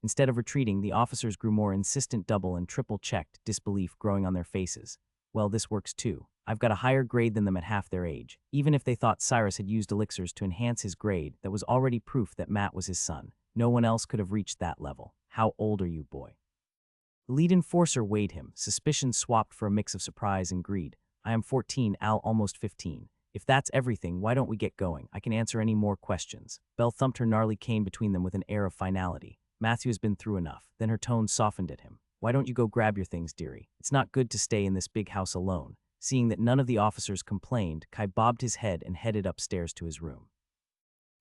Instead of retreating, the officers grew more insistent, double and triple checked, disbelief growing on their faces. Well, this works too. I've got a higher grade than them at half their age. Even if they thought Cyrus had used elixirs to enhance his grade, that was already proof that Matt was his son. No one else could have reached that level. How old are you, boy? The lead enforcer weighed him, suspicion swapped for a mix of surprise and greed. I am 14, Al almost 15. If that's everything, why don't we get going? I can answer any more questions. Belle thumped her gnarly cane between them with an air of finality. Matthew has been through enough. Then her tone softened at him. Why don't you go grab your things, dearie? It's not good to stay in this big house alone. Seeing that none of the officers complained, Kai bobbed his head and headed upstairs to his room.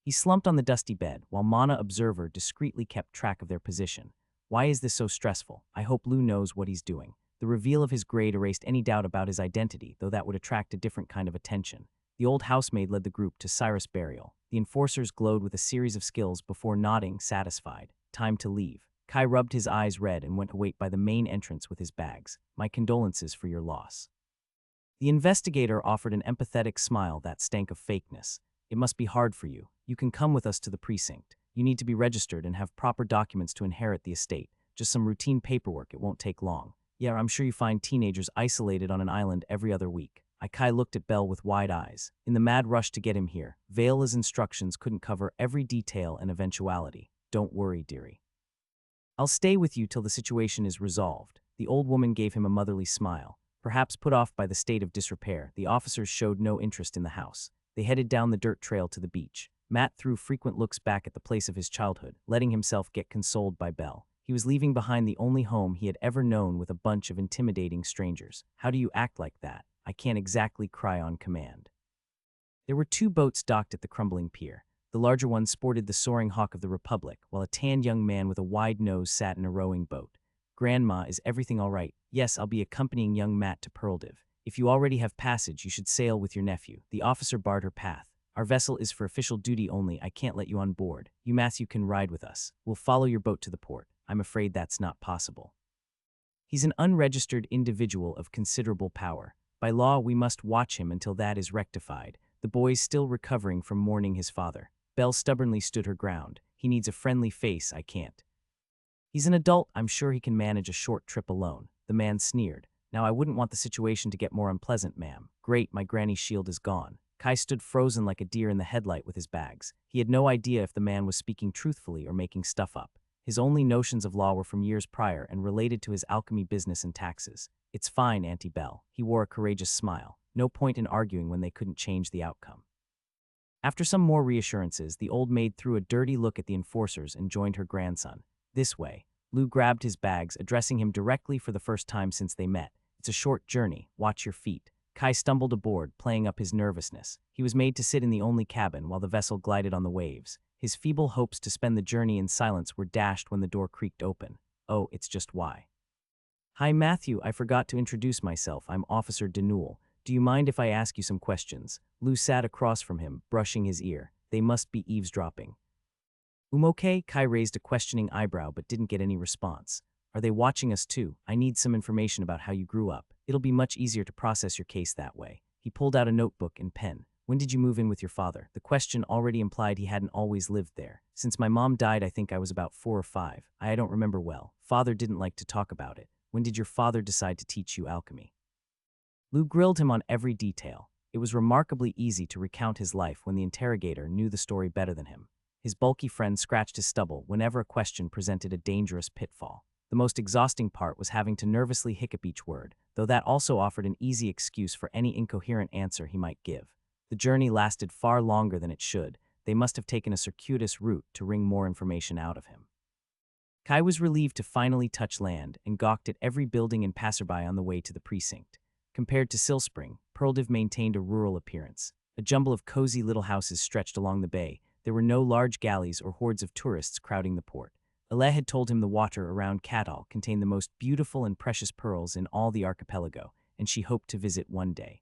He slumped on the dusty bed, while Mana Observer discreetly kept track of their position. Why is this so stressful? I hope Lou knows what he's doing. The reveal of his grade erased any doubt about his identity, though that would attract a different kind of attention. The old housemaid led the group to Cyrus' burial. The enforcers glowed with a series of skills before nodding, satisfied. Time to leave. Kai rubbed his eyes red and went to wait by the main entrance with his bags. My condolences for your loss. The investigator offered an empathetic smile that stank of fakeness. It must be hard for you. You can come with us to the precinct. You need to be registered and have proper documents to inherit the estate. Just some routine paperwork, it won't take long. Yeah, I'm sure you find teenagers isolated on an island every other week. Kai looked at Belle with wide eyes. In the mad rush to get him here, Vale's instructions couldn't cover every detail and eventuality. Don't worry, dearie. I'll stay with you till the situation is resolved. The old woman gave him a motherly smile. Perhaps put off by the state of disrepair, the officers showed no interest in the house. They headed down the dirt trail to the beach. Matt threw frequent looks back at the place of his childhood, letting himself get consoled by Belle. He was leaving behind the only home he had ever known with a bunch of intimidating strangers. How do you act like that? I can't exactly cry on command. There were 2 boats docked at the crumbling pier. The larger one sported the soaring hawk of the Republic, while a tanned young man with a wide nose sat in a rowing boat. Grandma, is everything all right? Yes, I'll be accompanying young Matt to Pearldiv. If you already have passage, you should sail with your nephew. The officer barred her path. Our vessel is for official duty only. I can't let you on board. You, Matthew, can ride with us. We'll follow your boat to the port. I'm afraid that's not possible. He's an unregistered individual of considerable power. By law, we must watch him until that is rectified. The boy's still recovering from mourning his father. Belle stubbornly stood her ground. He needs a friendly face, I can't. He's an adult, I'm sure he can manage a short trip alone. The man sneered. Now I wouldn't want the situation to get more unpleasant, ma'am. Great, my granny's shield is gone. Kai stood frozen like a deer in the headlight with his bags. He had no idea if the man was speaking truthfully or making stuff up. His only notions of law were from years prior and related to his alchemy business and taxes. It's fine, Auntie Belle. He wore a courageous smile. No point in arguing when they couldn't change the outcome. After some more reassurances, the old maid threw a dirty look at the enforcers and joined her grandson. This way. Lou grabbed his bags, addressing him directly for the first time since they met. It's a short journey. Watch your feet. Kai stumbled aboard, playing up his nervousness. He was made to sit in the only cabin while the vessel glided on the waves. His feeble hopes to spend the journey in silence were dashed when the door creaked open. Oh, it's just why. Hi, Matthew. I forgot to introduce myself. I'm Officer Denul. Do you mind if I ask you some questions? Lou sat across from him, brushing his ear. They must be eavesdropping. Okay? Kai raised a questioning eyebrow but didn't get any response. Are they watching us too? I need some information about how you grew up. It'll be much easier to process your case that way. He pulled out a notebook and pen. When did you move in with your father? The question already implied he hadn't always lived there. Since my mom died, I think I was about 4 or 5. I don't remember well. Father didn't like to talk about it. When did your father decide to teach you alchemy? Lou grilled him on every detail. It was remarkably easy to recount his life when the interrogator knew the story better than him. His bulky friend scratched his stubble whenever a question presented a dangerous pitfall. The most exhausting part was having to nervously hiccup each word, though that also offered an easy excuse for any incoherent answer he might give. The journey lasted far longer than it should. They must have taken a circuitous route to wring more information out of him. Kai was relieved to finally touch land and gawked at every building and passerby on the way to the precinct. Compared to Silspring, Pearldiv maintained a rural appearance. A jumble of cozy little houses stretched along the bay. There were no large galleys or hordes of tourists crowding the port. Ale had told him the water around Catal contained the most beautiful and precious pearls in all the archipelago, and she hoped to visit one day.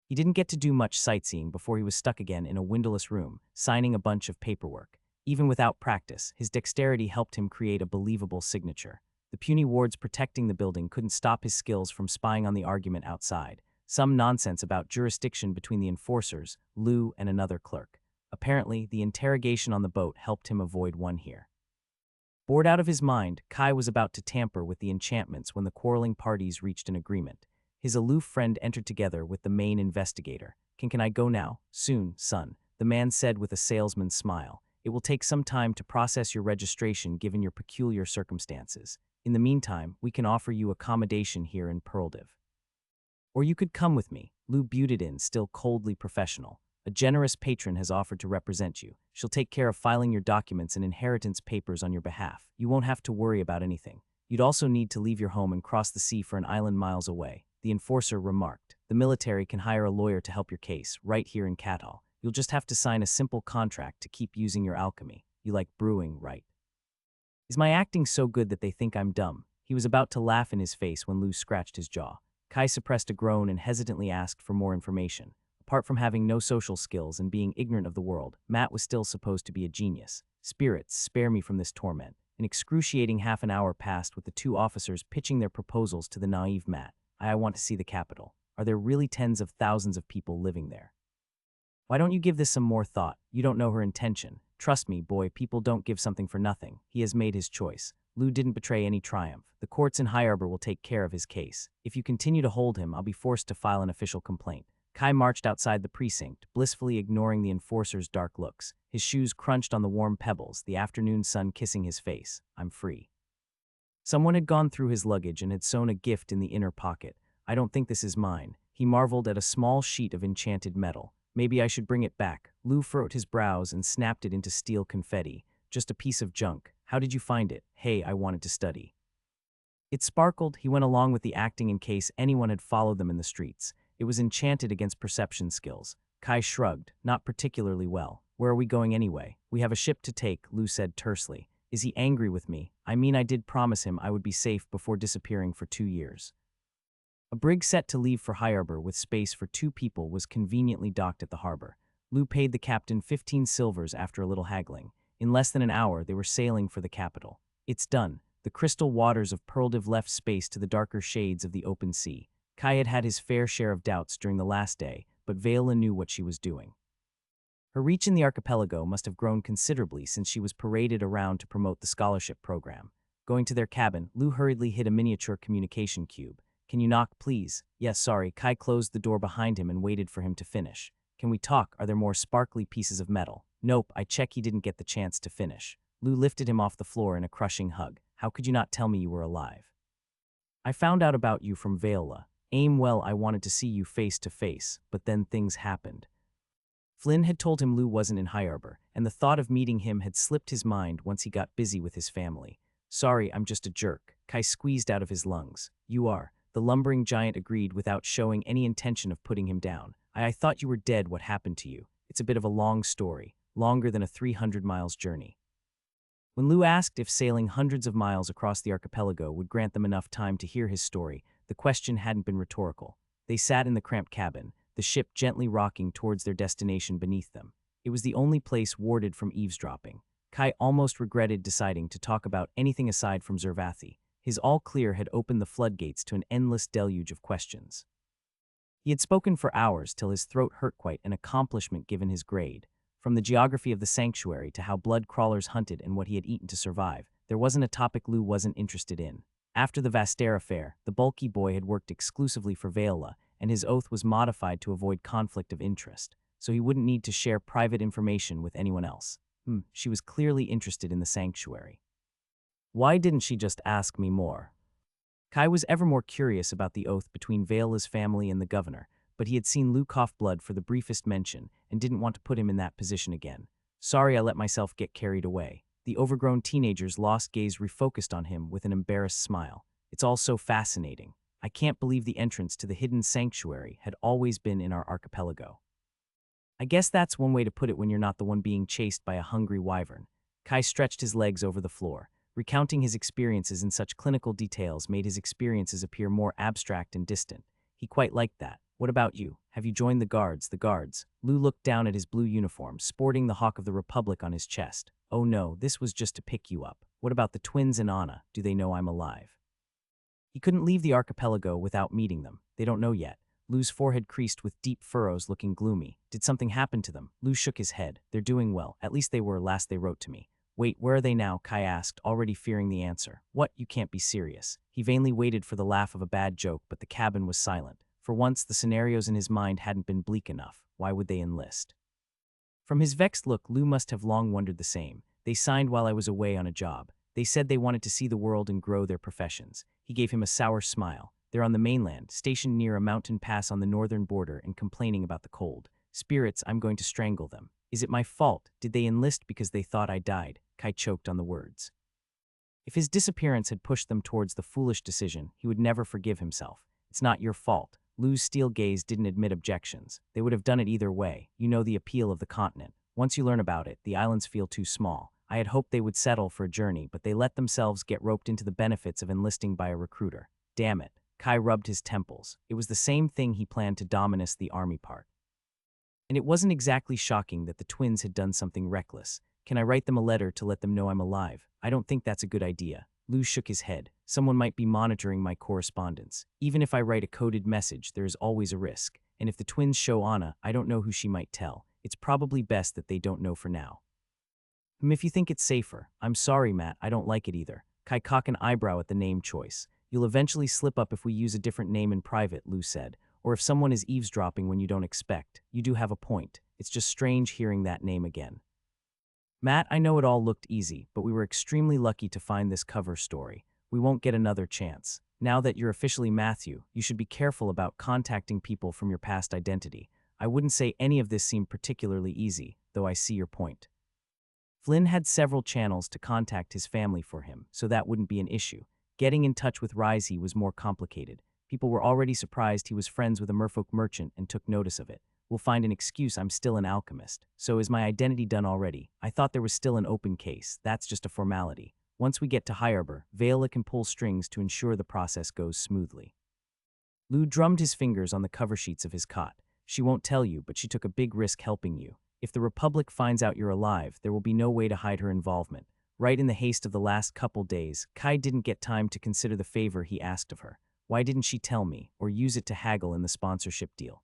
He didn't get to do much sightseeing before he was stuck again in a windowless room, signing a bunch of paperwork. Even without practice, his dexterity helped him create a believable signature. The puny wards protecting the building couldn't stop his skills from spying on the argument outside. Some nonsense about jurisdiction between the enforcers, Lou, and another clerk. Apparently, the interrogation on the boat helped him avoid one here. Bored out of his mind, Kai was about to tamper with the enchantments when the quarreling parties reached an agreement. His aloof friend entered together with the main investigator. Can I go now? Soon, son, the man said with a salesman's smile. It will take some time to process your registration given your peculiar circumstances. In the meantime, we can offer you accommodation here in Pearldiv. Or you could come with me, Lou buted in, still coldly professional. A generous patron has offered to represent you. She'll take care of filing your documents and inheritance papers on your behalf. You won't have to worry about anything. You'd also need to leave your home and cross the sea for an island miles away, the enforcer remarked. The military can hire a lawyer to help your case, right here in Cathall. You'll just have to sign a simple contract to keep using your alchemy. You like brewing, right? Is my acting so good that they think I'm dumb? He was about to laugh in his face when Lou scratched his jaw. Kai suppressed a groan and hesitantly asked for more information. Apart from having no social skills and being ignorant of the world, Matt was still supposed to be a genius. Spirits, spare me from this torment. An excruciating half an hour passed with the two officers pitching their proposals to the naive Matt. I want to see the capital. Are there really tens of thousands of people living there? Why don't you give this some more thought? You don't know her intention. Trust me, boy, people don't give something for nothing. He has made his choice. Lou didn't betray any triumph. The courts in High Arbor will take care of his case. If you continue to hold him, I'll be forced to file an official complaint. Kai marched outside the precinct, blissfully ignoring the enforcer's dark looks. His shoes crunched on the warm pebbles, the afternoon sun kissing his face. I'm free. Someone had gone through his luggage and had sewn a gift in the inner pocket. I don't think this is mine. He marveled at a small sheet of enchanted metal. Maybe I should bring it back. Lou furrowed his brows and snapped it into steel confetti. Just a piece of junk. How did you find it? Hey, I wanted to study. It sparkled. He went along with the acting in case anyone had followed them in the streets. It was enchanted against perception skills. Kai shrugged, not particularly well. Where are we going anyway? We have a ship to take, Lou said tersely. Is he angry with me? I mean, I did promise him I would be safe before disappearing for 2 years. A brig set to leave for High Arbor with space for 2 people was conveniently docked at the harbor. Lou paid the captain 15 silvers after a little haggling. In less than an hour, they were sailing for the capital. It's done. The crystal waters of Pearldiv left space to the darker shades of the open sea. Kai had had his fair share of doubts during the last day, but Vela knew what she was doing. Her reach in the archipelago must have grown considerably since she was paraded around to promote the scholarship program. Going to their cabin, Lou hurriedly hid a miniature communication cube. Can you knock, please? Yes, sorry. Kai closed the door behind him and waited for him to finish. Can we talk? Are there more sparkly pieces of metal? Nope, I check he didn't get the chance to finish. Lou lifted him off the floor in a crushing hug. How could you not tell me you were alive? I found out about you from Vela. Well, I wanted to see you face to face, but then things happened. Flynn had told him Lou wasn't in High Arbor, and the thought of meeting him had slipped his mind once he got busy with his family. Sorry, I'm just a jerk. Kai squeezed out of his lungs. You are. The lumbering giant agreed without showing any intention of putting him down. I thought you were dead. What happened to you? It's a bit of a long story, longer than a 300 miles journey. When Lou asked if sailing hundreds of miles across the archipelago would grant them enough time to hear his story, the question hadn't been rhetorical. They sat in the cramped cabin, the ship gently rocking towards their destination beneath them. It was the only place warded from eavesdropping. Kai almost regretted deciding to talk about anything aside from Zervathi. His all-clear had opened the floodgates to an endless deluge of questions. He had spoken for hours till his throat hurt, quite an accomplishment given his grade. From the geography of the sanctuary to how blood crawlers hunted and what he had eaten to survive, there wasn't a topic Lou wasn't interested in. After the Vastair affair, the bulky boy had worked exclusively for Vela, and his oath was modified to avoid conflict of interest, so he wouldn't need to share private information with anyone else. She was clearly interested in the sanctuary. Why didn't she just ask me more? Kai was ever more curious about the oath between Vela's family and the governor, but he had seen Lou cough blood for the briefest mention and didn't want to put him in that position again. Sorry, I let myself get carried away. The overgrown teenager's lost gaze refocused on him with an embarrassed smile. It's all so fascinating. I can't believe the entrance to the hidden sanctuary had always been in our archipelago. I guess that's one way to put it when you're not the one being chased by a hungry wyvern. Kai stretched his legs over the floor. Recounting his experiences in such clinical details made his experiences appear more abstract and distant. He quite liked that. What about you? Have you joined the guards? The guards. Lou looked down at his blue uniform, sporting the Hawk of the Republic on his chest. Oh no, this was just to pick you up. What about the twins and Anna? Do they know I'm alive? He couldn't leave the archipelago without meeting them. They don't know yet. Lou's forehead creased with deep furrows, looking gloomy. Did something happen to them? Lou shook his head. They're doing well. At least they were, last they wrote to me. Wait, where are they now? Kai asked, already fearing the answer. What? You can't be serious. He vainly waited for the laugh of a bad joke, but the cabin was silent. For once, the scenarios in his mind hadn't been bleak enough. Why would they enlist? From his vexed look, Lou must have long wondered the same. They signed while I was away on a job. They said they wanted to see the world and grow their professions. He gave him a sour smile. They're on the mainland, stationed near a mountain pass on the northern border and complaining about the cold. Spirits, I'm going to strangle them. Is it my fault? Did they enlist because they thought I died? Kai choked on the words. If his disappearance had pushed them towards the foolish decision, he would never forgive himself. It's not your fault. Lou's steel gaze didn't admit objections. They would have done it either way. You know the appeal of the continent. Once you learn about it, the islands feel too small. I had hoped they would settle for a journey, but they let themselves get roped into the benefits of enlisting by a recruiter. Damn it. Kai rubbed his temples. It was the same thing he planned to Dominus the army part. And it wasn't exactly shocking that the twins had done something reckless. Can I write them a letter to let them know I'm alive? I don't think that's a good idea. Lou shook his head. Someone might be monitoring my correspondence. Even if I write a coded message, there is always a risk. And if the twins show Anna, I don't know who she might tell. It's probably best that they don't know for now. If you think it's safer. I'm sorry, Matt, I don't like it either. Kai cocked an eyebrow at the name choice. You'll eventually slip up if we use a different name in private, Lou said. Or if someone is eavesdropping when you don't expect. You do have a point. It's just strange hearing that name again. Matt, I know it all looked easy, but we were extremely lucky to find this cover story. We won't get another chance. Now that you're officially Matthew, you should be careful about contacting people from your past identity. I wouldn't say any of this seemed particularly easy, though I see your point. Flynn had several channels to contact his family for him, so that wouldn't be an issue. Getting in touch with Risey was more complicated. People were already surprised he was friends with a merfolk merchant and took notice of it. We'll find an excuse I'm still an alchemist. So is my identity done already? I thought there was still an open case. That's just a formality. Once we get to Harbor, Vela can pull strings to ensure the process goes smoothly. Lou drummed his fingers on the cover sheets of his cot. She won't tell you, but she took a big risk helping you. If the Republic finds out you're alive, there will be no way to hide her involvement. Right in the haste of the last couple days, Kai didn't get time to consider the favor he asked of her. Why didn't she tell me, or use it to haggle in the sponsorship deal?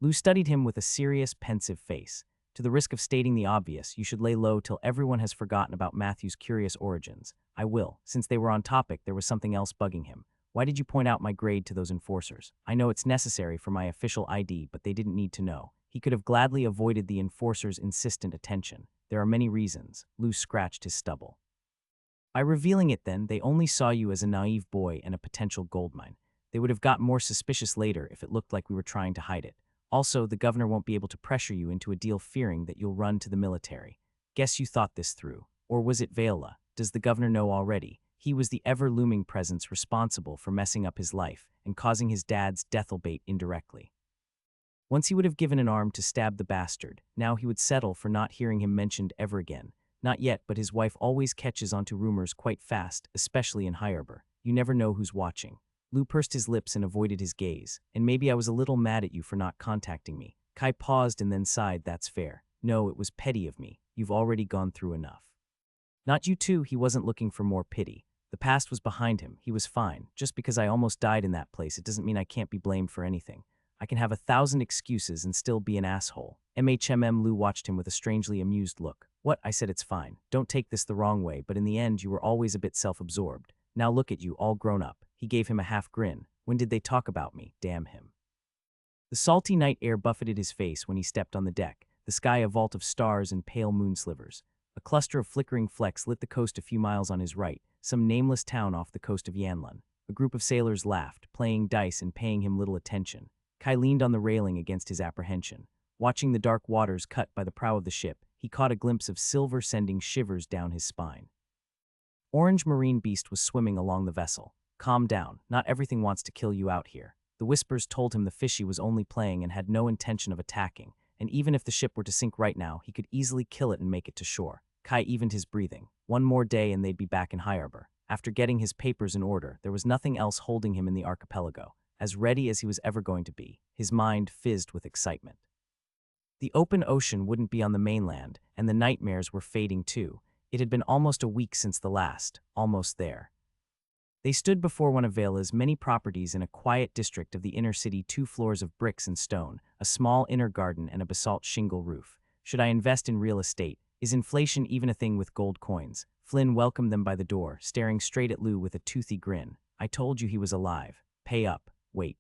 Lou studied him with a serious, pensive face. To the risk of stating the obvious, you should lay low till everyone has forgotten about Matthew's curious origins. I will. Since they were on topic, there was something else bugging him. Why did you point out my grade to those enforcers? I know it's necessary for my official ID, but they didn't need to know. He could have gladly avoided the enforcer's insistent attention. There are many reasons. Lou scratched his stubble. By revealing it then, they only saw you as a naive boy and a potential goldmine. They would have got more suspicious later if it looked like we were trying to hide it. Also, the governor won't be able to pressure you into a deal fearing that you'll run to the military. Guess you thought this through. Or was it Vela? Does the governor know already? He was the ever-looming presence responsible for messing up his life and causing his dad's death'll bait indirectly. Once he would have given an arm to stab the bastard, now he would settle for not hearing him mentioned ever again. Not yet, but his wife always catches onto rumors quite fast, especially in Harbor. You never know who's watching. Lou pursed his lips and avoided his gaze. And maybe I was a little mad at you for not contacting me. Kai paused and then sighed. That's fair. No, it was petty of me. You've already gone through enough. Not you too. He wasn't looking for more pity. The past was behind him. He was fine. Just because I almost died in that place, it doesn't mean I can't be blamed for anything. I can have 1,000 excuses and still be an asshole. Lou watched him with a strangely amused look. What? I said it's fine. Don't take this the wrong way, but in the end you were always a bit self-absorbed. Now look at you, all grown up. He gave him a half grin. When did they talk about me? Damn him. The salty night air buffeted his face when he stepped on the deck, the sky a vault of stars and pale moon slivers. A cluster of flickering flecks lit the coast a few miles on his right, some nameless town off the coast of Yanlan. A group of sailors laughed, playing dice and paying him little attention. Kai leaned on the railing against his apprehension. Watching the dark waters cut by the prow of the ship, he caught a glimpse of silver sending shivers down his spine. Orange Marine Beast was swimming along the vessel. Calm down, not everything wants to kill you out here. The whispers told him the fishy was only playing and had no intention of attacking, and even if the ship were to sink right now, he could easily kill it and make it to shore. Kai evened his breathing. One more day and they'd be back in Harbor. After getting his papers in order, there was nothing else holding him in the archipelago. As ready as he was ever going to be, his mind fizzed with excitement. The open ocean wouldn't be on the mainland, and the nightmares were fading too. It had been almost a week since the last, almost there. They stood before one of Vela's many properties in a quiet district of the inner city, 2 floors of bricks and stone, a small inner garden and a basalt shingle roof. Should I invest in real estate? Is inflation even a thing with gold coins? Flynn welcomed them by the door, staring straight at Lou with a toothy grin. I told you he was alive. Pay up. Wait.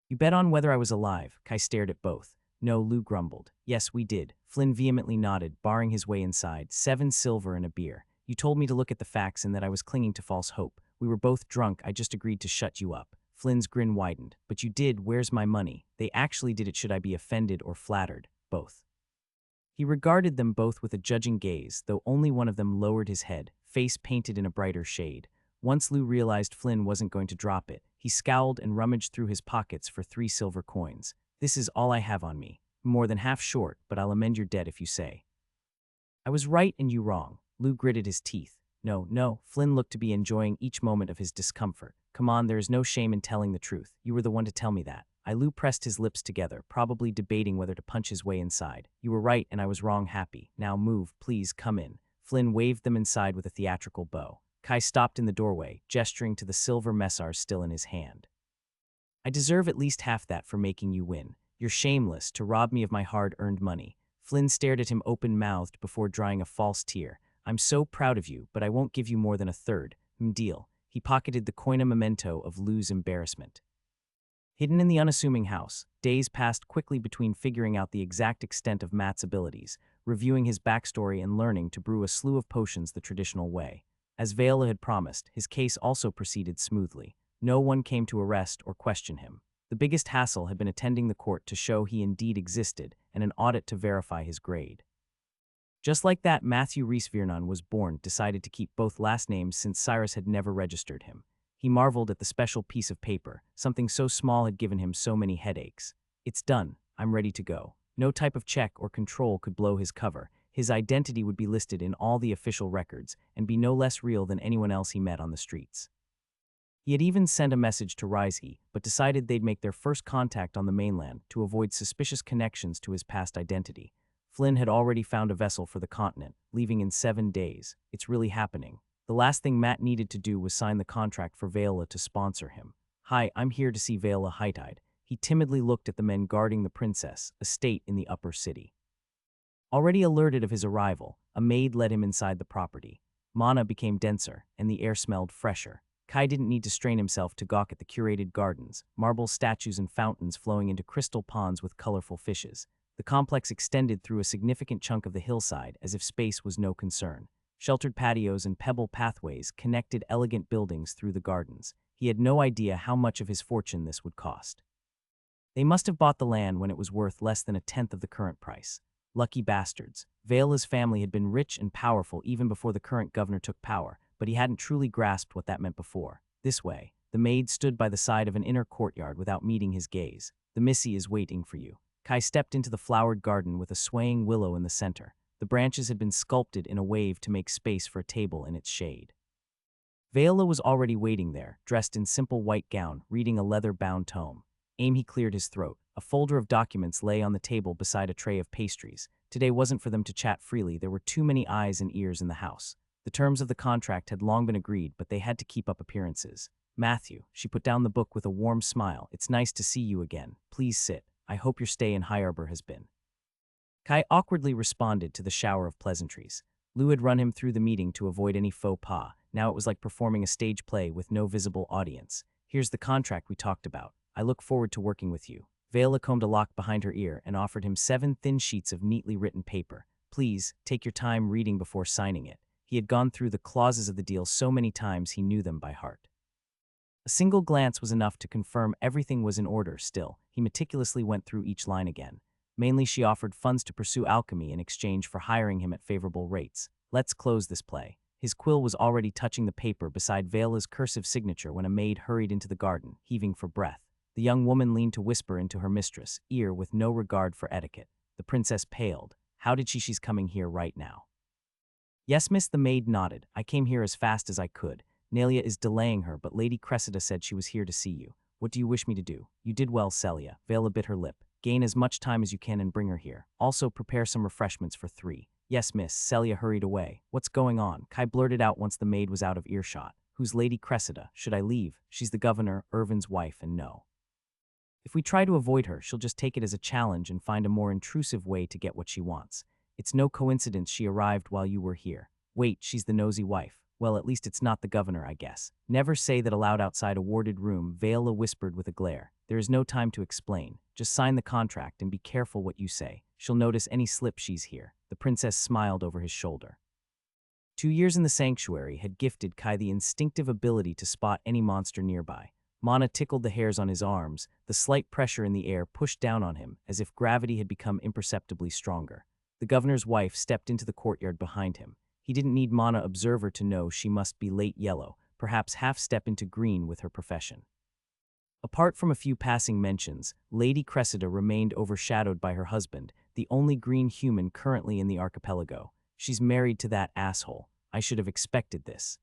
You bet on whether I was alive. Kai stared at both. No, Lou grumbled. Yes, we did. Flynn vehemently nodded, barring his way inside. 7 silver and a beer. You told me to look at the facts and that I was clinging to false hope. We were both drunk. I just agreed to shut you up. Flynn's grin widened. But you did. Where's my money? They actually did it. Should I be offended or flattered? Both. He regarded them both with a judging gaze, though only one of them lowered his head, face painted in a brighter shade. Once Lou realized Flynn wasn't going to drop it, he scowled and rummaged through his pockets for 3 silver coins. This is all I have on me. More than half short, but I'll amend your debt if you say. I was right and you wrong. Lou gritted his teeth. No. Flynn looked to be enjoying each moment of his discomfort. Come on, there is no shame in telling the truth. You were the one to tell me that. Lou pressed his lips together, probably debating whether to punch his way inside. You were right and I was wrong. Happy. Now move, please, come in. Flynn waved them inside with a theatrical bow. Kai stopped in the doorway, gesturing to the silver messars still in his hand. I deserve at least half that for making you win. You're shameless to rob me of my hard-earned money. Flynn stared at him open-mouthed before drying a false tear. I'm so proud of you, but I won't give you more than a third. Deal. He pocketed the coina memento of Lou's embarrassment. Hidden in the unassuming house, days passed quickly between figuring out the exact extent of Matt's abilities, reviewing his backstory and learning to brew a slew of potions the traditional way. As Vela had promised, his case also proceeded smoothly. No one came to arrest or question him. The biggest hassle had been attending the court to show he indeed existed and an audit to verify his grade. Just like that, Matthew Reese-Viernon was born, decided to keep both last names since Cyrus had never registered him. He marveled at the special piece of paper. Something so small had given him so many headaches. It's done. I'm ready to go. No type of check or control could blow his cover. His identity would be listed in all the official records and be no less real than anyone else he met on the streets. He had even sent a message to Rizhi, but decided they'd make their first contact on the mainland to avoid suspicious connections to his past identity. Flynn had already found a vessel for the continent, leaving in 7 days. It's really happening. The last thing Matt needed to do was sign the contract for Vela to sponsor him. Hi, I'm here to see Vela Hightide. He timidly looked at the men guarding the princess, estate in the upper city. Already alerted of his arrival, a maid led him inside the property. Mana became denser, and the air smelled fresher. Kai didn't need to strain himself to gawk at the curated gardens, marble statues and fountains flowing into crystal ponds with colorful fishes. The complex extended through a significant chunk of the hillside as if space was no concern. Sheltered patios and pebble pathways connected elegant buildings through the gardens. He had no idea how much of his fortune this would cost. They must have bought the land when it was worth less than a tenth of the current price. Lucky bastards. Vela's family had been rich and powerful even before the current governor took power, but he hadn't truly grasped what that meant before. This way, the maid stood by the side of an inner courtyard without meeting his gaze. The Missy is waiting for you. Kai stepped into the flowered garden with a swaying willow in the center. The branches had been sculpted in a wave to make space for a table in its shade. Vela was already waiting there, dressed in simple white gown, reading a leather-bound tome. He cleared his throat. A folder of documents lay on the table beside a tray of pastries. Today wasn't for them to chat freely. There were too many eyes and ears in the house. The terms of the contract had long been agreed, but they had to keep up appearances. Matthew, she put down the book with a warm smile. It's nice to see you again. Please sit. I hope your stay in High Arbor has been. Kai awkwardly responded to the shower of pleasantries. Lou had run him through the meeting to avoid any faux pas. Now it was like performing a stage play with no visible audience. Here's the contract we talked about. I look forward to working with you. Vela combed a lock behind her ear and offered him 7 thin sheets of neatly written paper. Please, take your time reading before signing it. He had gone through the clauses of the deal so many times he knew them by heart. A single glance was enough to confirm everything was in order. Still, he meticulously went through each line again. Mainly, she offered funds to pursue alchemy in exchange for hiring him at favorable rates. Let's close this play. His quill was already touching the paper beside Vela's cursive signature when a maid hurried into the garden, heaving for breath. The young woman leaned to whisper into her mistress' ear with no regard for etiquette. The princess paled. How did she's coming here right now? Yes, miss, the maid nodded. I came here as fast as I could. Nelia is delaying her, but Lady Cressida said she was here to see you. What do you wish me to do? You did well, Celia. Vela bit her lip. Gain as much time as you can and bring her here. Also prepare some refreshments for 3. Yes, miss. Celia hurried away. What's going on? Kai blurted out once the maid was out of earshot. Who's Lady Cressida? Should I leave? She's the governor, Irvin's wife, and no. If we try to avoid her, she'll just take it as a challenge and find a more intrusive way to get what she wants. It's no coincidence she arrived while you were here. Wait, she's the nosy wife. Well, at least it's not the governor, I guess. Never say that aloud outside a warded room, Vela whispered with a glare. There is no time to explain. Just sign the contract and be careful what you say. She'll notice any slip she's here. The princess smiled over his shoulder. 2 years in the sanctuary had gifted Kai the instinctive ability to spot any monster nearby. Mana tickled the hairs on his arms. The slight pressure in the air pushed down on him, as if gravity had become imperceptibly stronger. The governor's wife stepped into the courtyard behind him. He didn't need Mana Observer to know she must be late yellow, perhaps half step into green with her profession. Apart from a few passing mentions, Lady Cressida remained overshadowed by her husband, the only green human currently in the archipelago. She's married to that asshole. I should have expected this.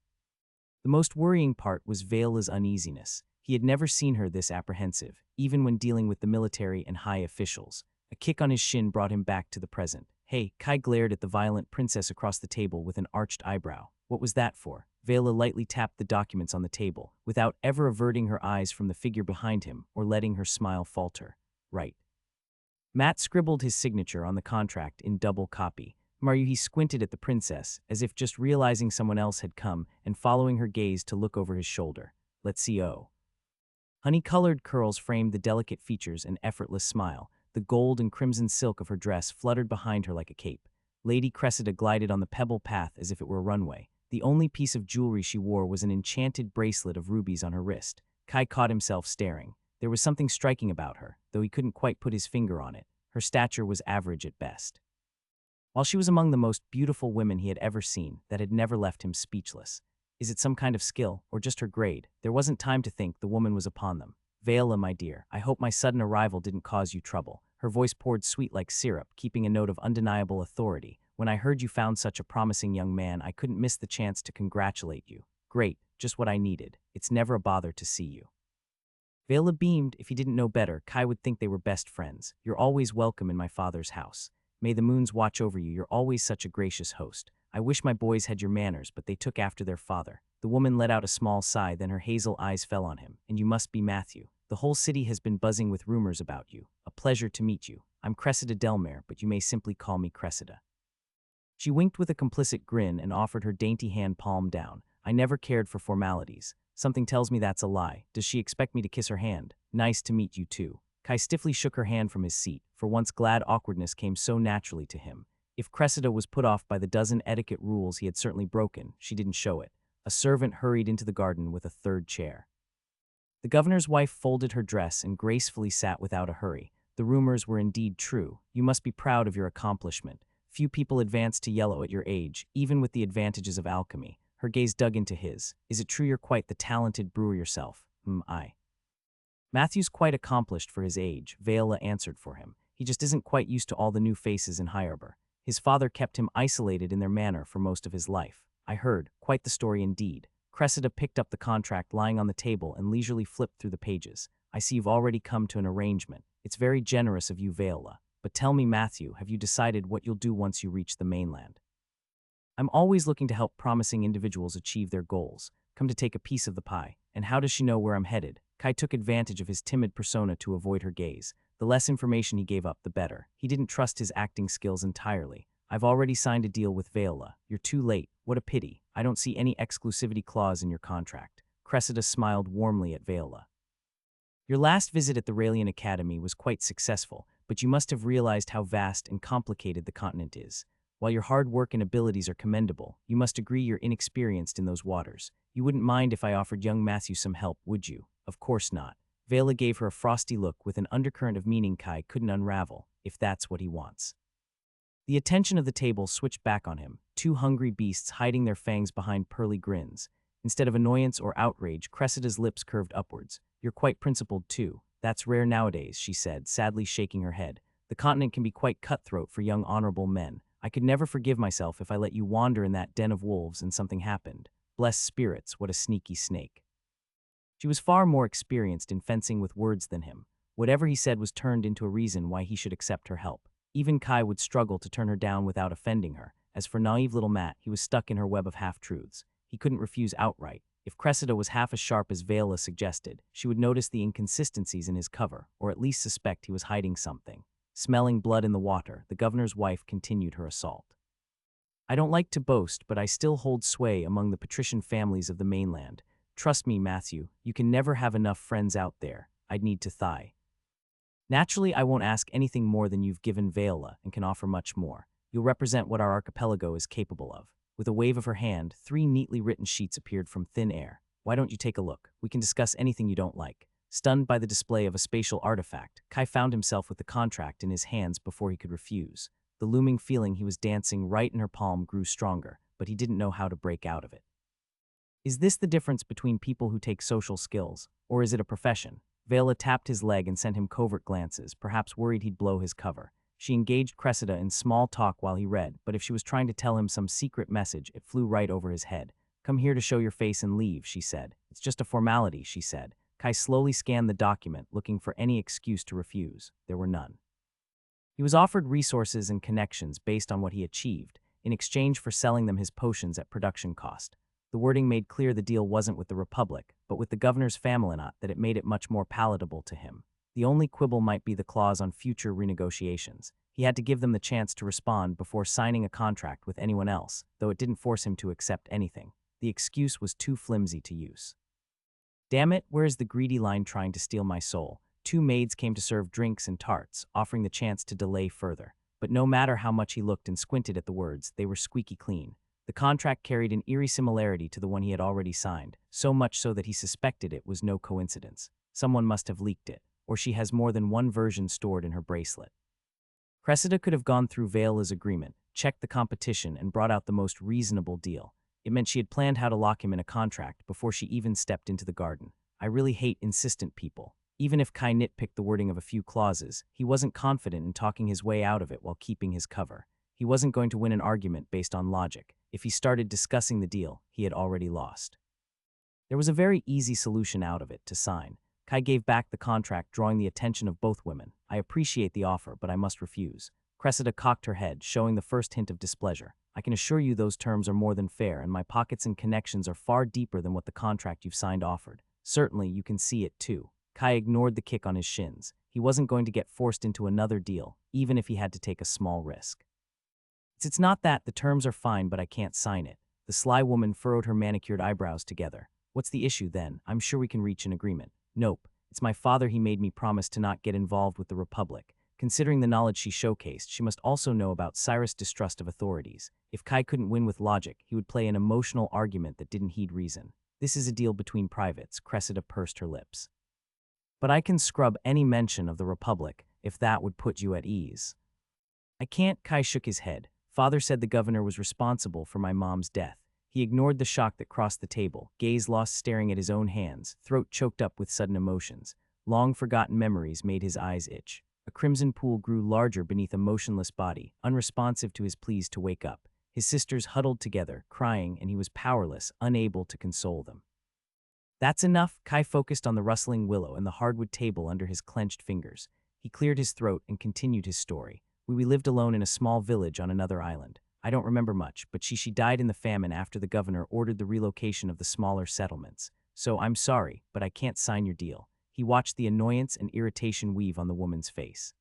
The most worrying part was Vela's uneasiness. He had never seen her this apprehensive, even when dealing with the military and high officials. A kick on his shin brought him back to the present. Hey, Kai glared at the violent princess across the table with an arched eyebrow. What was that for? Vela lightly tapped the documents on the table, without ever averting her eyes from the figure behind him or letting her smile falter. Right. Matt scribbled his signature on the contract in double copy. He squinted at the princess, as if just realizing someone else had come and following her gaze to look over his shoulder. Let's see. Oh. Honey-colored curls framed the delicate features and effortless smile. The gold and crimson silk of her dress fluttered behind her like a cape. Lady Cressida glided on the pebble path as if it were a runway. The only piece of jewelry she wore was an enchanted bracelet of rubies on her wrist. Kai caught himself staring. There was something striking about her, though he couldn't quite put his finger on it. Her stature was average at best. While she was among the most beautiful women he had ever seen, that had never left him speechless. Is it some kind of skill, or just her grade? There wasn't time to think, the woman was upon them. Vela, my dear, I hope my sudden arrival didn't cause you trouble. Her voice poured sweet like syrup, keeping a note of undeniable authority. When I heard you found such a promising young man, I couldn't miss the chance to congratulate you. Great, just what I needed. It's never a bother to see you. Vela beamed. If he didn't know better, Kai would think they were best friends. You're always welcome in my father's house. May the moons watch over you. You're always such a gracious host. I wish my boys had your manners, but they took after their father. The woman let out a small sigh, then her hazel eyes fell on him. And you must be Matthew. The whole city has been buzzing with rumors about you. A pleasure to meet you. I'm Cressida Delmare, but you may simply call me Cressida. She winked with a complicit grin and offered her dainty hand palm down. I never cared for formalities. Something tells me that's a lie. Does she expect me to kiss her hand? Nice to meet you too. Kai stiffly shook her hand from his seat. For once, glad awkwardness came so naturally to him. If Cressida was put off by the dozen etiquette rules he had certainly broken, she didn't show it. A servant hurried into the garden with a third chair. The governor's wife folded her dress and gracefully sat without a hurry. The rumors were indeed true. You must be proud of your accomplishment. Few people advance to yellow at your age, even with the advantages of alchemy. Her gaze dug into his. Is it true you're quite the talented brewer yourself? Aye. Matthew's quite accomplished for his age, Vela answered for him. He just isn't quite used to all the new faces in High Arbor. His father kept him isolated in their manor for most of his life. I heard. Quite the story indeed. Cressida picked up the contract lying on the table and leisurely flipped through the pages. I see you've already come to an arrangement. It's very generous of you, Vela. But tell me, Matthew, have you decided what you'll do once you reach the mainland? I'm always looking to help promising individuals achieve their goals. Come to take a piece of the pie. And how does she know where I'm headed? Kai took advantage of his timid persona to avoid her gaze. The less information he gave up, the better. He didn't trust his acting skills entirely. I've already signed a deal with Vela. You're too late. What a pity. I don't see any exclusivity clause in your contract. Cressida smiled warmly at Vela. Your last visit at the Raelian Academy was quite successful, but you must have realized how vast and complicated the continent is. While your hard work and abilities are commendable, you must agree you're inexperienced in those waters. You wouldn't mind if I offered young Matthew some help, would you? Of course not. Vela gave her a frosty look with an undercurrent of meaning Kai couldn't unravel, if that's what he wants. The attention of the table switched back on him, two hungry beasts hiding their fangs behind pearly grins. Instead of annoyance or outrage, Cressida's lips curved upwards. You're quite principled too. That's rare nowadays, she said, sadly shaking her head. The continent can be quite cutthroat for young honorable men. I could never forgive myself if I let you wander in that den of wolves and something happened. Bless spirits, what a sneaky snake. She was far more experienced in fencing with words than him. Whatever he said was turned into a reason why he should accept her help. Even Kai would struggle to turn her down without offending her. As for naive little Matt, he was stuck in her web of half-truths. He couldn't refuse outright. If Cressida was half as sharp as Vela suggested, she would notice the inconsistencies in his cover, or at least suspect he was hiding something. Smelling blood in the water, the governor's wife continued her assault. I don't like to boast, but I still hold sway among the patrician families of the mainland. Trust me, Matthew, you can never have enough friends out there. I'd need to thigh. Naturally, I won't ask anything more than you've given Viola and can offer much more. You'll represent what our archipelago is capable of. With a wave of her hand, 3 neatly written sheets appeared from thin air. Why don't you take a look? We can discuss anything you don't like. Stunned by the display of a spatial artifact, Kai found himself with the contract in his hands before he could refuse. The looming feeling he was dancing right in her palm grew stronger, but he didn't know how to break out of it. Is this the difference between people who take social skills, or is it a profession? Vela tapped his leg and sent him covert glances, perhaps worried he'd blow his cover. She engaged Cressida in small talk while he read, but if she was trying to tell him some secret message, it flew right over his head. Come here to show your face and leave, she said. It's just a formality, she said. Kai slowly scanned the document, looking for any excuse to refuse. There were none. He was offered resources and connections based on what he achieved, in exchange for selling them his potions at production cost. The wording made clear the deal wasn't with the Republic, but with the governor's family, that it made it much more palatable to him. The only quibble might be the clause on future renegotiations. He had to give them the chance to respond before signing a contract with anyone else, though it didn't force him to accept anything. The excuse was too flimsy to use. Damn it, where is the greedy line trying to steal my soul? 2 maids came to serve drinks and tarts, offering the chance to delay further. But no matter how much he looked and squinted at the words, they were squeaky clean. The contract carried an eerie similarity to the one he had already signed, so much so that he suspected it was no coincidence. Someone must have leaked it, or she has more than one version stored in her bracelet. Cressida could have gone through Vela's agreement, checked the competition, and brought out the most reasonable deal. It meant she had planned how to lock him in a contract before she even stepped into the garden. I really hate insistent people. Even if Kai nitpicked the wording of a few clauses, he wasn't confident in talking his way out of it while keeping his cover. He wasn't going to win an argument based on logic. If he started discussing the deal, he had already lost. There was a very easy solution out of it: to sign. Kai gave back the contract, drawing the attention of both women. I appreciate the offer, but I must refuse. Cressida cocked her head, showing the first hint of displeasure. I can assure you those terms are more than fair, and my pockets and connections are far deeper than what the contract you've signed offered. Certainly, you can see it too. Kai ignored the kick on his shins. He wasn't going to get forced into another deal, even if he had to take a small risk. It's not that. The terms are fine, but I can't sign it. The sly woman furrowed her manicured eyebrows together. What's the issue then? I'm sure we can reach an agreement. Nope. It's my father. He made me promise to not get involved with the Republic. Considering the knowledge she showcased, she must also know about Cyrus' distrust of authorities. If Kai couldn't win with logic, he would play an emotional argument that didn't heed reason. This is a deal between privates. Cressida pursed her lips. But I can scrub any mention of the Republic, if that would put you at ease. I can't. Kai shook his head. Father said the governor was responsible for my mom's death. He ignored the shock that crossed the table, gaze lost staring at his own hands, throat choked up with sudden emotions. Long-forgotten memories made his eyes itch. A crimson pool grew larger beneath a motionless body, unresponsive to his pleas to wake up. His sisters huddled together, crying, and he was powerless, unable to console them. That's enough. Kai focused on the rustling willow and the hardwood table under his clenched fingers. He cleared his throat and continued his story. We lived alone in a small village on another island. I don't remember much, but she died in the famine after the governor ordered the relocation of the smaller settlements. So I'm sorry, but I can't sign your deal. He watched the annoyance and irritation weave on the woman's face.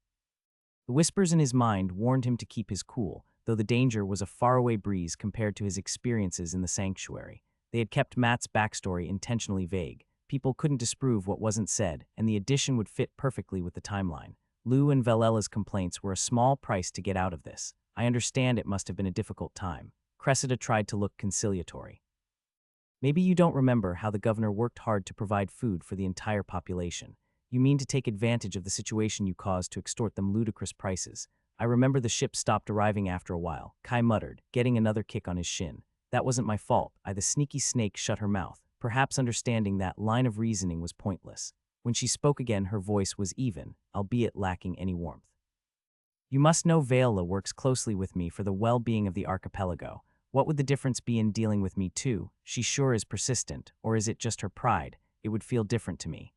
The whispers in his mind warned him to keep his cool, though the danger was a faraway breeze compared to his experiences in the sanctuary. They had kept Matt's backstory intentionally vague. People couldn't disprove what wasn't said, and the addition would fit perfectly with the timeline. Lou and Valella's complaints were a small price to get out of this. I understand it must have been a difficult time. Cressida tried to look conciliatory. Maybe you don't remember how the governor worked hard to provide food for the entire population. You mean to take advantage of the situation you caused to extort them ludicrous prices. I remember the ship stopped arriving after a while, Kai muttered, getting another kick on his shin. That wasn't my fault. The sneaky snake shut her mouth, perhaps understanding that line of reasoning was pointless. When she spoke again, her voice was even, albeit lacking any warmth. You must know Vela works closely with me for the well-being of the archipelago. What would the difference be in dealing with me too? She sure is persistent, or is it just her pride? It would feel different to me.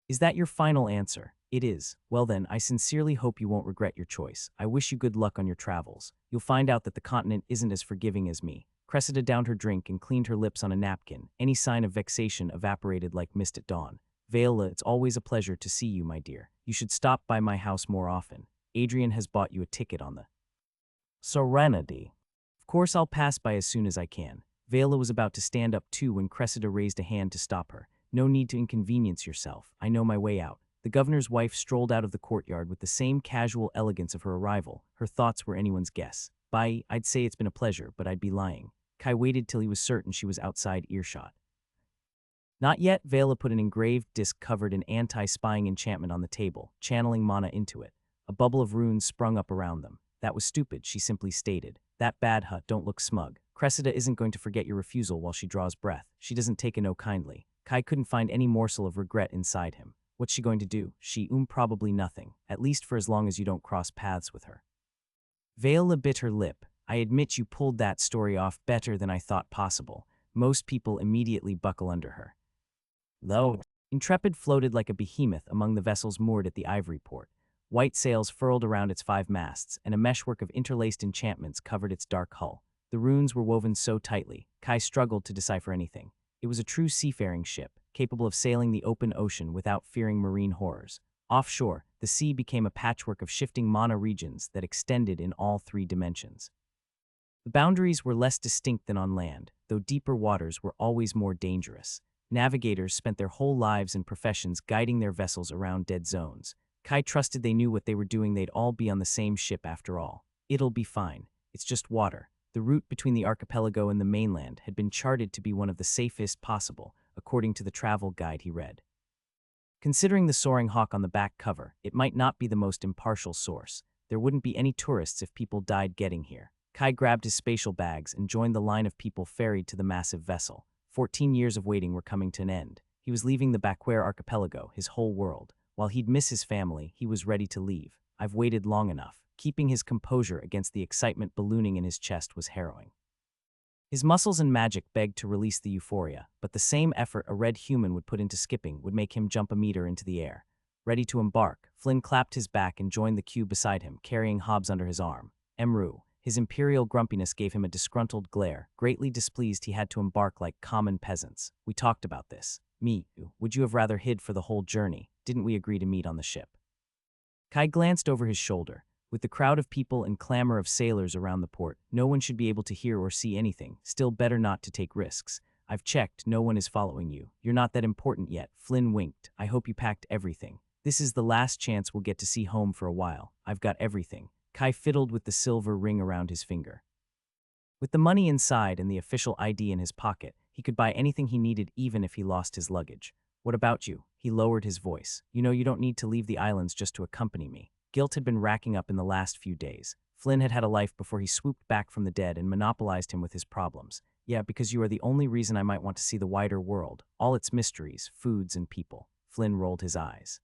Is that your final answer? It is. Well then, I sincerely hope you won't regret your choice. I wish you good luck on your travels. You'll find out that the continent isn't as forgiving as me. Cressida downed her drink and cleaned her lips on a napkin. Any sign of vexation evaporated like mist at dawn. Viola, it's always a pleasure to see you, my dear. You should stop by my house more often. Adrian has bought you a ticket on the Serenity. Of course I'll pass by as soon as I can. Vela was about to stand up too when Cressida raised a hand to stop her. No need to inconvenience yourself. I know my way out. The governor's wife strolled out of the courtyard with the same casual elegance of her arrival. Her thoughts were anyone's guess. Bye, I'd say it's been a pleasure, but I'd be lying. Kai waited till he was certain she was outside earshot. Not yet, Vela put an engraved disc covered in anti-spying enchantment on the table, channeling mana into it. A bubble of runes sprung up around them. That was stupid, she simply stated. That bad hut, don't look smug. Cressida isn't going to forget your refusal while she draws breath. She doesn't take a no kindly. Kai couldn't find any morsel of regret inside him. What's she going to do? Probably nothing, at least for as long as you don't cross paths with her. Vela bit her lip. I admit you pulled that story off better than I thought possible. Most people immediately buckle under her. Though, Intrepid floated like a behemoth among the vessels moored at the ivory port. White sails furled around its 5 masts, and a meshwork of interlaced enchantments covered its dark hull. The runes were woven so tightly, Kai struggled to decipher anything. It was a true seafaring ship, capable of sailing the open ocean without fearing marine horrors. Offshore, the sea became a patchwork of shifting mana regions that extended in all 3 dimensions. The boundaries were less distinct than on land, though deeper waters were always more dangerous. Navigators spent their whole lives and professions guiding their vessels around dead zones. Kai trusted they knew what they were doing. They'd all be on the same ship after all. It'll be fine. It's just water. The route between the archipelago and the mainland had been charted to be one of the safest possible, according to the travel guide he read. Considering the soaring hawk on the back cover, it might not be the most impartial source. There wouldn't be any tourists if people died getting here. Kai grabbed his spatial bags and joined the line of people ferried to the massive vessel. 14 years of waiting were coming to an end. He was leaving the Baquer archipelago, his whole world. While he'd miss his family, he was ready to leave. I've waited long enough. Keeping his composure against the excitement ballooning in his chest was harrowing. His muscles and magic begged to release the euphoria, but the same effort a red human would put into skipping would make him jump a meter into the air. Ready to embark, Flynn clapped his back and joined the queue beside him, carrying Hobbs under his arm. Emru. His imperial grumpiness gave him a disgruntled glare, greatly displeased he had to embark like common peasants. We talked about this. Me, would you have rather hid for the whole journey? Didn't we agree to meet on the ship? Kai glanced over his shoulder. With the crowd of people and clamor of sailors around the port, no one should be able to hear or see anything. Still better not to take risks. I've checked, no one is following you. You're not that important yet. Flynn winked. I hope you packed everything. This is the last chance we'll get to see home for a while. I've got everything. Kai fiddled with the silver ring around his finger. With the money inside and the official ID in his pocket, he could buy anything he needed even if he lost his luggage. What about you? He lowered his voice. You know you don't need to leave the islands just to accompany me. Guilt had been racking up in the last few days. Flynn had had a life before he swooped back from the dead and monopolized him with his problems. Yeah, because you are the only reason I might want to see the wider world, all its mysteries, foods, and people. Flynn rolled his eyes.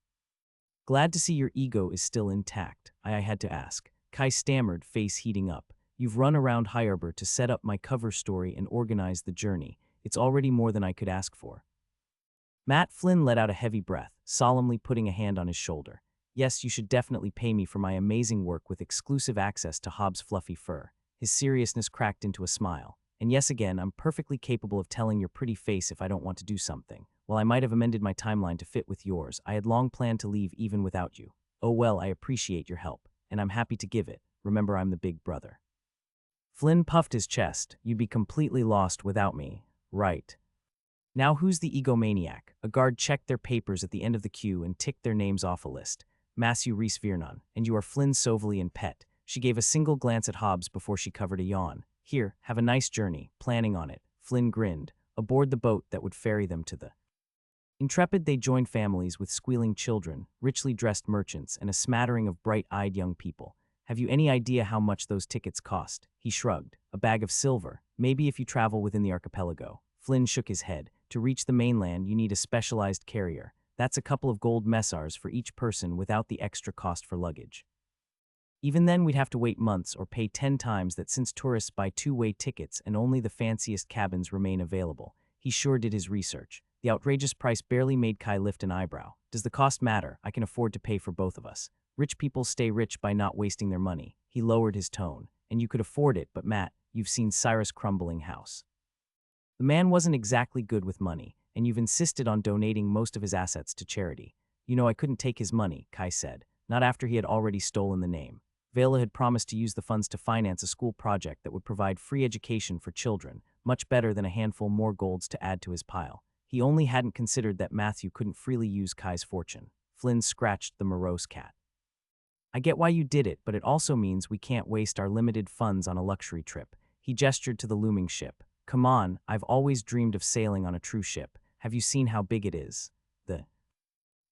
Glad to see your ego is still intact, I had to ask. Kai stammered, face heating up. You've run around High Arbor to set up my cover story and organize the journey. It's already more than I could ask for. Matt Flynn let out a heavy breath, solemnly putting a hand on his shoulder. Yes, you should definitely pay me for my amazing work with exclusive access to Hobbs' fluffy fur. His seriousness cracked into a smile. And yes, again, I'm perfectly capable of telling your pretty face if I don't want to do something. While I might have amended my timeline to fit with yours, I had long planned to leave even without you. Oh well, I appreciate your help, and I'm happy to give it. Remember, I'm the big brother. Flynn puffed his chest. You'd be completely lost without me. Right. Now who's the egomaniac? A guard checked their papers at the end of the queue and ticked their names off a list. Matthew Reese Viernon, and you are Flynn Sovely pet. She gave a single glance at Hobbs before she covered a yawn. Here, have a nice journey, planning on it. Flynn grinned. Aboard the boat that would ferry them to the Intrepid, they joined families with squealing children, richly dressed merchants, and a smattering of bright-eyed young people. Have you any idea how much those tickets cost? He shrugged. A bag of silver. Maybe if you travel within the archipelago. Flynn shook his head. To reach the mainland, you need a specialized carrier. That's a couple of gold messars for each person without the extra cost for luggage. Even then, we'd have to wait months or pay 10 times that since tourists buy two-way tickets and only the fanciest cabins remain available. He sure did his research. The outrageous price barely made Kai lift an eyebrow. Does the cost matter? I can afford to pay for both of us. Rich people stay rich by not wasting their money. He lowered his tone. And you could afford it, but Matt, you've seen Cyrus' crumbling house. The man wasn't exactly good with money, and you've insisted on donating most of his assets to charity. You know I couldn't take his money, Kai said. not after he had already stolen the name. Vela had promised to use the funds to finance a school project that would provide free education for children, much better than a handful more golds to add to his pile. He only hadn't considered that Matthew couldn't freely use Kai's fortune. Flynn scratched the morose cat. I get why you did it, but it also means we can't waste our limited funds on a luxury trip. He gestured to the looming ship. Come on, I've always dreamed of sailing on a true ship. Have you seen how big it is? The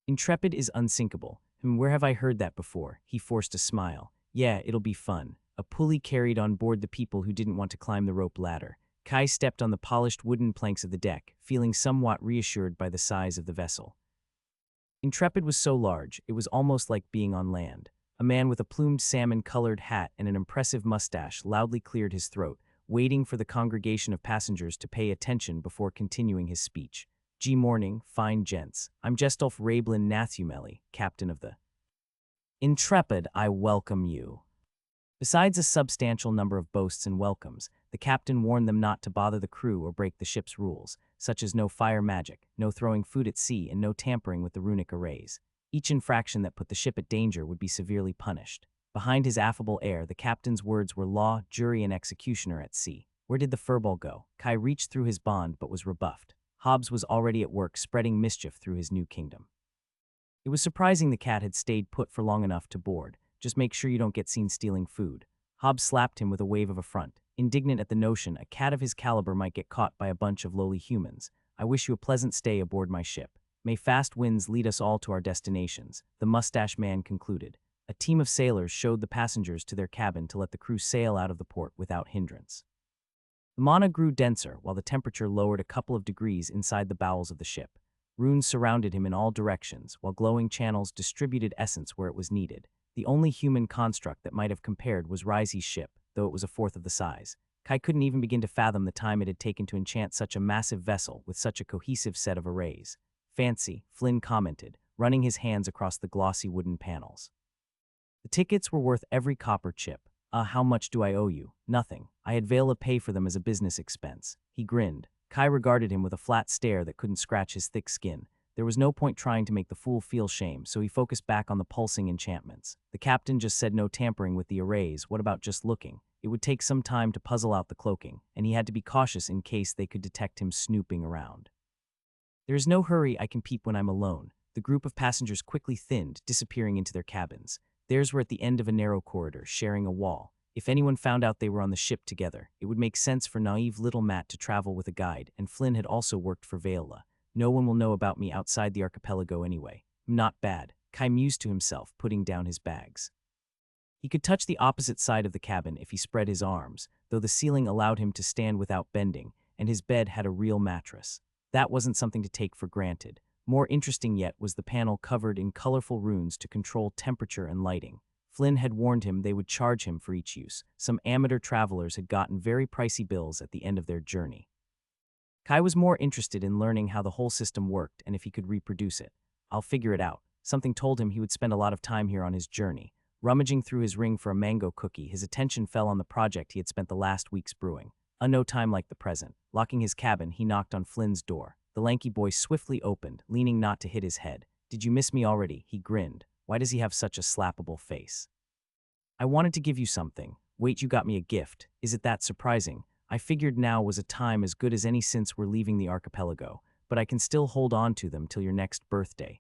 Intrepid is unsinkable. Where have I heard that before? He forced a smile. Yeah, it'll be fun. A pulley carried on board the people who didn't want to climb the rope ladder. Kai stepped on the polished wooden planks of the deck, feeling somewhat reassured by the size of the vessel. Intrepid was so large, it was almost like being on land. A man with a plumed salmon-colored hat and an impressive mustache loudly cleared his throat, waiting for the congregation of passengers to pay attention before continuing his speech. Morning, fine gents. I'm Gestulf Rablin Nathumelli, captain of the Intrepid. I welcome you. Besides a substantial number of boasts and welcomes, the captain warned them not to bother the crew or break the ship's rules, such as no fire magic, no throwing food at sea, and no tampering with the runic arrays. Each infraction that put the ship at danger would be severely punished. Behind his affable air, the captain's words were law, jury, and executioner at sea. Where did the furball go? Kai reached through his bond but was rebuffed. Hobbs was already at work spreading mischief through his new kingdom. It was surprising the cat had stayed put for long enough to board. Just make sure you don't get seen stealing food. Hobbs slapped him with a wave of affront, indignant at the notion a cat of his caliber might get caught by a bunch of lowly humans. I wish you a pleasant stay aboard my ship. May fast winds lead us all to our destinations, the mustache man concluded. A team of sailors showed the passengers to their cabin to let the crew sail out of the port without hindrance. The mana grew denser while the temperature lowered a couple of degrees inside the bowels of the ship. Runes surrounded him in all directions, while glowing channels distributed essence where it was needed. The only human construct that might have compared was Risey's ship, though it was a fourth of the size. Kai couldn't even begin to fathom the time it had taken to enchant such a massive vessel with such a cohesive set of arrays. Fancy, Flynn commented, running his hands across the glossy wooden panels. The tickets were worth every copper chip. How much do I owe you? Nothing. I had Vela pay for them as a business expense. He grinned. Kai regarded him with a flat stare that couldn't scratch his thick skin. There was no point trying to make the fool feel shame, so he focused back on the pulsing enchantments. The captain just said no tampering with the arrays. What about just looking? It would take some time to puzzle out the cloaking, and he had to be cautious in case they could detect him snooping around. There is no hurry, I can peep when I'm alone. The group of passengers quickly thinned, disappearing into their cabins. Theirs were at the end of a narrow corridor, sharing a wall. If anyone found out they were on the ship together, it would make sense for naive little Matt to travel with a guide, and Flynn had also worked for Vela. No one will know about me outside the archipelago anyway. Not bad, Kai mused to himself, putting down his bags. He could touch the opposite side of the cabin if he spread his arms, though the ceiling allowed him to stand without bending, and his bed had a real mattress. That wasn't something to take for granted. More interesting yet was the panel covered in colorful runes to control temperature and lighting. Flynn had warned him they would charge him for each use. Some amateur travelers had gotten very pricey bills at the end of their journey. Kai was more interested in learning how the whole system worked and if he could reproduce it. I'll figure it out. Something told him he would spend a lot of time here on his journey. Rummaging through his ring for a mango cookie, his attention fell on the project he had spent the last weeks brewing. No time like the present. Locking his cabin, he knocked on Flynn's door. The lanky boy swiftly opened, leaning not to hit his head. Did you miss me already? He grinned. Why does he have such a slappable face? I wanted to give you something. Wait, you got me a gift. Is it that surprising? I figured now was a time as good as any since we're leaving the archipelago, but I can still hold on to them till your next birthday.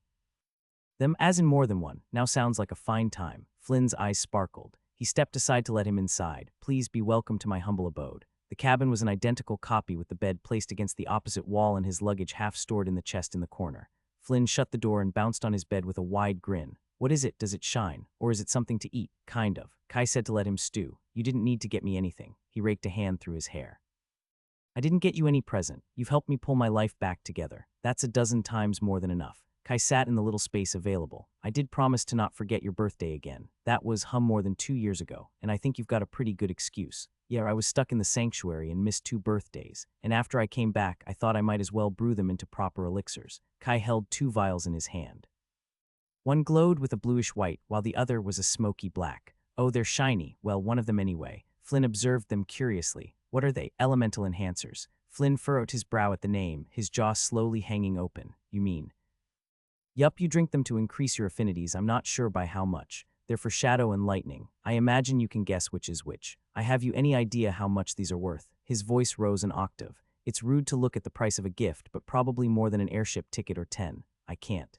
Them as in more than one, now sounds like a fine time. Flynn's eyes sparkled. He stepped aside to let him inside. Please be welcome to my humble abode. The cabin was an identical copy with the bed placed against the opposite wall and his luggage half stored in the chest in the corner. Flynn shut the door and bounced on his bed with a wide grin. What is it? Does it shine? Or is it something to eat? Kind of. Kai said to let him stew. You didn't need to get me anything. He raked a hand through his hair. I didn't get you any present. You've helped me pull my life back together. That's a dozen times more than enough. Kai sat in the little space available. I did promise to not forget your birthday again. That was more than 2 years ago, and I think you've got a pretty good excuse. Yeah, I was stuck in the sanctuary and missed 2 birthdays, and after I came back, I thought I might as well brew them into proper elixirs. Kai held 2 vials in his hand. One glowed with a bluish white, while the other was a smoky black. Oh, they're shiny. Well, one of them anyway. Flynn observed them curiously. What are they? Elemental enhancers. Flynn furrowed his brow at the name, his jaw slowly hanging open. You mean Yup, you drink them to increase your affinities. I'm not sure by how much. They're for shadow and lightning. I imagine you can guess which is which. I have you any idea how much these are worth? His voice rose an octave. It's rude to look at the price of a gift, but probably more than an airship ticket or 10. I can't.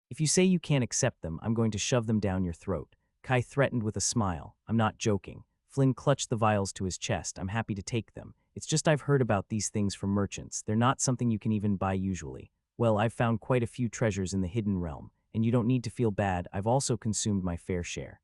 If you say you can't accept them, I'm going to shove them down your throat. Kai threatened with a smile. I'm not joking. Flynn clutched the vials to his chest. I'm happy to take them. It's just I've heard about these things from merchants. They're not something you can even buy usually. Well, I've found quite a few treasures in the hidden realm, and you don't need to feel bad. I've also consumed my fair share.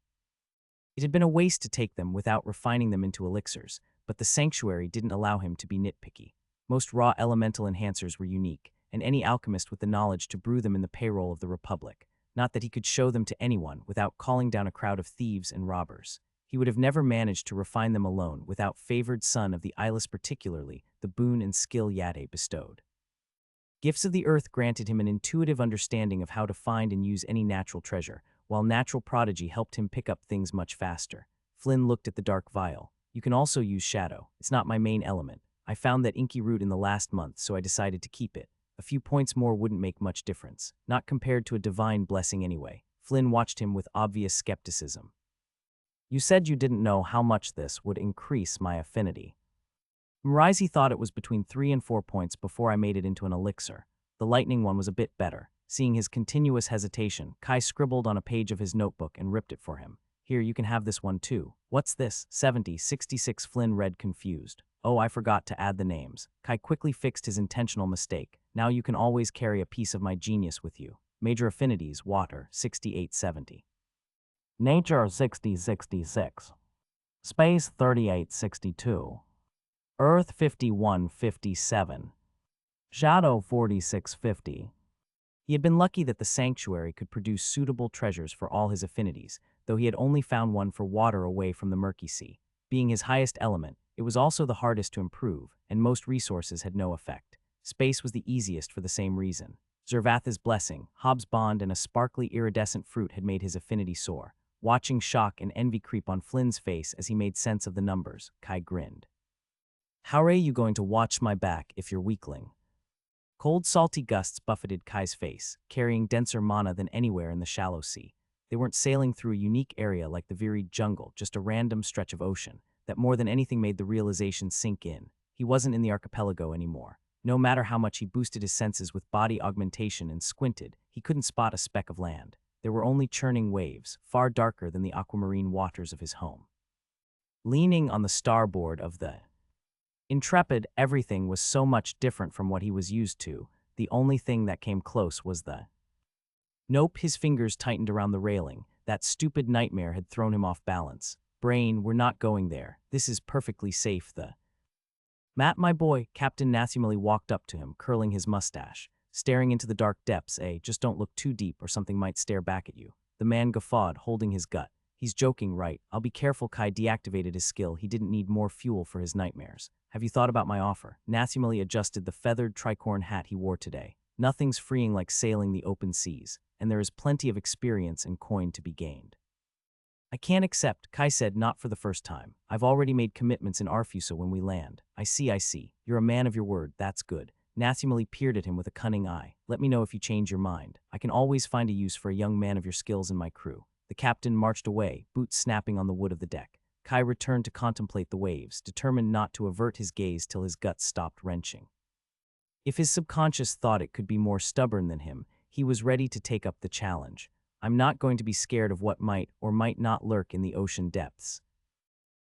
It had been a waste to take them without refining them into elixirs, but the sanctuary didn't allow him to be nitpicky. Most raw elemental enhancers were unique, and any alchemist with the knowledge to brew them in the payroll of the Republic. Not that he could show them to anyone without calling down a crowd of thieves and robbers. He would have never managed to refine them alone without favored son of the eyeless, particularly the boon and skill Yade bestowed. Gifts of the earth granted him an intuitive understanding of how to find and use any natural treasure, while natural prodigy helped him pick up things much faster. Flynn looked at the dark vial. You can also use shadow. It's not my main element. I found that inky root in the last month, so I decided to keep it. A few points more wouldn't make much difference, not compared to a divine blessing anyway. Flynn watched him with obvious skepticism. You said you didn't know how much this would increase my affinity. Mraizi thought it was between 3 and 4 points before I made it into an elixir. The lightning one was a bit better. Seeing his continuous hesitation, Kai scribbled on a page of his notebook and ripped it for him. Here, you can have this one too. What's this? 7066. Flynn read confused. Oh, I forgot to add the names. Kai quickly fixed his intentional mistake. Now you can always carry a piece of my genius with you. Major affinities, water, 6870. Nature, 6066. Space, 3862. Earth, 5157. Shadow, 4650. He had been lucky that the sanctuary could produce suitable treasures for all his affinities, though he had only found one for water away from the murky sea. Being his highest element, it was also the hardest to improve, and most resources had no effect. Space was the easiest for the same reason. Zervatha's blessing, Hobbs' bond, and a sparkly iridescent fruit had made his affinity soar. Watching shock and envy creep on Flynn's face as he made sense of the numbers, Kai grinned. How are you going to watch my back if you're weakling? Cold, salty gusts buffeted Kai's face, carrying denser mana than anywhere in the shallow sea. They weren't sailing through a unique area like the varied jungle, just a random stretch of ocean, that more than anything made the realization sink in. He wasn't in the archipelago anymore. No matter how much he boosted his senses with body augmentation and squinted, he couldn't spot a speck of land. There were only churning waves, far darker than the aquamarine waters of his home. Leaning on the starboard of the Intrepid, everything was so much different from what he was used to. The only thing that came close was the Nope, his fingers tightened around the railing. That stupid nightmare had thrown him off balance. Brain, we're not going there. This is perfectly safe. Matt, my boy, Captain Nathumali walked up to him, curling his mustache. Staring into the dark depths, just don't look too deep or something might stare back at you. The man guffawed, holding his gut. He's joking, right? I'll be careful. Kai deactivated his skill. He didn't need more fuel for his nightmares. Have you thought about my offer? Nathumali adjusted the feathered tricorn hat he wore today. Nothing's freeing like sailing the open seas, and there is plenty of experience and coin to be gained. I can't accept, Kai said, not for the first time. I've already made commitments in Arfusa when we land. I see. You're a man of your word. That's good. Nathumali peered at him with a cunning eye. Let me know if you change your mind. I can always find a use for a young man of your skills in my crew. The captain marched away, boots snapping on the wood of the deck. Kai returned to contemplate the waves, determined not to avert his gaze till his guts stopped wrenching. If his subconscious thought it could be more stubborn than him, he was ready to take up the challenge. I'm not going to be scared of what might or might not lurk in the ocean depths.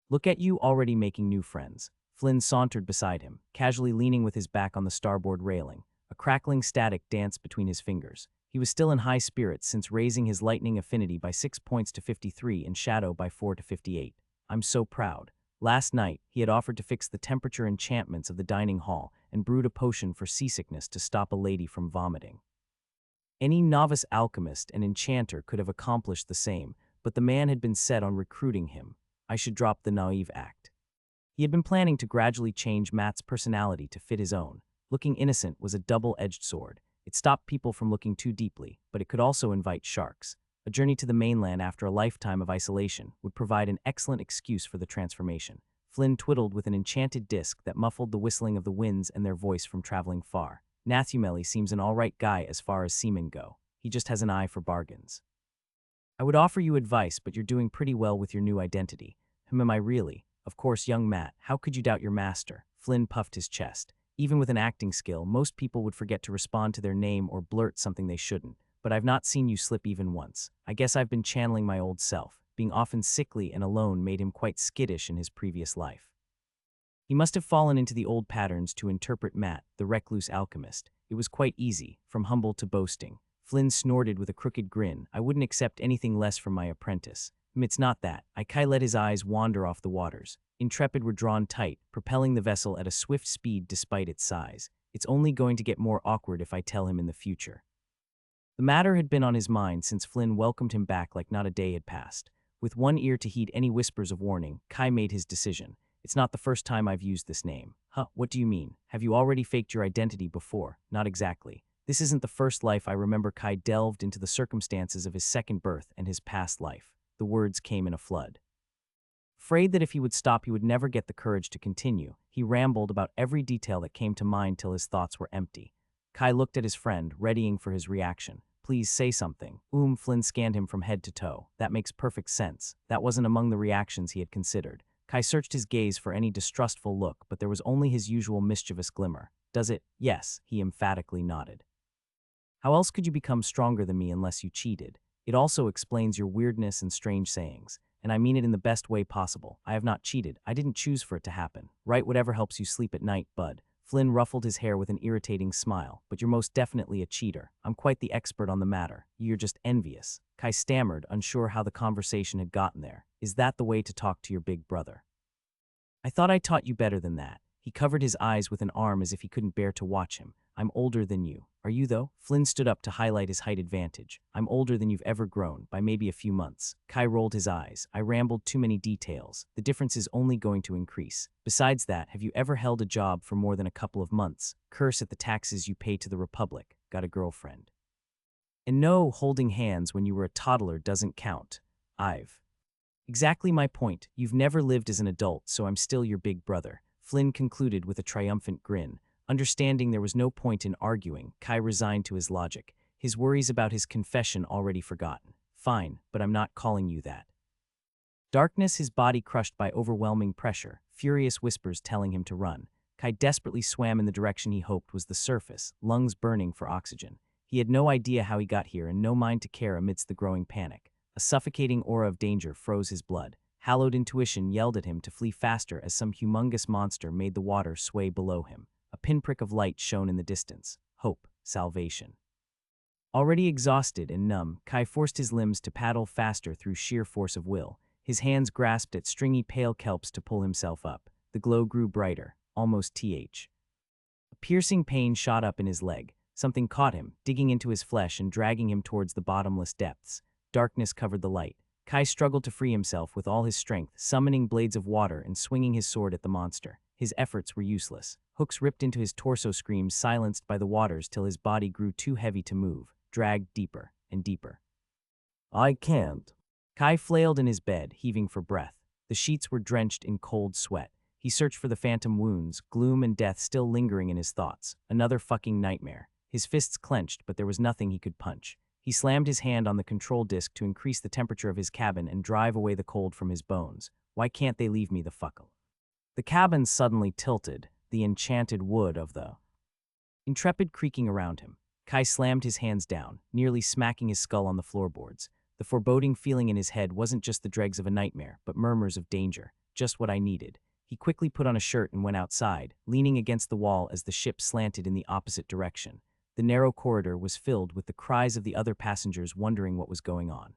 Look at you already making new friends. Flynn sauntered beside him, casually leaning with his back on the starboard railing. A crackling static danced between his fingers. He was still in high spirits since raising his lightning affinity by 6 points to 53 and shadow by 4 to 58. I'm so proud. Last night, he had offered to fix the temperature enchantments of the dining hall and brewed a potion for seasickness to stop a lady from vomiting. Any novice alchemist and enchanter could have accomplished the same, but the man had been set on recruiting him. I should drop the naive act. He had been planning to gradually change Matt's personality to fit his own. Looking innocent was a double-edged sword. It stopped people from looking too deeply, but it could also invite sharks. A journey to the mainland after a lifetime of isolation would provide an excellent excuse for the transformation. Flynn twiddled with an enchanted disc that muffled the whistling of the winds and their voice from traveling far. Nathumali seems an all-right guy as far as seamen go. he just has an eye for bargains. I would offer you advice, but you're doing pretty well with your new identity. Am I really? Of course, young Matt, how could you doubt your master? Flynn puffed his chest. Even with an acting skill, most people would forget to respond to their name or blurt something they shouldn't. But I've not seen you slip even once. I guess I've been channeling my old self. Being often sickly and alone made him quite skittish in his previous life. He must have fallen into the old patterns to interpret Matt, the recluse alchemist. It was quite easy, from humble to boasting. Flynn snorted with a crooked grin. I wouldn't accept anything less from my apprentice. It's not that. Kai let his eyes wander off the waters. Intrepid were drawn tight, propelling the vessel at a swift speed despite its size. It's only going to get more awkward if I tell him in the future. The matter had been on his mind since Flynn welcomed him back like not a day had passed. With one ear to heed any whispers of warning, Kai made his decision. It's not the first time I've used this name. Huh, what do you mean? Have you already faked your identity before? Not exactly. This isn't the first life I remember. Kai delved into the circumstances of his second birth and his past life. The words came in a flood. Afraid that if he would stop he would never get the courage to continue, he rambled about every detail that came to mind till his thoughts were empty. Kai looked at his friend, readying for his reaction. Please say something. Flynn scanned him from head to toe. That makes perfect sense. That wasn't among the reactions he had considered. Kai searched his gaze for any distrustful look, but there was only his usual mischievous glimmer. Does it? Yes, he emphatically nodded. How else could you become stronger than me unless you cheated? It also explains your weirdness and strange sayings. And I mean it in the best way possible. I have not cheated. I didn't choose for it to happen. Write whatever helps you sleep at night, bud. Flynn ruffled his hair with an irritating smile. But you're most definitely a cheater. I'm quite the expert on the matter. You're just envious. Kai stammered, unsure how the conversation had gotten there. Is that the way to talk to your big brother? I thought I taught you better than that. He covered his eyes with an arm as if he couldn't bear to watch him. I'm older than you. Are you, though? Flynn stood up to highlight his height advantage. I'm older than you've ever grown, by maybe a few months. Kai rolled his eyes. I rambled too many details. The difference is only going to increase. Besides that, have you ever held a job for more than a couple of months? Curse at the taxes you pay to the Republic. Got a girlfriend. And no, holding hands when you were a toddler doesn't count. Exactly my point. You've never lived as an adult, so I'm still your big brother. Flynn concluded with a triumphant grin. Understanding there was no point in arguing, Kai resigned to his logic, his worries about his confession already forgotten. Fine, but I'm not calling you that. Darkness, his body crushed by overwhelming pressure, furious whispers telling him to run. Kai desperately swam in the direction he hoped was the surface, lungs burning for oxygen. He had no idea how he got here and no mind to care amidst the growing panic. A suffocating aura of danger froze his blood. Hallowed intuition yelled at him to flee faster as some humongous monster made the water sway below him. A pinprick of light shone in the distance. Hope, salvation. Already exhausted and numb, Kai forced his limbs to paddle faster through sheer force of will. His hands grasped at stringy pale kelps to pull himself up. The glow grew brighter, almost th. A piercing pain shot up in his leg. Something caught him, digging into his flesh and dragging him towards the bottomless depths. Darkness covered the light. Kai struggled to free himself with all his strength, summoning blades of water and swinging his sword at the monster. His efforts were useless. Hooks ripped into his torso, screams silenced by the waters till his body grew too heavy to move, dragged deeper and deeper. I can't. Kai flailed in his bed, heaving for breath. The sheets were drenched in cold sweat. He searched for the phantom wounds, gloom and death still lingering in his thoughts. Another fucking nightmare. His fists clenched, but there was nothing he could punch. He slammed his hand on the control disc to increase the temperature of his cabin and drive away the cold from his bones. Why can't they leave me the fuckle? The cabin suddenly tilted, the enchanted wood of the Intrepid creaking around him. Kai slammed his hands down, nearly smacking his skull on the floorboards. The foreboding feeling in his head wasn't just the dregs of a nightmare, but murmurs of danger. Just what I needed. He quickly put on a shirt and went outside, leaning against the wall as the ship slanted in the opposite direction. The narrow corridor was filled with the cries of the other passengers wondering what was going on.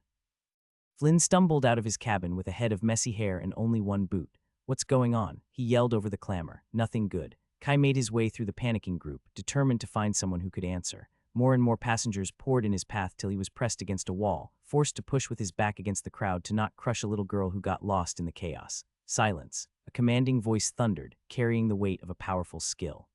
Flynn stumbled out of his cabin with a head of messy hair and only one boot. What's going on? He yelled over the clamor. Nothing good. Kai made his way through the panicking group, determined to find someone who could answer. More and more passengers poured in his path till he was pressed against a wall, forced to push with his back against the crowd to not crush a little girl who got lost in the chaos. Silence. A commanding voice thundered, carrying the weight of a powerful skill.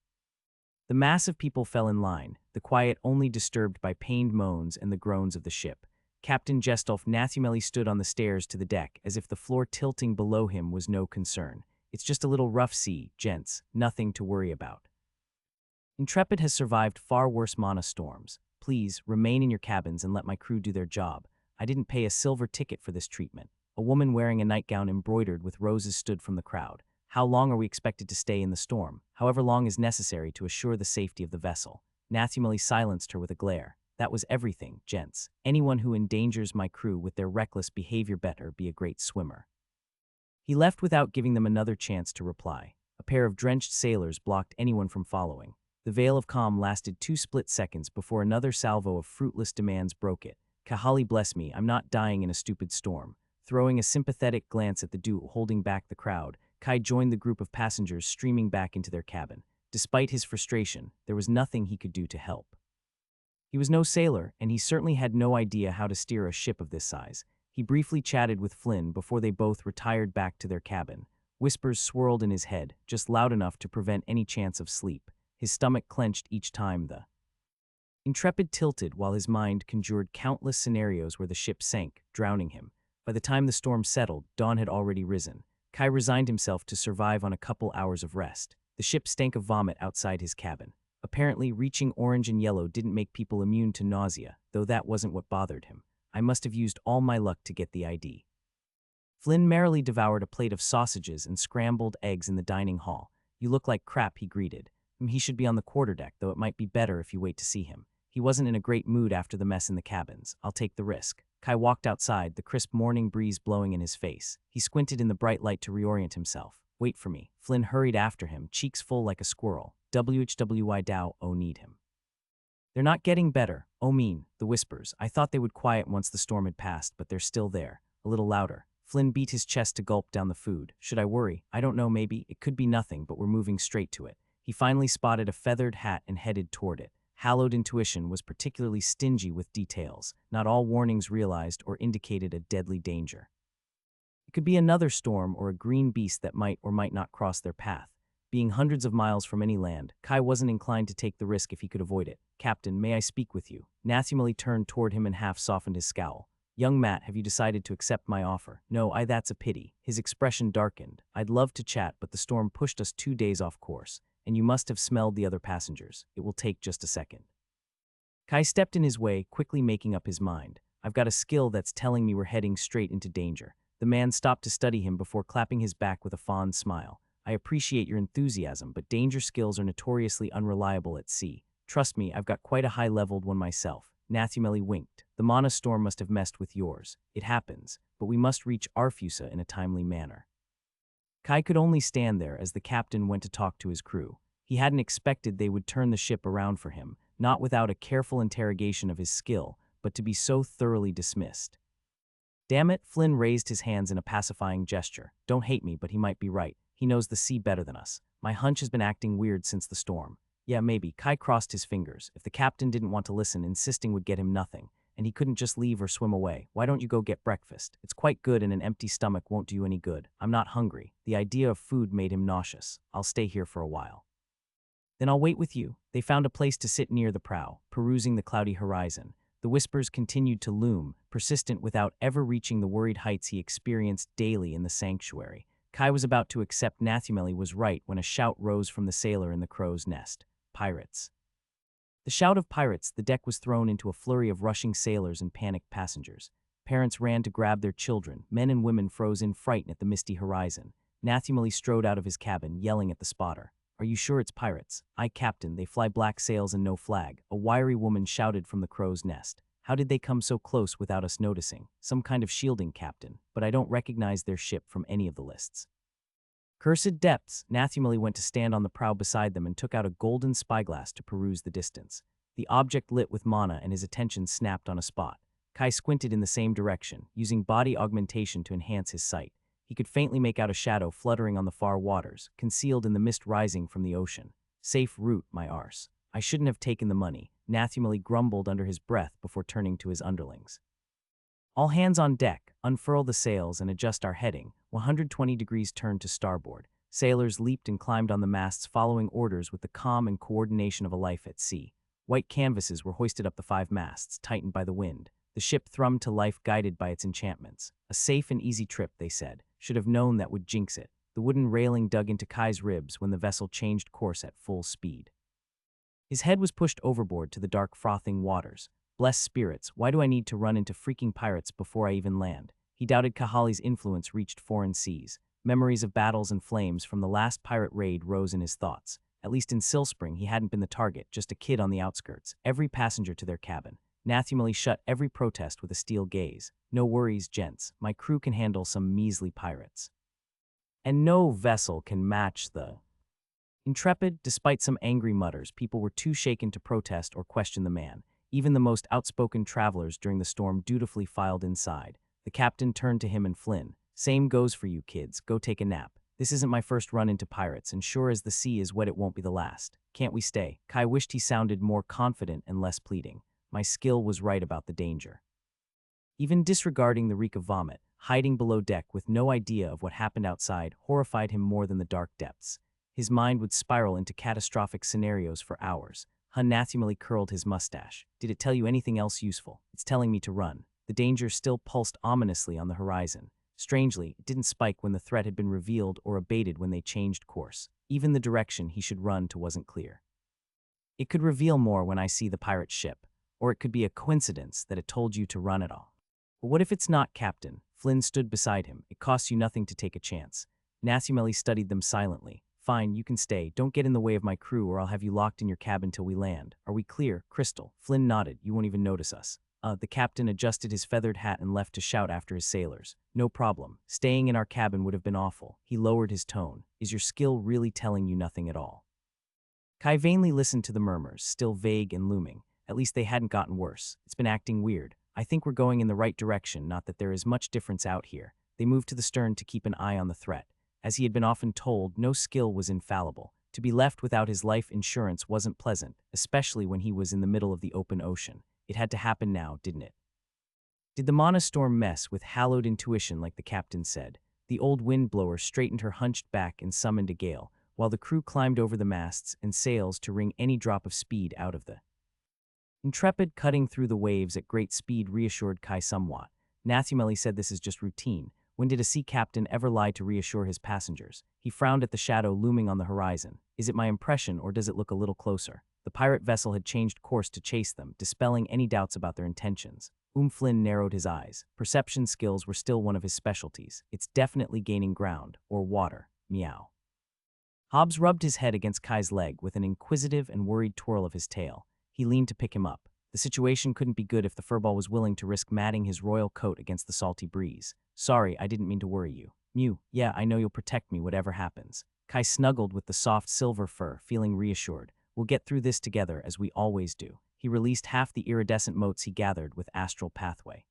The mass of people fell in line, the quiet only disturbed by pained moans and the groans of the ship. Captain Gestolf Nathumeli stood on the stairs to the deck as if the floor tilting below him was no concern. It's just a little rough sea, gents, nothing to worry about. Intrepid has survived far worse mana storms. please, remain in your cabins and let my crew do their job. I didn't pay a silver ticket for this treatment. A woman wearing a nightgown embroidered with roses stood from the crowd. How long are we expected to stay in the storm? However long is necessary to assure the safety of the vessel. Nathumali silenced her with a glare. That was everything, gents. Anyone who endangers my crew with their reckless behavior better be a great swimmer. He left without giving them another chance to reply. A pair of drenched sailors blocked anyone from following. The veil of calm lasted 2 split seconds before another salvo of fruitless demands broke it. Kahali bless me, I'm not dying in a stupid storm. Throwing a sympathetic glance at the dude holding back the crowd, Kai joined the group of passengers streaming back into their cabin. Despite his frustration, there was nothing he could do to help. He was no sailor, and he certainly had no idea how to steer a ship of this size. He briefly chatted with Flynn before they both retired back to their cabin. Whispers swirled in his head, just loud enough to prevent any chance of sleep. His stomach clenched each time the Intrepid tilted while his mind conjured countless scenarios where the ship sank, drowning him. By the time the storm settled, dawn had already risen. Kai resigned himself to survive on a couple hours of rest. The ship stank of vomit outside his cabin. Apparently, reaching orange and yellow didn't make people immune to nausea, though that wasn't what bothered him. I must have used all my luck to get the ID. Flynn merrily devoured a plate of sausages and scrambled eggs in the dining hall. You look like crap, he greeted. He should be on the quarterdeck, though it might be better if you wait to see him. He wasn't in a great mood after the mess in the cabins. I'll take the risk. Kai walked outside, the crisp morning breeze blowing in his face. He squinted in the bright light to reorient himself. Wait for me. Flynn hurried after him, cheeks full like a squirrel. WHWY Dow, oh need him. They're not getting better. Oh mean, the whispers. I thought they would quiet once the storm had passed, but they're still there. A little louder. Flynn beat his chest to gulp down the food. Should I worry? I don't know, maybe. It could be nothing, but we're moving straight to it. He finally spotted a feathered hat and headed toward it. Hallowed intuition was particularly stingy with details. Not all warnings realized or indicated a deadly danger. It could be another storm or a green beast that might or might not cross their path. Being hundreds of miles from any land, Kai wasn't inclined to take the risk if he could avoid it. Captain, may I speak with you? Nathumali turned toward him and half softened his scowl. Young Matt, have you decided to accept my offer? No, that's a pity. His expression darkened. I'd love to chat, but the storm pushed us 2 days off course. And you must have smelled the other passengers. It will take just a second. Kai stepped in his way, quickly making up his mind. I've got a skill that's telling me we're heading straight into danger. The man stopped to study him before clapping his back with a fond smile. I appreciate your enthusiasm, but danger skills are notoriously unreliable at sea. Trust me, I've got quite a high-leveled one myself. Nathumali winked. The Mana storm must have messed with yours. It happens, but we must reach Arfusa in a timely manner. Kai could only stand there as the captain went to talk to his crew. He hadn't expected they would turn the ship around for him, not without a careful interrogation of his skill, but to be so thoroughly dismissed. Damn it, Flynn raised his hands in a pacifying gesture. Don't hate me, but he might be right. He knows the sea better than us. My hunch has been acting weird since the storm. Yeah, maybe. Kai crossed his fingers. If the captain didn't want to listen, insisting would get him nothing. And he couldn't just leave or swim away. Why don't you go get breakfast? It's quite good and an empty stomach won't do you any good. I'm not hungry. The idea of food made him nauseous. I'll stay here for a while. Then I'll wait with you. They found a place to sit near the prow, perusing the cloudy horizon. The whispers continued to loom, persistent without ever reaching the worried heights he experienced daily in the sanctuary. Kai was about to accept Nathumali was right when a shout rose from the sailor in the crow's nest. Pirates. The shout of pirates, the deck was thrown into a flurry of rushing sailors and panicked passengers. Parents ran to grab their children. Men and women froze in fright at the misty horizon. Nathumali strode out of his cabin, yelling at the spotter. Are you sure it's pirates? Aye, Captain, they fly black sails and no flag. A wiry woman shouted from the crow's nest. How did they come so close without us noticing? Some kind of shielding, Captain, but I don't recognize their ship from any of the lists. Cursed depths! Nathumali went to stand on the prow beside them and took out a golden spyglass to peruse the distance. The object lit with mana and his attention snapped on a spot. Kai squinted in the same direction, using body augmentation to enhance his sight. He could faintly make out a shadow fluttering on the far waters, concealed in the mist rising from the ocean. Safe route, my arse. I shouldn't have taken the money, Nathumali grumbled under his breath before turning to his underlings. All hands on deck, unfurl the sails and adjust our heading. 120 degrees turned to starboard. Sailors leaped and climbed on the masts following orders with the calm and coordination of a life at sea. White canvases were hoisted up the 5 masts, tightened by the wind. The ship thrummed to life guided by its enchantments. A safe and easy trip, they said. Should have known that would jinx it. The wooden railing dug into Kai's ribs when the vessel changed course at full speed. His head was pushed overboard to the dark frothing waters. Blessed spirits, why do I need to run into freaking pirates before I even land? He doubted Kahali's influence reached foreign seas. Memories of battles and flames from the last pirate raid rose in his thoughts. At least in Silspring, he hadn't been the target, just a kid on the outskirts. Every passenger to their cabin. Nathumali shut every protest with a steel gaze. No worries, gents. My crew can handle some measly pirates. And no vessel can match the Intrepid. Despite some angry mutters, people were too shaken to protest or question the man. Even the most outspoken travelers during the storm dutifully filed inside. The captain turned to him and Flynn. Same goes for you kids, go take a nap. This isn't my first run into pirates, and sure as the sea is wet it won't be the last. Can't we stay? Kai wished he sounded more confident and less pleading. My skill was right about the danger. Even disregarding the reek of vomit, hiding below deck with no idea of what happened outside horrified him more than the dark depths. His mind would spiral into catastrophic scenarios for hours. Hun Nathumali curled his mustache. Did it tell you anything else useful? It's telling me to run. The danger still pulsed ominously on the horizon. Strangely, it didn't spike when the threat had been revealed or abated when they changed course. Even the direction he should run to wasn't clear. It could reveal more when I see the pirate ship, or it could be a coincidence that it told you to run at all. But what if it's not, Captain? Flynn stood beside him. It costs you nothing to take a chance. Nathumali studied them silently. Fine, you can stay. Don't get in the way of my crew or I'll have you locked in your cabin till we land. Are we clear, Crystal? Flynn nodded. You won't even notice us. The captain adjusted his feathered hat and left to shout after his sailors. No problem. Staying in our cabin would have been awful. He lowered his tone. Is your skill really telling you nothing at all? Kai vainly listened to the murmurs, still vague and looming. At least they hadn't gotten worse. It's been acting weird. I think we're going in the right direction, not that there is much difference out here. They moved to the stern to keep an eye on the threat. As he had been often told, no skill was infallible. To be left without his life insurance wasn't pleasant, especially when he was in the middle of the open ocean. It had to happen now, didn't it? Did the Mana storm mess with hallowed intuition like the captain said? The old windblower straightened her hunched back and summoned a gale, while the crew climbed over the masts and sails to wring any drop of speed out of the Intrepid. Cutting through the waves at great speed reassured Kai somewhat. Nathumali said this is just routine. When did a sea captain ever lie to reassure his passengers? He frowned at the shadow looming on the horizon. Is it my impression, or does it look a little closer? The pirate vessel had changed course to chase them, dispelling any doubts about their intentions. Flynn narrowed his eyes. Perception skills were still one of his specialties. It's definitely gaining ground, or water. Meow. Hobbs rubbed his head against Kai's leg with an inquisitive and worried twirl of his tail. He leaned to pick him up. The situation couldn't be good if the furball was willing to risk matting his royal coat against the salty breeze. Sorry, I didn't mean to worry you. Mew, yeah, I know you'll protect me whatever happens. Kai snuggled with the soft silver fur, feeling reassured. We'll get through this together as we always do. He released half the iridescent motes he gathered with Astral Pathway.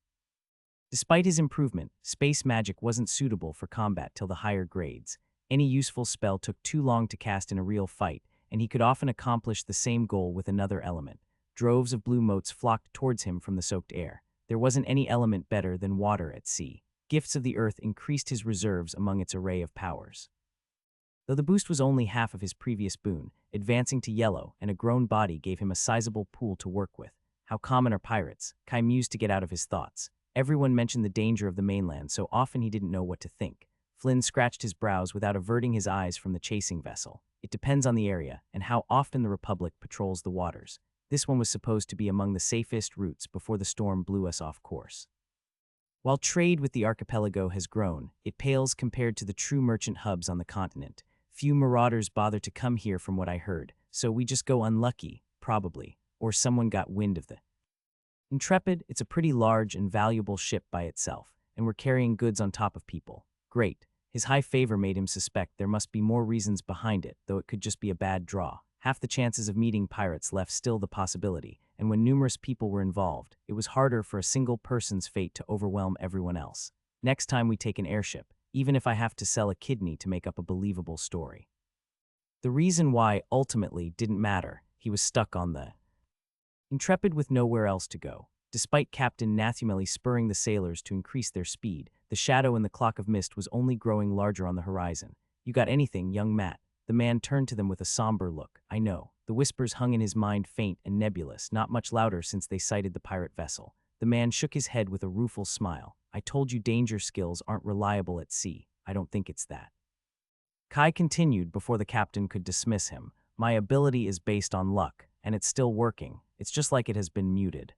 Despite his improvement, space magic wasn't suitable for combat till the higher grades. Any useful spell took too long to cast in a real fight, and he could often accomplish the same goal with another element. Droves of blue motes flocked towards him from the soaked air. There wasn't any element better than water at sea. Gifts of the earth increased his reserves among its array of powers. Though the boost was only half of his previous boon, advancing to yellow and a grown body gave him a sizable pool to work with. How common are pirates? Kai mused to get out of his thoughts. Everyone mentioned the danger of the mainland so often he didn't know what to think. Flynn scratched his brows without averting his eyes from the chasing vessel. It depends on the area and how often the Republic patrols the waters. This one was supposed to be among the safest routes before the storm blew us off course. While trade with the archipelago has grown, it pales compared to the true merchant hubs on the continent. Few marauders bother to come here from what I heard, so we just go unlucky, probably, or someone got wind of the Intrepid. It's a pretty large and valuable ship by itself, and we're carrying goods on top of people. Great. His high favor made him suspect there must be more reasons behind it, though it could just be a bad draw. Half the chances of meeting pirates left still the possibility, and when numerous people were involved, it was harder for a single person's fate to overwhelm everyone else. Next time we take an airship, even if I have to sell a kidney to make up a believable story. The reason why ultimately didn't matter. He was stuck on the Intrepid with nowhere else to go. Despite Captain Nathumali spurring the sailors to increase their speed, the shadow in the clock of mist was only growing larger on the horizon. You got anything, young Matt? The man turned to them with a somber look. I know. The whispers hung in his mind faint and nebulous, not much louder since they sighted the pirate vessel. The man shook his head with a rueful smile. I told you danger skills aren't reliable at sea. I don't think it's that. Kai continued before the captain could dismiss him. My ability is based on luck, and it's still working. It's just like it has been muted.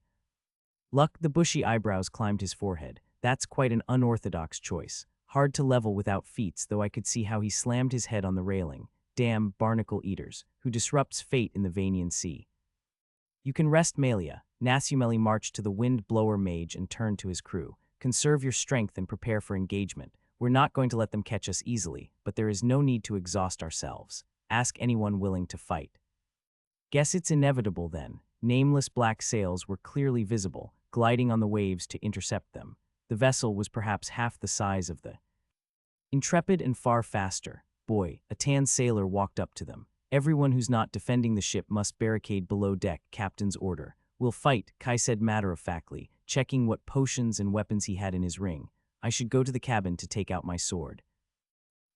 Luck, the bushy eyebrows climbed his forehead. That's quite an unorthodox choice. Hard to level without feats, though I could see how he slammed his head on the railing. Damn barnacle eaters, who disrupts fate in the Vanian Sea. You can rest, Malia. Nasumeli marched to the wind-blower mage and turned to his crew. Conserve your strength and prepare for engagement. We're not going to let them catch us easily, but there is no need to exhaust ourselves. Ask anyone willing to fight. Guess it's inevitable then. Nameless black sails were clearly visible, gliding on the waves to intercept them. The vessel was perhaps half the size of the Intrepid and far faster. Boy, a tan sailor walked up to them. Everyone who's not defending the ship must barricade below deck, captain's order. We'll fight, Kai said matter-of-factly, checking what potions and weapons he had in his ring. I should go to the cabin to take out my sword.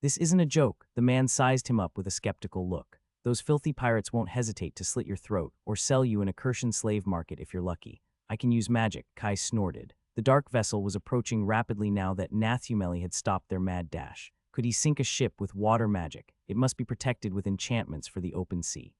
This isn't a joke, the man sized him up with a skeptical look. Those filthy pirates won't hesitate to slit your throat or sell you in a Kurtian slave market if you're lucky. I can use magic, Kai snorted. The dark vessel was approaching rapidly now that Nathumeli had stopped their mad dash. Could he sink a ship with water magic? It must be protected with enchantments for the open sea.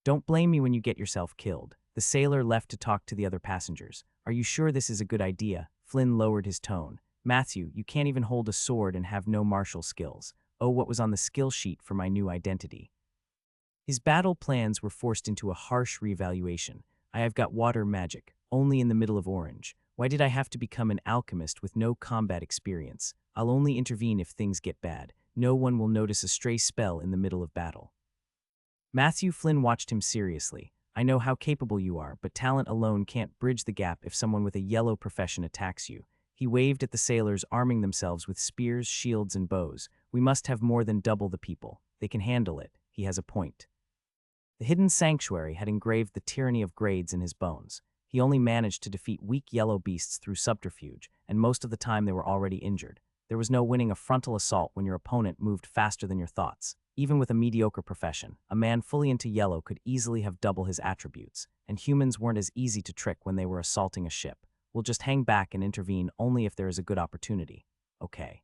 Don't blame me when you get yourself killed. The sailor left to talk to the other passengers. Are you sure this is a good idea? Flynn lowered his tone. Matthew, you can't even hold a sword and have no martial skills. Oh, what was on the skill sheet for my new identity? His battle plans were forced into a harsh reevaluation. I have got water magic, only in the middle of Orange. Why did I have to become an alchemist with no combat experience? I'll only intervene if things get bad. No one will notice a stray spell in the middle of battle. Matthew Flynn watched him seriously. I know how capable you are, but talent alone can't bridge the gap if someone with a yellow profession attacks you. He waved at the sailors arming themselves with spears, shields, and bows. We must have more than double the people. They can handle it. He has a point. The hidden sanctuary had engraved the tyranny of grades in his bones. He only managed to defeat weak yellow beasts through subterfuge, and most of the time they were already injured. There was no winning a frontal assault when your opponent moved faster than your thoughts. Even with a mediocre profession, a man fully into yellow could easily have double his attributes, and humans weren't as easy to trick when they were assaulting a ship. We'll just hang back and intervene only if there is a good opportunity. Okay.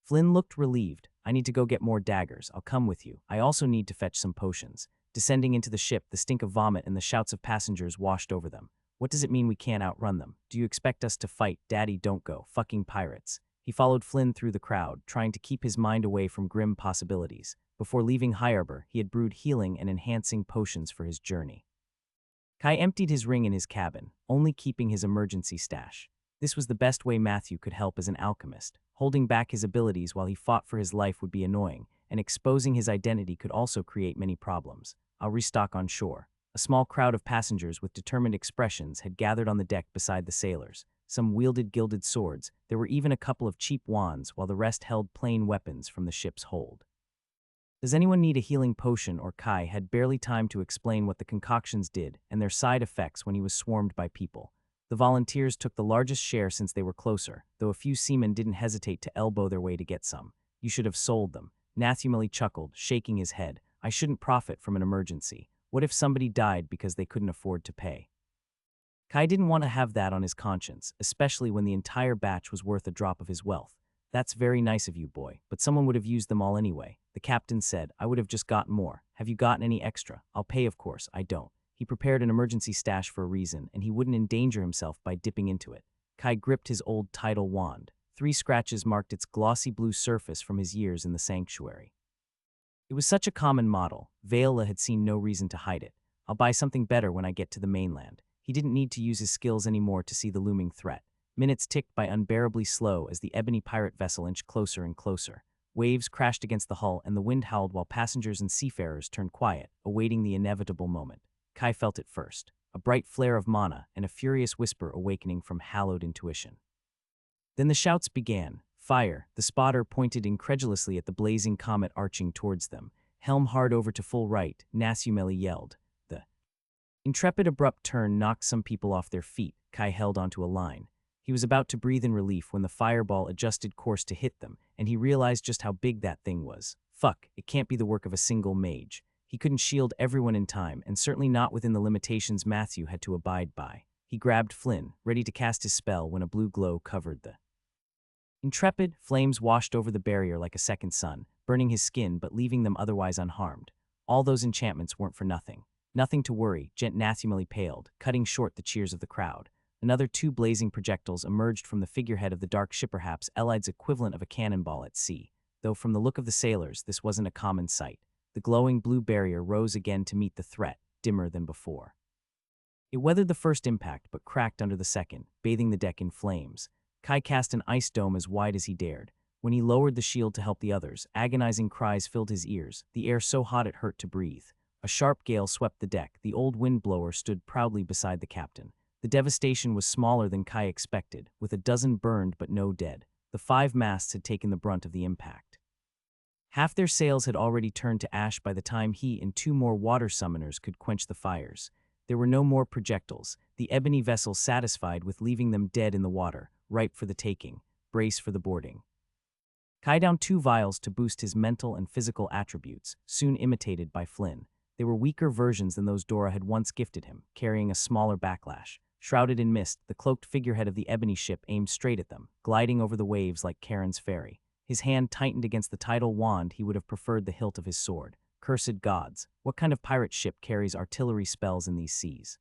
Flynn looked relieved. I need to go get more daggers. I'll come with you. I also need to fetch some potions. Descending into the ship, the stink of vomit and the shouts of passengers washed over them. What does it mean we can't outrun them? Do you expect us to fight? Daddy, don't go. Fucking pirates. He followed Flynn through the crowd, trying to keep his mind away from grim possibilities. Before leaving High Arbor, he had brewed healing and enhancing potions for his journey. Kai emptied his ring in his cabin, only keeping his emergency stash. This was the best way Matthew could help as an alchemist. Holding back his abilities while he fought for his life would be annoying, and exposing his identity could also create many problems. I'll restock on shore. A small crowd of passengers with determined expressions had gathered on the deck beside the sailors. Some wielded gilded swords. There were even a couple of cheap wands, while the rest held plain weapons from the ship's hold. Does anyone need a healing potion? Or Kai had barely time to explain what the concoctions did and their side effects when he was swarmed by people. The volunteers took the largest share since they were closer, though a few seamen didn't hesitate to elbow their way to get some. You should have sold them. Nathumeli chuckled, shaking his head. I shouldn't profit from an emergency. What if somebody died because they couldn't afford to pay? Kai didn't want to have that on his conscience, especially when the entire batch was worth a drop of his wealth. That's very nice of you, boy, but someone would have used them all anyway. The captain said, I would have just gotten more. Have you gotten any extra? I'll pay, of course. I don't. He prepared an emergency stash for a reason, and he wouldn't endanger himself by dipping into it. Kai gripped his old tidal wand. 3 scratches marked its glossy blue surface from his years in the sanctuary. It was such a common model, Vela had seen no reason to hide it. I'll buy something better when I get to the mainland. He didn't need to use his skills anymore to see the looming threat. Minutes ticked by unbearably slow as the ebony pirate vessel inched closer and closer. Waves crashed against the hull and the wind howled while passengers and seafarers turned quiet, awaiting the inevitable moment. Kai felt it first, a bright flare of mana and a furious whisper awakening from hallowed intuition. Then the shouts began. Fire! The spotter pointed incredulously at the blazing comet arching towards them. Helm hard over to full right, Nasumeli yelled. The intrepid abrupt turn knocked some people off their feet. Kai held onto a line. He was about to breathe in relief when the fireball adjusted course to hit them, and he realized just how big that thing was. Fuck, it can't be the work of a single mage. He couldn't shield everyone in time, and certainly not within the limitations Matthew had to abide by. He grabbed Flynn, ready to cast his spell when a blue glow covered the intrepid. Flames washed over the barrier like a second sun, burning his skin but leaving them otherwise unharmed. All those enchantments weren't for nothing. Nothing to worry, Gent nathumally paled, cutting short the cheers of the crowd. Another two blazing projectiles emerged from the figurehead of the dark ship, perhaps Elid's equivalent of a cannonball at sea. Though from the look of the sailors, this wasn't a common sight. The glowing blue barrier rose again to meet the threat, dimmer than before. It weathered the first impact, but cracked under the second, bathing the deck in flames. Kai cast an ice dome as wide as he dared. When he lowered the shield to help the others, agonizing cries filled his ears, the air so hot it hurt to breathe. A sharp gale swept the deck. The old windblower stood proudly beside the captain. The devastation was smaller than Kai expected, with a dozen burned but no dead. The 5 masts had taken the brunt of the impact. Half their sails had already turned to ash by the time he and 2 more water summoners could quench the fires. There were no more projectiles, the ebony vessel satisfied with leaving them dead in the water, ripe for the taking, brace for the boarding. Kai downed 2 vials to boost his mental and physical attributes, soon imitated by Flynn. They were weaker versions than those Dora had once gifted him, carrying a smaller backlash. Shrouded in mist, the cloaked figurehead of the ebony ship aimed straight at them, gliding over the waves like Charon's ferry. His hand tightened against the tidal wand. He would have preferred the hilt of his sword. Cursed gods, what kind of pirate ship carries artillery spells in these seas?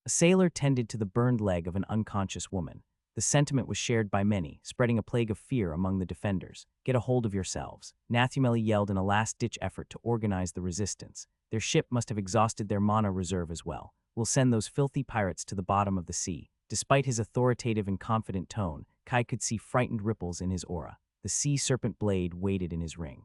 A sailor tended to the burned leg of an unconscious woman. The sentiment was shared by many, spreading a plague of fear among the defenders. Get a hold of yourselves, Nathumeli yelled in a last-ditch effort to organize the resistance. Their ship must have exhausted their mana reserve as well. We'll send those filthy pirates to the bottom of the sea. Despite his authoritative and confident tone, Kai could see frightened ripples in his aura. The sea serpent blade waited in his ring.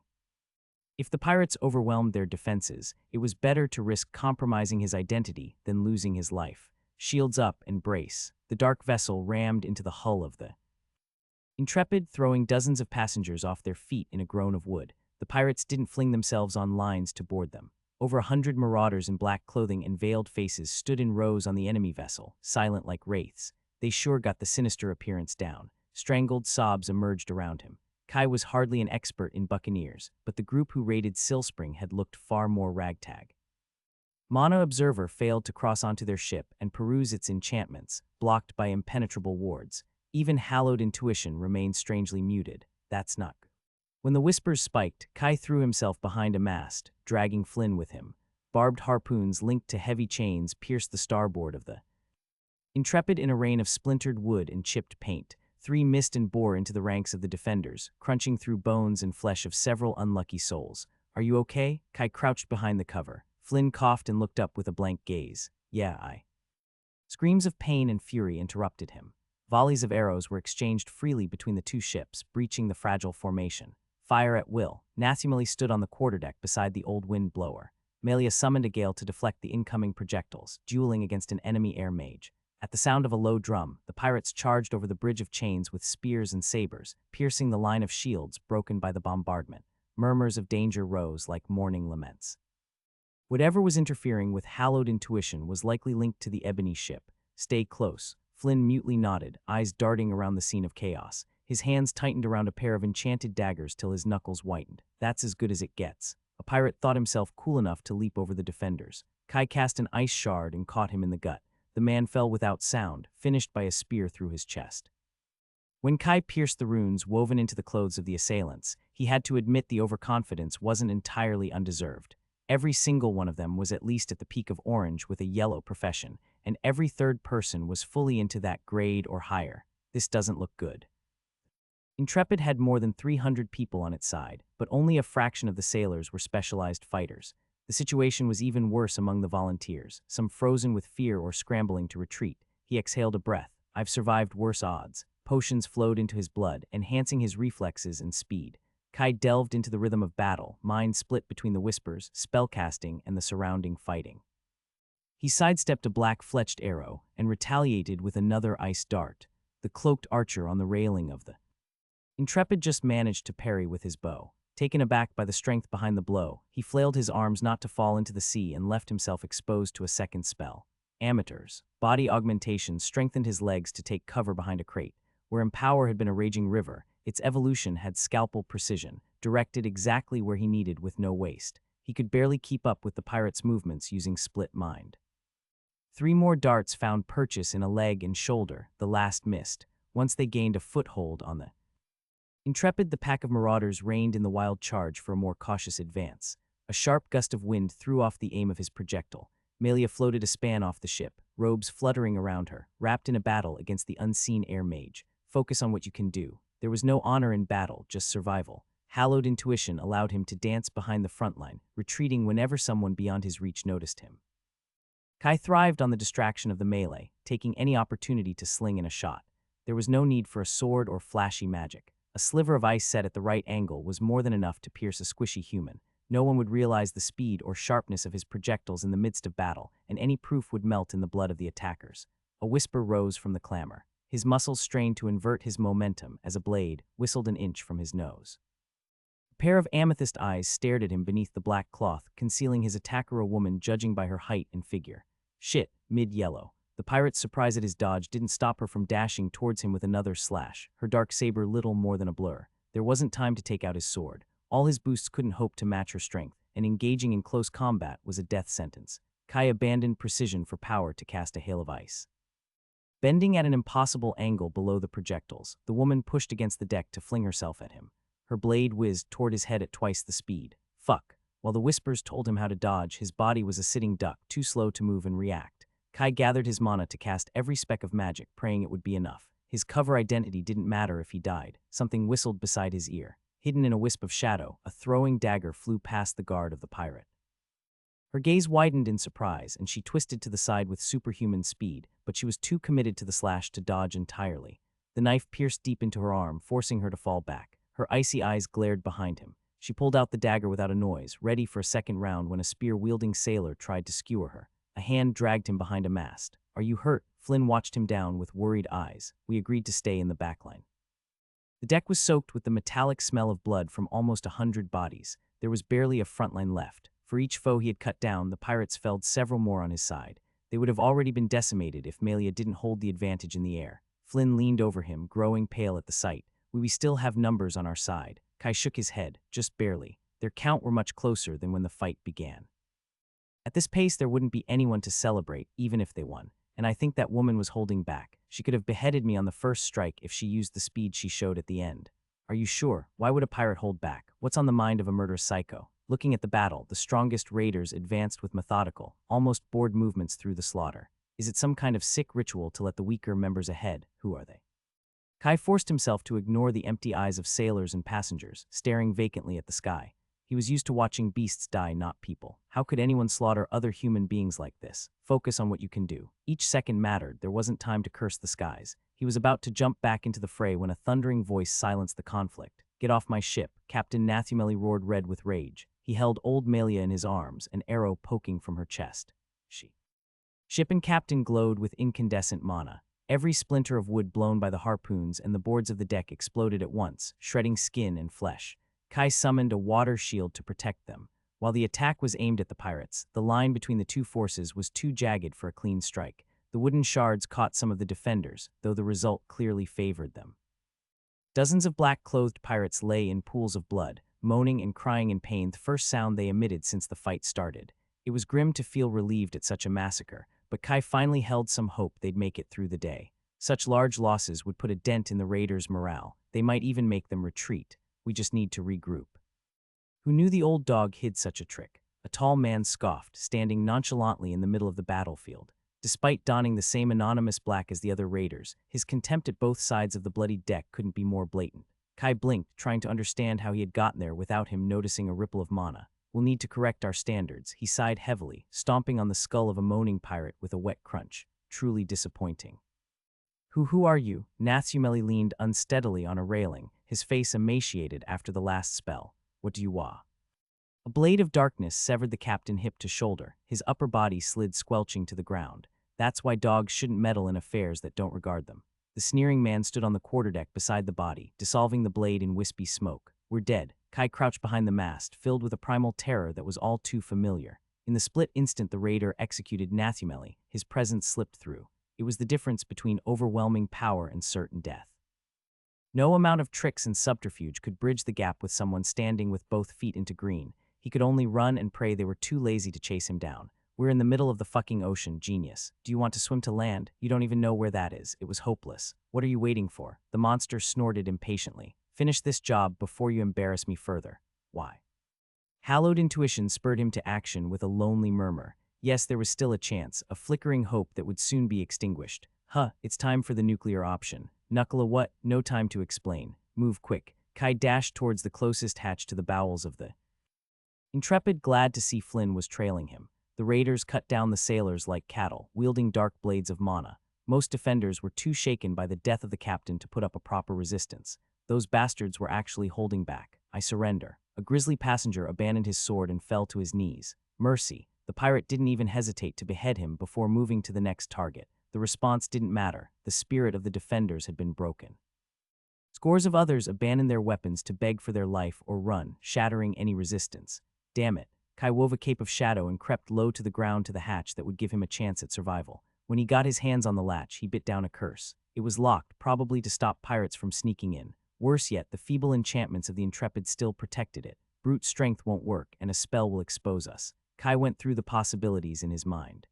If the pirates overwhelmed their defenses, it was better to risk compromising his identity than losing his life. Shields up and brace. The dark vessel rammed into the hull of the Intrepid, throwing dozens of passengers off their feet in a groan of wood. The pirates didn't fling themselves on lines to board them. Over 100 marauders in black clothing and veiled faces stood in rows on the enemy vessel, silent like wraiths. They sure got the sinister appearance down. Strangled sobs emerged around him. Kai was hardly an expert in buccaneers, but the group who raided Silspring had looked far more ragtag. Mana Observer failed to cross onto their ship and peruse its enchantments, blocked by impenetrable wards. Even hallowed intuition remained strangely muted. That's not good. When the whispers spiked, Kai threw himself behind a mast, dragging Flynn with him. Barbed harpoons linked to heavy chains pierced the starboard of the Intrepid in a rain of splintered wood and chipped paint. 3 missed and bore into the ranks of the defenders, crunching through bones and flesh of several unlucky souls. Are you okay? Kai crouched behind the cover. Flynn coughed and looked up with a blank gaze. Yeah. Screams of pain and fury interrupted him. Volleys of arrows were exchanged freely between the 2 ships, breaching the fragile formation. Fire at will. Nathumeli stood on the quarterdeck beside the old wind blower. Melia summoned a gale to deflect the incoming projectiles, dueling against an enemy air mage. At the sound of a low drum, the pirates charged over the bridge of chains with spears and sabers, piercing the line of shields broken by the bombardment. Murmurs of danger rose like mourning laments. Whatever was interfering with hallowed intuition was likely linked to the ebony ship. Stay close. Flynn mutely nodded, eyes darting around the scene of chaos. His hands tightened around a pair of enchanted daggers till his knuckles whitened. That's as good as it gets. A pirate thought himself cool enough to leap over the defenders. Kai cast an ice shard and caught him in the gut. The man fell without sound, finished by a spear through his chest. When Kai pierced the runes woven into the clothes of the assailants, he had to admit the overconfidence wasn't entirely undeserved. Every single one of them was at least at the peak of orange with a yellow profession, and every third person was fully into that grade or higher. This doesn't look good. Intrepid had more than 300 people on its side, but only a fraction of the sailors were specialized fighters. The situation was even worse among the volunteers, some frozen with fear or scrambling to retreat. He exhaled a breath. I've survived worse odds. Potions flowed into his blood, enhancing his reflexes and speed. Kai delved into the rhythm of battle, mind split between the whispers, spellcasting, and the surrounding fighting. He sidestepped a black-fletched arrow and retaliated with another ice dart. The cloaked archer on the railing of the Intrepid just managed to parry with his bow. Taken aback by the strength behind the blow, he flailed his arms not to fall into the sea and left himself exposed to a second spell. Amateurs. Body augmentation strengthened his legs to take cover behind a crate. Where Empower had been a raging river, its evolution had scalpel precision, directed exactly where he needed with no waste. He could barely keep up with the pirate's movements using split mind. 3 more darts found purchase in a leg and shoulder, the last missed. Once they gained a foothold on the Intrepid, the pack of marauders reined in the wild charge for a more cautious advance. A sharp gust of wind threw off the aim of his projectile. Melia floated a span off the ship, robes fluttering around her, wrapped in a battle against the unseen air mage. Focus on what you can do. There was no honor in battle, just survival. Hallowed intuition allowed him to dance behind the front line, retreating whenever someone beyond his reach noticed him. Kai thrived on the distraction of the melee, taking any opportunity to sling in a shot. There was no need for a sword or flashy magic. A sliver of ice set at the right angle was more than enough to pierce a squishy human. No one would realize the speed or sharpness of his projectiles in the midst of battle, and any proof would melt in the blood of the attackers. A whisper rose from the clamor. His muscles strained to invert his momentum as a blade whistled an inch from his nose. A pair of amethyst eyes stared at him beneath the black cloth, concealing his attacker, a woman judging by her height and figure. Shit, mid-yellow. The pirate's surprise at his dodge didn't stop her from dashing towards him with another slash, her dark saber little more than a blur. There wasn't time to take out his sword. All his boosts couldn't hope to match her strength, and engaging in close combat was a death sentence. Kai abandoned precision for power to cast a hail of ice. Bending at an impossible angle below the projectiles, the woman pushed against the deck to fling herself at him. Her blade whizzed toward his head at twice the speed. Fuck. While the whispers told him how to dodge, his body was a sitting duck, too slow to move and react. Kai gathered his mana to cast every speck of magic, praying it would be enough. His cover identity didn't matter if he died. Something whistled beside his ear. Hidden in a wisp of shadow, a throwing dagger flew past the guard of the pirate. Her gaze widened in surprise, and she twisted to the side with superhuman speed, but she was too committed to the slash to dodge entirely. The knife pierced deep into her arm, forcing her to fall back. Her icy eyes glared behind him. She pulled out the dagger without a noise, ready for a second round when a spear-wielding sailor tried to skewer her. A hand dragged him behind a mast. "Are you hurt?" Flynn watched him down with worried eyes. "We agreed to stay in the backline." The deck was soaked with the metallic smell of blood from almost 100 bodies. There was barely a front line left. For each foe he had cut down, the pirates felled several more on his side. They would have already been decimated if Melia didn't hold the advantage in the air. Flynn leaned over him, growing pale at the sight. "We still have numbers on our side." Kai shook his head, just barely. Their count were much closer than when the fight began. At this pace, there wouldn't be anyone to celebrate, even if they won. And I think that woman was holding back. She could have beheaded me on the first strike if she used the speed she showed at the end. "Are you sure? Why would a pirate hold back? What's on the mind of a murderous psycho?" Looking at the battle, the strongest raiders advanced with methodical, almost bored movements through the slaughter. Is it some kind of sick ritual to let the weaker members ahead? Who are they? Kai forced himself to ignore the empty eyes of sailors and passengers, staring vacantly at the sky. He was used to watching beasts die, not people. How could anyone slaughter other human beings like this? Focus on what you can do. Each second mattered. There wasn't time to curse the skies. He was about to jump back into the fray when a thundering voice silenced the conflict. "Get off my ship." Captain Nathumeli roared, red with rage. He held old Melia in his arms, an arrow poking from her chest. Ship and captain glowed with incandescent mana. Every splinter of wood blown by the harpoons and the boards of the deck exploded at once, shredding skin and flesh. Kai summoned a water shield to protect them. While the attack was aimed at the pirates, the line between the two forces was too jagged for a clean strike. The wooden shards caught some of the defenders, though the result clearly favored them. Dozens of black-clothed pirates lay in pools of blood, moaning and crying in pain, the first sound they emitted since the fight started. It was grim to feel relieved at such a massacre, but Kai finally held some hope they'd make it through the day. Such large losses would put a dent in the raiders' morale. They might even make them retreat. "We just need to regroup." Who knew the old dog hid such a trick? A tall man scoffed, standing nonchalantly in the middle of the battlefield. Despite donning the same anonymous black as the other raiders, his contempt at both sides of the bloody deck couldn't be more blatant. Kai blinked, trying to understand how he had gotten there without him noticing a ripple of mana. "We'll need to correct our standards," he sighed heavily, stomping on the skull of a moaning pirate with a wet crunch. "Truly disappointing." Who are you?" Nathumeli leaned unsteadily on a railing, his face emaciated after the last spell. "What do you want?" A blade of darkness severed the captain hip to shoulder. His upper body slid squelching to the ground. "That's why dogs shouldn't meddle in affairs that don't regard them." The sneering man stood on the quarterdeck beside the body, dissolving the blade in wispy smoke. "We're dead." Kai crouched behind the mast, filled with a primal terror that was all too familiar. In the split instant the raider executed Nathumeli, his presence slipped through. It was the difference between overwhelming power and certain death. No amount of tricks and subterfuge could bridge the gap with someone standing with both feet into green. He could only run and pray they were too lazy to chase him down. "We're in the middle of the fucking ocean, genius. Do you want to swim to land? You don't even know where that is." It was hopeless. "What are you waiting for?" The monster snorted impatiently. "Finish this job before you embarrass me further." "Why?" Hallowed intuition spurred him to action with a lonely murmur. Yes, there was still a chance, a flickering hope that would soon be extinguished. It's time for the nuclear option. Knuckle a what? No time to explain. Move quick. Kai dashed towards the closest hatch to the bowels of the Intrepid, glad to see Flynn was trailing him. The raiders cut down the sailors like cattle, wielding dark blades of mana. Most defenders were too shaken by the death of the captain to put up a proper resistance. Those bastards were actually holding back. I surrender. A grisly passenger abandoned his sword and fell to his knees. Mercy. The pirate didn't even hesitate to behead him before moving to the next target. The response didn't matter. The spirit of the defenders had been broken. Scores of others abandoned their weapons to beg for their life or run, shattering any resistance. Damn it. Kai wove a cape of shadow and crept low to the ground to the hatch that would give him a chance at survival. When he got his hands on the latch, he bit down a curse. It was locked, probably to stop pirates from sneaking in. Worse yet, the feeble enchantments of the Intrepid still protected it. Brute strength won't work, and a spell will expose us. Kai went through the possibilities in his mind.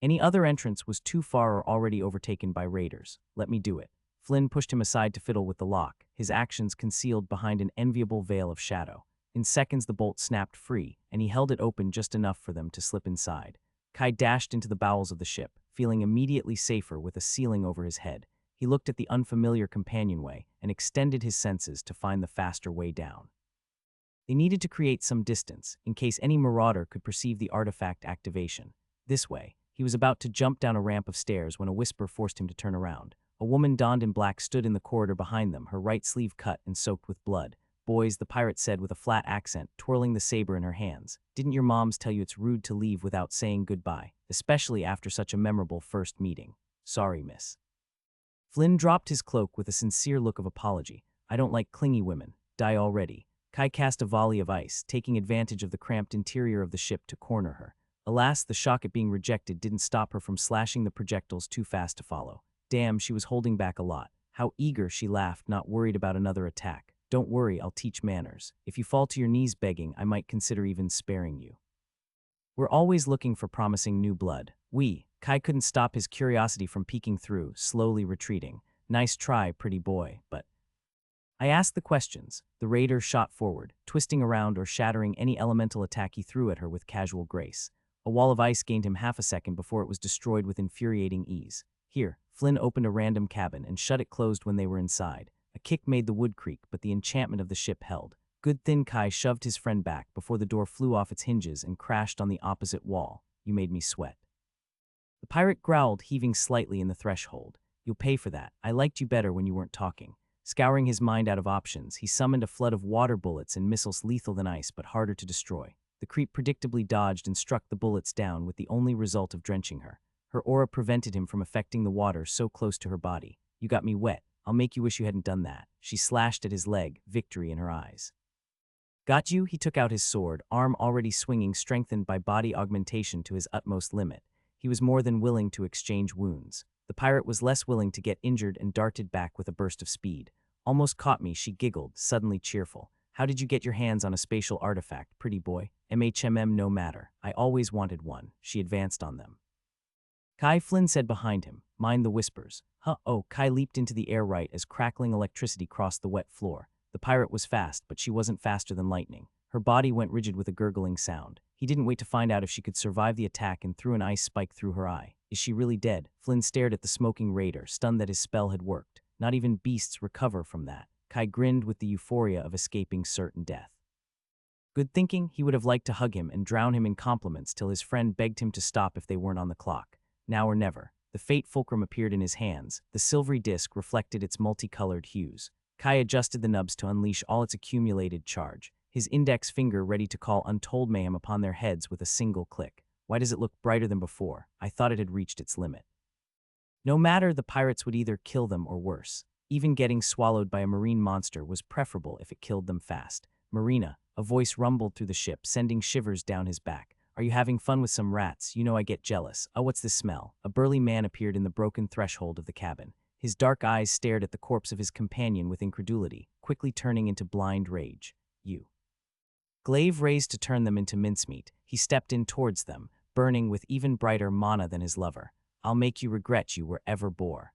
Any other entrance was too far or already overtaken by raiders. Let me do it. Flynn pushed him aside to fiddle with the lock, his actions concealed behind an enviable veil of shadow. In seconds the bolt snapped free, and he held it open just enough for them to slip inside. Kai dashed into the bowels of the ship, feeling immediately safer with a ceiling over his head. He looked at the unfamiliar companionway and extended his senses to find the faster way down. They needed to create some distance, in case any marauder could perceive the artifact activation. This way, he was about to jump down a ramp of stairs when a whisper forced him to turn around. A woman donned in black stood in the corridor behind them, her right sleeve cut and soaked with blood. "Boys," the pirate said with a flat accent, twirling the saber in her hands. "Didn't your moms tell you it's rude to leave without saying goodbye, especially after such a memorable first meeting? Sorry, miss." Flynn dropped his cloak with a sincere look of apology. "I don't like clingy women. Die already." Kai cast a volley of ice, taking advantage of the cramped interior of the ship to corner her. Alas, the shock at being rejected didn't stop her from slashing the projectiles too fast to follow. Damn, she was holding back a lot. How eager she laughed, not worried about another attack. "Don't worry, I'll teach manners. If you fall to your knees begging, I might consider even sparing you. We're always looking for promising new blood." Kai couldn't stop his curiosity from peeking through, slowly retreating. "Nice try, pretty boy, but..." I asked the questions. The raider shot forward, twisting around or shattering any elemental attack he threw at her with casual grace. A wall of ice gained him half a second before it was destroyed with infuriating ease. Here, Flynn opened a random cabin and shut it closed when they were inside. A kick made the wood creak, but the enchantment of the ship held. Good Thin Kai shoved his friend back before the door flew off its hinges and crashed on the opposite wall. "You made me sweat." The pirate growled, heaving slightly in the threshold. "You'll pay for that. I liked you better when you weren't talking." Scouring his mind out of options, he summoned a flood of water bullets and missiles lethal than ice but harder to destroy. The creep predictably dodged and struck the bullets down with the only result of drenching her. Her aura prevented him from affecting the water so close to her body. "You got me wet. I'll make you wish you hadn't done that." She slashed at his leg, victory in her eyes. "Got you?" He took out his sword, arm already swinging, strengthened by body augmentation to his utmost limit. He was more than willing to exchange wounds. The pirate was less willing to get injured and darted back with a burst of speed. "Almost caught me," she giggled, suddenly cheerful. "How did you get your hands on a spatial artifact, pretty boy?" No matter. I always wanted one." She advanced on them. "Kai," Flynn said behind him. "Mind the whispers." Oh, Kai leaped into the air right as crackling electricity crossed the wet floor. The pirate was fast, but she wasn't faster than lightning. Her body went rigid with a gurgling sound. He didn't wait to find out if she could survive the attack and threw an ice spike through her eye. "Is she really dead?" Flynn stared at the smoking raider, stunned that his spell had worked. Not even beasts recover from that. Kai grinned with the euphoria of escaping certain death. Good thinking. He would have liked to hug him and drown him in compliments till his friend begged him to stop if they weren't on the clock. Now or never. The fate fulcrum appeared in his hands. The silvery disc reflected its multicolored hues. Kai adjusted the nubs to unleash all its accumulated charge, his index finger ready to call untold mayhem upon their heads with a single click. "Why does it look brighter than before? I thought it had reached its limit." No matter, the pirates would either kill them or worse. Even getting swallowed by a marine monster was preferable if it killed them fast. "Marina," a voice rumbled through the ship, sending shivers down his back. "Are you having fun with some rats? You know I get jealous." "Oh, what's this smell?" A burly man appeared in the broken threshold of the cabin. His dark eyes stared at the corpse of his companion with incredulity, quickly turning into blind rage. "You." Glaive raised to turn them into mincemeat. He stepped in towards them, burning with even brighter mana than his lover. "I'll make you regret you were ever bore."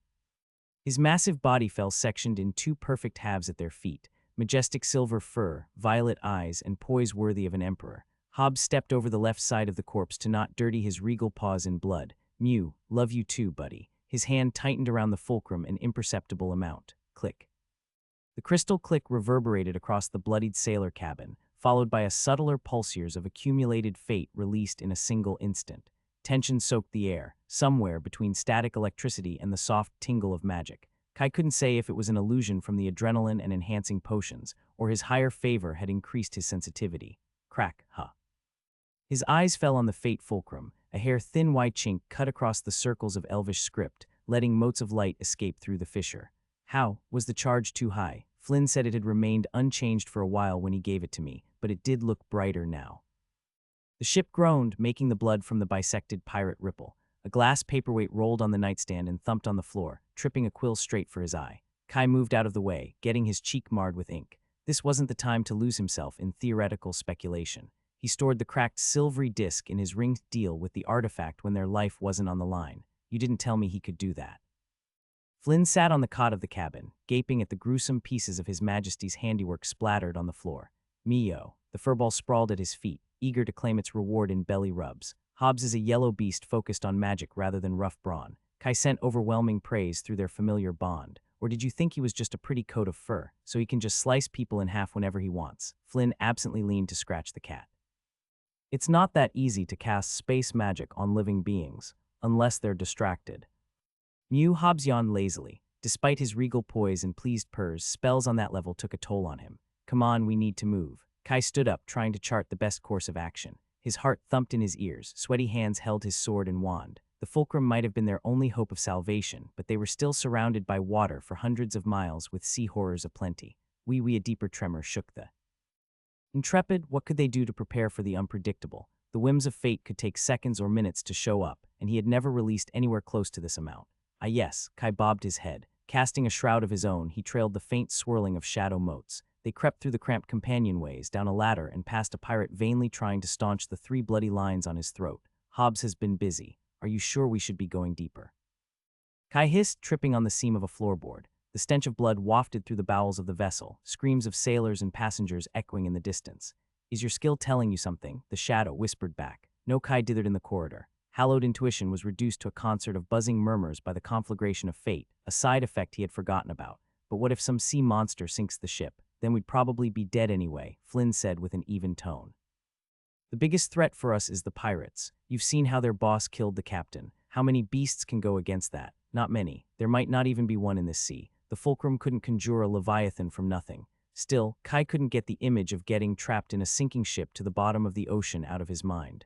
His massive body fell sectioned in two perfect halves at their feet. majestic silver fur, violet eyes, and poise worthy of an emperor. Hobbs stepped over the left side of the corpse to not dirty his regal paws in blood. Mew, love you too, buddy. His hand tightened around the fulcrum an imperceptible amount. Click. The crystal click reverberated across the bloodied sailor cabin, followed by a subtler pulsars of accumulated fate released in a single instant. Tension soaked the air, somewhere between static electricity and the soft tingle of magic. Kai couldn't say if it was an illusion from the adrenaline and enhancing potions, or his higher favor had increased his sensitivity. Crack, huh. His eyes fell on the fate fulcrum, a hair-thin white chink cut across the circles of elvish script, letting motes of light escape through the fissure. How? Was the charge too high? Flynn said it had remained unchanged for a while when he gave it to me, but it did look brighter now. The ship groaned, making the blood from the bisected pirate ripple. A glass paperweight rolled on the nightstand and thumped on the floor, tripping a quill straight for his eye. Kai moved out of the way, getting his cheek marred with ink. This wasn't the time to lose himself in theoretical speculation. He stored the cracked silvery disc in his ringed deal with the artifact when their life wasn't on the line. You didn't tell me he could do that. Flynn sat on the cot of the cabin, gaping at the gruesome pieces of His Majesty's handiwork splattered on the floor. Mio, the furball sprawled at his feet, eager to claim its reward in belly rubs. Hobbs is a yellow beast focused on magic rather than rough brawn. Kai sent overwhelming praise through their familiar bond. Or did you think he was just a pretty coat of fur, so he can just slice people in half whenever he wants? Flynn absently leaned to scratch the cat. It's not that easy to cast space magic on living beings, unless they're distracted. Mew. Hobbs yawned lazily. Despite his regal poise and pleased purrs, spells on that level took a toll on him. Come on, we need to move. Kai stood up, trying to chart the best course of action. His heart thumped in his ears, sweaty hands held his sword and wand. The fulcrum might have been their only hope of salvation, but they were still surrounded by water for hundreds of miles with sea horrors aplenty. A deeper tremor shook the Intrepid. What could they do to prepare for the unpredictable? The whims of fate could take seconds or minutes to show up, and he had never released anywhere close to this amount. Ah yes, Kai bobbed his head. Casting a shroud of his own, he trailed the faint swirling of shadow motes. They crept through the cramped companionways, down a ladder, and past a pirate vainly trying to staunch the 3 bloody lines on his throat. Hobbs has been busy. Are you sure we should be going deeper? Kai hissed, tripping on the seam of a floorboard. The stench of blood wafted through the bowels of the vessel, screams of sailors and passengers echoing in the distance. Is your skill telling you something? The shadow whispered back. No. Kai dithered in the corridor. Hallowed intuition was reduced to a concert of buzzing murmurs by the conflagration of fate, a side effect he had forgotten about. But what if some sea monster sinks the ship? Then we'd probably be dead anyway, Flynn said with an even tone. The biggest threat for us is the pirates. You've seen how their boss killed the captain. How many beasts can go against that? Not many. There might not even be one in this sea. The fulcrum couldn't conjure a leviathan from nothing. Still, Kai couldn't get the image of getting trapped in a sinking ship to the bottom of the ocean out of his mind.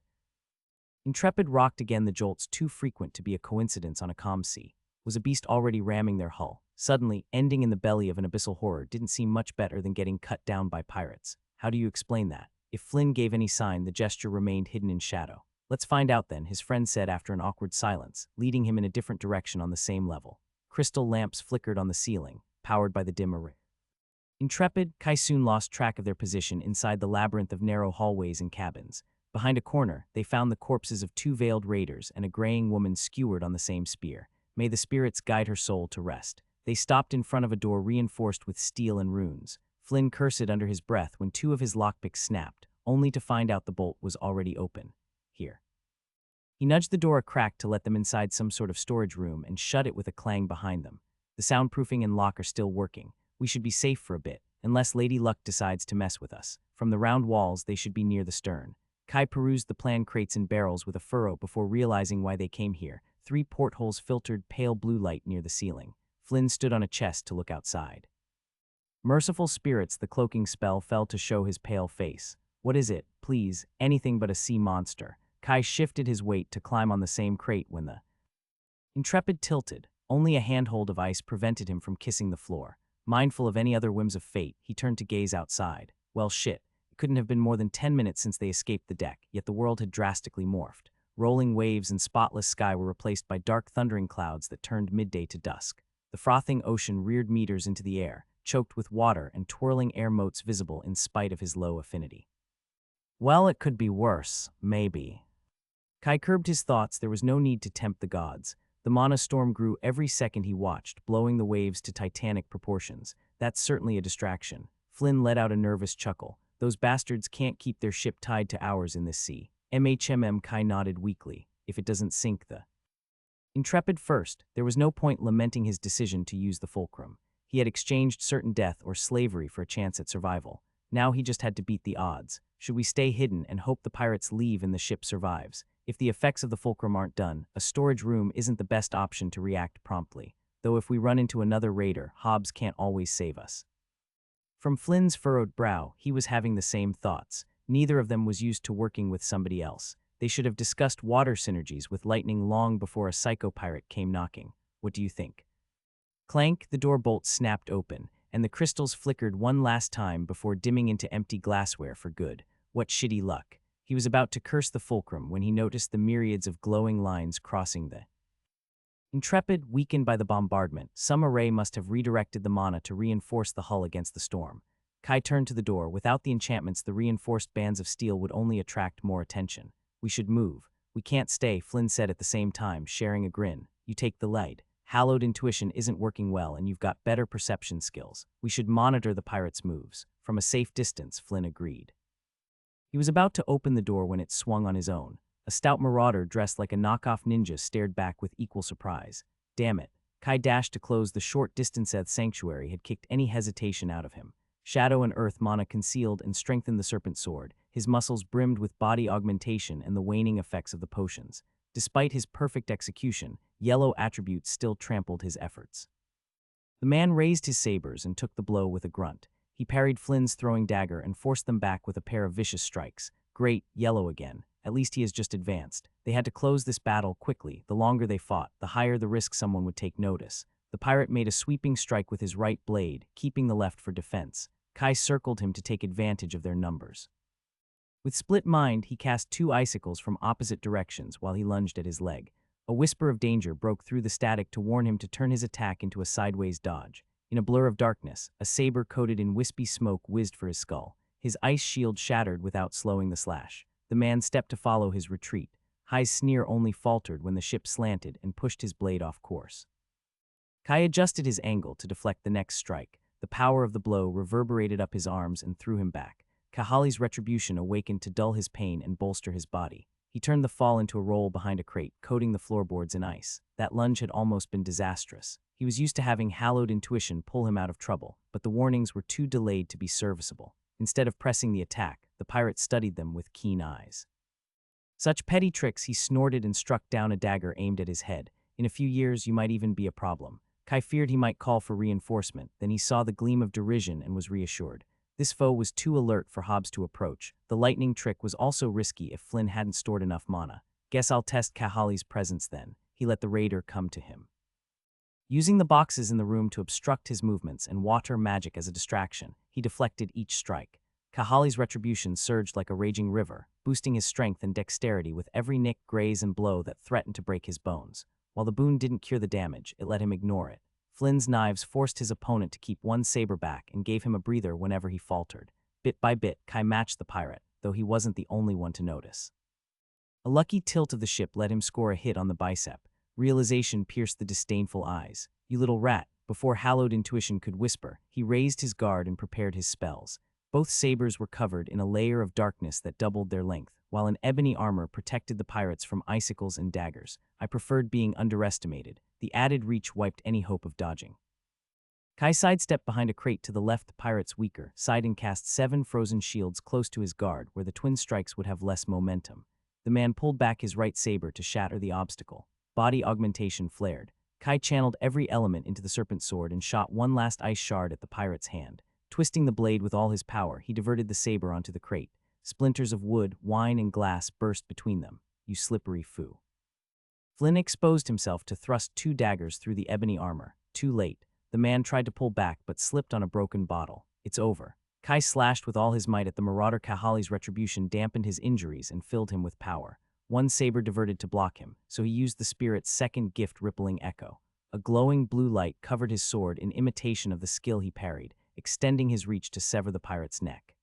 Intrepid rocked again, the jolts too frequent to be a coincidence on a calm sea. Was a beast already ramming their hull? Suddenly, ending in the belly of an abyssal horror didn't seem much better than getting cut down by pirates. How do you explain that? If Flynn gave any sign, the gesture remained hidden in shadow. Let's find out then, his friend said after an awkward silence, leading him in a different direction on the same level. Crystal lamps flickered on the ceiling, powered by the dim array. Intrepid, Kai soon lost track of their position inside the labyrinth of narrow hallways and cabins. Behind a corner, they found the corpses of 2 veiled raiders and a graying woman skewered on the same spear. May the spirits guide her soul to rest. They stopped in front of a door reinforced with steel and runes. Flynn cursed under his breath when 2 of his lockpicks snapped, only to find out the bolt was already open. Here. He nudged the door a crack to let them inside some sort of storage room and shut it with a clang behind them. The soundproofing and lock are still working. We should be safe for a bit, unless Lady Luck decides to mess with us. From the round walls, they should be near the stern. Kai perused the planned crates and barrels with a furrow before realizing why they came here. 3 portholes filtered pale blue light near the ceiling. Flynn stood on a chest to look outside. Merciful spirits, the cloaking spell fell to show his pale face. What is it? Please, anything but a sea monster. Kai shifted his weight to climb on the same crate when the Intrepid tilted. Only a handhold of ice prevented him from kissing the floor. Mindful of any other whims of fate, he turned to gaze outside. Well, shit. It couldn't have been more than 10 minutes since they escaped the deck, yet the world had drastically morphed. Rolling waves and spotless sky were replaced by dark thundering clouds that turned midday to dusk. The frothing ocean reared meters into the air, choked with water and twirling air motes visible in spite of his low affinity. Well, it could be worse, maybe. Kai curbed his thoughts. There was no need to tempt the gods. The mana storm grew every second he watched, blowing the waves to titanic proportions. That's certainly a distraction. Flynn let out a nervous chuckle. Those bastards can't keep their ship tied to ours in this sea. Kai nodded weakly. If it doesn't sink the Intrepid first, there was no point lamenting his decision to use the fulcrum. He had exchanged certain death or slavery for a chance at survival. Now he just had to beat the odds. Should we stay hidden and hope the pirates leave and the ship survives? If the effects of the fulcrum aren't done, a storage room isn't the best option to react promptly. Though if we run into another raider, Hobbs can't always save us. From Flynn's furrowed brow, he was having the same thoughts. Neither of them was used to working with somebody else. They should have discussed water synergies with lightning long before a psycho-pirate came knocking. What do you think? Clank, the door bolt snapped open, and the crystals flickered one last time before dimming into empty glassware for good. What shitty luck. He was about to curse the fulcrum when he noticed the myriads of glowing lines crossing the Intrepid, weakened by the bombardment. Some array must have redirected the mana to reinforce the hull against the storm. Kai turned to the door. Without the enchantments, the reinforced bands of steel would only attract more attention. We should move. We can't stay, Flynn said at the same time, sharing a grin. You take the lead. Hallowed intuition isn't working well and you've got better perception skills. We should monitor the pirates' moves. From a safe distance, Flynn agreed. He was about to open the door when it swung on his own. A stout marauder dressed like a knockoff ninja stared back with equal surprise. Damn it. Kai dashed to close the short distance as sanctuary had kicked any hesitation out of him. Shadow and earth mana concealed and strengthened the serpent sword. His muscles brimmed with body augmentation and the waning effects of the potions. Despite his perfect execution, yellow attributes still trampled his efforts. The man raised his sabers and took the blow with a grunt. He parried Flynn's throwing dagger and forced them back with a pair of vicious strikes. Great, yellow again. At least he has just advanced. They had to close this battle quickly. The longer they fought, the higher the risk someone would take notice. The pirate made a sweeping strike with his right blade, keeping the left for defense. Kai circled him to take advantage of their numbers. With split mind, he cast 2 icicles from opposite directions while he lunged at his leg. A whisper of danger broke through the static to warn him to turn his attack into a sideways dodge. In a blur of darkness, a saber coated in wispy smoke whizzed for his skull. His ice shield shattered without slowing the slash. The man stepped to follow his retreat. Kai's sneer only faltered when the ship slanted and pushed his blade off course. Kai adjusted his angle to deflect the next strike. The power of the blow reverberated up his arms and threw him back. Kahali's retribution awakened to dull his pain and bolster his body. He turned the fall into a roll behind a crate, coating the floorboards in ice. That lunge had almost been disastrous. He was used to having hallowed intuition pull him out of trouble, but the warnings were too delayed to be serviceable. Instead of pressing the attack, the pirate studied them with keen eyes. Such petty tricks, he snorted and struck down a dagger aimed at his head. In a few years, you might even be a problem. Kai feared he might call for reinforcement, then he saw the gleam of derision and was reassured. This foe was too alert for Hobbs to approach. The lightning trick was also risky if Flynn hadn't stored enough mana. Guess I'll test Kahali's presence then. He let the raider come to him. Using the boxes in the room to obstruct his movements and water magic as a distraction, he deflected each strike. Kahali's retribution surged like a raging river, boosting his strength and dexterity with every nick, graze, and blow that threatened to break his bones. While the boon didn't cure the damage, it let him ignore it. Flynn's knives forced his opponent to keep one saber back and gave him a breather whenever he faltered. Bit by bit, Kai matched the pirate, though he wasn't the only one to notice. A lucky tilt of the ship let him score a hit on the bicep. Realization pierced the disdainful eyes. You little rat. Before hallowed intuition could whisper, he raised his guard and prepared his spells. Both sabers were covered in a layer of darkness that doubled their length, while an ebony armor protected the pirates from icicles and daggers. I preferred being underestimated. The added reach wiped any hope of dodging. Kai sidestepped behind a crate to the left, the pirate's weaker side, and cast 7 frozen shields close to his guard where the twin strikes would have less momentum. The man pulled back his right saber to shatter the obstacle. Body augmentation flared. Kai channeled every element into the serpent sword and shot one last ice shard at the pirate's hand. Twisting the blade with all his power, he diverted the saber onto the crate. Splinters of wood, wine, and glass burst between them. You slippery foo. Flynn exposed himself to thrust 2 daggers through the ebony armor. Too late. The man tried to pull back but slipped on a broken bottle. It's over. Kai slashed with all his might at the marauder. Kahali's retribution dampened his injuries and filled him with power. One saber diverted to block him, so he used the spirit's second gift, Rippling Echo. A glowing blue light covered his sword in imitation of the skill he parried, extending his reach to sever the pirate's neck.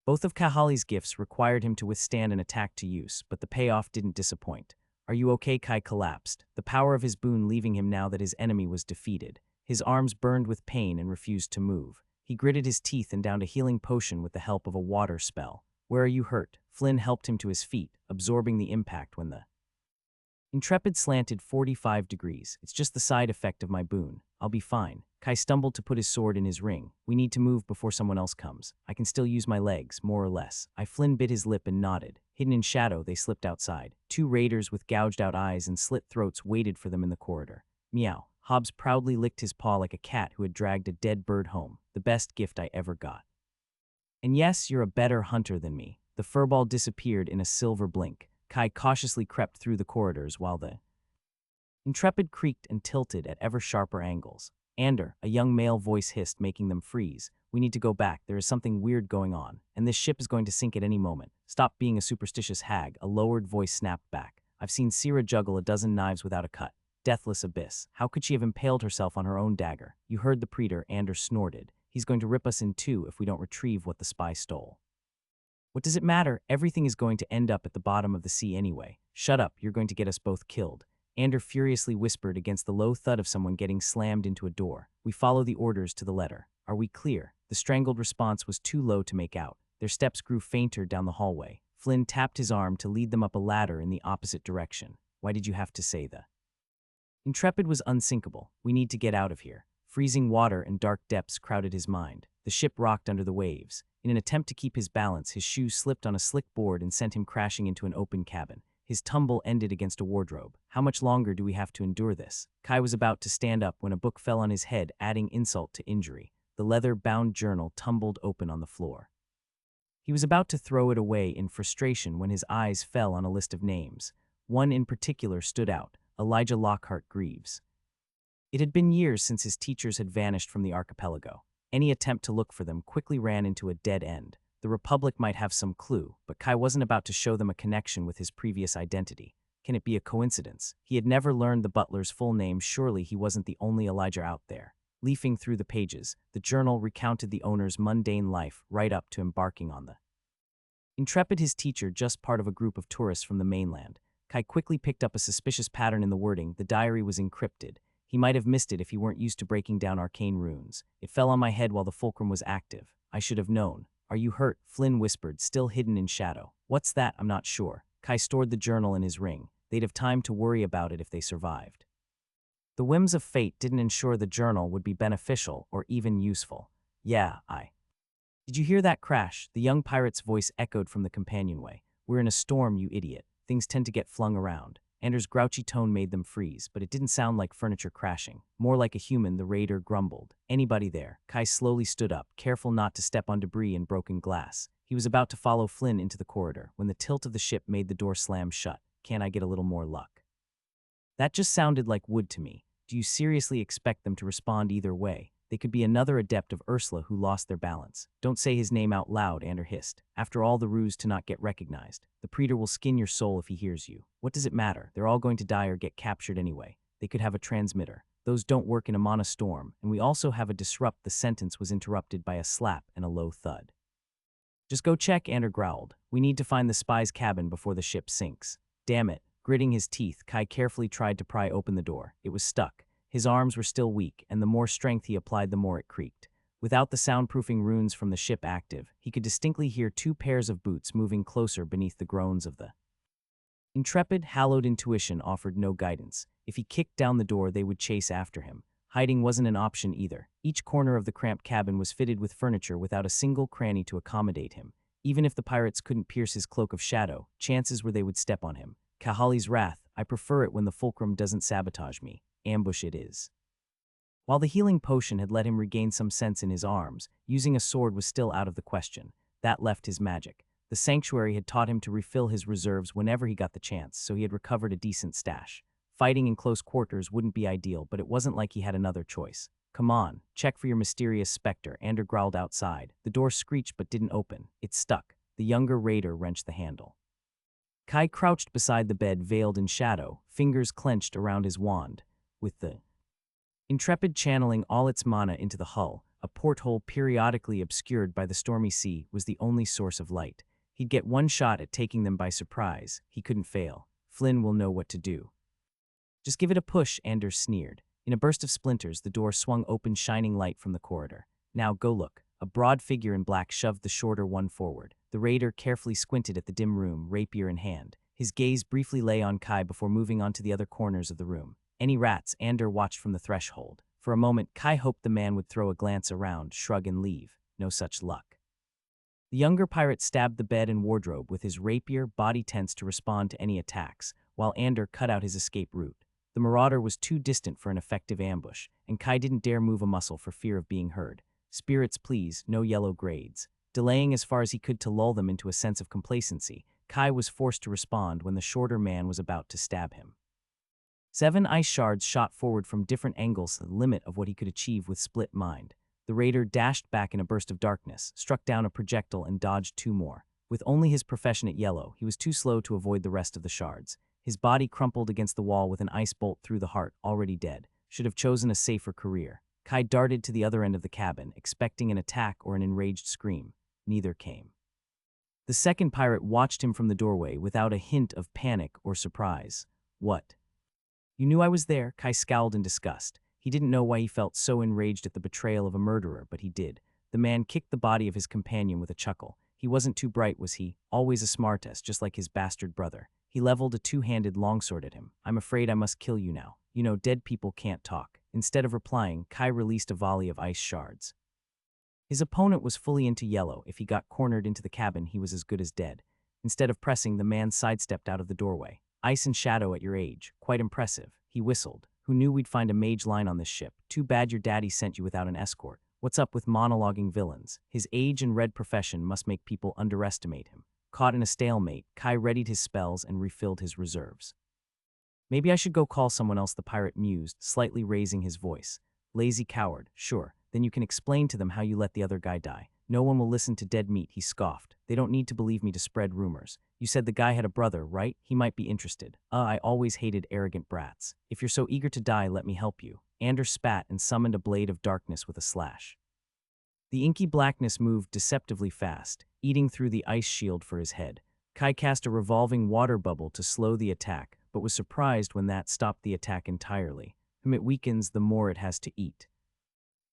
Both of Kahali's gifts required him to withstand an attack to use, but the payoff didn't disappoint. Are you okay? Kai collapsed, the power of his boon leaving him now that his enemy was defeated. His arms burned with pain and refused to move. He gritted his teeth and downed a healing potion with the help of a water spell. Where are you hurt? Flynn helped him to his feet, absorbing the impact when the Intrepid slanted 45 degrees. It's just the side effect of my boon. I'll be fine. Kai stumbled to put his sword in his ring. We need to move before someone else comes. I can still use my legs, more or less. Flynn bit his lip and nodded. Hidden in shadow, they slipped outside. Two raiders with gouged out eyes and slit throats waited for them in the corridor. Meow. Hobbs proudly licked his paw like a cat who had dragged a dead bird home. The best gift I ever got. And yes, you're a better hunter than me. The furball disappeared in a silver blink. Kai cautiously crept through the corridors while the Intrepid creaked and tilted at ever sharper angles. Ander, a young male voice hissed, making them freeze. We need to go back. There is something weird going on, and this ship is going to sink at any moment. Stop being a superstitious hag, a lowered voice snapped back. I've seen Sira juggle a dozen knives without a cut. Deathless abyss. How could she have impaled herself on her own dagger? You heard the praetor, Ander snorted. He's going to rip us in two if we don't retrieve what the spy stole. What does it matter? Everything is going to end up at the bottom of the sea anyway. Shut up, you're going to get us both killed. Ander furiously whispered against the low thud of someone getting slammed into a door. We follow the orders to the letter. Are we clear? The strangled response was too low to make out. Their steps grew fainter down the hallway. Flynn tapped his arm to lead them up a ladder in the opposite direction. Why did you have to say the Intrepid was unsinkable. We need to get out of here. Freezing water and dark depths crowded his mind. The ship rocked under the waves. In an attempt to keep his balance, his shoes slipped on a slick board and sent him crashing into an open cabin. His tumble ended against a wardrobe. How much longer do we have to endure this? Kai was about to stand up when a book fell on his head, adding insult to injury. The leather-bound journal tumbled open on the floor. He was about to throw it away in frustration when his eyes fell on a list of names. One in particular stood out, Elijah Lockhart Greaves. It had been years since his teachers had vanished from the archipelago. Any attempt to look for them quickly ran into a dead end. The Republic might have some clue, but Kai wasn't about to show them a connection with his previous identity. Can it be a coincidence? He had never learned the butler's full name. Surely he wasn't the only Elijah out there. Leafing through the pages, the journal recounted the owner's mundane life right up to embarking on the Intrepid, his teacher, just part of a group of tourists from the mainland. Kai quickly picked up a suspicious pattern in the wording. The diary was encrypted. He might have missed it if he weren't used to breaking down arcane runes. It fell on my head while the fulcrum was active. I should have known. Are you hurt? Flynn whispered, still hidden in shadow. What's that? I'm not sure. Kai stored the journal in his ring. They'd have time to worry about it if they survived. The whims of fate didn't ensure the journal would be beneficial or even useful. Did you hear that crash? The young pirate's voice echoed from the companionway. We're in a storm, you idiot. Things tend to get flung around. Ander's grouchy tone made them freeze, but it didn't sound like furniture crashing. More like a human, the raider grumbled. Anybody there? Kai slowly stood up, careful not to step on debris and broken glass. He was about to follow Flynn into the corridor when the tilt of the ship made the door slam shut. Can I get a little more luck? That just sounded like wood to me. Do you seriously expect them to respond either way? They could be another adept of Ursula who lost their balance. Don't say his name out loud, Ander hissed. After all the ruse to not get recognized. The praetor will skin your soul if he hears you. What does it matter? They're all going to die or get captured anyway. They could have a transmitter. Those don't work in a monostorm, and we also have a disrupt. The sentence was interrupted by a slap and a low thud. Just go check, Ander growled. We need to find the spy's cabin before the ship sinks. Damn it. Gritting his teeth, Kai carefully tried to pry open the door. It was stuck. His arms were still weak, and the more strength he applied, the more it creaked. Without the soundproofing runes from the ship active, he could distinctly hear two pairs of boots moving closer beneath the groans of the Intrepid. Hallowed intuition offered no guidance. If he kicked down the door, they would chase after him. Hiding wasn't an option either. Each corner of the cramped cabin was fitted with furniture without a single cranny to accommodate him. Even if the pirates couldn't pierce his cloak of shadow, chances were they would step on him. Kahali's wrath. I prefer it when the fulcrum doesn't sabotage me. Ambush it is. While the healing potion had let him regain some sense in his arms, using a sword was still out of the question. That left his magic. The sanctuary had taught him to refill his reserves whenever he got the chance, so he had recovered a decent stash. Fighting in close quarters wouldn't be ideal, but it wasn't like he had another choice. Come on, check for your mysterious specter, Ander growled outside. The door screeched but didn't open. It stuck. The younger raider wrenched the handle. Kai crouched beside the bed, veiled in shadow, fingers clenched around his wand. With the Intrepid channeling all its mana into the hull, a porthole periodically obscured by the stormy sea was the only source of light. He'd get one shot at taking them by surprise. He couldn't fail. Flynn will know what to do. Just give it a push, Anders sneered. In a burst of splinters, the door swung open, shining light from the corridor. Now go look. A broad figure in black shoved the shorter one forward. The raider carefully squinted at the dim room, rapier in hand. His gaze briefly lay on Kai before moving on to the other corners of the room. Any rats? Ander watched from the threshold. For a moment, Kai hoped the man would throw a glance around, shrug and leave. No such luck. The younger pirate stabbed the bed and wardrobe with his rapier, body tense to respond to any attacks, while Ander cut out his escape route. The marauder was too distant for an effective ambush, and Kai didn't dare move a muscle for fear of being heard. Spirits please, no yellow grades. Delaying as far as he could to lull them into a sense of complacency, Kai was forced to respond when the shorter man was about to stab him. 7 ice shards shot forward from different angles to the limit of what he could achieve with split mind. The raider dashed back in a burst of darkness, struck down a projectile and dodged 2 more. With only his proficient yellow, he was too slow to avoid the rest of the shards. His body crumpled against the wall with an ice bolt through the heart, already dead. Should have chosen a safer career. Kai darted to the other end of the cabin, expecting an attack or an enraged scream. Neither came. The second pirate watched him from the doorway without a hint of panic or surprise. What? You knew I was there? Kai scowled in disgust. He didn't know why he felt so enraged at the betrayal of a murderer, but he did. The man kicked the body of his companion with a chuckle. He wasn't too bright, was he? Always a smartass, just like his bastard brother. He leveled a 2-handed longsword at him. I'm afraid I must kill you now. You know, dead people can't talk. Instead of replying, Kai released a volley of ice shards. His opponent was fully into yellow. If he got cornered into the cabin, he was as good as dead. Instead of pressing, the man sidestepped out of the doorway. Ice and shadow at your age. Quite impressive. He whistled. Who knew we'd find a mage line on this ship? Too bad your daddy sent you without an escort. What's up with monologuing villains? His age and red profession must make people underestimate him. Caught in a stalemate, Kai readied his spells and refilled his reserves. Maybe I should go call someone else, the pirate mused, slightly raising his voice. Lazy coward, sure. Then you can explain to them how you let the other guy die. No one will listen to dead meat, he scoffed. They don't need to believe me to spread rumors. You said the guy had a brother, right? He might be interested. I always hated arrogant brats. If you're so eager to die, let me help you. Ander spat and summoned a blade of darkness with a slash. The inky blackness moved deceptively fast, eating through the ice shield for his head. Kai cast a revolving water bubble to slow the attack, but was surprised when that stopped the attack entirely. Whom it weakens, the more it has to eat.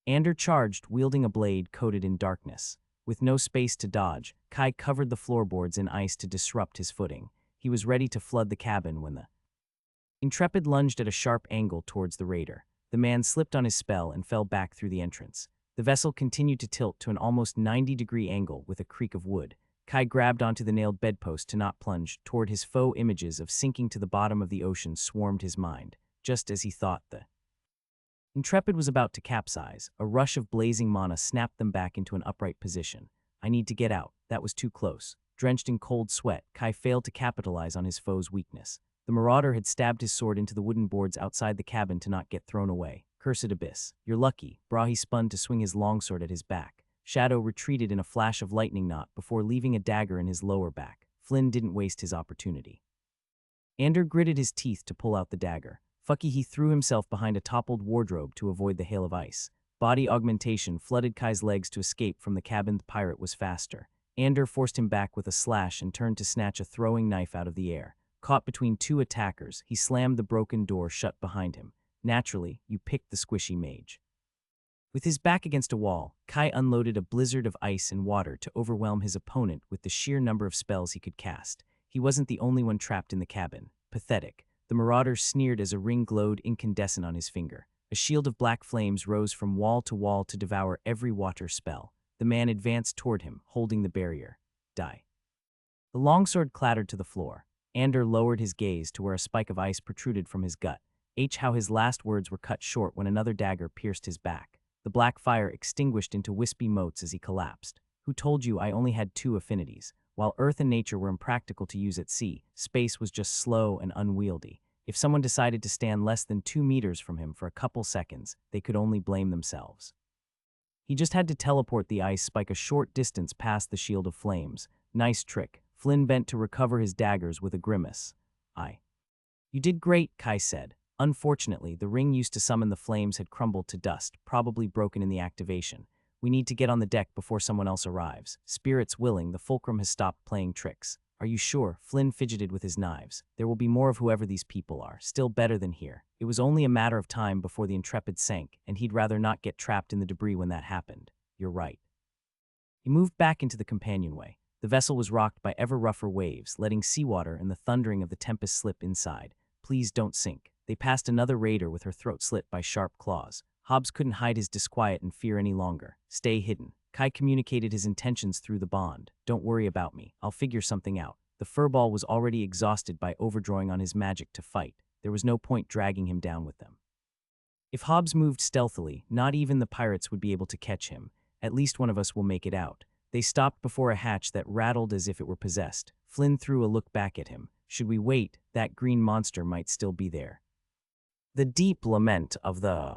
Ander charged, wielding a blade coated in darkness. With no space to dodge, Kai covered the floorboards in ice to disrupt his footing. He was ready to flood the cabin when the Intrepid lunged at a sharp angle towards the raider. The man slipped on his spell and fell back through the entrance. The vessel continued to tilt to an almost 90-degree angle with a creak of wood. Kai grabbed onto the nailed bedpost to not plunge toward his foe. Images of sinking to the bottom of the ocean swarmed his mind. Just as he thought, the Intrepid was about to capsize. A rush of blazing mana snapped them back into an upright position. I need to get out. That was too close. Drenched in cold sweat, Kai failed to capitalize on his foe's weakness. The marauder had stabbed his sword into the wooden boards outside the cabin to not get thrown away. Cursed abyss. You're lucky. Brahi spun to swing his longsword at his back. Shadow retreated in a flash of lightning knot before leaving a dagger in his lower back. Flynn didn't waste his opportunity. Ander gritted his teeth to pull out the dagger. Fucky, he threw himself behind a toppled wardrobe to avoid the hail of ice. Body augmentation flooded Kai's legs to escape from the cabin. The pirate was faster. Ander forced him back with a slash and turned to snatch a throwing knife out of the air. Caught between 2 attackers, he slammed the broken door shut behind him. Naturally, you picked the squishy mage. With his back against a wall, Kai unloaded a blizzard of ice and water to overwhelm his opponent with the sheer number of spells he could cast. He wasn't the only one trapped in the cabin. Pathetic. The marauder sneered as a ring glowed incandescent on his finger. A shield of black flames rose from wall to devour every water spell. The man advanced toward him, holding the barrier. Die. The longsword clattered to the floor. Ander lowered his gaze to where a spike of ice protruded from his gut. How his last words were cut short when another dagger pierced his back. The black fire extinguished into wispy motes as he collapsed. Who told you I only had 2 affinities? While earth and nature were impractical to use at sea, space was just slow and unwieldy. If someone decided to stand less than 2 meters from him for a couple seconds, they could only blame themselves. He just had to teleport the ice spike a short distance past the shield of flames. Nice trick. Flynn bent to recover his daggers with a grimace. You did great, Kai said. Unfortunately, the ring used to summon the flames had crumbled to dust, probably broken in the activation. We need to get on the deck before someone else arrives. Spirits willing, the fulcrum has stopped playing tricks. Are you sure? Flynn fidgeted with his knives. There will be more of whoever these people are. Still better than here. It was only a matter of time before the Intrepid sank, and he'd rather not get trapped in the debris when that happened. you're right. He moved back into the companionway. The vessel was rocked by ever rougher waves, letting seawater and the thundering of the tempest slip inside. Please don't sink. They passed another raider with her throat slit by sharp claws. Hobbs couldn't hide his disquiet and fear any longer. Stay hidden. Kai communicated his intentions through the bond. Don't worry about me. I'll figure something out. The furball was already exhausted by overdrawing on his magic to fight. There was no point dragging him down with them. If Hobbs moved stealthily, not even the pirates would be able to catch him. At least one of us will make it out. They stopped before a hatch that rattled as if it were possessed. Flynn threw a look back at him. Should we wait? That green monster might still be there. The deep lament of the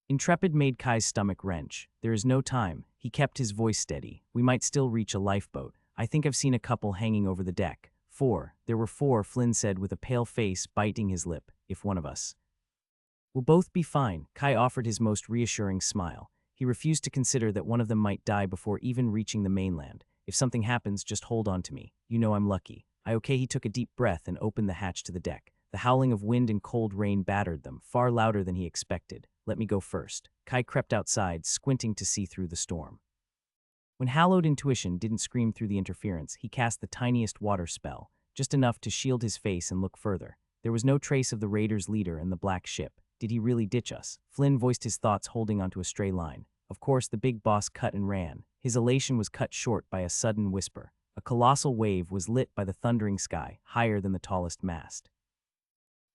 Intrepid made Kai's stomach wrench. There is no time. He kept his voice steady. We might still reach a lifeboat. I think I've seen a couple hanging over the deck. 4. There were 4, Flynn said with a pale face, biting his lip. If one of us. We'll both be fine. Kai offered his most reassuring smile. He refused to consider that one of them might die before even reaching the mainland. If something happens, just hold on to me. You know I'm lucky. He took a deep breath and opened the hatch to the deck. The howling of wind and cold rain battered them, far louder than he expected. Let me go first. Kai crept outside, squinting to see through the storm. When hallowed intuition didn't scream through the interference, he cast the tiniest water spell, just enough to shield his face and look further. There was no trace of the raiders' leader and the black ship. Did he really ditch us? Flynn voiced his thoughts, holding onto a stray line. Of course, the big boss cut and ran. His elation was cut short by a sudden whisper. A colossal wave was lit by the thundering sky, higher than the tallest mast.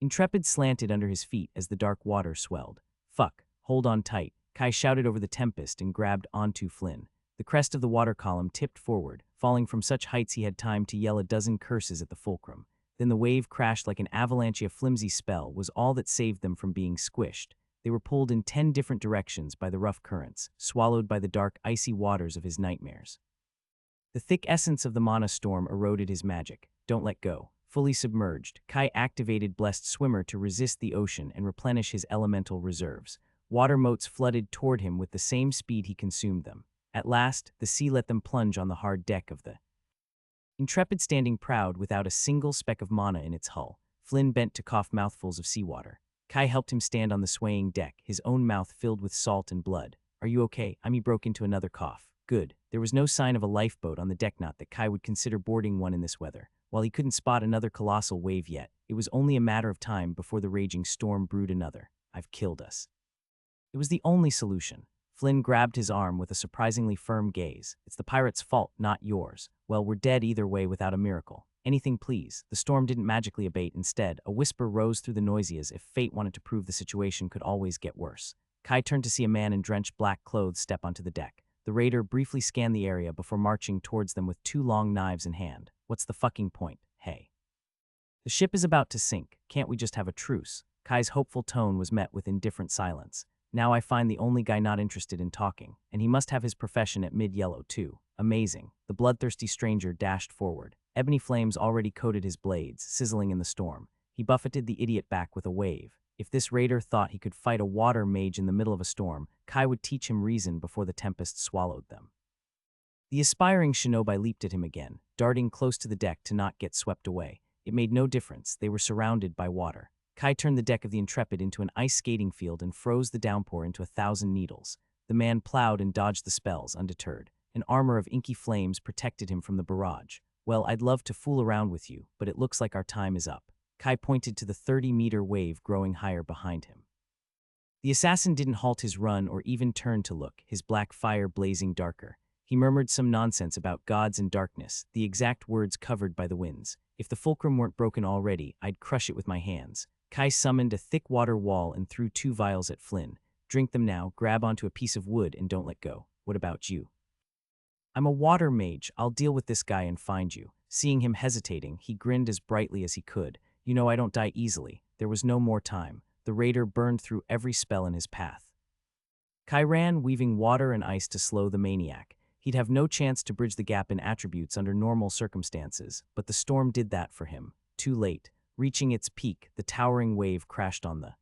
Intrepid slanted under his feet as the dark water swelled. Fuck, hold on tight. Kai shouted over the tempest and grabbed onto Flynn. The crest of the water column tipped forward, falling from such heights he had time to yell a dozen curses at the fulcrum. Then the wave crashed like an avalanche. A flimsy spell was all that saved them from being squished. They were pulled in 10 different directions by the rough currents, swallowed by the dark, icy waters of his nightmares. The thick essence of the mana storm eroded his magic. Don't let go. Fully submerged, Kai activated Blessed Swimmer to resist the ocean and replenish his elemental reserves. Water motes flooded toward him with the same speed he consumed them. At last, the sea let them plunge on the hard deck of the Intrepid, standing proud without a single speck of mana in its hull. Flynn bent to cough mouthfuls of seawater. Kai helped him stand on the swaying deck, his own mouth filled with salt and blood. Are you okay? He broke into another cough. Good. There was no sign of a lifeboat on the deck, not that Kai would consider boarding one in this weather. While he couldn't spot another colossal wave yet, it was only a matter of time before the raging storm brewed another. I've killed us. It was the only solution. Flynn grabbed his arm with a surprisingly firm gaze. It's the pirate's fault, not yours. Well, we're dead either way without a miracle. Anything, please. The storm didn't magically abate. Instead, a whisper rose through the noisy as if fate wanted to prove the situation could always get worse. Kai turned to see a man in drenched black clothes step onto the deck. The raider briefly scanned the area before marching towards them with 2 long knives in hand. What's the fucking point? Hey. The ship is about to sink. Can't we just have a truce? Kai's hopeful tone was met with indifferent silence. Now I find the only guy not interested in talking, and he must have his profession at mid-yellow too. Amazing. The bloodthirsty stranger dashed forward. Ebony flames already coated his blades, sizzling in the storm. He buffeted the idiot back with a wave. If this raider thought he could fight a water mage in the middle of a storm, Kai would teach him reason before the tempest swallowed them. The aspiring shinobi leaped at him again, darting close to the deck to not get swept away. It made no difference. They were surrounded by water. Kai turned the deck of the Intrepid into an ice skating field and froze the downpour into 1,000 needles. The man plowed and dodged the spells, undeterred. An armor of inky flames protected him from the barrage. Well, I'd love to fool around with you, but it looks like our time is up. Kai pointed to the 30-meter wave growing higher behind him. The assassin didn't halt his run or even turn to look, his black fire blazing darker. He murmured some nonsense about gods and darkness, the exact words covered by the winds. If the fulcrum weren't broken already, I'd crush it with my hands. Kai summoned a thick water wall and threw 2 vials at Flynn. Drink them now, grab onto a piece of wood and don't let go. What about you? I'm a water mage. I'll deal with this guy and find you. Seeing him hesitating, he grinned as brightly as he could. You know I don't die easily. There was no more time. The raider burned through every spell in his path. Kai ran, weaving water and ice to slow the maniac. He'd have no chance to bridge the gap in attributes under normal circumstances, but the storm did that for him. Too late. Reaching its peak, the towering wave crashed on the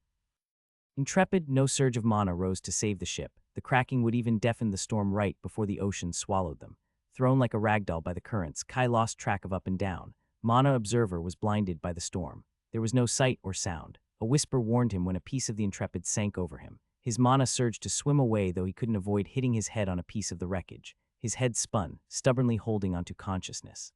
Intrepid. No surge of mana rose to save the ship. The cracking would even deafen the storm right before the ocean swallowed them. Thrown like a ragdoll by the currents, Kai lost track of up and down. Mana Observer was blinded by the storm. There was no sight or sound. A whisper warned him when a piece of the Intrepid sank over him. His mana surged to swim away, though he couldn't avoid hitting his head on a piece of the wreckage. His head spun, stubbornly holding onto consciousness.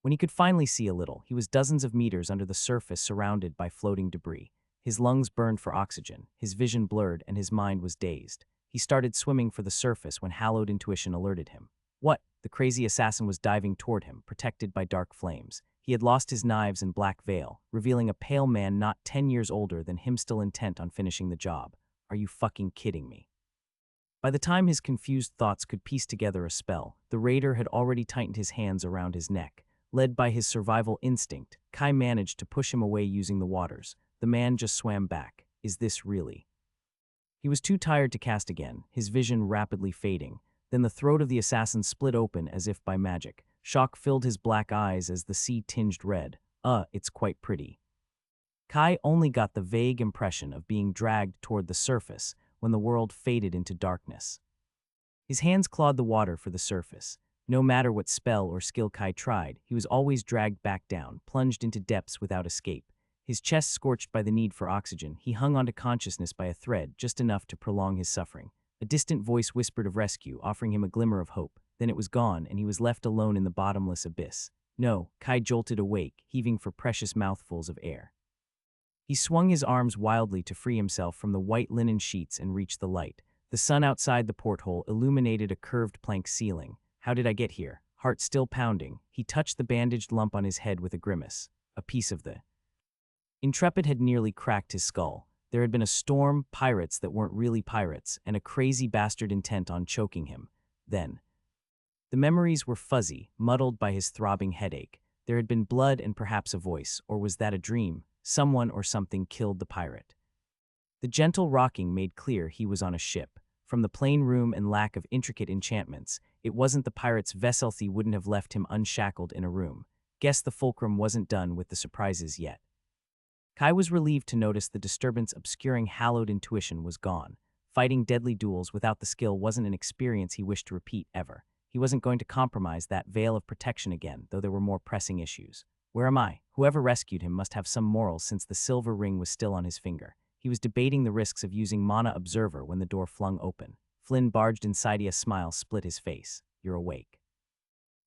When he could finally see a little, he was dozens of meters under the surface, surrounded by floating debris. His lungs burned for oxygen, his vision blurred, and his mind was dazed. He started swimming for the surface when hallowed intuition alerted him. What? The crazy assassin was diving toward him, protected by dark flames. He had lost his knives and black veil, revealing a pale man not 10 years older than him, still intent on finishing the job. Are you fucking kidding me? By the time his confused thoughts could piece together a spell, the raider had already tightened his hands around his neck. Led by his survival instinct, Kai managed to push him away using the waters. The man just swam back. Is this really? He was too tired to cast again, his vision rapidly fading. Then the throat of the assassin split open as if by magic. Shock filled his black eyes as the sea tinged red. It's quite pretty. Kai only got the vague impression of being dragged toward the surface when the world faded into darkness. His hands clawed the water for the surface. No matter what spell or skill Kai tried, he was always dragged back down, plunged into depths without escape. His chest scorched by the need for oxygen, he hung onto consciousness by a thread, just enough to prolong his suffering. A distant voice whispered of rescue, offering him a glimmer of hope. Then it was gone, and he was left alone in the bottomless abyss. No, Kai jolted awake, heaving for precious mouthfuls of air. He swung his arms wildly to free himself from the white linen sheets and reach the light. The sun outside the porthole illuminated a curved plank ceiling. How did I get here? Heart still pounding, he touched the bandaged lump on his head with a grimace. A piece of the Intrepid had nearly cracked his skull. There had been a storm, pirates that weren't really pirates, and a crazy bastard intent on choking him. Then, the memories were fuzzy, muddled by his throbbing headache. There had been blood and perhaps a voice, or was that a dream? Someone or something killed the pirate. The gentle rocking made clear he was on a ship. From the plain room and lack of intricate enchantments, it wasn't the pirate's vessel. He wouldn't have left him unshackled in a room. Guess the fulcrum wasn't done with the surprises yet. Kai was relieved to notice the disturbance obscuring hallowed intuition was gone. Fighting deadly duels without the skill wasn't an experience he wished to repeat ever. He wasn't going to compromise that veil of protection again, though there were more pressing issues. Where am I? Whoever rescued him must have some morals, since the silver ring was still on his finger. He was debating the risks of using Mana Observer when the door flung open. Flynn barged inside. A smile split his face. You're awake.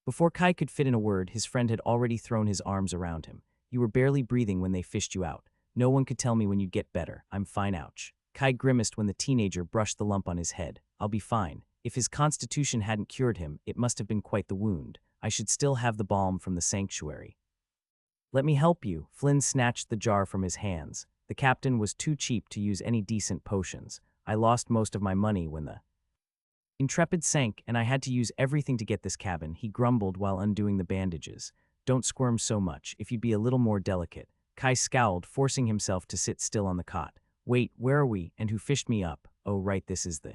Before Kai could fit in a word, his friend had already thrown his arms around him. You were barely breathing when they fished you out. No one could tell me when you'd get better. I'm fine, ouch. Kai grimaced when the teenager brushed the lump on his head. I'll be fine. If his constitution hadn't cured him, it must have been quite the wound. I should still have the balm from the sanctuary. Let me help you. Flynn snatched the jar from his hands. The captain was too cheap to use any decent potions. I lost most of my money when the Intrepid sank, and I had to use everything to get this cabin, he grumbled while undoing the bandages. Don't squirm so much. If you'd be a little more delicate. Kai scowled, forcing himself to sit still on the cot. Wait, where are we, and who fished me up? Oh right, this is the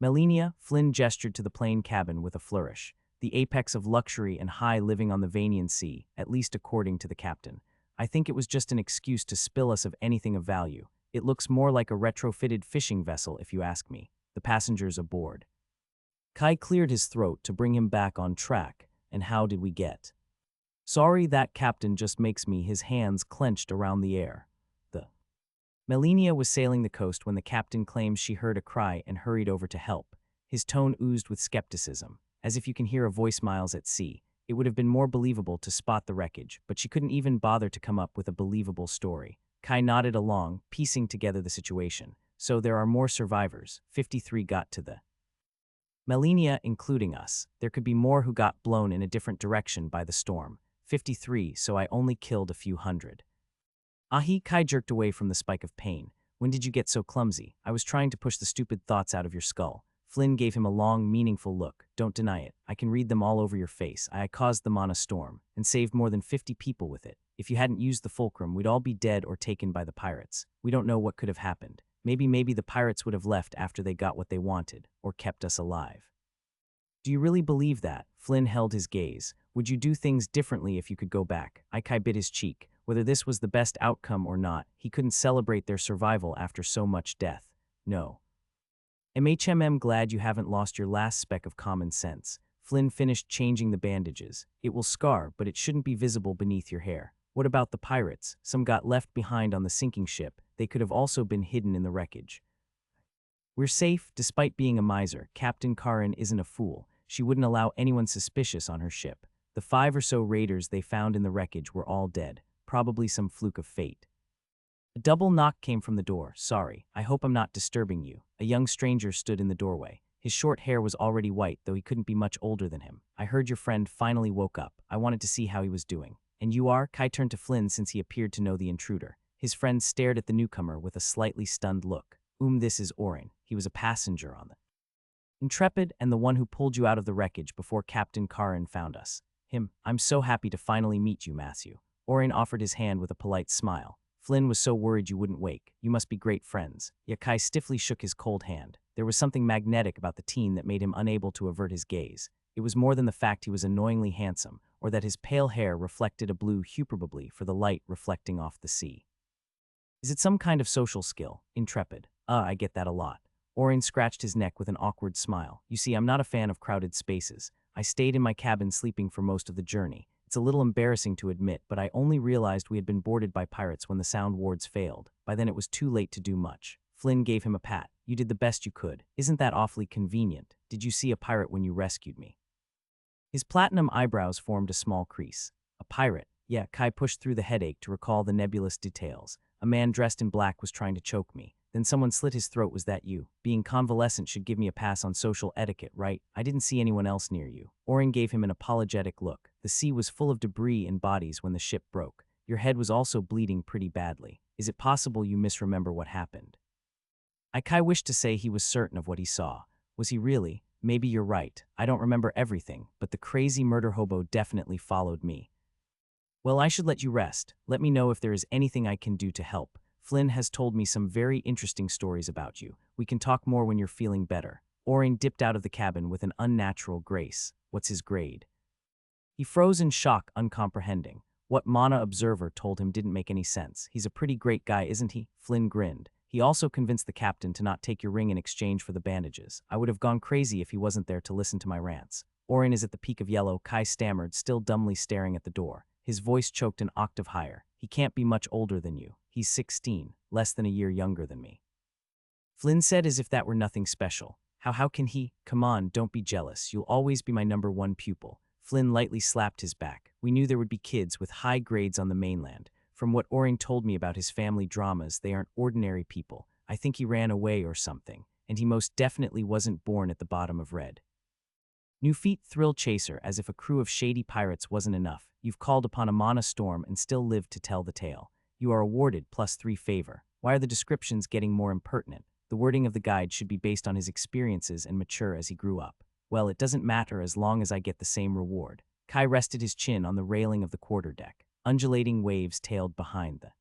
Melania. Flynn gestured to the plain cabin with a flourish. The apex of luxury and high living on the Vanian Sea, at least according to the captain. I think it was just an excuse to spill us of anything of value. It looks more like a retrofitted fishing vessel if you ask me. The passengers aboard. Kai cleared his throat to bring him back on track. And how did we get? Sorry, that captain just makes me. His hands clenched around the air. The Melania was sailing the coast when the captain claims she heard a cry and hurried over to help. His tone oozed with skepticism, as if you can hear a voice miles at sea. It would have been more believable to spot the wreckage, but she couldn't even bother to come up with a believable story. Kai nodded along, piecing together the situation. So there are more survivors. 53 got to the Melania, including us. There could be more who got blown in a different direction by the storm. 53, so I only killed a few hundred. Ahi. Kai jerked away from the spike of pain. When did you get so clumsy? I was trying to push the stupid thoughts out of your skull. Flynn gave him a long, meaningful look. Don't deny it. I can read them all over your face. I caused the Mana storm, and saved more than 50 people with it. If you hadn't used the fulcrum, we'd all be dead or taken by the pirates. We don't know what could have happened. Maybe the pirates would have left after they got what they wanted, or kept us alive. Do you really believe that? Flynn held his gaze. Would you do things differently if you could go back? Kai bit his cheek. Whether this was the best outcome or not, he couldn't celebrate their survival after so much death. No. Glad you haven't lost your last speck of common sense. Flynn finished changing the bandages. It will scar, but it shouldn't be visible beneath your hair. What about the pirates? Some got left behind on the sinking ship. They could have also been hidden in the wreckage. We're safe, despite being a miser. Captain Karin isn't a fool. She wouldn't allow anyone suspicious on her ship. The 5 or so raiders they found in the wreckage were all dead, probably some fluke of fate. A double knock came from the door. Sorry, I hope I'm not disturbing you. A young stranger stood in the doorway. His short hair was already white, though he couldn't be much older than him. I heard your friend finally woke up. I wanted to see how he was doing. And you are? Kai turned to Flynn since he appeared to know the intruder. His friend stared at the newcomer with a slightly stunned look. This is Orin. He was a passenger on the Intrepid and the one who pulled you out of the wreckage before Captain Karin found us. Him. I'm so happy to finally meet you, Matthew. Orin offered his hand with a polite smile. Flynn was so worried you wouldn't wake. You must be great friends. Yet Kai stiffly shook his cold hand. There was something magnetic about the teen that made him unable to avert his gaze. It was more than the fact he was annoyingly handsome, or that his pale hair reflected a blue superbly for the light reflecting off the sea. Is it some kind of social skill? Intrepid. I get that a lot. Orin scratched his neck with an awkward smile. You see, I'm not a fan of crowded spaces. I stayed in my cabin sleeping for most of the journey. It's a little embarrassing to admit, but I only realized we had been boarded by pirates when the sound wards failed. By then it was too late to do much. Flynn gave him a pat. You did the best you could. Isn't that awfully convenient? Did you see a pirate when you rescued me? His platinum eyebrows formed a small crease. A pirate? Yeah, Kai pushed through the headache to recall the nebulous details. A man dressed in black was trying to choke me. Then someone slit his throat. Was that you? Being convalescent should give me a pass on social etiquette, right? I didn't see anyone else near you. Orin gave him an apologetic look. The sea was full of debris and bodies when the ship broke. Your head was also bleeding pretty badly. Is it possible you misremember what happened? Kai wished to say he was certain of what he saw. Was he really? Maybe you're right. I don't remember everything, but the crazy murder hobo definitely followed me. Well, I should let you rest. Let me know if there is anything I can do to help. Flynn has told me some very interesting stories about you. We can talk more when you're feeling better. Orin dipped out of the cabin with an unnatural grace. What's his grade? He froze in shock, uncomprehending. What Mana Observer told him didn't make any sense. He's a pretty great guy, isn't he? Flynn grinned. He also convinced the captain to not take your ring in exchange for the bandages. I would have gone crazy if he wasn't there to listen to my rants. Orin is at the peak of yellow, Kai stammered, still dumbly staring at the door. His voice choked an octave higher. He can't be much older than you. He's 16, less than a year younger than me. Flynn said as if that were nothing special. How can he? Come on, don't be jealous. You'll always be my #1 pupil. Flynn lightly slapped his back. We knew there would be kids with high grades on the mainland. From what Orin told me about his family dramas, they aren't ordinary people. I think he ran away or something, and he most definitely wasn't born at the bottom of red. New feet thrill chaser, as if a crew of shady pirates wasn't enough. You've called upon a mana storm and still lived to tell the tale. You are awarded +3 favor. Why are the descriptions getting more impertinent? The wording of the guide should be based on his experiences and mature as he grew up. Well, it doesn't matter as long as I get the same reward. Kai rested his chin on the railing of the quarterdeck. Undulating waves tailed behind the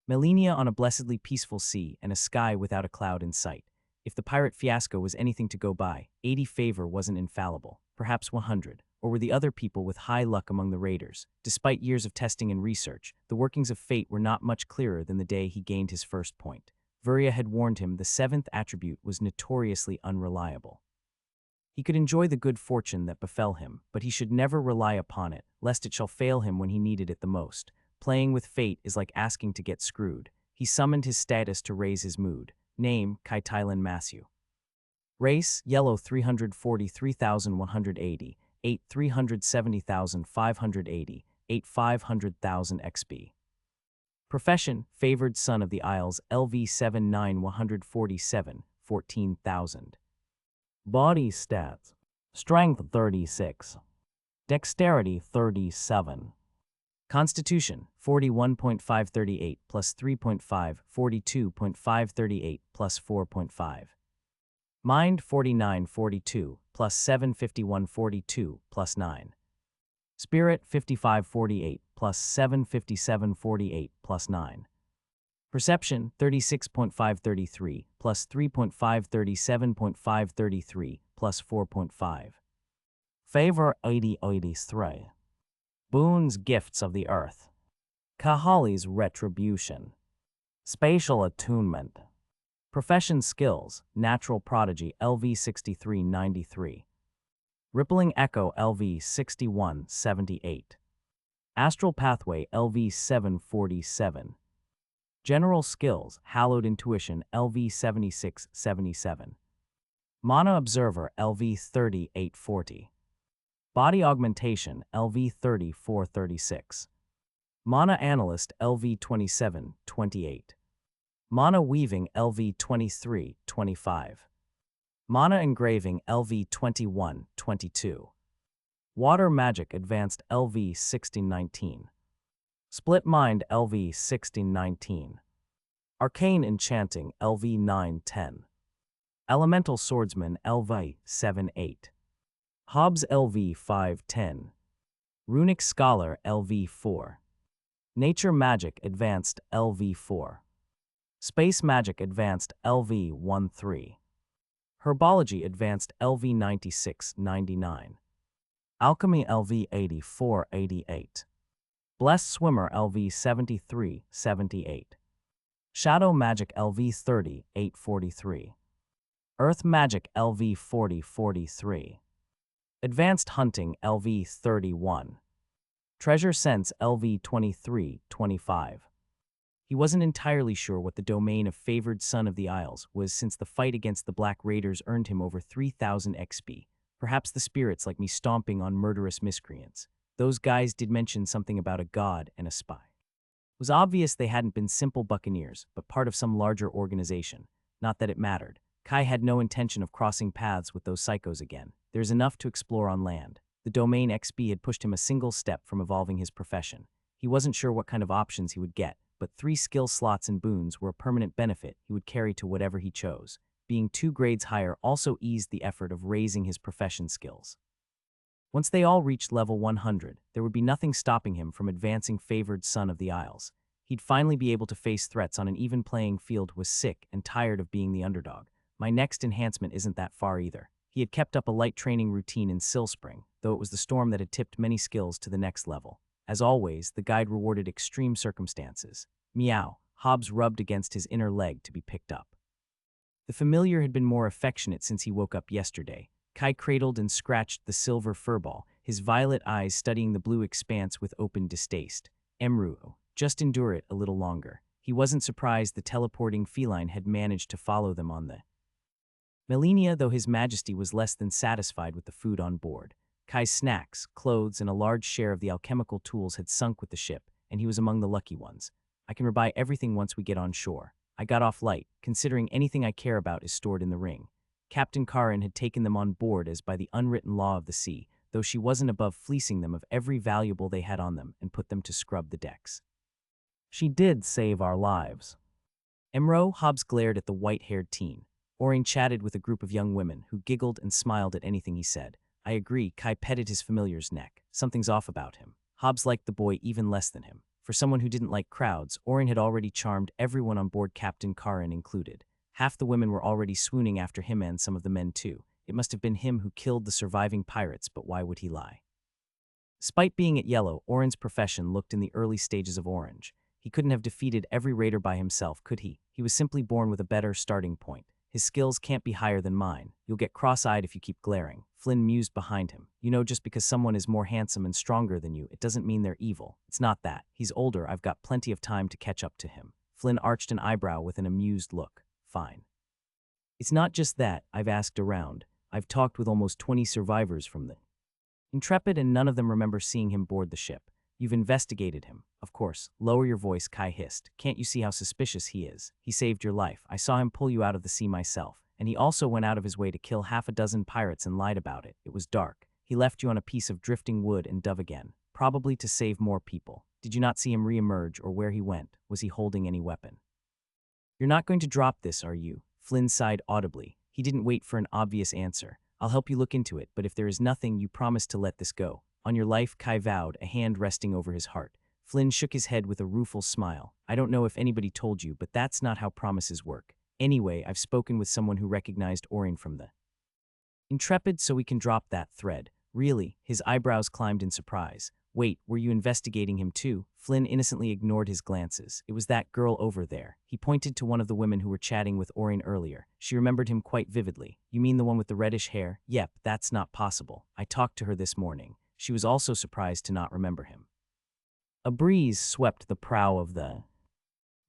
Melania on a blessedly peaceful sea and a sky without a cloud in sight. If the pirate fiasco was anything to go by, 80 favor wasn't infallible, perhaps 100, or were the other people with high luck among the raiders? Despite years of testing and research, the workings of fate were not much clearer than the day he gained his first point. Vuria had warned him the 7th attribute was notoriously unreliable. He could enjoy the good fortune that befell him, but he should never rely upon it, lest it shall fail him when he needed it the most. Playing with fate is like asking to get screwed. He summoned his status to raise his mood. Name, Kai Tylan Matthew. Race, yellow 343,180, 8 370,580, 8 500,000 XB. Profession, favored son of the Isles, LV 79,147, 14,000. Body stats, strength 36, dexterity 37. Constitution, 41.538 plus 3.5, 42.538 plus 4.5. Mind, 49.42 plus 751.42 plus 9. Spirit, 55.48 plus 757.48 plus 9. Perception, 36.533 plus 3.537.533 plus 4.5. Favor, 8083. Boons, gifts of the earth. Kahali's retribution. Spatial attunement. Profession skills, natural prodigy LV 6393. Rippling echo LV 6178. Astral pathway LV 747. General skills, hallowed intuition, LV 7677. Mana observer, LV 3840. Body augmentation, LV 3436. Mana analyst, LV 2728. Mana weaving, LV 2325. Mana engraving, LV 2122. Water magic advanced, LV 1619. Split mind, LV 1619. Arcane enchanting, LV 910. Elemental swordsman, LV 78. Hobbs, LV 510. Runic scholar, LV 4. Nature magic advanced, LV 4. Space magic advanced, LV 13. Herbology advanced, LV 9699. Alchemy, LV 8488. Blessed swimmer, LV 7378. Shadow magic, LV 3843. Earth magic, LV 4043. Advanced hunting, LV 31. Treasure sense, LV 2325. He wasn't entirely sure what the domain of favored son of the Isles was, since the fight against the Black Raiders earned him over 3,000 XP. Perhaps the spirits like me stomping on murderous miscreants. Those guys did mention something about a god and a spy. It was obvious they hadn't been simple buccaneers, but part of some larger organization. Not that it mattered. Kai had no intention of crossing paths with those psychos again. There's enough to explore on land. The domain XP had pushed him a single step from evolving his profession. He wasn't sure what kind of options he would get, but 3 skill slots and boons were a permanent benefit he would carry to whatever he chose. Being 2 grades higher also eased the effort of raising his profession skills. Once they all reached level 100, there would be nothing stopping him from advancing favored son of the Isles. He'd finally be able to face threats on an even playing field. Was sick and tired of being the underdog. My next enhancement isn't that far either. He had kept up a light training routine in Sill Spring, though it was the storm that had tipped many skills to the next level. As always, the guide rewarded extreme circumstances. Meow. Hobbs rubbed against his inner leg to be picked up. The familiar had been more affectionate since he woke up yesterday. Kai cradled and scratched the silver furball, his violet eyes studying the blue expanse with open distaste. Emru, just endure it a little longer. He wasn't surprised the teleporting feline had managed to follow them on the Melania, though his majesty was less than satisfied with the food on board. Kai's snacks, clothes, and a large share of the alchemical tools had sunk with the ship, and he was among the lucky ones. I can rebuy everything once we get on shore. I got off light, considering anything I care about is stored in the ring. Captain Karin had taken them on board as by the unwritten law of the sea, though she wasn't above fleecing them of every valuable they had on them and put them to scrub the decks. She did save our lives. Emro, Hobbs glared at the white-haired teen. Orin chatted with a group of young women who giggled and smiled at anything he said. I agree. Kai petted his familiar's neck. Something's off about him. Hobbs liked the boy even less than him. For someone who didn't like crowds, Orin had already charmed everyone on board, Captain Karin included. Half the women were already swooning after him, and some of the men too. It must have been him who killed the surviving pirates, but why would he lie? Despite being at yellow, Orin's profession looked in the early stages of orange. He couldn't have defeated every raider by himself, could he? He was simply born with a better starting point. His skills can't be higher than mine. You'll get cross-eyed if you keep glaring. Flynn mused behind him. You know, just because someone is more handsome and stronger than you, it doesn't mean they're evil. It's not that. He's older. I've got plenty of time to catch up to him. Flynn arched an eyebrow with an amused look. Fine. It's not just that. I've asked around. I've talked with almost 20 survivors from the Intrepid, and none of them remember seeing him board the ship. You've investigated him. Of course. Lower your voice, Kai hissed. Can't you see how suspicious he is? He saved your life. I saw him pull you out of the sea myself. And he also went out of his way to kill half a dozen pirates and lied about it. It was dark. He left you on a piece of drifting wood and dove again. Probably to save more people. Did you not see him re-emerge or where he went? Was he holding any weapon? You're not going to drop this, are you? Flynn sighed audibly. He didn't wait for an obvious answer. I'll help you look into it, but if there is nothing, you promise to let this go. On your life, Kai vowed, a hand resting over his heart. Flynn shook his head with a rueful smile. I don't know if anybody told you, but that's not how promises work. Anyway, I've spoken with someone who recognized Orin from the Intrepid, so we can drop that thread. Really? His eyebrows climbed in surprise. Wait, were you investigating him too? Flynn innocently ignored his glances. It was that girl over there. He pointed to one of the women who were chatting with Orin earlier. She remembered him quite vividly. You mean the one with the reddish hair? Yep, that's not possible. I talked to her this morning. She was also surprised to not remember him. A breeze swept the prow of the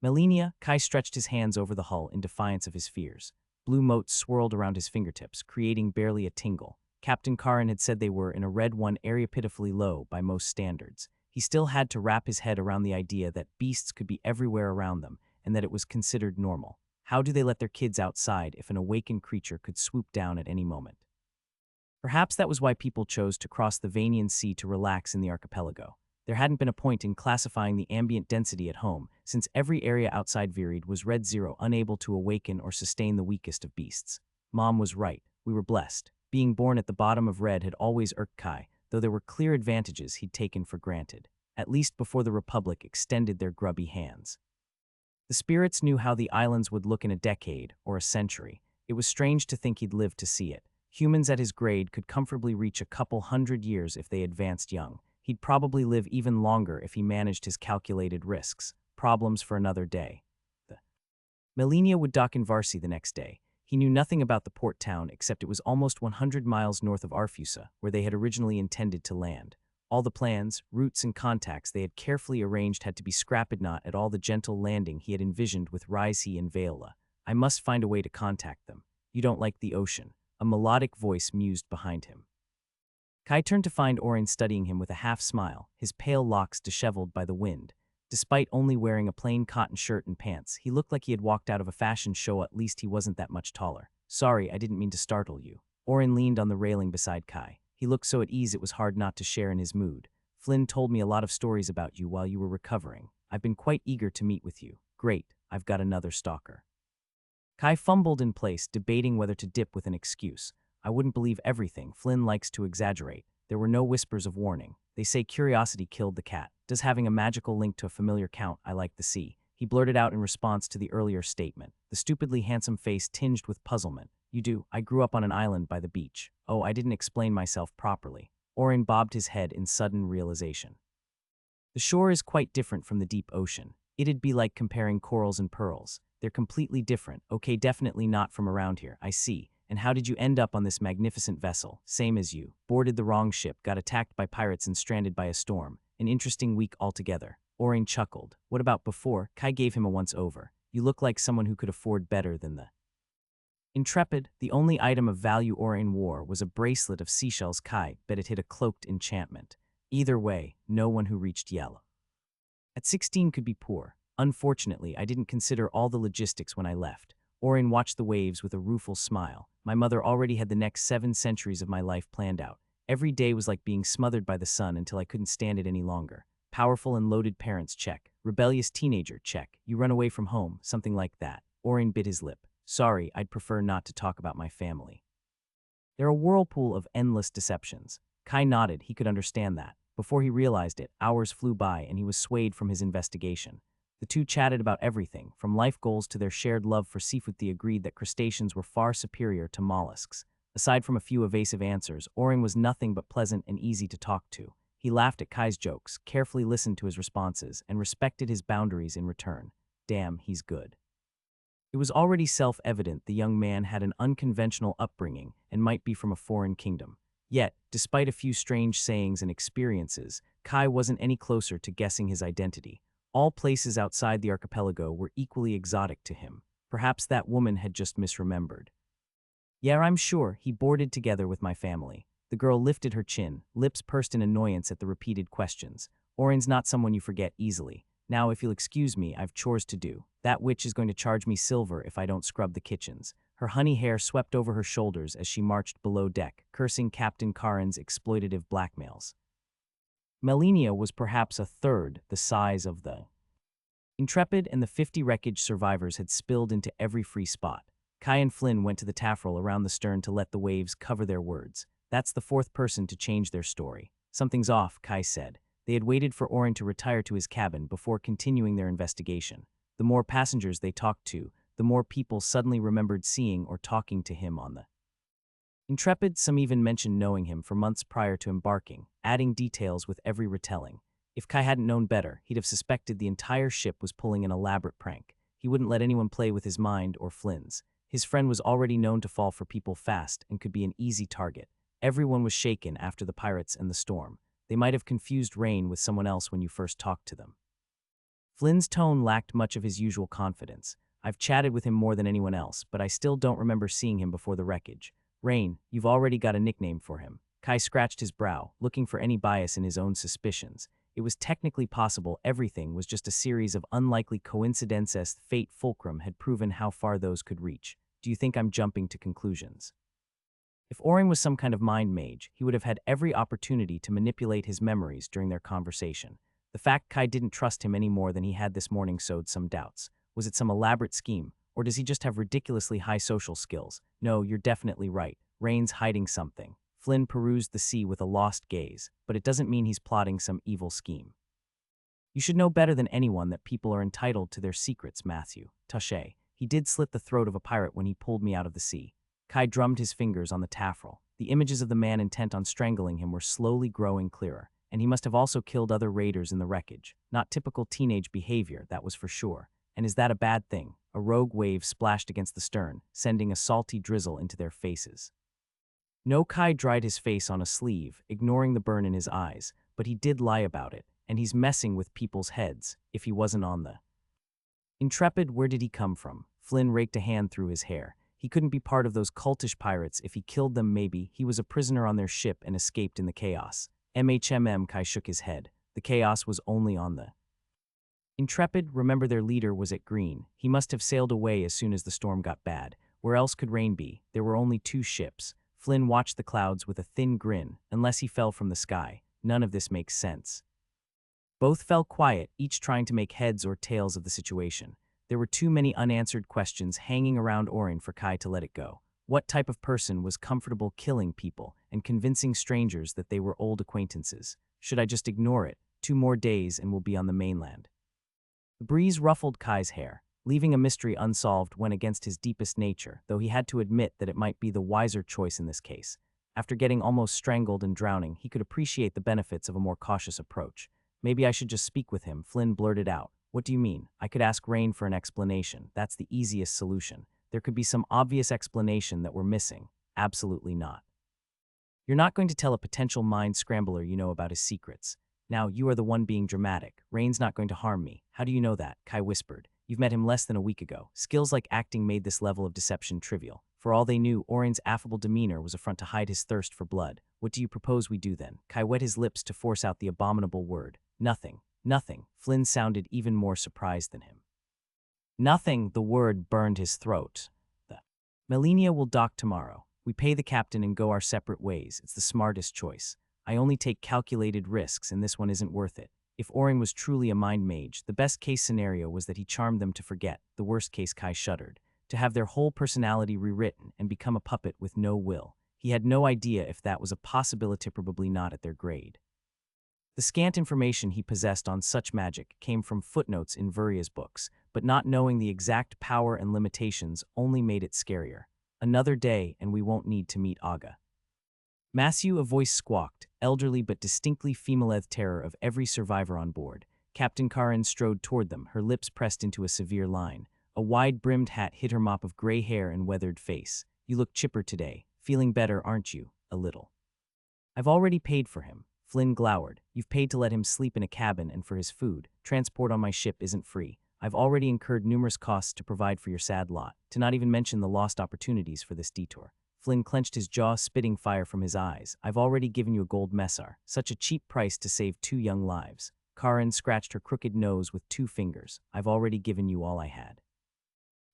Melania, Kai stretched his hands over the hull in defiance of his fears. Blue motes swirled around his fingertips, creating barely a tingle. Captain Karin had said they were in a red one area pitifully low by most standards. He still had to wrap his head around the idea that beasts could be everywhere around them and that it was considered normal. How do they let their kids outside if an awakened creature could swoop down at any moment? Perhaps that was why people chose to cross the Vanian Sea to relax in the archipelago. There hadn't been a point in classifying the ambient density at home, since every area outside Virid was red zero, unable to awaken or sustain the weakest of beasts. Mom was right. We were blessed. Being born at the bottom of red had always irked Kai, though there were clear advantages he'd taken for granted, at least before the Republic extended their grubby hands. The spirits knew how the islands would look in a decade or a century. It was strange to think he'd live to see it. Humans at his grade could comfortably reach a couple hundred years if they advanced young. He'd probably live even longer if he managed his calculated risks. Problems for another day. Melania would dock in Varsi the next day. He knew nothing about the port town except it was almost 100 miles north of Arfusa, where they had originally intended to land. All the plans, routes, and contacts they had carefully arranged had to be scrapped not at all the gentle landing he had envisioned with Raisi and Viola. I must find a way to contact them. You don't like the ocean. A melodic voice mused behind him. Kai turned to find Orin studying him with a half-smile, his pale locks disheveled by the wind. Despite only wearing a plain cotton shirt and pants, he looked like he had walked out of a fashion show. At least he wasn't that much taller. Sorry, I didn't mean to startle you. Orin leaned on the railing beside Kai. He looked so at ease it was hard not to share in his mood. Flynn told me a lot of stories about you while you were recovering. I've been quite eager to meet with you. Great, I've got another stalker. Kai fumbled in place, debating whether to dip with an excuse. I wouldn't believe everything. Flynn likes to exaggerate. There were no whispers of warning. They say curiosity killed the cat. Does having a magical link to a familiar count I like the sea? He blurted out in response to the earlier statement, the stupidly handsome face tinged with puzzlement. You do. I grew up on an island by the beach. Oh, I didn't explain myself properly. Orin bobbed his head in sudden realization. The shore is quite different from the deep ocean. It'd be like comparing corals and pearls. They're completely different. Okay, definitely not from around here. I see. And how did you end up on this magnificent vessel? Same as you. Boarded the wrong ship, got attacked by pirates and stranded by a storm. An interesting week altogether. Orin chuckled. What about before? Kai gave him a once-over. You look like someone who could afford better than the Intrepid. The only item of value Orin wore was a bracelet of seashells. Kai bet it hid a cloaked enchantment. Either way, no one who reached yellow. At 16 could be poor. Unfortunately, I didn't consider all the logistics when I left. Orin watched the waves with a rueful smile. My mother already had the next 7 centuries of my life planned out. Every day was like being smothered by the sun until I couldn't stand it any longer. Powerful and loaded parents, check. Rebellious teenager, check. You run away from home, something like that. Orin bit his lip. Sorry, I'd prefer not to talk about my family. They're a whirlpool of endless deceptions. Kai nodded. He could understand that. Before he realized it, hours flew by and he was swayed from his investigation. The two chatted about everything, from life goals to their shared love for seafood. They agreed that crustaceans were far superior to mollusks. Aside from a few evasive answers, Orin was nothing but pleasant and easy to talk to. He laughed at Kai's jokes, carefully listened to his responses, and respected his boundaries in return. Damn, he's good. It was already self-evident the young man had an unconventional upbringing and might be from a foreign kingdom. Yet, despite a few strange sayings and experiences, Kai wasn't any closer to guessing his identity. All places outside the archipelago were equally exotic to him. Perhaps that woman had just misremembered. Yeah, I'm sure, he boarded together with my family. The girl lifted her chin, lips pursed in annoyance at the repeated questions. Orin's not someone you forget easily. Now, if you'll excuse me, I've chores to do. That witch is going to charge me silver if I don't scrub the kitchens. Her honey hair swept over her shoulders as she marched below deck, cursing Captain Karin's exploitative blackmails. Melania was perhaps a third the size of the Intrepid, and the 50 wreckage survivors had spilled into every free spot. Kai and Flynn went to the taffrail around the stern to let the waves cover their words. That's the 4th person to change their story. Something's off, Kai said. They had waited for Orin to retire to his cabin before continuing their investigation. The more passengers they talked to, the more people suddenly remembered seeing or talking to him on the Intrepid. Some even mentioned knowing him for months prior to embarking, adding details with every retelling. If Kai hadn't known better, he'd have suspected the entire ship was pulling an elaborate prank. He wouldn't let anyone play with his mind or Flynn's. His friend was already known to fall for people fast and could be an easy target. Everyone was shaken after the pirates and the storm. They might have confused Rain with someone else when you first talked to them. Flynn's tone lacked much of his usual confidence. I've chatted with him more than anyone else, but I still don't remember seeing him before the wreckage. Rain, you've already got a nickname for him. Kai scratched his brow, looking for any bias in his own suspicions. It was technically possible everything was just a series of unlikely coincidences. Fate fulcrum had proven how far those could reach. Do you think I'm jumping to conclusions? If Orin was some kind of mind mage, he would have had every opportunity to manipulate his memories during their conversation. The fact Kai didn't trust him any more than he had this morning sowed some doubts. Was it some elaborate scheme, or does he just have ridiculously high social skills? No, you're definitely right. Rain's hiding something. Flynn perused the sea with a lost gaze, but it doesn't mean he's plotting some evil scheme. You should know better than anyone that people are entitled to their secrets, Matthew. Touché. He did slit the throat of a pirate when he pulled me out of the sea. Kai drummed his fingers on the taffrail. The images of the man intent on strangling him were slowly growing clearer, and he must have also killed other raiders in the wreckage. Not typical teenage behavior, that was for sure. And is that a bad thing? A rogue wave splashed against the stern, sending a salty drizzle into their faces. No, Kai dried his face on a sleeve, ignoring the burn in his eyes, but he did lie about it, and he's messing with people's heads, if he wasn't on the Intrepid. Where did he come from? Flynn raked a hand through his hair. He couldn't be part of those cultish pirates. If he killed them, maybe he was a prisoner on their ship and escaped in the chaos. Kai shook his head. The chaos was only on the Intrepid. Remember, their leader was at Green. He must have sailed away as soon as the storm got bad. Where else could Rain be? There were only 2 ships. Flynn watched the clouds with a thin grin. Unless he fell from the sky, none of this makes sense. Both fell quiet, each trying to make heads or tails of the situation. There were too many unanswered questions hanging around Orin for Kai to let it go. What type of person was comfortable killing people and convincing strangers that they were old acquaintances? Should I just ignore it? 2 more days and we'll be on the mainland. The breeze ruffled Kai's hair. Leaving a mystery unsolved went against his deepest nature, though he had to admit that it might be the wiser choice in this case. After getting almost strangled and drowning, he could appreciate the benefits of a more cautious approach. Maybe I should just speak with him, Flynn blurted out. What do you mean? I could ask Rain for an explanation. That's the easiest solution. There could be some obvious explanation that we're missing. Absolutely not. You're not going to tell a potential mind scrambler you know about his secrets. Now, you are the one being dramatic. Rain's not going to harm me. How do you know that? Kai whispered. You've met him less than a week ago. Skills like acting made this level of deception trivial. For all they knew, Orin's affable demeanor was a front to hide his thirst for blood. What do you propose we do then? Kai wet his lips to force out the abominable word. Nothing. Nothing. Flynn sounded even more surprised than him. Nothing. The word burned his throat. The Melania will dock tomorrow. We pay the captain and go our separate ways. It's the smartest choice. I only take calculated risks, and this one isn't worth it. If Orin was truly a mind mage, the best-case scenario was that he charmed them to forget. The worst-case, Kai shuddered. To have their whole personality rewritten and become a puppet with no will. He had no idea if that was a possibility, probably not at their grade. The scant information he possessed on such magic came from footnotes in Vuria's books, but not knowing the exact power and limitations only made it scarier. Another day, and we won't need to meet Aga. Matthew, a voice squawked, elderly but distinctly female terror of every survivor on board. Captain Karin strode toward them, her lips pressed into a severe line. A wide-brimmed hat hid her mop of gray hair and weathered face. You look chipper today. Feeling better, aren't you? A little. I've already paid for him. Flynn glowered. You've paid to let him sleep in a cabin and for his food. Transport on my ship isn't free. I've already incurred numerous costs to provide for your sad lot, to not even mention the lost opportunities for this detour. Flynn clenched his jaw, spitting fire from his eyes. I've already given you a gold messar. Such a cheap price to save 2 young lives. Karin scratched her crooked nose with 2 fingers. I've already given you all I had.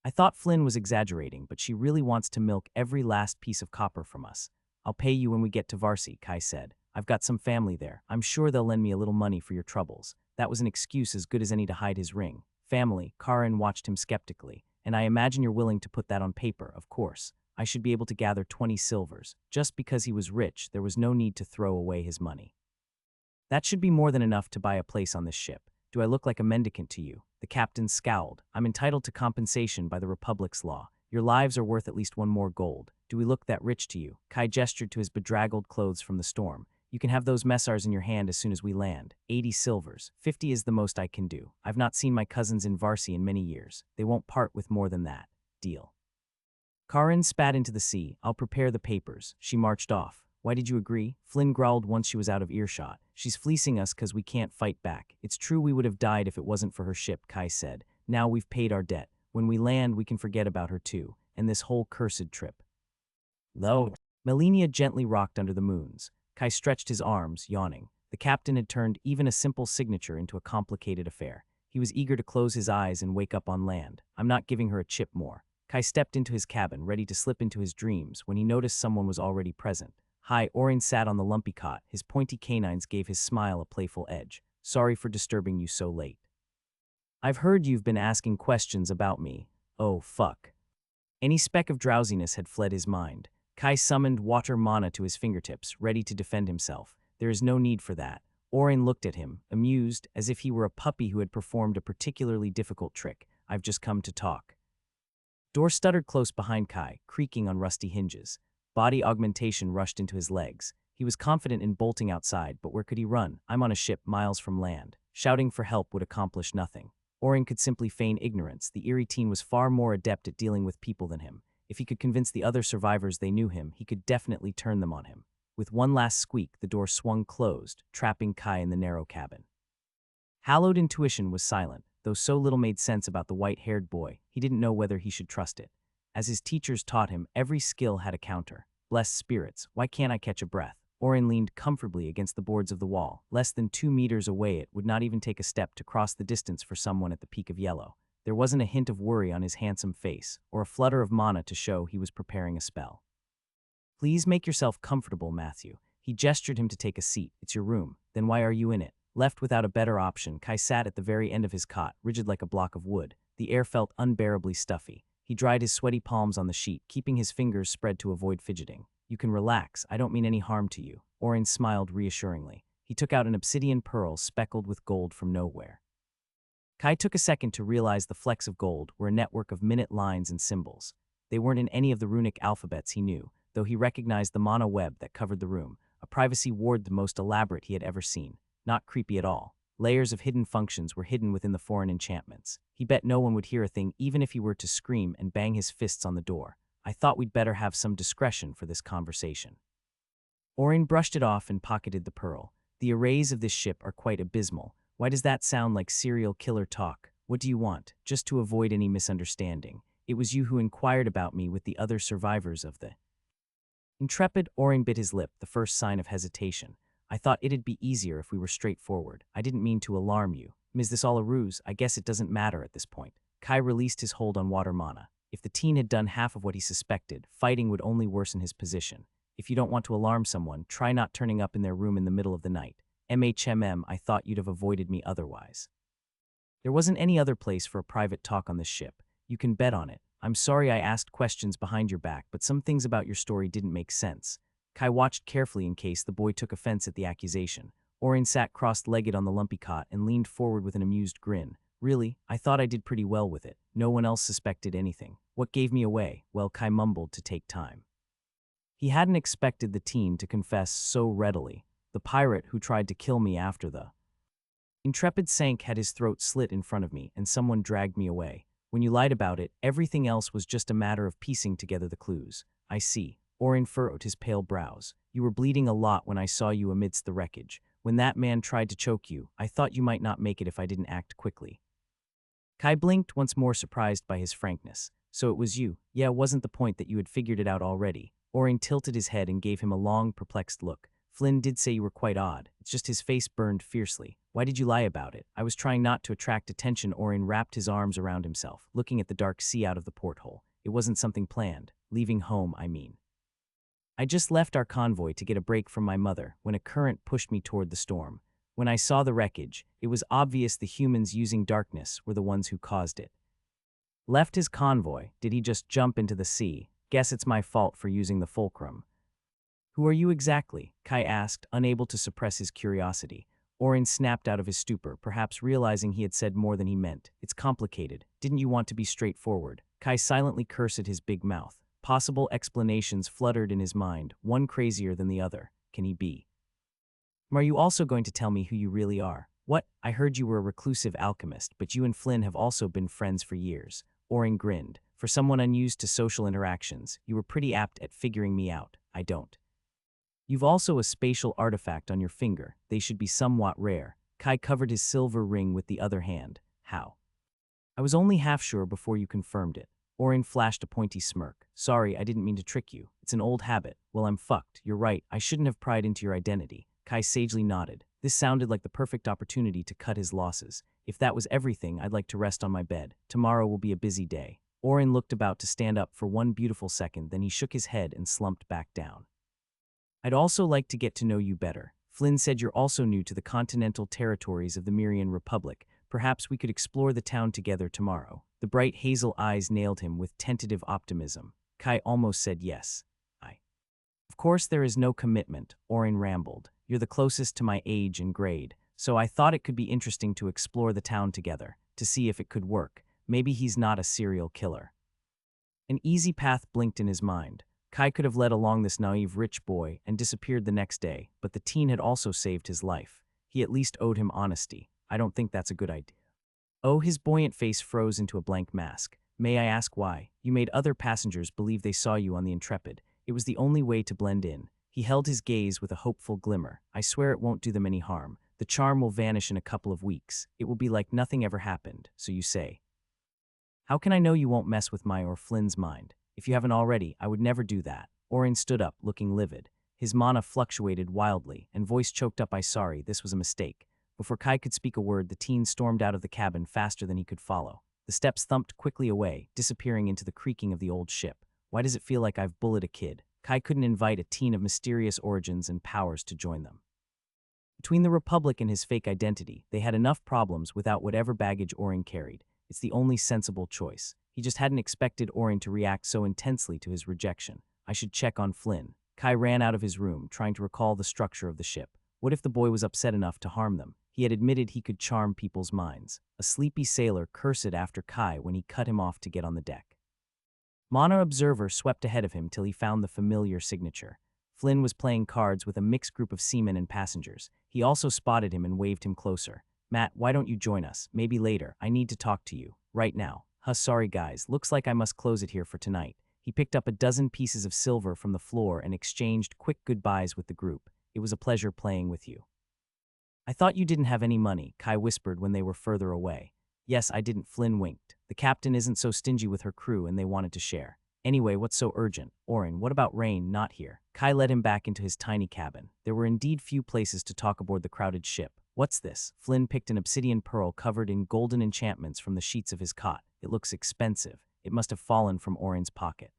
I thought Flynn was exaggerating, but she really wants to milk every last piece of copper from us. I'll pay you when we get to Varsi, Kai said. I've got some family there. I'm sure they'll lend me a little money for your troubles. That was an excuse as good as any to hide his ring. Family, Karin watched him skeptically. And I imagine you're willing to put that on paper, of course. I should be able to gather 20 silvers. Just because he was rich, there was no need to throw away his money. That should be more than enough to buy a place on this ship. Do I look like a mendicant to you? The captain scowled. I'm entitled to compensation by the Republic's law. Your lives are worth at least 1 more gold. Do we look that rich to you? Kai gestured to his bedraggled clothes from the storm. You can have those messars in your hand as soon as we land. 80 silvers. 50 is the most I can do. I've not seen my cousins in Varsi in many years. They won't part with more than that. Deal. Karin spat into the sea. I'll prepare the papers. She marched off. Why did you agree? Flynn growled once she was out of earshot. She's fleecing us because we can't fight back. It's true we would have died if it wasn't for her ship, Kai said. Now we've paid our debt. When we land, we can forget about her too, and this whole cursed trip. Though, Melania gently rocked under the moons. Kai stretched his arms, yawning. The captain had turned even a simple signature into a complicated affair. He was eager to close his eyes and wake up on land. I'm not giving her a chip more. Kai stepped into his cabin, ready to slip into his dreams, when he noticed someone was already present. Hi, Orin sat on the lumpy cot. His pointy canines gave his smile a playful edge. Sorry for disturbing you so late. I've heard you've been asking questions about me. Oh, fuck. Any speck of drowsiness had fled his mind. Kai summoned water mana to his fingertips, ready to defend himself. There is no need for that. Orin looked at him, amused, as if he were a puppy who had performed a particularly difficult trick. I've just come to talk. Door stuttered close behind Kai, creaking on rusty hinges. Body augmentation rushed into his legs. He was confident in bolting outside, but where could he run? I'm on a ship miles from land. Shouting for help would accomplish nothing. Orin could simply feign ignorance. The eerie teen was far more adept at dealing with people than him. If he could convince the other survivors they knew him, he could definitely turn them on him. With one last squeak, the door swung closed, trapping Kai in the narrow cabin. Hallowed intuition was silent, though so little made sense about the white-haired boy, he didn't know whether he should trust it. As his teachers taught him, every skill had a counter. Blessed spirits, why can't I catch a breath? Orin leaned comfortably against the boards of the wall. Less than 2 meters away, it would not even take a step to cross the distance for someone at the peak of yellow. There wasn't a hint of worry on his handsome face, or a flutter of mana to show he was preparing a spell. Please make yourself comfortable, Matthew. He gestured him to take a seat. It's your room. Then why are you in it? Left without a better option, Kai sat at the very end of his cot, rigid like a block of wood. The air felt unbearably stuffy. He dried his sweaty palms on the sheet, keeping his fingers spread to avoid fidgeting. You can relax. I don't mean any harm to you. Orin smiled reassuringly. He took out an obsidian pearl speckled with gold from nowhere. Kai took a second to realize the flecks of gold were a network of minute lines and symbols. They weren't in any of the runic alphabets he knew, though he recognized the mana web that covered the room, a privacy ward the most elaborate he had ever seen. Not creepy at all. Layers of hidden functions were hidden within the foreign enchantments. He bet no one would hear a thing even if he were to scream and bang his fists on the door. I thought we'd better have some discretion for this conversation. Orin brushed it off and pocketed the pearl. The arrays of this ship are quite abysmal. Why does that sound like serial killer talk? What do you want? Just to avoid any misunderstanding. It was you who inquired about me with the other survivors of the... Intrepid, Orin bit his lip, the first sign of hesitation. I thought it'd be easier if we were straightforward. I didn't mean to alarm you. Is this all a ruse? I guess it doesn't matter at this point. Kai released his hold on water mana. If the teen had done half of what he suspected, fighting would only worsen his position. If you don't want to alarm someone, try not turning up in their room in the middle of the night. I thought you'd have avoided me otherwise. There wasn't any other place for a private talk on this ship. You can bet on it. I'm sorry I asked questions behind your back, but some things about your story didn't make sense. Kai watched carefully in case the boy took offense at the accusation. Orin sat crossed-legged on the lumpy cot and leaned forward with an amused grin. Really, I thought I did pretty well with it. No one else suspected anything. What gave me away? Well, Kai mumbled to take time. He hadn't expected the teen to confess so readily. The pirate who tried to kill me after the Intrepid sank had his throat slit in front of me, and someone dragged me away. When you lied about it, everything else was just a matter of piecing together the clues. I see. Orin furrowed his pale brows. You were bleeding a lot when I saw you amidst the wreckage. When that man tried to choke you, I thought you might not make it if I didn't act quickly. Kai blinked, once more surprised by his frankness. So it was you. Yeah, it wasn't the point that you had figured it out already. Orin tilted his head and gave him a long, perplexed look. Flynn did say you were quite odd. It's just his face burned fiercely. Why did you lie about it? I was trying not to attract attention. Orin wrapped his arms around himself, looking at the dark sea out of the porthole. It wasn't something planned. Leaving home, I mean. I just left our convoy to get a break from my mother when a current pushed me toward the storm. When I saw the wreckage, it was obvious the humans using darkness were the ones who caused it. Left his convoy? Did he just jump into the sea? Guess it's my fault for using the fulcrum. Who are you exactly? Kai asked, unable to suppress his curiosity. Orin snapped out of his stupor, perhaps realizing he had said more than he meant. It's complicated. Didn't you want to be straightforward? Kai silently cursed his big mouth. Possible explanations fluttered in his mind, one crazier than the other. Can he be? Are you also going to tell me who you really are? What? I heard you were a reclusive alchemist, but you and Flynn have also been friends for years. Orin grinned. For someone unused to social interactions, you were pretty apt at figuring me out. I don't. You've also a spatial artifact on your finger. They should be somewhat rare. Kai covered his silver ring with the other hand. How? I was only half sure before you confirmed it. Orin flashed a pointy smirk. Sorry, I didn't mean to trick you. It's an old habit. Well, I'm fucked. You're right. I shouldn't have pried into your identity. Kai sagely nodded. This sounded like the perfect opportunity to cut his losses. If that was everything, I'd like to rest on my bed. Tomorrow will be a busy day. Orin looked about to stand up for one beautiful second, then he shook his head and slumped back down. I'd also like to get to know you better. Flynn said you're also new to the continental territories of the Myrian Republic. Perhaps we could explore the town together tomorrow. The bright hazel eyes nailed him with tentative optimism. Kai almost said yes. Of course there is no commitment, Orin rambled. You're the closest to my age and grade, so I thought it could be interesting to explore the town together, to see if it could work. Maybe he's not a serial killer. An easy path blinked in his mind. Kai could have led along this naive rich boy and disappeared the next day, but the teen had also saved his life. He at least owed him honesty. I don't think that's a good idea. Oh, his buoyant face froze into a blank mask. May I ask why? You made other passengers believe they saw you on the Intrepid. It was the only way to blend in. He held his gaze with a hopeful glimmer. I swear it won't do them any harm. The charm will vanish in a couple of weeks. It will be like nothing ever happened, so you say. How can I know you won't mess with my or Flynn's mind? If you haven't already, I would never do that. Orin stood up, looking livid. His mana fluctuated wildly, and voice choked up. Sorry, this was a mistake. Before Kai could speak a word, the teen stormed out of the cabin faster than he could follow. The steps thumped quickly away, disappearing into the creaking of the old ship. Why does it feel like I've bullied a kid? Kai couldn't invite a teen of mysterious origins and powers to join them. Between the Republic and his fake identity, they had enough problems without whatever baggage Orin carried. It's the only sensible choice. He just hadn't expected Orin to react so intensely to his rejection. I should check on Flynn. Kai ran out of his room, trying to recall the structure of the ship. What if the boy was upset enough to harm them? He had admitted he could charm people's minds. A sleepy sailor cursed after Kai when he cut him off to get on the deck. Mana Observer swept ahead of him till he found the familiar signature. Flynn was playing cards with a mixed group of seamen and passengers. He also spotted him and waved him closer. Matt, why don't you join us? Maybe later. I need to talk to you. Right now. Sorry guys, looks like I must close it here for tonight. He picked up a dozen pieces of silver from the floor and exchanged quick goodbyes with the group. It was a pleasure playing with you. I thought you didn't have any money, Kai whispered when they were further away. Yes, I didn't, Flynn winked. The captain isn't so stingy with her crew and they wanted to share. Anyway, what's so urgent? Orin, what about Rain, not here? Kai led him back into his tiny cabin. There were indeed few places to talk aboard the crowded ship. What's this? Flynn picked an obsidian pearl covered in golden enchantments from the sheets of his cot. It looks expensive. It must have fallen from Orin's pocket.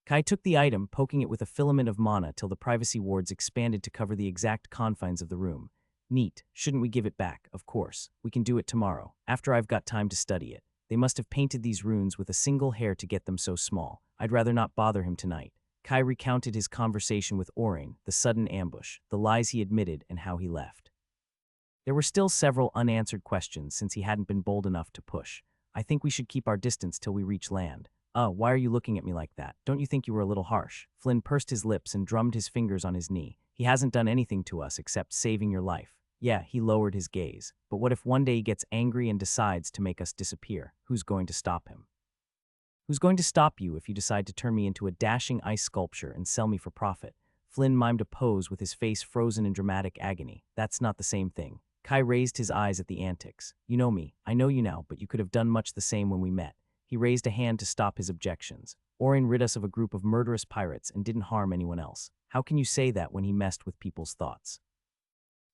Kai took the item, poking it with a filament of mana till the privacy wards expanded to cover the exact confines of the room. Neat. Shouldn't we give it back? Of course. We can do it tomorrow, after I've got time to study it. They must have painted these runes with a single hair to get them so small. I'd rather not bother him tonight. Kai recounted his conversation with Orin, the sudden ambush, the lies he admitted, and how he left. There were still several unanswered questions since he hadn't been bold enough to push. I think we should keep our distance till we reach land. Why are you looking at me like that? Don't you think you were a little harsh? Flynn pursed his lips and drummed his fingers on his knee. He hasn't done anything to us except saving your life. Yeah, he lowered his gaze. But what if one day he gets angry and decides to make us disappear? Who's going to stop him? Who's going to stop you if you decide to turn me into a dashing ice sculpture and sell me for profit? Flynn mimed a pose with his face frozen in dramatic agony. That's not the same thing. Kai raised his eyes at the antics. You know me. I know you now, but you could have done much the same when we met. He raised a hand to stop his objections. Orin rid us of a group of murderous pirates and didn't harm anyone else. How can you say that when he messed with people's thoughts?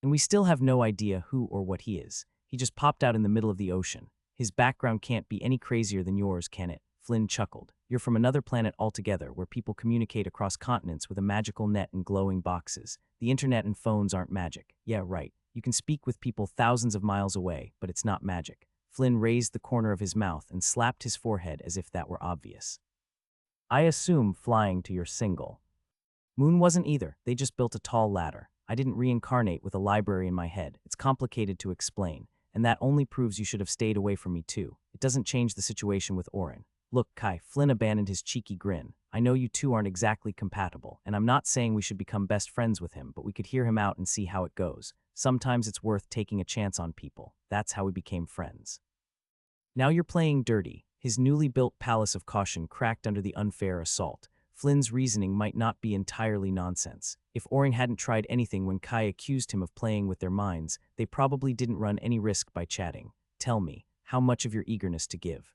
And we still have no idea who or what he is. He just popped out in the middle of the ocean. His background can't be any crazier than yours, can it? Flynn chuckled. You're from another planet altogether, where people communicate across continents with a magical net and glowing boxes. The internet and phones aren't magic. Yeah, right. You can speak with people thousands of miles away, but it's not magic. Flynn raised the corner of his mouth and slapped his forehead as if that were obvious. I assume flying to your single. Moon wasn't either. They just built a tall ladder. I didn't reincarnate with a library in my head. It's complicated to explain, and that only proves you should have stayed away from me too. It doesn't change the situation with Orin. Look, Kai, Flynn abandoned his cheeky grin. I know you two aren't exactly compatible, and I'm not saying we should become best friends with him, but we could hear him out and see how it goes. Sometimes it's worth taking a chance on people. That's how we became friends. Now you're playing dirty. His newly built palace of caution cracked under the unfair assault. Flynn's reasoning might not be entirely nonsense. If Orin hadn't tried anything when Kai accused him of playing with their minds, they probably didn't run any risk by chatting. Tell me, how much of your eagerness to give?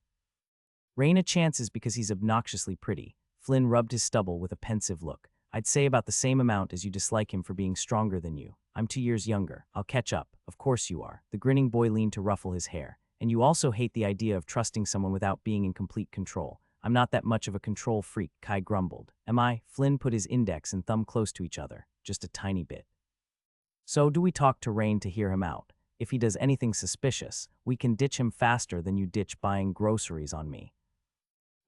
Raina chances because he's obnoxiously pretty. Flynn rubbed his stubble with a pensive look. I'd say about the same amount as you dislike him for being stronger than you. I'm 2 years younger. I'll catch up. Of course you are. The grinning boy leaned to ruffle his hair. And you also hate the idea of trusting someone without being in complete control. I'm not that much of a control freak, Kai grumbled. Am I? Flynn put his index and thumb close to each other, just a tiny bit. So do we talk to Rain to hear him out? If he does anything suspicious, we can ditch him faster than you ditch buying groceries on me.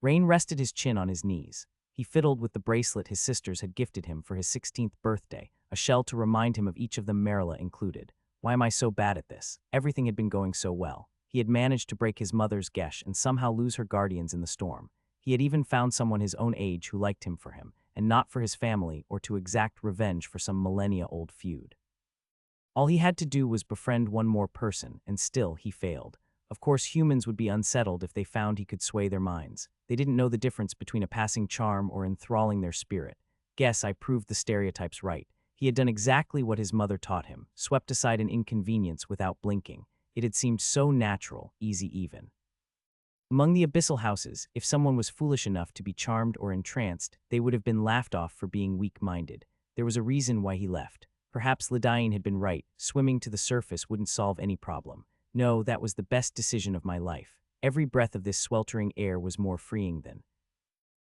Rain rested his chin on his knees. He fiddled with the bracelet his sisters had gifted him for his 16th birthday, a shell to remind him of each of them, Marilla included. Why am I so bad at this? Everything had been going so well. He had managed to break his mother's gesh and somehow lose her guardians in the storm. He had even found someone his own age who liked him for him, and not for his family or to exact revenge for some millennia-old feud. All he had to do was befriend one more person, and still he failed. Of course, humans would be unsettled if they found he could sway their minds. They didn't know the difference between a passing charm or enthralling their spirit. Guess I proved the stereotypes right. He had done exactly what his mother taught him, swept aside an inconvenience without blinking. It had seemed so natural, easy even. Among the abyssal houses, if someone was foolish enough to be charmed or entranced, they would have been laughed off for being weak-minded. There was a reason why he left. Perhaps Ladine had been right. Swimming to the surface wouldn't solve any problem. No, that was the best decision of my life. Every breath of this sweltering air was more freeing than.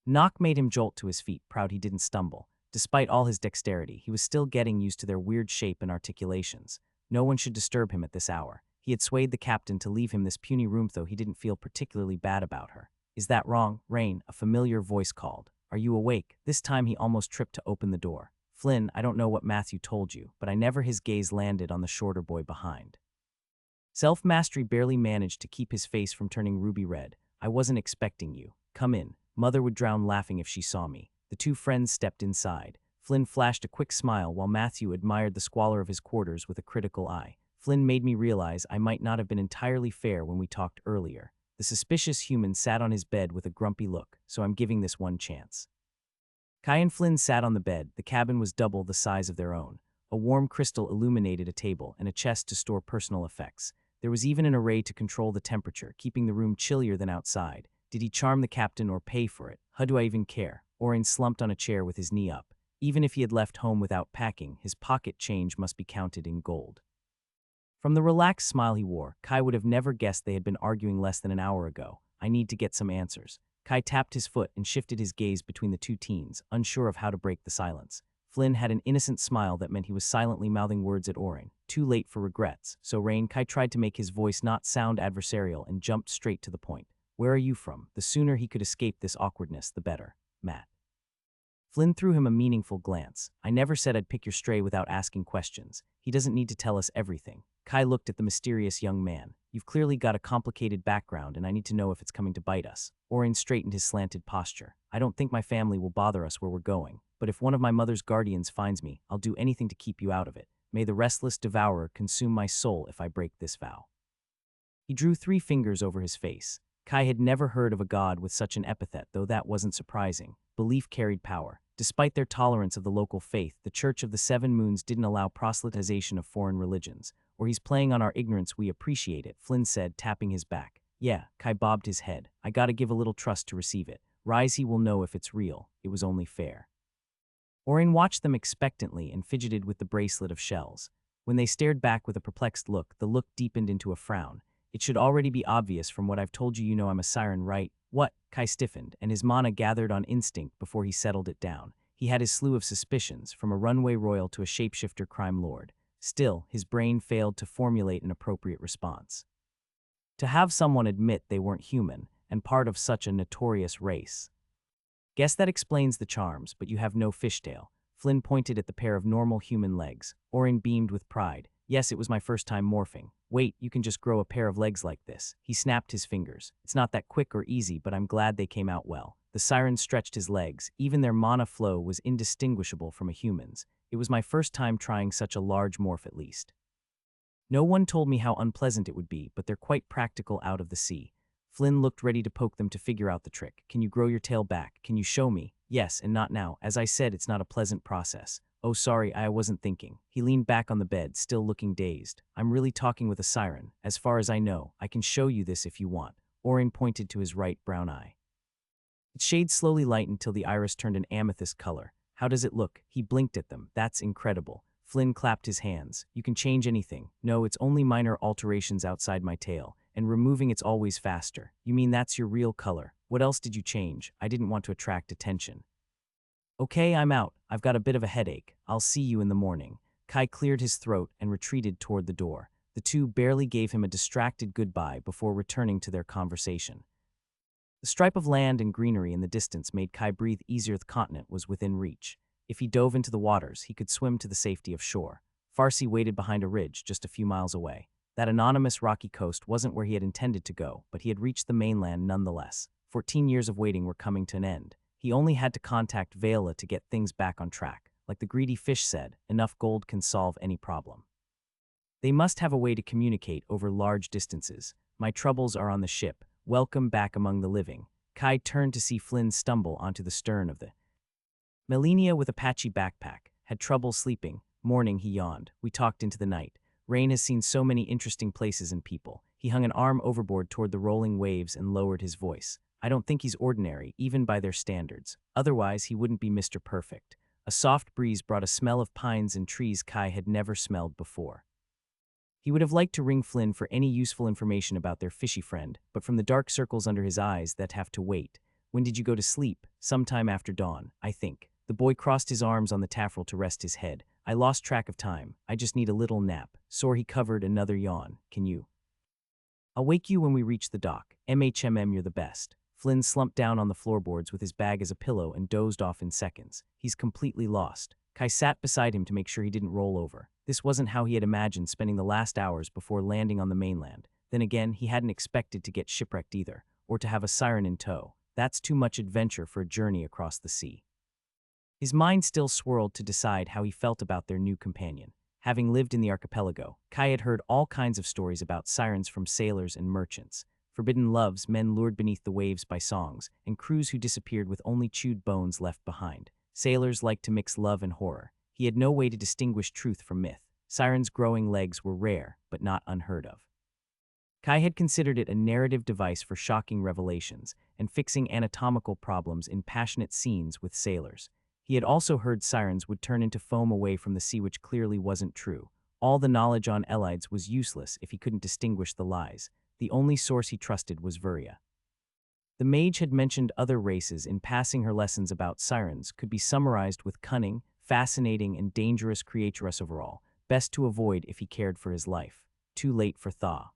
Knock made him jolt to his feet, proud he didn't stumble. Despite all his dexterity, he was still getting used to their weird shape and articulations. No one should disturb him at this hour. He had swayed the captain to leave him this puny room, though he didn't feel particularly bad about her. Is that wrong? Rain, a familiar voice called. Are you awake? This time he almost tripped to open the door. Flynn, I don't know what Matthew told you, but I never. His gaze landed on the shorter boy behind. Self-mastery barely managed to keep his face from turning ruby red. I wasn't expecting you. Come in. Mother would drown laughing if she saw me. The two friends stepped inside. Flynn flashed a quick smile while Matthew admired the squalor of his quarters with a critical eye. Flynn made me realize I might not have been entirely fair when we talked earlier. The suspicious human sat on his bed with a grumpy look, so I'm giving this one chance. Kai and Flynn sat on the bed. The cabin was double the size of their own. A warm crystal illuminated a table and a chest to store personal effects. There was even an array to control the temperature, keeping the room chillier than outside. Did he charm the captain or pay for it? How do I even care? Orin slumped on a chair with his knee up. Even if he had left home without packing, his pocket change must be counted in gold. From the relaxed smile he wore, Kai would have never guessed they had been arguing less than an hour ago. I need to get some answers. Kai tapped his foot and shifted his gaze between the two teens, unsure of how to break the silence. Flynn had an innocent smile that meant he was silently mouthing words at Orin. Too late for regrets. So Rain, Kai tried to make his voice not sound adversarial and jumped straight to the point. Where are you from? The sooner he could escape this awkwardness, the better. Matt. Flynn threw him a meaningful glance. I never said I'd pick your stray without asking questions. He doesn't need to tell us everything. Kai looked at the mysterious young man. You've clearly got a complicated background, and I need to know if it's coming to bite us. Orin straightened his slanted posture. I don't think my family will bother us where we're going, but if one of my mother's guardians finds me, I'll do anything to keep you out of it. May the restless devourer consume my soul if I break this vow. He drew 3 fingers over his face. Kai had never heard of a god with such an epithet, though that wasn't surprising. Belief carried power. Despite their tolerance of the local faith, the Church of the Seven Moons didn't allow proselytization of foreign religions. Or he's playing on our ignorance, we appreciate it, Flynn said, tapping his back. Yeah, Kai bobbed his head. I gotta give a little trust to receive it. Rise, he will know if it's real. It was only fair. Orin watched them expectantly and fidgeted with the bracelet of shells. When they stared back with a perplexed look, the look deepened into a frown. It should already be obvious from what I've told you, you know I'm a siren, right? What? Kai stiffened, and his mana gathered on instinct before he settled it down. He had his slew of suspicions, from a runway royal to a shapeshifter crime lord. Still, his brain failed to formulate an appropriate response. To have someone admit they weren't human, and part of such a notorious race. Guess that explains the charms, but you have no fishtail. Flynn pointed at the pair of normal human legs. Orin beamed with pride. Yes, it was my first time morphing. Wait, you can just grow a pair of legs like this. He snapped his fingers. It's not that quick or easy, but I'm glad they came out well. The siren stretched his legs. Even their mana flow was indistinguishable from a human's. It was my first time trying such a large morph at least. No one told me how unpleasant it would be, but they're quite practical out of the sea. Flynn looked ready to poke them to figure out the trick. Can you grow your tail back? Can you show me? Yes, and not now. As I said, it's not a pleasant process. Oh, sorry, I wasn't thinking. He leaned back on the bed, still looking dazed. I'm really talking with a siren. As far as I know, I can show you this if you want. Orin pointed to his right brown eye. Its shade slowly lightened till the iris turned an amethyst color. How does it look? He blinked at them. That's incredible. Flynn clapped his hands. You can change anything. No, it's only minor alterations outside my tail, and removing it's always faster. You mean that's your real color? What else did you change? I didn't want to attract attention. Okay, I'm out. I've got a bit of a headache. I'll see you in the morning. Kai cleared his throat and retreated toward the door. The two barely gave him a distracted goodbye before returning to their conversation. The stripe of land and greenery in the distance made Kai breathe easier. The continent was within reach. If he dove into the waters, he could swim to the safety of shore. Farsi waited behind a ridge just a few miles away. That anonymous rocky coast wasn't where he had intended to go, but he had reached the mainland nonetheless. 14 years of waiting were coming to an end. He only had to contact Vela to get things back on track. Like the greedy fish said, enough gold can solve any problem. They must have a way to communicate over large distances. My troubles are on the ship. Welcome back among the living. Kai turned to see Flynn stumble onto the stern of the Melania with a patchy backpack. Had trouble sleeping. Morning, he yawned. We talked into the night. Rain has seen so many interesting places and people. He hung an arm overboard toward the rolling waves and lowered his voice. I don't think he's ordinary, even by their standards. Otherwise, he wouldn't be Mr. Perfect. A soft breeze brought a smell of pines and trees Kai had never smelled before. He would have liked to ring Flynn for any useful information about their fishy friend, but from the dark circles under his eyes that have to wait. When did you go to sleep? Sometime after dawn, I think. The boy crossed his arms on the taffrail to rest his head. I lost track of time. I just need a little nap. Sore, he covered another yawn. Can you? I'll wake you when we reach the dock. You're the best. Flynn slumped down on the floorboards with his bag as a pillow and dozed off in seconds. He's completely lost. Kai sat beside him to make sure he didn't roll over. This wasn't how he had imagined spending the last hours before landing on the mainland. Then again, he hadn't expected to get shipwrecked either, or to have a siren in tow. That's too much adventure for a journey across the sea. His mind still swirled to decide how he felt about their new companion. Having lived in the archipelago, Kai had heard all kinds of stories about sirens from sailors and merchants. Forbidden loves, men lured beneath the waves by songs, and crews who disappeared with only chewed bones left behind. Sailors liked to mix love and horror. He had no way to distinguish truth from myth. Sirens' growing legs were rare, but not unheard of. Kai had considered it a narrative device for shocking revelations and fixing anatomical problems in passionate scenes with sailors. He had also heard sirens would turn into foam away from the sea, which clearly wasn't true. All the knowledge on Elides was useless if he couldn't distinguish the lies. The only source he trusted was Vuria. The mage had mentioned other races in passing. Her lessons about sirens could be summarized with cunning, fascinating, and dangerous creatures overall, best to avoid if he cared for his life. Too late for thaw.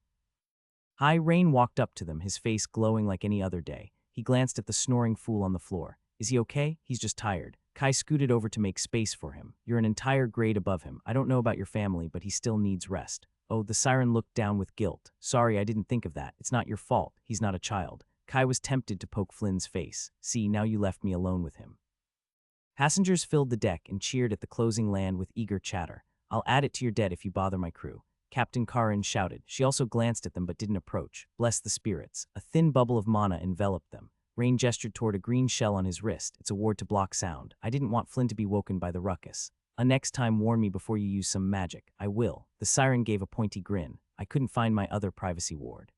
High Rain walked up to them, his face glowing like any other day. He glanced at the snoring fool on the floor. Is he okay? He's just tired. Kai scooted over to make space for him. You're an entire grade above him. I don't know about your family, but he still needs rest. Oh, the siren looked down with guilt. Sorry, I didn't think of that. It's not your fault. He's not a child. Kai was tempted to poke Flynn's face. See, now you left me alone with him. Passengers filled the deck and cheered at the closing land with eager chatter. I'll add it to your debt if you bother my crew. Captain Karin shouted. She also glanced at them but didn't approach. Bless the spirits. A thin bubble of mana enveloped them. Rain gestured toward a green shell on his wrist. It's a ward to block sound. I didn't want Flynn to be woken by the ruckus. Next time warn me before you use some magic. I will. The siren gave a pointy grin. I couldn't find my other privacy ward.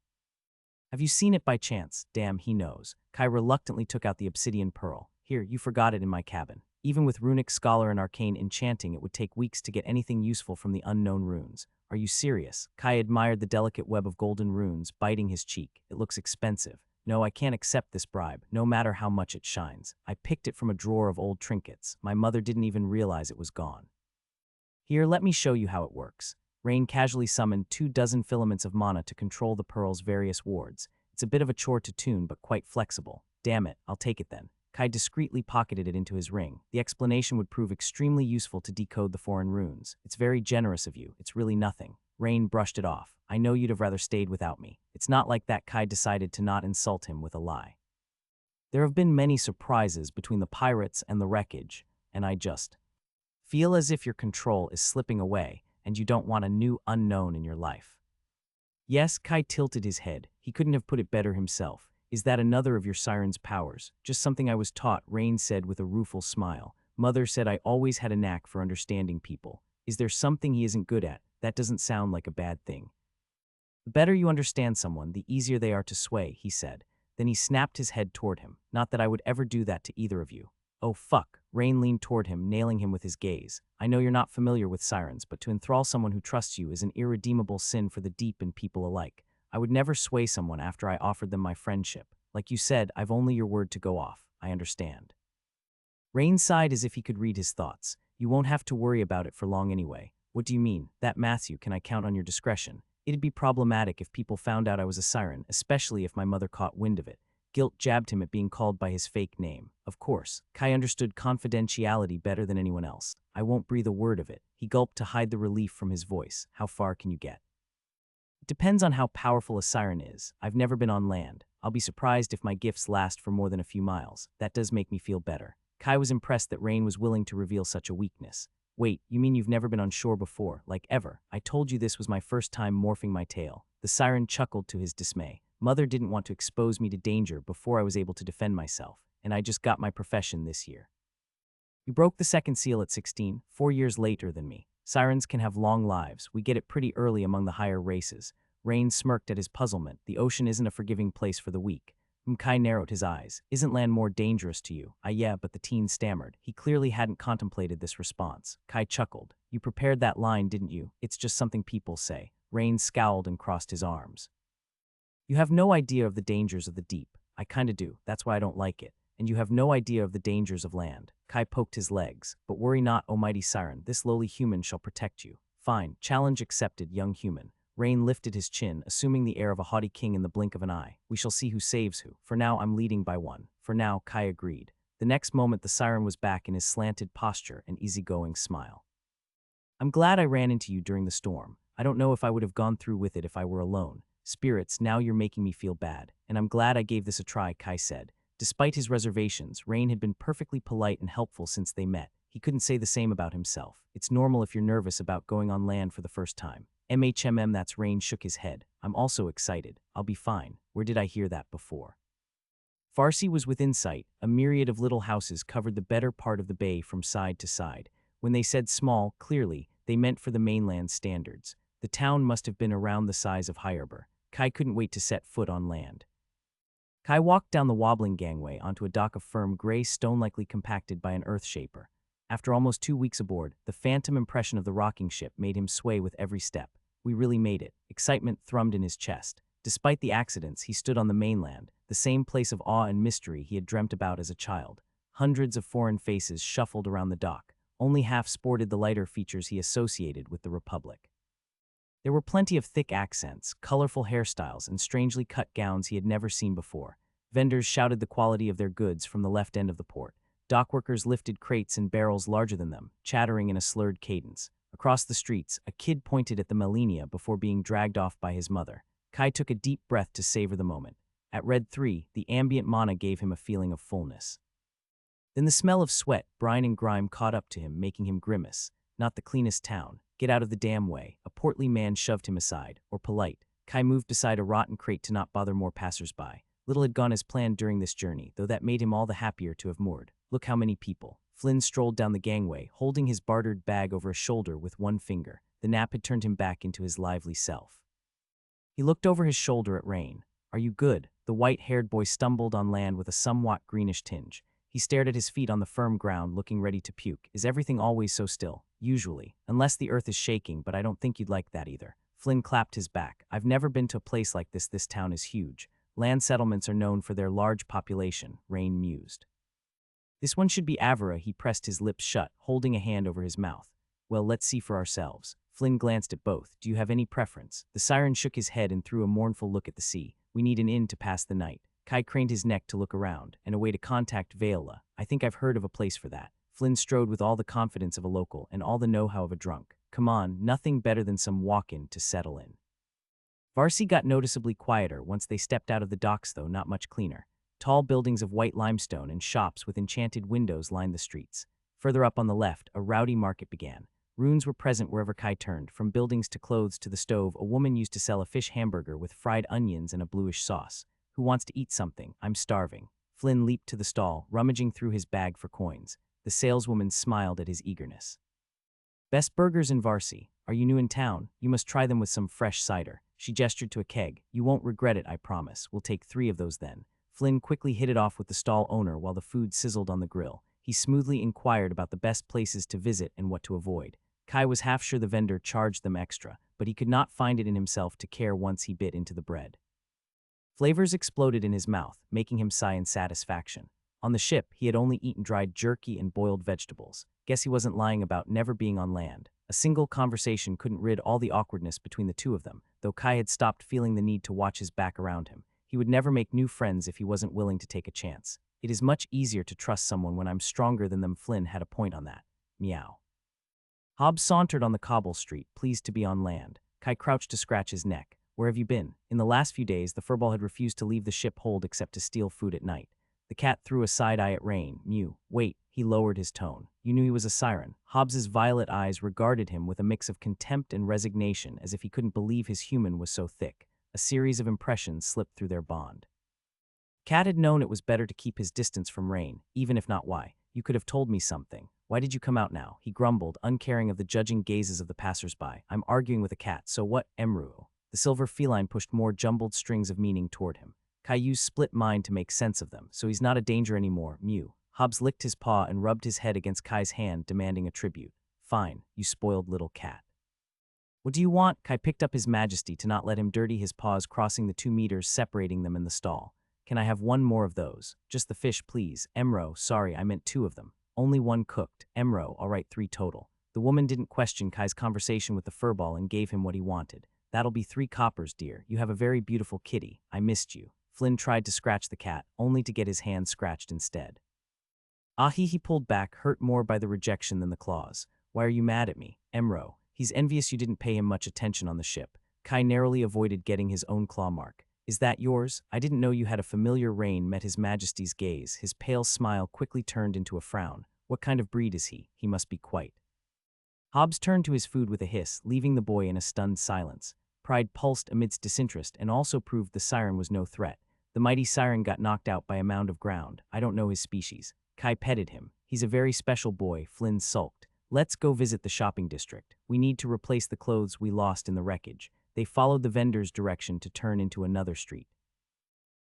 Have you seen it by chance? Damn, he knows. Kai reluctantly took out the obsidian pearl. Here, you forgot it in my cabin. Even with runic scholar and arcane enchanting, it would take weeks to get anything useful from the unknown runes. Are you serious? Kai admired the delicate web of golden runes, biting his cheek. It looks expensive. No, I can't accept this bribe, no matter how much it shines. I picked it from a drawer of old trinkets. My mother didn't even realize it was gone. Here, let me show you how it works. Rain casually summoned 24 filaments of mana to control the pearl's various wards. It's a bit of a chore to tune, but quite flexible. Damn it, I'll take it then. Kai discreetly pocketed it into his ring. The explanation would prove extremely useful to decode the foreign runes. It's very generous of you. It's really nothing. Rain brushed it off. I know you'd have rather stayed without me. It's not like that. Kai decided to not insult him with a lie. There have been many surprises between the pirates and the wreckage, and I just feel as if your control is slipping away and you don't want a new unknown in your life. Yes, Kai tilted his head. He couldn't have put it better himself. Is that another of your siren's powers? Just something I was taught, Rain said with a rueful smile. Mother said I always had a knack for understanding people. Is there something he isn't good at? That doesn't sound like a bad thing. The better you understand someone, the easier they are to sway, he said. Then he snapped his head toward him. Not that I would ever do that to either of you. Oh, fuck. Rain leaned toward him, nailing him with his gaze. I know you're not familiar with sirens, but to enthrall someone who trusts you is an irredeemable sin for the deep and people alike. I would never sway someone after I offered them my friendship. Like you said, I've only your word to go off. I understand. Rain sighed as if he could read his thoughts. You won't have to worry about it for long anyway. What do you mean? That Matthew, can I count on your discretion? It'd be problematic if people found out I was a siren, especially if my mother caught wind of it. Guilt jabbed him at being called by his fake name. Of course, Kai understood confidentiality better than anyone else. I won't breathe a word of it. He gulped to hide the relief from his voice. How far can you get? It depends on how powerful a siren is. I've never been on land. I'll be surprised if my gifts last for more than a few miles. That does make me feel better. Kai was impressed that Rain was willing to reveal such a weakness. Wait, you mean you've never been on shore before, like ever? I told you this was my first time morphing my tail. The siren chuckled to his dismay. Mother didn't want to expose me to danger before I was able to defend myself, and I just got my profession this year. You broke the second seal at 16, 4 years later than me. Sirens can have long lives. We get it pretty early among the higher races. Rain smirked at his puzzlement. The ocean isn't a forgiving place for the weak. Kai narrowed his eyes. Isn't land more dangerous to you? Yeah, but the teen stammered. He clearly hadn't contemplated this response. Kai chuckled. You prepared that line, didn't you? It's just something people say. Rain scowled and crossed his arms. You have no idea of the dangers of the deep. I kinda do. That's why I don't like it. And you have no idea of the dangers of land. Kai poked his legs. But worry not, O mighty siren. This lowly human shall protect you. Fine. Challenge accepted, young human. Rain lifted his chin, assuming the air of a haughty king in the blink of an eye. We shall see who saves who. For now, I'm leading by one. For now, Kai agreed. The next moment, the siren was back in his slanted posture and easygoing smile. I'm glad I ran into you during the storm. I don't know if I would have gone through with it if I were alone. Spirits, now you're making me feel bad. And I'm glad I gave this a try, Kai said. Despite his reservations, Rain had been perfectly polite and helpful since they met. He couldn't say the same about himself. It's normal if you're nervous about going on land for the first time. That's Rain shook his head. I'm also excited. I'll be fine. Where did I hear that before? Farsi was within sight. A myriad of little houses covered the better part of the bay from side to side. When they said small, clearly, they meant for the mainland standards. The town must have been around the size of Hyrber. Kai couldn't wait to set foot on land. Kai walked down the wobbling gangway onto a dock of firm gray stone likely compacted by an earth shaper. After almost 2 weeks aboard, the phantom impression of the rocking ship made him sway with every step. We really made it. Excitement thrummed in his chest. Despite the accidents, he stood on the mainland, the same place of awe and mystery he had dreamt about as a child. Hundreds of foreign faces shuffled around the dock. Only half sported the lighter features he associated with the Republic. There were plenty of thick accents, colorful hairstyles, and strangely cut gowns he had never seen before. Vendors shouted the quality of their goods from the left end of the port. Dockworkers lifted crates and barrels larger than them, chattering in a slurred cadence. Across the streets, a kid pointed at the Melania before being dragged off by his mother. Kai took a deep breath to savor the moment. At Red 3, the ambient mana gave him a feeling of fullness. Then the smell of sweat, brine and grime caught up to him, making him grimace. Not the cleanest town. Get out of the damn way. A portly man shoved him aside, or polite. Kai moved beside a rotten crate to not bother more passers-by. Little had gone as planned during this journey, though that made him all the happier to have moored. Look how many people. Flynn strolled down the gangway, holding his bartered bag over his shoulder with one finger. The nap had turned him back into his lively self. He looked over his shoulder at Rain. Are you good? The white-haired boy stumbled on land with a somewhat greenish tinge. He stared at his feet on the firm ground, looking ready to puke. Is everything always so still? Usually. Unless the earth is shaking, but I don't think you'd like that either. Flynn clapped his back. I've never been to a place like this. This town is huge. Land settlements are known for their large population, Rain mused. This one should be Avera. He pressed his lips shut, holding a hand over his mouth. Well, let's see for ourselves. Flynn glanced at both. Do you have any preference? The siren shook his head and threw a mournful look at the sea. We need an inn to pass the night. Kai craned his neck to look around, and a way to contact Vela. I think I've heard of a place for that. Flynn strode with all the confidence of a local and all the know-how of a drunk. Come on, nothing better than some walk-in to settle in. Varsi got noticeably quieter once they stepped out of the docks, though not much cleaner. Tall buildings of white limestone and shops with enchanted windows lined the streets. Further up on the left, a rowdy market began. Runes were present wherever Kai turned, from buildings to clothes to the stove. A woman used to sell a fish hamburger with fried onions and a bluish sauce. Who wants to eat something? I'm starving. Flynn leaped to the stall, rummaging through his bag for coins. The saleswoman smiled at his eagerness. Best burgers in Varsity. Are you new in town? You must try them with some fresh cider. She gestured to a keg. You won't regret it, I promise. We'll take 3 of those then. Flynn quickly hit it off with the stall owner while the food sizzled on the grill. He smoothly inquired about the best places to visit and what to avoid. Kai was half sure the vendor charged them extra, but he could not find it in himself to care once he bit into the bread. Flavors exploded in his mouth, making him sigh in satisfaction. On the ship, he had only eaten dried jerky and boiled vegetables. Guess he wasn't lying about never being on land. A single conversation couldn't rid all the awkwardness between the two of them, though Kai had stopped feeling the need to watch his back around him. He would never make new friends if he wasn't willing to take a chance. It is much easier to trust someone when I'm stronger than them. Flynn had a point on that. Meow. Hobbs sauntered on the cobble street, pleased to be on land. Kai crouched to scratch his neck. Where have you been? In the last few days, the furball had refused to leave the ship hold except to steal food at night. The cat threw a side eye at Rain. Mew. Wait, he lowered his tone. You knew he was a siren. Hobbs's violet eyes regarded him with a mix of contempt and resignation, as if he couldn't believe his human was so thick. A series of impressions slipped through their bond. Cat had known it was better to keep his distance from Rain, even if not why. You could have told me something. Why did you come out now? He grumbled, uncaring of the judging gazes of the passers-by. I'm arguing with a cat, so what? Emru. The silver feline pushed more jumbled strings of meaning toward him. Kai used split mind to make sense of them, so he's not a danger anymore. Mew. Hobbs licked his paw and rubbed his head against Kai's hand, demanding a tribute. Fine, you spoiled little cat. What do you want? Kai picked up his majesty to not let him dirty his paws, crossing the 2 meters separating them in the stall. Can I have 1 more of those? Just the fish, please. Emro, sorry, I meant 2 of them. Only 1 cooked. Emro, all right, 3 total. The woman didn't question Kai's conversation with the furball and gave him what he wanted. That'll be 3 coppers, dear. You have a very beautiful kitty. I missed you. Flynn tried to scratch the cat, only to get his hand scratched instead. He pulled back, hurt more by the rejection than the claws. Why are you mad at me? Emro. He's envious you didn't pay him much attention on the ship. Kai narrowly avoided getting his own claw mark. Is that yours? I didn't know you had a familiar. Rain met his majesty's gaze. His pale smile quickly turned into a frown. What kind of breed is he? He must be quite. Hobbs turned to his food with a hiss, leaving the boy in a stunned silence. Pride pulsed amidst disinterest and also proved the siren was no threat. The mighty siren got knocked out by a mound of ground. I don't know his species. Kai petted him. He's a very special boy. Flynn sulked. Let's go visit the shopping district. We need to replace the clothes we lost in the wreckage. They followed the vendor's direction to turn into another street.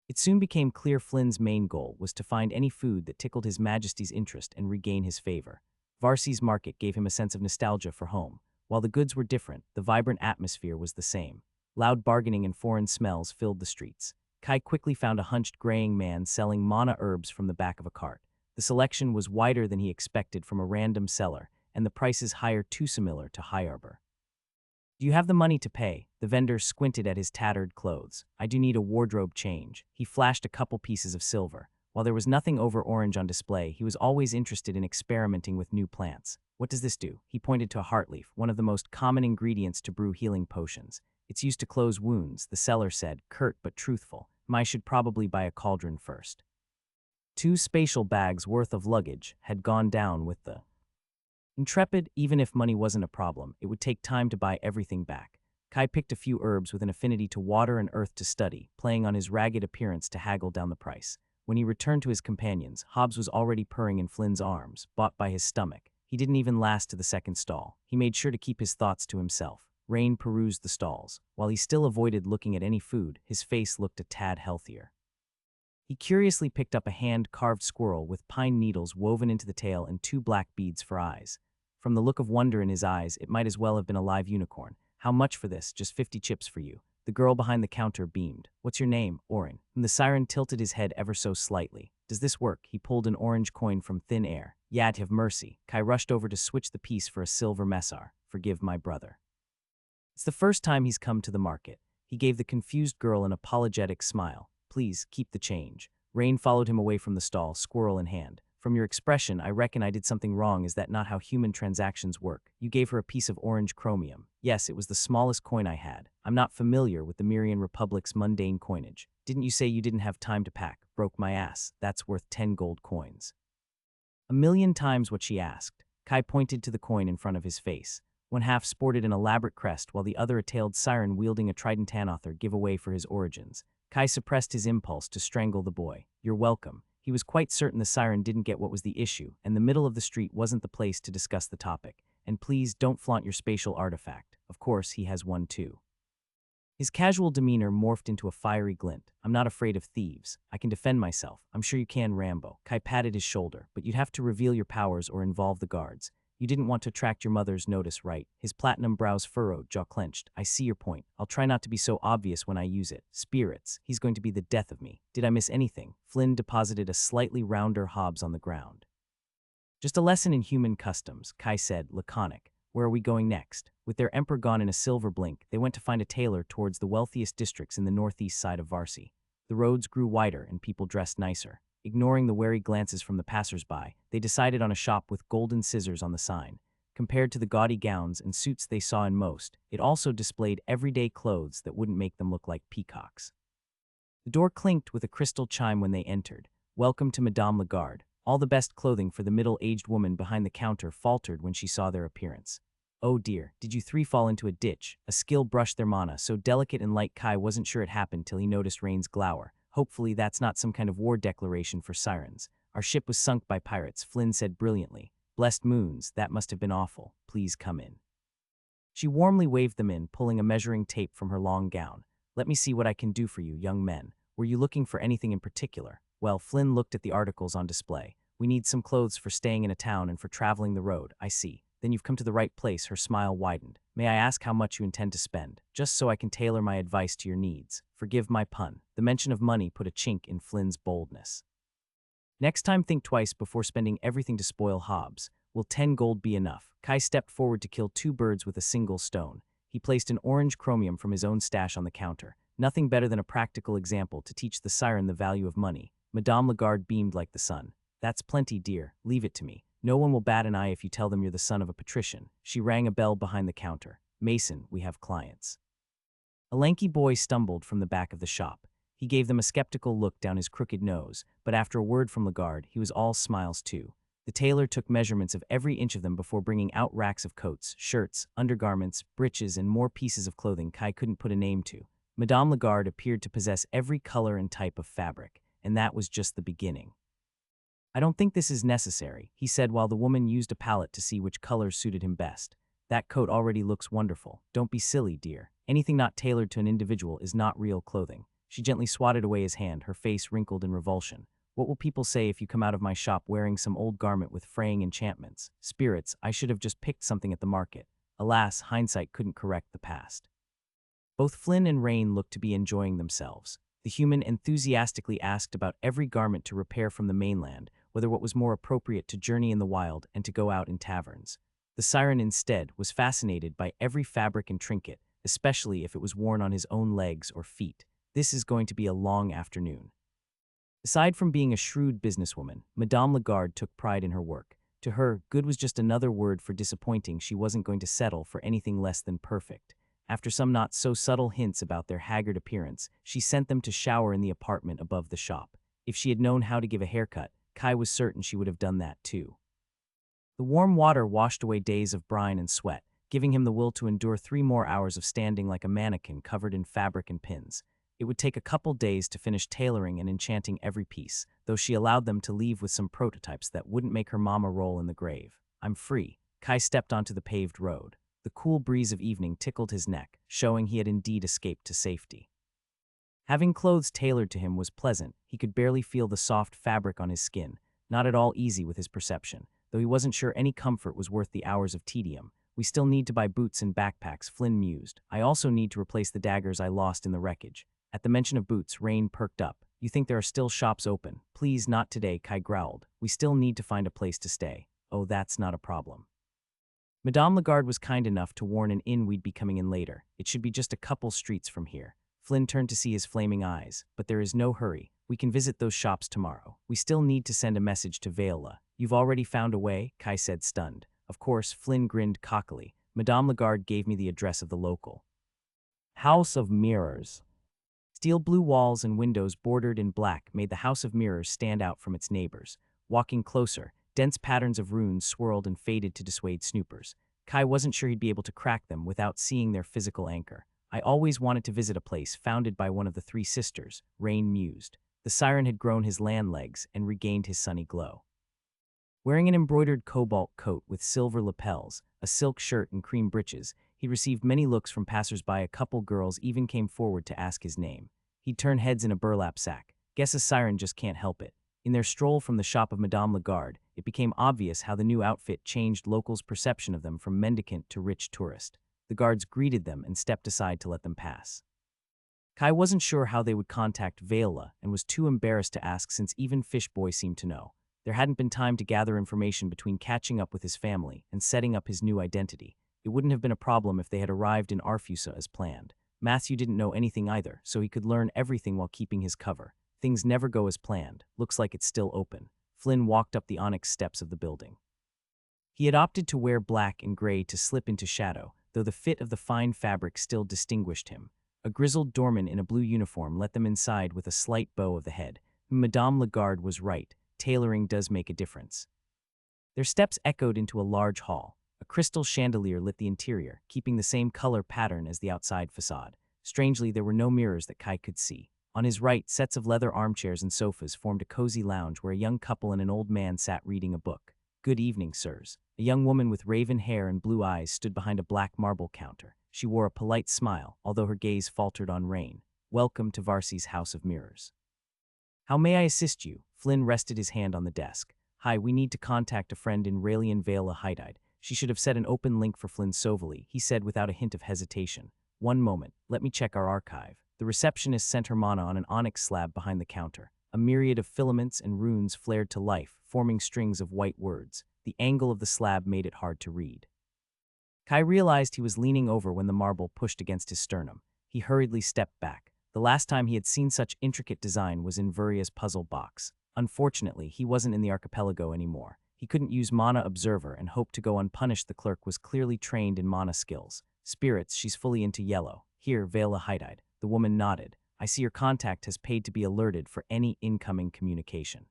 It soon became clear Flynn's main goal was to find any food that tickled his majesty's interest and regain his favor. Varsi's market gave him a sense of nostalgia for home. While the goods were different, the vibrant atmosphere was the same. Loud bargaining and foreign smells filled the streets. Kai quickly found a hunched graying man selling mana herbs from the back of a cart. The selection was wider than he expected from a random seller, and the prices higher, too similar to High Arbor. Do you have the money to pay? The vendor squinted at his tattered clothes. I do need a wardrobe change. He flashed a couple pieces of silver. While there was nothing over orange on display, he was always interested in experimenting with new plants. What does this do? He pointed to a heartleaf, one of the most common ingredients to brew healing potions. It's used to close wounds, the seller said, curt but truthful. I should probably buy a cauldron first. 2 spatial bags worth of luggage had gone down with the Intrepid. Even if money wasn't a problem, it would take time to buy everything back. Kai picked a few herbs with an affinity to water and earth to study, playing on his ragged appearance to haggle down the price. When he returned to his companions, Hobbs was already purring in Flynn's arms, bought by his stomach. He didn't even last to the second stall. He made sure to keep his thoughts to himself. Rain perused the stalls. While he still avoided looking at any food, his face looked a tad healthier. He curiously picked up a hand-carved squirrel with pine needles woven into the tail and 2 black beads for eyes. From the look of wonder in his eyes, it might as well have been a live unicorn. How much for this? Just 50 chips for you. The girl behind the counter beamed. What's your name? Orin. And the siren tilted his head ever so slightly. Does this work? He pulled an orange coin from thin air. Yad have mercy. Kai rushed over to switch the piece for a silver messar. Forgive my brother. It's the first time he's come to the market. He gave the confused girl an apologetic smile. Please, keep the change. Rain followed him away from the stall, squirrel in hand. From your expression, I reckon I did something wrong. Is that not how human transactions work? You gave her a piece of orange chromium. Yes, it was the smallest coin I had. I'm not familiar with the Myrian Republic's mundane coinage. Didn't you say you didn't have time to pack? Broke my ass. That's worth 10 gold coins. 1,000,000 times what she asked. Kai pointed to the coin in front of his face. One half sported an elaborate crest, while the other a tailed siren wielding a trident. Tanauthor give away for his origins. Kai suppressed his impulse to strangle the boy. You're welcome. He was quite certain the siren didn't get what was the issue, and the middle of the street wasn't the place to discuss the topic. And please don't flaunt your spatial artifact. Of course, he has one too. His casual demeanor morphed into a fiery glint. I'm not afraid of thieves. I can defend myself. I'm sure you can, Rambo. Kai patted his shoulder, but you'd have to reveal your powers or involve the guards. You didn't want to attract your mother's notice, right? His platinum brows furrowed, jaw clenched. I see your point. I'll try not to be so obvious when I use it. Spirits. He's going to be the death of me. Did I miss anything? Flynn deposited a slightly rounder Hobbs on the ground. Just a lesson in human customs, Kai said, laconic. Where are we going next? With their emperor gone in a silver blink, they went to find a tailor towards the wealthiest districts in the northeast side of Varsi. The roads grew wider and people dressed nicer. Ignoring the wary glances from the passers-by, they decided on a shop with golden scissors on the sign. Compared to the gaudy gowns and suits they saw in most, it also displayed everyday clothes that wouldn't make them look like peacocks. The door clinked with a crystal chime when they entered. Welcome to Madame Lagarde. All the best clothing for the middle-aged woman behind the counter faltered when she saw their appearance. Oh dear, did you three fall into a ditch? A skill brushed their mana, so delicate and light Kai wasn't sure it happened till he noticed Rain's glower. Hopefully that's not some kind of war declaration for sirens. Our ship was sunk by pirates, Flynn said brilliantly. Blessed moons, that must have been awful. Please come in. She warmly waved them in, pulling a measuring tape from her long gown. Let me see what I can do for you, young men. Were you looking for anything in particular? Well, Flynn looked at the articles on display. We need some clothes for staying in a town and for traveling the road, I see. Then you've come to the right place, her smile widened. May I ask how much you intend to spend, just so I can tailor my advice to your needs? Forgive my pun. The mention of money put a chink in Flynn's boldness. Next time think twice before spending everything to spoil Hobbs. Will 10 gold be enough? Kai stepped forward to kill 2 birds with a single stone. He placed an orange chromium from his own stash on the counter. Nothing better than a practical example to teach the siren the value of money. Madame Lagarde beamed like the sun. That's plenty, dear. Leave it to me. No one will bat an eye if you tell them you're the son of a patrician. She rang a bell behind the counter. Mason, we have clients. A lanky boy stumbled from the back of the shop. He gave them a skeptical look down his crooked nose, but after a word from Lagarde, he was all smiles too. The tailor took measurements of every inch of them before bringing out racks of coats, shirts, undergarments, breeches, and more pieces of clothing Kai couldn't put a name to. Madame Lagarde appeared to possess every color and type of fabric, and that was just the beginning. I don't think this is necessary, he said while the woman used a palette to see which colors suited him best. That coat already looks wonderful. Don't be silly, dear. Anything not tailored to an individual is not real clothing. She gently swatted away his hand, her face wrinkled in revulsion. What will people say if you come out of my shop wearing some old garment with fraying enchantments? Spirits, I should have just picked something at the market. Alas, hindsight couldn't correct the past. Both Flynn and Rain looked to be enjoying themselves. The human enthusiastically asked about every garment to repair from the mainland, whether what was more appropriate to journey in the wild and to go out in taverns. The siren instead was fascinated by every fabric and trinket, especially if it was worn on his own legs or feet. This is going to be a long afternoon. Aside from being a shrewd businesswoman, Madame Lagarde took pride in her work. To her, good was just another word for disappointing. She wasn't going to settle for anything less than perfect. After some not-so-subtle hints about their haggard appearance, she sent them to shower in the apartment above the shop. If she had known how to give a haircut, Kai was certain she would have done that too. The warm water washed away days of brine and sweat, giving him the will to endure 3 more hours of standing like a mannequin covered in fabric and pins. It would take a couple days to finish tailoring and enchanting every piece, though she allowed them to leave with some prototypes that wouldn't make her mama roll in the grave. I'm free. Kai stepped onto the paved road. The cool breeze of evening tickled his neck, showing he had indeed escaped to safety. Having clothes tailored to him was pleasant. He could barely feel the soft fabric on his skin, not at all easy with his perception, though he wasn't sure any comfort was worth the hours of tedium. We still need to buy boots and backpacks, Flynn mused. I also need to replace the daggers I lost in the wreckage. At the mention of boots, Rain perked up. You think there are still shops open? Please, not today, Kai growled. We still need to find a place to stay. Oh, that's not a problem. Madame Lagarde was kind enough to warn an inn we'd be coming in later. It should be just a couple streets from here. Flynn turned to see his flaming eyes. But there is no hurry. We can visit those shops tomorrow. We still need to send a message to Viola. You've already found a way? Kai said, stunned. Of course, Flynn grinned cockily. Madame Lagarde gave me the address of the local House of Mirrors. Steel blue walls and windows bordered in black made the House of Mirrors stand out from its neighbors. Walking closer, dense patterns of runes swirled and faded to dissuade snoopers. Kai wasn't sure he'd be able to crack them without seeing their physical anchor. I always wanted to visit a place founded by one of the three sisters, Rain mused. The siren had grown his land legs and regained his sunny glow. Wearing an embroidered cobalt coat with silver lapels, a silk shirt and cream breeches, he received many looks from passers-by. A couple girls even came forward to ask his name. He'd turn heads in a burlap sack. Guess a siren just can't help it. In their stroll from the shop of Madame Lagarde, it became obvious how the new outfit changed locals' perception of them from mendicant to rich tourist. The guards greeted them and stepped aside to let them pass. Kai wasn't sure how they would contact Viola and was too embarrassed to ask since even Fishboy seemed to know. There hadn't been time to gather information between catching up with his family and setting up his new identity. It wouldn't have been a problem if they had arrived in Arfusa as planned. Matthew didn't know anything either, so he could learn everything while keeping his cover. Things never go as planned. Looks like it's still open. Flynn walked up the onyx steps of the building. He had opted to wear black and gray to slip into shadow, though the fit of the fine fabric still distinguished him. A grizzled doorman in a blue uniform let them inside with a slight bow of the head. Madame Lagarde was right. Tailoring does make a difference. Their steps echoed into a large hall. A crystal chandelier lit the interior, keeping the same color pattern as the outside facade. Strangely, there were no mirrors that Kai could see. On his right, sets of leather armchairs and sofas formed a cozy lounge where a young couple and an old man sat reading a book. "Good evening, sirs." A young woman with raven hair and blue eyes stood behind a black marble counter. She wore a polite smile, although her gaze faltered on Rain. "Welcome to Varsi's House of Mirrors." "How may I assist you?" Flynn rested his hand on the desk. "Hi, we need to contact a friend in Raelian Vale Hydide." She should have said an open link for Flynn Sovely, he said without a hint of hesitation. "One moment, let me check our archive." The receptionist sent her mana on an onyx slab behind the counter. A myriad of filaments and runes flared to life, forming strings of white words. The angle of the slab made it hard to read. Kai realized he was leaning over when the marble pushed against his sternum. He hurriedly stepped back. The last time he had seen such intricate design was in Vuria's puzzle box. Unfortunately, he wasn't in the archipelago anymore. He couldn't use Mana Observer and hoped to go unpunished. The clerk was clearly trained in mana skills. "Spirits, she's fully into yellow. Here, Vela Hydide." The woman nodded. "I see your contact has paid to be alerted for any incoming communication."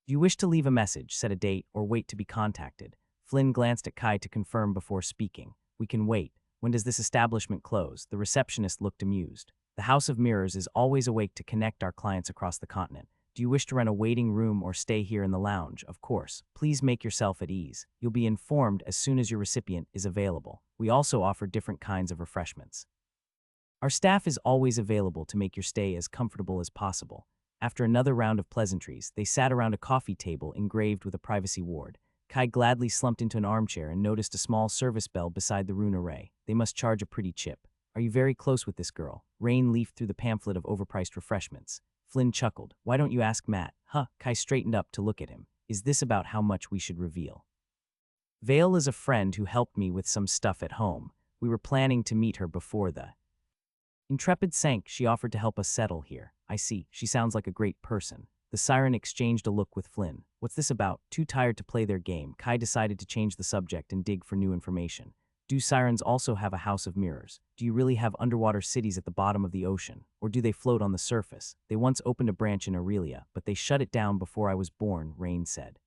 "Do you wish to leave a message, set a date, or wait to be contacted?" Flynn glanced at Kai to confirm before speaking. "We can wait. When does this establishment close?" The receptionist looked amused. "The House of Mirrors is always awake to connect our clients across the continent. Do you wish to rent a waiting room or stay here in the lounge? Of course. Please make yourself at ease. You'll be informed as soon as your recipient is available. We also offer different kinds of refreshments. Our staff is always available to make your stay as comfortable as possible." After another round of pleasantries, they sat around a coffee table engraved with a privacy ward. Kai gladly slumped into an armchair and noticed a small service bell beside the rune array. "They must charge a pretty chip. Are you very close with this girl?" Rain leafed through the pamphlet of overpriced refreshments. Flynn chuckled. "Why don't you ask Matt?" "Huh." Kai straightened up to look at him. "Is this about how much we should reveal?" "Vale is a friend who helped me with some stuff at home. We were planning to meet her before the Intrepid sank. She offered to help us settle here." "I see. She sounds like a great person." The siren exchanged a look with Flynn. "What's this about?" Too tired to play their game, Kai decided to change the subject and dig for new information. "Do sirens also have a house of mirrors? Do you really have underwater cities at the bottom of the ocean? Or do they float on the surface? They once opened a branch in Aurelia, but they shut it down before I was born," Rain said.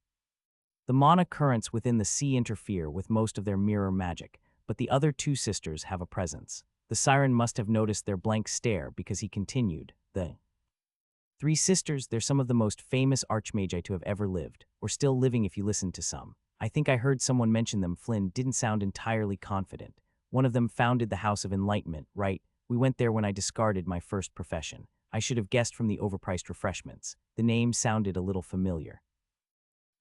"The mana currents within the sea interfere with most of their mirror magic, but the other two sisters have a presence." The siren must have noticed their blank stare because he continued. "The three sisters, they're some of the most famous archmagi to have ever lived, or still living if you listen to some. I think I heard someone mention them." Flynn didn't sound entirely confident. "One of them founded the House of Enlightenment, right? We went there when I discarded my first profession. I should have guessed from the overpriced refreshments." The name sounded a little familiar.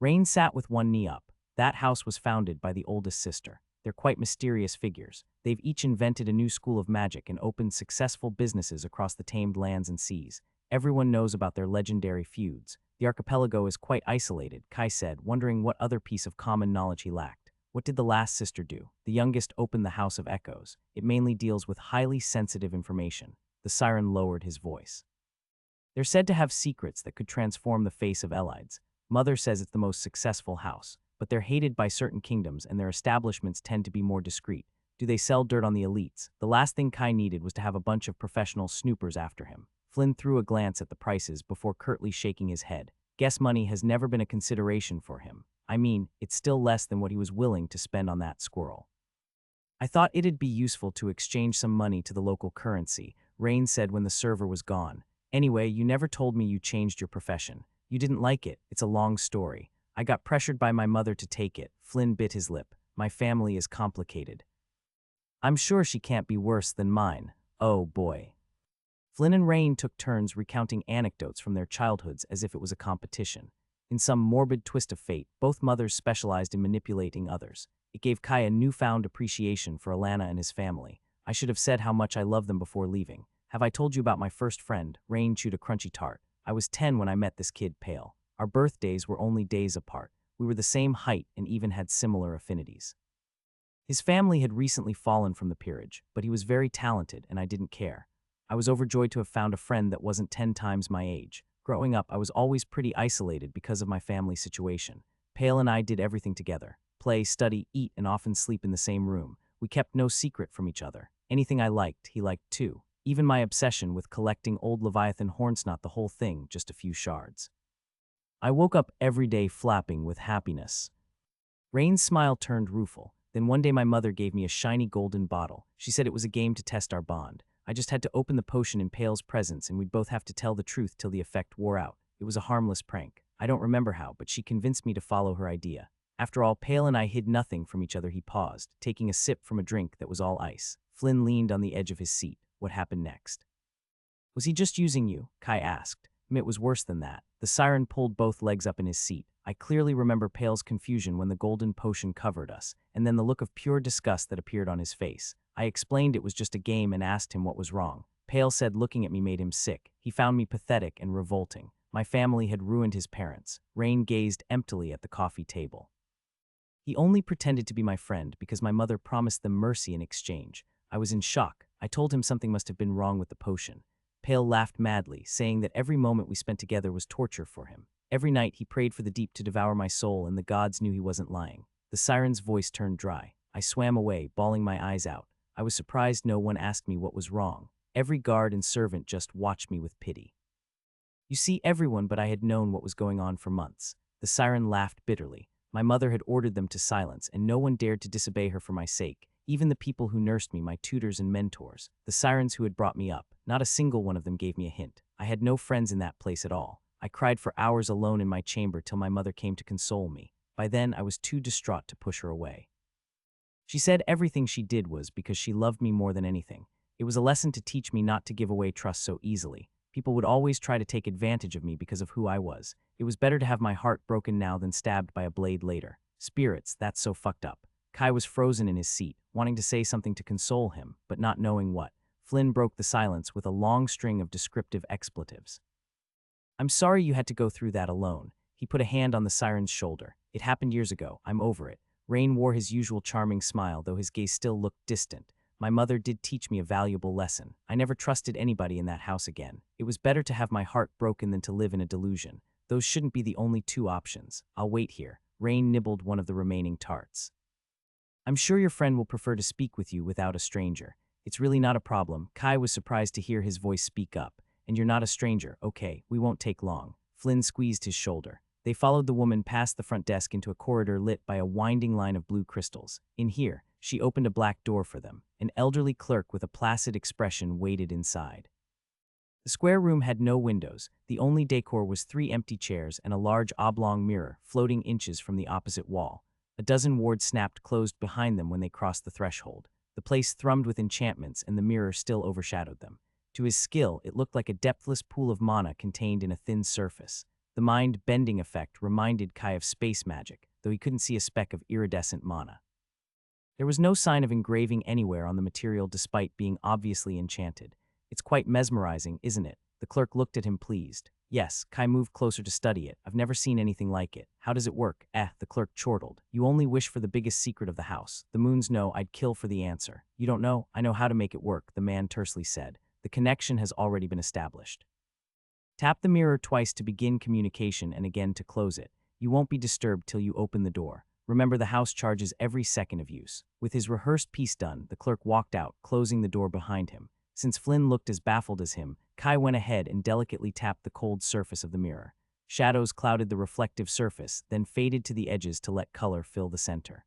Rain sat with one knee up. "That house was founded by the oldest sister. They're quite mysterious figures. They've each invented a new school of magic and opened successful businesses across the tamed lands and seas. Everyone knows about their legendary feuds. The archipelago is quite isolated," Kai said, wondering what other piece of common knowledge he lacked. "What did the last sister do?" "The youngest opened the House of Echoes. It mainly deals with highly sensitive information." The siren lowered his voice. "They're said to have secrets that could transform the face of Elides. Mother says it's the most successful house, but they're hated by certain kingdoms and their establishments tend to be more discreet. Do they sell dirt on the elites?" The last thing Kai needed was to have a bunch of professional snoopers after him. Flynn threw a glance at the prices before curtly shaking his head. Guess money has never been a consideration for him. I mean, it's still less than what he was willing to spend on that squirrel. I thought it'd be useful to exchange some money to the local currency, Rain said when the server was gone. Anyway, you never told me you changed your profession. You didn't like it. It's a long story. I got pressured by my mother to take it. Flynn bit his lip. My family is complicated. I'm sure she can't be worse than mine. Oh boy. Flynn and Rain took turns recounting anecdotes from their childhoods as if it was a competition. In some morbid twist of fate, both mothers specialized in manipulating others. It gave Kai a newfound appreciation for Alana and his family. I should have said how much I love them before leaving. Have I told you about my first friend? Rain chewed a crunchy tart. I was 10 when I met this kid, Pale. Our birthdays were only days apart. We were the same height and even had similar affinities. His family had recently fallen from the peerage, but he was very talented and I didn't care. I was overjoyed to have found a friend that wasn't 10 times my age. Growing up, I was always pretty isolated because of my family situation. Pale and I did everything together. Play, study, eat, and often sleep in the same room. We kept no secret from each other. Anything I liked, he liked too. Even my obsession with collecting old Leviathan hornsnot, the whole thing, just a few shards. I woke up every day flapping with happiness. Rain's smile turned rueful. Then one day my mother gave me a shiny golden bottle. She said it was a game to test our bond. I just had to open the potion in Pale's presence and we'd both have to tell the truth till the effect wore out. It was a harmless prank. I don't remember how, but she convinced me to follow her idea. After all, Pale and I hid nothing from each other. He paused, taking a sip from a drink that was all ice. Flynn leaned on the edge of his seat. What happened next? Was he just using you? Kai asked. It was worse than that. The siren pulled both legs up in his seat. I clearly remember Pale's confusion when the golden potion covered us, and then the look of pure disgust that appeared on his face. I explained it was just a game and asked him what was wrong. Pale said looking at me made him sick. He found me pathetic and revolting. My family had ruined his parents. Rain gazed emptily at the coffee table. He only pretended to be my friend because my mother promised them mercy in exchange. I was in shock. I told him something must have been wrong with the potion. Pale laughed madly, saying that every moment we spent together was torture for him. Every night he prayed for the deep to devour my soul, and the gods knew he wasn't lying. The siren's voice turned dry. I swam away, bawling my eyes out. I was surprised no one asked me what was wrong. Every guard and servant just watched me with pity. You see, everyone but I had known what was going on for months. The siren laughed bitterly. My mother had ordered them to silence, and no one dared to disobey her for my sake. Even the people who nursed me, my tutors and mentors, the sirens who had brought me up, not a single one of them gave me a hint. I had no friends in that place at all. I cried for hours alone in my chamber till my mother came to console me. By then, I was too distraught to push her away. She said everything she did was because she loved me more than anything. It was a lesson to teach me not to give away trust so easily. People would always try to take advantage of me because of who I was. It was better to have my heart broken now than stabbed by a blade later. Spirits, that's so fucked up. Kai was frozen in his seat, wanting to say something to console him, but not knowing what. Flynn broke the silence with a long string of descriptive expletives. I'm sorry you had to go through that alone. He put a hand on the siren's shoulder. It happened years ago. I'm over it. Rain wore his usual charming smile, though his gaze still looked distant. My mother did teach me a valuable lesson. I never trusted anybody in that house again. It was better to have my heart broken than to live in a delusion. Those shouldn't be the only two options. I'll wait here. Rain nibbled one of the remaining tarts. I'm sure your friend will prefer to speak with you without a stranger. It's really not a problem. Kai was surprised to hear his voice speak up. And you're not a stranger. Okay, we won't take long. Flynn squeezed his shoulder. They followed the woman past the front desk into a corridor lit by a winding line of blue crystals. In here, she opened a black door for them. An elderly clerk with a placid expression waited inside. The square room had no windows. The only decor was 3 empty chairs and a large oblong mirror floating inches from the opposite wall. A dozen wards snapped closed behind them when they crossed the threshold. The place thrummed with enchantments and the mirror still overshadowed them. To his skill, it looked like a depthless pool of mana contained in a thin surface. The mind-bending effect reminded Kai of space magic, though he couldn't see a speck of iridescent mana. There was no sign of engraving anywhere on the material despite being obviously enchanted. It's quite mesmerizing, isn't it? The clerk looked at him pleased. Yes, Kai moved closer to study it. I've never seen anything like it. How does it work? The clerk chortled. You only wish for the biggest secret of the house. The moons know I'd kill for the answer. You don't know? I know how to make it work, the man tersely said. The connection has already been established. Tap the mirror twice to begin communication and again to close it. You won't be disturbed till you open the door. Remember, the house charges every second of use. With his rehearsed piece done, the clerk walked out, closing the door behind him. Since Flynn looked as baffled as him, Kai went ahead and delicately tapped the cold surface of the mirror. Shadows clouded the reflective surface, then faded to the edges to let color fill the center.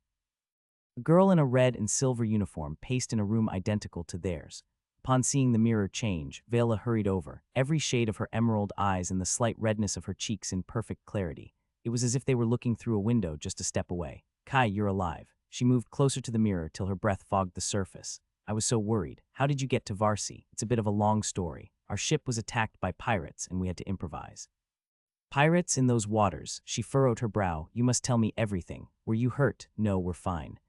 A girl in a red and silver uniform paced in a room identical to theirs. Upon seeing the mirror change, Vela hurried over, every shade of her emerald eyes and the slight redness of her cheeks in perfect clarity. It was as if they were looking through a window just a step away. Kai, you're alive. She moved closer to the mirror till her breath fogged the surface. I was so worried. How did you get to Varsi? It's a bit of a long story. Our ship was attacked by pirates and we had to improvise. Pirates in those waters, she furrowed her brow. You must tell me everything. Were you hurt? No, we're fine.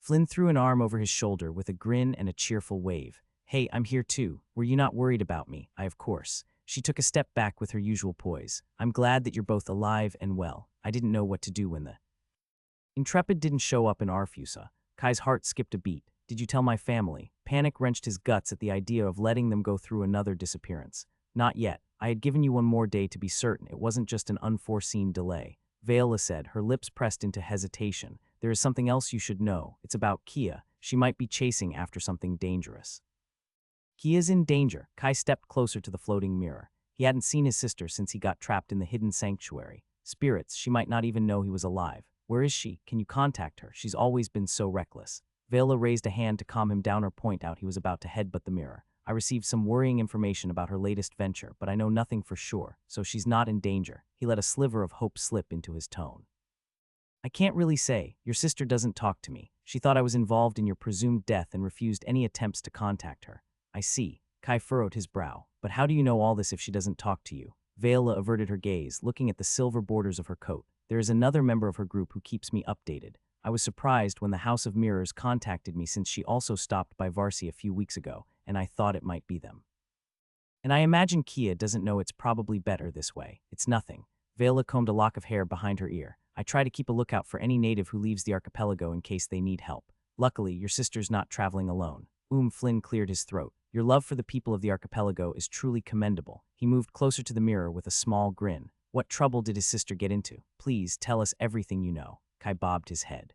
Flynn threw an arm over his shoulder with a grin and a cheerful wave. Hey, I'm here too. Were you not worried about me? Of course. She took a step back with her usual poise. I'm glad that you're both alive and well. I didn't know what to do when the Intrepid didn't show up in Arfusa. Kai's heart skipped a beat. Did you tell my family? Panic wrenched his guts at the idea of letting them go through another disappearance. Not yet. I had given you one more day to be certain it wasn't just an unforeseen delay. Vela said, her lips pressed into hesitation. There is something else you should know. It's about Kia. She might be chasing after something dangerous. Kia's in danger. Kai stepped closer to the floating mirror. He hadn't seen his sister since he got trapped in the hidden sanctuary. Spirits, she might not even know he was alive. Where is she? Can you contact her? She's always been so reckless. Vela raised a hand to calm him down or point out he was about to headbutt the mirror. I received some worrying information about her latest venture, but I know nothing for sure, so she's not in danger. He let a sliver of hope slip into his tone. I can't really say. Your sister doesn't talk to me. She thought I was involved in your presumed death and refused any attempts to contact her. I see. Kai furrowed his brow. But how do you know all this if she doesn't talk to you? Vela averted her gaze, looking at the silver borders of her coat. There is another member of her group who keeps me updated. I was surprised when the House of Mirrors contacted me since she also stopped by Varsi a few weeks ago, and I thought it might be them. And I imagine Kia doesn't know it's probably better this way. It's nothing. Vela combed a lock of hair behind her ear. I try to keep a lookout for any native who leaves the archipelago in case they need help. Luckily, your sister's not traveling alone. Flynn cleared his throat. Your love for the people of the archipelago is truly commendable. He moved closer to the mirror with a small grin. What trouble did his sister get into? Please tell us everything you know. Kai bobbed his head.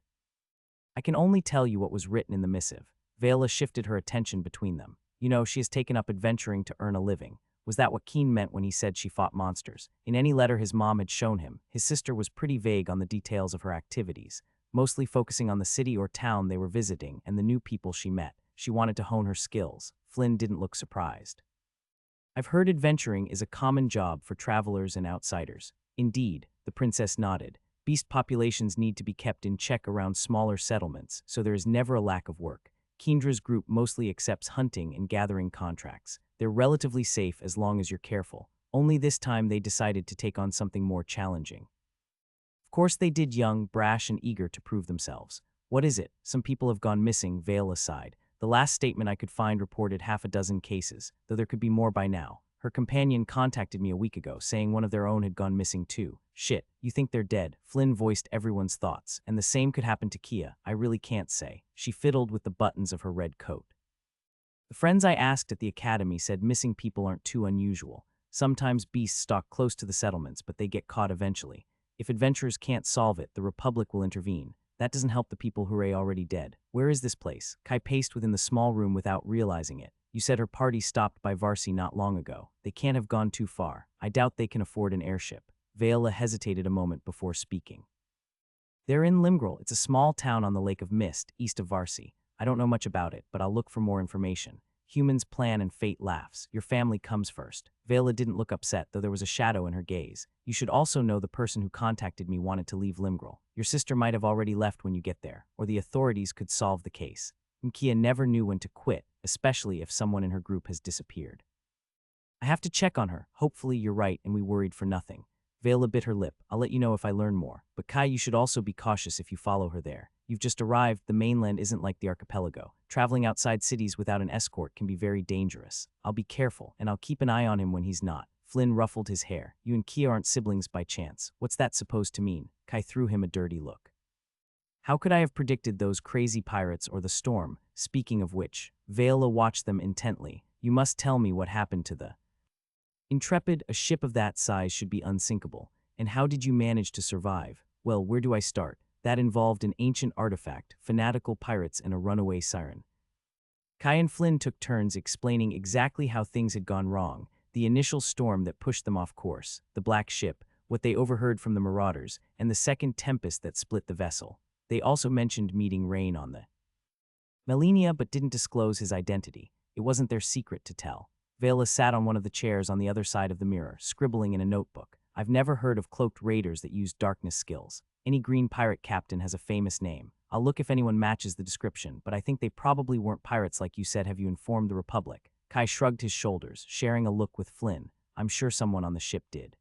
I can only tell you what was written in the missive. Vela shifted her attention between them. You know, she has taken up adventuring to earn a living. Was that what Keen meant when he said she fought monsters? In any letter his mom had shown him, his sister was pretty vague on the details of her activities, mostly focusing on the city or town they were visiting and the new people she met. She wanted to hone her skills. Flynn didn't look surprised. I've heard adventuring is a common job for travelers and outsiders. Indeed, the princess nodded. Beast populations need to be kept in check around smaller settlements, so there is never a lack of work. Kendra's group mostly accepts hunting and gathering contracts. They're relatively safe as long as you're careful. Only this time they decided to take on something more challenging. Of course they did, young, brash, and eager to prove themselves. What is it? Some people have gone missing, Vale aside. The last statement I could find reported half a dozen cases, though there could be more by now. Her companion contacted me a week ago, saying one of their own had gone missing too. Shit, you think they're dead? Flynn voiced everyone's thoughts, and the same could happen to Kia. I really can't say. She fiddled with the buttons of her red coat. The friends I asked at the academy said missing people aren't too unusual. Sometimes beasts stalk close to the settlements, but they get caught eventually. If adventurers can't solve it, the Republic will intervene. That doesn't help the people who are already dead. Where is this place? Kai paced within the small room without realizing it. You said her party stopped by Varsi not long ago. They can't have gone too far. I doubt they can afford an airship. Vela hesitated a moment before speaking. They're in Limgrel. It's a small town on the Lake of Mist, east of Varsi. I don't know much about it, but I'll look for more information. Humans plan and fate laughs. Your family comes first. Vela didn't look upset, though there was a shadow in her gaze. You should also know the person who contacted me wanted to leave Limgrel. Your sister might have already left when you get there, or the authorities could solve the case. Kia never knew when to quit, especially if someone in her group has disappeared. I have to check on her. Hopefully you're right and we worried for nothing. Vela bit her lip. I'll let you know if I learn more. But Kai, you should also be cautious if you follow her there. You've just arrived. The mainland isn't like the archipelago. Traveling outside cities without an escort can be very dangerous. I'll be careful, and I'll keep an eye on him when he's not. Flynn ruffled his hair. You and Kia aren't siblings by chance. What's that supposed to mean? Kai threw him a dirty look. How could I have predicted those crazy pirates or the storm? Speaking of which, Vela watched them intently. You must tell me what happened to the Intrepid. A ship of that size should be unsinkable. And how did you manage to survive? Well, where do I start? That involved an ancient artifact, fanatical pirates, and a runaway siren. Kai and Flynn took turns explaining exactly how things had gone wrong, the initial storm that pushed them off course, the black ship, what they overheard from the marauders, and the second tempest that split the vessel. They also mentioned meeting Rain on the Melania but didn't disclose his identity. It wasn't their secret to tell. Vela sat on one of the chairs on the other side of the mirror, scribbling in a notebook. I've never heard of cloaked raiders that use darkness skills. Any green pirate captain has a famous name. I'll look if anyone matches the description, but I think they probably weren't pirates like you said. Have you informed the Republic? Kai shrugged his shoulders, sharing a look with Flynn. I'm sure someone on the ship did.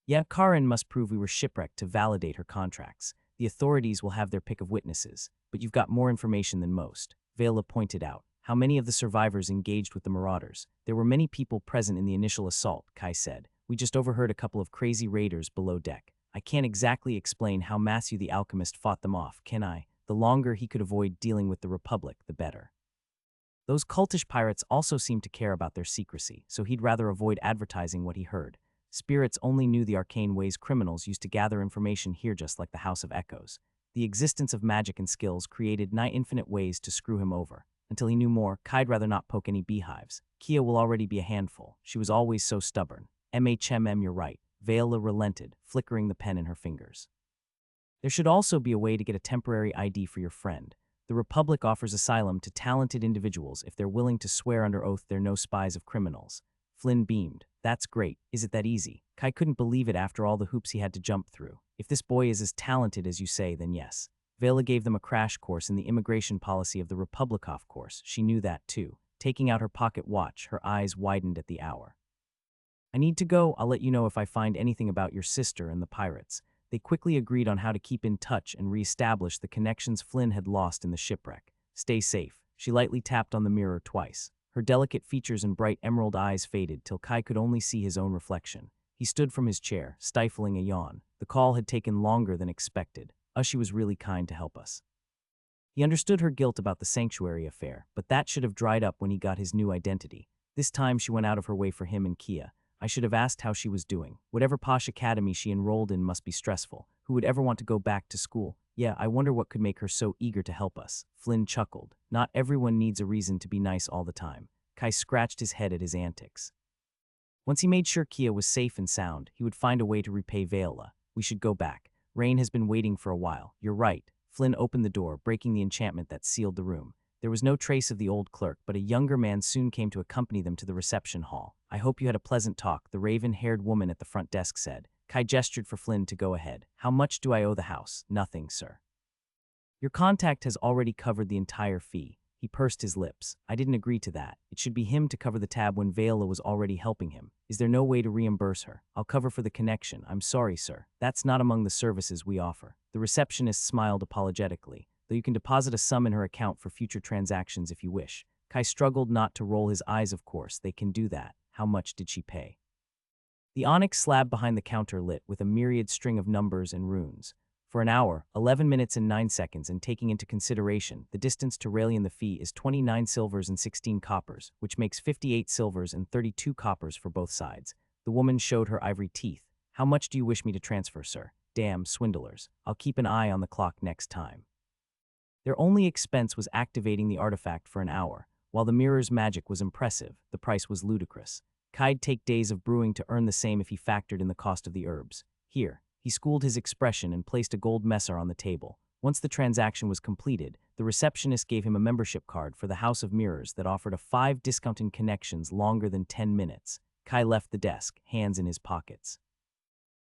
Yeah, Karin must prove we were shipwrecked to validate her contracts. The authorities will have their pick of witnesses, but you've got more information than most. Vela pointed out. How many of the survivors engaged with the marauders? There were many people present in the initial assault, Kai said. We just overheard a couple of crazy raiders below deck. I can't exactly explain how Matthew the Alchemist fought them off, can I? The longer he could avoid dealing with the Republic, the better. Those cultish pirates also seemed to care about their secrecy, so he'd rather avoid advertising what he heard. Spirits only knew the arcane ways criminals used to gather information here, just like the House of Echoes. The existence of magic and skills created nigh infinite ways to screw him over. Until he knew more, Kai'd rather not poke any beehives. Kia will already be a handful. She was always so stubborn. You're right. Vela relented, flickering the pen in her fingers. There should also be a way to get a temporary ID for your friend. The Republic offers asylum to talented individuals if they're willing to swear under oath they're no spies of criminals. Flynn beamed. That's great. Is it that easy? Kai couldn't believe it after all the hoops he had to jump through. If this boy is as talented as you say, then yes. Vela gave them a crash course in the immigration policy of the Republic. Of course, she knew that too. Taking out her pocket watch, her eyes widened at the hour. I need to go. I'll let you know if I find anything about your sister and the pirates. They quickly agreed on how to keep in touch and re-establish the connections Flynn had lost in the shipwreck. Stay safe. She lightly tapped on the mirror twice. Her delicate features and bright emerald eyes faded till Kai could only see his own reflection. He stood from his chair, stifling a yawn. The call had taken longer than expected. She was really kind to help us. He understood her guilt about the sanctuary affair, but that should have dried up when he got his new identity. This time she went out of her way for him and Kia. I should have asked how she was doing. Whatever posh academy she enrolled in must be stressful. Who would ever want to go back to school? Yeah, I wonder what could make her so eager to help us. Flynn chuckled. Not everyone needs a reason to be nice all the time. Kai scratched his head at his antics. Once he made sure Kia was safe and sound, he would find a way to repay Vela. We should go back. Rain has been waiting for a while. You're right. Flynn opened the door, breaking the enchantment that sealed the room. There was no trace of the old clerk, but a younger man soon came to accompany them to the reception hall. I hope you had a pleasant talk, the raven-haired woman at the front desk said. Kai gestured for Flynn to go ahead. How much do I owe the house? Nothing, sir. Your contact has already covered the entire fee. He pursed his lips. I didn't agree to that. It should be him to cover the tab when Vela was already helping him. Is there no way to reimburse her? I'll cover for the connection. I'm sorry, sir. That's not among the services we offer. The receptionist smiled apologetically, though you can deposit a sum in her account for future transactions if you wish. Kai struggled not to roll his eyes. Of course, they can do that. How much did she pay? The onyx slab behind the counter lit with a myriad string of numbers and runes. For an hour, 11 minutes and 9 seconds, and taking into consideration the distance to Raelian, the fee is 29 silvers and 16 coppers, which makes 58 silvers and 32 coppers for both sides. The woman showed her ivory teeth. How much do you wish me to transfer, sir? Damn swindlers. I'll keep an eye on the clock next time. Their only expense was activating the artifact for an hour. While the mirror's magic was impressive, the price was ludicrous. Kai'd take days of brewing to earn the same if he factored in the cost of the herbs. Here. He schooled his expression and placed a gold messer on the table. Once the transaction was completed, the receptionist gave him a membership card for the House of Mirrors that offered a 5 discount in connections longer than 10 minutes. Kai left the desk, hands in his pockets.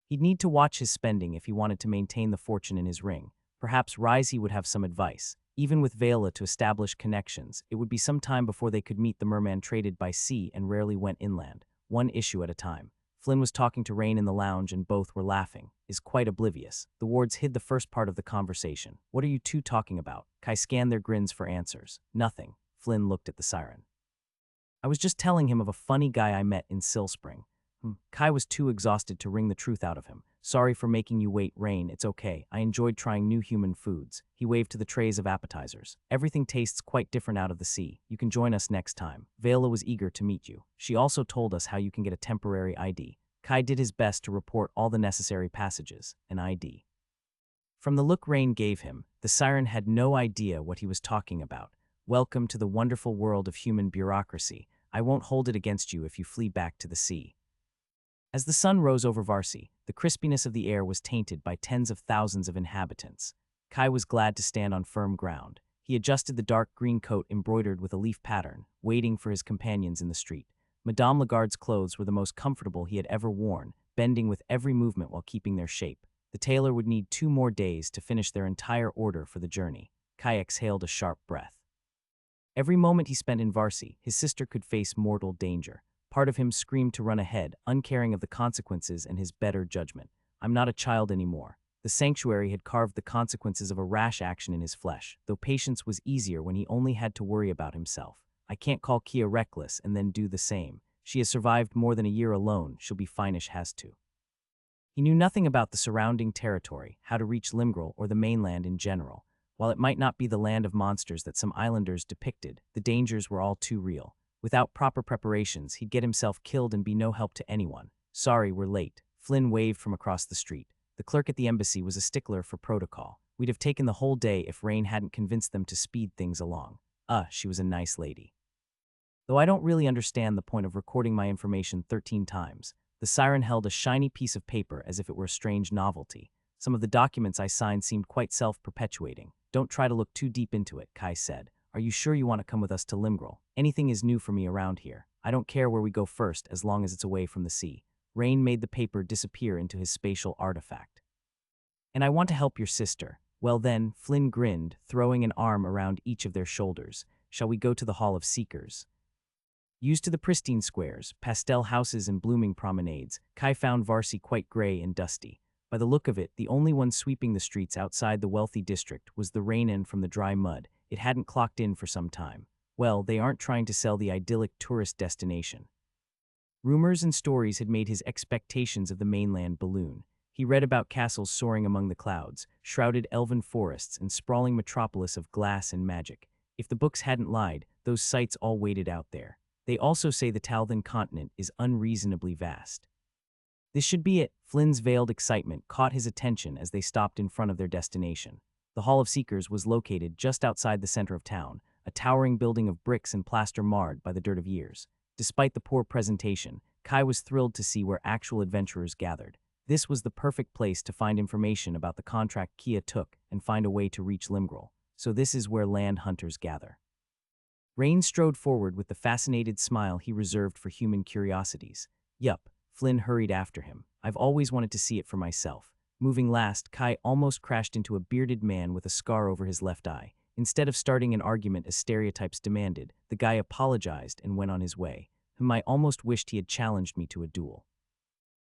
He'd need to watch his spending if he wanted to maintain the fortune in his ring. Perhaps Rizey would have some advice. Even with Vela to establish connections, it would be some time before they could meet the merman traded by sea and rarely went inland, one issue at a time. Flynn was talking to Rain in the lounge and both were laughing. Is quite oblivious. The wards hid the first part of the conversation. What are you two talking about? Kai scanned their grins for answers. Nothing. Flynn looked at the siren. I was just telling him of a funny guy I met in Silspring. Kai was too exhausted to wring the truth out of him. Sorry for making you wait, Rain. It's okay. I enjoyed trying new human foods. He waved to the trays of appetizers. Everything tastes quite different out of the sea. You can join us next time. Vela was eager to meet you. She also told us how you can get a temporary ID. Kai did his best to report all the necessary passages, an ID. From the look Rain gave him, the siren had no idea what he was talking about. Welcome to the wonderful world of human bureaucracy. I won't hold it against you if you flee back to the sea. As the sun rose over Varsy, the crispiness of the air was tainted by tens of thousands of inhabitants. Kai was glad to stand on firm ground. He adjusted the dark green coat embroidered with a leaf pattern, waiting for his companions in the street. Madame Lagarde's clothes were the most comfortable he had ever worn, bending with every movement while keeping their shape. The tailor would need 2 more days to finish their entire order for the journey. Kai exhaled a sharp breath. Every moment he spent in Varsy, his sister could face mortal danger. Part of him screamed to run ahead, uncaring of the consequences and his better judgment. I'm not a child anymore. The sanctuary had carved the consequences of a rash action in his flesh, though patience was easier when he only had to worry about himself. I can't call Kia reckless and then do the same. She has survived more than a year alone, she'll be fine if she has to. He knew nothing about the surrounding territory, how to reach Limgrel, or the mainland in general. While it might not be the land of monsters that some islanders depicted, the dangers were all too real. Without proper preparations, he'd get himself killed and be no help to anyone. Sorry, we're late. Flynn waved from across the street. The clerk at the embassy was a stickler for protocol. We'd have taken the whole day if Rain hadn't convinced them to speed things along. She was a nice lady. Though I don't really understand the point of recording my information 13 times, the siren held a shiny piece of paper as if it were a strange novelty. Some of the documents I signed seemed quite self-perpetuating. Don't try to look too deep into it, Kai said. Are you sure you want to come with us to Limgrel? Anything is new for me around here. I don't care where we go first as long as it's away from the sea. Rain made the paper disappear into his spatial artifact. And I want to help your sister. Well then, Flynn grinned, throwing an arm around each of their shoulders. Shall we go to the Hall of Seekers? Used to the pristine squares, pastel houses and blooming promenades, Kai found Varsy quite gray and dusty. By the look of it, the only one sweeping the streets outside the wealthy district was the rain-in from the dry mud. It hadn't clocked in for some time. Well, they aren't trying to sell the idyllic tourist destination. Rumors and stories had made his expectations of the mainland balloon. He read about castles soaring among the clouds, shrouded elven forests, and sprawling metropolis of glass and magic. If the books hadn't lied, those sights all waited out there. They also say the Talthan continent is unreasonably vast. This should be it. Flynn's veiled excitement caught his attention as they stopped in front of their destination. The Hall of Seekers was located just outside the center of town, a towering building of bricks and plaster marred by the dirt of years. Despite the poor presentation, Kai was thrilled to see where actual adventurers gathered. This was the perfect place to find information about the contract Kia took and find a way to reach Limgrel. So this is where land hunters gather. Rain strode forward with the fascinated smile he reserved for human curiosities. Yup, Flynn hurried after him. I've always wanted to see it for myself. Moving last, Kai almost crashed into a bearded man with a scar over his left eye. Instead of starting an argument as stereotypes demanded, the guy apologized and went on his way, whom I almost wished he had challenged me to a duel.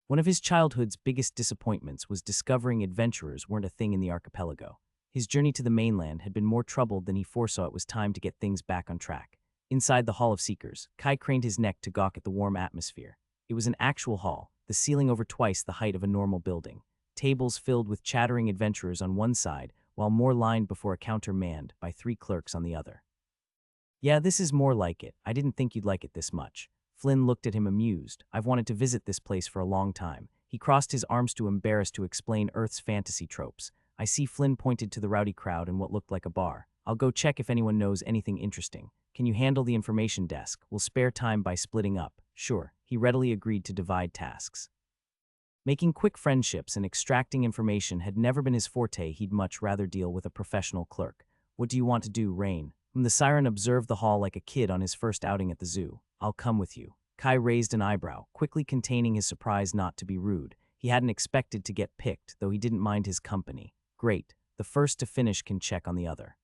One of his childhood's biggest disappointments was discovering adventurers weren't a thing in the archipelago. His journey to the mainland had been more troubled than he foresaw. It was time to get things back on track. Inside the Hall of Seekers, Kai craned his neck to gawk at the warm atmosphere. It was an actual hall, the ceiling over twice the height of a normal building. Tables filled with chattering adventurers on one side, while more lined before a counter manned by 3 clerks on the other. Yeah, this is more like it. I didn't think you'd like it this much. Flynn looked at him amused. I've wanted to visit this place for a long time. He crossed his arms too embarrassed to explain Earth's fantasy tropes. I see Flynn pointed to the rowdy crowd in what looked like a bar. I'll go check if anyone knows anything interesting. Can you handle the information desk? We'll spare time by splitting up. Sure. He readily agreed to divide tasks. Making quick friendships and extracting information had never been his forte. He'd much rather deal with a professional clerk. What do you want to do, Rain? The siren observed the hall like a kid on his first outing at the zoo. I'll come with you. Kai raised an eyebrow, quickly containing his surprise not to be rude. He hadn't expected to get picked, though he didn't mind his company. Great. The first to finish can check on the other.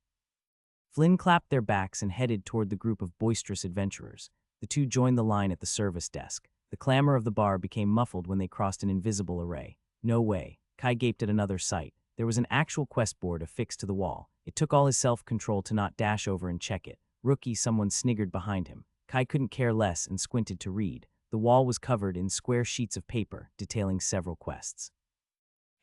Flynn clapped their backs and headed toward the group of boisterous adventurers. The two joined the line at the service desk. The clamor of the bar became muffled when they crossed an invisible array. No way. Kai gaped at another sight. There was an actual quest board affixed to the wall. It took all his self-control to not dash over and check it. Rookie, someone sniggered behind him. Kai couldn't care less and squinted to read. The wall was covered in square sheets of paper detailing several quests.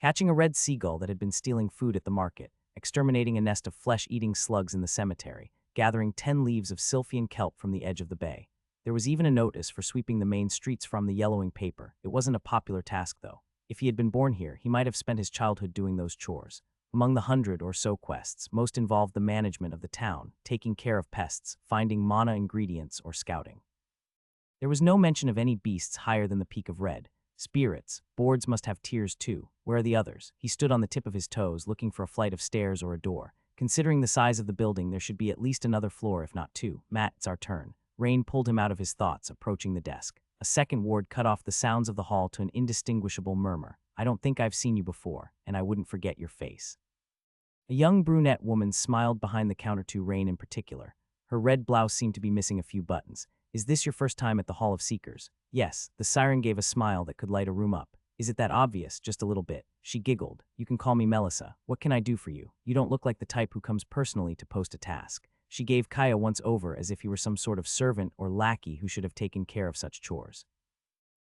Catching a red seagull that had been stealing food at the market, exterminating a nest of flesh-eating slugs in the cemetery, gathering 10 leaves of Sylphian kelp from the edge of the bay. There was even a notice for sweeping the main streets from the yellowing paper. It wasn't a popular task, though. If he had been born here, he might have spent his childhood doing those chores. Among the 100 or so quests, most involved the management of the town, taking care of pests, finding mana ingredients, or scouting. There was no mention of any beasts higher than the Peak of Red. Spirits. Boards must have tiers too. Where are the others? He stood on the tip of his toes, looking for a flight of stairs or a door. Considering the size of the building, there should be at least another floor, if not two. Matt, it's our turn. Rain pulled him out of his thoughts, approaching the desk. A second ward cut off the sounds of the hall to an indistinguishable murmur. I don't think I've seen you before, and I wouldn't forget your face. A young brunette woman smiled behind the counter to Rain in particular. Her red blouse seemed to be missing a few buttons. Is this your first time at the Hall of Seekers? Yes, the siren gave a smile that could light a room up. Is it that obvious? Just a little bit. She giggled. You can call me Melissa. What can I do for you? You don't look like the type who comes personally to post a task. She gave Kai a once over as if he were some sort of servant or lackey who should have taken care of such chores.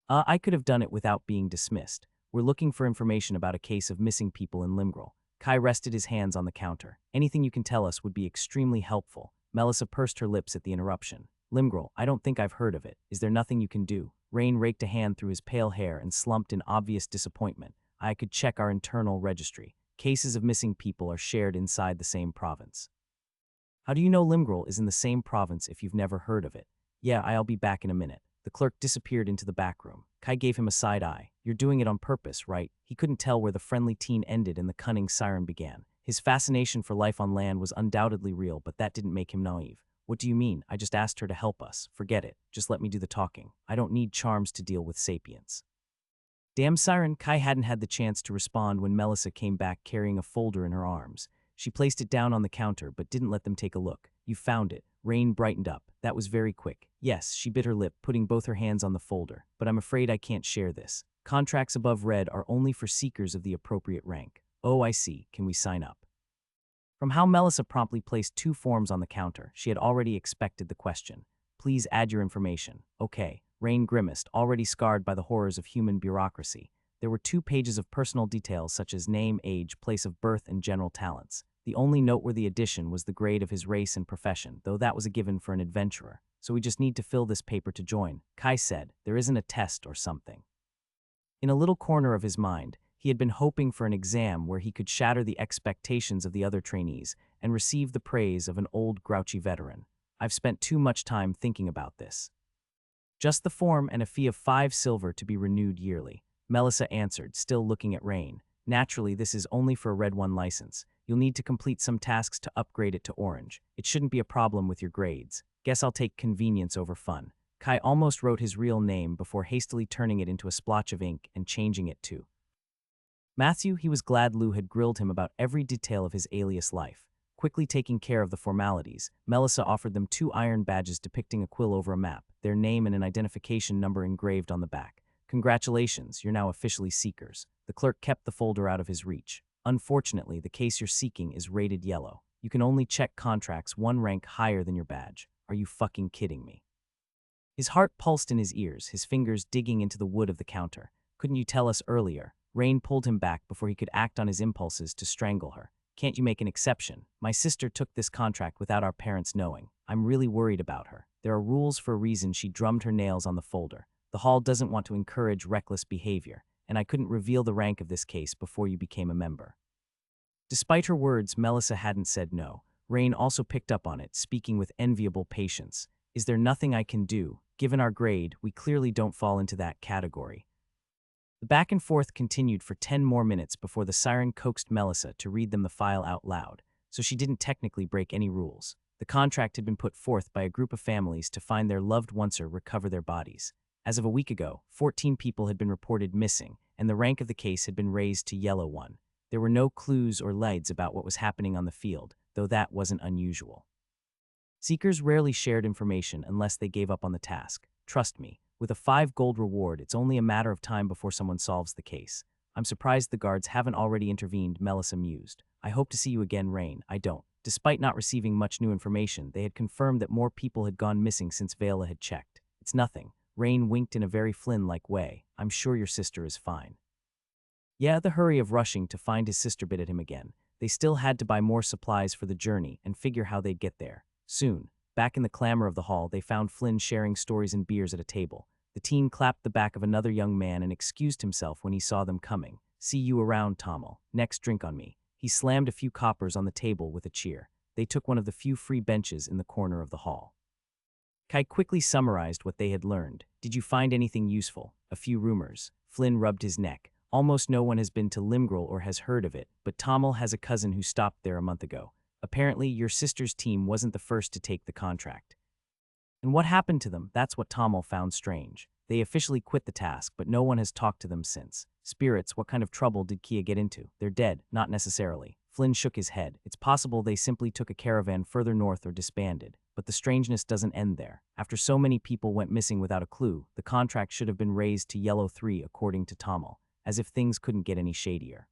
I could have done it without being dismissed. We're looking for information about a case of missing people in Limgrel. Kai rested his hands on the counter. Anything you can tell us would be extremely helpful. Melissa pursed her lips at the interruption. Limgrel, I don't think I've heard of it. Is there nothing you can do? Rain raked a hand through his pale hair and slumped in obvious disappointment. I could check our internal registry. Cases of missing people are shared inside the same province. How do you know Limgrel is in the same province if you've never heard of it? Yeah, I'll be back in a minute. The clerk disappeared into the back room. Kai gave him a side eye. You're doing it on purpose, right? He couldn't tell where the friendly teen ended and the cunning siren began. His fascination for life on land was undoubtedly real, but that didn't make him naive. What do you mean? I just asked her to help us. Forget it. Just let me do the talking. I don't need charms to deal with sapience. Damn siren, Kai hadn't had the chance to respond when Melissa came back carrying a folder in her arms. She placed it down on the counter but didn't let them take a look. You found it. Rain brightened up. That was very quick. Yes, she bit her lip, putting both her hands on the folder. But I'm afraid I can't share this. Contracts above read are only for seekers of the appropriate rank. Oh, I see. Can we sign up? From how Melissa promptly placed 2 forms on the counter, she had already expected the question. Please add your information. Okay. Rain grimaced, already scarred by the horrors of human bureaucracy. There were 2 pages of personal details such as name, age, place of birth, and general talents. The only noteworthy addition was the grade of his race and profession, though that was a given for an adventurer. So we just need to fill this paper to join. Kai said, there isn't a test or something. In a little corner of his mind, he had been hoping for an exam where he could shatter the expectations of the other trainees and receive the praise of an old grouchy veteran. I've spent too much time thinking about this. Just the form and a fee of 5 silver to be renewed yearly. Melissa answered, still looking at Rain. Naturally, this is only for a Red 1 license. You'll need to complete some tasks to upgrade it to Orange. It shouldn't be a problem with your grades. Guess I'll take convenience over fun. Kai almost wrote his real name before hastily turning it into a splotch of ink and changing it to Matthew. He was glad Lou had grilled him about every detail of his alias life. Quickly taking care of the formalities, Melissa offered them 2 iron badges depicting a quill over a map, their name and an identification number engraved on the back. Congratulations, you're now officially seekers. The clerk kept the folder out of his reach. Unfortunately, the case you're seeking is rated yellow. You can only check contracts 1 rank higher than your badge. Are you fucking kidding me? His heart pulsed in his ears, his fingers digging into the wood of the counter. Couldn't you tell us earlier? Rain pulled him back before he could act on his impulses to strangle her. Can't you make an exception? My sister took this contract without our parents knowing. I'm really worried about her. There are rules for a reason. She drummed her nails on the folder. The hall doesn't want to encourage reckless behavior, and I couldn't reveal the rank of this case before you became a member. Despite her words, Melissa hadn't said no. Rain also picked up on it, speaking with enviable patience. Is there nothing I can do? Given our grade, we clearly don't fall into that category. The back and forth continued for 10 more minutes before the siren coaxed Melissa to read them the file out loud, so she didn't technically break any rules. The contract had been put forth by a group of families to find their loved ones or recover their bodies. As of a week ago, 14 people had been reported missing, and the rank of the case had been raised to yellow 1. There were no clues or leads about what was happening on the field, though that wasn't unusual. Seekers rarely shared information unless they gave up on the task. Trust me, with a 5 gold reward, it's only a matter of time before someone solves the case. I'm surprised the guards haven't already intervened, Melissa mused. I hope to see you again, Rain. I don't. Despite not receiving much new information, they had confirmed that more people had gone missing since Vela had checked. It's nothing. Rain winked in a very Flynn-like way. I'm sure your sister is fine. Yeah, the hurry of rushing to find his sister bit at him again. They still had to buy more supplies for the journey and figure how they'd get there. Soon, back in the clamor of the hall, they found Flynn sharing stories and beers at a table. The teen clapped the back of another young man and excused himself when he saw them coming. See you around, Tommel. Next drink on me. He slammed a few coppers on the table with a cheer. They took one of the few free benches in the corner of the hall. Kai quickly summarized what they had learned. Did you find anything useful? A few rumors. Flynn rubbed his neck. Almost no one has been to Limgrel or has heard of it, but Tommel has a cousin who stopped there a month ago. Apparently, your sister's team wasn't the first to take the contract. And what happened to them? That's what Tommel found strange. They officially quit the task, but no one has talked to them since. Spirits, what kind of trouble did Kia get into? They're dead, not necessarily. Flynn shook his head. It's possible they simply took a caravan further north or disbanded. But the strangeness doesn't end there. After so many people went missing without a clue, the contract should have been raised to Yellow 3 according to Tommel, as if things couldn't get any shadier.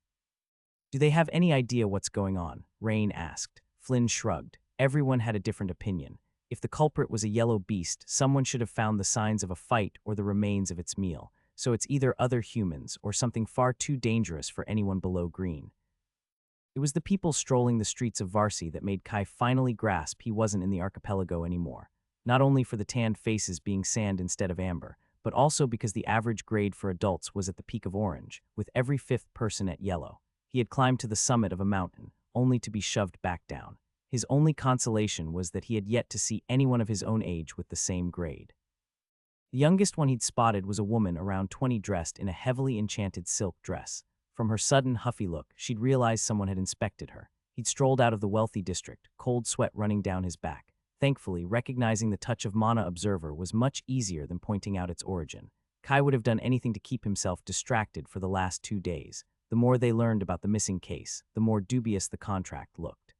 Do they have any idea what's going on? Rain asked. Flynn shrugged. Everyone had a different opinion. If the culprit was a yellow beast, someone should have found the signs of a fight or the remains of its meal, so it's either other humans or something far too dangerous for anyone below green. It was the people strolling the streets of Varsi that made Kai finally grasp he wasn't in the archipelago anymore, not only for the tanned faces being sand instead of amber, but also because the average grade for adults was at the peak of orange, with every fifth person at yellow. He had climbed to the summit of a mountain, only to be shoved back down. His only consolation was that he had yet to see anyone of his own age with the same grade. The youngest one he'd spotted was a woman around 20 dressed in a heavily enchanted silk dress. From her sudden, huffy look, she'd realized someone had inspected her. He'd strolled out of the wealthy district, cold sweat running down his back. Thankfully, recognizing the touch of Mana Observer was much easier than pointing out its origin. Kai would have done anything to keep himself distracted for the last 2 days. The more they learned about the missing case, the more dubious the contract looked.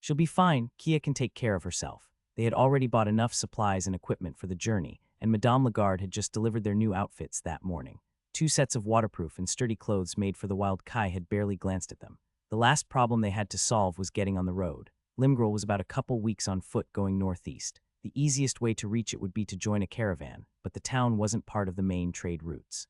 She'll be fine, Kia can take care of herself. They had already bought enough supplies and equipment for the journey, and Madame Lagarde had just delivered their new outfits that morning. 2 sets of waterproof and sturdy clothes made for the wild. Kai had barely glanced at them. The last problem they had to solve was getting on the road. Limgrel was about a couple weeks on foot going northeast. The easiest way to reach it would be to join a caravan, but the town wasn't part of the main trade routes.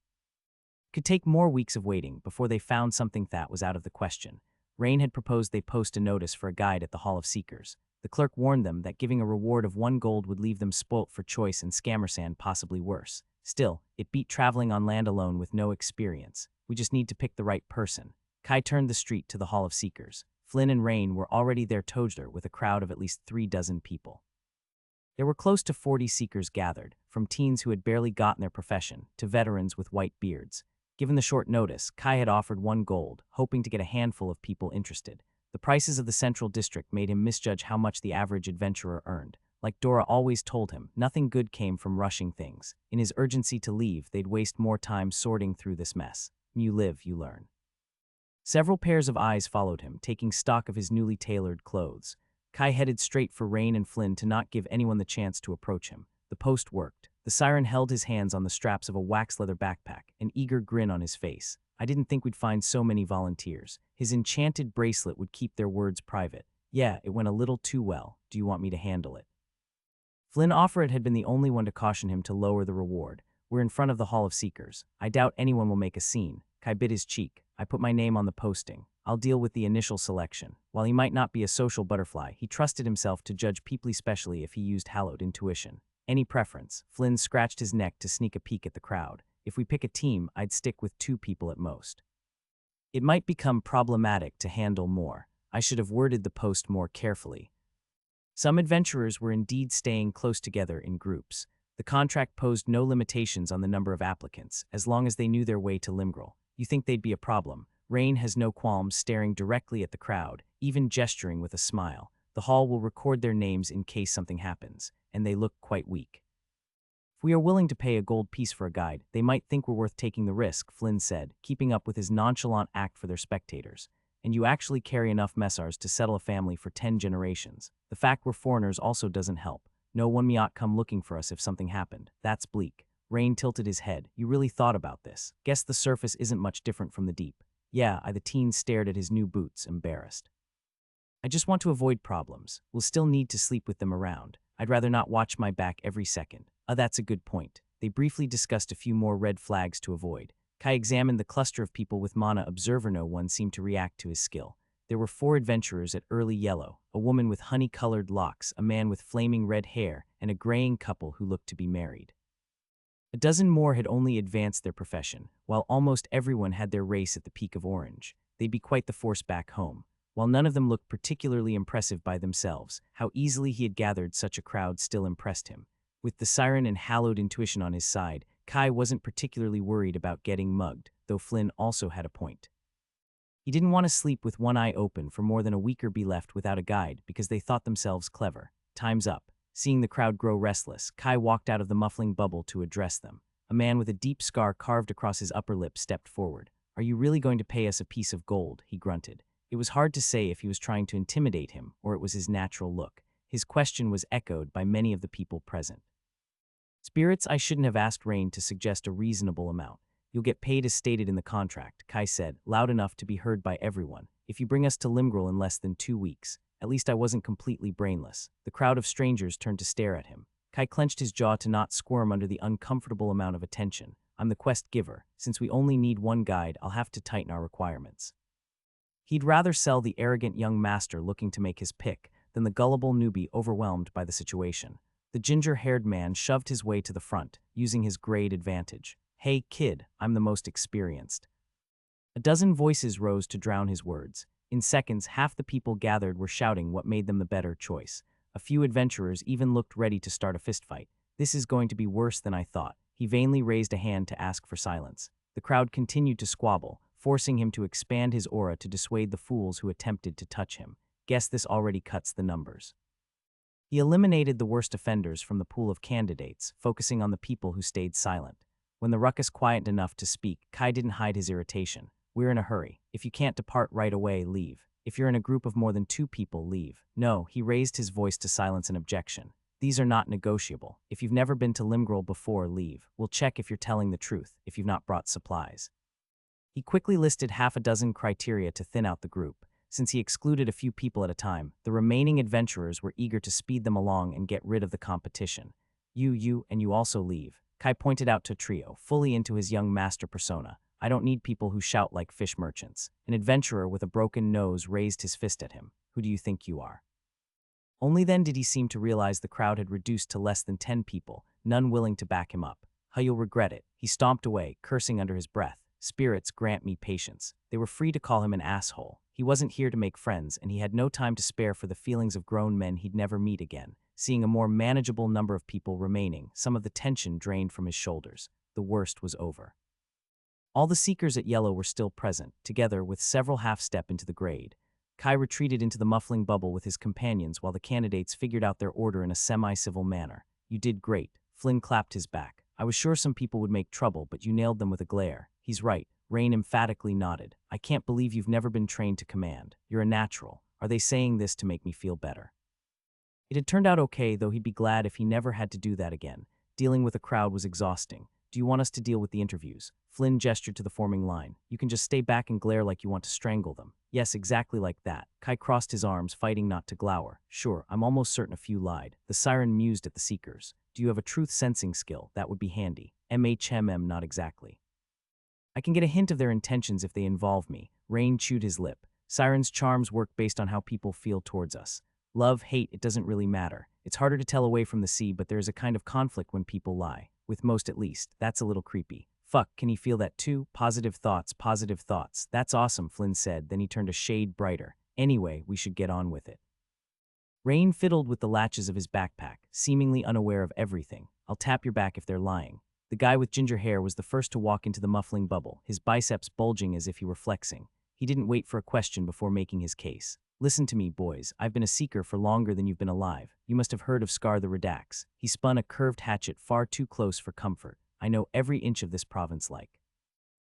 It could take more weeks of waiting before they found something that was out of the question. Rain had proposed they post a notice for a guide at the Hall of Seekers. The clerk warned them that giving a reward of 1 gold would leave them spoilt for choice and Scammersand possibly worse. Still, it beat traveling on land alone with no experience. We just need to pick the right person. Kai turned the street to the Hall of Seekers. Flynn and Rain were already there together with a crowd of at least 3 dozen people. There were close to 40 seekers gathered, from teens who had barely gotten their profession to veterans with white beards. Given the short notice, Kai had offered 1 gold, hoping to get a handful of people interested. The prices of the central district made him misjudge how much the average adventurer earned. Like Dora always told him, nothing good came from rushing things. In his urgency to leave, they'd waste more time sorting through this mess. You live, you learn. Several pairs of eyes followed him, taking stock of his newly tailored clothes. Kai headed straight for Rain and Flynn to not give anyone the chance to approach him. The post worked. The siren held his hands on the straps of a wax-leather backpack, an eager grin on his face. I didn't think we'd find so many volunteers. His enchanted bracelet would keep their words private. Yeah, it went a little too well. Do you want me to handle it? Flynn Offred had been the only one to caution him to lower the reward. We're in front of the Hall of Seekers. I doubt anyone will make a scene. Kai bit his cheek. I put my name on the posting. I'll deal with the initial selection. While he might not be a social butterfly, he trusted himself to judge people especially if he used hallowed intuition. Any preference? Flynn scratched his neck to sneak a peek at the crowd. If we pick a team, I'd stick with 2 people at most. It might become problematic to handle more. I should have worded the post more carefully. Some adventurers were indeed staying close together in groups. The contract posed no limitations on the number of applicants, as long as they knew their way to Limgrel. You think they'd be a problem? Rain has no qualms staring directly at the crowd, even gesturing with a smile. The hall will record their names in case something happens, and they look quite weak. If we are willing to pay a gold piece for a guide, they might think we're worth taking the risk, Flynn said, keeping up with his nonchalant act for their spectators. And you actually carry enough messars to settle a family for 10 generations. The fact we're foreigners also doesn't help. No one might come looking for us if something happened. That's bleak. Rain tilted his head. You really thought about this. Guess the surface isn't much different from the deep. Yeah, the teen stared at his new boots, embarrassed. I just want to avoid problems. We'll still need to sleep with them around. I'd rather not watch my back every second. That's a good point. They briefly discussed a few more red flags to avoid. Kai examined the cluster of people with Mana Observer. No one seemed to react to his skill. There were 4 adventurers at early yellow, a woman with honey-colored locks, a man with flaming red hair, and a graying couple who looked to be married. A dozen more had only advanced their profession, while almost everyone had their race at the peak of orange. They'd be quite the force back home. While none of them looked particularly impressive by themselves, how easily he had gathered such a crowd still impressed him. With the siren and hallowed intuition on his side, Kai wasn't particularly worried about getting mugged, though Flynn also had a point. He didn't want to sleep with one eye open for more than a week or be left without a guide because they thought themselves clever. Time's up. Seeing the crowd grow restless, Kai walked out of the muffling bubble to address them. A man with a deep scar carved across his upper lip stepped forward. "Are you really going to pay us a piece of gold?" he grunted. It was hard to say if he was trying to intimidate him or it was his natural look. His question was echoed by many of the people present. "Spirits, I shouldn't have asked Rain to suggest a reasonable amount. You'll get paid as stated in the contract," Kai said, loud enough to be heard by everyone. "If you bring us to Limgrel in less than 2 weeks. At least I wasn't completely brainless." The crowd of strangers turned to stare at him. Kai clenched his jaw to not squirm under the uncomfortable amount of attention. "I'm the quest giver. Since we only need one guide, I'll have to tighten our requirements." He'd rather sell the arrogant young master looking to make his pick than the gullible newbie overwhelmed by the situation. The ginger-haired man shoved his way to the front, using his grade advantage. "Hey, kid, I'm the most experienced." A dozen voices rose to drown his words. In seconds, half the people gathered were shouting what made them the better choice. A few adventurers even looked ready to start a fistfight. "This is going to be worse than I thought." He vainly raised a hand to ask for silence. The crowd continued to squabble, forcing him to expand his aura to dissuade the fools who attempted to touch him. Guess this already cuts the numbers. He eliminated the worst offenders from the pool of candidates, focusing on the people who stayed silent. When the ruckus quieted enough to speak, Kai didn't hide his irritation. "We're in a hurry. If you can't depart right away, leave. If you're in a group of more than 2 people, leave." "No," he raised his voice to silence an objection. "These are not negotiable. If you've never been to Limgrel before, leave. We'll check if you're telling the truth, if you've not brought supplies." He quickly listed half a dozen criteria to thin out the group. Since he excluded a few people at a time, the remaining adventurers were eager to speed them along and get rid of the competition. You, and you also leave." Kai pointed out to Trio, fully into his young master persona. "I don't need people who shout like fish merchants." An adventurer with a broken nose raised his fist at him. "Who do you think you are?" Only then did he seem to realize the crowd had reduced to less than 10 people, none willing to back him up. "How you'll regret it." He stomped away, cursing under his breath. "Spirits, grant me patience." They were free to call him an asshole. He wasn't here to make friends, and he had no time to spare for the feelings of grown men he'd never meet again. Seeing a more manageable number of people remaining, some of the tension drained from his shoulders. The worst was over. All the seekers at Yellow were still present, together with several half-step into the grade. Kai retreated into the muffling bubble with his companions while the candidates figured out their order in a semi-civil manner. "You did great." Flynn clapped his back. "I was sure some people would make trouble, but you nailed them with a glare." "He's right." Rain emphatically nodded. "I can't believe you've never been trained to command. You're a natural. Are they saying this to make me feel better?" It had turned out okay, though he'd be glad if he never had to do that again. Dealing with a crowd was exhausting. "Do you want us to deal with the interviews?" Flynn gestured to the forming line. "You can just stay back and glare like you want to strangle them." "Yes, exactly like that." Kai crossed his arms, fighting not to glower. "Sure, I'm almost certain a few lied." The siren mused at the seekers. "Do you have a truth-sensing skill? That would be handy." Not exactly." "I can get a hint of their intentions if they involve me." Rain chewed his lip. "Siren's charms work based on how people feel towards us. Love, hate, it doesn't really matter. It's harder to tell away from the sea, but there's a kind of conflict when people lie. With most at least. That's a little creepy." "Fuck, can he feel that too?" Positive thoughts, positive thoughts. "That's awesome," Flynn said, then he turned a shade brighter. "Anyway, we should get on with it." Rain fiddled with the latches of his backpack, seemingly unaware of everything. "I'll tap your back if they're lying." The guy with ginger hair was the first to walk into the muffling bubble, his biceps bulging as if he were flexing. He didn't wait for a question before making his case. "Listen to me, boys. I've been a seeker for longer than you've been alive. You must have heard of Scar the Redax." He spun a curved hatchet far too close for comfort. "I know every inch of this province like."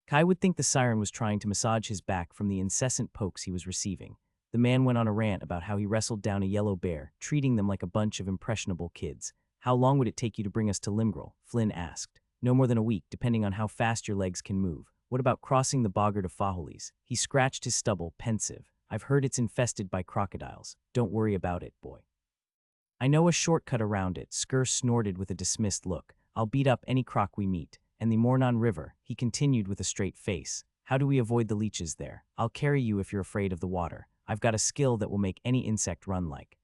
Kai would think the siren was trying to massage his back from the incessant pokes he was receiving. The man went on a rant about how he wrestled down a yellow bear, treating them like a bunch of impressionable kids. "How long would it take you to bring us to Limgrel?" Flynn asked. "No more than a week, depending on how fast your legs can move." "What about crossing the boggart of Faholis?" He scratched his stubble, pensive. "I've heard it's infested by crocodiles." "Don't worry about it, boy. I know a shortcut around it." Skur snorted with a dismissed look. "I'll beat up any croc we meet." "And the Mornon River," he continued with a straight face. "How do we avoid the leeches there?" "I'll carry you if you're afraid of the water. I've got a skill that will make any insect run like."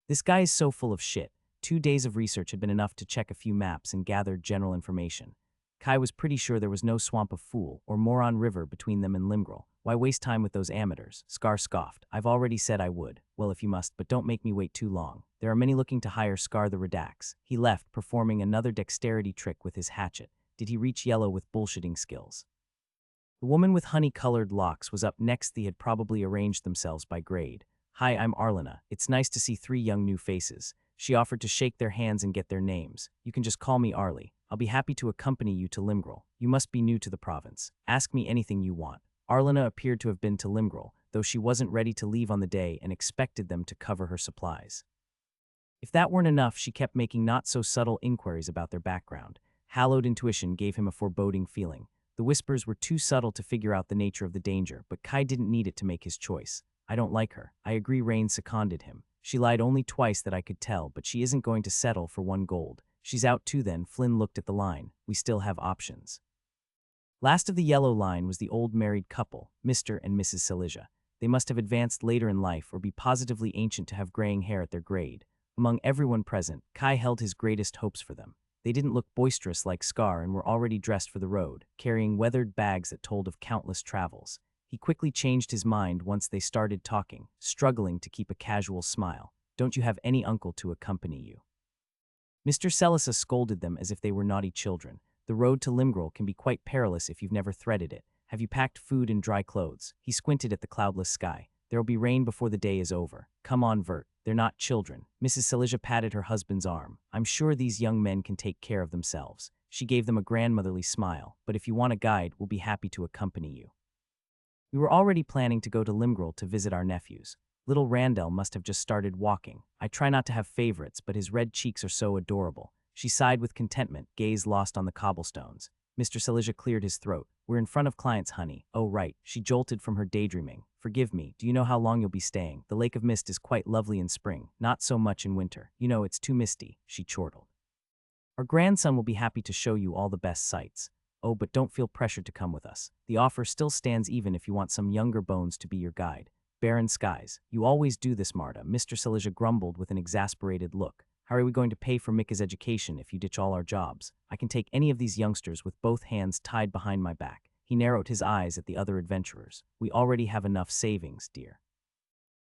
This guy is so full of shit. 2 days of research had been enough to check a few maps and gather general information. Kai was pretty sure there was no Swamp of Fool or Moron River between them and Limgrel. "Why waste time with those amateurs?" Scar scoffed. "I've already said I would." "Well, if you must, but don't make me wait too long. There are many looking to hire Scar the Redax." He left, performing another dexterity trick with his hatchet. did he reach yellow with bullshitting skills. The woman with honey-colored locks was up next. They had probably arranged themselves by grade. Hi, I'm Arlena. It's nice to see 3 young new faces. She offered to shake their hands and get their names. You can just call me Arlie. I'll be happy to accompany you to Limgrel. You must be new to the province. Ask me anything you want. Arlena appeared to have been to Limgrel, though she wasn't ready to leave on the day and expected them to cover her supplies. If that weren't enough, she kept making not-so-subtle inquiries about their background. Hallowed intuition gave him a foreboding feeling. The whispers were too subtle to figure out the nature of the danger, but Kai didn't need it to make his choice. I don't like her. I agree. Rain seconded him. She lied only twice that I could tell, but she isn't going to settle for 1 gold. She's out too then. Flynn looked at the line. We still have options. Last of the yellow line was the old married couple, Mr. and Mrs. Silesia. They must have advanced later in life or be positively ancient to have graying hair at their grade. Among everyone present, Kai held his greatest hopes for them. They didn't look boisterous like Scar and were already dressed for the road, carrying weathered bags that told of countless travels. He quickly changed his mind once they started talking, struggling to keep a casual smile. Don't you have any uncle to accompany you? Mr. Selisa scolded them as if they were naughty children. The road to Limgrel can be quite perilous if you've never threaded it. Have you packed food and dry clothes? He squinted at the cloudless sky. There'll be rain before the day is over. Come on, Vert. They're not children. Mrs. Silesia patted her husband's arm. I'm sure these young men can take care of themselves. She gave them a grandmotherly smile. But if you want a guide, we'll be happy to accompany you. We were already planning to go to Limgrel to visit our nephews. Little Randell must have just started walking. I try not to have favorites, but his red cheeks are so adorable. She sighed with contentment, gaze lost on the cobblestones. Mr. Silesia cleared his throat. We're in front of clients, honey. Oh, right. She jolted from her daydreaming. Forgive me. Do you know how long you'll be staying? The Lake of Mist is quite lovely in spring, not so much in winter. You know, it's too misty, she chortled. Our grandson will be happy to show you all the best sights. Oh, but don't feel pressured to come with us. The offer still stands even if you want some younger bones to be your guide. Barren skies. You always do this, Marta. Mr. Silesia grumbled with an exasperated look. How are we going to pay for Mika's education if you ditch all our jobs? I can take any of these youngsters with both hands tied behind my back. He narrowed his eyes at the other adventurers. We already have enough savings, dear.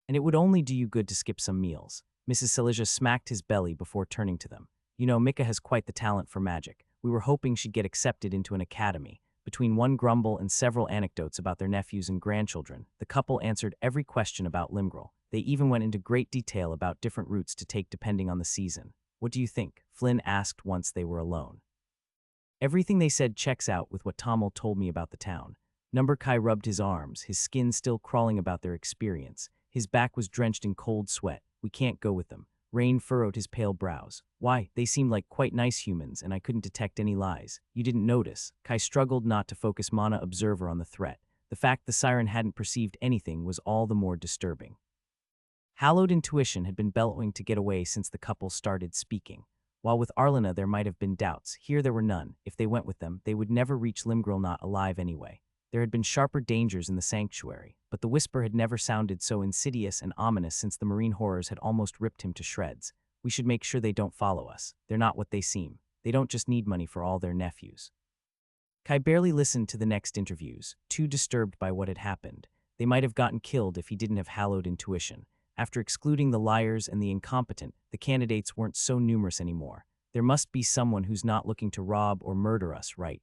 And it would only do you good to skip some meals. Mrs. Silesia smacked his belly before turning to them. You know, Mika has quite the talent for magic. We were hoping she'd get accepted into an academy. Between one grumble and several anecdotes about their nephews and grandchildren, the couple answered every question about Limgrel. They even went into great detail about different routes to take depending on the season. What do you think? Flynn asked once they were alone. Everything they said checks out with what Tommel told me about the town. Number Kai rubbed his arms, his skin still crawling about their experience. His back was drenched in cold sweat. We can't go with them. Rain furrowed his pale brows. Why? They seemed like quite nice humans, and I couldn't detect any lies. You didn't notice. Kai struggled not to focus Mana Observer on the threat. The fact the siren hadn't perceived anything was all the more disturbing. Hallowed intuition had been bellowing to get away since the couple started speaking. While with Arlena there might have been doubts, here there were none. If they went with them, they would never reach Limgrel not alive anyway. There had been sharper dangers in the sanctuary, but the whisper had never sounded so insidious and ominous since the marine horrors had almost ripped him to shreds. We should make sure they don't follow us. They're not what they seem. They don't just need money for all their nephews. Kai barely listened to the next interviews, too disturbed by what had happened. They might have gotten killed if he didn't have hallowed intuition. After excluding the liars and the incompetent, the candidates weren't so numerous anymore. There must be someone who's not looking to rob or murder us, right?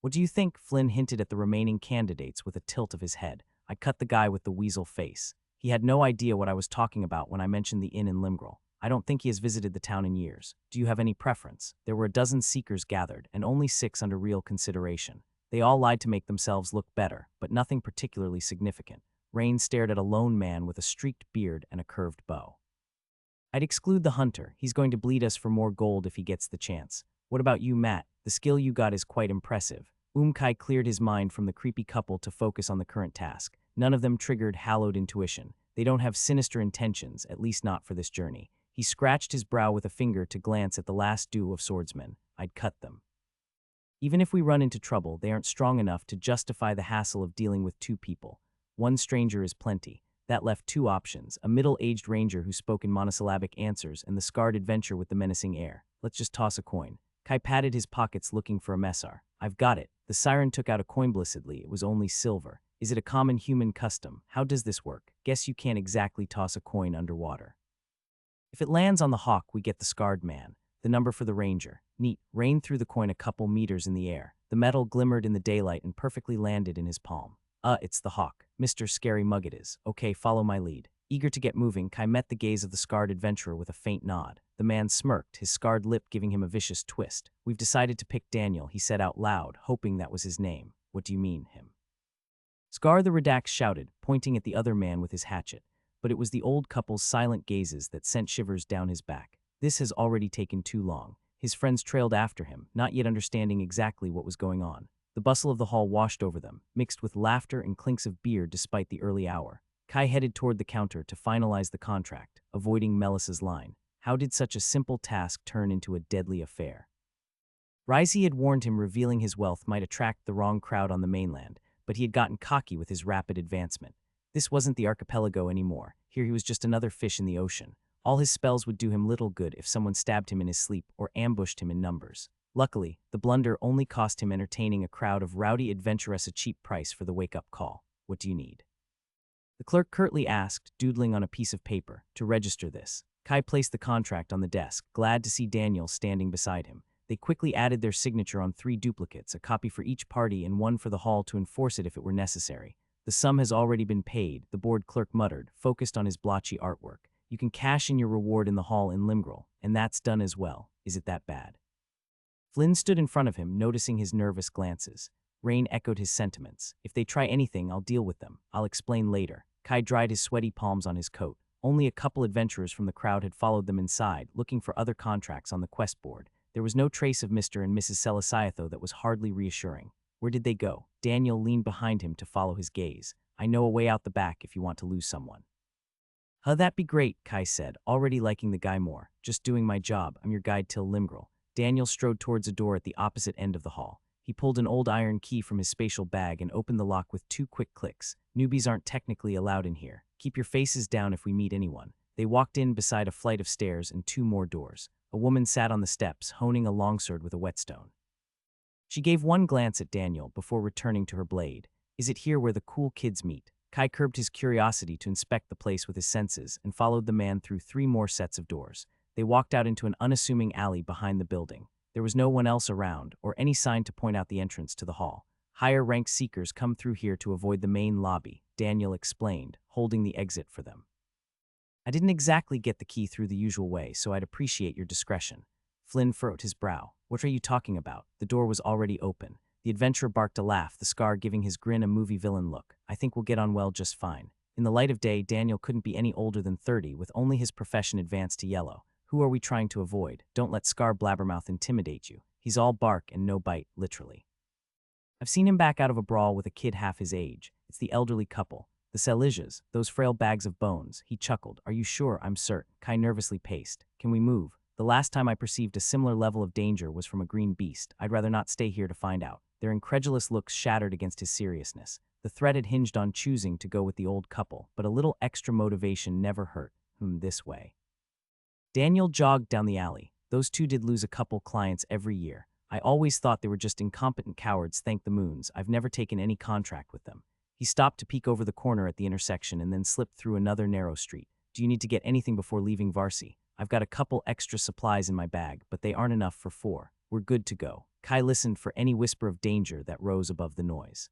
What do you think? Flynn hinted at the remaining candidates with a tilt of his head. I cut the guy with the weasel face. He had no idea what I was talking about when I mentioned the inn in Limgrel. I don't think he has visited the town in years. Do you have any preference? There were a dozen seekers gathered, and only 6 under real consideration. They all lied to make themselves look better, but nothing particularly significant. Rain stared at a lone man with a streaked beard and a curved bow. I'd exclude the hunter. He's going to bleed us for more gold if he gets the chance. What about you, Matt? The skill you got is quite impressive. Kai cleared his mind from the creepy couple to focus on the current task. None of them triggered hallowed intuition. They don't have sinister intentions, at least not for this journey. He scratched his brow with a finger to glance at the last duo of swordsmen. I'd cut them. Even if we run into trouble, they aren't strong enough to justify the hassle of dealing with 2 people. One stranger is plenty. That left 2 options, a middle-aged ranger who spoke in monosyllabic answers and the scarred adventurer with the menacing air. Let's just toss a coin. Kai patted his pockets looking for a messar. I've got it. The siren took out a coin blessedly. It was only silver. Is it a common human custom? How does this work? Guess you can't exactly toss a coin underwater. If it lands on the hawk, we get the scarred man. The number for the ranger. Neat. Rain threw the coin a couple meters in the air. The metal glimmered in the daylight and perfectly landed in his palm. It's the hawk. Mr. Scary Mug it is. Okay, follow my lead. Eager to get moving, Kai met the gaze of the scarred adventurer with a faint nod. The man smirked, his scarred lip giving him a vicious twist. We've decided to pick Daniel, he said out loud, hoping that was his name. What do you mean, him? Scar the Redax shouted, pointing at the other man with his hatchet. But it was the old couple's silent gazes that sent shivers down his back. This has already taken too long. His friends trailed after him, not yet understanding exactly what was going on. The bustle of the hall washed over them, mixed with laughter and clinks of beer despite the early hour. Kai headed toward the counter to finalize the contract, avoiding Melissa's line. How did such a simple task turn into a deadly affair? Risey had warned him revealing his wealth might attract the wrong crowd on the mainland, but he had gotten cocky with his rapid advancement. This wasn't the archipelago anymore. Here he was just another fish in the ocean. All his spells would do him little good if someone stabbed him in his sleep or ambushed him in numbers. Luckily, the blunder only cost him entertaining a crowd of rowdy adventurers a cheap price for the wake-up call. What do you need? The clerk curtly asked, doodling on a piece of paper, to register this. Kai placed the contract on the desk, glad to see Daniel standing beside him. They quickly added their signature on 3 duplicates, a copy for each party and one for the hall to enforce it if it were necessary. The sum has already been paid, the board clerk muttered, focused on his blotchy artwork. You can cash in your reward in the hall in Limgrel, and that's done as well. Is it that bad? Flynn stood in front of him, noticing his nervous glances. Rain echoed his sentiments. If they try anything, I'll deal with them. I'll explain later. Kai dried his sweaty palms on his coat. Only a couple adventurers from the crowd had followed them inside, looking for other contracts on the quest board. There was no trace of Mr. and Mrs. Celesiatho that was hardly reassuring. Where did they go? Daniel leaned behind him to follow his gaze. I know a way out the back if you want to lose someone. That'd be great, Kai said, already liking the guy more. Just doing my job. I'm your guide till Limgrel. Daniel strode towards a door at the opposite end of the hall. He pulled an old iron key from his spatial bag and opened the lock with 2 quick clicks. Newbies aren't technically allowed in here. Keep your faces down if we meet anyone. They walked in beside a flight of stairs and 2 more doors. A woman sat on the steps, honing a longsword with a whetstone. She gave one glance at Daniel before returning to her blade. Is it here where the cool kids meet? Kai curbed his curiosity to inspect the place with his senses and followed the man through 3 more sets of doors. They walked out into an unassuming alley behind the building. There was no one else around, or any sign to point out the entrance to the hall. Higher-ranked seekers come through here to avoid the main lobby, Daniel explained, holding the exit for them. I didn't exactly get the key through the usual way, so I'd appreciate your discretion. Flynn furrowed his brow. What are you talking about? The door was already open. The adventurer barked a laugh, the scar giving his grin a movie villain look. I think we'll get on well just fine. In the light of day, Daniel couldn't be any older than 30, with only his profession advanced to yellow. Who are we trying to avoid? Don't let Scar Blabbermouth intimidate you. He's all bark and no bite, literally. I've seen him back out of a brawl with a kid half his age. It's the elderly couple. The Selijas, those frail bags of bones. He chuckled. Are you sure? I'm certain. Kai nervously paced. Can we move? The last time I perceived a similar level of danger was from a green beast. I'd rather not stay here to find out. Their incredulous looks shattered against his seriousness. The threat had hinged on choosing to go with the old couple, but a little extra motivation never hurt. This way. Daniel jogged down the alley. Those 2 did lose a couple clients every year. I always thought they were just incompetent cowards, thank the moons. I've never taken any contract with them. He stopped to peek over the corner at the intersection and then slipped through another narrow street. Do you need to get anything before leaving Varsy? I've got a couple extra supplies in my bag, but they aren't enough for 4. We're good to go. Kai listened for any whisper of danger that rose above the noise.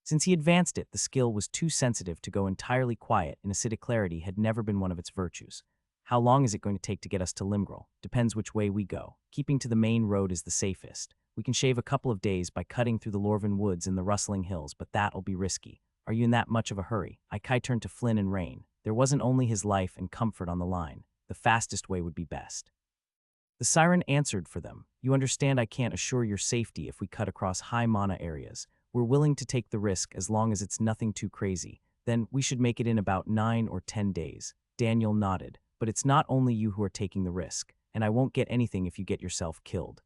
Since he advanced it, the skill was too sensitive to go entirely quiet, and acidic clarity had never been one of its virtues. How long is it going to take to get us to Limgrel? Depends which way we go. Keeping to the main road is the safest. We can shave a couple of days by cutting through the Lorvan woods and the rustling hills, but that'll be risky. Are you in that much of a hurry? Kai turned to Flynn and Rain. There wasn't only his life and comfort on the line. The fastest way would be best. The siren answered for them. You understand I can't assure your safety if we cut across high mana areas. We're willing to take the risk as long as it's nothing too crazy. Then we should make it in about 9 or 10 days. Daniel nodded. But it's not only you who are taking the risk, and I won't get anything if you get yourself killed.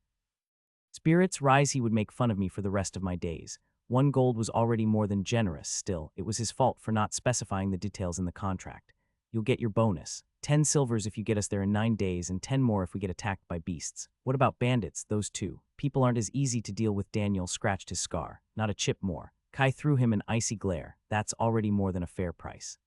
Spirits rise, he would make fun of me for the rest of my days. 1 gold was already more than generous, still, it was his fault for not specifying the details in the contract. You'll get your bonus. 10 silvers if you get us there in 9 days, and 10 more if we get attacked by beasts. What about bandits, those 2? People aren't as easy to deal with. Daniel scratched his scar. Not a chip more. Kai threw him an icy glare. That's already more than a fair price.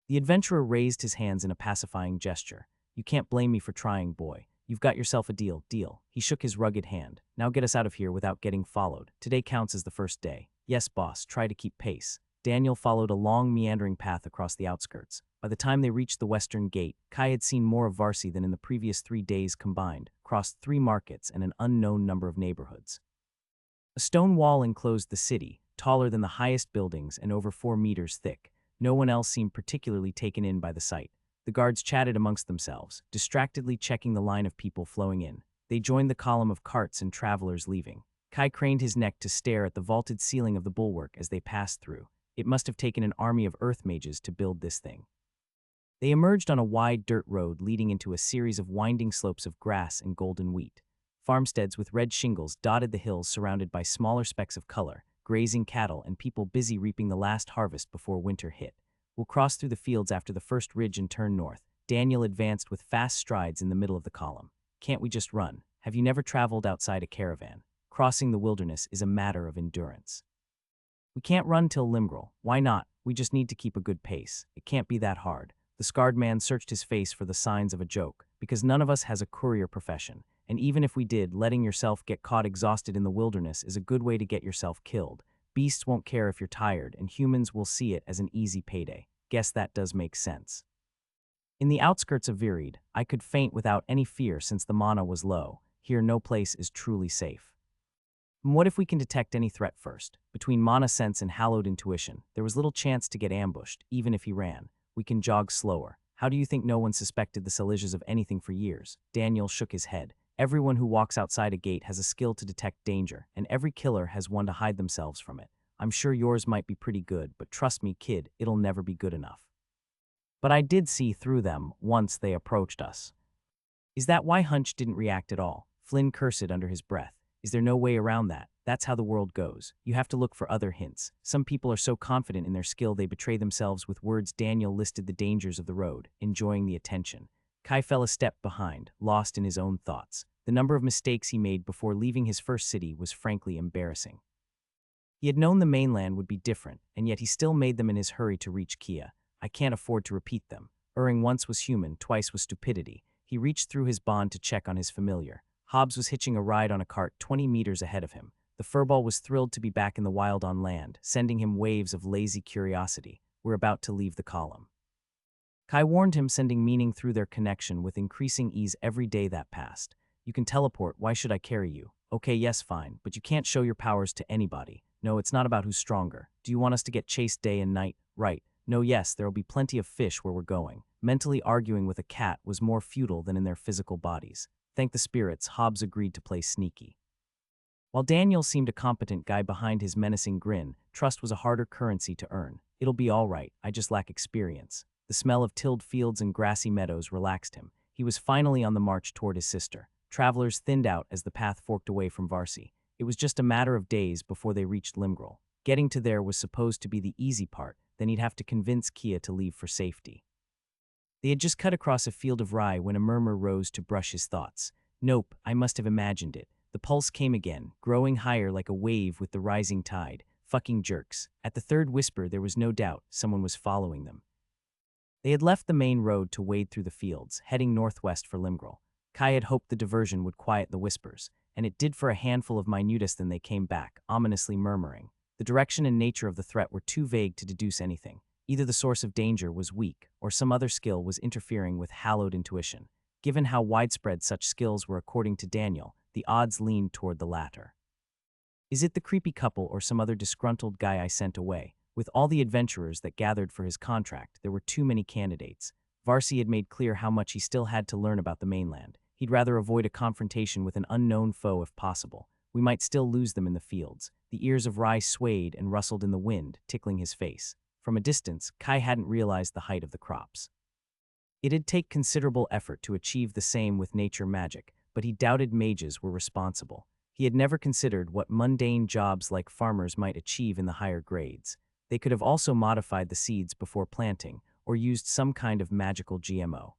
The adventurer raised his hands in a pacifying gesture. You can't blame me for trying, boy. You've got yourself a deal, deal. He shook his rugged hand. Now get us out of here without getting followed. Today counts as the first day. Yes, boss, try to keep pace. Daniel followed a long, meandering path across the outskirts. By the time they reached the western gate, Kai had seen more of Varsity than in the previous 3 days combined, crossed 3 markets and an unknown number of neighborhoods. A stone wall enclosed the city, taller than the highest buildings and over 4 meters thick. No one else seemed particularly taken in by the sight. The guards chatted amongst themselves, distractedly checking the line of people flowing in. They joined the column of carts and travelers leaving. Kai craned his neck to stare at the vaulted ceiling of the bulwark as they passed through. It must have taken an army of earth mages to build this thing. They emerged on a wide dirt road leading into a series of winding slopes of grass and golden wheat. Farmsteads with red shingles dotted the hills surrounded by smaller specks of color, grazing cattle and people busy reaping the last harvest before winter hit. We'll cross through the fields after the first ridge and turn north. Daniel advanced with fast strides in the middle of the column. Can't we just run? Have you never traveled outside a caravan? Crossing the wilderness is a matter of endurance. We can't run till Limgrel. Why not? We just need to keep a good pace. It can't be that hard. The scarred man searched his face for the signs of a joke, because none of us has a courier profession, and even if we did, letting yourself get caught exhausted in the wilderness is a good way to get yourself killed. Beasts won't care if you're tired, and humans will see it as an easy payday. Guess that does make sense. In the outskirts of Virid, I could faint without any fear since the mana was low. Here no place is truly safe. And what if we can detect any threat first? Between mana sense and hallowed intuition, there was little chance to get ambushed, even if he ran. We can jog slower. How do you think no one suspected the Silesias of anything for years? Daniel shook his head. Everyone who walks outside a gate has a skill to detect danger, and every killer has one to hide themselves from it. I'm sure yours might be pretty good, but trust me, kid, it'll never be good enough. But I did see through them once they approached us. Is that why Hunch didn't react at all? Flynn cursed under his breath. Is there no way around that? That's how the world goes. You have to look for other hints. Some people are so confident in their skill they betray themselves with words. Daniel listed the dangers of the road, enjoying the attention. Kai fell a step behind, lost in his own thoughts. The number of mistakes he made before leaving his first city was frankly embarrassing. He had known the mainland would be different, and yet he still made them in his hurry to reach Kia. I can't afford to repeat them. Erring once was human, twice was stupidity. He reached through his bond to check on his familiar. Hobbs was hitching a ride on a cart 20 meters ahead of him. The furball was thrilled to be back in the wild on land, sending him waves of lazy curiosity. We're about to leave the column. Kai warned him, sending meaning through their connection with increasing ease every day that passed. You can teleport, why should I carry you? Okay, yes, fine, but you can't show your powers to anybody. No, it's not about who's stronger. Do you want us to get chased day and night? Right. No, yes, there'll be plenty of fish where we're going. Mentally arguing with a cat was more futile than in their physical bodies. Thank the spirits, Hobbs agreed to play sneaky. While Daniel seemed a competent guy behind his menacing grin, trust was a harder currency to earn. It'll be all right, I just lack experience. The smell of tilled fields and grassy meadows relaxed him. He was finally on the march toward his sister. Travelers thinned out as the path forked away from Varsity. It was just a matter of days before they reached Limgrel. Getting to there was supposed to be the easy part, then he'd have to convince Kia to leave for safety. They had just cut across a field of rye when a murmur rose to brush his thoughts. Nope, I must have imagined it. The pulse came again, growing higher like a wave with the rising tide. Fucking jerks. At the third whisper, there was no doubt someone was following them. They had left the main road to wade through the fields, heading northwest for Limgrel. Kai had hoped the diversion would quiet the whispers, and it did for a handful of minutest. Then they came back, ominously murmuring. The direction and nature of the threat were too vague to deduce anything. Either the source of danger was weak, or some other skill was interfering with hallowed intuition. Given how widespread such skills were according to Daniel, the odds leaned toward the latter. Is it the creepy couple or some other disgruntled guy I sent away? With all the adventurers that gathered for his contract, there were too many candidates. Varsity had made clear how much he still had to learn about the mainland. He'd rather avoid a confrontation with an unknown foe if possible. We might still lose them in the fields. The ears of rye swayed and rustled in the wind, tickling his face. From a distance, Kai hadn't realized the height of the crops. It'd take considerable effort to achieve the same with nature magic, but he doubted mages were responsible. He had never considered what mundane jobs like farmers might achieve in the higher grades. They could have also modified the seeds before planting, or used some kind of magical GMO.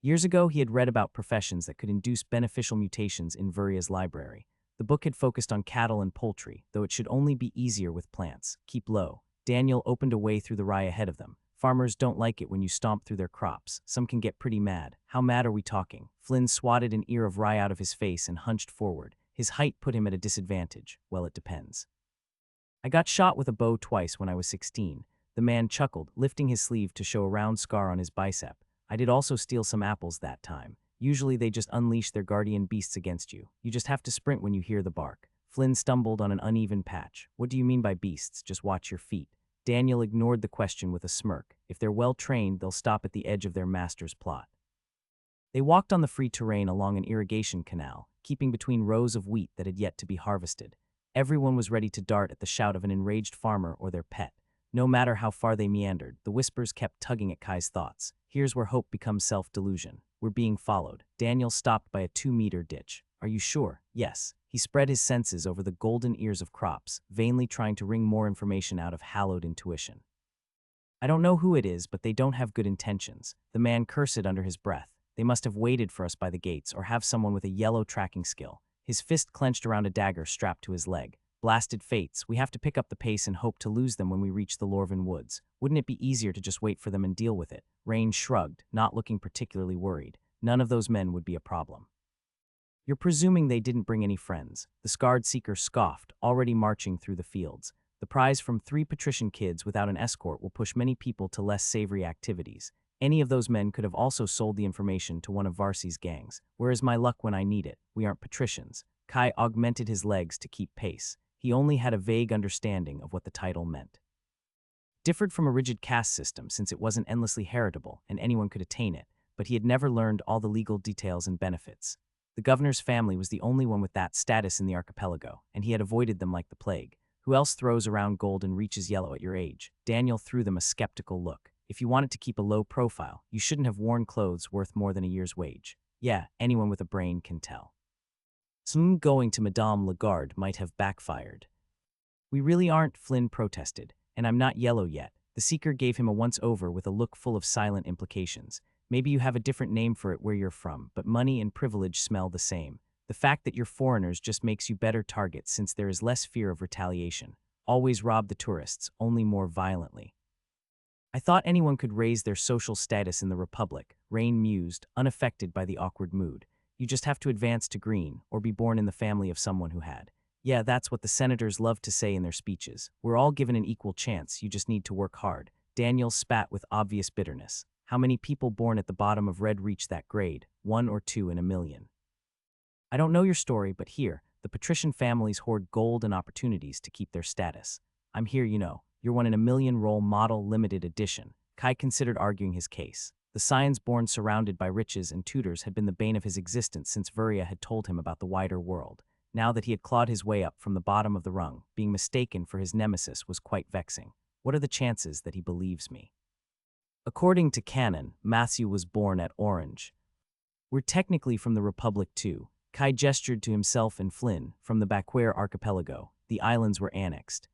Years ago, he had read about professions that could induce beneficial mutations in Vuria's library. The book had focused on cattle and poultry, though it should only be easier with plants. Keep low. Daniel opened a way through the rye ahead of them. Farmers don't like it when you stomp through their crops. Some can get pretty mad. How mad are we talking? Flynn swatted an ear of rye out of his face and hunched forward. His height put him at a disadvantage. Well, it depends. I got shot with a bow twice when I was 16. The man chuckled, lifting his sleeve to show a round scar on his bicep. I did also steal some apples that time. Usually they just unleash their guardian beasts against you. You just have to sprint when you hear the bark. Flynn stumbled on an uneven patch. What do you mean by beasts? Just watch your feet. Daniel ignored the question with a smirk. If they're well trained, they'll stop at the edge of their master's plot. They walked on the free terrain along an irrigation canal, keeping between rows of wheat that had yet to be harvested. Everyone was ready to dart at the shout of an enraged farmer or their pet. No matter how far they meandered, the whispers kept tugging at Kai's thoughts. Here's where hope becomes self-delusion. We're being followed. Daniel stopped by a 2-meter ditch. Are you sure? Yes. He spread his senses over the golden ears of crops, vainly trying to wring more information out of hallowed intuition. I don't know who it is, but they don't have good intentions. The man cursed under his breath. They must have waited for us by the gates or have someone with a yellow tracking skill. His fist clenched around a dagger strapped to his leg. Blasted fates, we have to pick up the pace and hope to lose them when we reach the Lorvan Woods. Wouldn't it be easier to just wait for them and deal with it? Rain shrugged, not looking particularly worried. None of those men would be a problem. You're presuming they didn't bring any friends. The scarred seeker scoffed, already marching through the fields. The prize from 3 patrician kids without an escort will push many people to less savory activities. Any of those men could have also sold the information to one of Varsi's gangs. Where is my luck when I need it? We aren't patricians. Kai augmented his legs to keep pace. He only had a vague understanding of what the title meant. Differed from a rigid caste system since it wasn't endlessly heritable and anyone could attain it, but he had never learned all the legal details and benefits. The governor's family was the only one with that status in the archipelago, and he had avoided them like the plague. Who else throws around gold and reaches yellow at your age? Daniel threw them a skeptical look. If you wanted to keep a low profile, you shouldn't have worn clothes worth more than a year's wage. Yeah, anyone with a brain can tell. Going to Madame Lagarde might have backfired. We really aren't, Flynn protested, and I'm not yellow yet. The seeker gave him a once-over with a look full of silent implications. Maybe you have a different name for it where you're from, but money and privilege smell the same. The fact that you're foreigners just makes you better targets since there is less fear of retaliation. Always rob the tourists, only more violently. I thought anyone could raise their social status in the Republic, Rain mused, unaffected by the awkward mood. You just have to advance to green, or be born in the family of someone who had. Yeah, that's what the senators love to say in their speeches. We're all given an equal chance, you just need to work hard. Daniel spat with obvious bitterness. How many people born at the bottom of red reach that grade? 1 or 2 in a million. I don't know your story, but here, the patrician families hoard gold and opportunities to keep their status. I'm here, you know. You're 1 in a million role model limited edition. Kai considered arguing his case. The science-born surrounded by riches and tutors had been the bane of his existence since Vuria had told him about the wider world. Now that he had clawed his way up from the bottom of the rung, being mistaken for his nemesis was quite vexing. What are the chances that he believes me? According to canon, Matthew was born at Orange. We're technically from the Republic too. Kai gestured to himself and Flynn, from the Baquer archipelago. The islands were annexed.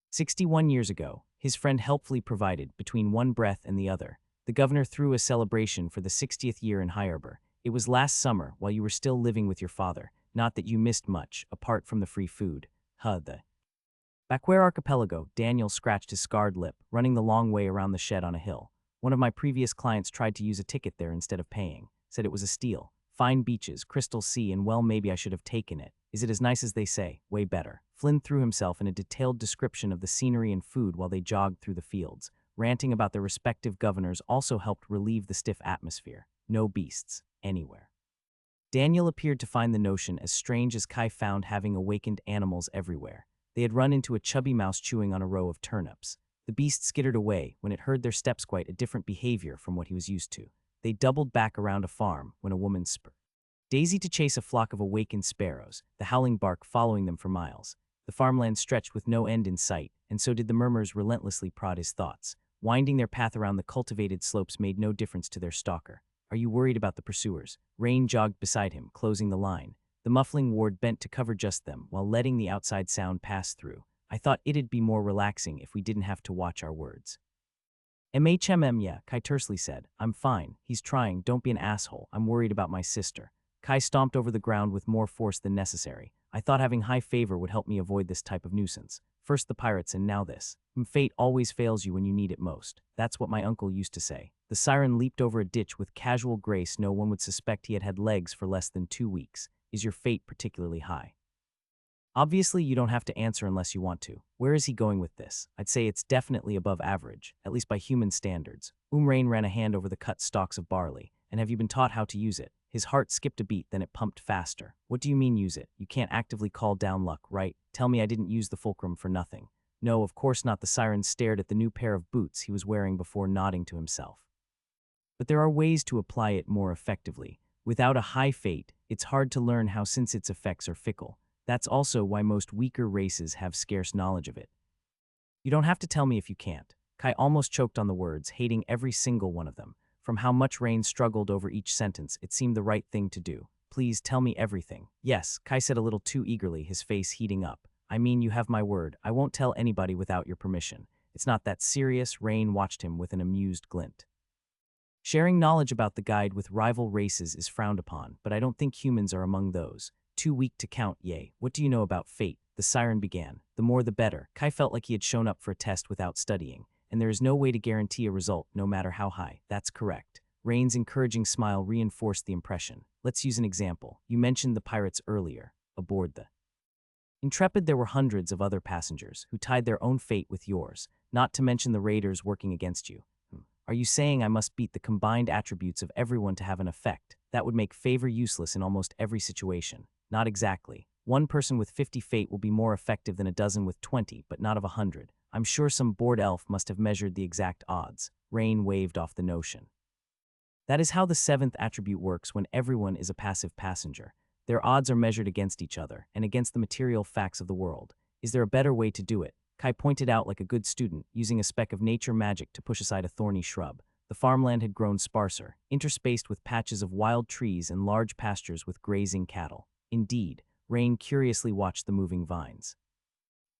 61 years ago, his friend helpfully provided, between one breath and the other. The governor threw a celebration for the 60th year in High Arbor. It was last summer, while you were still living with your father. Not that you missed much, apart from the free food. The Baquer archipelago, Daniel scratched his scarred lip, running the long way around the shed on a hill. One of my previous clients tried to use a ticket there instead of paying. Said it was a steal. Fine beaches, crystal sea, and well, maybe I should have taken it. Is it as nice as they say? Way better. Flynn threw himself in a detailed description of the scenery and food while they jogged through the fields. Ranting about their respective governors also helped relieve the stiff atmosphere. No beasts, anywhere. Daniel appeared to find the notion as strange as Kai found having awakened animals everywhere. They had run into a chubby mouse chewing on a row of turnips. The beast skittered away when it heard their steps, quite a different behavior from what he was used to. They doubled back around a farm when a woman spurred Daisy to chase a flock of awakened sparrows, the howling bark following them for miles. The farmland stretched with no end in sight, and so did the murmurs relentlessly prod his thoughts. Winding their path around the cultivated slopes made no difference to their stalker. Are you worried about the pursuers? Rain jogged beside him, closing the line. The muffling ward bent to cover just them, while letting the outside sound pass through. I thought it'd be more relaxing if we didn't have to watch our words. Yeah, Kai tersely said. I'm fine. He's trying. Don't be an asshole. I'm worried about my sister. Kai stomped over the ground with more force than necessary. I thought having high favor would help me avoid this type of nuisance. First the pirates and now this. Fate always fails you when you need it most. That's what my uncle used to say. The siren leaped over a ditch with casual grace no one would suspect he had had legs for less than 2 weeks. Is your fate particularly high? Obviously, you don't have to answer unless you want to. Where is he going with this? I'd say it's definitely above average, at least by human standards. Rain ran a hand over the cut stalks of barley. And have you been taught how to use it? His heart skipped a beat, then it pumped faster. What do you mean use it? You can't actively call down luck, right? Tell me I didn't use the fulcrum for nothing. No, of course not. The siren stared at the new pair of boots he was wearing before nodding to himself. But there are ways to apply it more effectively. Without a high fate, it's hard to learn how since its effects are fickle. That's also why most weaker races have scarce knowledge of it. You don't have to tell me if you can't. Kai almost choked on the words, hating every single one of them. From how much Rain struggled over each sentence, it seemed the right thing to do. Please tell me everything. Yes, Kai said a little too eagerly, his face heating up. I mean, you have my word. I won't tell anybody without your permission. It's not that serious. Rain watched him with an amused glint. Sharing knowledge about the guide with rival races is frowned upon, but I don't think humans are among those. Too weak to count, yay. What do you know about fate? The siren began. The more the better. Kai felt like he had shown up for a test without studying, and there is no way to guarantee a result, no matter how high. That's correct. Rain's encouraging smile reinforced the impression. Let's use an example. You mentioned the pirates earlier. Aboard the Intrepid, there were hundreds of other passengers who tied their own fate with yours, not to mention the raiders working against you. Are you saying I must beat the combined attributes of everyone to have an effect? That would make favor useless in almost every situation. Not exactly. One person with 50 fate will be more effective than a dozen with 20, but not of 100. I'm sure some bored elf must have measured the exact odds. Rain waved off the notion. That is how the 7th attribute works when everyone is a passive passenger. Their odds are measured against each other and against the material facts of the world. Is there a better way to do it? Kai pointed out like a good student, using a speck of nature magic to push aside a thorny shrub. The farmland had grown sparser, interspaced with patches of wild trees and large pastures with grazing cattle. Indeed, Rain curiously watched the moving vines.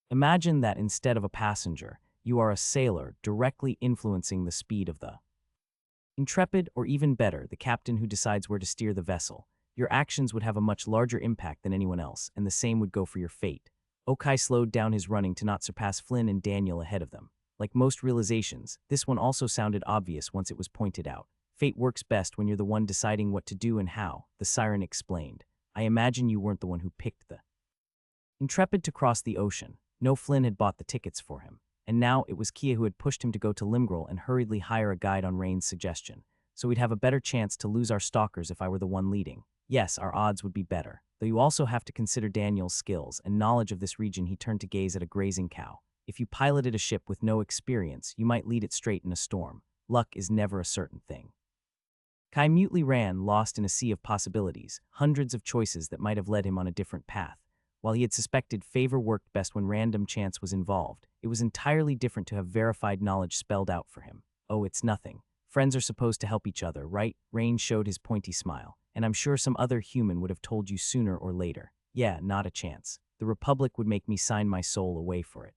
Imagine that instead of a passenger, you are a sailor directly influencing the speed of the Intrepid, or even better, the captain who decides where to steer the vessel. Your actions would have a much larger impact than anyone else, and the same would go for your fate. Okai slowed down his running to not surpass Flynn and Daniel ahead of them. Like most realizations, this one also sounded obvious once it was pointed out. Fate works best when you're the one deciding what to do and how, the siren explained. I imagine you weren't the one who picked the Intrepid to cross the ocean. No, Flynn had bought the tickets for him. And now it was Kia who had pushed him to go to Limgrel and hurriedly hire a guide on Rain's suggestion. So we'd have a better chance to lose our stalkers if I were the one leading. Yes, our odds would be better. Though you also have to consider Daniel's skills and knowledge of this region. He turned to gaze at a grazing cow. If you piloted a ship with no experience, you might lead it straight in a storm. Luck is never a certain thing. Kai mutely ran, lost in a sea of possibilities, hundreds of choices that might have led him on a different path. While he had suspected favor worked best when random chance was involved, it was entirely different to have verified knowledge spelled out for him. Oh, it's nothing. Friends are supposed to help each other, right? Rain showed his pointy smile. And I'm sure some other human would have told you sooner or later. Yeah, not a chance. The Republic would make me sign my soul away for it.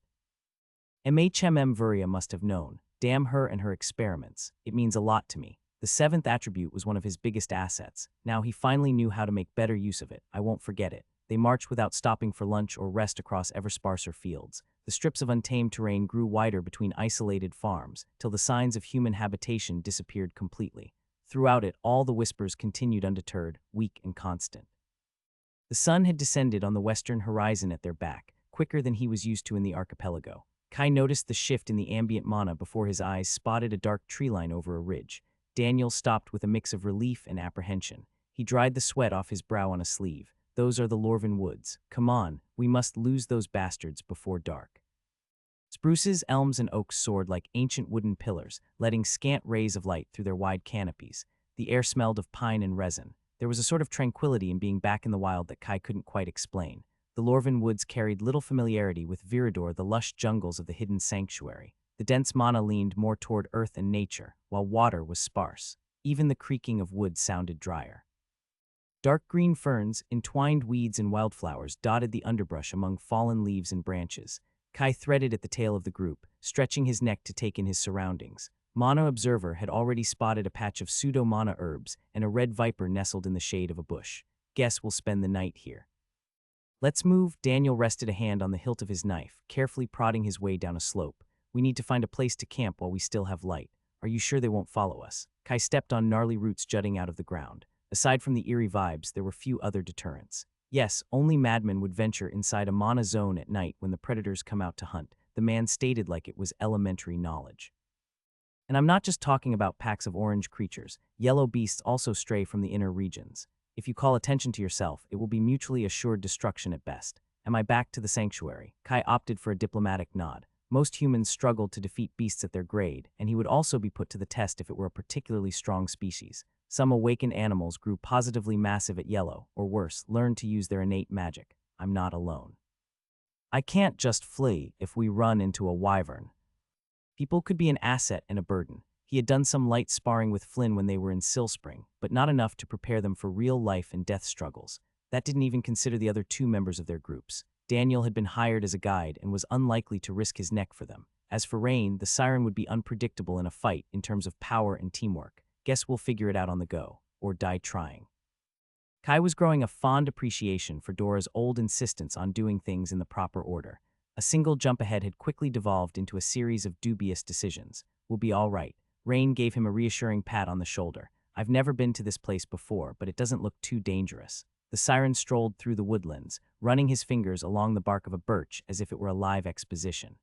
MHMM Vuria must have known. Damn her and her experiments. It means a lot to me. The 7th attribute was one of his biggest assets. Now he finally knew how to make better use of it. I won't forget it. They marched without stopping for lunch or rest across ever sparser fields. The strips of untamed terrain grew wider between isolated farms, till the signs of human habitation disappeared completely. Throughout it, all the whispers continued undeterred, weak and constant. The sun had descended on the western horizon at their back, quicker than he was used to in the archipelago. Kai noticed the shift in the ambient mana before his eyes spotted a dark tree line over a ridge. Daniel stopped with a mix of relief and apprehension. He dried the sweat off his brow on a sleeve. Those are the Lorven Woods. Come on, we must lose those bastards before dark. Spruces, elms, and oaks soared like ancient wooden pillars, letting scant rays of light through their wide canopies. The air smelled of pine and resin. There was a sort of tranquility in being back in the wild that Kai couldn't quite explain. The Lorven Woods carried little familiarity with Viridor, the lush jungles of the hidden sanctuary. The dense mana leaned more toward earth and nature, while water was sparse. Even the creaking of wood sounded drier. Dark green ferns, entwined weeds, and wildflowers dotted the underbrush among fallen leaves and branches. Kai threaded at the tail of the group, stretching his neck to take in his surroundings. Mana Observer had already spotted a patch of pseudo-mana herbs and a red viper nestled in the shade of a bush. Guess we'll spend the night here. Let's move. Daniel rested a hand on the hilt of his knife, carefully prodding his way down a slope. We need to find a place to camp while we still have light. Are you sure they won't follow us? Kai stepped on gnarly roots jutting out of the ground. Aside from the eerie vibes, there were few other deterrents. Yes, only madmen would venture inside a mana zone at night when the predators come out to hunt. The man stated like it was elementary knowledge. And I'm not just talking about packs of orange creatures. Yellow beasts also stray from the inner regions. If you call attention to yourself, it will be mutually assured destruction at best. Am I back to the sanctuary? Kai opted for a diplomatic nod. Most humans struggled to defeat beasts at their grade, and he would also be put to the test if it were a particularly strong species. Some awakened animals grew positively massive at yellow, or worse, learned to use their innate magic. I'm not alone. I can't just flee if we run into a wyvern. People could be an asset and a burden. He had done some light sparring with Flynn when they were in Silspring, but not enough to prepare them for real life and death struggles. That didn't even consider the other two members of their groups. Daniel had been hired as a guide and was unlikely to risk his neck for them. As for Rain, the siren would be unpredictable in a fight in terms of power and teamwork. Guess we'll figure it out on the go, or die trying. Kai was growing a fond appreciation for Dora's old insistence on doing things in the proper order. A single jump ahead had quickly devolved into a series of dubious decisions. We'll be all right. Rain gave him a reassuring pat on the shoulder. I've never been to this place before, but it doesn't look too dangerous. The siren strolled through the woodlands, running his fingers along the bark of a birch as if it were a live exposition.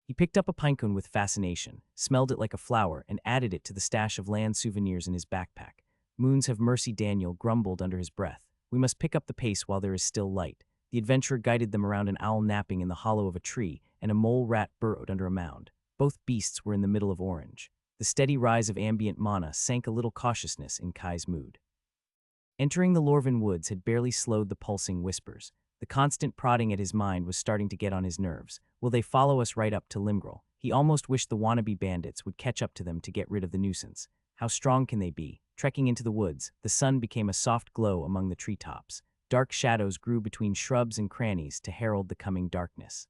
He picked up a pinecone with fascination, smelled it like a flower, and added it to the stash of land souvenirs in his backpack. Moons have mercy, Daniel grumbled under his breath. We must pick up the pace while there is still light. The adventurer guided them around an owl napping in the hollow of a tree and a mole rat burrowed under a mound. Both beasts were in the middle of orange. The steady rise of ambient mana sank a little cautiousness in Kai's mood. Entering the Lorvin woods had barely slowed the pulsing whispers. The constant prodding at his mind was starting to get on his nerves. Will they follow us right up to Limgrel? He almost wished the wannabe bandits would catch up to them to get rid of the nuisance. How strong can they be? Trekking into the woods, the sun became a soft glow among the treetops. Dark shadows grew between shrubs and crannies to herald the coming darkness.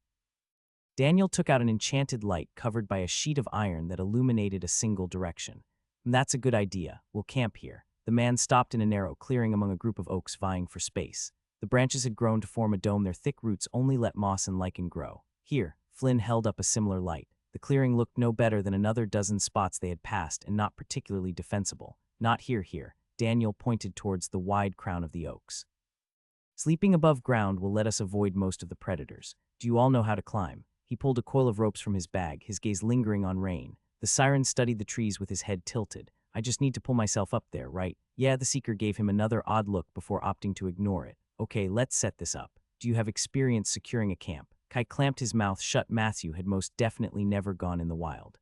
Daniel took out an enchanted light covered by a sheet of iron that illuminated a single direction. That's a good idea. We'll camp here. The man stopped in a narrow clearing among a group of oaks vying for space. The branches had grown to form a dome. Their thick roots only let moss and lichen grow. Here, Flynn held up a similar light. The clearing looked no better than another dozen spots they had passed and not particularly defensible. Not here. Daniel pointed towards the wide crown of the oaks. Sleeping above ground will let us avoid most of the predators. Do you all know how to climb? He pulled a coil of ropes from his bag, his gaze lingering on Rain. The siren studied the trees with his head tilted. I just need to pull myself up there, right? Yeah, the seeker gave him another odd look before opting to ignore it. Okay, let's set this up. Do you have experience securing a camp? Kai clamped his mouth shut. Matthew had most definitely never gone in the wild.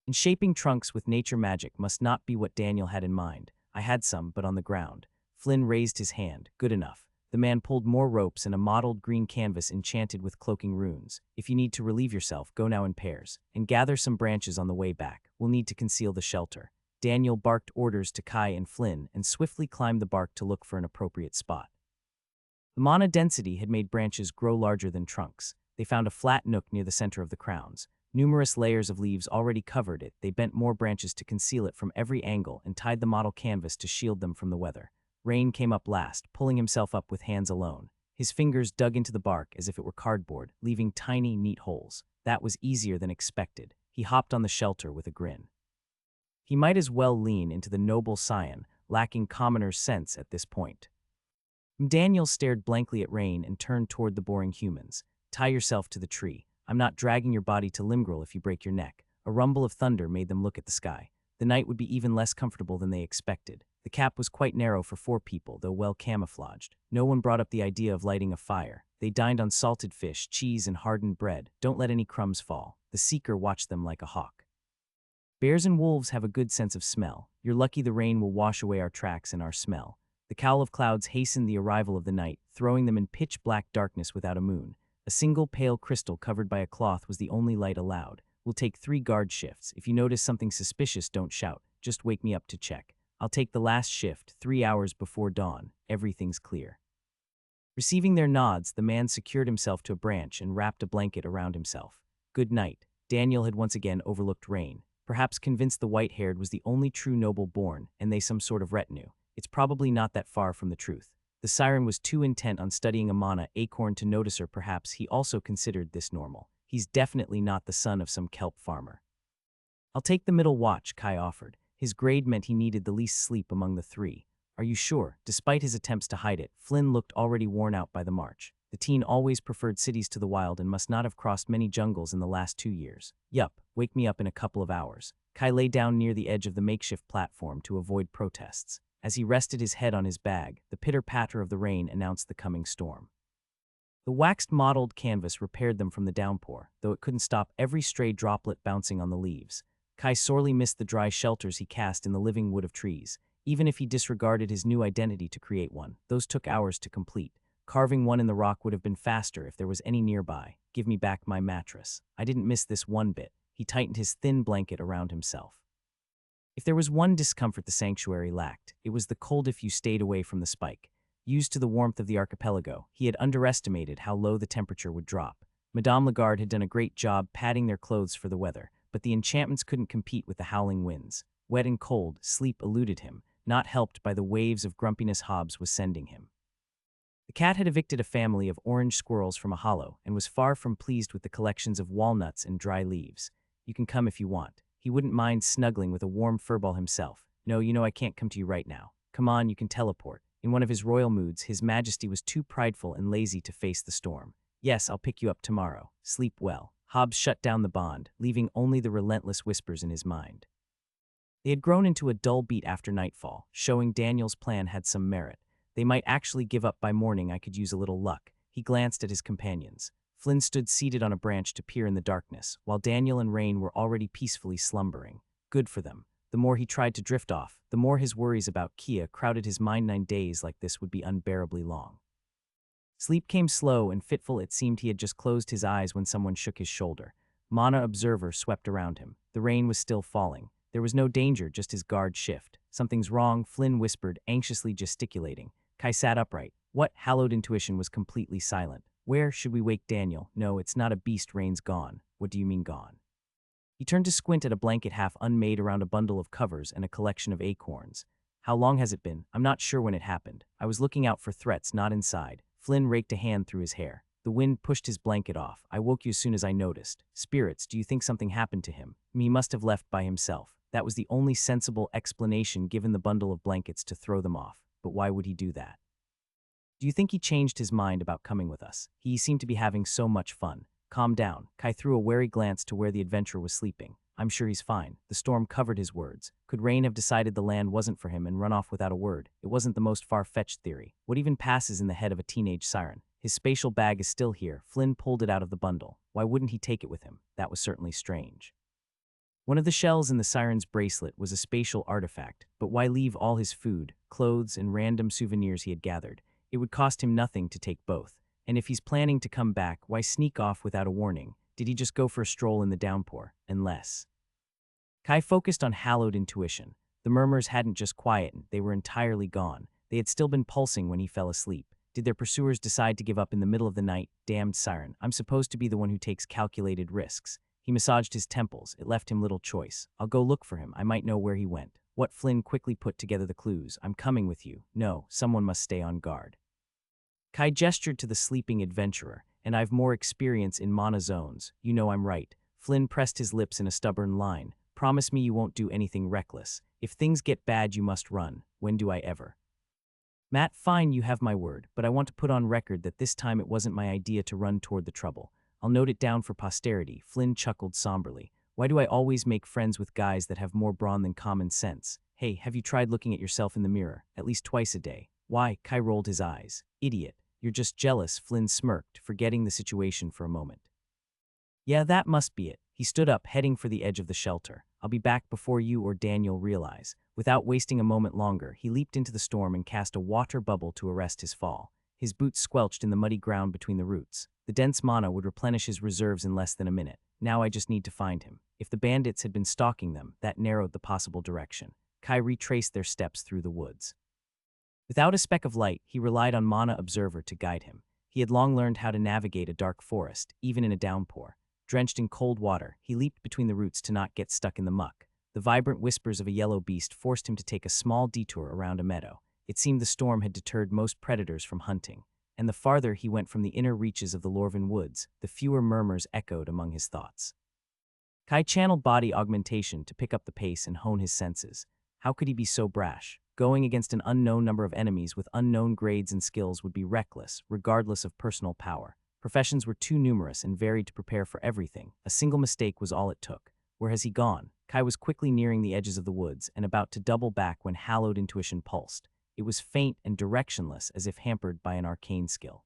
And shaping trunks with nature magic must not be what Daniel had in mind. I had some, but on the ground. Flynn raised his hand. Good enough. The man pulled more ropes and a mottled green canvas enchanted with cloaking runes. If you need to relieve yourself, go now in pairs, and gather some branches on the way back. We'll need to conceal the shelter. Daniel barked orders to Kai and Flynn and swiftly climbed the bark to look for an appropriate spot. The mana density had made branches grow larger than trunks. They found a flat nook near the center of the crowns. Numerous layers of leaves already covered it. They bent more branches to conceal it from every angle and tied the mottled canvas to shield them from the weather. Rain came up last, pulling himself up with hands alone. His fingers dug into the bark as if it were cardboard, leaving tiny, neat holes. That was easier than expected. He hopped on the shelter with a grin. He might as well lean into the noble scion, lacking commoner's sense at this point. Daniel stared blankly at Rain and turned toward the boring humans. Tie yourself to the tree. I'm not dragging your body to Limgrel if you break your neck. A rumble of thunder made them look at the sky. The night would be even less comfortable than they expected. The cap was quite narrow for 4 people, though well camouflaged. No one brought up the idea of lighting a fire. They dined on salted fish, cheese, and hardened bread. Don't let any crumbs fall. The seeker watched them like a hawk. Bears and wolves have a good sense of smell. You're lucky the rain will wash away our tracks and our smell. The cowl of clouds hastened the arrival of the night, throwing them in pitch-black darkness without a moon. A single pale crystal covered by a cloth was the only light allowed. We'll take 3 guard shifts. If you notice something suspicious, don't shout. Just wake me up to check. I'll take the last shift, 3 hours before dawn. Everything's clear. Receiving their nods, the man secured himself to a branch and wrapped a blanket around himself. Good night. Daniel had once again overlooked Rain, perhaps convinced the white-haired was the only true noble born, and they some sort of retinue. It's probably not that far from the truth. The siren was too intent on studying a mana acorn to notice, or perhaps he also considered this normal. He's definitely not the son of some kelp farmer. I'll take the middle watch, Kai offered. His grade meant he needed the least sleep among the three. Are you sure? Despite his attempts to hide it, Flynn looked already worn out by the march. The teen always preferred cities to the wild and must not have crossed many jungles in the last 2 years. Yup, wake me up in a couple of hours. Kai lay down near the edge of the makeshift platform to avoid protests. As he rested his head on his bag, the pitter-patter of the rain announced the coming storm. The waxed mottled canvas repaired them from the downpour, though it couldn't stop every stray droplet bouncing on the leaves. Kai sorely missed the dry shelters he cast in the living wood of trees. Even if he disregarded his new identity to create one, those took hours to complete. Carving one in the rock would have been faster if there was any nearby. Give me back my mattress. I didn't miss this one bit. He tightened his thin blanket around himself. If there was one discomfort the sanctuary lacked, it was the cold if you stayed away from the spike. Used to the warmth of the archipelago, he had underestimated how low the temperature would drop. Madame Lagarde had done a great job padding their clothes for the weather, but the enchantments couldn't compete with the howling winds. Wet and cold, sleep eluded him, not helped by the waves of grumpiness Hobbs was sending him. The cat had evicted a family of orange squirrels from a hollow and was far from pleased with the collections of walnuts and dry leaves. You can come if you want. He wouldn't mind snuggling with a warm furball himself. No, you know I can't come to you right now. Come on, you can teleport. In one of his royal moods, His Majesty was too prideful and lazy to face the storm. Yes, I'll pick you up tomorrow. Sleep well. Hobbs shut down the bond, leaving only the relentless whispers in his mind. They had grown into a dull beat after nightfall, showing Daniel's plan had some merit. They might actually give up by morning. I could use a little luck. He glanced at his companions. Flynn stood seated on a branch to peer in the darkness, while Daniel and Rain were already peacefully slumbering. Good for them. The more he tried to drift off, the more his worries about Kia crowded his mind. 9 days like this would be unbearably long. Sleep came slow and fitful. It seemed he had just closed his eyes when someone shook his shoulder. Mana Observer swept around him. The rain was still falling. There was no danger, just his guard shift. Something's wrong, Flynn whispered, anxiously gesticulating. Kai sat upright. What? Hallowed intuition was completely silent. Where should we wake Daniel? No, it's not a beast. Rain's gone. What do you mean gone? He turned to squint at a blanket half unmade around a bundle of covers and a collection of acorns. How long has it been? I'm not sure when it happened. I was looking out for threats, not inside. Flynn raked a hand through his hair. The wind pushed his blanket off. I woke you as soon as I noticed. Spirits, do you think something happened to him? He must have left by himself. That was the only sensible explanation given the bundle of blankets to throw them off. But why would he do that? Do you think he changed his mind about coming with us? He seemed to be having so much fun. Calm down. Kai threw a wary glance to where the adventurer was sleeping. I'm sure he's fine. The storm covered his words. Could Rain have decided the land wasn't for him and run off without a word? It wasn't the most far-fetched theory. What even passes in the head of a teenage siren? His spatial bag is still here. Flynn pulled it out of the bundle. Why wouldn't he take it with him? That was certainly strange. One of the shells in the siren's bracelet was a spatial artifact, but why leave all his food, clothes, and random souvenirs he had gathered? It would cost him nothing to take both. And if he's planning to come back, why sneak off without a warning? Did he just go for a stroll in the downpour? Unless. Kai focused on hallowed intuition. The murmurs hadn't just quietened, they were entirely gone. They had still been pulsing when he fell asleep. Did their pursuers decide to give up in the middle of the night? Damned siren, I'm supposed to be the one who takes calculated risks. He massaged his temples. It left him little choice. I'll go look for him. I might know where he went. What? Flynn quickly put together the clues. I'm coming with you. No, someone must stay on guard. Kai gestured to the sleeping adventurer. And I've more experience in mana zones. You know I'm right. Flynn pressed his lips in a stubborn line. Promise me you won't do anything reckless. If things get bad, you must run. When do I ever? Matt, fine, you have my word, but I want to put on record that this time it wasn't my idea to run toward the trouble. I'll note it down for posterity. Flynn chuckled somberly. Why do I always make friends with guys that have more brawn than common sense? Hey, have you tried looking at yourself in the mirror, at least twice a day? Why? Kai rolled his eyes. Idiot. You're just jealous, Flynn smirked, forgetting the situation for a moment. Yeah, that must be it. He stood up, heading for the edge of the shelter. I'll be back before you or Daniel realize. Without wasting a moment longer, he leaped into the storm and cast a water bubble to arrest his fall. His boots squelched in the muddy ground between the roots. The dense mana would replenish his reserves in less than a minute. Now I just need to find him. If the bandits had been stalking them, that narrowed the possible direction. Kai retraced their steps through the woods. Without a speck of light, he relied on Mana Observer to guide him. He had long learned how to navigate a dark forest, even in a downpour. Drenched in cold water, he leaped between the roots to not get stuck in the muck. The vibrant whispers of a yellow beast forced him to take a small detour around a meadow. It seemed the storm had deterred most predators from hunting, and the farther he went from the inner reaches of the Lorven woods, the fewer murmurs echoed among his thoughts. Kai channeled body augmentation to pick up the pace and hone his senses. How could he be so brash? Going against an unknown number of enemies with unknown grades and skills would be reckless, regardless of personal power. Professions were too numerous and varied to prepare for everything. A single mistake was all it took. Where has he gone? Kai was quickly nearing the edges of the woods and about to double back when hallowed intuition pulsed. It was faint and directionless, as if hampered by an arcane skill.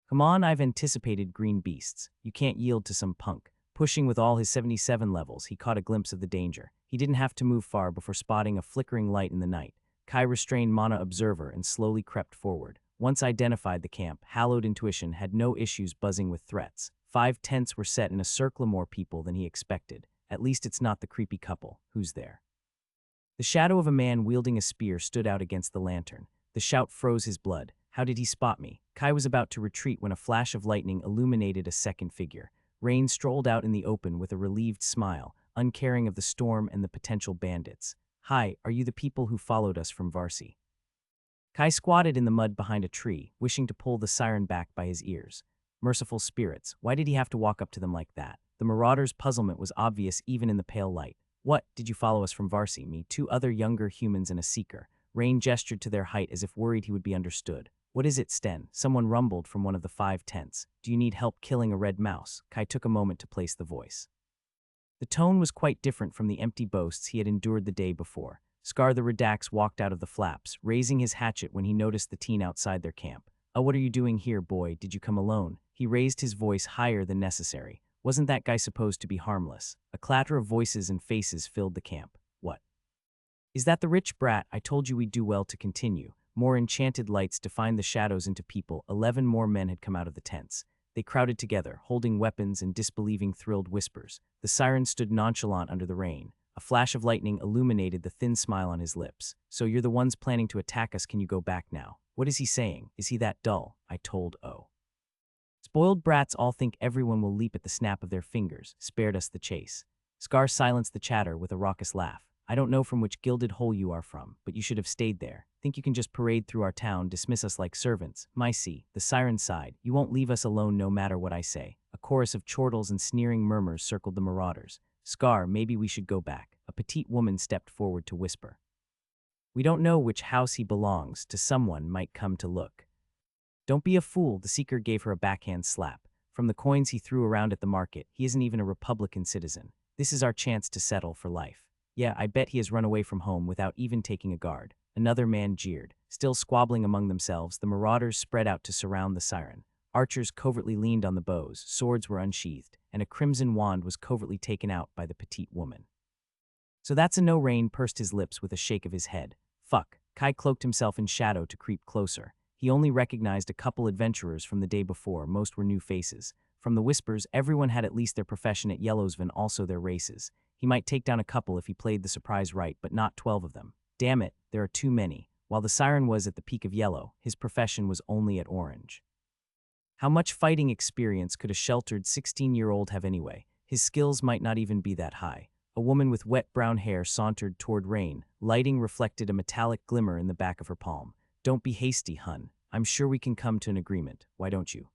Come on, I've anticipated green beasts. You can't yield to some punk. Pushing with all his 77 levels, he caught a glimpse of the danger. He didn't have to move far before spotting a flickering light in the night. Kai restrained Mana Observer and slowly crept forward. Once identified the camp, hallowed intuition had no issues buzzing with threats. 5 tents were set in a circle of more people than he expected. At least it's not the creepy couple. Who's there? The shadow of a man wielding a spear stood out against the lantern. The shout froze his blood. How did he spot me? Kai was about to retreat when a flash of lightning illuminated a second figure. Rain strolled out in the open with a relieved smile, uncaring of the storm and the potential bandits. Hi, are you the people who followed us from Varsi? Kai squatted in the mud behind a tree, wishing to pull the siren back by his ears. Merciful spirits, why did he have to walk up to them like that? The marauder's puzzlement was obvious even in the pale light. What, did you follow us from Varsi? Me, 2 other younger humans and a seeker. Rain gestured to their height as if worried he would be understood. What is it, Sten? Someone rumbled from one of the 5 tents. Do you need help killing a red mouse? Kai took a moment to place the voice. The tone was quite different from the empty boasts he had endured the day before. Scar the Redax walked out of the flaps, raising his hatchet when he noticed the teen outside their camp. Oh, what are you doing here, boy? Did you come alone? He raised his voice higher than necessary. Wasn't that guy supposed to be harmless? A clatter of voices and faces filled the camp. What? Is that the rich brat? I told you we'd do well to continue. More enchanted lights defined the shadows into people. 11 more men had come out of the tents. They crowded together, holding weapons and disbelieving thrilled whispers. The siren stood nonchalant under the rain. A flash of lightning illuminated the thin smile on his lips. So you're the ones planning to attack us, can you go back now? What is he saying? Is he that dull? I told O. Spoiled brats all think everyone will leap at the snap of their fingers, spared us the chase. Scar silenced the chatter with a raucous laugh. I don't know from which gilded hole you are from, but you should have stayed there. Think you can just parade through our town, dismiss us like servants? My see, the siren sighed. You won't leave us alone no matter what I say. A chorus of chortles and sneering murmurs circled the marauders. Scar, maybe we should go back. A petite woman stepped forward to whisper. We don't know which house he belongs to. Someone might come to look. Don't be a fool, the seeker gave her a backhand slap. From the coins he threw around at the market, he isn't even a Republican citizen. This is our chance to settle for life. Yeah, I bet he has run away from home without even taking a guard. Another man jeered. Still squabbling among themselves, the marauders spread out to surround the siren. Archers covertly leaned on the bows, swords were unsheathed, and a crimson wand was covertly taken out by the petite woman. So that's a no. Rain pursed his lips with a shake of his head. Fuck. Kai cloaked himself in shadow to creep closer. He only recognized a couple adventurers from the day before. Most were new faces. From the whispers, everyone had at least their profession at Yellowsven, also their races. He might take down a couple if he played the surprise right, but not 12 of them. Damn it, there are too many. While the siren was at the peak of yellow, his profession was only at orange. How much fighting experience could a sheltered 16-year-old have anyway? His skills might not even be that high. A woman with wet brown hair sauntered toward Rain. Lighting reflected a metallic glimmer in the back of her palm. Don't be hasty, hun. I'm sure we can come to an agreement. Why don't you?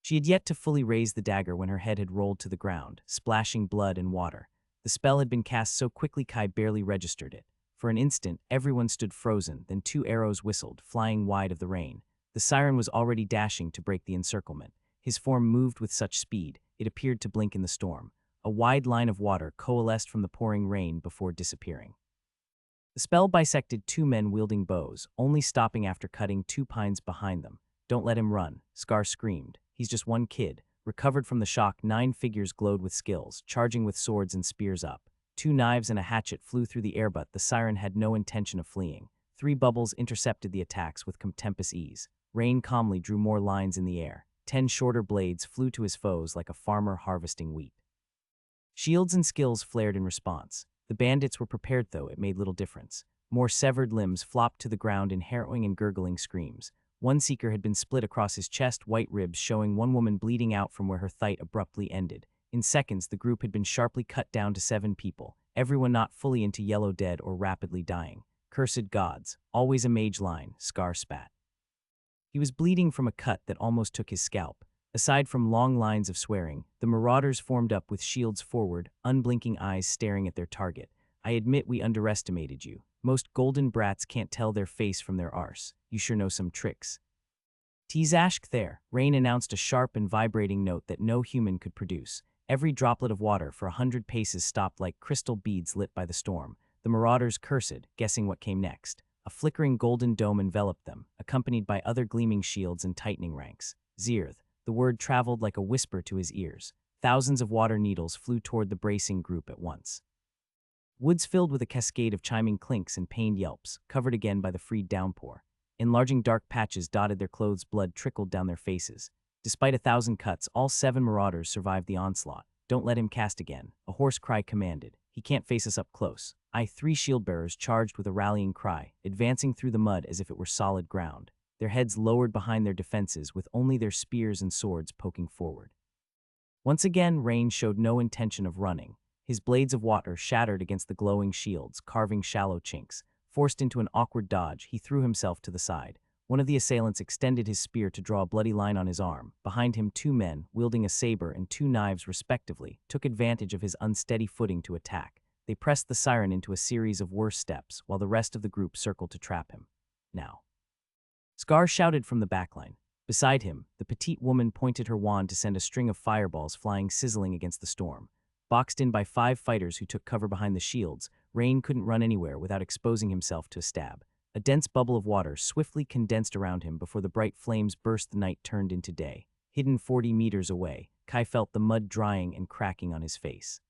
She had yet to fully raise the dagger when her head had rolled to the ground, splashing blood and water. The spell had been cast so quickly Kai barely registered it. For an instant, everyone stood frozen, then 2 arrows whistled, flying wide of the rain. The siren was already dashing to break the encirclement. His form moved with such speed, it appeared to blink in the storm. A wide line of water coalesced from the pouring rain before disappearing. The spell bisected 2 men wielding bows, only stopping after cutting 2 pines behind them. Don't let him run, Scar screamed. He's just one kid. Recovered from the shock, 9 figures glowed with skills, charging with swords and spears up. 2 knives and a hatchet flew through the air, but the siren had no intention of fleeing. 3 bubbles intercepted the attacks with contemptuous ease. Rain calmly drew more lines in the air. 10 shorter blades flew to his foes like a farmer harvesting wheat. Shields and skills flared in response. The bandits were prepared, though it made little difference. More severed limbs flopped to the ground in harrowing and gurgling screams. One seeker had been split across his chest, white ribs showing one woman bleeding out from where her thigh abruptly ended. In seconds, the group had been sharply cut down to 7 people, everyone not fully into yellow dead or rapidly dying. Cursed gods, always a mage line, Scar spat. He was bleeding from a cut that almost took his scalp. Aside from long lines of swearing, the marauders formed up with shields forward, unblinking eyes staring at their target. I admit we underestimated you. Most golden brats can't tell their face from their arse. You sure know some tricks. Teazashk there, Rain announced a sharp and vibrating note that no human could produce. Every droplet of water for 100 paces stopped like crystal beads lit by the storm. The marauders cursed, guessing what came next. A flickering golden dome enveloped them, accompanied by other gleaming shields and tightening ranks. Zirth. The word traveled like a whisper to his ears. Thousands of water needles flew toward the bracing group at once. Woods filled with a cascade of chiming clinks and pained yelps, covered again by the freed downpour. Enlarging dark patches dotted their clothes, blood trickled down their faces. Despite 1,000 cuts, all 7 marauders survived the onslaught. Don't let him cast again, a hoarse cry commanded. He can't face us up close. 3 shield-bearers charged with a rallying cry, advancing through the mud as if it were solid ground, their heads lowered behind their defenses with only their spears and swords poking forward. Once again, Rain showed no intention of running. His blades of water shattered against the glowing shields, carving shallow chinks. Forced into an awkward dodge, he threw himself to the side. One of the assailants extended his spear to draw a bloody line on his arm. Behind him, 2 men, wielding a saber and 2 knives respectively, took advantage of his unsteady footing to attack. They pressed the siren into a series of worse steps, while the rest of the group circled to trap him. Now. Scar shouted from the backline. Beside him, the petite woman pointed her wand to send a string of fireballs flying sizzling against the storm. Boxed in by 5 fighters who took cover behind the shields, Rain couldn't run anywhere without exposing himself to a stab. A dense bubble of water swiftly condensed around him before the bright flames burst. The night turned into day. Hidden 40 meters away, Kai felt the mud drying and cracking on his face.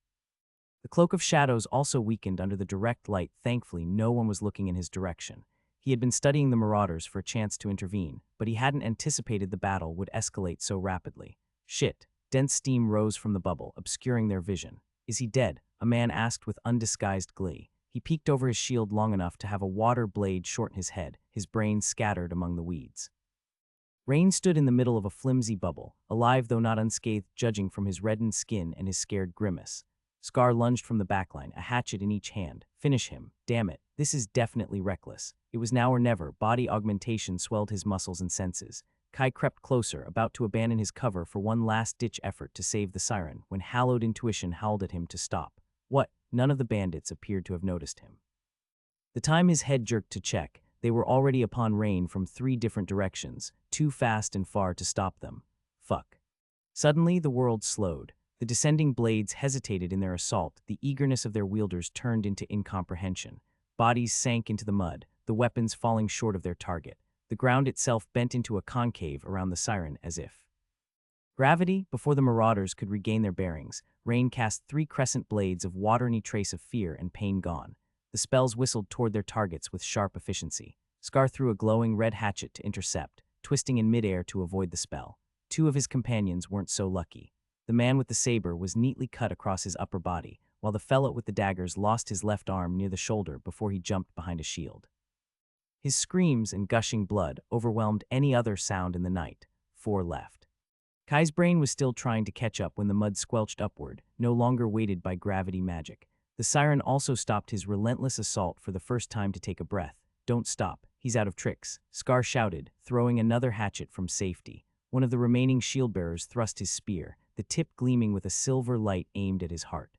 The cloak of shadows also weakened under the direct light. Thankfully, no one was looking in his direction. He had been studying the marauders for a chance to intervene, but he hadn't anticipated the battle would escalate so rapidly. Shit. Dense steam rose from the bubble, obscuring their vision. Is he dead? A man asked with undisguised glee. He peeked over his shield long enough to have a water blade shorten his head, his brain scattered among the weeds. Rain stood in the middle of a flimsy bubble, alive though not unscathed, judging from his reddened skin and his scared grimace. Scar lunged from the backline, a hatchet in each hand. Finish him. Damn it, this is definitely reckless. It was now or never. Body augmentation swelled his muscles and senses. Kai crept closer, about to abandon his cover for one last-ditch effort to save the siren, when hallowed intuition howled at him to stop. What? None of the bandits appeared to have noticed him. The time his head jerked to check, they were already upon Rain from 3 different directions, too fast and far to stop them. Fuck. Suddenly, the world slowed. The descending blades hesitated in their assault. The eagerness of their wielders turned into incomprehension. Bodies sank into the mud, the weapons falling short of their target. The ground itself bent into a concave around the siren as if. Gravity, before the marauders could regain their bearings, Rain cast 3 crescent blades of water, any trace of fear and pain gone. The spells whistled toward their targets with sharp efficiency. Scar threw a glowing red hatchet to intercept, twisting in midair to avoid the spell. 2 of his companions weren't so lucky. The man with the saber was neatly cut across his upper body, while the fellow with the daggers lost his left arm near the shoulder before he jumped behind a shield. His screams and gushing blood overwhelmed any other sound in the night. 4 left. Kai's brain was still trying to catch up when the mud squelched upward, no longer weighted by gravity magic. The siren also stopped his relentless assault for the first time to take a breath. Don't stop, he's out of tricks, Scar shouted, throwing another hatchet from safety. One of the remaining shield-bearers thrust his spear, the tip gleaming with a silver light aimed at his heart.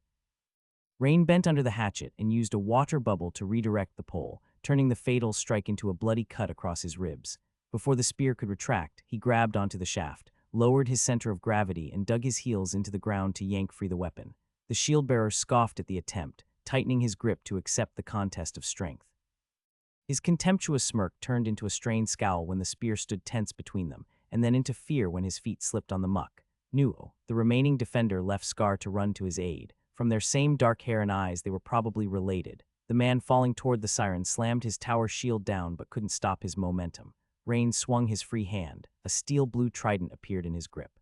Rain bent under the hatchet and used a water bubble to redirect the pole, turning the fatal strike into a bloody cut across his ribs. Before the spear could retract, he grabbed onto the shaft, lowered his center of gravity and dug his heels into the ground to yank free the weapon. The shield-bearer scoffed at the attempt, tightening his grip to accept the contest of strength. His contemptuous smirk turned into a strained scowl when the spear stood tense between them, and then into fear when his feet slipped on the muck. Nuo, the remaining defender, left Scar to run to his aid. From their same dark hair and eyes, they were probably related. The man falling toward the siren slammed his tower shield down but couldn't stop his momentum. Rain swung his free hand. A steel-blue trident appeared in his grip.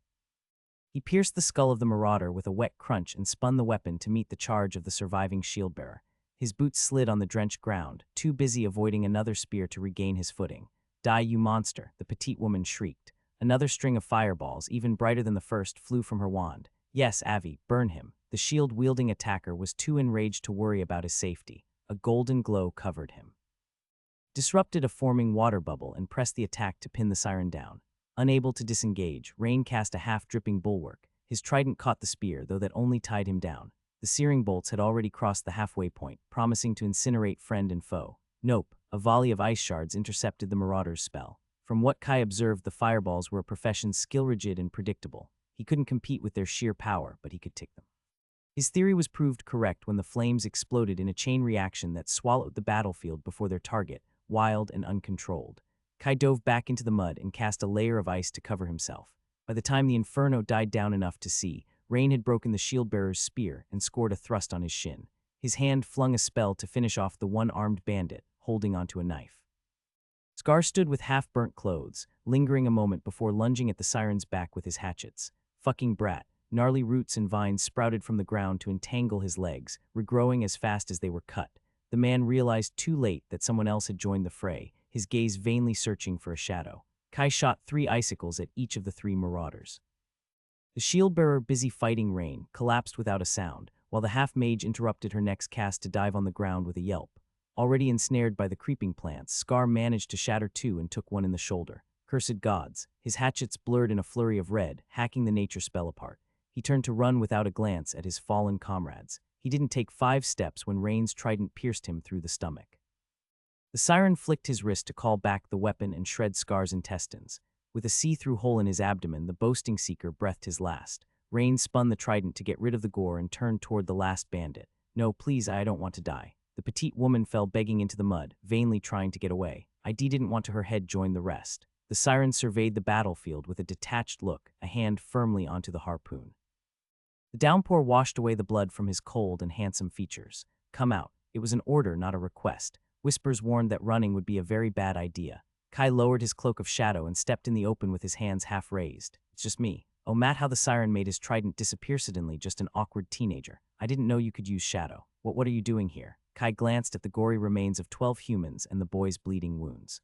He pierced the skull of the marauder with a wet crunch and spun the weapon to meet the charge of the surviving shield-bearer. His boots slid on the drenched ground, too busy avoiding another spear to regain his footing. Die, you monster, the petite woman shrieked. Another string of fireballs, even brighter than the first, flew from her wand. Yes, Avi, burn him. The shield-wielding attacker was too enraged to worry about his safety. A golden glow covered him. disrupted a forming water bubble and pressed the attack to pin the siren down. Unable to disengage, Rain cast a half-dripping bulwark. His trident caught the spear, though that only tied him down. The searing bolts had already crossed the halfway point, promising to incinerate friend and foe. Nope, a volley of ice shards intercepted the Marauder's spell. From what Kai observed, the fireballs were a profession skill-rigid and predictable. He couldn't compete with their sheer power, but he could tick them. His theory was proved correct when the flames exploded in a chain reaction that swallowed the battlefield before their target, wild and uncontrolled. Kai dove back into the mud and cast a layer of ice to cover himself. By the time the inferno died down enough to see, Rain had broken the shield-bearer's spear and scored a thrust on his shin. His hand flung a spell to finish off the one-armed bandit, holding onto a knife. Scar stood with half-burnt clothes, lingering a moment before lunging at the siren's back with his hatchets. Fucking brat. Gnarly roots and vines sprouted from the ground to entangle his legs, regrowing as fast as they were cut. The man realized too late that someone else had joined the fray, his gaze vainly searching for a shadow. Kai shot 3 icicles at each of the 3 marauders. The shield-bearer, busy fighting Rain, collapsed without a sound, while the half-mage interrupted her next cast to dive on the ground with a yelp. Already ensnared by the creeping plants, Scar managed to shatter 2 and took one in the shoulder. Cursed gods. His hatchets blurred in a flurry of red, hacking the nature spell apart. He turned to run without a glance at his fallen comrades. He didn't take 5 steps when Rain's trident pierced him through the stomach. The siren flicked his wrist to call back the weapon and shred Scar's intestines. With a see-through hole in his abdomen, the boasting seeker breathed his last. Rain spun the trident to get rid of the gore and turned toward the last bandit. No, please, I don't want to die. The petite woman fell begging into the mud, vainly trying to get away. Didn't want her head join the rest. The siren surveyed the battlefield with a detached look, a hand firmly onto the harpoon. The downpour washed away the blood from his cold and handsome features. Come out. It was an order, not a request. Whispers warned that running would be a very bad idea. Kai lowered his cloak of shadow and stepped in the open with his hands half raised. It's just me. Oh, Matt, how the siren made his trident disappear suddenly, just an awkward teenager. I didn't know you could use shadow. What are you doing here? Kai glanced at the gory remains of 12 humans and the boy's bleeding wounds.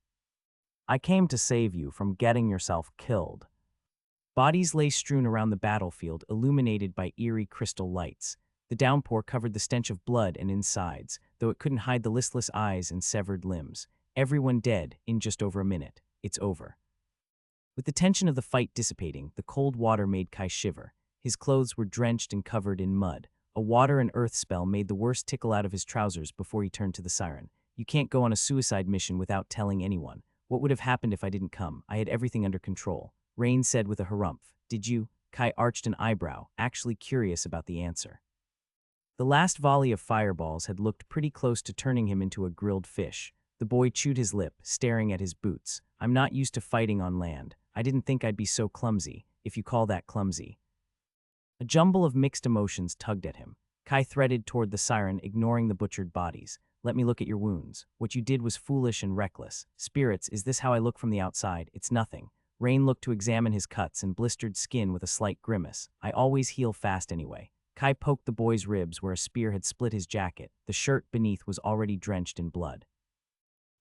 I came to save you from getting yourself killed. Bodies lay strewn around the battlefield, illuminated by eerie crystal lights. The downpour covered the stench of blood and insides, though it couldn't hide the listless eyes and severed limbs. Everyone dead in just over a minute. It's over. With the tension of the fight dissipating, the cold water made Kai shiver. His clothes were drenched and covered in mud. A water and earth spell made the worst tickle out of his trousers before he turned to the siren. You can't go on a suicide mission without telling anyone. What would have happened if I didn't come? I had everything under control. Rain said with a harumph. Did you? Kai arched an eyebrow, actually curious about the answer. The last volley of fireballs had looked pretty close to turning him into a grilled fish. The boy chewed his lip, staring at his boots. I'm not used to fighting on land. I didn't think I'd be so clumsy, if you call that clumsy. A jumble of mixed emotions tugged at him. Kai threaded toward the siren, ignoring the butchered bodies. Let me look at your wounds. What you did was foolish and reckless. Spirits, is this how I look from the outside? It's nothing. Rain looked to examine his cuts and blistered skin with a slight grimace. I always heal fast anyway. Kai poked the boy's ribs where a spear had split his jacket. The shirt beneath was already drenched in blood.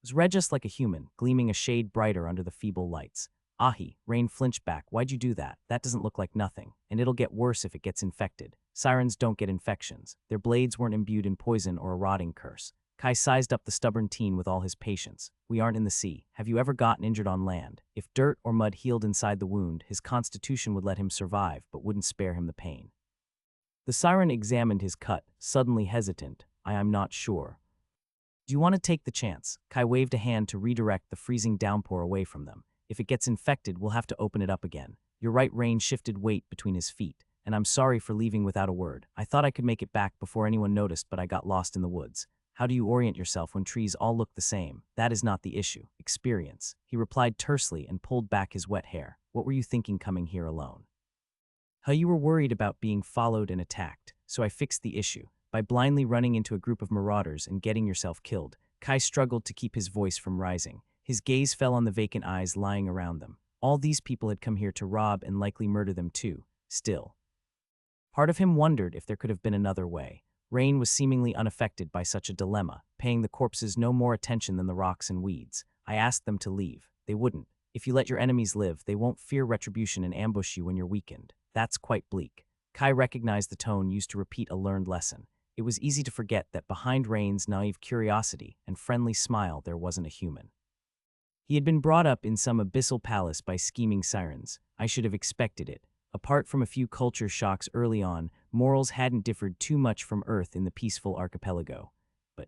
It was red just like a human, gleaming a shade brighter under the feeble lights. Ahi, Rain flinched back. Why'd you do that? That doesn't look like nothing. And it'll get worse if it gets infected. Sirens don't get infections. Their blades weren't imbued in poison or a rotting curse. Kai sized up the stubborn teen with all his patience. We aren't in the sea. Have you ever gotten injured on land? If dirt or mud healed inside the wound, his constitution would let him survive, but wouldn't spare him the pain. The siren examined his cut, suddenly hesitant. I'm not sure. Do you want to take the chance? Kai waved a hand to redirect the freezing downpour away from them. If it gets infected, we'll have to open it up again. Your right rein shifted weight between his feet, and I'm sorry for leaving without a word. I thought I could make it back before anyone noticed, but I got lost in the woods. How do you orient yourself when trees all look the same? That is not the issue. Experience. He replied tersely and pulled back his wet hair. What were you thinking coming here alone? How you were worried about being followed and attacked, so I fixed the issue. By blindly running into a group of marauders and getting yourself killed. Kai struggled to keep his voice from rising. His gaze fell on the vacant eyes lying around them. All these people had come here to rob and likely murder them too. Still. Part of him wondered if there could have been another way. Rain was seemingly unaffected by such a dilemma, paying the corpses no more attention than the rocks and weeds. I asked them to leave. They wouldn't. If you let your enemies live, they won't fear retribution and ambush you when you're weakened. That's quite bleak. Kai recognized the tone used to repeat a learned lesson. It was easy to forget that behind Rain's naive curiosity and friendly smile there wasn't a human. He had been brought up in some abyssal palace by scheming sirens. I should have expected it. Apart from a few culture shocks early on, morals hadn't differed too much from Earth in the peaceful archipelago. But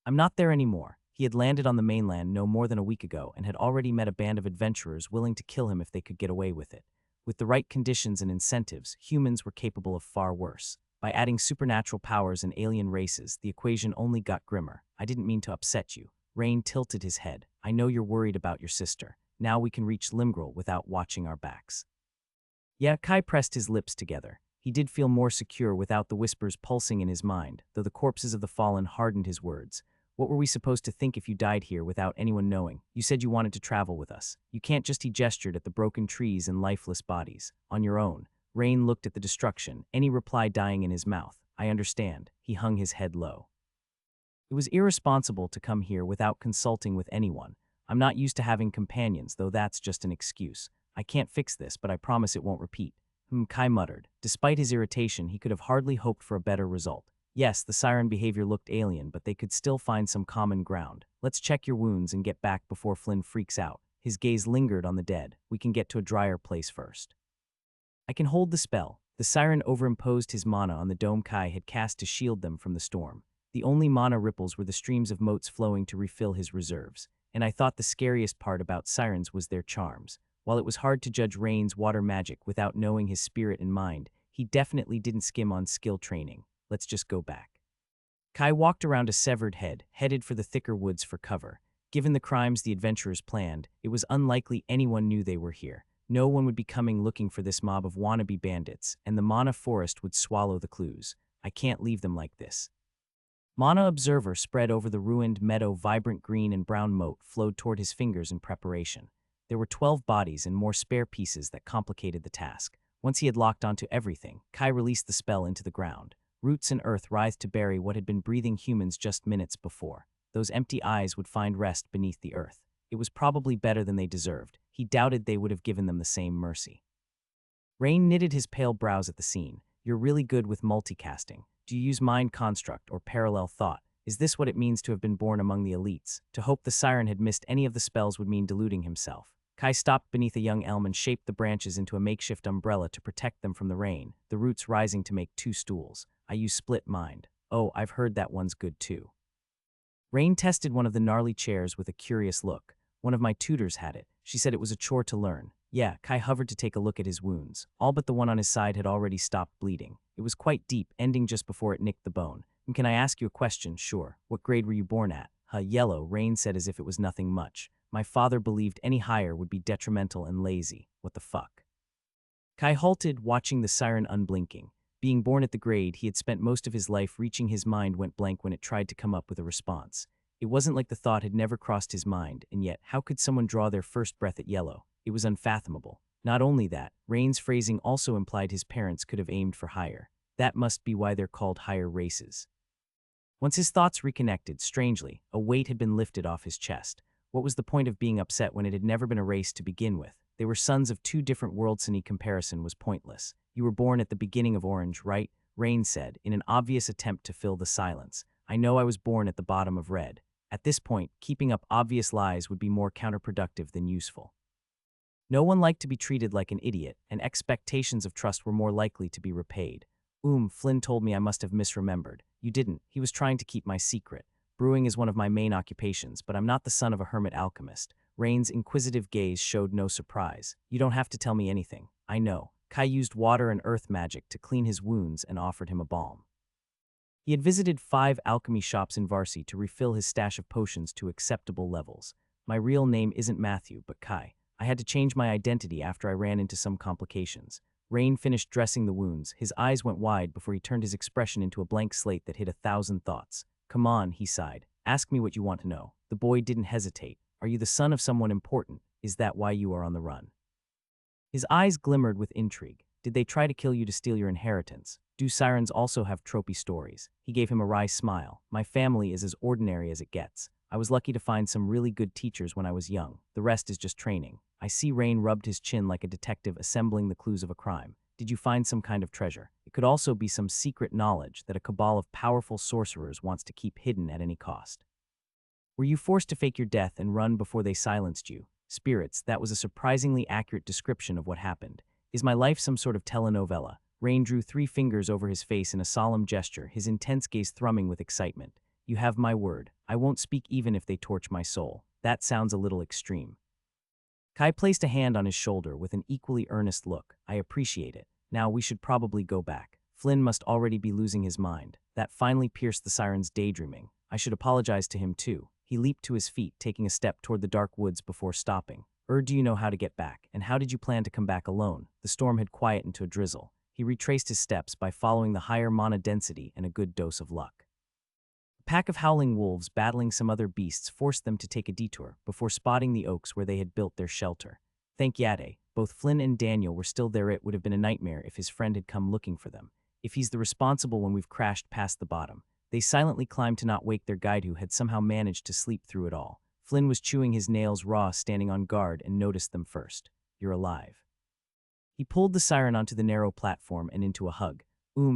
I'm not there anymore. He had landed on the mainland no more than a week ago and had already met a band of adventurers willing to kill him if they could get away with it. With the right conditions and incentives, humans were capable of far worse. By adding supernatural powers and alien races, the equation only got grimmer. I didn't mean to upset you. Rain tilted his head. I know you're worried about your sister. Now we can reach Limgrel without watching our backs. Yeah, Kai pressed his lips together. He did feel more secure without the whispers pulsing in his mind, though the corpses of the fallen hardened his words. What were we supposed to think if you died here without anyone knowing? You said you wanted to travel with us. You can't just. He gestured at the broken trees and lifeless bodies. On your own. Rain looked at the destruction, any reply dying in his mouth. I understand. He hung his head low. It was irresponsible to come here without consulting with anyone. I'm not used to having companions, though that's just an excuse. I can't fix this, but I promise it won't repeat. Kai muttered. Despite his irritation, he could have hardly hoped for a better result. Yes, the siren behavior looked alien, but they could still find some common ground. Let's check your wounds and get back before Flynn freaks out. His gaze lingered on the dead. We can get to a drier place first. I can hold the spell. The siren overimposed his mana on the dome Kai had cast to shield them from the storm. The only mana ripples were the streams of motes flowing to refill his reserves. And I thought the scariest part about sirens was their charms. While it was hard to judge Rain's water magic without knowing his spirit and mind, he definitely didn't skim on skill training. Let's just go back. Kai walked around a severed head, headed for the thicker woods for cover. Given the crimes the adventurers planned, it was unlikely anyone knew they were here. No one would be coming looking for this mob of wannabe bandits, and the mana forest would swallow the clues. I can't leave them like this. Mana Observer spread over the ruined meadow. Vibrant green and brown moat flowed toward his fingers in preparation. There were 12 bodies and more spare pieces that complicated the task. Once he had locked onto everything, Kai released the spell into the ground. Roots and earth writhed to bury what had been breathing humans just minutes before. Those empty eyes would find rest beneath the earth. It was probably better than they deserved. He doubted they would have given them the same mercy. Rain knitted his pale brows at the scene. You're really good with multicasting. Do you use mind construct or parallel thought? Is this what it means to have been born among the elites? To hope the siren had missed any of the spells would mean deluding himself. Kai stopped beneath a young elm and shaped the branches into a makeshift umbrella to protect them from the rain, the roots rising to make 2 stools. I use split mind. Oh, I've heard that one's good too. Rain tested one of the gnarly chairs with a curious look. One of my tutors had it. She said it was a chore to learn. Yeah, Kai hovered to take a look at his wounds. All but the one on his side had already stopped bleeding. It was quite deep, ending just before it nicked the bone. And can I ask you a question? Sure. What grade were you born at? Yellow, Rain said as if it was nothing much. My father believed any higher would be detrimental and lazy. What the fuck? Kai halted, watching the siren unblinking. Being born at the grade he had spent most of his life reaching, his mind went blank when it tried to come up with a response. It wasn't like the thought had never crossed his mind, and yet, how could someone draw their first breath at yellow? It was unfathomable. Not only that, Rain's phrasing also implied his parents could have aimed for higher. That must be why they're called higher races. Once his thoughts reconnected, strangely, a weight had been lifted off his chest. What was the point of being upset when it had never been a race to begin with? They were sons of 2 different worlds. Any comparison was pointless. You were born at the beginning of Orange, right? Rain said, in an obvious attempt to fill the silence. I know I was born at the bottom of Red. At this point, keeping up obvious lies would be more counterproductive than useful. No one liked to be treated like an idiot, and expectations of trust were more likely to be repaid. Flynn told me I must have misremembered. You didn't. He was trying to keep my secret. Brewing is one of my main occupations, but I'm not the son of a hermit alchemist. Rain's inquisitive gaze showed no surprise. You don't have to tell me anything. I know. Kai used water and earth magic to clean his wounds and offered him a balm. He had visited 5 alchemy shops in Varsity to refill his stash of potions to acceptable levels. My real name isn't Matthew, but Kai. I had to change my identity after I ran into some complications. Rain finished dressing the wounds. His eyes went wide before he turned his expression into a blank slate that hid 1,000 thoughts. Come on, he sighed. Ask me what you want to know. The boy didn't hesitate. Are you the son of someone important? Is that why you are on the run? His eyes glimmered with intrigue. Did they try to kill you to steal your inheritance? Do sirens also have tropey stories? He gave him a wry smile. My family is as ordinary as it gets. I was lucky to find some really good teachers when I was young. The rest is just training. I see. Rain rubbed his chin like a detective assembling the clues of a crime. Did you find some kind of treasure? It could also be some secret knowledge that a cabal of powerful sorcerers wants to keep hidden at any cost. Were you forced to fake your death and run before they silenced you? Spirits, that was a surprisingly accurate description of what happened. Is my life some sort of telenovela? Rain drew 3 fingers over his face in a solemn gesture, his intense gaze thrumming with excitement. You have my word. I won't speak even if they torch my soul. That sounds a little extreme. Kai placed a hand on his shoulder with an equally earnest look. I appreciate it. Now we should probably go back. Flynn must already be losing his mind. That finally pierced the siren's daydreaming. I should apologize to him too. He leaped to his feet, taking a step toward the dark woods before stopping. Do you know how to get back? And how did you plan to come back alone? The storm had quietened to a drizzle. He retraced his steps by following the higher mana density and a good dose of luck. A pack of howling wolves battling some other beasts forced them to take a detour before spotting the oaks where they had built their shelter. Thank Yade, both Flynn and Daniel were still there. It would have been a nightmare if his friend had come looking for them. If he's the responsible when we've crashed past the bottom. They silently climbed to not wake their guide who had somehow managed to sleep through it all. Flynn was chewing his nails raw, standing on guard, and noticed them first. You're alive. He pulled the siren onto the narrow platform and into a hug.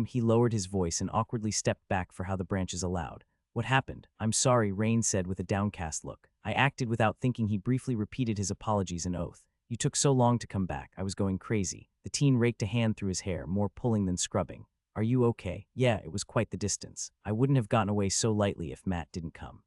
He lowered his voice and awkwardly stepped back for how the branches allowed. What happened? I'm sorry, Rain said with a downcast look. I acted without thinking. He briefly repeated his apologies and oath. You took so long to come back. I was going crazy. The teen raked a hand through his hair, more pulling than scrubbing. Are you okay? Yeah, it was quite the distance. I wouldn't have gotten away so lightly if Matt didn't come.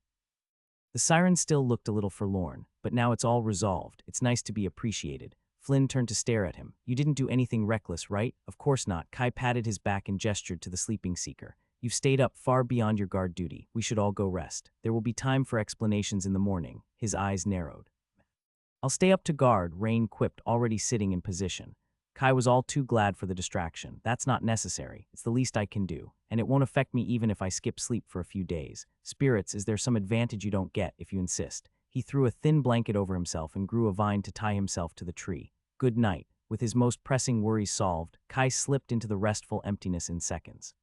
The siren still looked a little forlorn, but now it's all resolved. It's nice to be appreciated. Flynn turned to stare at him. You didn't do anything reckless, right? Of course not. Kai patted his back and gestured to the sleeping seeker. You've stayed up far beyond your guard duty. We should all go rest. There will be time for explanations in the morning. His eyes narrowed. I'll stay up to guard, Rain quipped, already sitting in position. Kai was all too glad for the distraction. That's not necessary. It's the least I can do. And it won't affect me even if I skip sleep for a few days. Spirits, is there some advantage you don't get if you insist? He threw a thin blanket over himself and grew a vine to tie himself to the tree. Good night. With his most pressing worries solved, Kai slipped into the restful emptiness in seconds.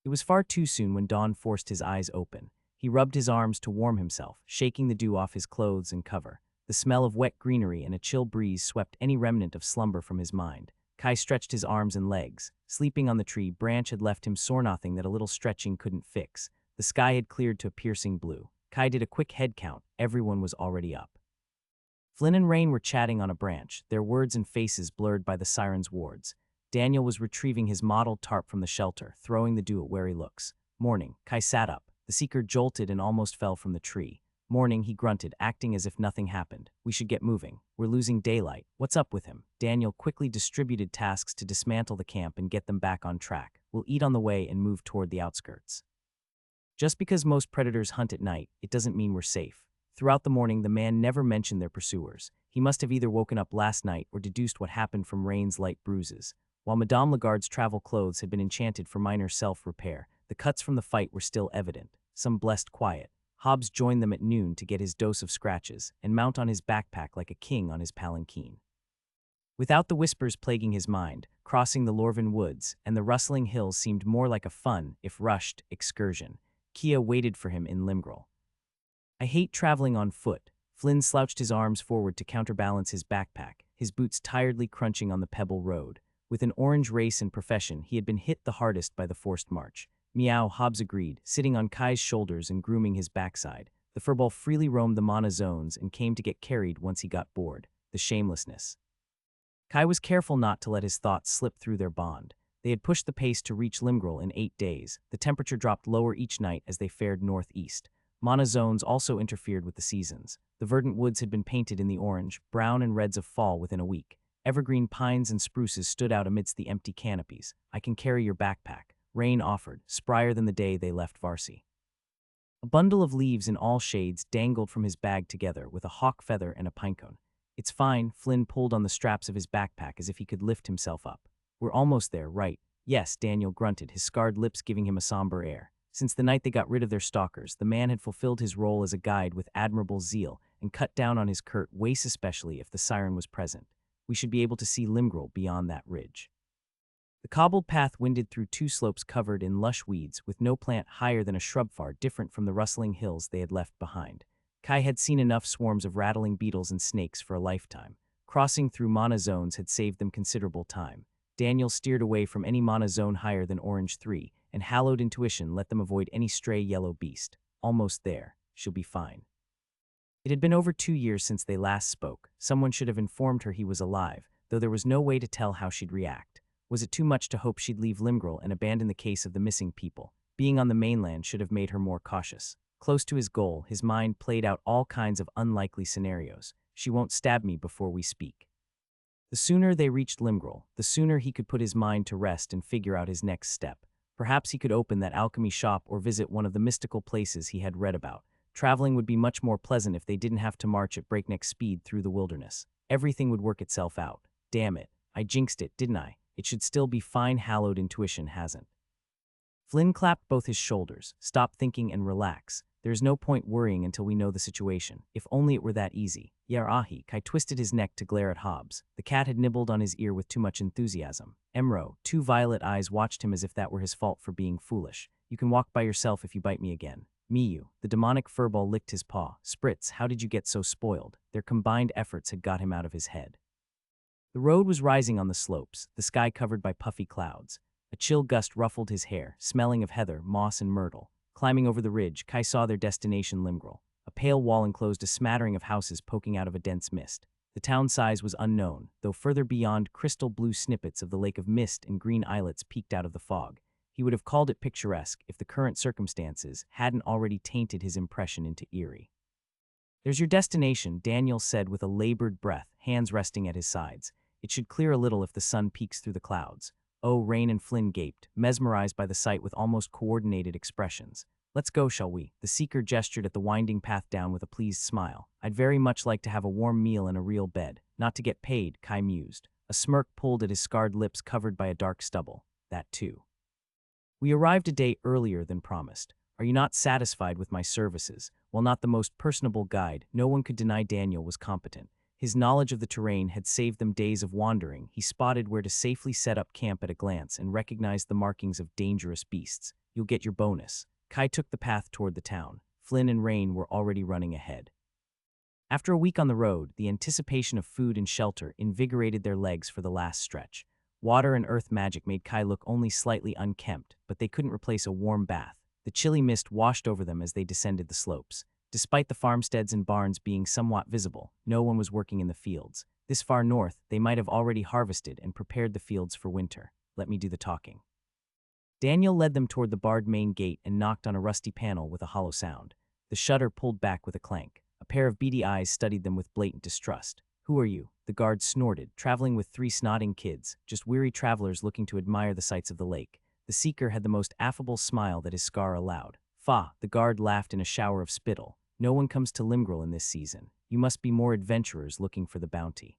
It was far too soon when dawn forced his eyes open. He rubbed his arms to warm himself, shaking the dew off his clothes and cover. The smell of wet greenery and a chill breeze swept any remnant of slumber from his mind. Kai stretched his arms and legs. Sleeping on the tree branch had left him sore, nothing that a little stretching couldn't fix. The sky had cleared to a piercing blue. Kai did a quick head count. Everyone was already up. Flynn and Rain were chatting on a branch, their words and faces blurred by the siren's wards. Daniel was retrieving his mottled tarp from the shelter, throwing the dew at wary looks. Morning. Kai sat up. The seeker jolted and almost fell from the tree. Morning, he grunted, acting as if nothing happened. We should get moving. We're losing daylight. What's up with him? Daniel quickly distributed tasks to dismantle the camp and get them back on track. We'll eat on the way and move toward the outskirts. Just because most predators hunt at night, it doesn't mean we're safe. Throughout the morning, the man never mentioned their pursuers. He must have either woken up last night or deduced what happened from Rain's light bruises. While Madame Lagarde's travel clothes had been enchanted for minor self-repair, the cuts from the fight were still evident, some blessed quiet. Hobbs joined them at noon to get his dose of scratches and mount on his backpack like a king on his palanquin. Without the whispers plaguing his mind, crossing the Lorvin woods and the rustling hills seemed more like a fun, if rushed, excursion. Kia waited for him in Limgrel. I hate traveling on foot. Flynn slouched his arms forward to counterbalance his backpack, his boots tiredly crunching on the pebble road. With an orange race and profession, he had been hit the hardest by the forced march. Meow, Hobbs agreed, sitting on Kai's shoulders and grooming his backside. The furball freely roamed the mana zones and came to get carried once he got bored. The shamelessness. Kai was careful not to let his thoughts slip through their bond. They had pushed the pace to reach Limgrel in 8 days. The temperature dropped lower each night as they fared northeast. Mana zones also interfered with the seasons. The verdant woods had been painted in the orange, brown, and reds of fall within a week. Evergreen pines and spruces stood out amidst the empty canopies. I can carry your backpack, Rain offered, sprier than the day they left Varsy. A bundle of leaves in all shades dangled from his bag together with a hawk feather and a pinecone. It's fine, Flynn pulled on the straps of his backpack as if he could lift himself up. We're almost there, right? Yes, Daniel grunted, his scarred lips giving him a somber air. Since the night they got rid of their stalkers, the man had fulfilled his role as a guide with admirable zeal and cut down on his curt ways, especially if the siren was present. We should be able to see Limgrel beyond that ridge. The cobbled path winded through 2 slopes covered in lush weeds, with no plant higher than a shrub far different from the rustling hills they had left behind. Kai had seen enough swarms of rattling beetles and snakes for a lifetime. Crossing through mana zones had saved them considerable time. Daniel steered away from any mana zone higher than Orange 3, and hallowed intuition let them avoid any stray yellow beast. Almost there. She'll be fine. It had been over 2 years since they last spoke. Someone should have informed her he was alive, though there was no way to tell how she'd react. Was it too much to hope she'd leave Limgrel and abandon the case of the missing people? Being on the mainland should have made her more cautious. Close to his goal, his mind played out all kinds of unlikely scenarios. She won't stab me before we speak. The sooner they reached Limgrel, the sooner he could put his mind to rest and figure out his next step. Perhaps he could open that alchemy shop or visit one of the mystical places he had read about. Traveling would be much more pleasant if they didn't have to march at breakneck speed through the wilderness. Everything would work itself out. Damn it, I jinxed it, didn't I? It should still be fine. Hallowed intuition hasn't. Flynn clapped both his shoulders. Stop thinking and relax. There's no point worrying until we know the situation. If only it were that easy. Yarahi. Kai twisted his neck to glare at Hobbs. The cat had nibbled on his ear with too much enthusiasm. Emro, two violet eyes watched him as if that were his fault for being foolish. You can walk by yourself if you bite me again. Miyu, the demonic furball, licked his paw. Spritz, how did you get so spoiled? Their combined efforts had got him out of his head. The road was rising on the slopes, the sky covered by puffy clouds. A chill gust ruffled his hair, smelling of heather, moss, and myrtle. Climbing over the ridge, Kai saw their destination, Limgrel. A pale wall enclosed a smattering of houses poking out of a dense mist. The town size was unknown, though further beyond, crystal blue snippets of the lake of mist and green islets peeked out of the fog. He would have called it picturesque if the current circumstances hadn't already tainted his impression into eerie. There's your destination, Daniel said with a labored breath, hands resting at his sides. It should clear a little if the sun peeks through the clouds. Oh, Rain and Flynn gaped, mesmerized by the sight with almost coordinated expressions. Let's go, shall we? The seeker gestured at the winding path down with a pleased smile. I'd very much like to have a warm meal and a real bed. Not to get paid, Kai mused. A smirk pulled at his scarred lips covered by a dark stubble. That too. We arrived a day earlier than promised. Are you not satisfied with my services? While not the most personable guide, no one could deny Daniel was competent. His knowledge of the terrain had saved them days of wandering. He spotted where to safely set up camp at a glance and recognized the markings of dangerous beasts. You'll get your bonus. Kai took the path toward the town. Flynn and Rain were already running ahead. After a week on the road, the anticipation of food and shelter invigorated their legs for the last stretch. Water and earth magic made Kai look only slightly unkempt, but they couldn't replace a warm bath. The chilly mist washed over them as they descended the slopes. Despite the farmsteads and barns being somewhat visible, no one was working in the fields. This far north, they might have already harvested and prepared the fields for winter. Let me do the talking. Daniel led them toward the barred main gate and knocked on a rusty panel with a hollow sound. The shutter pulled back with a clank. A pair of beady eyes studied them with blatant distrust. Who are you? The guard snorted, traveling with 3 snotting kids, just weary travelers looking to admire the sights of the lake. The seeker had the most affable smile that his scar allowed. Fa, the guard laughed in a shower of spittle. No one comes to Limgrel in this season. You must be more adventurers looking for the bounty.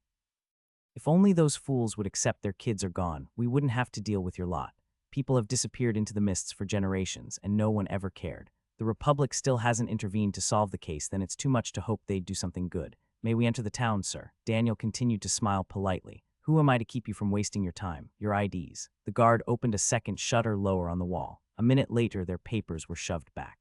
If only those fools would accept their kids are gone, we wouldn't have to deal with your lot. People have disappeared into the mists for generations, and no one ever cared. The Republic still hasn't intervened to solve the case, then it's too much to hope they'd do something good. May we enter the town, sir? Daniel continued to smile politely. Who am I to keep you from wasting your time? Your IDs. The guard opened a second shutter lower on the wall. A minute later, their papers were shoved back.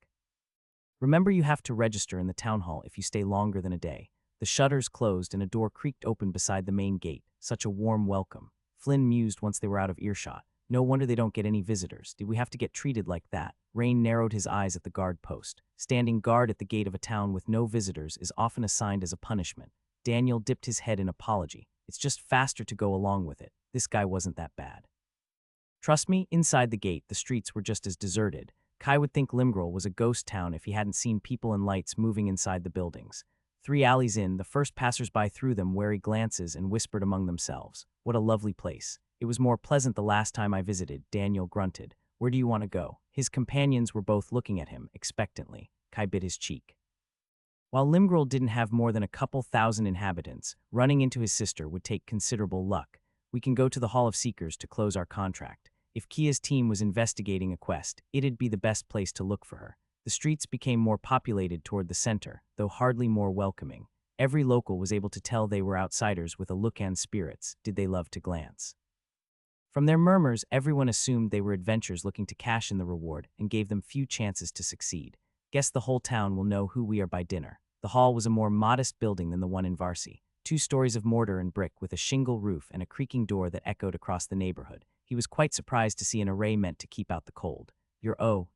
Remember, you have to register in the town hall if you stay longer than a day. The shutters closed and a door creaked open beside the main gate. Such a warm welcome. Flynn mused once they were out of earshot. No wonder they don't get any visitors. Did we have to get treated like that? Rain narrowed his eyes at the guard post. Standing guard at the gate of a town with no visitors is often assigned as a punishment. Daniel dipped his head in apology. It's just faster to go along with it. This guy wasn't that bad. Trust me, inside the gate, the streets were just as deserted. Kai would think Limgrel was a ghost town if he hadn't seen people and lights moving inside the buildings. 3 alleys in, the first passersby threw them wary glances and whispered among themselves. What a lovely place. It was more pleasant the last time I visited, Daniel grunted. Where do you want to go? His companions were both looking at him, expectantly. Kai bit his cheek. While Limgrel didn't have more than a couple thousand inhabitants, running into his sister would take considerable luck. We can go to the Hall of Seekers to close our contract. If Kia's team was investigating a quest, it'd be the best place to look for her. The streets became more populated toward the center, though hardly more welcoming. Every local was able to tell they were outsiders with a look and spirits, did they love to glance. From their murmurs, everyone assumed they were adventurers looking to cash in the reward and gave them few chances to succeed. Guess the whole town will know who we are by dinner. The hall was a more modest building than the one in Varsi. 2 stories of mortar and brick with a shingle roof and a creaking door that echoed across the neighborhood. He was quite surprised to see an array meant to keep out the cold.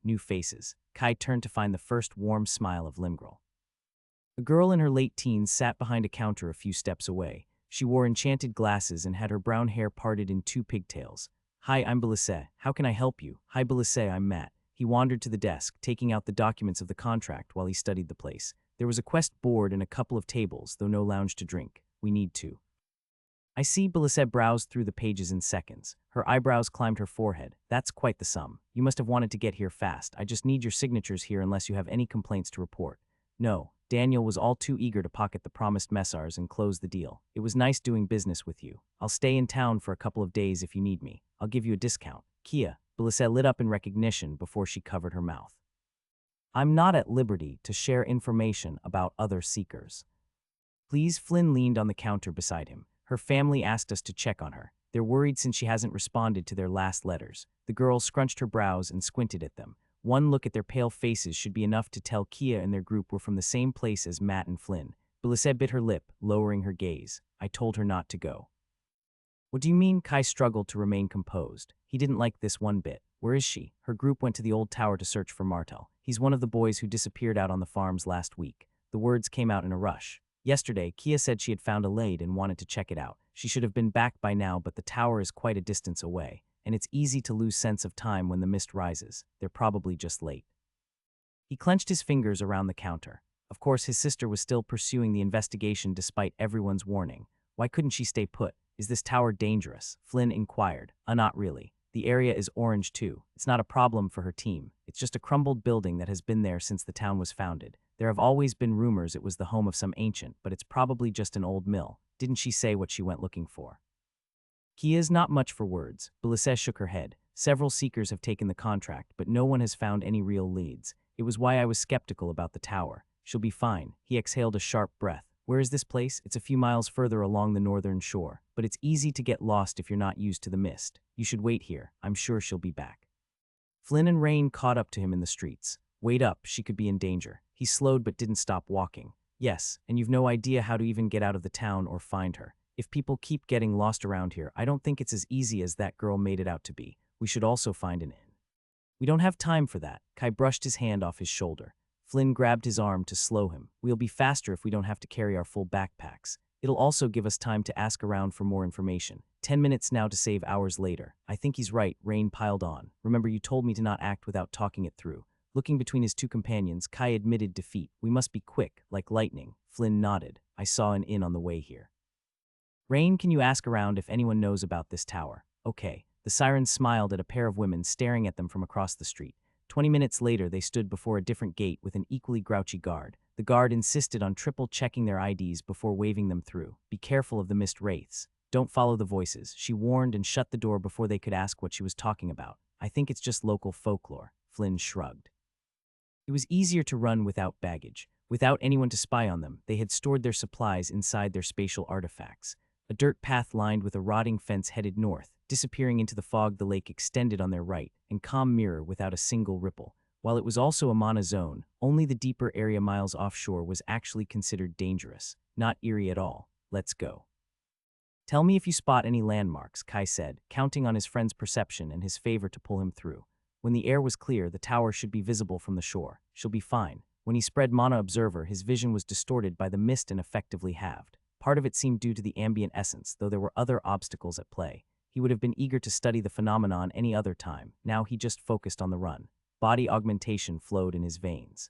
New faces. Kai turned to find the first warm smile of Limgrel. A girl in her late teens sat behind a counter a few steps away. She wore enchanted glasses and had her brown hair parted in 2 pigtails. "Hi, I'm Belisse. How can I help you?" "Hi, Belisse, I'm Matt." He wandered to the desk, taking out the documents of the contract while he studied the place. There was a quest board and a couple of tables, though no lounge to drink. "We need to." I see. Belisse browsed through the pages in seconds. Her eyebrows climbed her forehead. "That's quite the sum. You must have wanted to get here fast. I just need your signatures here unless you have any complaints to report." No. Daniel was all too eager to pocket the promised messars and close the deal. "It was nice doing business with you. I'll stay in town for a couple of days if you need me. I'll give you a discount." "Kia." Belisse lit up in recognition before she covered her mouth. "I'm not at liberty to share information about other seekers." "Please." Flynn leaned on the counter beside him. "Her family asked us to check on her. They're worried since she hasn't responded to their last letters." The girl scrunched her brows and squinted at them. One look at their pale faces should be enough to tell Kia and their group were from the same place as Matt and Flynn. Belisse bit her lip, lowering her gaze. "I told her not to go." "What do you mean?" Kai struggled to remain composed. He didn't like this one bit. "Where is she?" "Her group went to the old tower to search for Martel. He's one of the boys who disappeared out on the farms last week." The words came out in a rush. "Yesterday, Kia said she had found a lade and wanted to check it out. She should have been back by now, but the tower is quite a distance away, and it's easy to lose sense of time when the mist rises. They're probably just late." He clenched his fingers around the counter. Of course, his sister was still pursuing the investigation despite everyone's warning. Why couldn't she stay put? "Is this tower dangerous?" Flynn inquired. Not really. The area is orange too. It's not a problem for her team. It's just a crumbled building that has been there since the town was founded. There have always been rumors it was the home of some ancient, but it's probably just an old mill." "Didn't she say what she went looking for?" "Kia's not much for words." Belisse shook her head. "Several seekers have taken the contract, but no one has found any real leads. It was why I was skeptical about the tower. She'll be fine." He exhaled a sharp breath. "Where is this place?" "It's a few miles further along the northern shore, but it's easy to get lost if you're not used to the mist. You should wait here. I'm sure she'll be back." Flynn and Rain caught up to him in the streets. "Wait up, she could be in danger." He slowed but didn't stop walking. "Yes, and you've no idea how to even get out of the town or find her. If people keep getting lost around here, I don't think it's as easy as that girl made it out to be. We should also find an inn." "We don't have time for that." Kai brushed his hand off his shoulder. Flynn grabbed his arm to slow him. "We'll be faster if we don't have to carry our full backpacks. It'll also give us time to ask around for more information. 10 minutes now to save hours later." "I think he's right," Rain piled on. "Remember, you told me to not act without talking it through." Looking between his 2 companions, Kai admitted defeat. "We must be quick, like lightning." Flynn nodded. "I saw an inn on the way here." "Rain, can you ask around if anyone knows about this tower?" "Okay." The sirens smiled at a pair of women staring at them from across the street. 20 minutes later, they stood before a different gate with an equally grouchy guard. The guard insisted on triple-checking their IDs before waving them through. "Be careful of the mist wraiths. Don't follow the voices," she warned and shut the door before they could ask what she was talking about. "I think it's just local folklore." Flynn shrugged. It was easier to run without baggage. Without anyone to spy on them, they had stored their supplies inside their spatial artifacts. A dirt path lined with a rotting fence headed north, disappearing into the fog. The lake extended on their right, and calm mirror without a single ripple. While it was also a mana zone, only the deeper area miles offshore was actually considered dangerous. Not eerie at all. "Let's go." "Tell me if you spot any landmarks," Kai said, counting on his friend's perception and his favor to pull him through. When the air was clear, the tower should be visible from the shore. "She'll be fine." When he spread Mana Observer, his vision was distorted by the mist and effectively halved. Part of it seemed due to the ambient essence, though there were other obstacles at play. He would have been eager to study the phenomenon any other time. Now he just focused on the run. Body augmentation flowed in his veins.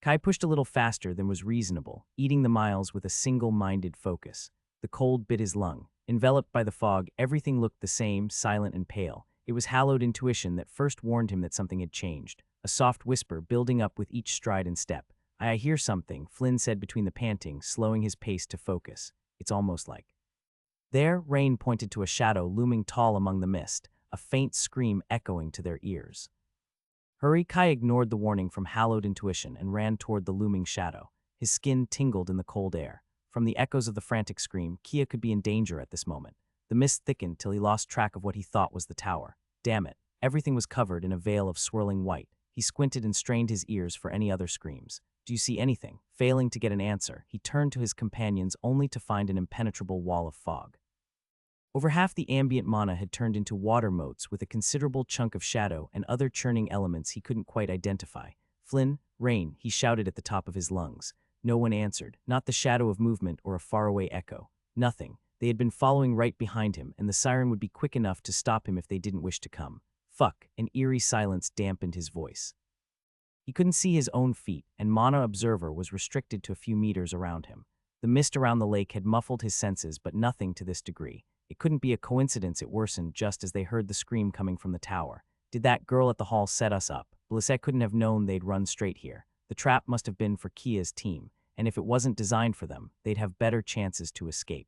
Kai pushed a little faster than was reasonable, eating the miles with a single-minded focus. The cold bit his lung. Enveloped by the fog, everything looked the same, silent and pale. It was hallowed intuition that first warned him that something had changed. A soft whisper building up with each stride and step. I hear something," Flynn said between the panting, slowing his pace to focus. "It's almost like." There, Rain pointed to a shadow looming tall among the mist, a faint scream echoing to their ears. "Hurry!" Kai ignored the warning from hallowed intuition and ran toward the looming shadow. His skin tingled in the cold air. From the echoes of the frantic scream, Kia could be in danger at this moment. The mist thickened till he lost track of what he thought was the tower. Damn it. Everything was covered in a veil of swirling white. He squinted and strained his ears for any other screams. Do you see anything? Failing to get an answer, he turned to his companions only to find an impenetrable wall of fog. Over half the ambient mana had turned into water motes with a considerable chunk of shadow and other churning elements he couldn't quite identify. Flynn, rain, he shouted at the top of his lungs. No one answered, not the shadow of movement or a faraway echo. Nothing. They had been following right behind him, and the siren would be quick enough to stop him if they didn't wish to come. Fuck, an eerie silence dampened his voice. He couldn't see his own feet, and Mana Observer was restricted to a few meters around him. The mist around the lake had muffled his senses, but nothing to this degree. It couldn't be a coincidence it worsened just as they heard the scream coming from the tower. Did that girl at the hall set us up? Blissett couldn't have known they'd run straight here. The trap must have been for Kia's team, and if it wasn't designed for them, they'd have better chances to escape.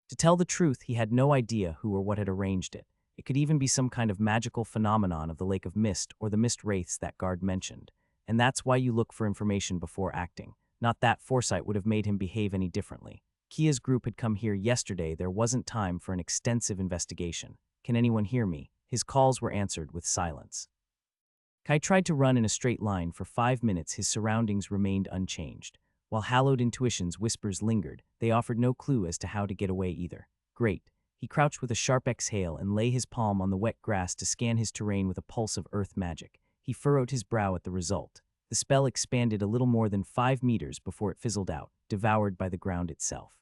To tell the truth, he had no idea who or what had arranged it. It could even be some kind of magical phenomenon of the Lake of Mist or the mist wraiths that guard mentioned. And that's why you look for information before acting. Not that foresight would have made him behave any differently. Kia's group had come here yesterday. There wasn't time for an extensive investigation. Can anyone hear me? His calls were answered with silence. Kai tried to run in a straight line for 5 minutes. His surroundings remained unchanged. While hallowed intuition's whispers lingered, they offered no clue as to how to get away either. Great. He crouched with a sharp exhale and lay his palm on the wet grass to scan his terrain with a pulse of earth magic. He furrowed his brow at the result. The spell expanded a little more than 5 meters before it fizzled out, devoured by the ground itself.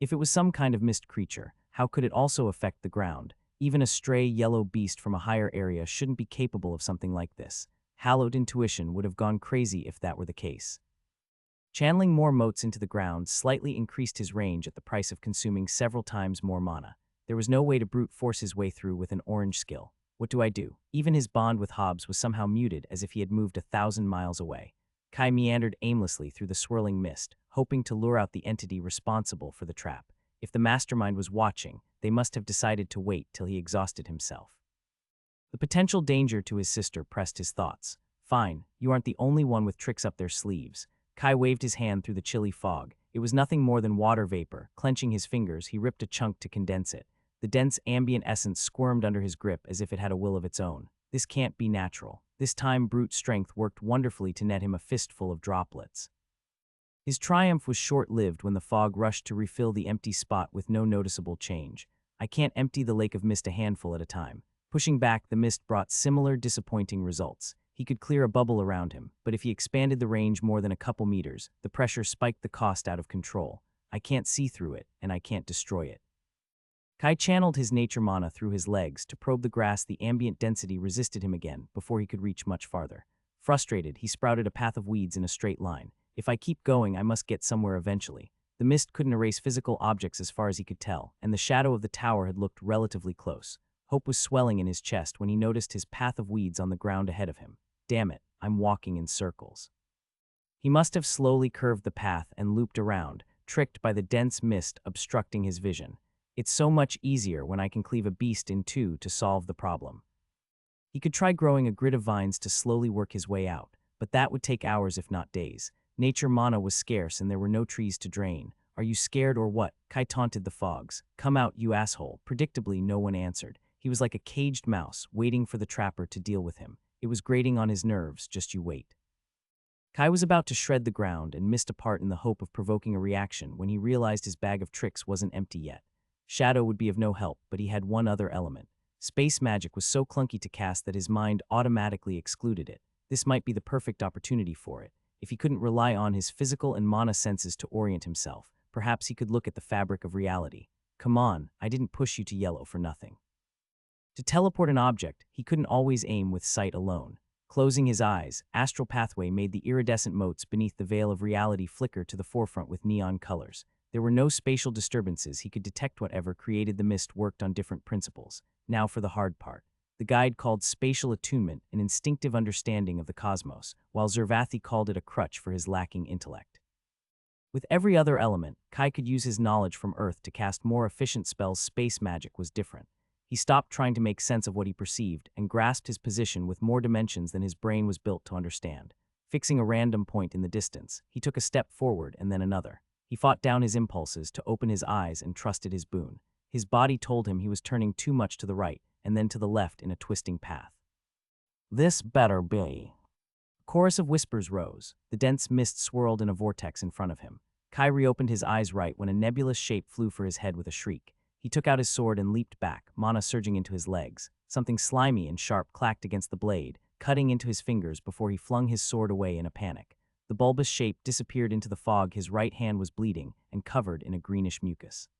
If it was some kind of mist creature, how could it also affect the ground? Even a stray yellow beast from a higher area shouldn't be capable of something like this. Hallowed intuition would have gone crazy if that were the case. Channeling more motes into the ground slightly increased his range at the price of consuming several times more mana. There was no way to brute force his way through with an orange skill. What do I do? Even his bond with Hobbs was somehow muted as if he had moved 1,000 miles away. Kai meandered aimlessly through the swirling mist, hoping to lure out the entity responsible for the trap. If the mastermind was watching, they must have decided to wait till he exhausted himself. The potential danger to his sister pressed his thoughts. Fine, you aren't the only one with tricks up their sleeves. Kai waved his hand through the chilly fog. It was nothing more than water vapor. Clenching his fingers, he ripped a chunk to condense it. The dense ambient essence squirmed under his grip as if it had a will of its own. This can't be natural. This time brute strength worked wonderfully to net him a fistful of droplets. His triumph was short-lived when the fog rushed to refill the empty spot with no noticeable change. I can't empty the lake of mist a handful at a time. Pushing back, the mist brought similar disappointing results. He could clear a bubble around him, but if he expanded the range more than a couple meters, the pressure spiked the cost out of control. I can't see through it, and I can't destroy it. Kai channeled his nature mana through his legs to probe the grass. The ambient density resisted him again before he could reach much farther. Frustrated, he sprouted a path of weeds in a straight line. If I keep going, I must get somewhere eventually. The mist couldn't erase physical objects as far as he could tell, and the shadow of the tower had looked relatively close. Hope was swelling in his chest when he noticed his path of weeds on the ground ahead of him. Damn it, I'm walking in circles. He must have slowly curved the path and looped around, tricked by the dense mist obstructing his vision. It's so much easier when I can cleave a beast in two to solve the problem. He could try growing a grid of vines to slowly work his way out, but that would take hours if not days. Nature mana was scarce and there were no trees to drain. Are you scared or what? Kai taunted the fogs. Come out, you asshole. Predictably, no one answered. He was like a caged mouse, waiting for the trapper to deal with him. It was grating on his nerves, just you wait. Kai was about to shred the ground and missed a part in the hope of provoking a reaction when he realized his bag of tricks wasn't empty yet. Shadow would be of no help, but he had one other element. Space magic was so clunky to cast that his mind automatically excluded it. This might be the perfect opportunity for it. If he couldn't rely on his physical and mana senses to orient himself, perhaps he could look at the fabric of reality. Come on, I didn't push you to yellow for nothing. To teleport an object, he couldn't always aim with sight alone. Closing his eyes, Astral Pathway made the iridescent motes beneath the veil of reality flicker to the forefront with neon colors. There were no spatial disturbances. He could detect whatever created the mist worked on different principles. Now for the hard part. The guide called spatial attunement an instinctive understanding of the cosmos, while Zervathi called it a crutch for his lacking intellect. With every other element, Kai could use his knowledge from Earth to cast more efficient spells. Space magic was different. He stopped trying to make sense of what he perceived and grasped his position with more dimensions than his brain was built to understand. Fixing a random point in the distance, he took a step forward and then another. He fought down his impulses to open his eyes and trusted his boon. His body told him he was turning too much to the right and then to the left in a twisting path. This better be. chorus of whispers rose. The dense mist swirled in a vortex in front of him. Kai reopened his eyes right when a nebulous shape flew for his head with a shriek. He took out his sword and leaped back, mana surging into his legs. Something slimy and sharp clacked against the blade, cutting into his fingers before he flung his sword away in a panic. The bulbous shape disappeared into the fog. His right hand was bleeding and covered in a greenish mucus.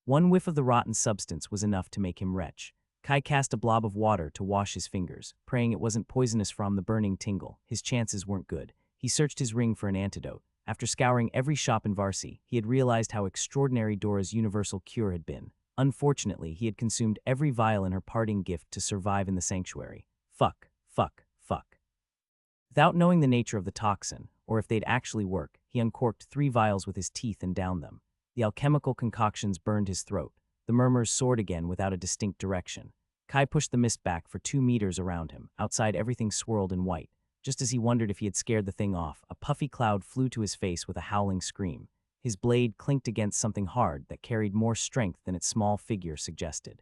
One whiff of the rotten substance was enough to make him retch. Kai cast a blob of water to wash his fingers, praying it wasn't poisonous from the burning tingle. His chances weren't good. He searched his ring for an antidote. After scouring every shop in Varsi, he had realized how extraordinary Dora's universal cure had been. Unfortunately, he had consumed every vial in her parting gift to survive in the sanctuary. Fuck. Without knowing the nature of the toxin, or if they'd actually work, he uncorked 3 vials with his teeth and downed them. The alchemical concoctions burned his throat. The murmurs soared again without a distinct direction. Kai pushed the mist back for 2 meters around him. Outside, everything swirled in white. Just as he wondered if he had scared the thing off, a puffy cloud flew to his face with a howling scream. His blade clinked against something hard that carried more strength than its small figure suggested.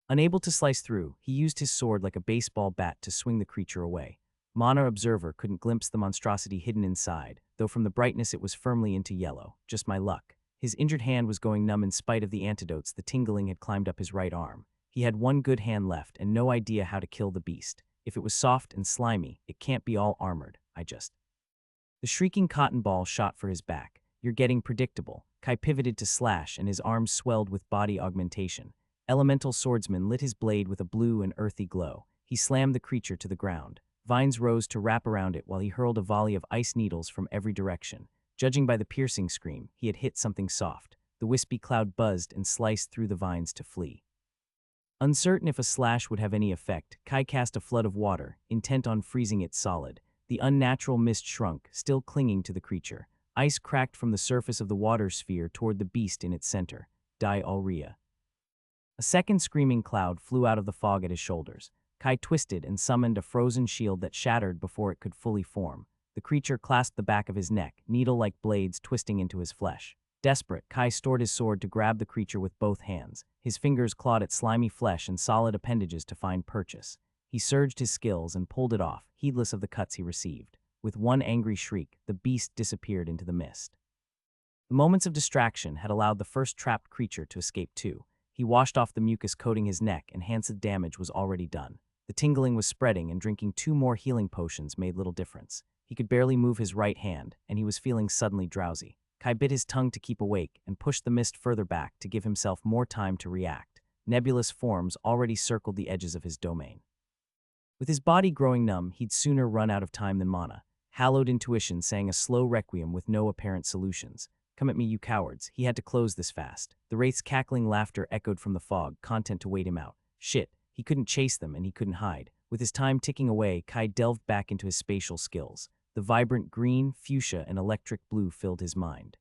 Unable to slice through, he used his sword like a baseball bat to swing the creature away. Mana Observer couldn't glimpse the monstrosity hidden inside, though from the brightness it was firmly into yellow. Just my luck. His injured hand was going numb in spite of the antidotes. The tingling had climbed up his right arm. He had one good hand left and no idea how to kill the beast. If it was soft and slimy, it can't be all armored. The shrieking cotton ball shot for his back. You're getting predictable. Kai pivoted to slash and his arms swelled with body augmentation. Elemental Swordsman lit his blade with a blue and earthy glow. He slammed the creature to the ground. Vines rose to wrap around it while he hurled a volley of ice needles from every direction. Judging by the piercing scream, he had hit something soft. The wispy cloud buzzed and sliced through the vines to flee. Uncertain if a slash would have any effect, Kai cast a flood of water, intent on freezing it solid. The unnatural mist shrunk, still clinging to the creature. Ice cracked from the surface of the water sphere toward the beast in its center. Diarrhea. A second screaming cloud flew out of the fog at his shoulders. Kai twisted and summoned a frozen shield that shattered before it could fully form. The creature clasped the back of his neck, needle-like blades twisting into his flesh. Desperate, Kai stored his sword to grab the creature with both hands. His fingers clawed at slimy flesh and solid appendages to find purchase. He surged his skills and pulled it off, heedless of the cuts he received. With one angry shriek, the beast disappeared into the mist. The moments of distraction had allowed the first trapped creature to escape too. He washed off the mucus coating his neck and Hance's damage was already done. The tingling was spreading and drinking 2 more healing potions made little difference. He could barely move his right hand, and he was feeling suddenly drowsy. Kai bit his tongue to keep awake and pushed the mist further back to give himself more time to react. Nebulous forms already circled the edges of his domain. With his body growing numb, he'd sooner run out of time than mana. Hallowed intuition sang a slow requiem with no apparent solutions. Come at me, you cowards. He had to close this fast. The wraith's cackling laughter echoed from the fog, content to wait him out. Shit. He couldn't chase them and he couldn't hide. With his time ticking away, Kai delved back into his spatial skills. The vibrant green, fuchsia, and electric blue filled his mind.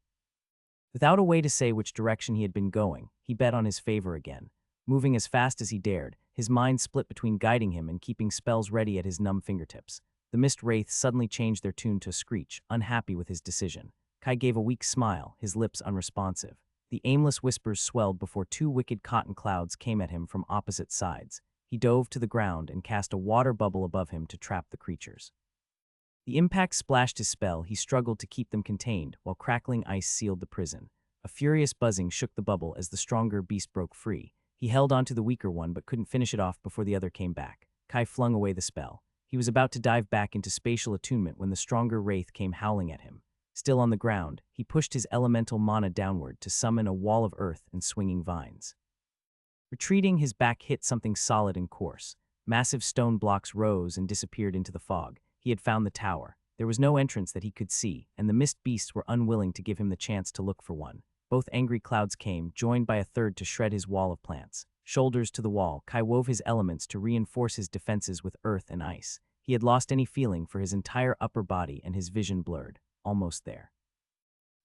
Without a way to say which direction he had been going, he bet on his favor again. Moving as fast as he dared, his mind split between guiding him and keeping spells ready at his numb fingertips. The mist wraiths suddenly changed their tune to a screech, unhappy with his decision. Kai gave a weak smile, his lips unresponsive. The aimless whispers swelled before 2 wicked cotton clouds came at him from opposite sides. He dove to the ground and cast a water bubble above him to trap the creatures. The impact splashed his spell. He struggled to keep them contained, while crackling ice sealed the prison. A furious buzzing shook the bubble as the stronger beast broke free. He held onto the weaker one but couldn't finish it off before the other came back. Kai flung away the spell. He was about to dive back into spatial attunement when the stronger wraith came howling at him. Still on the ground, he pushed his elemental mana downward to summon a wall of earth and swinging vines. Retreating, his back hit something solid and coarse. Massive stone blocks rose and disappeared into the fog. He had found the tower. There was no entrance that he could see, and the mist beasts were unwilling to give him the chance to look for one. Both angry clouds came, joined by a third to shred his wall of plants. Shoulders to the wall, Kai wove his elements to reinforce his defenses with earth and ice. He had lost any feeling for his entire upper body and his vision blurred. Almost there.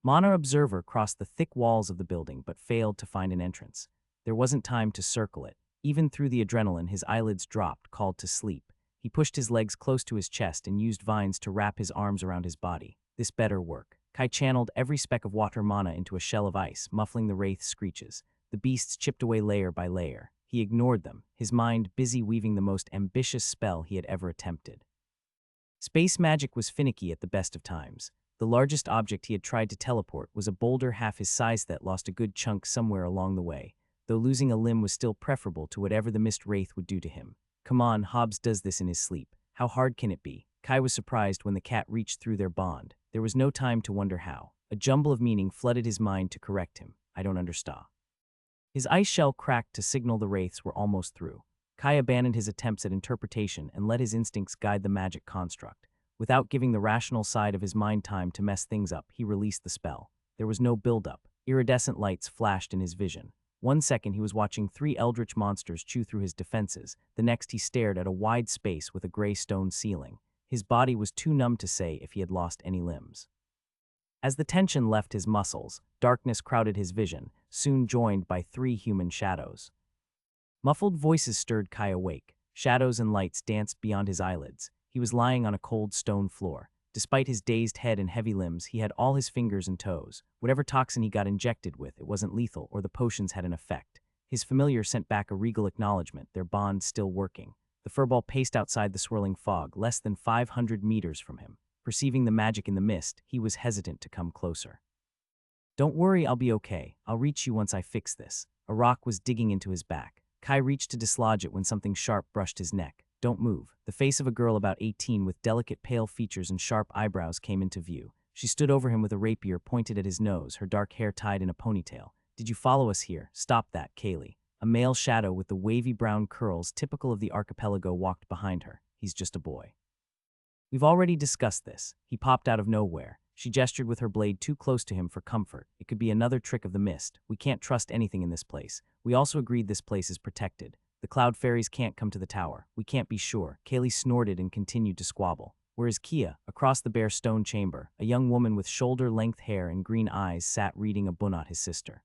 Mana Observer crossed the thick walls of the building but failed to find an entrance. There wasn't time to circle it. Even through the adrenaline, his eyelids dropped, called to sleep. He pushed his legs close to his chest and used vines to wrap his arms around his body. This better work. Kai channeled every speck of water mana into a shell of ice, muffling the wraith's screeches. The beasts chipped away layer by layer. He ignored them, his mind busy weaving the most ambitious spell he had ever attempted. Space magic was finicky at the best of times. The largest object he had tried to teleport was a boulder half his size that lost a good chunk somewhere along the way, though losing a limb was still preferable to whatever the mist wraith would do to him. Come on, Hobbs does this in his sleep. How hard can it be? Kai was surprised when the cat reached through their bond. There was no time to wonder how. A jumble of meaning flooded his mind to correct him. I don't understand. His ice shell cracked to signal the wraiths were almost through. Kai abandoned his attempts at interpretation and let his instincts guide the magic construct. Without giving the rational side of his mind time to mess things up, he released the spell. There was no build-up. Iridescent lights flashed in his vision. 1 second he was watching 3 eldritch monsters chew through his defenses. The next he stared at a wide space with a gray stone ceiling. His body was too numb to say if he had lost any limbs. As the tension left his muscles, darkness crowded his vision, soon joined by 3 human shadows. Muffled voices stirred Kai awake. Shadows and lights danced beyond his eyelids. He was lying on a cold stone floor. Despite his dazed head and heavy limbs, he had all his fingers and toes. Whatever toxin he got injected with, it wasn't lethal, or the potions had an effect. His familiar sent back a regal acknowledgement, their bond still working. The furball paced outside the swirling fog, less than 500 meters from him. Perceiving the magic in the mist, he was hesitant to come closer. Don't worry, I'll be okay. I'll reach you once I fix this. A rock was digging into his back. Kai reached to dislodge it when something sharp brushed his neck. Don't move. The face of a girl about 18 with delicate pale features and sharp eyebrows came into view. She stood over him with a rapier pointed at his nose, her dark hair tied in a ponytail. Did you follow us here? Stop that, Kaylee. A male shadow with the wavy brown curls typical of the archipelago walked behind her. He's just a boy. We've already discussed this. He popped out of nowhere. She gestured with her blade too close to him for comfort. It could be another trick of the mist. We can't trust anything in this place. We also agreed this place is protected. The cloud fairies can't come to the tower. We can't be sure. Kaylee snorted and continued to squabble. Where is Kia? Across the bare stone chamber, a young woman with shoulder-length hair and green eyes sat reading a bunot, his sister.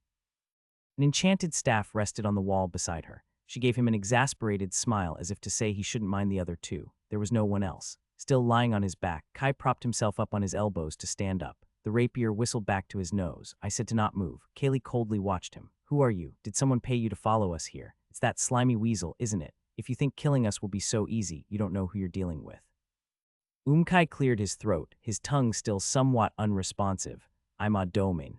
An enchanted staff rested on the wall beside her. She gave him an exasperated smile as if to say he shouldn't mind the other two. There was no one else. Still lying on his back, Kai propped himself up on his elbows to stand up. The rapier whistled back to his nose. I said to not move. Kaylee coldly watched him. Who are you? Did someone pay you to follow us here? It's that slimy weasel, isn't it? If you think killing us will be so easy, you don't know who you're dealing with. Kai cleared his throat, his tongue still somewhat unresponsive. I'm a domain.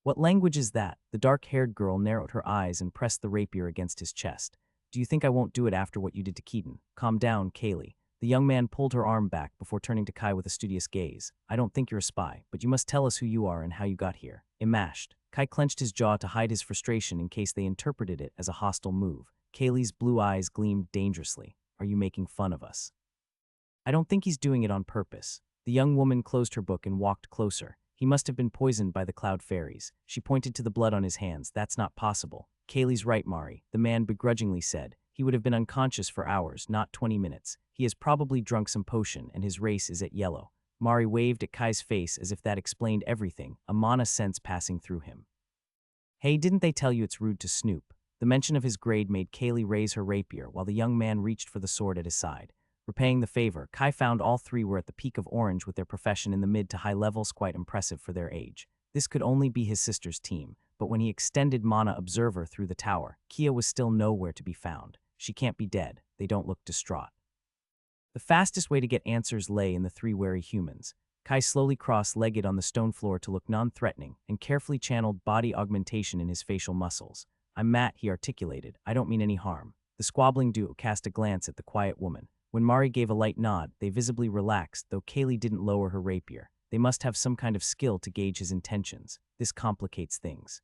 What language is that? The dark-haired girl narrowed her eyes and pressed the rapier against his chest. Do you think I won't do it after what you did to Keaton? Calm down, Kaylee. The young man pulled her arm back before turning to Kai with a studious gaze. I don't think you're a spy, but you must tell us who you are and how you got here. Imashed. Kai clenched his jaw to hide his frustration in case they interpreted it as a hostile move. Kaylee's blue eyes gleamed dangerously. Are you making fun of us? I don't think he's doing it on purpose. The young woman closed her book and walked closer. He must have been poisoned by the cloud fairies. She pointed to the blood on his hands. That's not possible. Kaylee's right, Mari, the man begrudgingly said. He would have been unconscious for hours, not 20 minutes. He has probably drunk some potion, and his race is at yellow. Mari waved at Kai's face as if that explained everything, a mana sense passing through him. Hey, didn't they tell you it's rude to snoop? The mention of his grade made Kaylee raise her rapier while the young man reached for the sword at his side. Repaying the favor, Kai found all 3 were at the peak of orange with their profession in the mid to high levels, quite impressive for their age. This could only be his sister's team, but when he extended Mana Observer through the tower, Kia was still nowhere to be found. She can't be dead. They don't look distraught. The fastest way to get answers lay in the 3 wary humans. Kai slowly cross-legged on the stone floor to look non-threatening and carefully channeled body augmentation in his facial muscles. I'm Matt, he articulated. I don't mean any harm. The squabbling duo cast a glance at the quiet woman. When Mari gave a light nod, they visibly relaxed, though Kaylee didn't lower her rapier. They must have some kind of skill to gauge his intentions. This complicates things.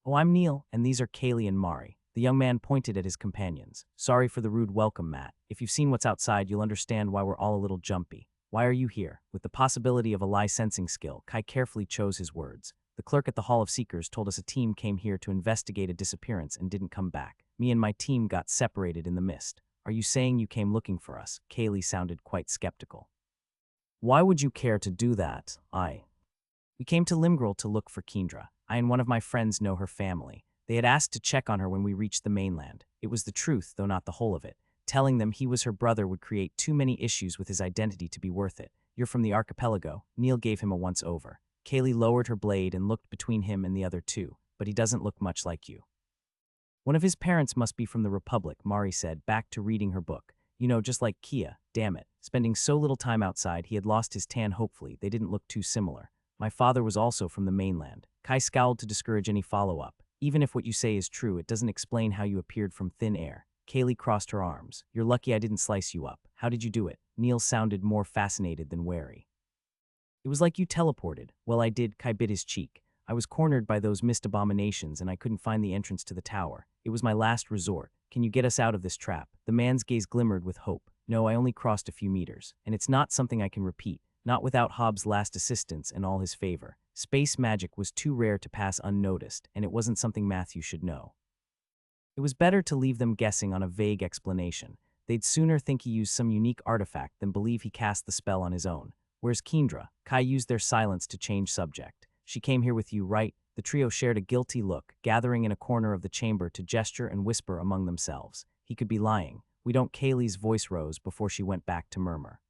Oh, I'm Neil, and these are Kaylee and Mari. The young man pointed at his companions. Sorry for the rude welcome, Matt. If you've seen what's outside, you'll understand why we're all a little jumpy. Why are you here? With the possibility of a lie-sensing skill, Kai carefully chose his words. The clerk at the Hall of Seekers told us a team came here to investigate a disappearance and didn't come back. Me and my team got separated in the mist. Are you saying you came looking for us? Kaylee sounded quite skeptical. Why would you care to do that? We came to Limgrel to look for Kendra. I and one of my friends know her family. They had asked to check on her when we reached the mainland. It was the truth, though not the whole of it. Telling them he was her brother would create too many issues with his identity to be worth it. You're from the archipelago. Neil gave him a once-over. Kaylee lowered her blade and looked between him and the other 2, but he doesn't look much like you. One of his parents must be from the Republic, Mari said, back to reading her book. Just like Kia, damn it. Spending so little time outside, he had lost his tan hopefully. They didn't look too similar. My father was also from the mainland. Kai scowled to discourage any follow-up. Even if what you say is true, it doesn't explain how you appeared from thin air. Kaylee crossed her arms. You're lucky I didn't slice you up. How did you do it? Neil sounded more fascinated than wary. It was like you teleported. Well, I did. Kai bit his cheek. I was cornered by those mist abominations and I couldn't find the entrance to the tower. It was my last resort. Can you get us out of this trap? The man's gaze glimmered with hope. No, I only crossed a few meters. And it's not something I can repeat. Not without Hobbs' last assistance and all his favor. Space magic was too rare to pass unnoticed, and it wasn't something Matthew should know. It was better to leave them guessing on a vague explanation. They'd sooner think he used some unique artifact than believe he cast the spell on his own. Where's Kendra? Kai used their silence to change subject. She came here with you, right? The trio shared a guilty look, gathering in a corner of the chamber to gesture and whisper among themselves. He could be lying. We don't. Kaylee's voice rose before she went back to murmur.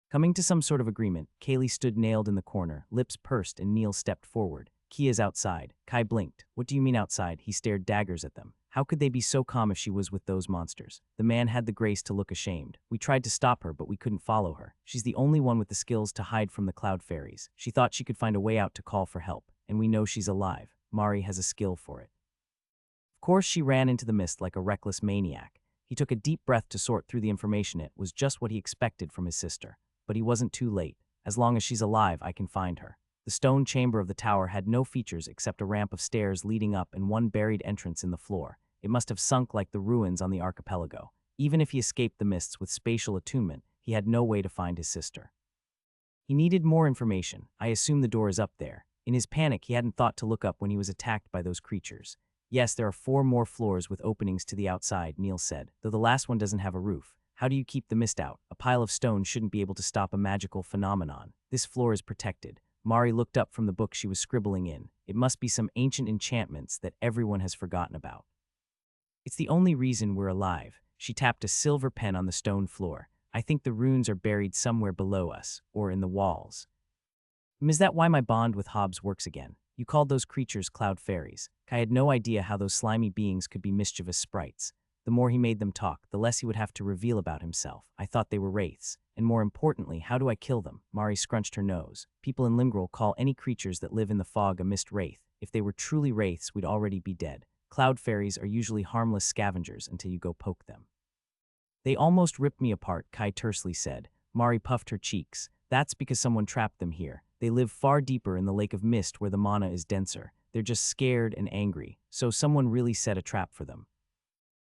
Coming to some sort of agreement, Kaylee stood nailed in the corner, lips pursed, and Neil stepped forward. Kia's outside. Kai blinked. What do you mean outside? He stared daggers at them. How could they be so calm if she was with those monsters? The man had the grace to look ashamed. We tried to stop her, but we couldn't follow her. She's the only one with the skills to hide from the cloud fairies. She thought she could find a way out to call for help, and we know she's alive. Mari has a skill for it. Of course, she ran into the mist like a reckless maniac. He took a deep breath to sort through the information. It was just what he expected from his sister. But he wasn't too late. As long as she's alive, I can find her. The stone chamber of the tower had no features except a ramp of stairs leading up and one buried entrance in the floor. It must have sunk like the ruins on the archipelago. Even if he escaped the mists with spatial attunement, he had no way to find his sister. He needed more information. I assume the door is up there. In his panic, he hadn't thought to look up when he was attacked by those creatures. Yes, there are 4 more floors with openings to the outside, Neil said, though the last one doesn't have a roof. How do you keep the mist out? A pile of stone shouldn't be able to stop a magical phenomenon. This floor is protected. Mari looked up from the book she was scribbling in. It must be some ancient enchantments that everyone has forgotten about. It's the only reason we're alive. She tapped a silver pen on the stone floor. I think the runes are buried somewhere below us, or in the walls. Is that why my bond with Hobbs works again? You called those creatures cloud fairies. I had no idea how those slimy beings could be mischievous sprites. The more he made them talk, the less he would have to reveal about himself. I thought they were wraiths. And more importantly, how do I kill them? Mari scrunched her nose. People in Limgrel call any creatures that live in the fog a mist wraith. If they were truly wraiths, we'd already be dead. Cloud fairies are usually harmless scavengers until you go poke them. They almost ripped me apart, Kai tersely said. Mari puffed her cheeks. That's because someone trapped them here. They live far deeper in the lake of mist where the mana is denser. They're just scared and angry, so someone really set a trap for them.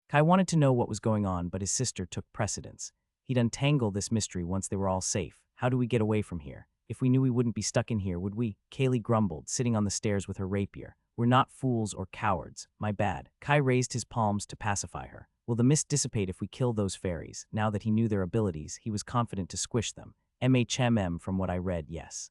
Kai wanted to know what was going on, but his sister took precedence. He'd untangle this mystery once they were all safe. How do we get away from here? If we knew we wouldn't be stuck in here, would we? Kaylee grumbled, sitting on the stairs with her rapier. We're not fools or cowards. My bad. Kai raised his palms to pacify her. Will the mist dissipate if we kill those fairies? Now that he knew their abilities, he was confident to squish them. MHMM from what I read, yes.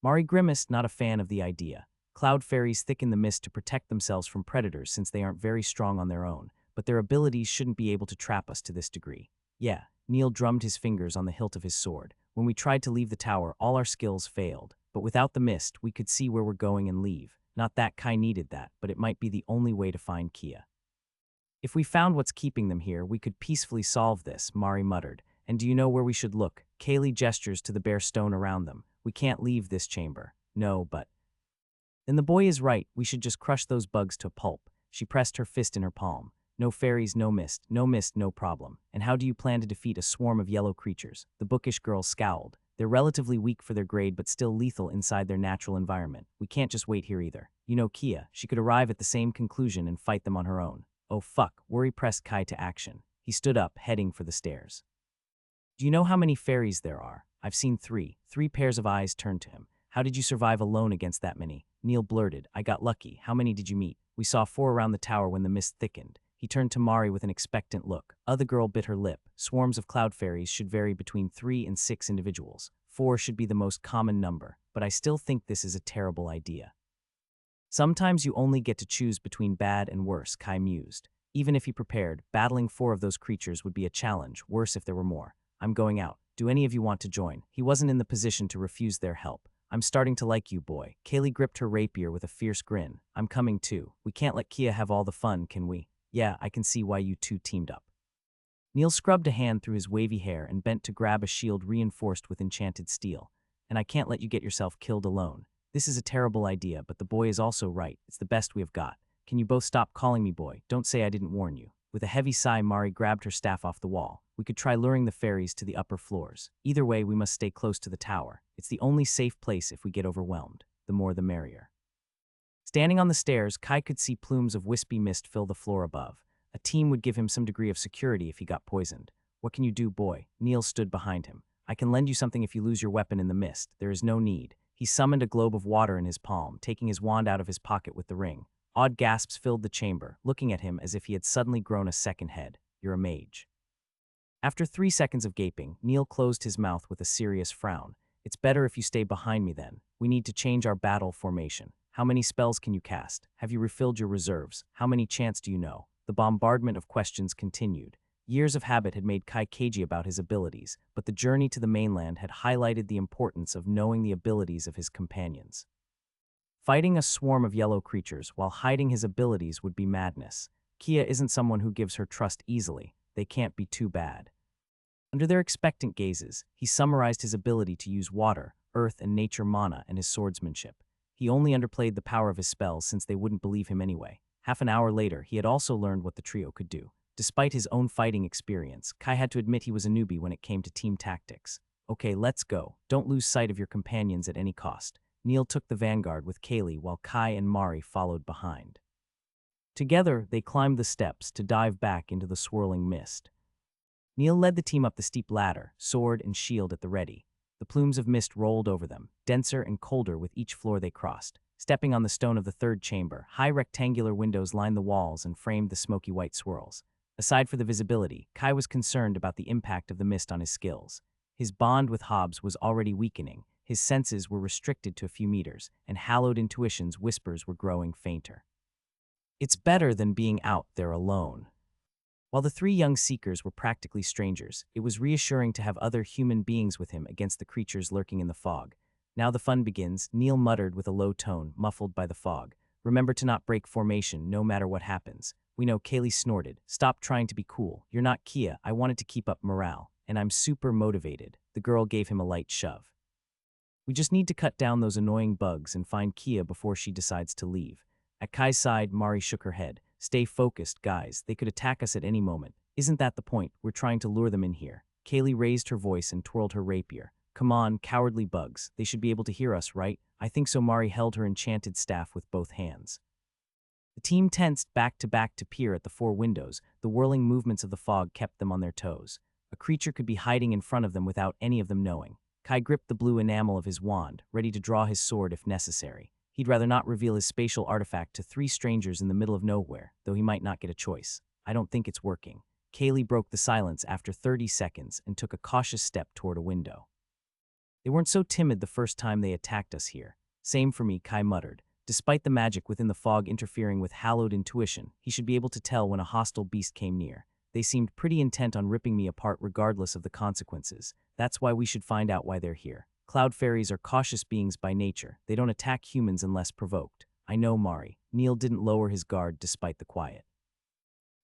Mari grimaced, not a fan of the idea. Cloud fairies thicken the mist to protect themselves from predators since they aren't very strong on their own, but their abilities shouldn't be able to trap us to this degree. Yeah, Neil drummed his fingers on the hilt of his sword. When we tried to leave the tower, all our skills failed. But without the mist, we could see where we're going and leave. Not that Kai needed that, but it might be the only way to find Kia. If we found what's keeping them here, we could peacefully solve this, Mari muttered. And do you know where we should look? Kaylee gestures to the bare stone around them. We can't leave this chamber. No, but... Then the boy is right. We should just crush those bugs to a pulp. She pressed her fist in her palm. No fairies, no mist, no problem. And how do you plan to defeat a swarm of yellow creatures? The bookish girl scowled. They're relatively weak for their grade, but still lethal inside their natural environment. We can't just wait here either. You know Kia, she could arrive at the same conclusion and fight them on her own. Oh fuck, worry pressed Kai to action. He stood up, heading for the stairs. Do you know how many fairies there are? I've seen 3. 3 pairs of eyes turned to him. How did you survive alone against that many? Neil blurted. I got lucky. How many did you meet? We saw 4 around the tower when the mist thickened. He turned to Mari with an expectant look. Other girl bit her lip. Swarms of cloud fairies should vary between 3 and 6 individuals. 4 should be the most common number, but I still think this is a terrible idea. Sometimes you only get to choose between bad and worse, Kai mused. Even if he prepared, battling 4 of those creatures would be a challenge, worse if there were more. I'm going out. Do any of you want to join? He wasn't in the position to refuse their help. I'm starting to like you, boy. Kaylee gripped her rapier with a fierce grin. I'm coming too. We can't let Kia have all the fun, can we? Yeah, I can see why you two teamed up. Neil scrubbed a hand through his wavy hair and bent to grab a shield reinforced with enchanted steel. And I can't let you get yourself killed alone. This is a terrible idea, but the boy is also right. It's the best we have got. Can you both stop calling me boy? Don't say I didn't warn you. With a heavy sigh, Mari grabbed her staff off the wall. We could try luring the fairies to the upper floors. Either way, we must stay close to the tower. It's the only safe place if we get overwhelmed. The more the merrier. Standing on the stairs, Kai could see plumes of wispy mist fill the floor above. A team would give him some degree of security if he got poisoned. What can you do, boy? Neil stood behind him. I can lend you something if you lose your weapon in the mist. There is no need. He summoned a globe of water in his palm, taking his wand out of his pocket with the ring. Odd gasps filled the chamber, looking at him as if he had suddenly grown a second head. You're a mage. After 3 seconds of gaping, Neil closed his mouth with a serious frown. It's better if you stay behind me then. We need to change our battle formation. How many spells can you cast? Have you refilled your reserves? How many chants do you know? The bombardment of questions continued. Years of habit had made Kai cagey about his abilities, but the journey to the mainland had highlighted the importance of knowing the abilities of his companions. Fighting a swarm of yellow creatures while hiding his abilities would be madness. Kia isn't someone who gives her trust easily. They can't be too bad. Under their expectant gazes, he summarized his ability to use water, earth, and nature mana and his swordsmanship. He only underplayed the power of his spells since they wouldn't believe him anyway. Half an hour later, he had also learned what the trio could do. Despite his own fighting experience, Kai had to admit he was a newbie when it came to team tactics. Okay, let's go. Don't lose sight of your companions at any cost. Neil took the vanguard with Kaylee while Kai and Mari followed behind. Together, they climbed the steps to dive back into the swirling mist. Neil led the team up the steep ladder, sword and shield at the ready. The plumes of mist rolled over them, denser and colder with each floor they crossed. Stepping on the stone of the third chamber, high rectangular windows lined the walls and framed the smoky white swirls. Aside for the visibility, Kai was concerned about the impact of the mist on his skills. His bond with Hobbs was already weakening, his senses were restricted to a few meters, and hallowed intuition's whispers were growing fainter. It's better than being out there alone. While the 3 young seekers were practically strangers, it was reassuring to have other human beings with him against the creatures lurking in the fog. Now the fun begins, Neil muttered with a low tone, muffled by the fog. Remember to not break formation, no matter what happens. We know. Kaylee snorted. Stop trying to be cool. You're not Kia. I wanted to keep up morale, and I'm super motivated. The girl gave him a light shove. We just need to cut down those annoying bugs and find Kia before she decides to leave. At Kai's side, Mari shook her head. Stay focused, guys. They could attack us at any moment. Isn't that the point? We're trying to lure them in here. Kaylee raised her voice and twirled her rapier. Come on, cowardly bugs. They should be able to hear us, right? I think so. Mari held her enchanted staff with both hands. The team tensed back to peer at the 4 windows. The whirling movements of the fog kept them on their toes. A creature could be hiding in front of them without any of them knowing. Kai gripped the blue enamel of his wand, ready to draw his sword if necessary. He'd rather not reveal his spatial artifact to 3 strangers in the middle of nowhere, though he might not get a choice. I don't think it's working. Kaylee broke the silence after 30 seconds and took a cautious step toward a window. They weren't so timid the first time they attacked us here. Same for me, Kai muttered. Despite the magic within the fog interfering with hallowed intuition, he should be able to tell when a hostile beast came near. They seemed pretty intent on ripping me apart regardless of the consequences. That's why we should find out why they're here. Cloud fairies are cautious beings by nature. They don't attack humans unless provoked. I know, Mari. Neil didn't lower his guard despite the quiet.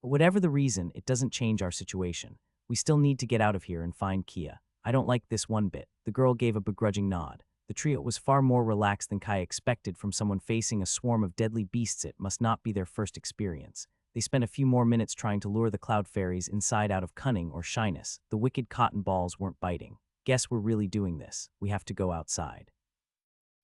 But whatever the reason, it doesn't change our situation. We still need to get out of here and find Kia. I don't like this one bit. The girl gave a begrudging nod. The trio was far more relaxed than Kai expected from someone facing a swarm of deadly beasts. It must not be their first experience. They spent a few more minutes trying to lure the cloud fairies inside out of cunning or shyness. The wicked cotton balls weren't biting. Guess we're really doing this. We have to go outside.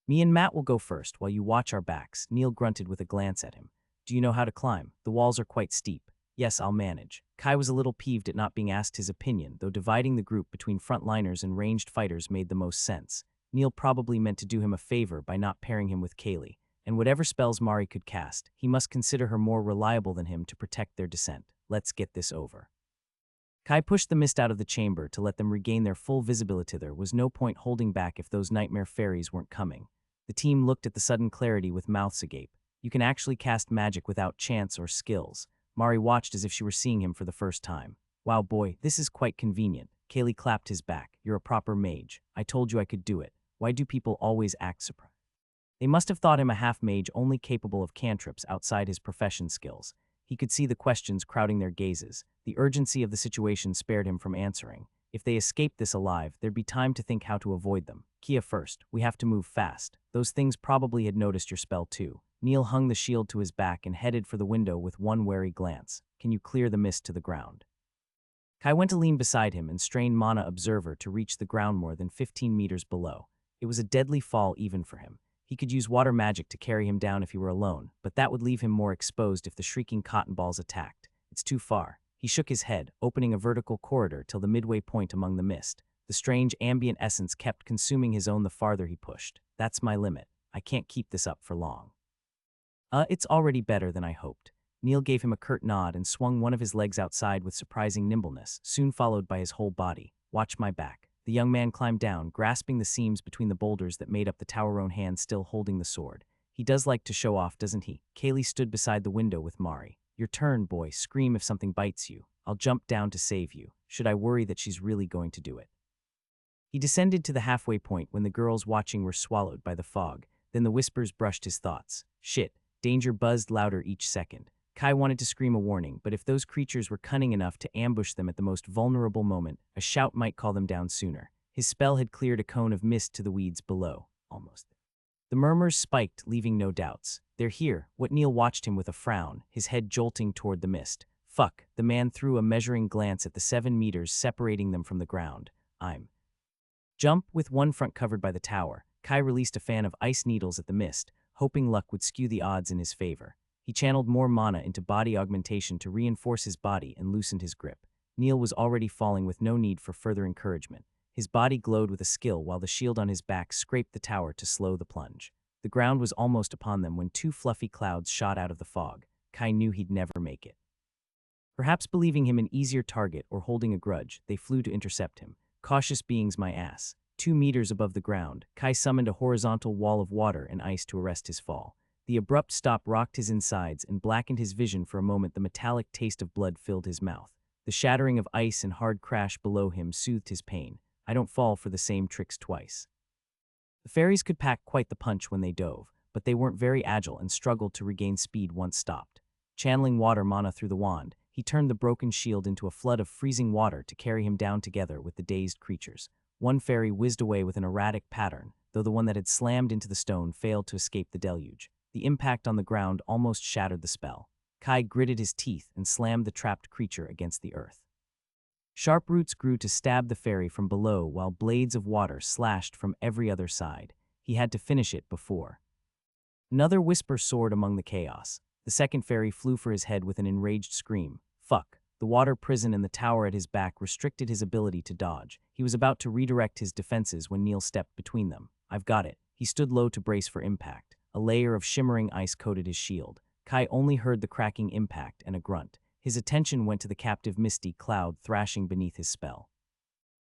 Me and Matt will go first while you watch our backs, Neil grunted with a glance at him. Do you know how to climb? The walls are quite steep. Yes, I'll manage. Kai was a little peeved at not being asked his opinion, though dividing the group between frontliners and ranged fighters made the most sense. Neil probably meant to do him a favor by not pairing him with Kaylee, and whatever spells Mari could cast, he must consider her more reliable than him to protect their descent. Let's get this over. Kai pushed the mist out of the chamber to let them regain their full visibility. There was no point holding back if those nightmare fairies weren't coming. The team looked at the sudden clarity with mouths agape. You can actually cast magic without chance or skills. Mari watched as if she were seeing him for the first time. Wow, boy, this is quite convenient. Kaylee clapped his back. You're a proper mage. I told you I could do it. Why do people always act surprised? They must have thought him a half-mage only capable of cantrips outside his profession skills. He could see the questions crowding their gazes. The urgency of the situation spared him from answering. If they escaped this alive, there'd be time to think how to avoid them. Kia first, we have to move fast. Those things probably had noticed your spell too. Neil hung the shield to his back and headed for the window with one wary glance. Can you clear the mist to the ground? Kai went to lean beside him and strain Mana Observer to reach the ground more than 15 meters below. It was a deadly fall even for him. He could use water magic to carry him down if he were alone, but that would leave him more exposed if the shrieking cotton balls attacked. It's too far. He shook his head, opening a vertical corridor till the midway point among the mist. The strange ambient essence kept consuming his own the farther he pushed. That's my limit. I can't keep this up for long. It's already better than I hoped. Neil gave him a curt nod and swung one of his legs outside with surprising nimbleness, soon followed by his whole body. Watch my back. The young man climbed down, grasping the seams between the boulders that made up the tower-own hand still holding the sword. He does like to show off, doesn't he? Kaylee stood beside the window with Mari. Your turn, boy. Scream if something bites you. I'll jump down to save you. Should I worry that she's really going to do it? He descended to the halfway point when the girls watching were swallowed by the fog. Then the whispers brushed his thoughts. Shit. Danger buzzed louder each second. Kai wanted to scream a warning, but if those creatures were cunning enough to ambush them at the most vulnerable moment, a shout might call them down sooner. His spell had cleared a cone of mist to the weeds below. Almost. The murmurs spiked, leaving no doubts. They're here. What Neil watched him with a frown, his head jolting toward the mist. Fuck. The man threw a measuring glance at the 7 meters separating them from the ground. Jump with one front covered by the tower. Kai released a fan of ice needles at the mist, hoping luck would skew the odds in his favor. He channeled more mana into body augmentation to reinforce his body and loosened his grip. Neil was already falling with no need for further encouragement. His body glowed with a skill while the shield on his back scraped the tower to slow the plunge. The ground was almost upon them when 2 fluffy clouds shot out of the fog. Kai knew he'd never make it. Perhaps believing him an easier target or holding a grudge, they flew to intercept him. Cautious beings, my ass. 2 meters above the ground, Kai summoned a horizontal wall of water and ice to arrest his fall. The abrupt stop rocked his insides and blackened his vision for a moment. The metallic taste of blood filled his mouth. The shattering of ice and hard crash below him soothed his pain. I don't fall for the same tricks twice. The fairies could pack quite the punch when they dove, but they weren't very agile and struggled to regain speed once stopped. Channeling water mana through the wand, he turned the broken shield into a flood of freezing water to carry him down together with the dazed creatures. One fairy whizzed away with an erratic pattern, though the one that had slammed into the stone failed to escape the deluge. The impact on the ground almost shattered the spell. Kai gritted his teeth and slammed the trapped creature against the earth. Sharp roots grew to stab the fairy from below while blades of water slashed from every other side. He had to finish it before. Another whisper soared among the chaos. The second fairy flew for his head with an enraged scream. Fuck. The water prison and the tower at his back restricted his ability to dodge. He was about to redirect his defenses when Neil stepped between them. I've got it. He stood low to brace for impact. A layer of shimmering ice coated his shield. Kai only heard the cracking impact and a grunt. His attention went to the captive misty cloud thrashing beneath his spell.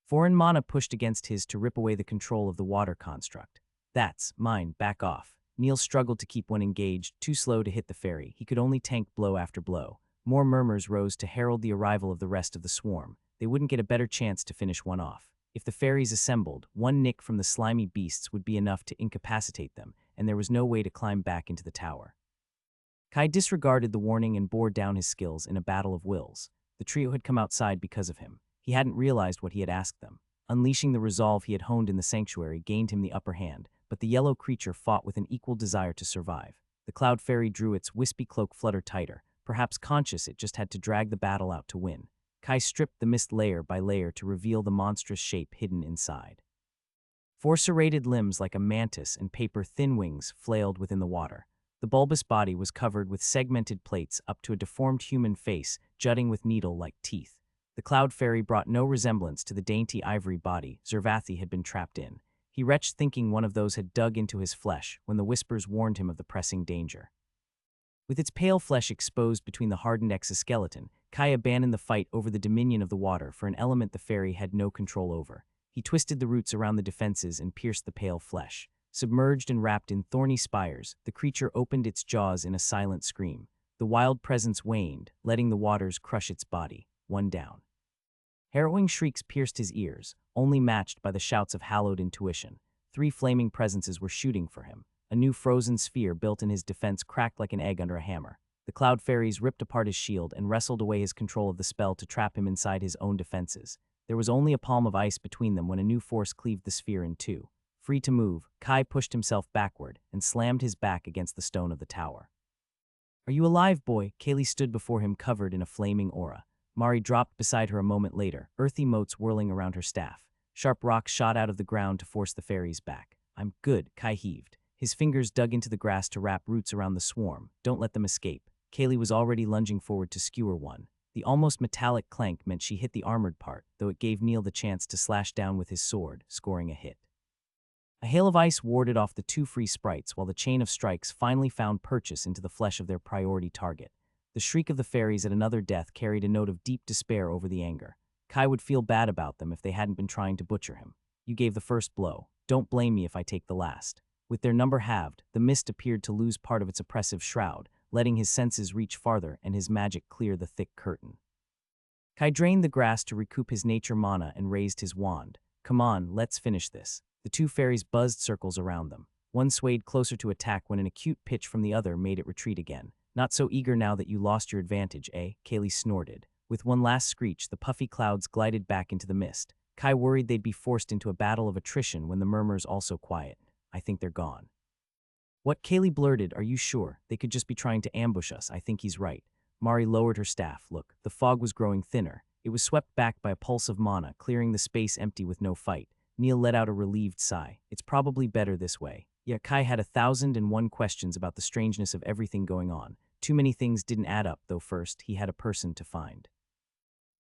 Foreign mana pushed against his to rip away the control of the water construct. That's mine, back off. Neil struggled to keep one engaged, too slow to hit the fairy. He could only tank blow after blow. More murmurs rose to herald the arrival of the rest of the swarm. They wouldn't get a better chance to finish one off. If the fairies assembled, one nick from the slimy beasts would be enough to incapacitate them, and there was no way to climb back into the tower. Kai disregarded the warning and bore down his skills in a battle of wills. The trio had come outside because of him. He hadn't realized what he had asked them. Unleashing the resolve he had honed in the sanctuary gained him the upper hand, but the yellow creature fought with an equal desire to survive. The cloud fairy drew its wispy cloak flutter tighter, perhaps conscious it just had to drag the battle out to win. Kai stripped the mist layer by layer to reveal the monstrous shape hidden inside. 4 serrated limbs like a mantis and paper-thin wings flailed within the water. The bulbous body was covered with segmented plates up to a deformed human face jutting with needle-like teeth. The cloud fairy brought no resemblance to the dainty ivory body Zervathi had been trapped in. He retched thinking one of those had dug into his flesh when the whispers warned him of the pressing danger. With its pale flesh exposed between the hardened exoskeleton, Kai abandoned the fight over the dominion of the water for an element the fairy had no control over. He twisted the roots around the defenses and pierced the pale flesh. Submerged and wrapped in thorny spires, the creature opened its jaws in a silent scream. The wild presence waned, letting the waters crush its body, one down. Harrowing shrieks pierced his ears, only matched by the shouts of hallowed intuition. 3 flaming presences were shooting for him. A new frozen sphere built in his defense cracked like an egg under a hammer. The cloud fairies ripped apart his shield and wrestled away his control of the spell to trap him inside his own defenses. There was only a palm of ice between them when a new force cleaved the sphere in two. Free to move, Kai pushed himself backward and slammed his back against the stone of the tower. "Are you alive, boy?" Kaylee stood before him covered in a flaming aura. Mari dropped beside her a moment later, earthy motes whirling around her staff. Sharp rocks shot out of the ground to force the fairies back. "I'm good," Kai heaved. His fingers dug into the grass to wrap roots around the swarm. "Don't let them escape." Kaylee was already lunging forward to skewer one. The almost metallic clank meant she hit the armored part, though it gave Neil the chance to slash down with his sword, scoring a hit. A hail of ice warded off the two free sprites while the chain of strikes finally found purchase into the flesh of their priority target. The shriek of the fairies at another death carried a note of deep despair over the anger. Kai would feel bad about them if they hadn't been trying to butcher him. "You gave the first blow. Don't blame me if I take the last." With their number halved, the mist appeared to lose part of its oppressive shroud, letting his senses reach farther and his magic clear the thick curtain. Kai drained the grass to recoup his nature mana and raised his wand. "Come on, let's finish this." The two fairies buzzed circles around them. One swayed closer to attack when an acute pitch from the other made it retreat again. "Not so eager now that you lost your advantage, eh?" Kaylee snorted. With one last screech, the puffy clouds glided back into the mist. Kai worried they'd be forced into a battle of attrition when the murmurs also quiet. "I think they're gone." "What?" Kaylee blurted. "Are you sure? They could just be trying to ambush us. I think he's right." Mari lowered her staff. Look, the fog was growing thinner. It was swept back by a pulse of mana, clearing the space empty with no fight. Neil let out a relieved sigh. "It's probably better this way." Yet Kai had 1,001 questions about the strangeness of everything going on. Too many things didn't add up, though first, he had a person to find.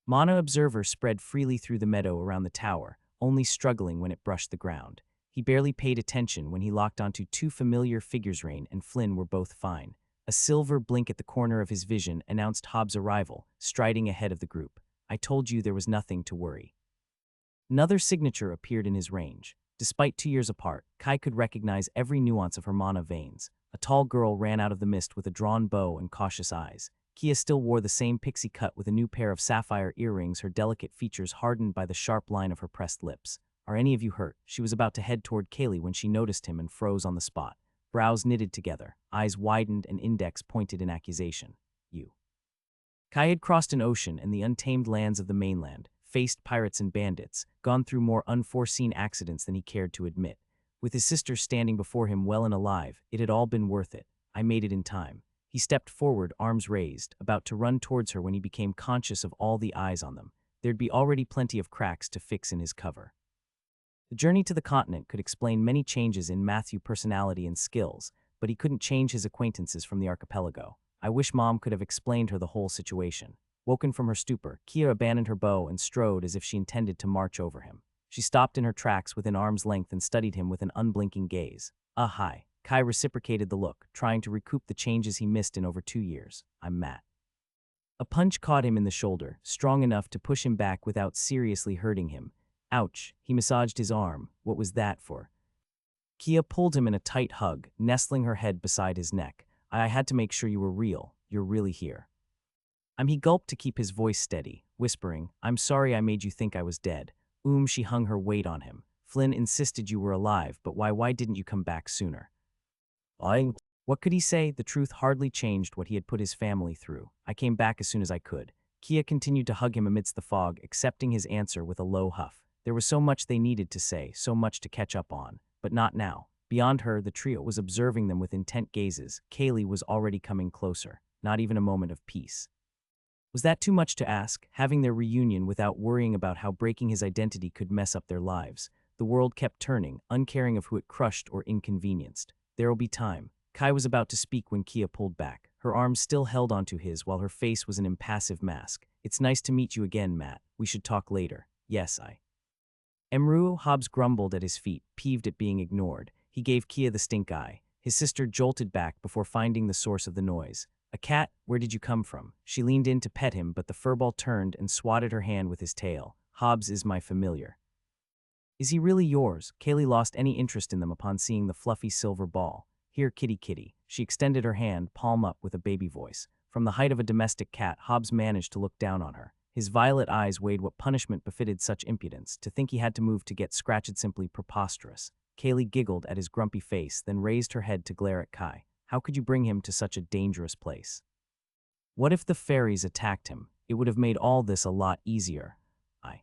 Mana Observer spread freely through the meadow around the tower, only struggling when it brushed the ground. He barely paid attention when he locked onto two familiar figures. Rain and Flynn were both fine. A silver blink at the corner of his vision announced Hobbs' arrival, striding ahead of the group. "I told you there was nothing to worry." Another signature appeared in his range. Despite 2 years apart, Kai could recognize every nuance of her mana veins. A tall girl ran out of the mist with a drawn bow and cautious eyes. Kia still wore the same pixie cut with a new pair of sapphire earrings, her delicate features hardened by the sharp line of her pressed lips. "Are any of you hurt?" She was about to head toward Kaylee when she noticed him and froze on the spot. Brows knitted together, eyes widened and index pointed in accusation. "You." Kai had crossed an ocean and the untamed lands of the mainland, faced pirates and bandits, gone through more unforeseen accidents than he cared to admit. With his sister standing before him well and alive, it had all been worth it. "I made it in time." He stepped forward, arms raised, about to run towards her when he became conscious of all the eyes on them. There'd be already plenty of cracks to fix in his cover. The journey to the continent could explain many changes in Matthew's personality and skills, but he couldn't change his acquaintances from the archipelago. I wish Mom could have explained her the whole situation. Woken from her stupor, Kia abandoned her bow and strode as if she intended to march over him. She stopped in her tracks within arm's length and studied him with an unblinking gaze. Hi." Kai reciprocated the look, trying to recoup the changes he missed in over 2 years. "I'm Matt." A punch caught him in the shoulder, strong enough to push him back without seriously hurting him. Ouch. He massaged his arm. What was that for? Kia pulled him in a tight hug, nestling her head beside his neck. I had to make sure you were real. You're really here." He gulped to keep his voice steady, whispering, "I'm sorry I made you think I was dead." She hung her weight on him. "Flynn insisted you were alive, but why didn't you come back sooner?" What could he say? The truth hardly changed what he had put his family through. "I came back as soon as I could." Kia continued to hug him amidst the fog, accepting his answer with a low huff. There was so much they needed to say, so much to catch up on. But not now. Beyond her, the trio was observing them with intent gazes. Kaylee was already coming closer. Not even a moment of peace. Was that too much to ask, having their reunion without worrying about how breaking his identity could mess up their lives? The world kept turning, uncaring of who it crushed or inconvenienced. There'll be time. Kai was about to speak when Kia pulled back. Her arms still held onto his while her face was an impassive mask. "It's nice to meet you again, Matt. We should talk later." "Yes, I." Emru. Hobbs grumbled at his feet, peeved at being ignored. He gave Kia the stink eye. His sister jolted back before finding the source of the noise. "A cat? Where did you come from?" She leaned in to pet him, but the furball turned and swatted her hand with his tail. "Hobbs is my familiar." "Is he really yours?" Kaylee lost any interest in them upon seeing the fluffy silver ball. "Here, kitty kitty." She extended her hand, palm up, with a baby voice. From the height of a domestic cat, Hobbs managed to look down on her. His violet eyes weighed what punishment befitted such impudence. To think he had to move to get scratched simply preposterous. Kaylee giggled at his grumpy face, then raised her head to glare at Kai. How could you bring him to such a dangerous place? What if the fairies attacked him? It would have made all this a lot easier. I.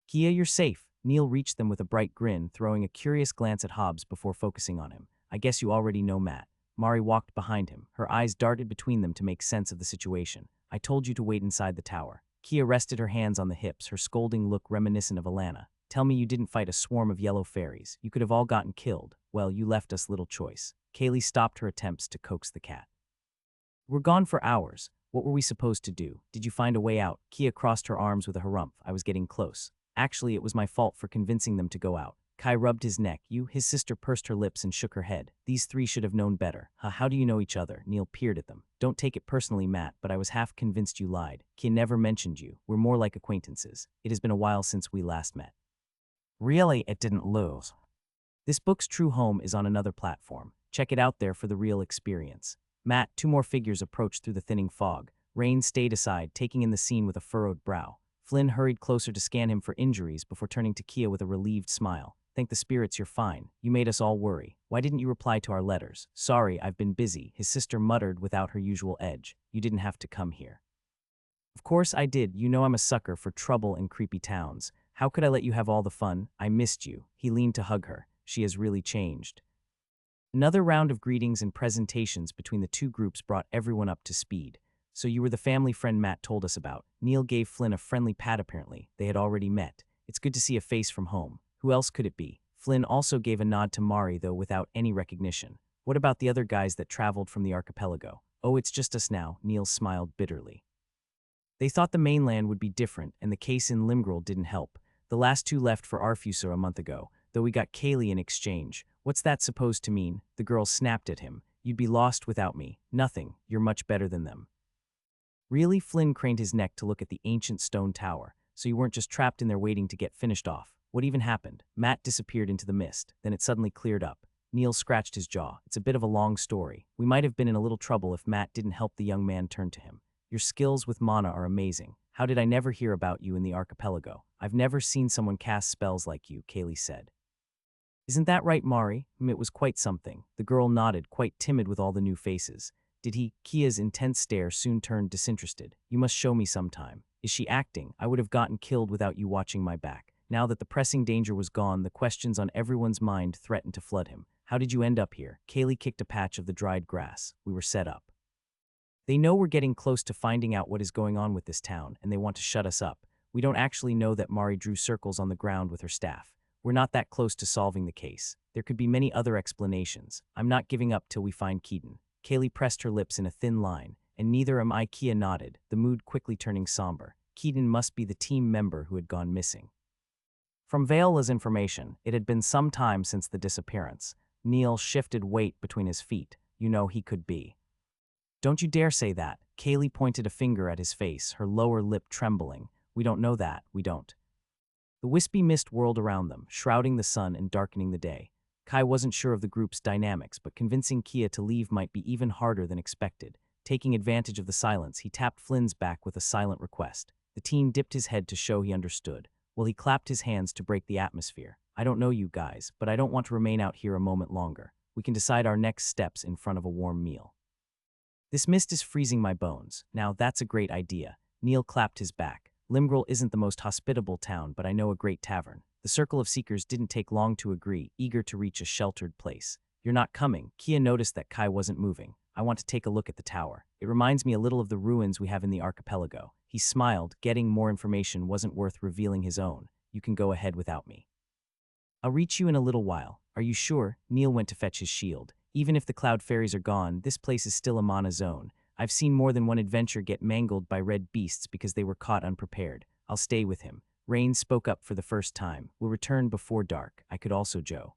Kia, you're safe. Neil reached them with a bright grin, throwing a curious glance at Hobbs before focusing on him. I guess you already know Matt. Mari walked behind him. Her eyes darted between them to make sense of the situation. I told you to wait inside the tower. Kia rested her hands on the hips, her scolding look reminiscent of Alana. Tell me you didn't fight a swarm of yellow fairies. You could have all gotten killed. Well, you left us little choice. Kaylee stopped her attempts to coax the cat. We're gone for hours. What were we supposed to do? Did you find a way out? Kia crossed her arms with a harumph. I was getting close. Actually, it was my fault for convincing them to go out. Kai rubbed his neck. His sister pursed her lips and shook her head. These three should have known better. How do you know each other? Neil peered at them. Don't take it personally, Matt, but I was half convinced you lied. Kia never mentioned you. We're more like acquaintances. It has been a while since we last met. Really, it didn't lose. This book's true home is on another platform. Check it out there for the real experience. Matt, two more figures approached through the thinning fog. Rain stayed aside, taking in the scene with a furrowed brow. Flynn hurried closer to scan him for injuries before turning to Kia with a relieved smile. Thank the spirits you're fine. You made us all worry. Why didn't you reply to our letters? Sorry, I've been busy, his sister muttered without her usual edge. You didn't have to come here. Of course I did. You know I'm a sucker for trouble in creepy towns. How could I let you have all the fun? I missed you. He leaned to hug her. She has really changed. Another round of greetings and presentations between the two groups brought everyone up to speed. So you were the family friend Matt told us about. Neil gave Flynn a friendly pat apparently. They had already met. It's good to see a face from home. Who else could it be? Flynn also gave a nod to Mari, though without any recognition. What about the other guys that traveled from the archipelago? Oh, it's just us now, Neil smiled bitterly. They thought the mainland would be different, and the case in Limgrel didn't help. The last two left for Arfusa a month ago, though we got Kaylee in exchange. What's that supposed to mean? The girl snapped at him. You'd be lost without me. Nothing. You're much better than them. Really? Flynn craned his neck to look at the ancient stone tower. So you weren't just trapped in there waiting to get finished off. What even happened? Matt disappeared into the mist. Then it suddenly cleared up. Neil scratched his jaw. It's a bit of a long story. We might have been in a little trouble if Matt didn't help the young man turn to him. Your skills with mana are amazing. How did I never hear about you in the archipelago? I've never seen someone cast spells like you, Kaylee said. Isn't that right, Mari? It was quite something. The girl nodded, quite timid with all the new faces. Did he? Kia's intense stare soon turned disinterested. You must show me sometime. Is she acting? I would have gotten killed without you watching my back. Now that the pressing danger was gone, the questions on everyone's mind threatened to flood him. How did you end up here? Kaylee kicked a patch of the dried grass. We were set up. They know we're getting close to finding out what is going on with this town, and they want to shut us up. We don't actually know that Mari drew circles on the ground with her staff. We're not that close to solving the case. There could be many other explanations. I'm not giving up till we find Keaton. Kaylee pressed her lips in a thin line, and neither am I. Kia nodded, the mood quickly turning somber. Keaton must be the team member who had gone missing. From Vale's information, it had been some time since the disappearance. Neil shifted weight between his feet. You know he could be. Don't you dare say that. Kaylee pointed a finger at his face, her lower lip trembling. We don't know that, we don't. The wispy mist whirled around them, shrouding the sun and darkening the day. Kai wasn't sure of the group's dynamics, but convincing Kia to leave might be even harder than expected. Taking advantage of the silence, he tapped Flynn's back with a silent request. The teen dipped his head to show he understood, while he clapped his hands to break the atmosphere. I don't know you guys, but I don't want to remain out here a moment longer. We can decide our next steps in front of a warm meal. This mist is freezing my bones. Now that's a great idea. Neil clapped his back. Limgrel isn't the most hospitable town, but I know a great tavern. The circle of seekers didn't take long to agree, eager to reach a sheltered place. You're not coming. Kia noticed that Kai wasn't moving. I want to take a look at the tower. It reminds me a little of the ruins we have in the archipelago. He smiled. Getting more information wasn't worth revealing his own. You can go ahead without me. I'll reach you in a little while. Are you sure? Neil went to fetch his shield. Even if the cloud fairies are gone, this place is still a mana zone. I've seen more than one adventurer get mangled by red beasts because they were caught unprepared. I'll stay with him. Rain spoke up for the first time. We'll return before dark. I could also Joe.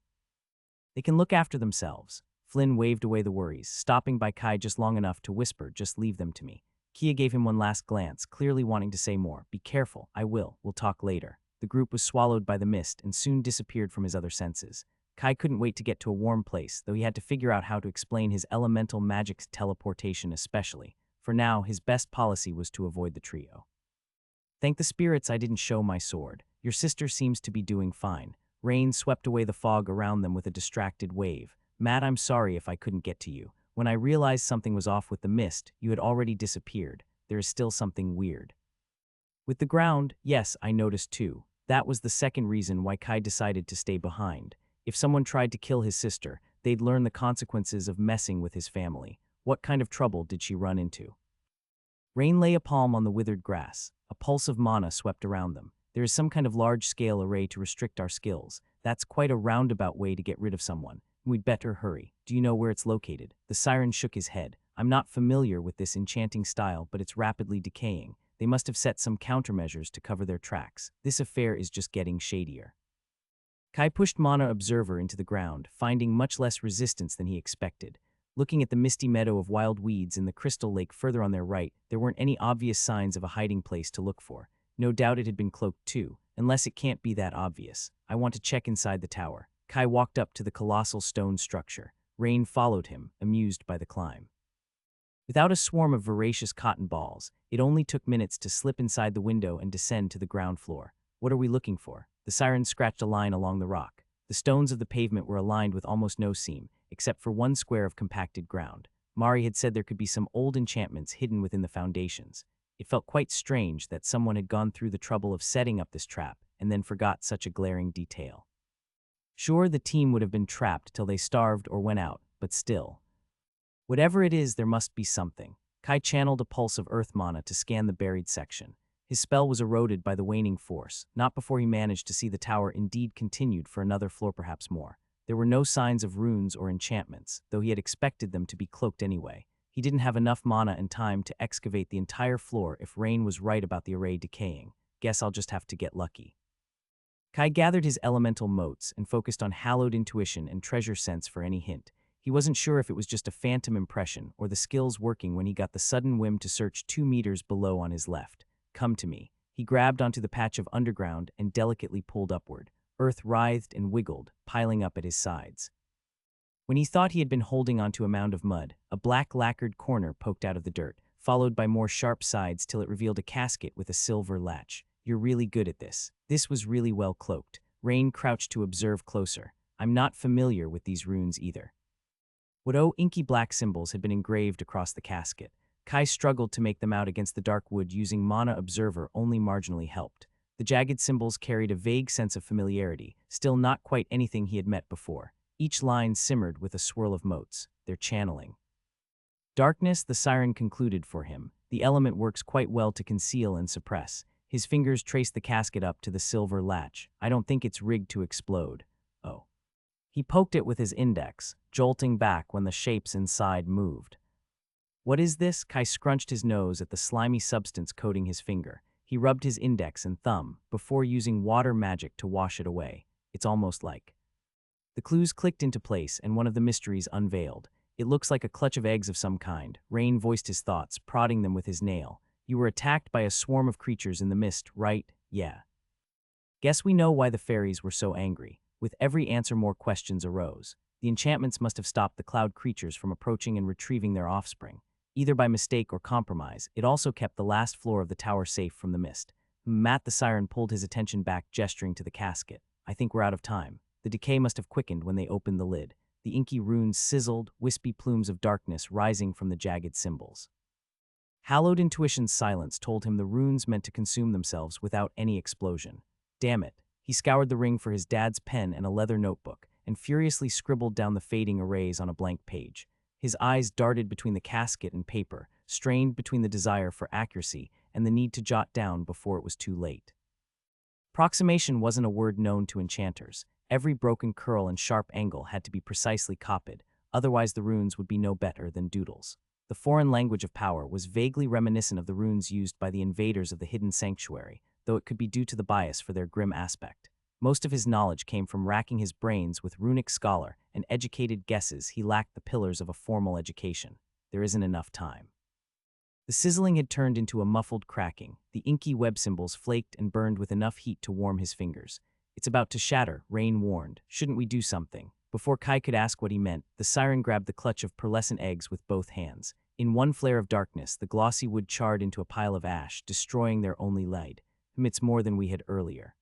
They can look after themselves. Flynn waved away the worries, stopping by Kai just long enough to whisper, just leave them to me. Kia gave him one last glance, clearly wanting to say more. Be careful. I will. We'll talk later. The group was swallowed by the mist and soon disappeared from his other senses. Kai couldn't wait to get to a warm place, though he had to figure out how to explain his elemental magic teleportation especially. For now, his best policy was to avoid the trio. Thank the spirits I didn't show my sword. Your sister seems to be doing fine. Rain swept away the fog around them with a distracted wave. Matt, I'm sorry if I couldn't get to you. When I realized something was off with the mist, you had already disappeared. there is still something weird. With the ground, yes, I noticed too. That was the second reason why Kai decided to stay behind. If someone tried to kill his sister, they'd learn the consequences of messing with his family. What kind of trouble did she run into? Rain lay a palm on the withered grass. A pulse of mana swept around them. There is some kind of large-scale array to restrict our skills. That's quite a roundabout way to get rid of someone. We'd better hurry. Do you know where it's located? The siren shook his head. I'm not familiar with this enchanting style, but it's rapidly decaying. They must have set some countermeasures to cover their tracks. This affair is just getting shadier. Kai pushed Mana Observer into the ground, finding much less resistance than he expected. Looking at the misty meadow of wild weeds in the crystal lake further on their right, there weren't any obvious signs of a hiding place to look for. No doubt it had been cloaked too, unless it can't be that obvious. I want to check inside the tower. Kai walked up to the colossal stone structure. Rain followed him, amused by the climb. Without a swarm of voracious cotton balls, it only took minutes to slip inside the window and descend to the ground floor. What are we looking for? The siren scratched a line along the rock. The stones of the pavement were aligned with almost no seam, except for one square of compacted ground. Mari had said there could be some old enchantments hidden within the foundations. It felt quite strange that someone had gone through the trouble of setting up this trap and then forgot such a glaring detail. Sure, the team would have been trapped till they starved or went out, but still. Whatever it is, there must be something. Kai channeled a pulse of earth mana to scan the buried section. His spell was eroded by the waning force, not before he managed to see the tower indeed continued for another floor, perhaps more. There were no signs of runes or enchantments, though he had expected them to be cloaked anyway. He didn't have enough mana and time to excavate the entire floor if Rain was right about the array decaying. Guess I'll just have to get lucky. Kai gathered his elemental motes and focused on hallowed intuition and treasure sense for any hint. He wasn't sure if it was just a phantom impression or the skills working when he got the sudden whim to search 2 meters below on his left. Come to me. He grabbed onto the patch of underground and delicately pulled upward. Earth writhed and wiggled, piling up at his sides. When he thought he had been holding onto a mound of mud, a black lacquered corner poked out of the dirt, followed by more sharp sides till it revealed a casket with a silver latch. You're really good at this. This was really well cloaked. Rain crouched to observe closer. I'm not familiar with these runes either. What inky black symbols had been engraved across the casket. Kai struggled to make them out against the dark wood using Mana Observer only marginally helped. The jagged symbols carried a vague sense of familiarity, still not quite anything he had met before. Each line simmered with a swirl of motes. They're channeling. Darkness, the siren concluded for him. The element works quite well to conceal and suppress. His fingers traced the casket up to the silver latch. I don't think it's rigged to explode. Oh. He poked it with his index, jolting back when the shapes inside moved. What is this? Kai scrunched his nose at the slimy substance coating his finger. He rubbed his index and thumb before using water magic to wash it away. It's almost like. The clues clicked into place and one of the mysteries unveiled. It looks like a clutch of eggs of some kind. Rain voiced his thoughts, prodding them with his nail. You were attacked by a swarm of creatures in the mist, right? Yeah. Guess we know why the fairies were so angry. With every answer, more questions arose. The enchantments must have stopped the cloud creatures from approaching and retrieving their offspring. Either by mistake or compromise, it also kept the last floor of the tower safe from the mist. Matt the siren pulled his attention back, gesturing to the casket. I think we're out of time. The decay must have quickened when they opened the lid. The inky runes sizzled, wispy plumes of darkness rising from the jagged symbols. Hallowed intuition's silence told him the runes meant to consume themselves without any explosion. Damn it. He scoured the ring for his dad's pen and a leather notebook, and furiously scribbled down the fading arrays on a blank page. His eyes darted between the casket and paper, strained between the desire for accuracy and the need to jot down before it was too late. Approximation wasn't a word known to enchanters. Every broken curl and sharp angle had to be precisely copied, otherwise the runes would be no better than doodles. The foreign language of power was vaguely reminiscent of the runes used by the invaders of the hidden sanctuary, though it could be due to the bias for their grim aspect. Most of his knowledge came from racking his brains with runic scholar and educated guesses. He lacked the pillars of a formal education. There isn't enough time. The sizzling had turned into a muffled cracking. The inky web symbols flaked and burned with enough heat to warm his fingers. It's about to shatter, Rain warned. Shouldn't we do something? Before Kai could ask what he meant, the siren grabbed the clutch of pearlescent eggs with both hands. In one flare of darkness, the glossy wood charred into a pile of ash, destroying their only light. It's more than we had earlier.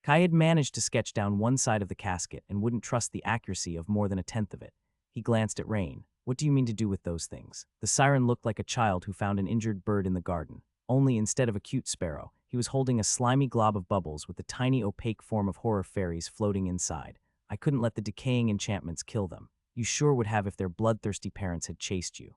Kai had managed to sketch down one side of the casket and wouldn't trust the accuracy of more than a tenth of it. He glanced at Rain. What do you mean to do with those things? The siren looked like a child who found an injured bird in the garden. Only instead of a cute sparrow, he was holding a slimy glob of bubbles with a tiny opaque form of horror fairies floating inside. I couldn't let the decaying enchantments kill them. You sure would have if their bloodthirsty parents had chased you.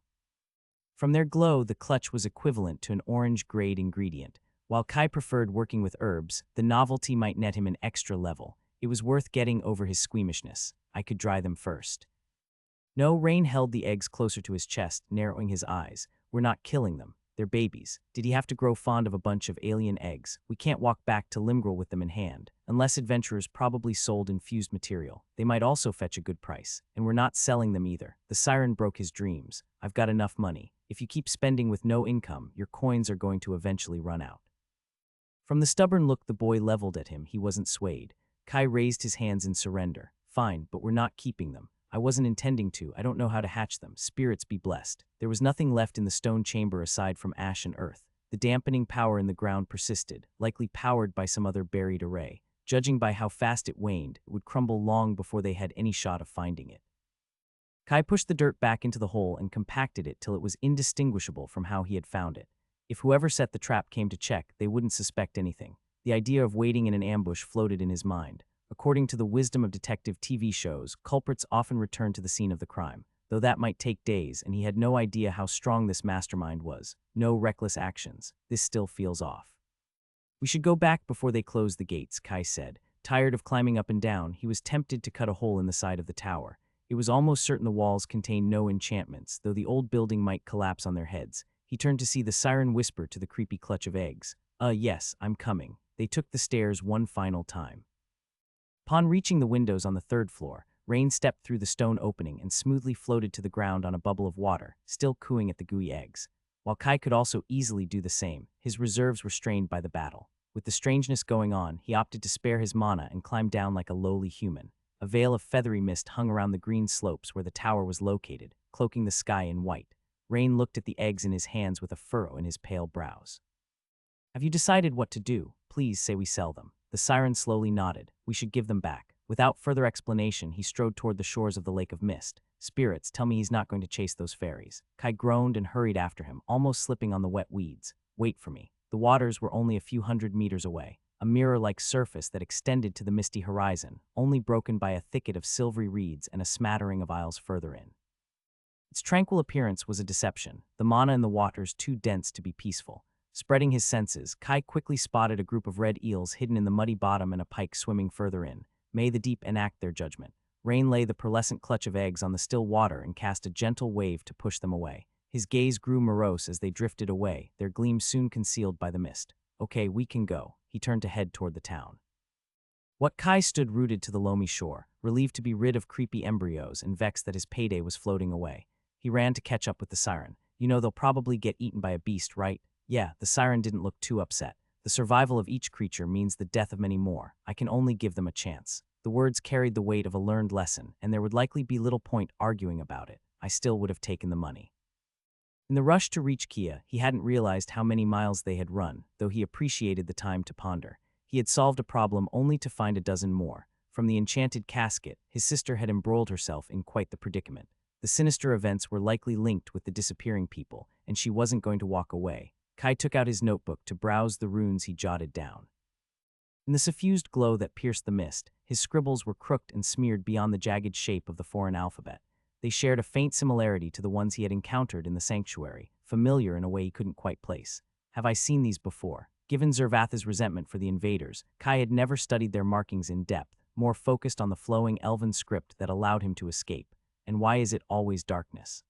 From their glow, the clutch was equivalent to an orange-grade ingredient. While Kai preferred working with herbs, the novelty might net him an extra level. It was worth getting over his squeamishness. I could dry them first. No, Rain held the eggs closer to his chest, narrowing his eyes. We're not killing them. They're babies. Did he have to grow fond of a bunch of alien eggs? We can't walk back to Limgrel with them in hand. Unless adventurers probably sold infused material. They might also fetch a good price. And we're not selling them either. The siren broke his dreams. I've got enough money. If you keep spending with no income, your coins are going to eventually run out. From the stubborn look the boy leveled at him, he wasn't swayed. Kai raised his hands in surrender. Fine, but we're not keeping them. I wasn't intending to. I don't know how to hatch them. Spirits be blessed. There was nothing left in the stone chamber aside from ash and earth. The dampening power in the ground persisted, likely powered by some other buried array. Judging by how fast it waned, it would crumble long before they had any shot of finding it. Kai pushed the dirt back into the hole and compacted it till it was indistinguishable from how he had found it. If whoever set the trap came to check, they wouldn't suspect anything. The idea of waiting in an ambush floated in his mind. According to the wisdom of detective TV shows, culprits often return to the scene of the crime, though that might take days, and he had no idea how strong this mastermind was. No reckless actions. This still feels off. We should go back before they close the gates, Kai said. Tired of climbing up and down, he was tempted to cut a hole in the side of the tower. It was almost certain the walls contained no enchantments, though the old building might collapse on their heads. He turned to see the siren whisper to the creepy clutch of eggs. Yes, I'm coming. They took the stairs one final time. Upon reaching the windows on the third floor, Rain stepped through the stone opening and smoothly floated to the ground on a bubble of water, still cooing at the gooey eggs. While Kai could also easily do the same, his reserves were strained by the battle. With the strangeness going on, he opted to spare his mana and climbed down like a lowly human. A veil of feathery mist hung around the green slopes where the tower was located, cloaking the sky in white. Rain looked at the eggs in his hands with a furrow in his pale brows. Have you decided what to do? Please say we sell them. The siren slowly nodded. We should give them back. Without further explanation, he strode toward the shores of the Lake of Mist. Spirits, tell me he's not going to chase those fairies. Kai groaned and hurried after him, almost slipping on the wet weeds. Wait for me. The waters were only a few hundred meters away, a mirror-like surface that extended to the misty horizon, only broken by a thicket of silvery reeds and a smattering of isles further in. Its tranquil appearance was a deception, the mana in the waters too dense to be peaceful. Spreading his senses, Kai quickly spotted a group of red eels hidden in the muddy bottom and a pike swimming further in. May the deep enact their judgment. Rain lay the pearlescent clutch of eggs on the still water and cast a gentle wave to push them away. His gaze grew morose as they drifted away, their gleam soon concealed by the mist. Okay, we can go. He turned to head toward the town. What Kai stood rooted to the loamy shore, relieved to be rid of creepy embryos and vexed that his payday was floating away. He ran to catch up with the siren. You know they'll probably get eaten by a beast, right? Yeah, the siren didn't look too upset. The survival of each creature means the death of many more. I can only give them a chance. The words carried the weight of a learned lesson, and there would likely be little point arguing about it. I still would have taken the money. In the rush to reach Kia, he hadn't realized how many miles they had run, though he appreciated the time to ponder. He had solved a problem only to find a dozen more. From the enchanted casket, his sister had embroiled herself in quite the predicament. The sinister events were likely linked with the disappearing people, and she wasn't going to walk away. Kai took out his notebook to browse the runes he jotted down. In the suffused glow that pierced the mist, his scribbles were crooked and smeared beyond the jagged shape of the foreign alphabet. They shared a faint similarity to the ones he had encountered in the sanctuary, familiar in a way he couldn't quite place. Have I seen these before? Given Zervatha's resentment for the invaders, Kai had never studied their markings in depth, more focused on the flowing elven script that allowed him to escape. And why is it always darkness?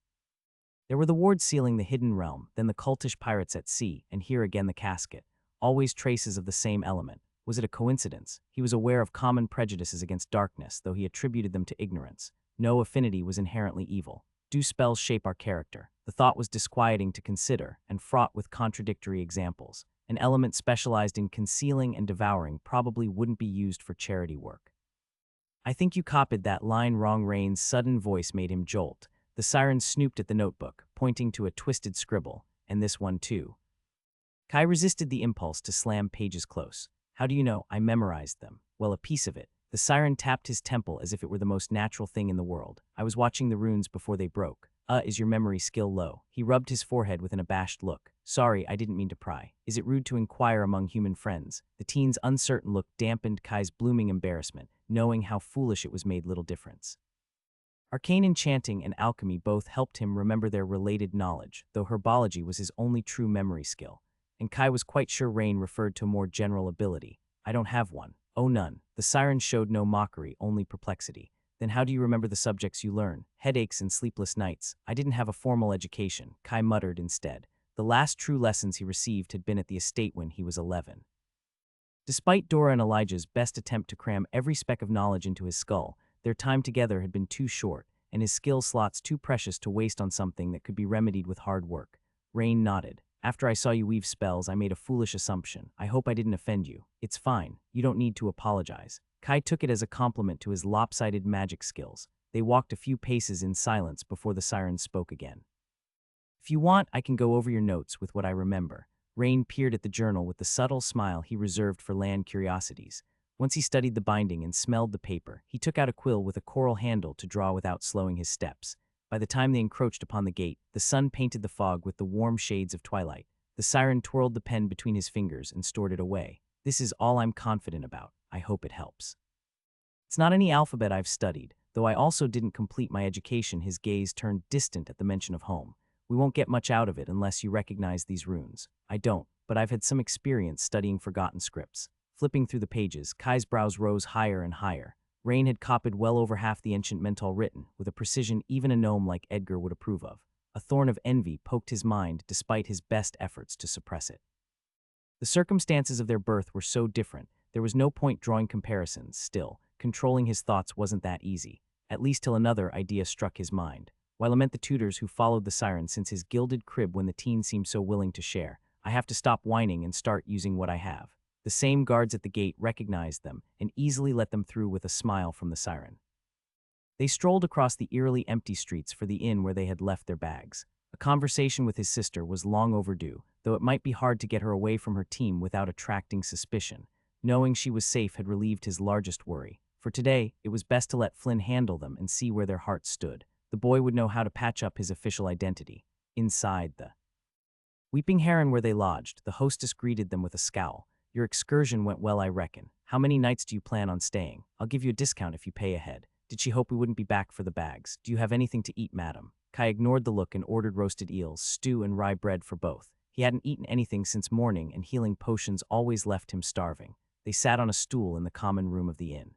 There were the wards sealing the hidden realm, then the cultish pirates at sea, and here again the casket. Always traces of the same element. Was it a coincidence? He was aware of common prejudices against darkness, though he attributed them to ignorance. No affinity was inherently evil. Do spells shape our character? The thought was disquieting to consider, and fraught with contradictory examples. An element specialized in concealing and devouring probably wouldn't be used for charity work. I think you copied that line wrong. Rain's sudden voice made him jolt. The siren snooped at the notebook, pointing to a twisted scribble, and this one too. Kai resisted the impulse to slam pages close. How do you know? I memorized them. Well, a piece of it. The siren tapped his temple as if it were the most natural thing in the world. I was watching the runes before they broke. Is your memory skill low? He rubbed his forehead with an abashed look. Sorry, I didn't mean to pry. Is it rude to inquire among human friends? The teen's uncertain look dampened Kai's blooming embarrassment, knowing how foolish it was made little difference. Arcane enchanting and alchemy both helped him remember their related knowledge, though herbology was his only true memory skill. And Kai was quite sure Rain referred to a more general ability. I don't have one. Oh, none. The siren showed no mockery, only perplexity. Then how do you remember the subjects you learn? Headaches and sleepless nights. I didn't have a formal education, Kai muttered instead. The last true lessons he received had been at the estate when he was 11. Despite Dora and Elijah's best attempt to cram every speck of knowledge into his skull, their time together had been too short, and his skill slots too precious to waste on something that could be remedied with hard work. Rain nodded. After I saw you weave spells, I made a foolish assumption. I hope I didn't offend you. It's fine. You don't need to apologize. Kai took it as a compliment to his lopsided magic skills. They walked a few paces in silence before the siren spoke again. If you want, I can go over your notes with what I remember. Rain peered at the journal with the subtle smile he reserved for land curiosities. Once he studied the binding and smelled the paper, he took out a quill with a coral handle to draw without slowing his steps. By the time they encroached upon the gate, the sun painted the fog with the warm shades of twilight. The siren twirled the pen between his fingers and stored it away. This is all I'm confident about. I hope it helps. It's not any alphabet I've studied, though I also didn't complete my education. His gaze turned distant at the mention of home. We won't get much out of it unless you recognize these runes. I don't, but I've had some experience studying forgotten scripts. Flipping through the pages, Kai's brows rose higher and higher. Rain had copied well over half the ancient mental written, with a precision even a gnome like Edgar would approve of. A thorn of envy poked his mind despite his best efforts to suppress it. The circumstances of their birth were so different, there was no point drawing comparisons. Still, controlling his thoughts wasn't that easy, at least till another idea struck his mind. While lament the tutors who followed the siren since his gilded crib when the teen seemed so willing to share. I have to stop whining and start using what I have. The same guards at the gate recognized them and easily let them through with a smile from the siren. They strolled across the eerily empty streets for the inn where they had left their bags. A conversation with his sister was long overdue, though it might be hard to get her away from her team without attracting suspicion. Knowing she was safe had relieved his largest worry. For today, it was best to let Flynn handle them and see where their hearts stood. The boy would know how to patch up his official identity. Inside the Weeping Heron where they lodged, the hostess greeted them with a scowl. Your excursion went well, I reckon. How many nights do you plan on staying? I'll give you a discount if you pay ahead. Did she hope we wouldn't be back for the bags? Do you have anything to eat, madam? Kai ignored the look and ordered roasted eels, stew, and rye bread for both. He hadn't eaten anything since morning, and healing potions always left him starving. They sat on a stool in the common room of the inn.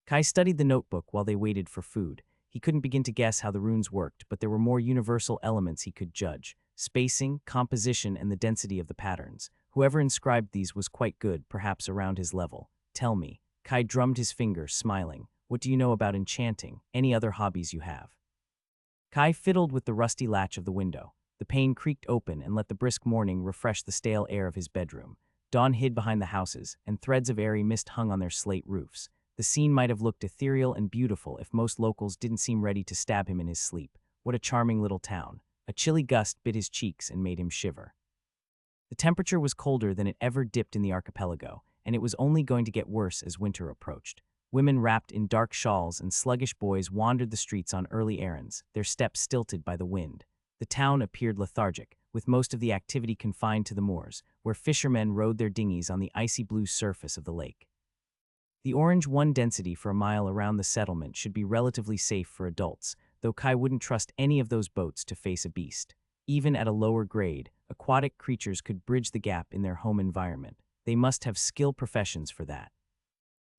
Kai studied the notebook while they waited for food. He couldn't begin to guess how the runes worked, but there were more universal elements he could judge. Spacing, composition, and the density of the patterns. Whoever inscribed these was quite good, perhaps around his level. Tell me. Kai drummed his finger, smiling. What do you know about enchanting? Any other hobbies you have? Kai fiddled with the rusty latch of the window. The pane creaked open and let the brisk morning refresh the stale air of his bedroom. Dawn hid behind the houses, and threads of airy mist hung on their slate roofs. The scene might have looked ethereal and beautiful if most locals didn't seem ready to stab him in his sleep. What a charming little town. A chilly gust bit his cheeks and made him shiver. The temperature was colder than it ever dipped in the archipelago, and it was only going to get worse as winter approached. Women wrapped in dark shawls and sluggish boys wandered the streets on early errands, their steps stilted by the wind. The town appeared lethargic, with most of the activity confined to the moors, where fishermen rode their dinghies on the icy blue surface of the lake. The orange one density for a mile around the settlement should be relatively safe for adults, though Kai wouldn't trust any of those boats to face a beast. Even at a lower grade, aquatic creatures could bridge the gap in their home environment. They must have skilled professions for that.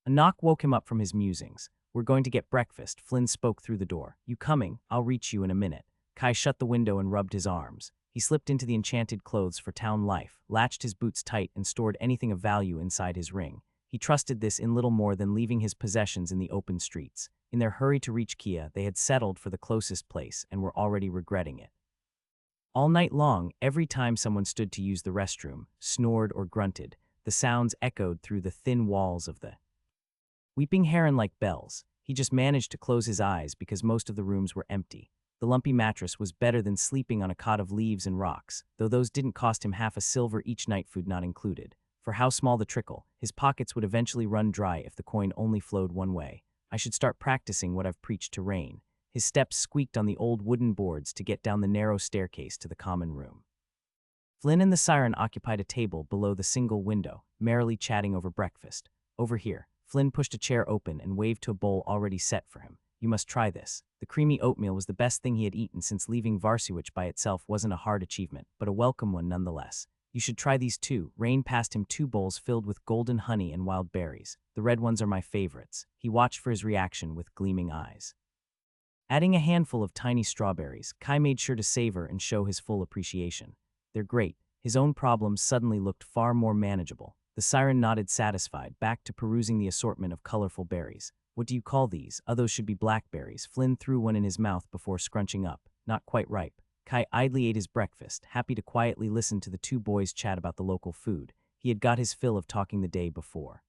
A knock woke him up from his musings. We're going to get breakfast, Flynn spoke through the door. You coming? I'll reach you in a minute. Kai shut the window and rubbed his arms. He slipped into the enchanted clothes for town life, latched his boots tight, and stored anything of value inside his ring. He trusted this in little more than leaving his possessions in the open streets. In their hurry to reach Kia, they had settled for the closest place and were already regretting it. All night long, every time someone stood to use the restroom, snored or grunted, the sounds echoed through the thin walls of the Weeping Heron like bells. He just managed to close his eyes because most of the rooms were empty. The lumpy mattress was better than sleeping on a cot of leaves and rocks, though those didn't cost him half a silver each night, food not included. For how small the trickle, his pockets would eventually run dry if the coin only flowed one way. I should start practicing what I've preached to Rain. His steps squeaked on the old wooden boards to get down the narrow staircase to the common room. Flynn and the siren occupied a table below the single window, merrily chatting over breakfast. Over here, Flynn pushed a chair open and waved to a bowl already set for him. You must try this. The creamy oatmeal was the best thing he had eaten since leaving Varsity, which by itself wasn't a hard achievement, but a welcome one nonetheless. You should try these too. Rain passed him 2 bowls filled with golden honey and wild berries. The red ones are my favorites. He watched for his reaction with gleaming eyes. Adding a handful of tiny strawberries, Kai made sure to savor and show his full appreciation. They're great. His own problems suddenly looked far more manageable. The siren nodded satisfied, back to perusing the assortment of colorful berries. What do you call these? Those should be blackberries. Flynn threw one in his mouth before scrunching up. Not quite ripe. Kai idly ate his breakfast, happy to quietly listen to the 2 boys chat about the local food. He had got his fill of talking the day before.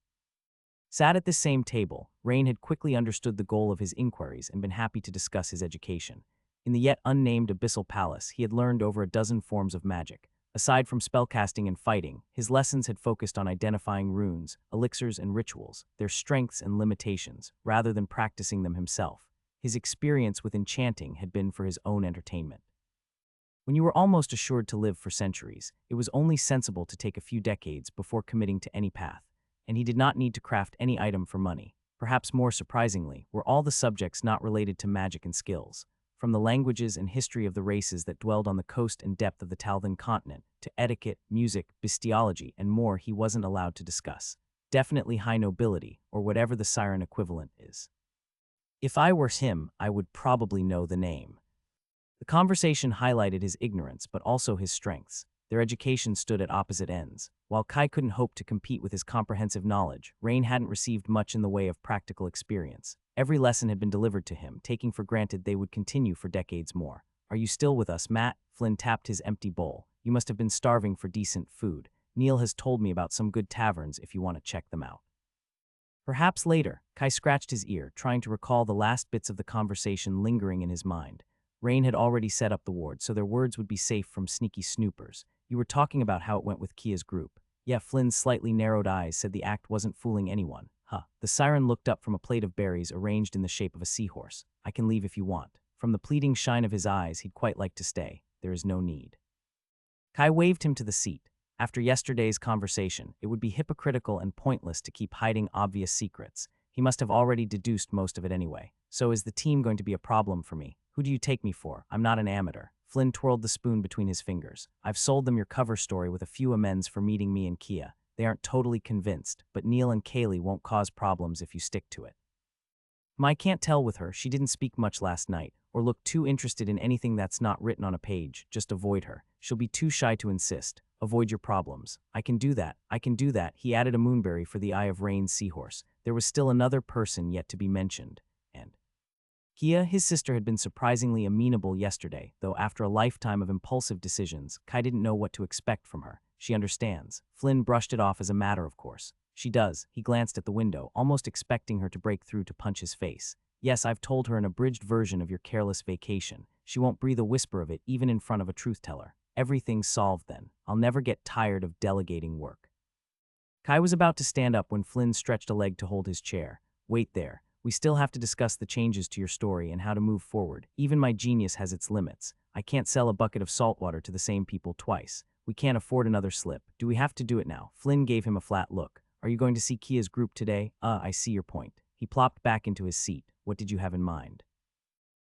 Sat at the same table, Rain had quickly understood the goal of his inquiries and been happy to discuss his education. In the yet unnamed Abyssal Palace, he had learned over a dozen forms of magic. Aside from spellcasting and fighting, his lessons had focused on identifying runes, elixirs, and rituals, their strengths and limitations, rather than practicing them himself. His experience with enchanting had been for his own entertainment. When you were almost assured to live for centuries, it was only sensible to take a few decades before committing to any path, and he did not need to craft any item for money. Perhaps more surprisingly, were all the subjects not related to magic and skills. From the languages and history of the races that dwelled on the coast and depth of the Talthan continent, to etiquette, music, bestiology, and more he wasn't allowed to discuss. Definitely high nobility, or whatever the siren equivalent is. If I were him, I would probably know the name. The conversation highlighted his ignorance, but also his strengths. Their education stood at opposite ends. While Kai couldn't hope to compete with his comprehensive knowledge, Rain hadn't received much in the way of practical experience. Every lesson had been delivered to him, taking for granted they would continue for decades more. Are you still with us, Matt? Flynn tapped his empty bowl. You must have been starving for decent food. Neil has told me about some good taverns if you want to check them out. Perhaps later. Kai scratched his ear, trying to recall the last bits of the conversation lingering in his mind. Rain had already set up the ward, so their words would be safe from sneaky snoopers. You were talking about how it went with Kia's group. Yeah, Flynn's slightly narrowed eyes said the act wasn't fooling anyone. The siren looked up from a plate of berries arranged in the shape of a seahorse. I can leave if you want. From the pleading shine of his eyes, he'd quite like to stay. There is no need. Kai waved him to the seat. After yesterday's conversation, it would be hypocritical and pointless to keep hiding obvious secrets. He must have already deduced most of it anyway. So is the team going to be a problem for me? Who do you take me for? I'm not an amateur. Flynn twirled the spoon between his fingers. I've sold them your cover story with a few amends for meeting me and Kia. They aren't totally convinced, but Neil and Kaylee won't cause problems if you stick to it. I can't tell with her. She didn't speak much last night, or look too interested in anything that's not written on a page. Just avoid her. She'll be too shy to insist. Avoid your problems. I can do that. I can do that. He added a moonberry for the Eye of Rain's seahorse. There was still another person yet to be mentioned, and Kia, his sister, had been surprisingly amenable yesterday, though after a lifetime of impulsive decisions, Kai didn't know what to expect from her. She understands. Flynn brushed it off as a matter of course. She does. He glanced at the window, almost expecting her to break through to punch his face. Yes, I've told her an abridged version of your careless vacation. She won't breathe a whisper of it, even in front of a truth-teller. Everything's solved then. I'll never get tired of delegating work. Kai was about to stand up when Flynn stretched a leg to hold his chair. Wait there. We still have to discuss the changes to your story and how to move forward. Even my genius has its limits. I can't sell a bucket of salt water to the same people twice. We can't afford another slip. Do we have to do it now? Flynn gave him a flat look. Are you going to see Kia's group today? I see your point. He plopped back into his seat. What did you have in mind?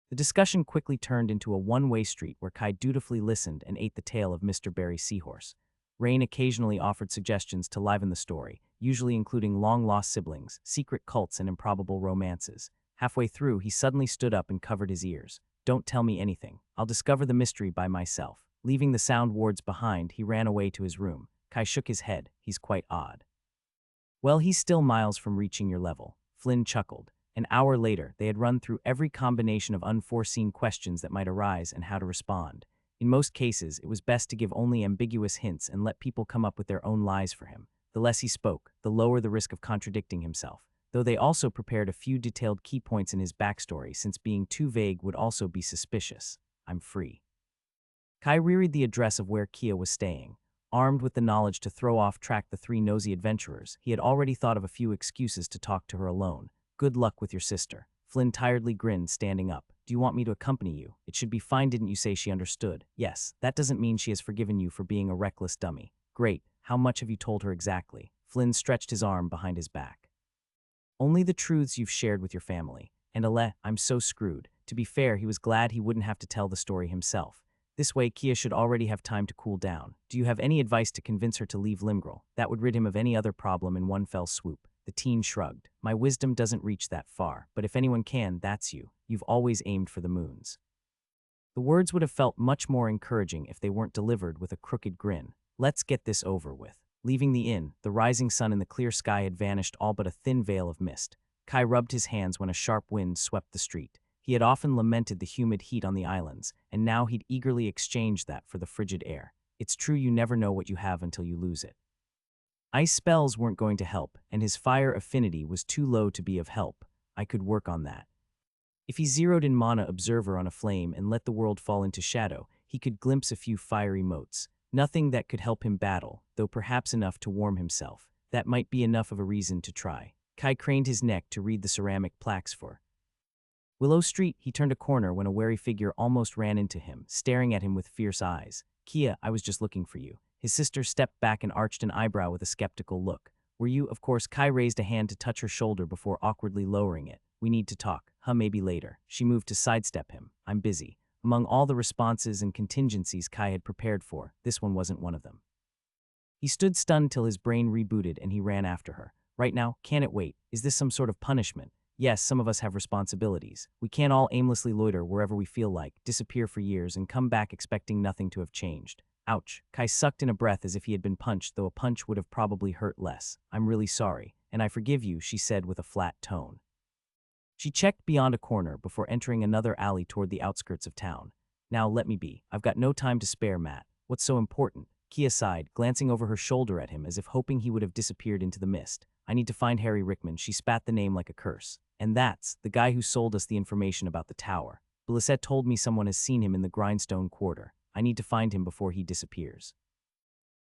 The discussion quickly turned into a one-way street where Kai dutifully listened and ate the tail of Mr. Barry's seahorse. Rain occasionally offered suggestions to liven the story, usually including long-lost siblings, secret cults, and improbable romances. Halfway through, he suddenly stood up and covered his ears. Don't tell me anything. I'll discover the mystery by myself. Leaving the sound wards behind, he ran away to his room. Kai shook his head. He's quite odd. Well, he's still miles from reaching your level. Flynn chuckled. An hour later, they had run through every combination of unforeseen questions that might arise and how to respond. In most cases, it was best to give only ambiguous hints and let people come up with their own lies for him. The less he spoke, the lower the risk of contradicting himself, though they also prepared a few detailed key points in his backstory since being too vague would also be suspicious. I'm free. Kai reread the address of where Kia was staying. Armed with the knowledge to throw off track the 3 nosy adventurers, he had already thought of a few excuses to talk to her alone. Good luck with your sister. Flynn tiredly grinned, standing up. Do you want me to accompany you? It should be fine, didn't you say? She understood. Yes, that doesn't mean she has forgiven you for being a reckless dummy. Great, how much have you told her exactly? Flynn stretched his arm behind his back. Only the truths you've shared with your family. And I'm so screwed. To be fair, he was glad he wouldn't have to tell the story himself. This way, Kia should already have time to cool down. Do you have any advice to convince her to leave Limgrel? That would rid him of any other problem in one fell swoop. The teen shrugged. My wisdom doesn't reach that far, but if anyone can, that's you. You've always aimed for the moons. The words would have felt much more encouraging if they weren't delivered with a crooked grin. Let's get this over with. Leaving the inn, the rising sun in the clear sky had vanished all but a thin veil of mist. Kai rubbed his hands when a sharp wind swept the street. He had often lamented the humid heat on the islands, and now he'd eagerly exchanged that for the frigid air. It's true, you never know what you have until you lose it. Ice spells weren't going to help, and his fire affinity was too low to be of help. I could work on that. If he zeroed in Mana Observer on a flame and let the world fall into shadow, he could glimpse a few fiery motes. Nothing that could help him battle, though perhaps enough to warm himself. That might be enough of a reason to try. Kai craned his neck to read the ceramic plaques for Willow Street. He turned a corner when a wary figure almost ran into him, staring at him with fierce eyes. Kia, I was just looking for you. His sister stepped back and arched an eyebrow with a skeptical look. Were you? Of course. Kai raised a hand to touch her shoulder before awkwardly lowering it. We need to talk. Maybe later. She moved to sidestep him. I'm busy. Among all the responses and contingencies Kai had prepared for, this one wasn't one of them. He stood stunned till his brain rebooted and he ran after her. Right now? Can it wait? Is this some sort of punishment? Yes, some of us have responsibilities. We can't all aimlessly loiter wherever we feel like, disappear for years, and come back expecting nothing to have changed. Ouch. Kai sucked in a breath as if he had been punched, though a punch would have probably hurt less. I'm really sorry, and I forgive you, she said with a flat tone. She checked beyond a corner before entering another alley toward the outskirts of town. Now let me be. I've got no time to spare, Matt. What's so important? Kia sighed, glancing over her shoulder at him as if hoping he would have disappeared into the mist. I need to find Harry Rickman. She spat the name like a curse. And that's the guy who sold us the information about the tower. Blissett told me someone has seen him in the Grindstone Quarter. I need to find him before he disappears.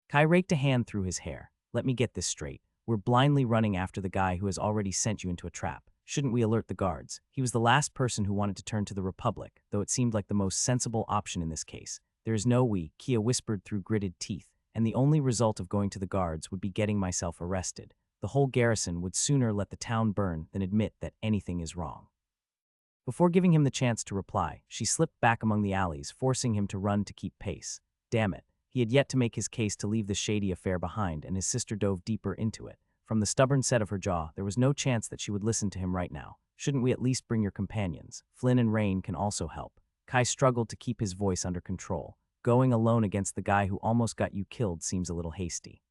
Kai raked a hand through his hair. Let me get this straight. We're blindly running after the guy who has already sent you into a trap. Shouldn't we alert the guards? He was the last person who wanted to turn to the Republic, though it seemed like the most sensible option in this case. There is no we, Kia whispered through gritted teeth, and the only result of going to the guards would be getting myself arrested. The whole garrison would sooner let the town burn than admit that anything is wrong. Before giving him the chance to reply, she slipped back among the alleys, forcing him to run to keep pace. Damn it. He had yet to make his case to leave the shady affair behind, and his sister dove deeper into it. From the stubborn set of her jaw, there was no chance that she would listen to him right now. Shouldn't we at least bring your companions? Flynn and Rain can also help. Kai struggled to keep his voice under control. Going alone against the guy who almost got you killed seems a little hasty.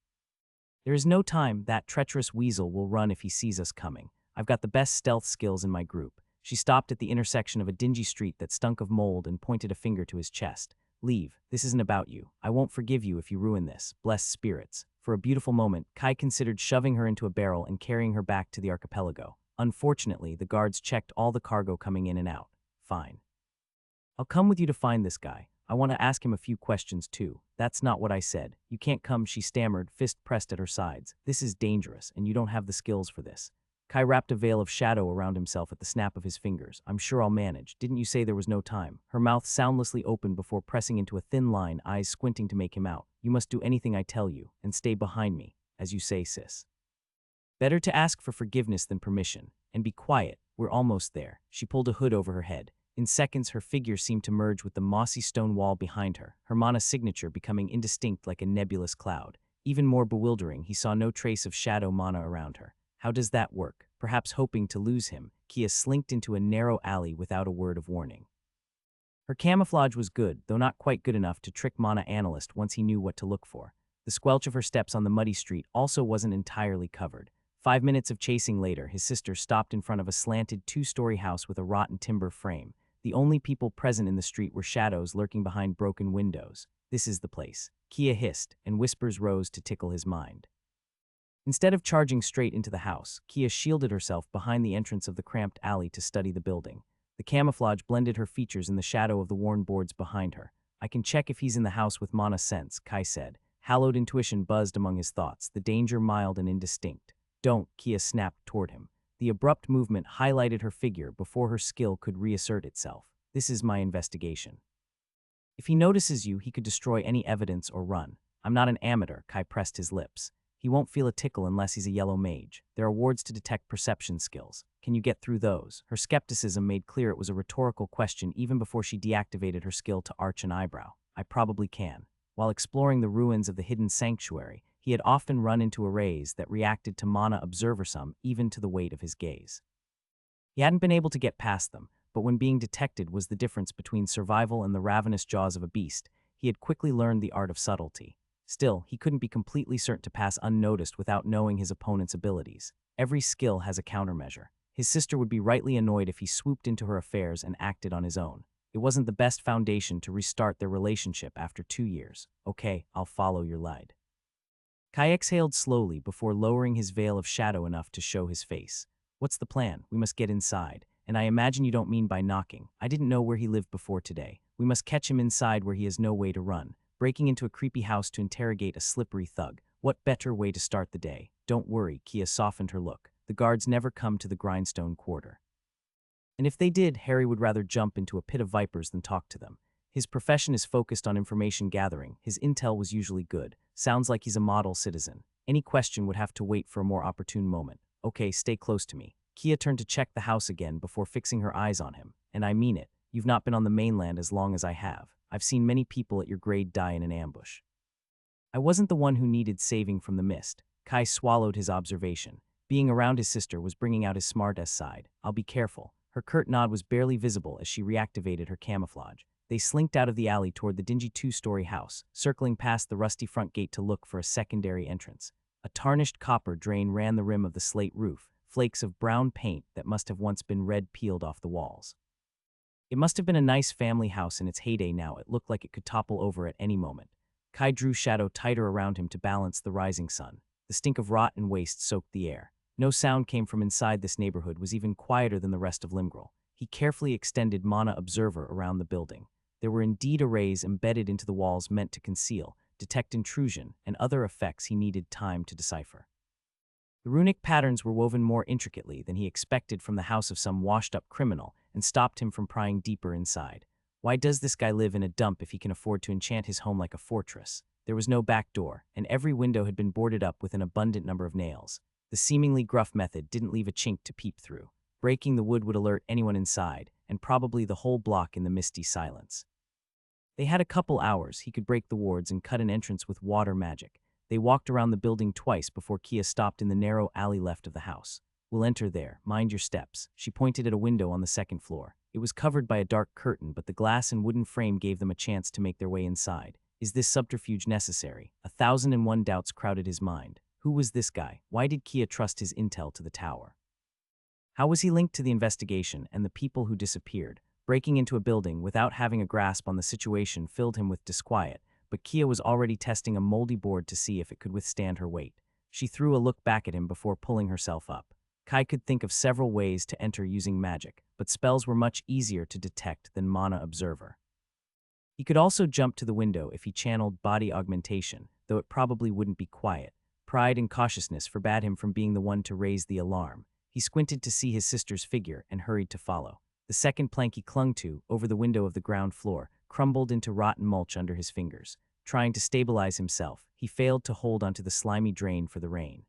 There is no time. That treacherous weasel will run if he sees us coming. I've got the best stealth skills in my group. She stopped at the intersection of a dingy street that stunk of mold and pointed a finger to his chest. Leave. This isn't about you. I won't forgive you if you ruin this. Blessed spirits. For a beautiful moment, Kai considered shoving her into a barrel and carrying her back to the archipelago. Unfortunately, the guards checked all the cargo coming in and out. Fine. I'll come with you to find this guy. I want to ask him a few questions too. That's not what I said. You can't come, she stammered, fist pressed at her sides. This is dangerous, and you don't have the skills for this. Kai wrapped a veil of shadow around himself at the snap of his fingers. I'm sure I'll manage. Didn't you say there was no time? Her mouth soundlessly opened before pressing into a thin line, eyes squinting to make him out. You must do anything I tell you, and stay behind me, as you say, sis. Better to ask for forgiveness than permission. And be quiet. We're almost there. She pulled a hood over her head. In seconds, her figure seemed to merge with the mossy stone wall behind her, her mana signature becoming indistinct like a nebulous cloud. Even more bewildering, he saw no trace of shadow mana around her. How does that work? Perhaps hoping to lose him, Kia slinked into a narrow alley without a word of warning. Her camouflage was good, though not quite good enough to trick Mana Analyst once he knew what to look for. The squelch of her steps on the muddy street also wasn't entirely covered. 5 minutes of chasing later, his sister stopped in front of a slanted 2-story house with a rotten timber frame. The only people present in the street were shadows lurking behind broken windows. This is the place. Kia hissed, and whispers rose to tickle his mind. Instead of charging straight into the house, Kia shielded herself behind the entrance of the cramped alley to study the building. The camouflage blended her features in the shadow of the worn boards behind her. I can check if he's in the house with Mana Sense, Kai said. Hallowed intuition buzzed among his thoughts, the danger mild and indistinct. Don't, Kia snapped toward him. The abrupt movement highlighted her figure before her skill could reassert itself. This is my investigation. If he notices you, he could destroy any evidence or run. I'm not an amateur, Kai pressed his lips. He won't feel a tickle unless he's a yellow mage. There are wards to detect perception skills. Can you get through those? Her skepticism made clear it was a rhetorical question even before she deactivated her skill to arch an eyebrow. I probably can. While exploring the ruins of the hidden sanctuary, he had often run into arrays that reacted to mana observer sum even to the weight of his gaze. He hadn't been able to get past them, but when being detected was the difference between survival and the ravenous jaws of a beast, he had quickly learned the art of subtlety. Still, he couldn't be completely certain to pass unnoticed without knowing his opponent's abilities. Every skill has a countermeasure. His sister would be rightly annoyed if he swooped into her affairs and acted on his own. It wasn't the best foundation to restart their relationship after 2 years. Okay, I'll follow your lead. Kai exhaled slowly before lowering his veil of shadow enough to show his face. What's the plan? We must get inside. And I imagine you don't mean by knocking. I didn't know where he lived before today. We must catch him inside where he has no way to run. Breaking into a creepy house to interrogate a slippery thug. What better way to start the day? Don't worry, Kia softened her look. The guards never come to the Grindstone Quarter. And if they did, Harry would rather jump into a pit of vipers than talk to them. His profession is focused on information gathering. His intel was usually good. Sounds like he's a model citizen. Any question would have to wait for a more opportune moment. Okay, stay close to me. Kia turned to check the house again before fixing her eyes on him. And I mean it. You've not been on the mainland as long as I have. I've seen many people at your grade die in an ambush. I wasn't the one who needed saving from the mist. Kai swallowed his observation. Being around his sister was bringing out his smart-ass side. I'll be careful. Her curt nod was barely visible as she reactivated her camouflage. They slinked out of the alley toward the dingy 2-story house, circling past the rusty front gate to look for a secondary entrance. A tarnished copper drain ran the rim of the slate roof, flakes of brown paint that must have once been red peeled off the walls. It must have been a nice family house in its heyday now. It looked like it could topple over at any moment. Kai drew shadow tighter around him to balance the rising sun. The stink of rot and waste soaked the air. No sound came from inside. This neighborhood was even quieter than the rest of Limgrel. He carefully extended Mana Observer around the building. There were indeed arrays embedded into the walls meant to conceal, detect intrusion, and other effects he needed time to decipher. The runic patterns were woven more intricately than he expected from the house of some washed-up criminal and stopped him from prying deeper inside. Why does this guy live in a dump if he can afford to enchant his home like a fortress? There was no back door, and every window had been boarded up with an abundant number of nails. The seemingly gruff method didn't leave a chink to peep through. Breaking the wood would alert anyone inside, and probably the whole block in the misty silence. They had a couple hours. He could break the wards and cut an entrance with water magic. They walked around the building twice before Kia stopped in the narrow alley left of the house. We'll enter there. Mind your steps. She pointed at a window on the second floor. It was covered by a dark curtain, but the glass and wooden frame gave them a chance to make their way inside. Is this subterfuge necessary? 1,001 doubts crowded his mind. Who was this guy? Why did Kia trust his intel to the tower? How was he linked to the investigation and the people who disappeared? Breaking into a building without having a grasp on the situation filled him with disquiet, but Kia was already testing a moldy board to see if it could withstand her weight. She threw a look back at him before pulling herself up. Kai could think of several ways to enter using magic, but spells were much easier to detect than Mana Observer. He could also jump to the window if he channeled body augmentation, though it probably wouldn't be quiet. Pride and cautiousness forbade him from being the one to raise the alarm. He squinted to see his sister's figure and hurried to follow. The second plank he clung to, over the window of the ground floor, crumbled into rotten mulch under his fingers. Trying to stabilize himself, he failed to hold onto the slimy drain for the rain.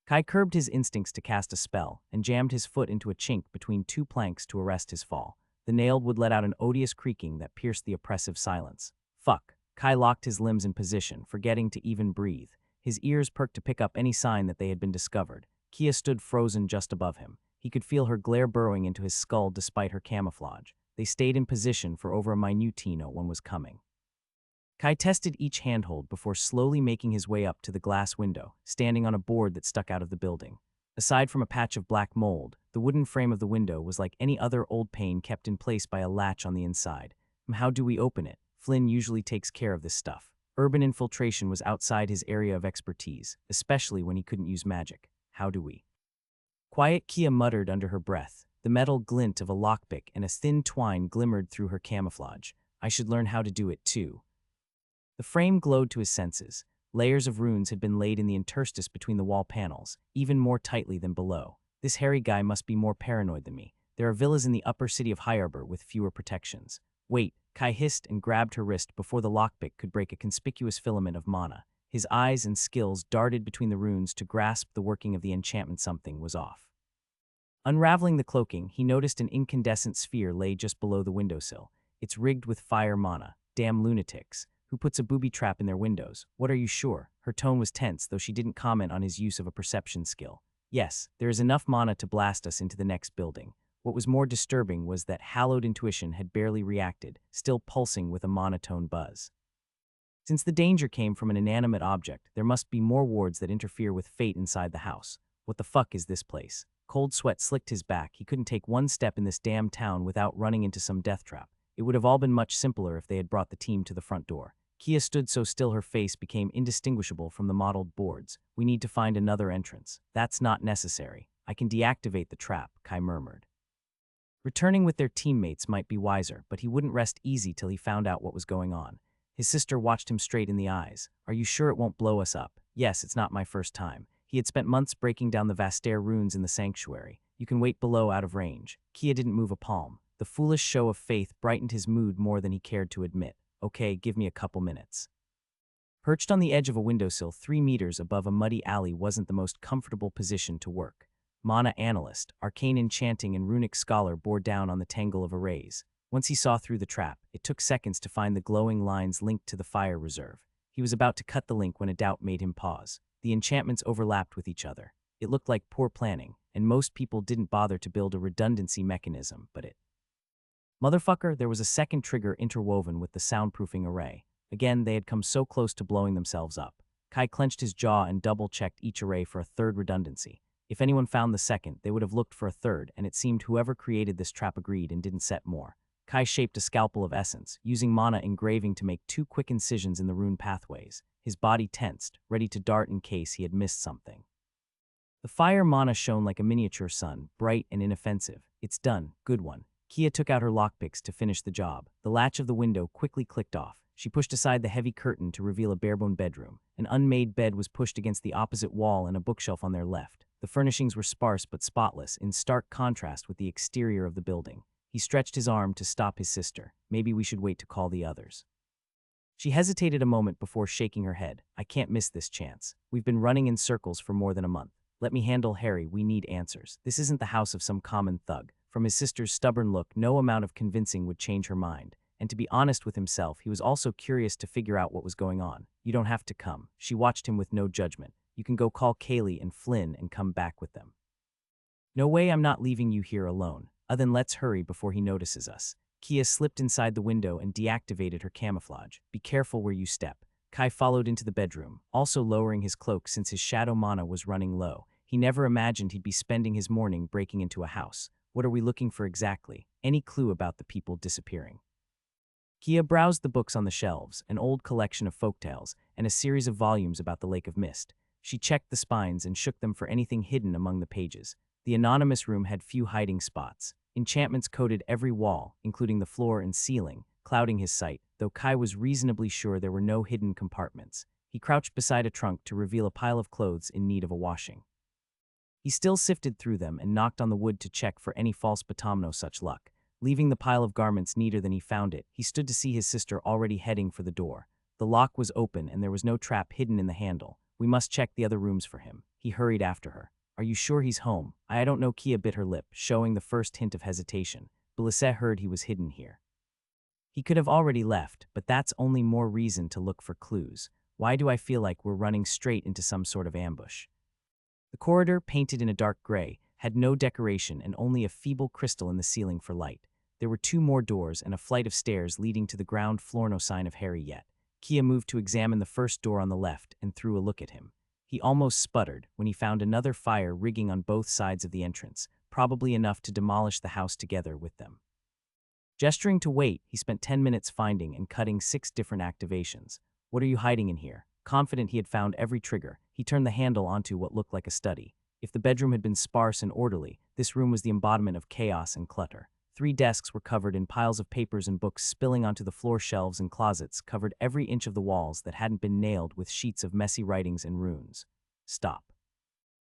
Kai curbed his instincts to cast a spell and jammed his foot into a chink between 2 planks to arrest his fall. The nail would let out an odious creaking that pierced the oppressive silence. Fuck. Kai locked his limbs in position, forgetting to even breathe. His ears perked to pick up any sign that they had been discovered. Kia stood frozen just above him. He could feel her glare burrowing into his skull despite her camouflage. They stayed in position for over a minute no one was coming. Kai tested each handhold before slowly making his way up to the glass window, standing on a board that stuck out of the building. Aside from a patch of black mold, the wooden frame of the window was like any other old pane kept in place by a latch on the inside. How do we open it? Flynn usually takes care of this stuff. Urban infiltration was outside his area of expertise, especially when he couldn't use magic. How do we? Quiet, Kia muttered under her breath. The metal glint of a lockpick and a thin twine glimmered through her camouflage. I should learn how to do it too. The frame glowed to his senses. Layers of runes had been laid in the interstice between the wall panels, even more tightly than below. This hairy guy must be more paranoid than me. There are villas in the upper city of High Arbor with fewer protections. Wait, Kai hissed and grabbed her wrist before the lockpick could break a conspicuous filament of mana. His eyes and skills darted between the runes to grasp the working of the enchantment. Something was off. Unraveling the cloaking, he noticed an incandescent sphere lay just below the windowsill. It's rigged with fire mana. Damn lunatics. Who puts a booby trap in their windows? What are you sure? Her tone was tense, though she didn't comment on his use of a perception skill. Yes, there is enough mana to blast us into the next building. What was more disturbing was that hallowed intuition had barely reacted, still pulsing with a monotone buzz. Since the danger came from an inanimate object, there must be more wards that interfere with fate inside the house. What the fuck is this place? Cold sweat slicked his back. He couldn't take one step in this damn town without running into some death trap. It would have all been much simpler if they had brought the team to the front door. Kia stood so still her face became indistinguishable from the mottled boards. We need to find another entrance. That's not necessary. I can deactivate the trap, Kai murmured. Returning with their teammates might be wiser, but he wouldn't rest easy till he found out what was going on. His sister watched him straight in the eyes. Are you sure it won't blow us up? Yes, it's not my first time. He had spent months breaking down the Vastair runes in the sanctuary. You can wait below out of range. Kia didn't move a palm. The foolish show of faith brightened his mood more than he cared to admit. Okay, give me a couple minutes. Perched on the edge of a windowsill 3 meters above a muddy alley wasn't the most comfortable position to work. Mana analyst, arcane enchanting and runic scholar bore down on the tangle of arrays. Once he saw through the trap, it took seconds to find the glowing lines linked to the fire reserve. He was about to cut the link when a doubt made him pause. The enchantments overlapped with each other. It looked like poor planning, and most people didn't bother to build a redundancy mechanism, but it. Motherfucker, there was a second trigger interwoven with the soundproofing array. Again, they had come so close to blowing themselves up. Kai clenched his jaw and double-checked each array for a third redundancy. If anyone found the second, they would have looked for a third, and it seemed whoever created this trap agreed and didn't set more. Kai shaped a scalpel of essence, using mana engraving to make 2 quick incisions in the rune pathways. His body tensed, ready to dart in case he had missed something. The fire mana shone like a miniature sun, bright and inoffensive. It's done, good one. Kia took out her lockpicks to finish the job. The latch of the window quickly clicked off. She pushed aside the heavy curtain to reveal a barebone bedroom. An unmade bed was pushed against the opposite wall and a bookshelf on their left. The furnishings were sparse but spotless, in stark contrast with the exterior of the building. He stretched his arm to stop his sister. Maybe we should wait to call the others. She hesitated a moment before shaking her head. I can't miss this chance. We've been running in circles for more than a month. Let me handle Harry. We need answers. This isn't the house of some common thug. From his sister's stubborn look, no amount of convincing would change her mind. And to be honest with himself, he was also curious to figure out what was going on. You don't have to come. She watched him with no judgment. You can go call Kaylee and Flynn and come back with them. No way, I'm not leaving you here alone. Then let's hurry before he notices us. Kia slipped inside the window and deactivated her camouflage. Be careful where you step. Kai followed into the bedroom, also lowering his cloak since his shadow mana was running low. He never imagined he'd be spending his morning breaking into a house. What are we looking for exactly? Any clue about the people disappearing? Kia browsed the books on the shelves, an old collection of folktales, and a series of volumes about the Lake of Mist. She checked the spines and shook them for anything hidden among the pages. The anonymous room had few hiding spots. Enchantments coated every wall, including the floor and ceiling, clouding his sight, though Kai was reasonably sure there were no hidden compartments. He crouched beside a trunk to reveal a pile of clothes in need of a washing. He still sifted through them and knocked on the wood to check for any false bottom. No such luck. Leaving the pile of garments neater than he found it, he stood to see his sister already heading for the door. The lock was open and there was no trap hidden in the handle. We must check the other rooms for him. He hurried after her. Are you sure he's home? I don't know. Kia bit her lip, showing the first hint of hesitation. Belisse heard he was hidden here. He could have already left, but that's only more reason to look for clues. Why do I feel like we're running straight into some sort of ambush? The corridor, painted in a dark gray, had no decoration and only a feeble crystal in the ceiling for light. There were 2 more doors and a flight of stairs leading to the ground floor. No sign of Harry yet. Kia moved to examine the first door on the left and threw a look at him. He almost sputtered when he found another fire rigging on both sides of the entrance, probably enough to demolish the house together with them. Gesturing to wait, he spent 10 minutes finding and cutting 6 different activations. What are you hiding in here? Confident he had found every trigger, he turned the handle onto what looked like a study. If the bedroom had been sparse and orderly, this room was the embodiment of chaos and clutter. 3 desks were covered in piles of papers and books spilling onto the floor. Shelves and closets covered every inch of the walls that hadn't been nailed with sheets of messy writings and runes. Stop.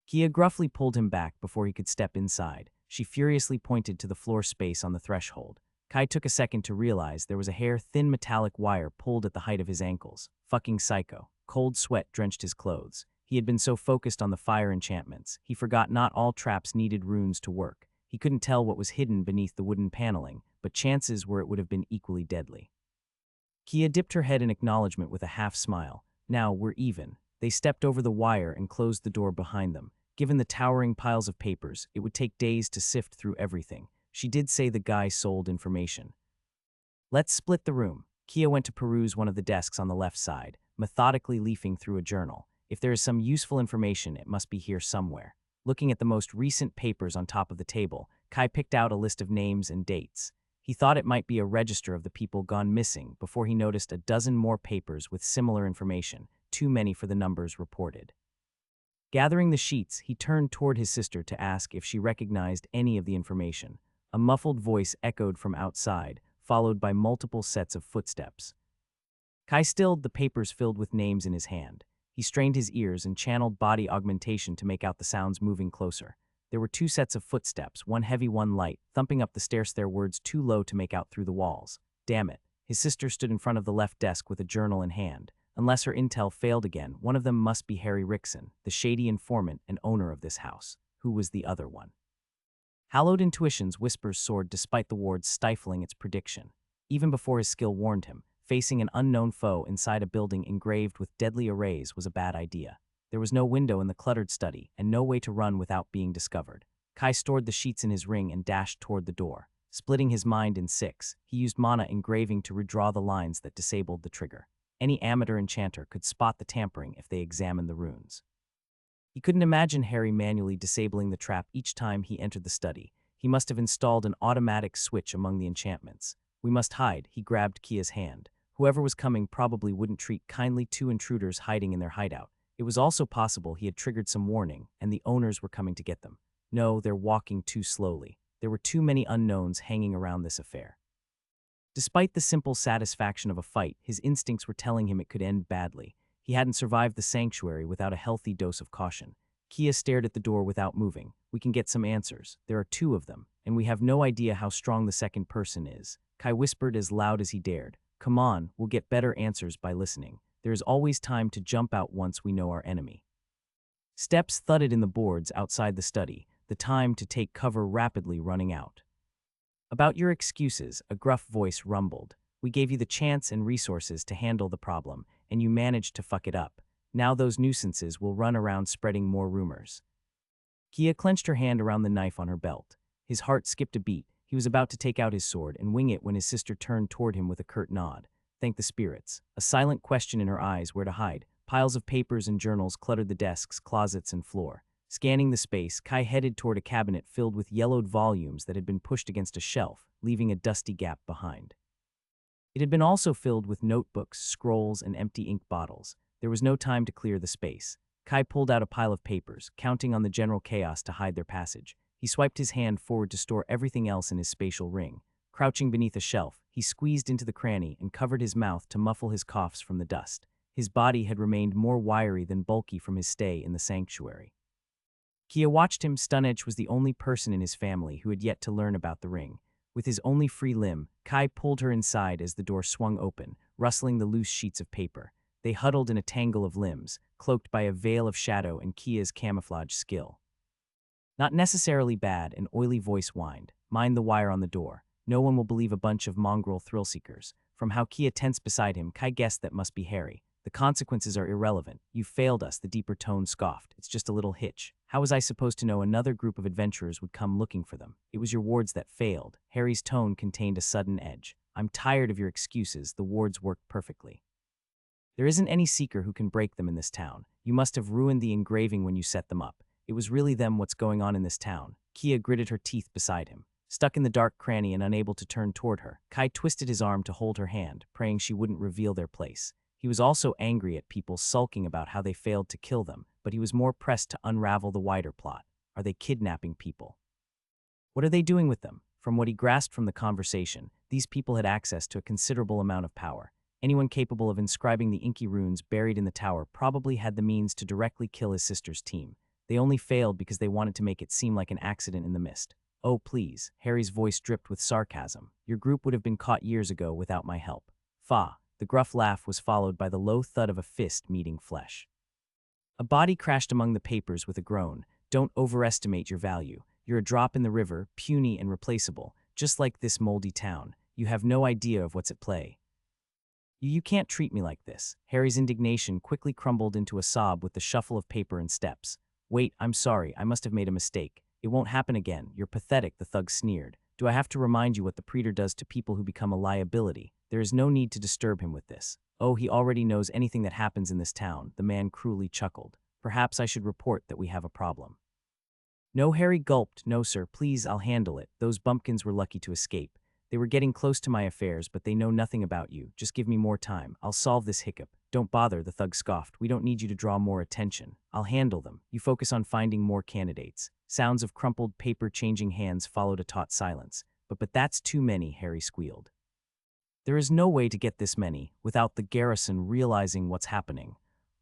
Kia gruffly pulled him back before he could step inside. She furiously pointed to the floor space on the threshold. Kai took a second to realize there was a hair-thin metallic wire pulled at the height of his ankles. Fucking psycho. Cold sweat drenched his clothes. He had been so focused on the fire enchantments, he forgot not all traps needed runes to work. He couldn't tell what was hidden beneath the wooden paneling, but chances were it would have been equally deadly. Kia dipped her head in acknowledgement with a half-smile. Now, we're even. They stepped over the wire and closed the door behind them. Given the towering piles of papers, it would take days to sift through everything. She did say the guy sold information. Let's split the room. Kia went to peruse one of the desks on the left side, methodically leafing through a journal. If there is some useful information, it must be here somewhere. Looking at the most recent papers on top of the table, Kai picked out a list of names and dates. He thought it might be a register of the people gone missing before he noticed a dozen more papers with similar information, too many for the numbers reported. Gathering the sheets, he turned toward his sister to ask if she recognized any of the information. A muffled voice echoed from outside, followed by multiple sets of footsteps. Kai stilled the papers filled with names in his hand. He strained his ears and channeled body augmentation to make out the sounds moving closer. There were two sets of footsteps, one heavy, one light, thumping up the stairs, their words too low to make out through the walls. Damn it. His sister stood in front of the left desk with a journal in hand. Unless her intel failed again, one of them must be Harry Rickson, the shady informant and owner of this house. Who was the other one? Hallowed intuition's whispers soared despite the ward's stifling its prediction. Even before his skill warned him, facing an unknown foe inside a building engraved with deadly arrays was a bad idea. There was no window in the cluttered study, and no way to run without being discovered. Kai stored the sheets in his ring and dashed toward the door. Splitting his mind in six, he used mana engraving to redraw the lines that disabled the trigger. Any amateur enchanter could spot the tampering if they examined the runes. He couldn't imagine Harry manually disabling the trap each time he entered the study. He must have installed an automatic switch among the enchantments. We must hide, he grabbed Kia's hand. Whoever was coming probably wouldn't treat kindly two intruders hiding in their hideout. It was also possible he had triggered some warning, and the owners were coming to get them. No, they're walking too slowly. There were too many unknowns hanging around this affair. Despite the simple satisfaction of a fight, his instincts were telling him it could end badly. He hadn't survived the sanctuary without a healthy dose of caution. Kia stared at the door without moving. We can get some answers. There are two of them, and we have no idea how strong the second person is. Kai whispered as loud as he dared. Come on, we'll get better answers by listening. There is always time to jump out once we know our enemy. Steps thudded in the boards outside the study, the time to take cover rapidly running out. About your excuses, a gruff voice rumbled. We gave you the chance and resources to handle the problem, and you managed to fuck it up. Now those nuisances will run around spreading more rumors. Kia clenched her hand around the knife on her belt. His heart skipped a beat. He was about to take out his sword and wing it when his sister turned toward him with a curt nod. Thank the spirits. A silent question in her eyes where to hide. Piles of papers and journals cluttered the desks, closets, and floor. Scanning the space, Kai headed toward a cabinet filled with yellowed volumes that had been pushed against a shelf, leaving a dusty gap behind. It had been also filled with notebooks, scrolls, and empty ink bottles. There was no time to clear the space. Kai pulled out a pile of papers, counting on the general chaos to hide their passage. He swiped his hand forward to store everything else in his spatial ring. Crouching beneath a shelf, he squeezed into the cranny and covered his mouth to muffle his coughs from the dust. His body had remained more wiry than bulky from his stay in the sanctuary. Kia watched him. Stunedge was the only person in his family who had yet to learn about the ring. With his only free limb, Kai pulled her inside as the door swung open, rustling the loose sheets of paper. They huddled in a tangle of limbs, cloaked by a veil of shadow and Kia's camouflage skill. Not necessarily bad, an oily voice whined. Mind the wire on the door. No one will believe a bunch of mongrel thrill-seekers. From how Kia tensed beside him, Kai guessed that must be Harry. The consequences are irrelevant. You failed us, the deeper tone scoffed. It's just a little hitch. How was I supposed to know another group of adventurers would come looking for them? It was your wards that failed. Harry's tone contained a sudden edge. I'm tired of your excuses. The wards worked perfectly. There isn't any seeker who can break them in this town. You must have ruined the engraving when you set them up. It was really them. What's going on in this town? Kia gritted her teeth beside him. Stuck in the dark cranny and unable to turn toward her, Kai twisted his arm to hold her hand, praying she wouldn't reveal their place. He was also angry at people sulking about how they failed to kill them, but he was more pressed to unravel the wider plot. Are they kidnapping people? What are they doing with them? From what he grasped from the conversation, these people had access to a considerable amount of power. Anyone capable of inscribing the inky runes buried in the tower probably had the means to directly kill his sister's team. They only failed because they wanted to make it seem like an accident in the mist. Oh, please, Harry's voice dripped with sarcasm. Your group would have been caught years ago without my help. Fa. The gruff laugh was followed by the low thud of a fist meeting flesh. A body crashed among the papers with a groan. Don't overestimate your value. You're a drop in the river, puny and replaceable, just like this moldy town. You have no idea of what's at play. You can't treat me like this. Harry's indignation quickly crumbled into a sob with the shuffle of paper and steps. Wait, I'm sorry, I must have made a mistake. It won't happen again. You're pathetic, the thug sneered. Do I have to remind you what the praetor does to people who become a liability? There is no need to disturb him with this. Oh, he already knows anything that happens in this town, the man cruelly chuckled. Perhaps I should report that we have a problem. No, Harry gulped. No, sir, please, I'll handle it. Those bumpkins were lucky to escape. They were getting close to my affairs, but they know nothing about you. Just give me more time. I'll solve this hiccup. Don't bother, the thug scoffed. We don't need you to draw more attention. I'll handle them. You focus on finding more candidates. Sounds of crumpled paper changing hands followed a taut silence. But that's too many, Harry squealed. There is no way to get this many without the garrison realizing what's happening.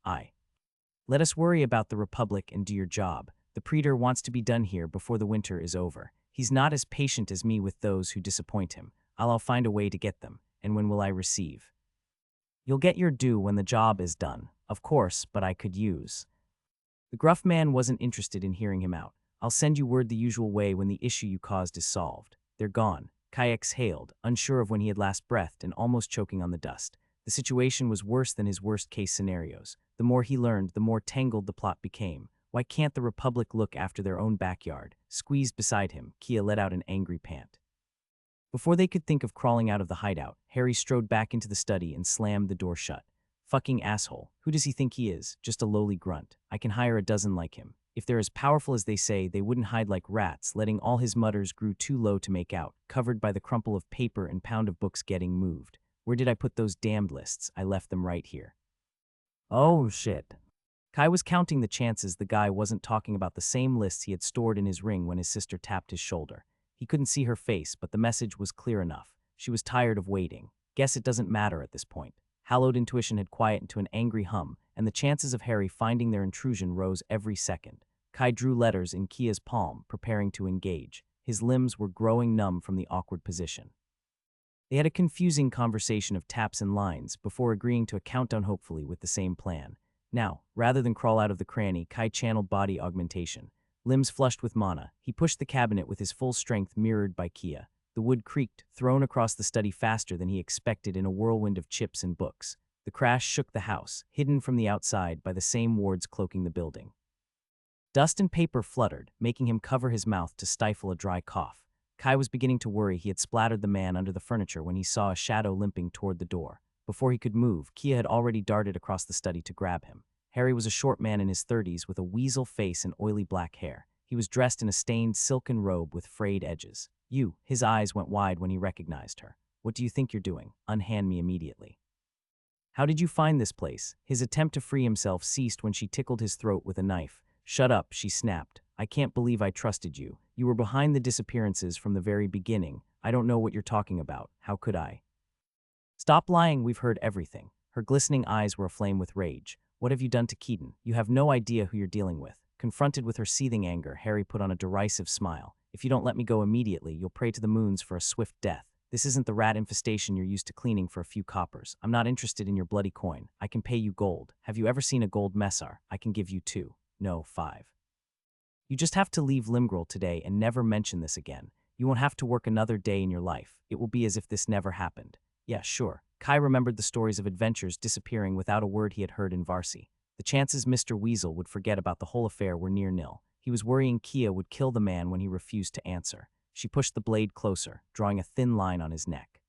Let us worry about the Republic and do your job. The praetor wants to be done here before the winter is over. He's not as patient as me with those who disappoint him. I'll find a way to get them. And when will I receive? You'll get your due when the job is done. Of course, but I could use. The gruff man wasn't interested in hearing him out. I'll send you word the usual way when the issue you caused is solved. They're gone. Kai exhaled, unsure of when he had last breathed and almost choking on the dust. The situation was worse than his worst-case scenarios. The more he learned, the more tangled the plot became. Why can't the Republic look after their own backyard? Squeezed beside him, Kia let out an angry pant. Before they could think of crawling out of the hideout, Harry strode back into the study and slammed the door shut. Fucking asshole. Who does he think he is? Just a lowly grunt. I can hire a dozen like him. If they're as powerful as they say, they wouldn't hide like rats, letting all his mutters grew too low to make out, covered by the crumple of paper and pound of books getting moved. Where did I put those damned lists? I left them right here. Oh, shit. Kai was counting the chances the guy wasn't talking about the same lists he had stored in his ring when his sister tapped his shoulder. He couldn't see her face, but the message was clear enough. She was tired of waiting. Guess it doesn't matter at this point. Hallowed intuition had quieted into an angry hum, and the chances of Harry finding their intrusion rose every second. Kai drew letters in Kia's palm, preparing to engage. His limbs were growing numb from the awkward position. They had a confusing conversation of taps and lines before agreeing to a countdown, hopefully with the same plan. Now, rather than crawl out of the cranny, Kai channeled body augmentation. Limbs flushed with mana, he pushed the cabinet with his full strength mirrored by Kia. The wood creaked, thrown across the study faster than he expected in a whirlwind of chips and books. The crash shook the house, hidden from the outside by the same wards cloaking the building. Dust and paper fluttered, making him cover his mouth to stifle a dry cough. Kai was beginning to worry he had splattered the man under the furniture when he saw a shadow limping toward the door. Before he could move, Kia had already darted across the study to grab him. Harry was a short man in his 30s with a weasel face and oily black hair. He was dressed in a stained silken robe with frayed edges. His eyes went wide when he recognized her. What do you think you're doing? Unhand me immediately. How did you find this place? His attempt to free himself ceased when she tickled his throat with a knife. Shut up, she snapped. I can't believe I trusted you. You were behind the disappearances from the very beginning. I don't know what you're talking about. How could I? Stop lying, we've heard everything. Her glistening eyes were aflame with rage. What have you done to Keaton? You have no idea who you're dealing with. Confronted with her seething anger, Harry put on a derisive smile. If you don't let me go immediately, you'll pray to the moons for a swift death. This isn't the rat infestation you're used to cleaning for a few coppers. I'm not interested in your bloody coin. I can pay you gold. Have you ever seen a gold messar? I can give you 2. No, 5. You just have to leave Limgrel today and never mention this again. You won't have to work another day in your life. It will be as if this never happened. Yeah, sure. Kai remembered the stories of adventures disappearing without a word he had heard in Varsity. The chances Mr. Weasel would forget about the whole affair were near nil. He was worrying Kia would kill the man when he refused to answer. She pushed the blade closer, drawing a thin line on his neck.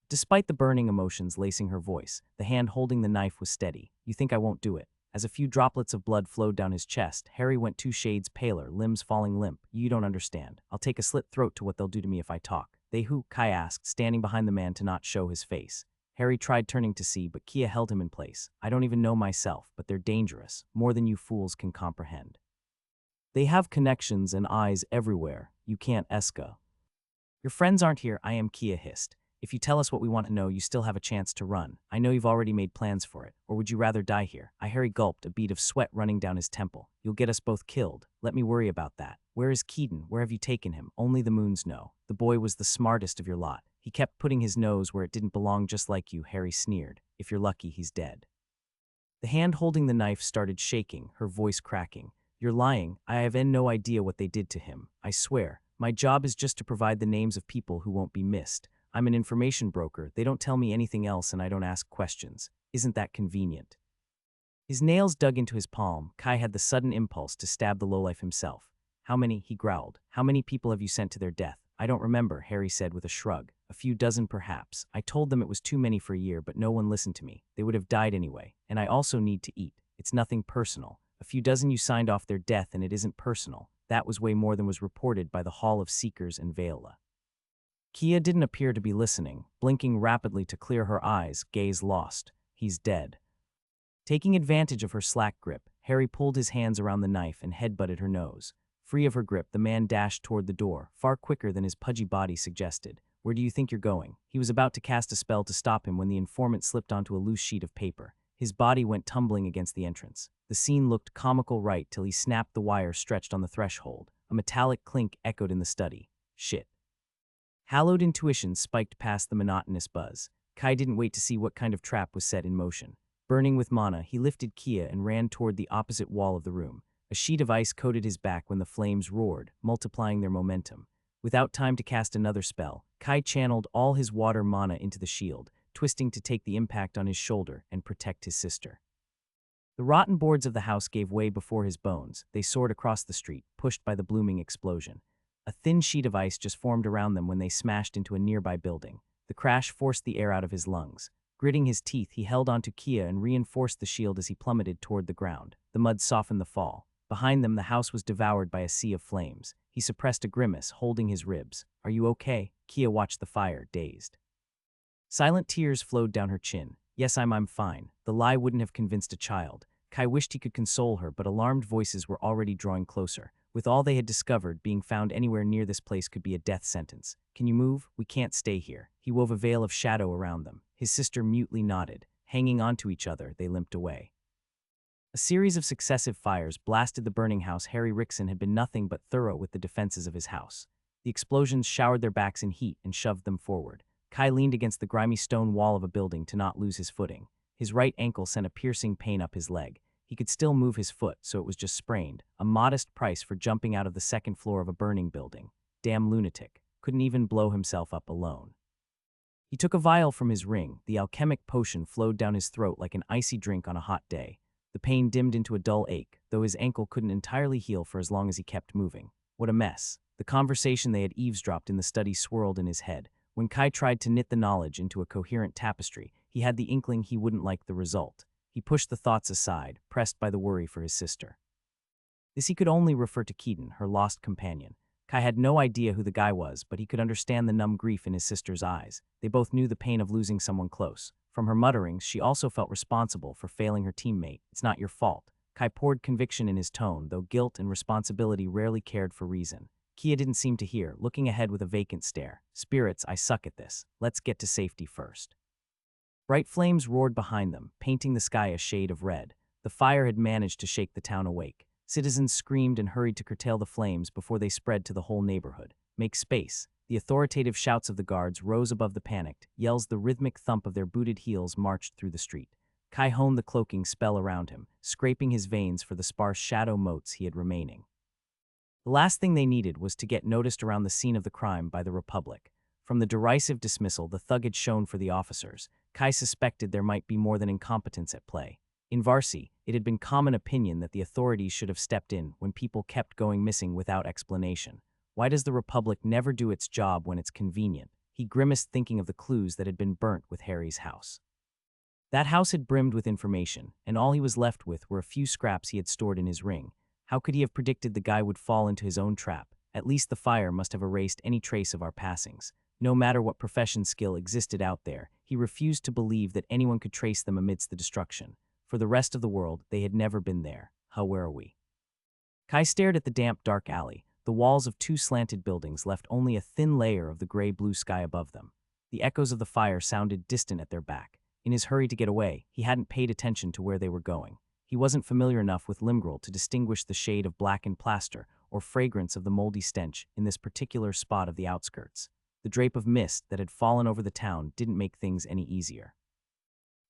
Despite the burning emotions lacing her voice, the hand holding the knife was steady. You think I won't do it? As a few droplets of blood flowed down his chest, Harry went 2 shades paler, limbs falling limp. You don't understand. I'll take a slit throat to what they'll do to me if I talk. They who? Kai asked, standing behind the man to not show his face. Harry tried turning to see, but Kia held him in place. I don't even know myself, but they're dangerous, more than you fools can comprehend. They have connections and eyes everywhere. You can't esca. Your friends aren't here, I am, Kia hissed. If you tell us what we want to know, you still have a chance to run. I know you've already made plans for it. Or would you rather die here? Harry gulped, a bead of sweat running down his temple. You'll get us both killed. Let me worry about that. Where is Keaton? Where have you taken him? Only the moons know. The boy was the smartest of your lot. He kept putting his nose where it didn't belong, just like you, Harry sneered. If you're lucky, he's dead. The hand holding the knife started shaking, her voice cracking. You're lying. I have no idea what they did to him. I swear. My job is just to provide the names of people who won't be missed. I'm an information broker. They don't tell me anything else and I don't ask questions. Isn't that convenient? His nails dug into his palm. Kai had the sudden impulse to stab the lowlife himself. How many? He growled. How many people have you sent to their death? I don't remember, Harry said with a shrug. A few dozen perhaps. I told them it was too many for a year, but no one listened to me. They would have died anyway. And I also need to eat. It's nothing personal. A few dozen you signed off their death and it isn't personal. That was way more than was reported by the Hall of Seekers and Vela. Kia didn't appear to be listening, blinking rapidly to clear her eyes, gaze lost. He's dead. Taking advantage of her slack grip, Harry pulled his hands around the knife and headbutted her nose. Free of her grip, the man dashed toward the door, far quicker than his pudgy body suggested. Where do you think you're going? He was about to cast a spell to stop him when the informant slipped onto a loose sheet of paper. His body went tumbling against the entrance. The scene looked comical right till he snapped the wire stretched on the threshold. A metallic clink echoed in the study. Shit. Hallowed intuition spiked past the monotonous buzz. Kai didn't wait to see what kind of trap was set in motion. Burning with mana, he lifted Kia and ran toward the opposite wall of the room. A sheet of ice coated his back when the flames roared, multiplying their momentum. Without time to cast another spell, Kai channeled all his water mana into the shield, twisting to take the impact on his shoulder and protect his sister. The rotten boards of the house gave way before his bones. They soared across the street, pushed by the blooming explosion. A thin sheet of ice just formed around them when they smashed into a nearby building. The crash forced the air out of his lungs. Gritting his teeth, he held onto Kia and reinforced the shield as he plummeted toward the ground. The mud softened the fall. Behind them, the house was devoured by a sea of flames. He suppressed a grimace, holding his ribs. Are you okay? Kia watched the fire, dazed. Silent tears flowed down her chin. Yes, I'm fine. The lie wouldn't have convinced a child. Kai wished he could console her, but alarmed voices were already drawing closer. With all they had discovered, being found anywhere near this place could be a death sentence. Can you move? We can't stay here. He wove a veil of shadow around them. His sister mutely nodded. Hanging onto each other, they limped away. A series of successive fires blasted the burning house. Harry Rickson had been nothing but thorough with the defenses of his house. The explosions showered their backs in heat and shoved them forward. Kai leaned against the grimy stone wall of a building to not lose his footing. His right ankle sent a piercing pain up his leg. He could still move his foot, so it was just sprained. A modest price for jumping out of the second floor of a burning building. Damn lunatic. Couldn't even blow himself up alone. He took a vial from his ring. The alchemic potion flowed down his throat like an icy drink on a hot day. The pain dimmed into a dull ache, though his ankle couldn't entirely heal for as long as he kept moving. What a mess. The conversation they had eavesdropped in the study swirled in his head. When Kai tried to knit the knowledge into a coherent tapestry, he had the inkling he wouldn't like the result. He pushed the thoughts aside, pressed by the worry for his sister. This he could only refer to Keaton, her lost companion. Kai had no idea who the guy was, but he could understand the numb grief in his sister's eyes. They both knew the pain of losing someone close. From her mutterings, she also felt responsible for failing her teammate. It's not your fault. Kai poured conviction in his tone, though guilt and responsibility rarely cared for reason. Kia didn't seem to hear, looking ahead with a vacant stare. Spirits, I suck at this. Let's get to safety first. Bright flames roared behind them, painting the sky a shade of red. The fire had managed to shake the town awake. Citizens screamed and hurried to curtail the flames before they spread to the whole neighborhood. Make space. The authoritative shouts of the guards rose above the panicked yells. The rhythmic thump of their booted heels marched through the street. Kai honed the cloaking spell around him, scraping his veins for the sparse shadow motes he had remaining. The last thing they needed was to get noticed around the scene of the crime by the Republic. From the derisive dismissal the thug had shown for the officers, Kai suspected there might be more than incompetence at play. In Varsity, it had been common opinion that the authorities should have stepped in when people kept going missing without explanation. Why does the Republic never do its job when it's convenient? He grimaced thinking of the clues that had been burnt with Harry's house. That house had brimmed with information, and all he was left with were a few scraps he had stored in his ring. How could he have predicted the guy would fall into his own trap? At least the fire must have erased any trace of our passings. No matter what profession skill existed out there, he refused to believe that anyone could trace them amidst the destruction. For the rest of the world, they had never been there. Where are we? Kai stared at the damp, dark alley. The walls of two slanted buildings left only a thin layer of the gray-blue sky above them. The echoes of the fire sounded distant at their back. In his hurry to get away, he hadn't paid attention to where they were going. He wasn't familiar enough with Limgrel to distinguish the shade of blackened plaster or fragrance of the moldy stench in this particular spot of the outskirts. The drape of mist that had fallen over the town didn't make things any easier.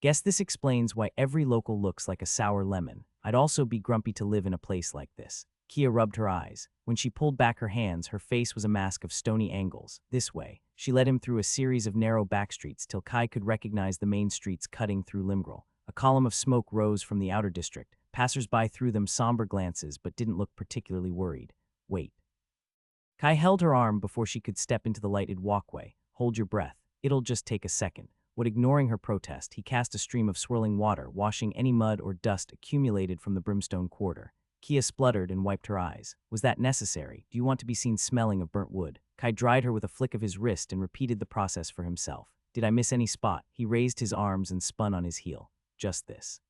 Guess this explains why every local looks like a sour lemon. I'd also be grumpy to live in a place like this. Kia rubbed her eyes. When she pulled back her hands, her face was a mask of stony angles. This way. She led him through a series of narrow backstreets till Kai could recognize the main streets cutting through Limgrel. A column of smoke rose from the outer district. Passers-by threw them somber glances but didn't look particularly worried. Wait. Kai held her arm before she could step into the lighted walkway. Hold your breath. It'll just take a second. What ignoring her protest, he cast a stream of swirling water, washing any mud or dust accumulated from the brimstone quarter. Kia spluttered and wiped her eyes. Was that necessary? Do you want to be seen smelling of burnt wood? Kai dried her with a flick of his wrist and repeated the process for himself. Did I miss any spot? He raised his arms and spun on his heel. Just this.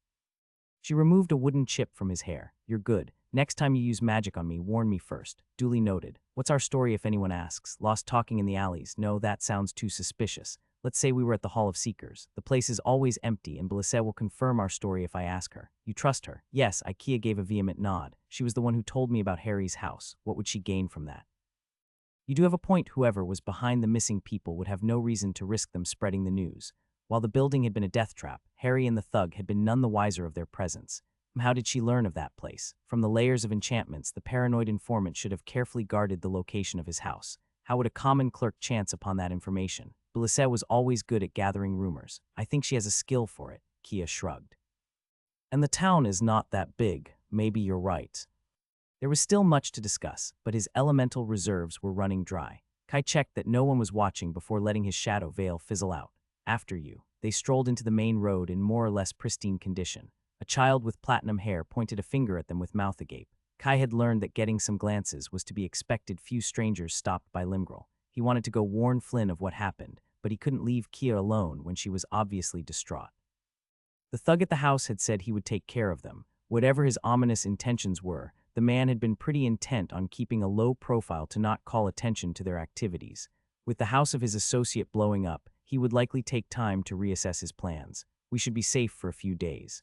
She removed a wooden chip from his hair. You're good. Next time you use magic on me, warn me first. Duly noted. What's our story if anyone asks? Lost talking in the alleys. No, that sounds too suspicious. Let's say we were at the Hall of Seekers. The place is always empty, and Blissett will confirm our story if I ask her. You trust her? Yes, Ikea gave a vehement nod. She was the one who told me about Harry's house. What would she gain from that? You do have a point. Whoever was behind the missing people would have no reason to risk them spreading the news. While the building had been a death trap, Harry and the thug had been none the wiser of their presence. How did she learn of that place? From the layers of enchantments, the paranoid informant should have carefully guarded the location of his house. How would a common clerk chance upon that information? Blissett was always good at gathering rumors. I think she has a skill for it, Kia shrugged. And the town is not that big. Maybe you're right. There was still much to discuss, but his elemental reserves were running dry. Kai checked that no one was watching before letting his shadow veil fizzle out. After you. They strolled into the main road in more or less pristine condition. A child with platinum hair pointed a finger at them with mouth agape. Kai had learned that getting some glances was to be expected. Few strangers stopped by Limgrel. He wanted to go warn Flynn of what happened, but he couldn't leave Kia alone when she was obviously distraught. The thug at the house had said he would take care of them. Whatever his ominous intentions were, the man had been pretty intent on keeping a low profile to not call attention to their activities. With the house of his associate blowing up, he would likely take time to reassess his plans. We should be safe for a few days.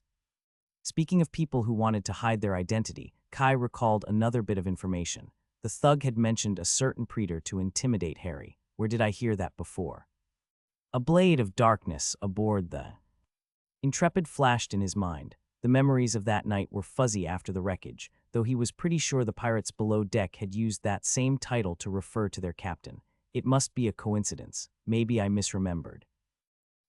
Speaking of people who wanted to hide their identity, Kai recalled another bit of information. The thug had mentioned a certain praetor to intimidate Harry. Where did I hear that before? A blade of darkness aboard the Intrepid flashed in his mind. The memories of that night were fuzzy after the wreckage, though he was pretty sure the pirates below deck had used that same title to refer to their captain. It must be a coincidence. Maybe I misremembered.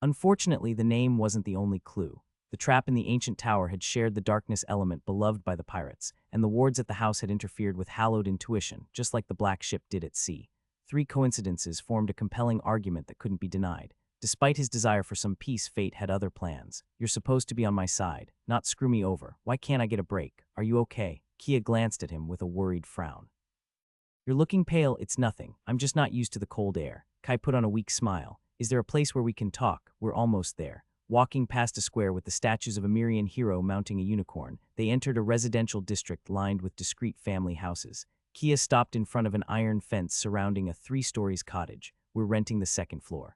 Unfortunately, the name wasn't the only clue. The trap in the ancient tower had shared the darkness element beloved by the pirates, and the wards at the house had interfered with hallowed intuition, just like the black ship did at sea. Three coincidences formed a compelling argument that couldn't be denied. Despite his desire for some peace, fate had other plans. You're supposed to be on my side, not screw me over. Why can't I get a break? Are you okay? Kia glanced at him with a worried frown. You're looking pale. It's nothing. I'm just not used to the cold air. Kai put on a weak smile. Is there a place where we can talk? We're almost there. Walking past a square with the statues of a Mirian hero mounting a unicorn, they entered a residential district lined with discreet family houses. Kia stopped in front of an iron fence surrounding a 3-stories cottage. We're renting the second floor.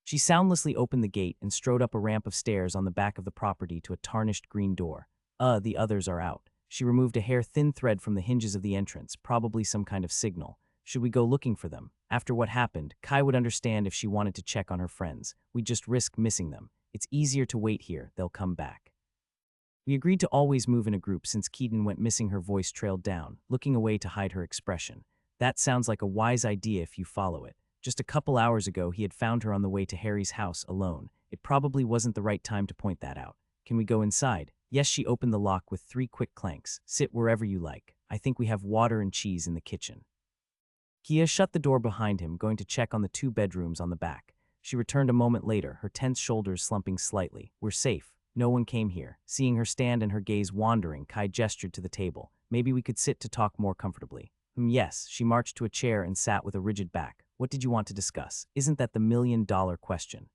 She soundlessly opened the gate and strode up a ramp of stairs on the back of the property to a tarnished green door. The others are out. She removed a hair-thin thread from the hinges of the entrance, probably some kind of signal. Should we go looking for them? After what happened, Kai would understand if she wanted to check on her friends. We'd just risk missing them. It's easier to wait here. They'll come back. We agreed to always move in a group since Keaton went missing. Her voice trailed down, looking away to hide her expression. That sounds like a wise idea if you follow it. Just a couple hours ago, he had found her on the way to Harry's house alone. It probably wasn't the right time to point that out. Can we go inside? Yes, she opened the lock with 3 quick clanks. Sit wherever you like. I think we have water and cheese in the kitchen. Kia shut the door behind him, going to check on the 2 bedrooms on the back. She returned a moment later, her tense shoulders slumping slightly. We're safe. No one came here. Seeing her stand and her gaze wandering, Kai gestured to the table. Maybe we could sit to talk more comfortably. Yes. She marched to a chair and sat with a rigid back. What did you want to discuss? Isn't that the million-dollar question?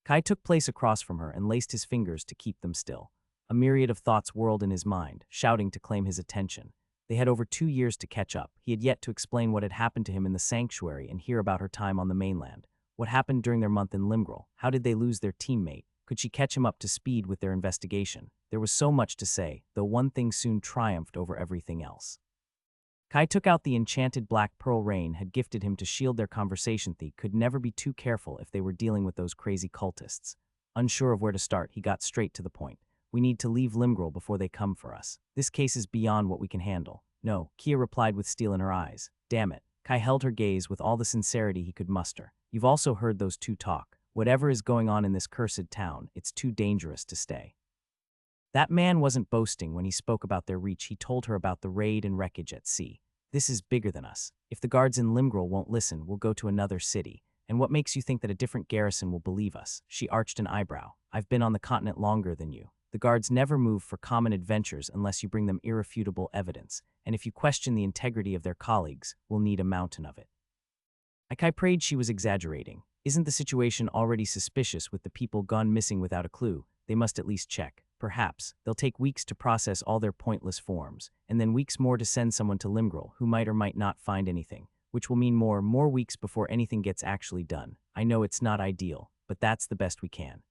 Kai took place across from her and laced his fingers to keep them still. A myriad of thoughts whirled in his mind, shouting to claim his attention. They had over 2 years to catch up. He had yet to explain what had happened to him in the sanctuary and hear about her time on the mainland. What happened during their month in Limgrel? How did they lose their teammate? Could she catch him up to speed with their investigation? There was so much to say, though one thing soon triumphed over everything else. Kai took out the enchanted black pearl Rain had gifted him to shield their conversation. They could never be too careful if they were dealing with those crazy cultists. Unsure of where to start, he got straight to the point. We need to leave Limgrel before they come for us. This case is beyond what we can handle. No, Kia replied with steel in her eyes. Damn it. Kai held her gaze with all the sincerity he could muster. You've also heard those two talk. Whatever is going on in this cursed town, it's too dangerous to stay. That man wasn't boasting when he spoke about their reach. He told her about the raid and wreckage at sea. This is bigger than us. If the guards in Limgrel won't listen, we'll go to another city. And what makes you think that a different garrison will believe us? She arched an eyebrow. I've been on the continent longer than you. The guards never move for common adventures unless you bring them irrefutable evidence, and if you question the integrity of their colleagues, we'll need a mountain of it. Kai prayed she was exaggerating. Isn't the situation already suspicious with the people gone missing without a clue? They must at least check. Perhaps they'll take weeks to process all their pointless forms, and then weeks more to send someone to Limgrel who might or might not find anything, which will mean more weeks before anything gets actually done. I know it's not ideal, but that's the best we can.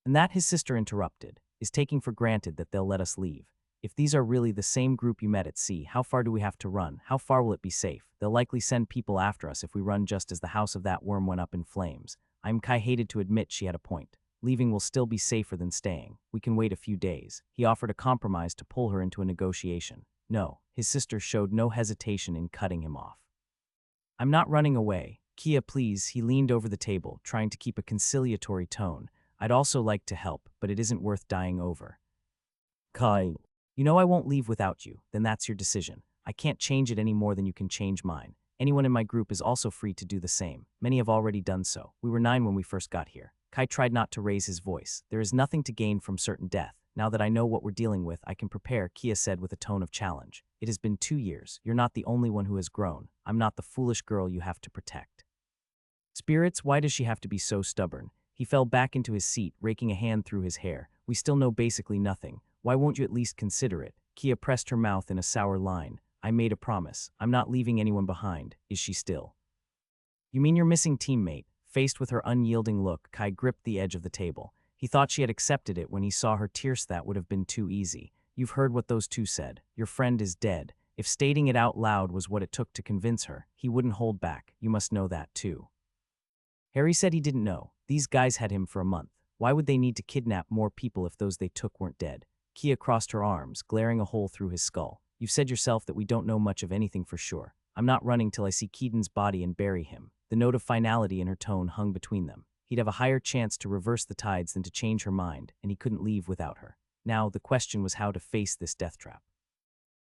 And that, his sister interrupted, is taking for granted that they'll let us leave. If these are really the same group you met at sea, how far do we have to run? How far will it be safe? They'll likely send people after us if we run just as the house of that worm went up in flames. Kai hated to admit she had a point. Leaving will still be safer than staying. We can wait a few days. He offered a compromise to pull her into a negotiation. No, his sister showed no hesitation in cutting him off. I'm not running away. Kia, please. He leaned over the table, trying to keep a conciliatory tone. I'd also like to help, but it isn't worth dying over. Kai. You know I won't leave without you. Then that's your decision. I can't change it any more than you can change mine. Anyone in my group is also free to do the same. Many have already done so. We were 9 when we first got here. Kai tried not to raise his voice. There is nothing to gain from certain death. Now that I know what we're dealing with, I can prepare, Kia said with a tone of challenge. It has been 2 years. You're not the only one who has grown. I'm not the foolish girl you have to protect. Spirits, why does she have to be so stubborn? He fell back into his seat, raking a hand through his hair. We still know basically nothing. Why won't you at least consider it? Kia pressed her mouth in a sour line. I made a promise. I'm not leaving anyone behind. Is she still? You mean your missing teammate? Faced with her unyielding look, Kai gripped the edge of the table. He thought she had accepted it when he saw her tears. That would have been too easy. You've heard what those two said. Your friend is dead. If stating it out loud was what it took to convince her, he wouldn't hold back. You must know that too. Harry said he didn't know. These guys had him for a month. Why would they need to kidnap more people if those they took weren't dead? Kia crossed her arms, glaring a hole through his skull. You've said yourself that we don't know much of anything for sure. I'm not running till I see Keaton's body and bury him. The note of finality in her tone hung between them. He'd have a higher chance to reverse the tides than to change her mind, and he couldn't leave without her. Now, the question was how to face this death trap.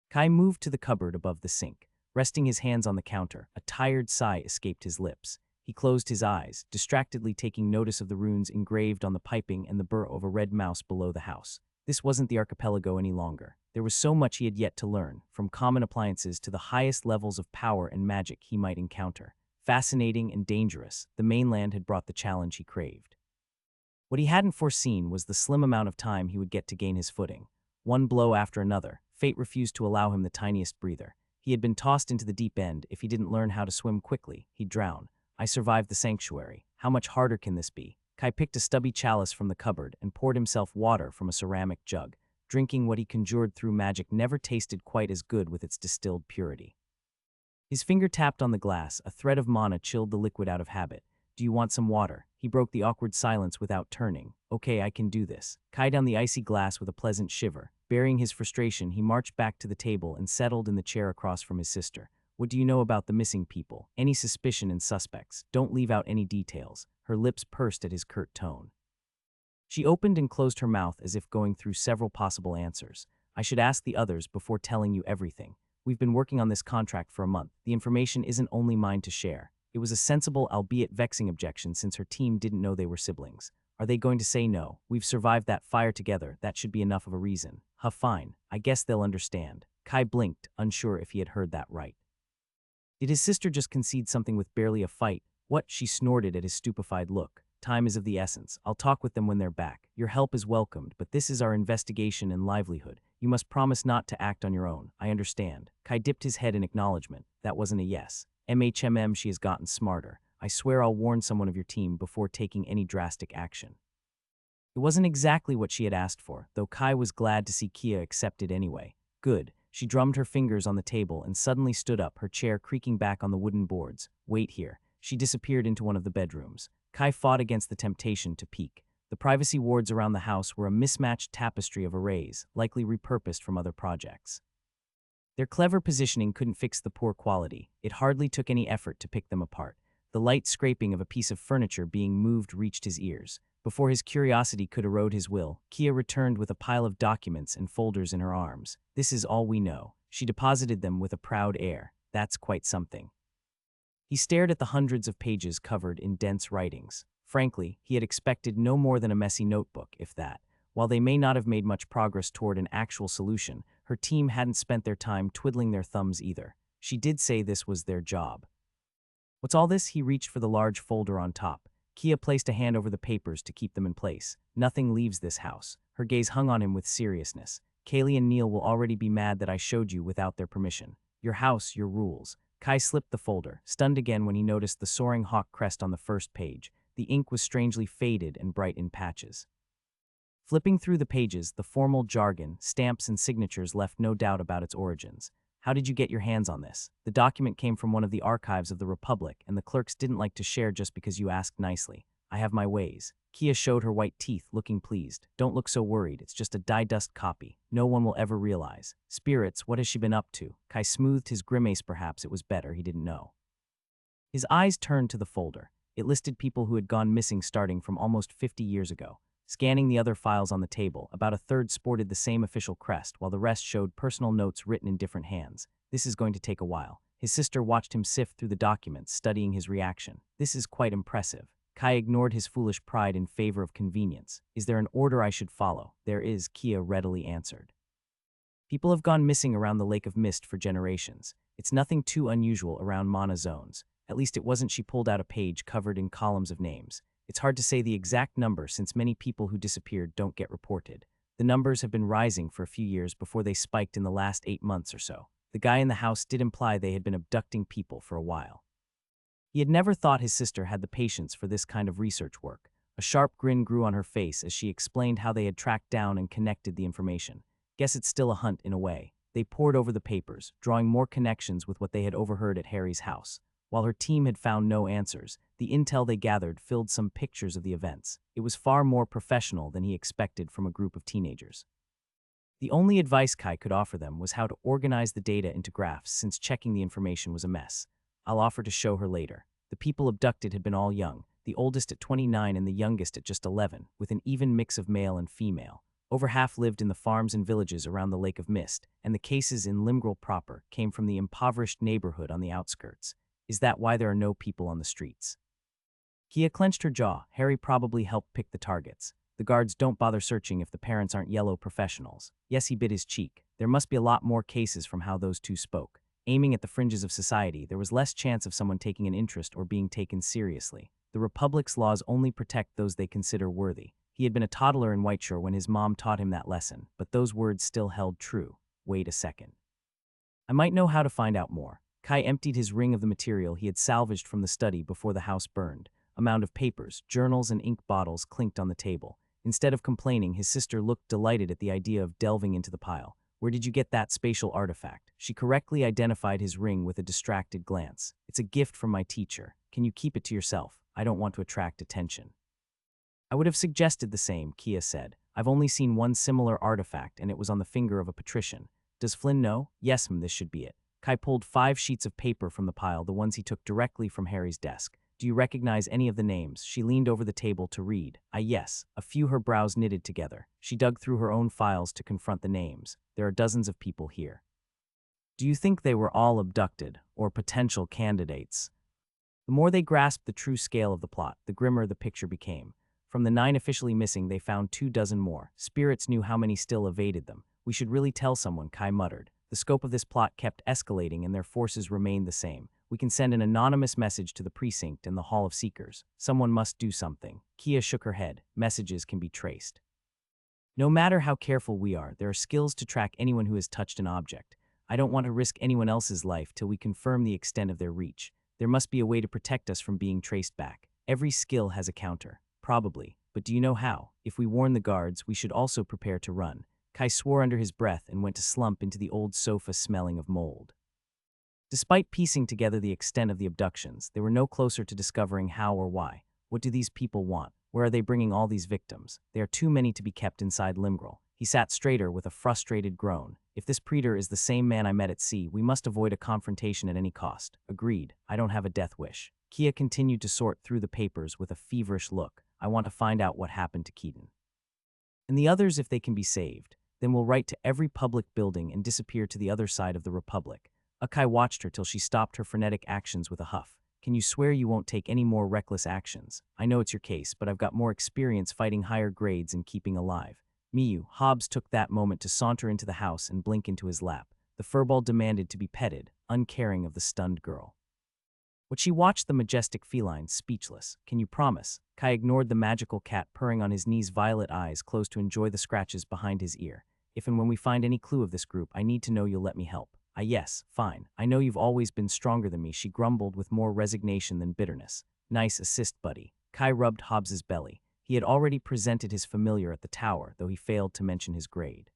Kai moved to the cupboard above the sink. Resting his hands on the counter, a tired sigh escaped his lips. He closed his eyes, distractedly taking notice of the runes engraved on the piping and the burrow of a red mouse below the house. This wasn't the archipelago any longer. There was so much he had yet to learn, from common appliances to the highest levels of power and magic he might encounter. Fascinating and dangerous, the mainland had brought the challenge he craved. What he hadn't foreseen was the slim amount of time he would get to gain his footing. One blow after another, fate refused to allow him the tiniest breather. He had been tossed into the deep end. If he didn't learn how to swim quickly, he'd drown. I survived the sanctuary. How much harder can this be? Kai picked a stubby chalice from the cupboard and poured himself water from a ceramic jug. Drinking what he conjured through magic never tasted quite as good with its distilled purity. His finger tapped on the glass. A thread of mana chilled the liquid out of habit. Do you want some water? He broke the awkward silence without turning. Okay, I can do this. Kai down the icy glass with a pleasant shiver. Burying his frustration, he marched back to the table and settled in the chair across from his sister. What do you know about the missing people? Any suspicion and suspects? Don't leave out any details. Her lips pursed at his curt tone. She opened and closed her mouth as if going through several possible answers. I should ask the others before telling you everything. We've been working on this contract for a month. The information isn't only mine to share. It was a sensible, albeit vexing objection since her team didn't know they were siblings. Are they going to say no? We've survived that fire together. That should be enough of a reason. Huh, fine. I guess they'll understand. Kai blinked, unsure if he had heard that right. Did his sister just concede something with barely a fight? What? She snorted at his stupefied look. Time is of the essence. I'll talk with them when they're back. Your help is welcomed, but this is our investigation and livelihood. You must promise not to act on your own. I understand. Kai dipped his head in acknowledgement. That wasn't a yes. MHMM, she has gotten smarter. I swear I'll warn someone of your team before taking any drastic action. It wasn't exactly what she had asked for, though Kai was glad to see Kia accept it anyway. Good. She drummed her fingers on the table and suddenly stood up, her chair creaking back on the wooden boards. Wait here. She disappeared into one of the bedrooms. Kai fought against the temptation to peek. The privacy wards around the house were a mismatched tapestry of arrays, likely repurposed from other projects. Their clever positioning couldn't fix the poor quality. It hardly took any effort to pick them apart. The light scraping of a piece of furniture being moved reached his ears. Before his curiosity could erode his will, Kia returned with a pile of documents and folders in her arms. This is all we know. She deposited them with a proud air. That's quite something. He stared at the hundreds of pages covered in dense writings. Frankly, he had expected no more than a messy notebook, if that. While they may not have made much progress toward an actual solution, her team hadn't spent their time twiddling their thumbs either. She did say this was their job. What's all this? He reached for the large folder on top. Kia placed a hand over the papers to keep them in place. Nothing leaves this house. Her gaze hung on him with seriousness. Kaylee and Neil will already be mad that I showed you without their permission. Your house, your rules. Kai slipped the folder, stunned again when he noticed the soaring hawk crest on the first page. The ink was strangely faded and bright in patches. Flipping through the pages, the formal jargon, stamps and signatures left no doubt about its origins. How did you get your hands on this? The document came from one of the archives of the Republic, and the clerks didn't like to share just because you asked nicely. I have my ways. Kia showed her white teeth, looking pleased. Don't look so worried, it's just a die-dust copy. No one will ever realize. Spirits, what has she been up to? Kai smoothed his grimace. Perhaps it was better, he didn't know. His eyes turned to the folder. It listed people who had gone missing starting from almost 50 years ago. Scanning the other files on the table, about a third sported the same official crest, while the rest showed personal notes written in different hands. This is going to take a while. His sister watched him sift through the documents, studying his reaction. This is quite impressive. Kai ignored his foolish pride in favor of convenience. Is there an order I should follow? There is, Kia readily answered. People have gone missing around the Lake of Mist for generations. It's nothing too unusual around mana zones. At least it wasn't. She pulled out a page covered in columns of names. It's hard to say the exact number since many people who disappeared don't get reported. The numbers have been rising for a few years before they spiked in the last 8 months or so. The guy in the house did imply they had been abducting people for a while. He had never thought his sister had the patience for this kind of research work. A sharp grin grew on her face as she explained how they had tracked down and connected the information. Guess it's still a hunt in a way. They pored over the papers, drawing more connections with what they had overheard at Harry's house. While her team had found no answers, the intel they gathered filled some pictures of the events. It was far more professional than he expected from a group of teenagers. The only advice Kai could offer them was how to organize the data into graphs, since checking the information was a mess. I'll offer to show her later. The people abducted had been all young, the oldest at 29 and the youngest at just 11, with an even mix of male and female. Over half lived in the farms and villages around the Lake of Mist, and the cases in Limgrel proper came from the impoverished neighborhood on the outskirts. Is that why there are no people on the streets? Kia clenched her jaw. Harry probably helped pick the targets. The guards don't bother searching if the parents aren't yellow professionals. Yes, he bit his cheek. There must be a lot more cases from how those two spoke. Aiming at the fringes of society, there was less chance of someone taking an interest or being taken seriously. The Republic's laws only protect those they consider worthy. He had been a toddler in Whiteshore when his mom taught him that lesson, but those words still held true. Wait a second. I might know how to find out more. Kai emptied his ring of the material he had salvaged from the study before the house burned. A mound of papers, journals, and ink bottles clinked on the table. Instead of complaining, his sister looked delighted at the idea of delving into the pile. Where did you get that spatial artifact? She correctly identified his ring with a distracted glance. It's a gift from my teacher. Can you keep it to yourself? I don't want to attract attention. I would have suggested the same, Kia said. I've only seen one similar artifact, and it was on the finger of a patrician. Does Flynn know? Yes, this should be it. Kai pulled 5 sheets of paper from the pile, the ones he took directly from Harry's desk. Do you recognize any of the names? She leaned over the table to read. Yes. A few, her brows knitted together. She dug through her own files to confront the names. There are dozens of people here. Do you think they were all abducted, or potential candidates? The more they grasped the true scale of the plot, the grimmer the picture became. From the 9 officially missing, they found 24 more. Spirits knew how many still evaded them. We should really tell someone, Kai muttered. The scope of this plot kept escalating and their forces remained the same. We can send an anonymous message to the precinct and the Hall of Seekers. Someone must do something. Kia shook her head. Messages can be traced. No matter how careful we are, there are skills to track anyone who has touched an object. I don't want to risk anyone else's life till we confirm the extent of their reach. There must be a way to protect us from being traced back. Every skill has a counter. Probably. But do you know how? If we warn the guards, we should also prepare to run. Kai swore under his breath and went to slump into the old sofa smelling of mold. Despite piecing together the extent of the abductions, they were no closer to discovering how or why. What do these people want? Where are they bringing all these victims? They are too many to be kept inside Limgrel. He sat straighter with a frustrated groan. If this Praetor is the same man I met at sea, we must avoid a confrontation at any cost. Agreed. I don't have a death wish. Kia continued to sort through the papers with a feverish look. I want to find out what happened to Keaton. And the others if they can be saved. Then we'll write to every public building and disappear to the other side of the Republic. Akai watched her till she stopped her frenetic actions with a huff. Can you swear you won't take any more reckless actions? I know it's your case, but I've got more experience fighting higher grades and keeping alive. Miyu, Hobbs took that moment to saunter into the house and blink into his lap. The furball demanded to be petted, uncaring of the stunned girl. But she watched the majestic feline, speechless. Can you promise? Kai ignored the magical cat purring on his knees, violet eyes closed to enjoy the scratches behind his ear. If and when we find any clue of this group, I need to know you'll let me help. Yes, fine. I know you've always been stronger than me, she grumbled with more resignation than bitterness. Nice assist, buddy. Kai rubbed Hobbs's belly. He had already presented his familiar at the tower, though he failed to mention his grade.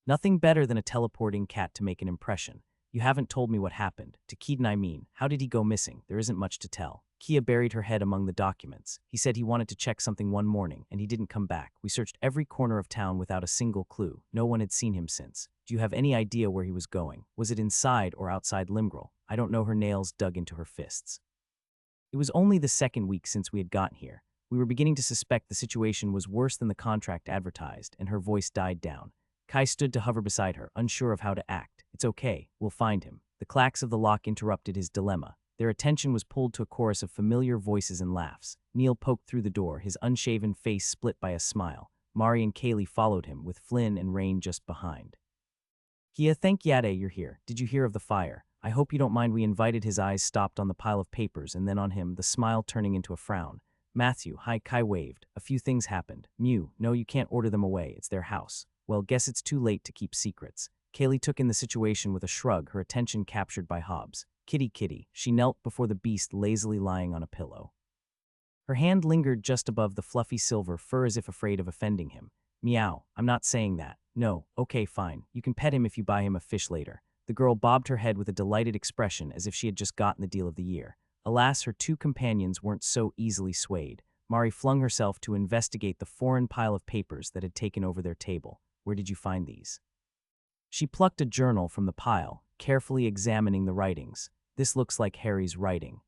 Nothing better than a teleporting cat to make an impression. You haven't told me what happened. To Keaton, I mean. How did he go missing? There isn't much to tell. Kia buried her head among the documents. He said he wanted to check something one morning, and he didn't come back. We searched every corner of town without a single clue. No one had seen him since. Do you have any idea where he was going? Was it inside or outside Limgrel? I don't know. Her nails dug into her fists. It was only the second week since we had gotten here. We were beginning to suspect the situation was worse than the contract advertised, and her voice died down. Kai stood to hover beside her, unsure of how to act. It's okay, we'll find him. The clacks of the lock interrupted his dilemma. Their attention was pulled to a chorus of familiar voices and laughs. Neil poked through the door, his unshaven face split by a smile. Mari and Kaylee followed him, with Flynn and Rain just behind. Kia, thank Yade you're here. Did you hear of the fire? I hope you don't mind. We invited. His eyes stopped on the pile of papers and then on him, the smile turning into a frown. Matthew, hi. Kai waved. A few things happened. Mew, no, you can't order them away. It's their house. Well, guess it's too late to keep secrets. Kaylee took in the situation with a shrug, her attention captured by Hobbs. Kitty. She knelt before the beast lazily lying on a pillow. Her hand lingered just above the fluffy silver fur as if afraid of offending him. Meow, I'm not saying that. No, okay, fine. You can pet him if you buy him a fish later. The girl bobbed her head with a delighted expression as if she had just gotten the deal of the year. Alas, her two companions weren't so easily swayed. Mari flung herself to investigate the foreign pile of papers that had taken over their table. Where did you find these? She plucked a journal from the pile, carefully examining the writings. This looks like Harry's writing.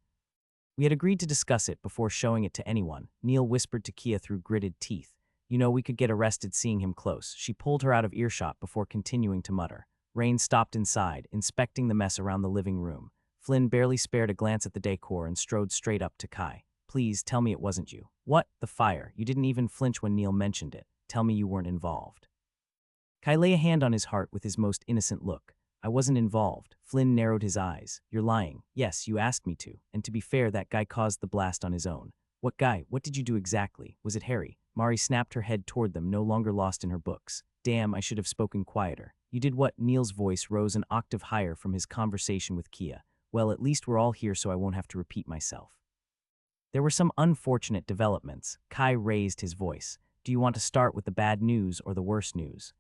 We had agreed to discuss it before showing it to anyone, Neil whispered to Kia through gritted teeth. You know, we could get arrested seeing him close. She pulled her out of earshot before continuing to mutter. Rain stopped inside, inspecting the mess around the living room. Flynn barely spared a glance at the decor and strode straight up to Kai. Please, tell me it wasn't you. What? The fire. You didn't even flinch when Neil mentioned it. Tell me you weren't involved. Kai lay a hand on his heart with his most innocent look. I wasn't involved. Flynn narrowed his eyes. You're lying. Yes, you asked me to. And to be fair, that guy caused the blast on his own. What guy? What did you do exactly? Was it Harry? Mari snapped her head toward them, no longer lost in her books. Damn, I should have spoken quieter. You did what? Neil's voice rose an octave higher from his conversation with Kia. Well, at least we're all here so I won't have to repeat myself. There were some unfortunate developments. Kai raised his voice. Do you want to start with the bad news or the worse news?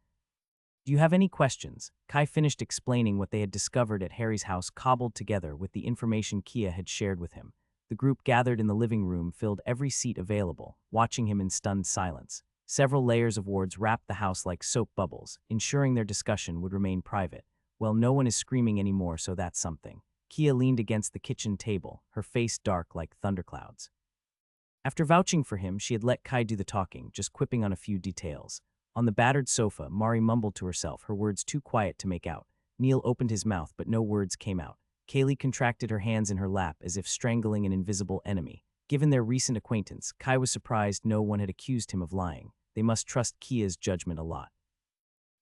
Do you have any questions? Kai finished explaining what they had discovered at Harry's house, cobbled together with the information Kia had shared with him. The group gathered in the living room filled every seat available, watching him in stunned silence. Several layers of wards wrapped the house like soap bubbles, ensuring their discussion would remain private. Well, no one is screaming anymore, so that's something. Kia leaned against the kitchen table, her face dark like thunderclouds. After vouching for him, she had let Kai do the talking, just quipping on a few details. On the battered sofa, Mari mumbled to herself, her words too quiet to make out. Neil opened his mouth, but no words came out. Kaylee contracted her hands in her lap as if strangling an invisible enemy. Given their recent acquaintance, Kai was surprised no one had accused him of lying. They must trust Kia's judgment a lot.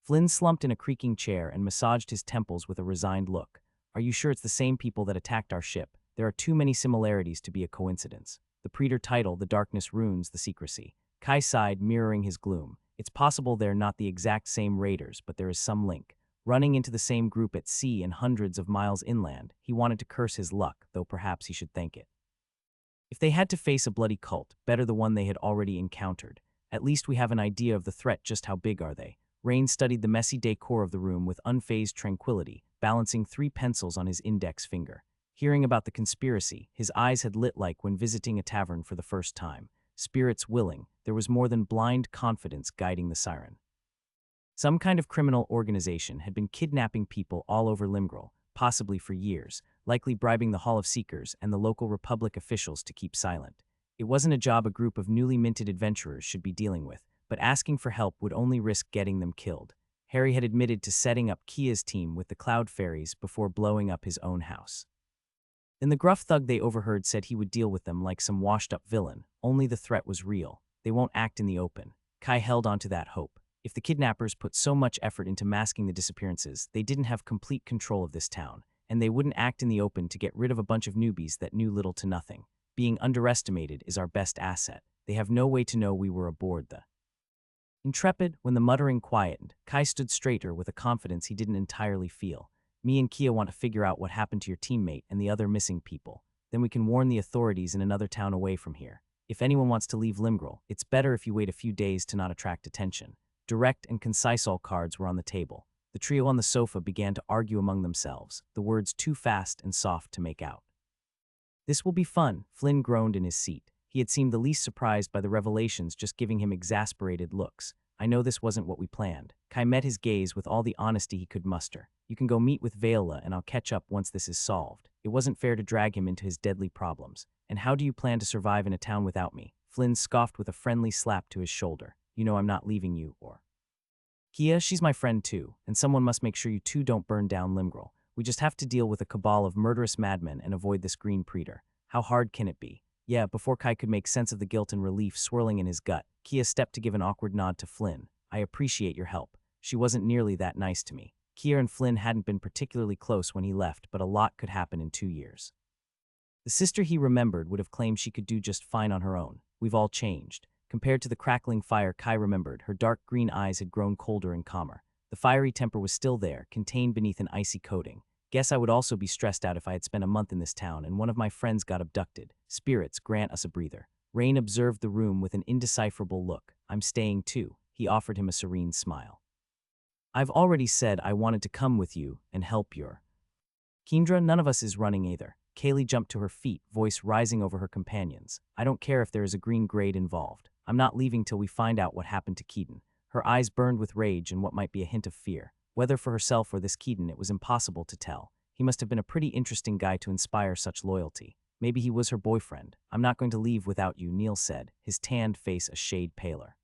Flynn slumped in a creaking chair and massaged his temples with a resigned look. Are you sure it's the same people that attacked our ship? There are too many similarities to be a coincidence. The Praetor title, the darkness ruins the secrecy. Kai sighed, mirroring his gloom. It's possible they're not the exact same raiders, but there is some link. Running into the same group at sea and hundreds of miles inland, he wanted to curse his luck, though perhaps he should thank it. If they had to face a bloody cult, better the one they had already encountered. At least we have an idea of the threat. Just how big are they? Rain studied the messy decor of the room with unfazed tranquility, balancing 3 pencils on his index finger. Hearing about the conspiracy, his eyes had lit like when visiting a tavern for the first time. Spirits willing, there was more than blind confidence guiding the siren. Some kind of criminal organization had been kidnapping people all over Limgrel, possibly for years, likely bribing the Hall of Seekers and the local Republic officials to keep silent. It wasn't a job a group of newly minted adventurers should be dealing with, but asking for help would only risk getting them killed. Harry had admitted to setting up Kia's team with the Cloud Fairies before blowing up his own house. Then the gruff thug they overheard said he would deal with them like some washed-up villain, only the threat was real. They won't act in the open. Kai held on to that hope. If the kidnappers put so much effort into masking the disappearances, they didn't have complete control of this town, and they wouldn't act in the open to get rid of a bunch of newbies that knew little to nothing. Being underestimated is our best asset. They have no way to know we were aboard the Intrepid. When the muttering quietened, Kai stood straighter with a confidence he didn't entirely feel. Me and Kia want to figure out what happened to your teammate and the other missing people. Then we can warn the authorities in another town away from here. If anyone wants to leave Limgrel, it's better if you wait a few days to not attract attention. Direct and concise all cards were on the table. The trio on the sofa began to argue among themselves, the words too fast and soft to make out. This will be fun, Flynn groaned in his seat. He had seemed the least surprised by the revelations, just giving him exasperated looks. I know this wasn't what we planned. Kai met his gaze with all the honesty he could muster. You can go meet with Viola and I'll catch up once this is solved. It wasn't fair to drag him into his deadly problems. And how do you plan to survive in a town without me? Flynn scoffed with a friendly slap to his shoulder. You know I'm not leaving you, or... Kia, she's my friend too, and someone must make sure you two don't burn down Limgrel. We just have to deal with a cabal of murderous madmen and avoid this green predator. How hard can it be? Yeah, before Kai could make sense of the guilt and relief swirling in his gut, Kia stepped to give an awkward nod to Flynn. I appreciate your help. She wasn't nearly that nice to me. Kia and Flynn hadn't been particularly close when he left, but a lot could happen in 2 years. The sister he remembered would have claimed she could do just fine on her own. We've all changed. Compared to the crackling fire Kai remembered, her dark green eyes had grown colder and calmer. The fiery temper was still there, contained beneath an icy coating. Guess I would also be stressed out if I had spent a month in this town and one of my friends got abducted. Spirits, grant us a breather. Rain observed the room with an indecipherable look. I'm staying too. He offered him a serene smile. I've already said I wanted to come with you and help your... Kendra, none of us is running either. Kaylee jumped to her feet, voice rising over her companions. I don't care if there is a green grade involved. I'm not leaving till we find out what happened to Keaton. Her eyes burned with rage and what might be a hint of fear. Whether for herself or this Keaton, it was impossible to tell. He must have been a pretty interesting guy to inspire such loyalty. Maybe he was her boyfriend. I'm not going to leave without you, Neil said, his tanned face a shade paler.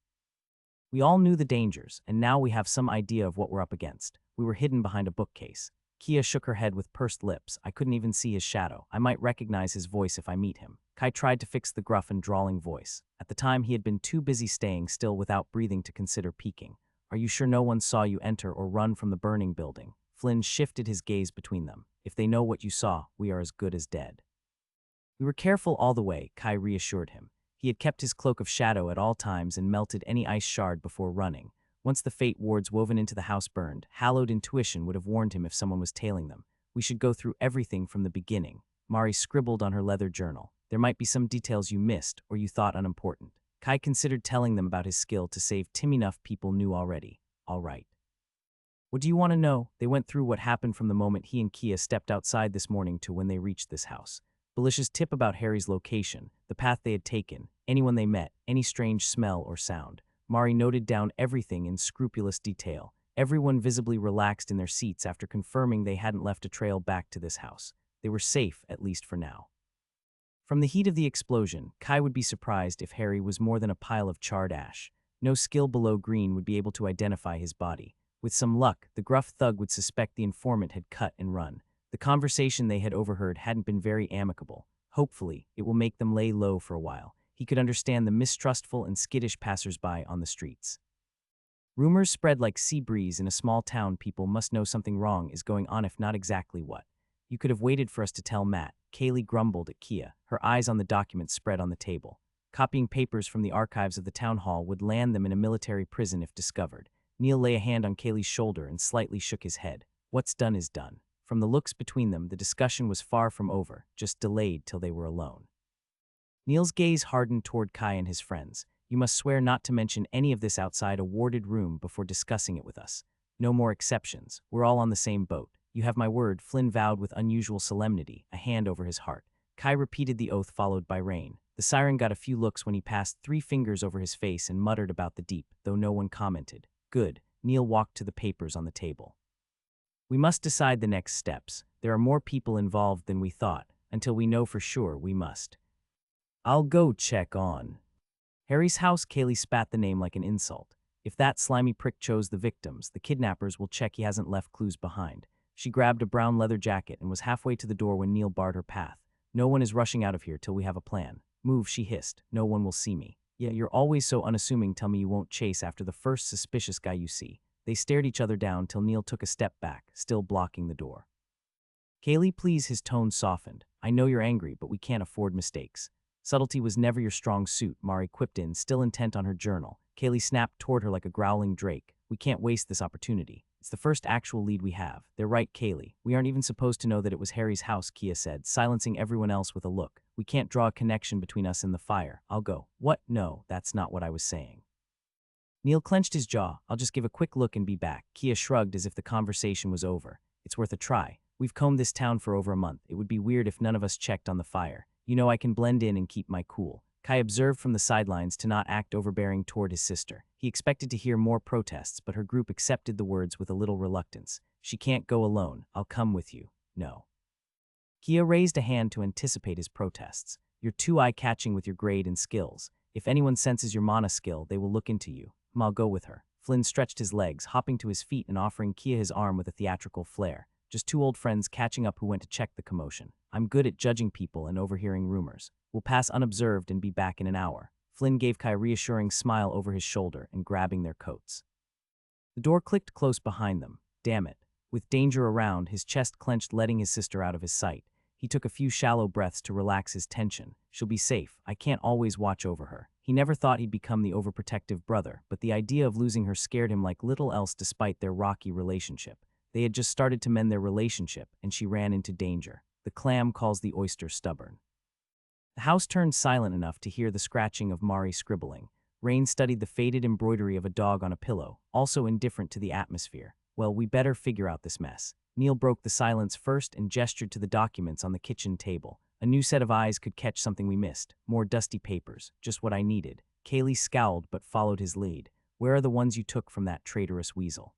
We all knew the dangers, and now we have some idea of what we're up against. We were hidden behind a bookcase. Kia shook her head with pursed lips. I couldn't even see his shadow. I might recognize his voice if I meet him. Kai tried to fix the gruff and drawling voice. At the time, he had been too busy staying still without breathing to consider peeking. Are you sure no one saw you enter or run from the burning building? Flynn shifted his gaze between them. If they know what you saw, we are as good as dead. We were careful all the way, Kai reassured him. He had kept his cloak of shadow at all times and melted any ice shard before running. Once the fate wards woven into the house burned, hallowed intuition would have warned him if someone was tailing them. We should go through everything from the beginning. Mari scribbled on her leather journal. There might be some details you missed or you thought unimportant. Kai considered telling them about his skill to save Tim. Enough people knew already. All right. What do you want to know? They went through what happened from the moment he and Kia stepped outside this morning to when they reached this house. Belish's tip about Harry's location, the path they had taken, anyone they met, any strange smell or sound. Mari noted down everything in scrupulous detail. Everyone visibly relaxed in their seats after confirming they hadn't left a trail back to this house. They were safe, at least for now. From the heat of the explosion, Kai would be surprised if Harry was more than a pile of charred ash. No skill below green would be able to identify his body. With some luck, the gruff thug would suspect the informant had cut and run. The conversation they had overheard hadn't been very amicable. Hopefully, it will make them lay low for a while. He could understand the mistrustful and skittish passersby on the streets. Rumors spread like sea breeze in a small town. People must know something wrong is going on, if not exactly what. You could have waited for us to tell Matt. Kaylee grumbled at Kia, her eyes on the documents spread on the table. Copying papers from the archives of the town hall would land them in a military prison if discovered. Neil lay a hand on Kaylee's shoulder and slightly shook his head. What's done is done. From the looks between them, the discussion was far from over, just delayed till they were alone. Neil's gaze hardened toward Kai and his friends. You must swear not to mention any of this outside a warded room before discussing it with us. No more exceptions. We're all on the same boat. You have my word, Flynn vowed with unusual solemnity, a hand over his heart. Kai repeated the oath followed by Rain. The siren got a few looks when he passed 3 fingers over his face and muttered about the deep, though no one commented. Good. Neil walked to the papers on the table. We must decide the next steps. There are more people involved than we thought. Until we know for sure, we must. I'll go check on Harry's house. Kaylee spat the name like an insult. If that slimy prick chose the victims, the kidnappers will check he hasn't left clues behind. She grabbed a brown leather jacket and was halfway to the door when Neil barred her path. No one is rushing out of here till we have a plan. Move, she hissed. No one will see me. Yeah, you're always so unassuming. Tell me you won't chase after the first suspicious guy you see. They stared each other down till Neil took a step back, still blocking the door. Kaylee, please, his tone softened. I know you're angry, but we can't afford mistakes. Subtlety was never your strong suit, Mari quipped in, still intent on her journal. Kaylee snapped toward her like a growling drake. We can't waste this opportunity. It's the first actual lead we have. They're right, Kaylee. We aren't even supposed to know that it was Harry's house, Kia said, silencing everyone else with a look. We can't draw a connection between us and the fire. I'll go. What? No, that's not what I was saying. Neil clenched his jaw. I'll just give a quick look and be back. Kia shrugged as if the conversation was over. It's worth a try. We've combed this town for over a month. It would be weird if none of us checked on the fire. You know I can blend in and keep my cool. Kai observed from the sidelines to not act overbearing toward his sister. He expected to hear more protests, but her group accepted the words with a little reluctance. She can't go alone. I'll come with you. No. Kia raised a hand to anticipate his protests. You're too eye-catching with your grade and skills. If anyone senses your mana skill, they will look into you. I'll go with her. Flynn stretched his legs, hopping to his feet and offering Kia his arm with a theatrical flair. Just 2 old friends catching up who went to check the commotion. I'm good at judging people and overhearing rumors. We'll pass unobserved and be back in an hour. Flynn gave Kai a reassuring smile over his shoulder and grabbing their coats. The door clicked close behind them. Damn it. With danger around, his chest clenched, letting his sister out of his sight. He took a few shallow breaths to relax his tension. She'll be safe. I can't always watch over her. He never thought he'd become the overprotective brother, but the idea of losing her scared him like little else despite their rocky relationship. They had just started to mend their relationship, and she ran into danger. The clam calls the oyster stubborn. The house turned silent enough to hear the scratching of Mari scribbling. Rain studied the faded embroidery of a dog on a pillow, also indifferent to the atmosphere. Well, we better figure out this mess. Neil broke the silence first and gestured to the documents on the kitchen table. A new set of eyes could catch something we missed. More dusty papers. Just what I needed. Kaylee scowled but followed his lead. Where are the ones you took from that traitorous weasel?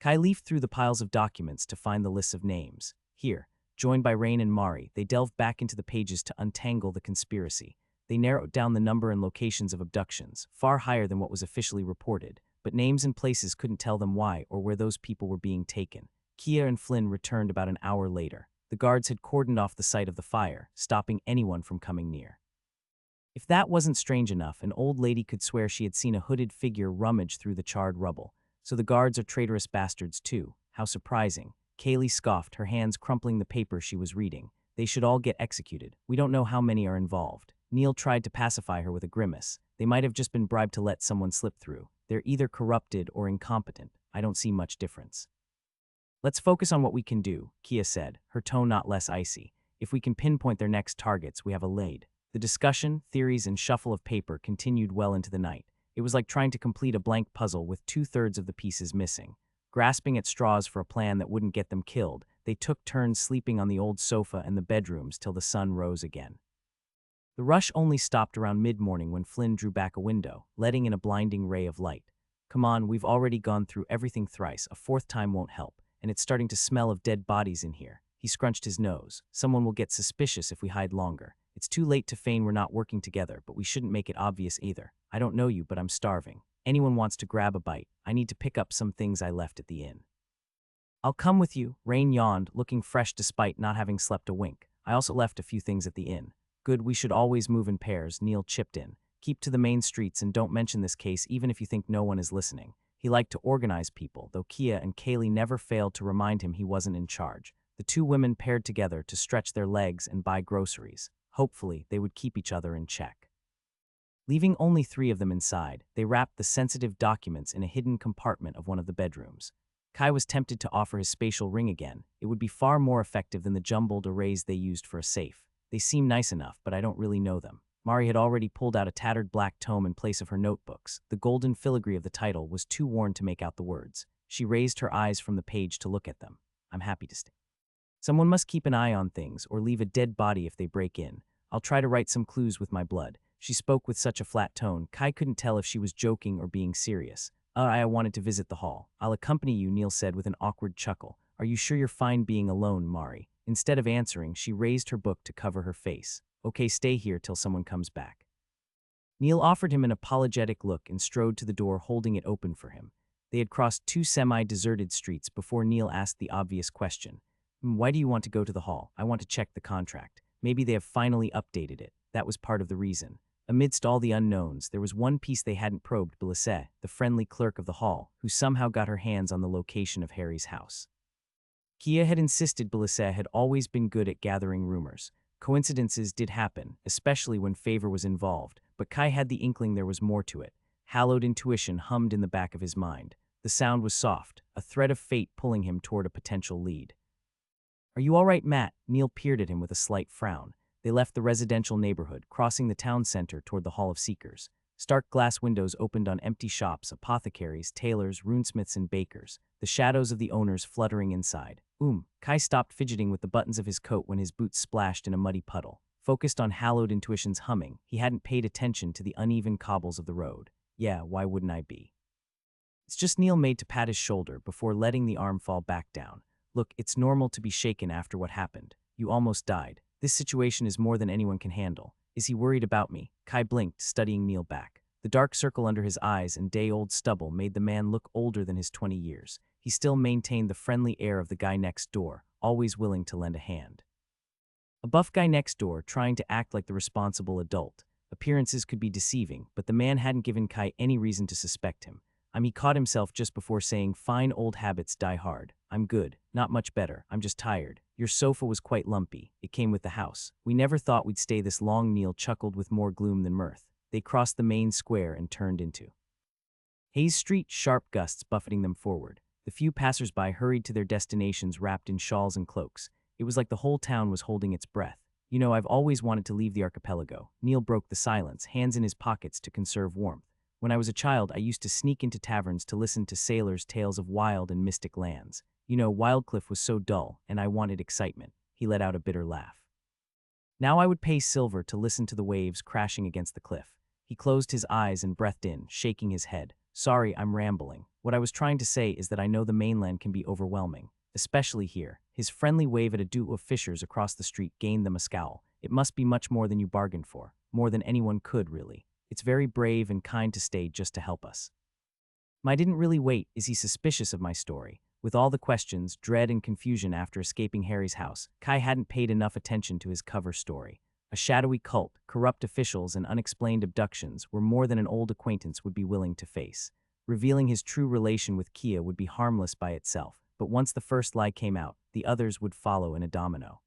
Kai leafed through the piles of documents to find the lists of names. Here, joined by Rain and Mari, they delved back into the pages to untangle the conspiracy. They narrowed down the number and locations of abductions, far higher than what was officially reported, but names and places couldn't tell them why or where those people were being taken. Kia and Flynn returned about an hour later. The guards had cordoned off the site of the fire, stopping anyone from coming near. If that wasn't strange enough, an old lady could swear she had seen a hooded figure rummage through the charred rubble. So the guards are traitorous bastards too. How surprising. Kaylee scoffed, her hands crumpling the paper she was reading. They should all get executed. We don't know how many are involved. Neil tried to pacify her with a grimace. They might have just been bribed to let someone slip through. They're either corrupted or incompetent. I don't see much difference. Let's focus on what we can do, Kia said, her tone not less icy. If we can pinpoint their next targets, we have a lead. The discussion, theories, and shuffle of paper continued well into the night. It was like trying to complete a blank puzzle with 2/3 of the pieces missing. Grasping at straws for a plan that wouldn't get them killed, they took turns sleeping on the old sofa and the bedrooms till the sun rose again. The rush only stopped around mid-morning when Flynn drew back a window, letting in a blinding ray of light. Come on, we've already gone through everything thrice. A 4th time won't help, and it's starting to smell of dead bodies in here. He scrunched his nose. Someone will get suspicious if we hide longer. It's too late to feign we're not working together, but we shouldn't make it obvious either. I don't know you, but I'm starving. Anyone wants to grab a bite. I need to pick up some things I left at the inn. I'll come with you, Rain yawned, looking fresh despite not having slept a wink. I also left a few things at the inn. Good, we should always move in pairs, Neil chipped in. Keep to the main streets and don't mention this case even if you think no one is listening. He liked to organize people, though Kia and Kaylee never failed to remind him he wasn't in charge. The 2 women paired together to stretch their legs and buy groceries. Hopefully, they would keep each other in check. Leaving only 3 of them inside, they wrapped the sensitive documents in a hidden compartment of one of the bedrooms. Kai was tempted to offer his spatial ring again. It would be far more effective than the jumbled arrays they used for a safe. They seem nice enough, but I don't really know them. Mari had already pulled out a tattered black tome in place of her notebooks. The golden filigree of the title was too worn to make out the words. She raised her eyes from the page to look at them. I'm happy to stay. Someone must keep an eye on things or leave a dead body if they break in. I'll try to write some clues with my blood. She spoke with such a flat tone, Kai couldn't tell if she was joking or being serious. I wanted to visit the hall. I'll accompany you, Neil said with an awkward chuckle. Are you sure you're fine being alone, Mari? Instead of answering, she raised her book to cover her face. Okay, stay here till someone comes back. Neil offered him an apologetic look and strode to the door, holding it open for him. They had crossed 2 semi-deserted streets before Neil asked the obvious question. Why do you want to go to the hall? I want to check the contract. Maybe they have finally updated it. That was part of the reason. Amidst all the unknowns, there was one piece they hadn't probed: Belisse, the friendly clerk of the hall, who somehow got her hands on the location of Harry's house. Kia had insisted Belisse had always been good at gathering rumors. Coincidences did happen, especially when favor was involved, but Kai had the inkling there was more to it. Hallowed intuition hummed in the back of his mind. The sound was soft, a thread of fate pulling him toward a potential lead. Are you all right, Matt? Neil peered at him with a slight frown. They left the residential neighborhood, crossing the town center toward the Hall of Seekers. Stark glass windows opened on empty shops, apothecaries, tailors, runesmiths, and bakers, the shadows of the owners fluttering inside. Kai stopped fidgeting with the buttons of his coat when his boots splashed in a muddy puddle. Focused on hallowed intuition's humming, he hadn't paid attention to the uneven cobbles of the road. Yeah, why wouldn't I be? It's just, Neil made to pat his shoulder before letting the arm fall back down. Look, it's normal to be shaken after what happened. You almost died. This situation is more than anyone can handle. Is he worried about me? Kai blinked, studying Neil back. The dark circle under his eyes and day-old stubble made the man look older than his 20 years. He still maintained the friendly air of the guy next door, always willing to lend a hand. A buff guy next door, trying to act like the responsible adult. Appearances could be deceiving, but the man hadn't given Kai any reason to suspect him. He caught himself just before saying, fine old habits die hard. I'm good, not much better, I'm just tired. Your sofa was quite lumpy. It came with the house. We never thought we'd stay this long, Neil chuckled with more gloom than mirth. They crossed the main square and turned into Hayes Street, sharp gusts buffeting them forward. The few passersby hurried to their destinations wrapped in shawls and cloaks. It was like the whole town was holding its breath. You know, I've always wanted to leave the archipelago. Neil broke the silence, hands in his pockets to conserve warmth. When I was a child, I used to sneak into taverns to listen to sailors' tales of wild and mystic lands. You know, Wildcliff was so dull, and I wanted excitement. He let out a bitter laugh. Now I would pay silver to listen to the waves crashing against the cliff. He closed his eyes and breathed in, shaking his head. Sorry, I'm rambling. What I was trying to say is that I know the mainland can be overwhelming, especially here. His friendly wave at a duo of fishers across the street gained them a scowl. It must be much more than you bargained for, more than anyone could, really. It's very brave and kind to stay just to help us. I didn't really wait. Is he suspicious of my story? With all the questions, dread, and confusion after escaping Harry's house, Kai hadn't paid enough attention to his cover story. A shadowy cult, corrupt officials, and unexplained abductions were more than an old acquaintance would be willing to face. Revealing his true relation with Kia would be harmless by itself, but once the first lie came out, the others would follow in a domino.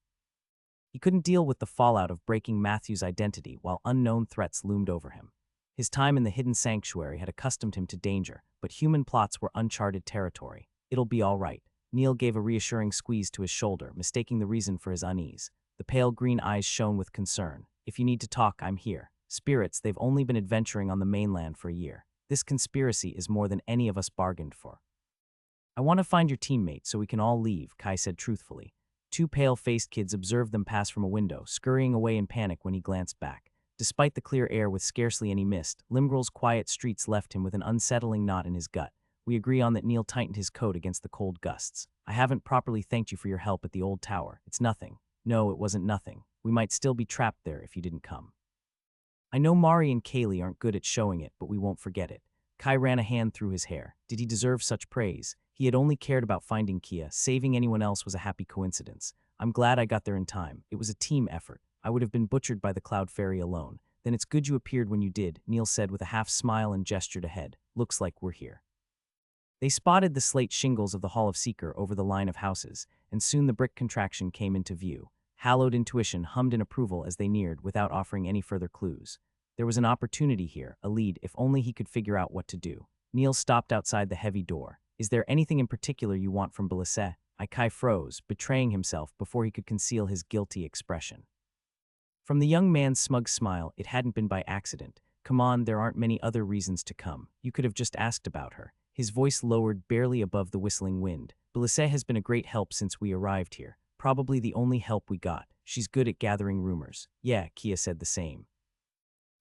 He couldn't deal with the fallout of breaking Matthew's identity while unknown threats loomed over him. His time in the hidden sanctuary had accustomed him to danger, but human plots were uncharted territory. It'll be all right. Neil gave a reassuring squeeze to his shoulder, mistaking the reason for his unease. The pale green eyes shone with concern. If you need to talk, I'm here. Spirits, they've only been adventuring on the mainland for a year. This conspiracy is more than any of us bargained for. I want to find your teammate so we can all leave, Kai said truthfully. 2 pale-faced kids observed them pass from a window, scurrying away in panic when he glanced back. Despite the clear air with scarcely any mist, Limgrel's quiet streets left him with an unsettling knot in his gut. We agree on that. Neil tightened his coat against the cold gusts. I haven't properly thanked you for your help at the old tower. It's nothing. No, it wasn't nothing. We might still be trapped there if you didn't come. I know Mari and Kaylee aren't good at showing it, but we won't forget it. Kai ran a hand through his hair. Did he deserve such praise? He had only cared about finding Kia. Saving anyone else was a happy coincidence. I'm glad I got there in time. It was a team effort. I would have been butchered by the Cloud Fairy alone. Then it's good you appeared when you did, Neil said with a half smile and gestured ahead. Looks like we're here. They spotted the slate shingles of the Hall of Seeker over the line of houses, and soon the brick contraction came into view. Hallowed intuition hummed in approval as they neared without offering any further clues. There was an opportunity here, a lead, if only he could figure out what to do. Neil stopped outside the heavy door. Is there anything in particular you want from Belisset? Kai froze, betraying himself before he could conceal his guilty expression. From the young man's smug smile, it hadn't been by accident. Come on, there aren't many other reasons to come. You could have just asked about her. His voice lowered barely above the whistling wind. Belisset has been a great help since we arrived here. Probably the only help we got. She's good at gathering rumors. Yeah, Kia said the same.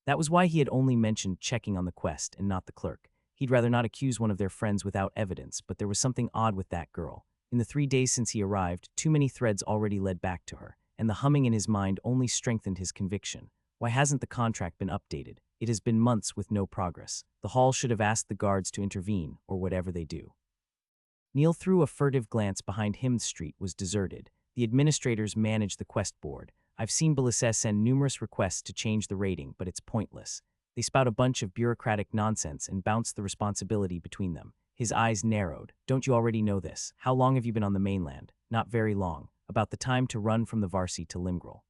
That was why he had only mentioned checking on the quest and not the clerk. He'd rather not accuse one of their friends without evidence, but there was something odd with that girl. In the 3 days since he arrived, too many threads already led back to her, and the humming in his mind only strengthened his conviction. Why hasn't the contract been updated? It has been months with no progress. The hall should have asked the guards to intervene, or whatever they do. Neil threw a furtive glance behind him. The street was deserted. The administrators managed the quest board. I've seen Belisset send numerous requests to change the rating, but it's pointless. They spout a bunch of bureaucratic nonsense and bounce the responsibility between them. His eyes narrowed. Don't you already know this? How long have you been on the mainland? Not very long. About the time to run from the Varsity to Limgrel.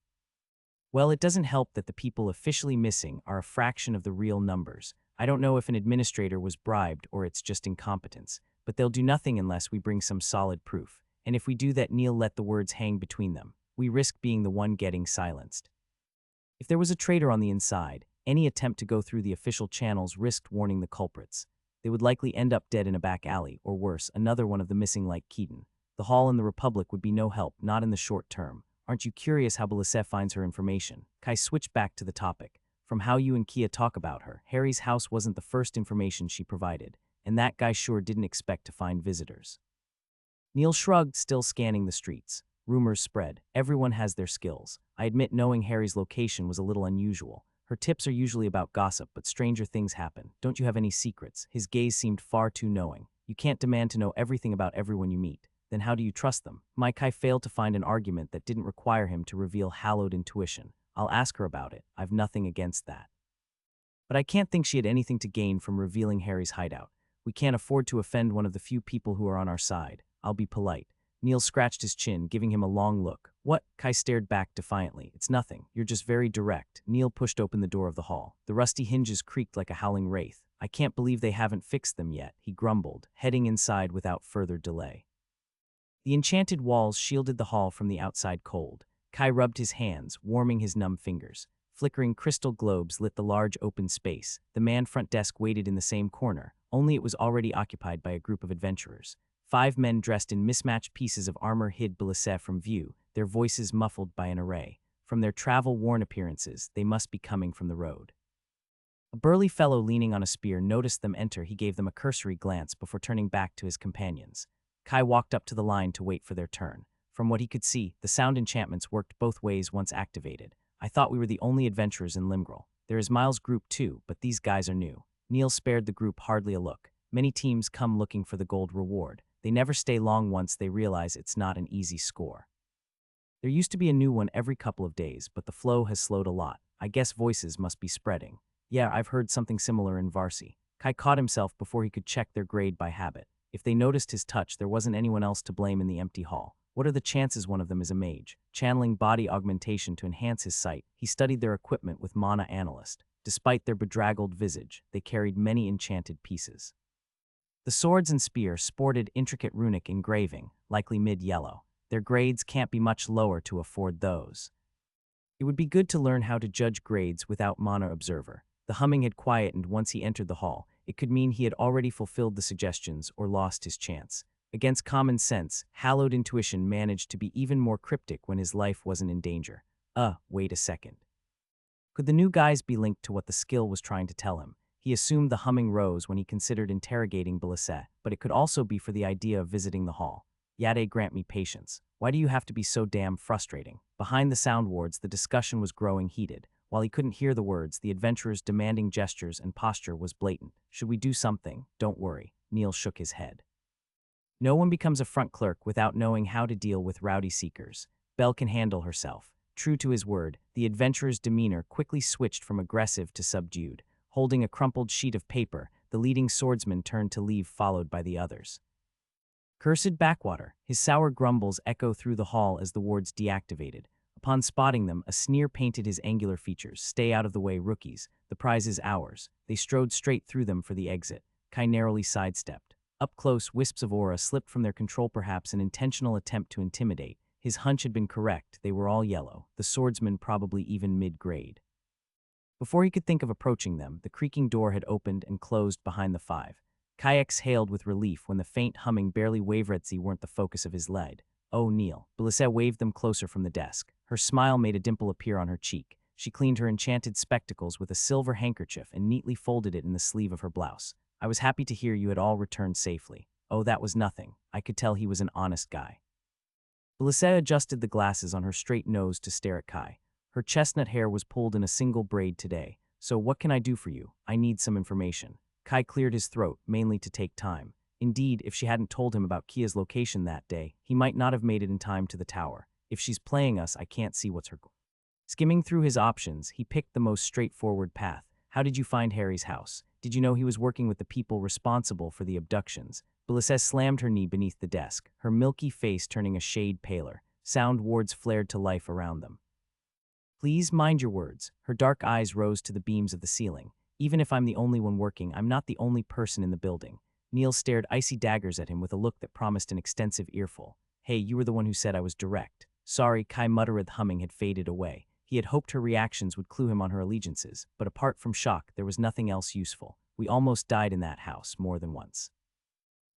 Well, it doesn't help that the people officially missing are a fraction of the real numbers. I don't know if an administrator was bribed or it's just incompetence, but they'll do nothing unless we bring some solid proof. And if we do that, Neil let the words hang between them. We risk being the one getting silenced. If there was a traitor on the inside, any attempt to go through the official channels risked warning the culprits. They would likely end up dead in a back alley, or worse, another one of the missing like Keaton. The Hall and the Republic would be no help, not in the short term. Aren't you curious how Belisset finds her information? Kai switched back to the topic. From how you and Kia talk about her, Harry's house wasn't the first information she provided, and that guy sure didn't expect to find visitors. Neil shrugged, still scanning the streets. Rumors spread. Everyone has their skills. I admit knowing Harry's location was a little unusual. Her tips are usually about gossip, but stranger things happen. Don't you have any secrets? His gaze seemed far too knowing. You can't demand to know everything about everyone you meet. Then how do you trust them? Kai failed to find an argument that didn't require him to reveal hallowed intuition. I'll ask her about it. I've nothing against that. But I can't think she had anything to gain from revealing Harry's hideout. We can't afford to offend one of the few people who are on our side. I'll be polite. Neil scratched his chin, giving him a long look. What? Kai stared back defiantly. It's nothing. You're just very direct. Neil pushed open the door of the hall. The rusty hinges creaked like a howling wraith. I can't believe they haven't fixed them yet, he grumbled, heading inside without further delay. The enchanted walls shielded the hall from the outside cold. Kai rubbed his hands, warming his numb fingers. Flickering crystal globes lit the large open space. The man front desk waited in the same corner, only it was already occupied by a group of adventurers. 5 men dressed in mismatched pieces of armor hid Belisset from view, their voices muffled by an array. From their travel-worn appearances, they must be coming from the road. A burly fellow leaning on a spear noticed them enter. He gave them a cursory glance before turning back to his companions. Kai walked up to the line to wait for their turn. From what he could see, the sound enchantments worked both ways once activated. I thought we were the only adventurers in Limgrel. There is Miles' group too, but these guys are new. Neil spared the group hardly a look. Many teams come looking for the gold reward. They never stay long once they realize it's not an easy score. There used to be a new one every couple of days, but the flow has slowed a lot. I guess voices must be spreading. Yeah, I've heard something similar in Varsity. Kai caught himself before he could check their grade by habit. If they noticed his touch, there wasn't anyone else to blame in the empty hall. What are the chances one of them is a mage? Channeling body augmentation to enhance his sight, he studied their equipment with Mana Analyst. Despite their bedraggled visage, they carried many enchanted pieces. The swords and spear sported intricate runic engraving, likely mid-yellow. Their grades can't be much lower to afford those. It would be good to learn how to judge grades without Mana Observer. The humming had quietened once he entered the hall. It could mean he had already fulfilled the suggestions or lost his chance. Against common sense, hallowed intuition managed to be even more cryptic when his life wasn't in danger. Wait a second. Could the new guys be linked to what the skill was trying to tell him? He assumed the humming rose when he considered interrogating Belisset, but it could also be for the idea of visiting the hall. Yade, grant me patience. Why do you have to be so damn frustrating? Behind the sound wards, the discussion was growing heated. While he couldn't hear the words, the adventurers' demanding gestures and posture was blatant. Should we do something? Don't worry. Neil shook his head. No one becomes a front clerk without knowing how to deal with rowdy seekers. Belle can handle herself. True to his word, the adventurer's demeanor quickly switched from aggressive to subdued. Holding a crumpled sheet of paper, the leading swordsman turned to leave, followed by the others. Cursed backwater. His sour grumbles echo through the hall as the wards deactivated. Upon spotting them, a sneer painted his angular features. Stay out of the way, rookies. The prize is ours. They strode straight through them for the exit. Kai narrowly sidestepped. Up close, wisps of aura slipped from their control, perhaps an intentional attempt to intimidate. His hunch had been correct. They were all yellow, the swordsman probably even mid-grade. Before he could think of approaching them, the creaking door had opened and closed behind the five. Kai exhaled with relief when the faint humming barely waveretzy weren't the focus of his lead. Oh, Neil. Belisette waved them closer from the desk. Her smile made a dimple appear on her cheek. She cleaned her enchanted spectacles with a silver handkerchief and neatly folded it in the sleeve of her blouse. I was happy to hear you had all returned safely. Oh, that was nothing. I could tell he was an honest guy. Belisette adjusted the glasses on her straight nose to stare at Kai. Her chestnut hair was pulled in a single braid today. So what can I do for you? I need some information. Kai cleared his throat, mainly to take time. Indeed, if she hadn't told him about Kia's location that day, he might not have made it in time to the tower. If she's playing us, I can't see what's her goal. Skimming through his options, he picked the most straightforward path. How did you find Harry's house? Did you know he was working with the people responsible for the abductions? Belisette slammed her knee beneath the desk, her milky face turning a shade paler. Sound wards flared to life around them. Please mind your words. Her dark eyes rose to the beams of the ceiling. Even if I'm the only one working, I'm not the only person in the building. Neil stared icy daggers at him with a look that promised an extensive earful. Hey, you were the one who said I was direct. Sorry, Kai muttered. Humming had faded away. He had hoped her reactions would clue him on her allegiances, but apart from shock, there was nothing else useful. We almost died in that house more than once.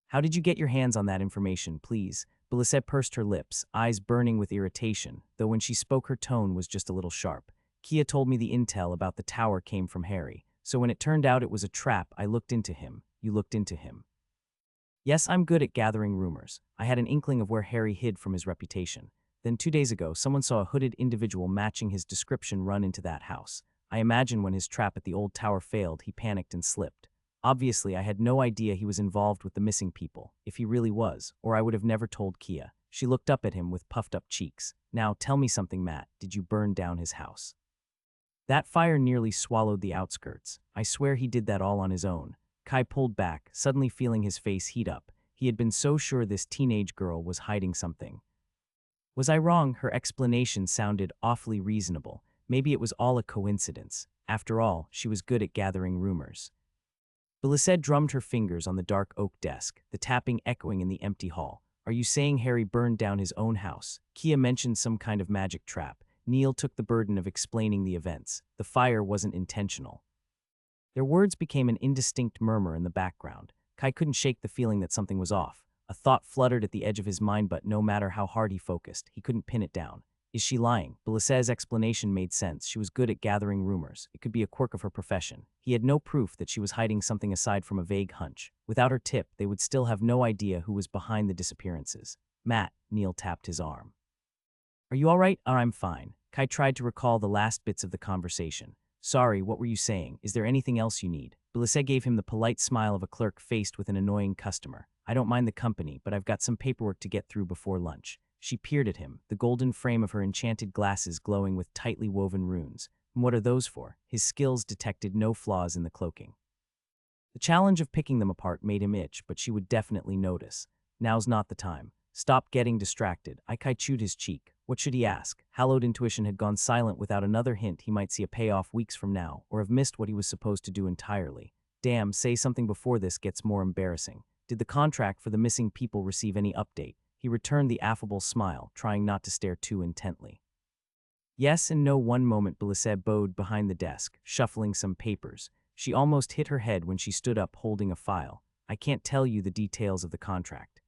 How did you get your hands on that information, please? Belisette pursed her lips, eyes burning with irritation, though when she spoke her tone was just a little sharp. Kia told me the intel about the tower came from Harry, so when it turned out it was a trap, I looked into him. You looked into him. Yes, I'm good at gathering rumors. I had an inkling of where Harry hid from his reputation. Then 2 days ago, someone saw a hooded individual matching his description run into that house. I imagine when his trap at the old tower failed, he panicked and slipped. Obviously, I had no idea he was involved with the missing people, if he really was, or I would have never told Kia. She looked up at him with puffed-up cheeks. Now, tell me something, Matt. Did you burn down his house? That fire nearly swallowed the outskirts. I swear he did that all on his own. Kai pulled back, suddenly feeling his face heat up. He had been so sure this teenage girl was hiding something. Was I wrong? Her explanation sounded awfully reasonable. Maybe it was all a coincidence. After all, she was good at gathering rumors. Belisette drummed her fingers on the dark oak desk, the tapping echoing in the empty hall. Are you saying Harry burned down his own house? Kia mentioned some kind of magic trap. Neil took the burden of explaining the events. The fire wasn't intentional. Their words became an indistinct murmur in the background. Kai couldn't shake the feeling that something was off. A thought fluttered at the edge of his mind, but no matter how hard he focused, he couldn't pin it down. Is she lying? Belissette's explanation made sense. She was good at gathering rumors. It could be a quirk of her profession. He had no proof that she was hiding something aside from a vague hunch. Without her tip, they would still have no idea who was behind the disappearances. Matt, Neil tapped his arm. Are you all right? I'm fine. Kai tried to recall the last bits of the conversation. Sorry, what were you saying? Is there anything else you need? Belisette gave him the polite smile of a clerk faced with an annoying customer. I don't mind the company, but I've got some paperwork to get through before lunch. She peered at him, the golden frame of her enchanted glasses glowing with tightly woven runes. And what are those for? His skills detected no flaws in the cloaking. The challenge of picking them apart made him itch, but she would definitely notice. Now's not the time. Stop getting distracted. Kai chewed his cheek. What should he ask? Hallowed intuition had gone silent without another hint. He might see a payoff weeks from now, or have missed what he was supposed to do entirely. Damn, say something before this gets more embarrassing. Did the contract for the missing people receive any update? He returned the affable smile, trying not to stare too intently. Yes and no. One moment Belisette bowed behind the desk, shuffling some papers. She almost hit her head when she stood up holding a file. I can't tell you the details of the contract.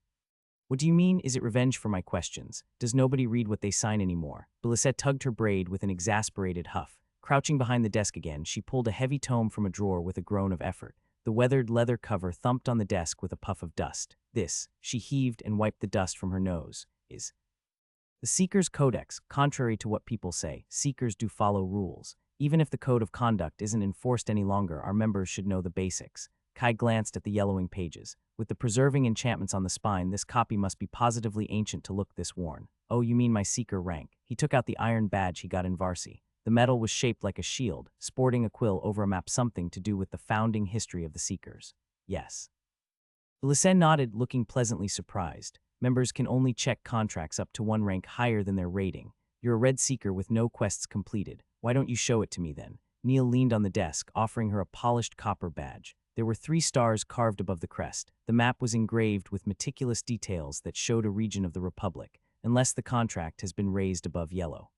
What do you mean? Is it revenge for my questions? Does nobody read what they sign anymore? Belisette tugged her braid with an exasperated huff. Crouching behind the desk again, she pulled a heavy tome from a drawer with a groan of effort. The weathered leather cover thumped on the desk with a puff of dust. This, she heaved and wiped the dust from her nose, is the Seeker's Codex. Contrary to what people say, Seekers do follow rules. Even if the code of conduct isn't enforced any longer, our members should know the basics. Kai glanced at the yellowing pages. With the preserving enchantments on the spine, this copy must be positively ancient to look this worn. Oh, you mean my Seeker rank? He took out the iron badge he got in Varsity. The metal was shaped like a shield, sporting a quill over a map, something to do with the founding history of the Seekers. Yes. Belisette nodded, looking pleasantly surprised. Members can only check contracts up to one rank higher than their rating. You're a red seeker with no quests completed. Why don't you show it to me then? Neil leaned on the desk, offering her a polished copper badge. There were 3 stars carved above the crest. The map was engraved with meticulous details that showed a region of the Republic, unless the contract has been raised above yellow.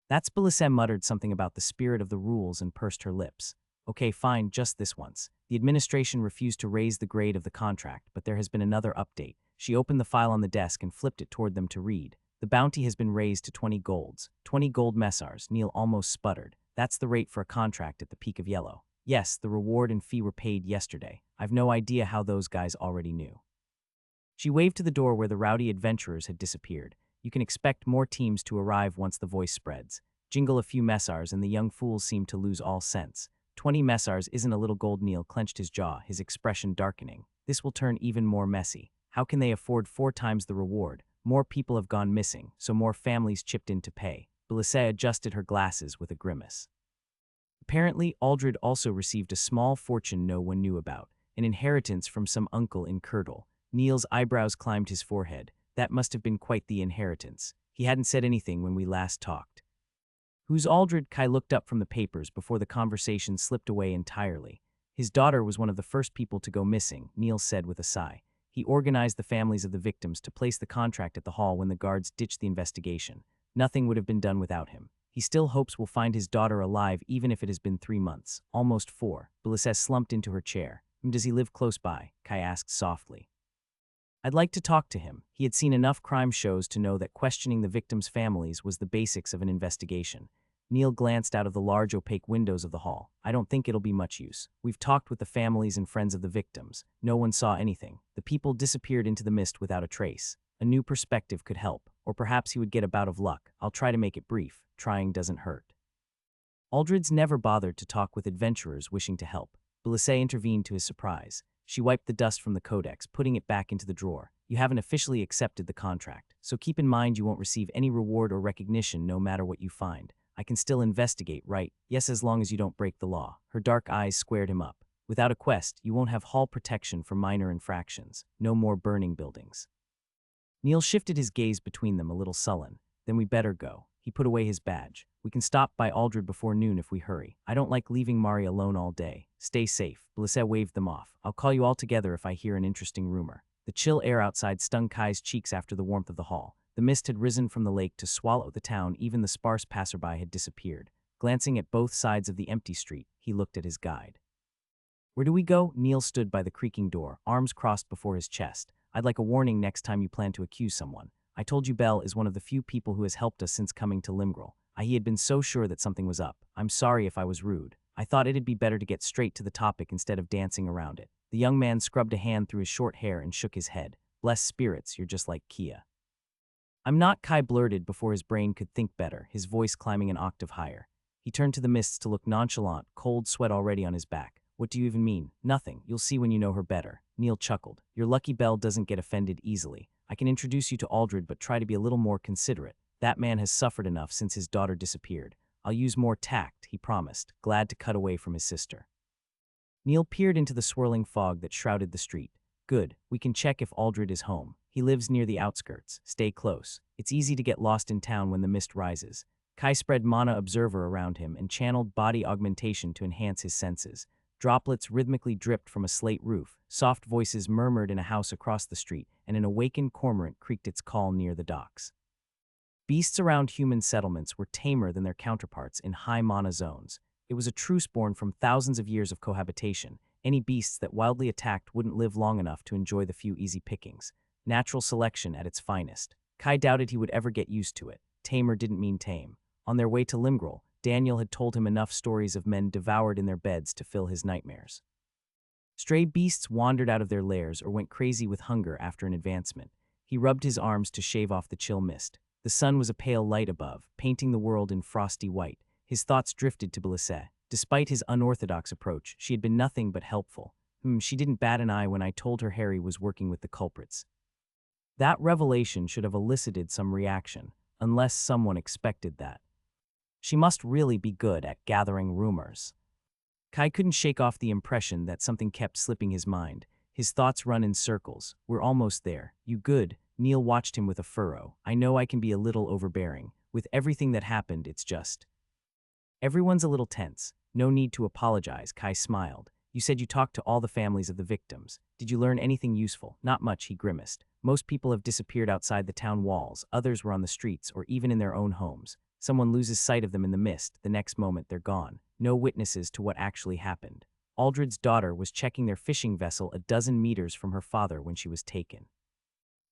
That's Belisem muttered something about the spirit of the rules and pursed her lips. Okay, fine, just this once. The administration refused to raise the grade of the contract, but there has been another update. She opened the file on the desk and flipped it toward them to read. The bounty has been raised to 20 golds. 20 gold messars, Neil almost sputtered. That's the rate for a contract at the peak of yellow. Yes, the reward and fee were paid yesterday. I've no idea how those guys already knew. She waved to the door where the rowdy adventurers had disappeared. You can expect more teams to arrive once the voice spreads. Jingle a few messars and the young fools seem to lose all sense. 20 messars isn't a little gold. Neil clenched his jaw, his expression darkening. This will turn even more messy. How can they afford 4 times the reward? More people have gone missing, so more families chipped in to pay. Belisay adjusted her glasses with a grimace. Apparently, Aldred also received a small fortune no one knew about, an inheritance from some uncle in Curdle. Neil's eyebrows climbed his forehead. That must have been quite the inheritance. He hadn't said anything when we last talked. Who's Aldred? Kai looked up from the papers before the conversation slipped away entirely. His daughter was one of the first people to go missing, Neil said with a sigh. He organized the families of the victims to place the contract at the hall when the guards ditched the investigation. Nothing would have been done without him. He still hopes we'll find his daughter alive even if it has been 3 months, almost 4. Belisay slumped into her chair. Does he live close by? Kai asked softly. I'd like to talk to him. He had seen enough crime shows to know that questioning the victims' families was the basics of an investigation. Neil glanced out of the large opaque windows of the hall. I don't think it'll be much use. We've talked with the families and friends of the victims. No one saw anything. The people disappeared into the mist without a trace. A new perspective could help, or perhaps he would get a bout of luck. I'll try to make it brief. Trying doesn't hurt. Aldred's never bothered to talk with adventurers wishing to help. Belisay intervened to his surprise. She wiped the dust from the codex, putting it back into the drawer. You haven't officially accepted the contract, so keep in mind you won't receive any reward or recognition no matter what you find. I can still investigate, right? Yes, as long as you don't break the law. Her dark eyes squared him up. Without a quest, you won't have hall protection for minor infractions. No more burning buildings. Neil shifted his gaze between them, a little sullen. Then we better go. He put away his badge. We can stop by Aldred before noon if we hurry. I don't like leaving Mari alone all day. Stay safe. Belisay waved them off. I'll call you all together if I hear an interesting rumor. The chill air outside stung Kai's cheeks after the warmth of the hall. The mist had risen from the lake to swallow the town. Even the sparse passerby had disappeared. Glancing at both sides of the empty street, he looked at his guide. Where do we go? Neil stood by the creaking door, arms crossed before his chest. I'd like a warning next time you plan to accuse someone. I told you Bell is one of the few people who has helped us since coming to Limgrel. He had been so sure that something was up. I'm sorry if I was rude. I thought it'd be better to get straight to the topic instead of dancing around it. The young man scrubbed a hand through his short hair and shook his head. Bless spirits, you're just like Kia. I'm not, Kai blurted before his brain could think better, his voice climbing an octave higher. He turned to the mists to look nonchalant, cold sweat already on his back. What do you even mean? Nothing. You'll see when you know her better. Neil chuckled. Your lucky Bell doesn't get offended easily. I can introduce you to Aldred, but try to be a little more considerate. That man has suffered enough since his daughter disappeared. I'll use more tact, he promised, glad to cut away from his sister. Neil peered into the swirling fog that shrouded the street. Good, we can check if Aldred is home. He lives near the outskirts. Stay close. It's easy to get lost in town when the mist rises. Kai spread Mana Observer around him and channeled body augmentation to enhance his senses. Droplets rhythmically dripped from a slate roof, soft voices murmured in a house across the street, and an awakened cormorant creaked its call near the docks. Beasts around human settlements were tamer than their counterparts in high mana zones. It was a truce born from thousands of years of cohabitation. Any beasts that wildly attacked wouldn't live long enough to enjoy the few easy pickings. Natural selection at its finest. Kai doubted he would ever get used to it. Tamer didn't mean tame. On their way to Limgrel, Daniel had told him enough stories of men devoured in their beds to fill his nightmares. Stray beasts wandered out of their lairs or went crazy with hunger after an advancement. He rubbed his arms to shave off the chill mist. The sun was a pale light above, painting the world in frosty white. His thoughts drifted to Belisay. Despite his unorthodox approach, she had been nothing but helpful. She didn't bat an eye when I told her Harry was working with the culprits. That revelation should have elicited some reaction, unless someone expected that. She must really be good at gathering rumors. Kai couldn't shake off the impression that something kept slipping his mind. His thoughts run in circles. We're almost there. You good? Neil watched him with a furrow. I know I can be a little overbearing. With everything that happened, it's just. Everyone's a little tense. No need to apologize, Kai smiled. You said you talked to all the families of the victims. Did you learn anything useful? Not much, he grimaced. Most people have disappeared outside the town walls, others were on the streets or even in their own homes. Someone loses sight of them in the mist, the next moment they're gone. No witnesses to what actually happened. Aldred's daughter was checking their fishing vessel a dozen meters from her father when she was taken.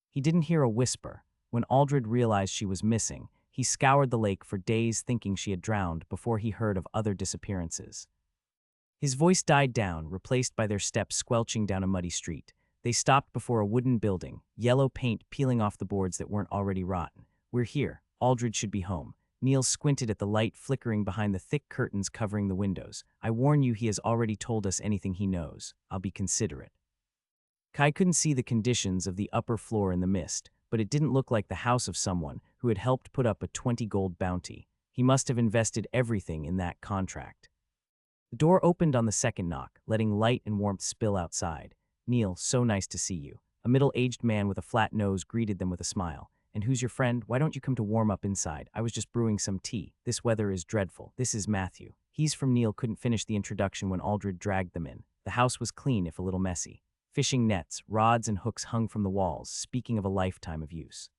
He didn't hear a whisper. When Aldred realized she was missing, he scoured the lake for days thinking she had drowned before he heard of other disappearances. His voice died down, replaced by their steps squelching down a muddy street. They stopped before a wooden building, yellow paint peeling off the boards that weren't already rotten. We're here. Aldred should be home. Neil squinted at the light flickering behind the thick curtains covering the windows. I warn you, he has already told us anything he knows. I'll be considerate. Kai couldn't see the conditions of the upper floor in the mist, but it didn't look like the house of someone who had helped put up a 20 gold bounty. He must have invested everything in that contract. The door opened on the second knock, letting light and warmth spill outside. Neil, so nice to see you. A middle-aged man with a flat nose greeted them with a smile. And who's your friend? Why don't you come to warm up inside? I was just brewing some tea. This weather is dreadful. This is Matthew. He's from. Neil couldn't finish the introduction when Aldred dragged them in. The house was clean, if a little messy. Fishing nets, rods, and hooks hung from the walls, speaking of a lifetime of use.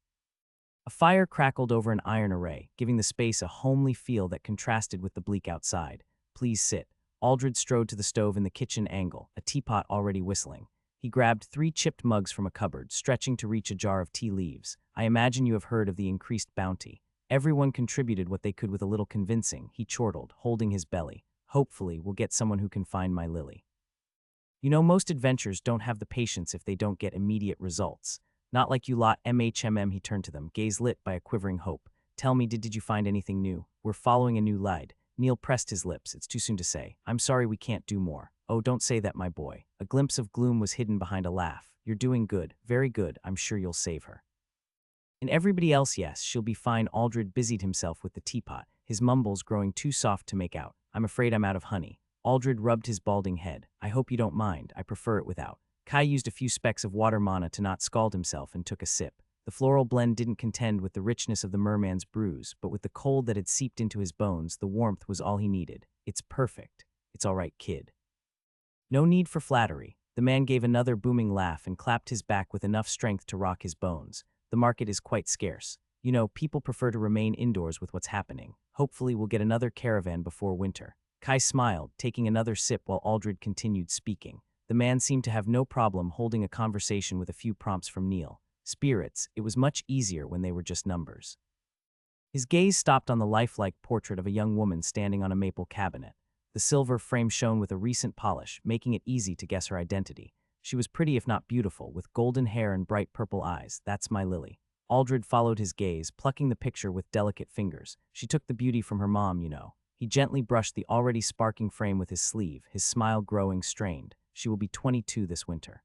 A fire crackled over an iron array, giving the space a homely feel that contrasted with the bleak outside. Please sit. Aldred strode to the stove in the kitchen angle, a teapot already whistling. He grabbed 3 chipped mugs from a cupboard, stretching to reach a jar of tea leaves. I imagine you have heard of the increased bounty. Everyone contributed what they could with a little convincing, he chortled, holding his belly. Hopefully, we'll get someone who can find my Lily. You know, most adventures don't have the patience if they don't get immediate results. Not like you lot. He turned to them, gaze lit by a quivering hope. Tell me, did you find anything new? We're following a new lead. Neil pressed his lips. It's too soon to say. I'm sorry, we can't do more. Oh, don't say that, my boy. A glimpse of gloom was hidden behind a laugh. You're doing good, very good. I'm sure you'll save her. And everybody else, yes, she'll be fine. Aldred busied himself with the teapot, his mumbles growing too soft to make out. I'm afraid I'm out of honey. Aldred rubbed his balding head. I hope you don't mind. I prefer it without. Kai used a few specks of water mana to not scald himself and took a sip. The floral blend didn't contend with the richness of the merman's brews, but with the cold that had seeped into his bones, the warmth was all he needed. It's perfect. It's all right, kid. No need for flattery. The man gave another booming laugh and clapped his back with enough strength to rock his bones. The market is quite scarce. You know, people prefer to remain indoors with what's happening. Hopefully we'll get another caravan before winter. Kai smiled, taking another sip while Aldred continued speaking. The man seemed to have no problem holding a conversation with a few prompts from Neil. Spirits, it was much easier when they were just numbers. His gaze stopped on the lifelike portrait of a young woman standing on a maple cabinet. The silver frame shone with a recent polish, making it easy to guess her identity. She was pretty if not beautiful, with golden hair and bright purple eyes. That's my Lily. Aldred followed his gaze, plucking the picture with delicate fingers. She took the beauty from her mom, you know. He gently brushed the already sparking frame with his sleeve, his smile growing strained. She will be 22 this winter.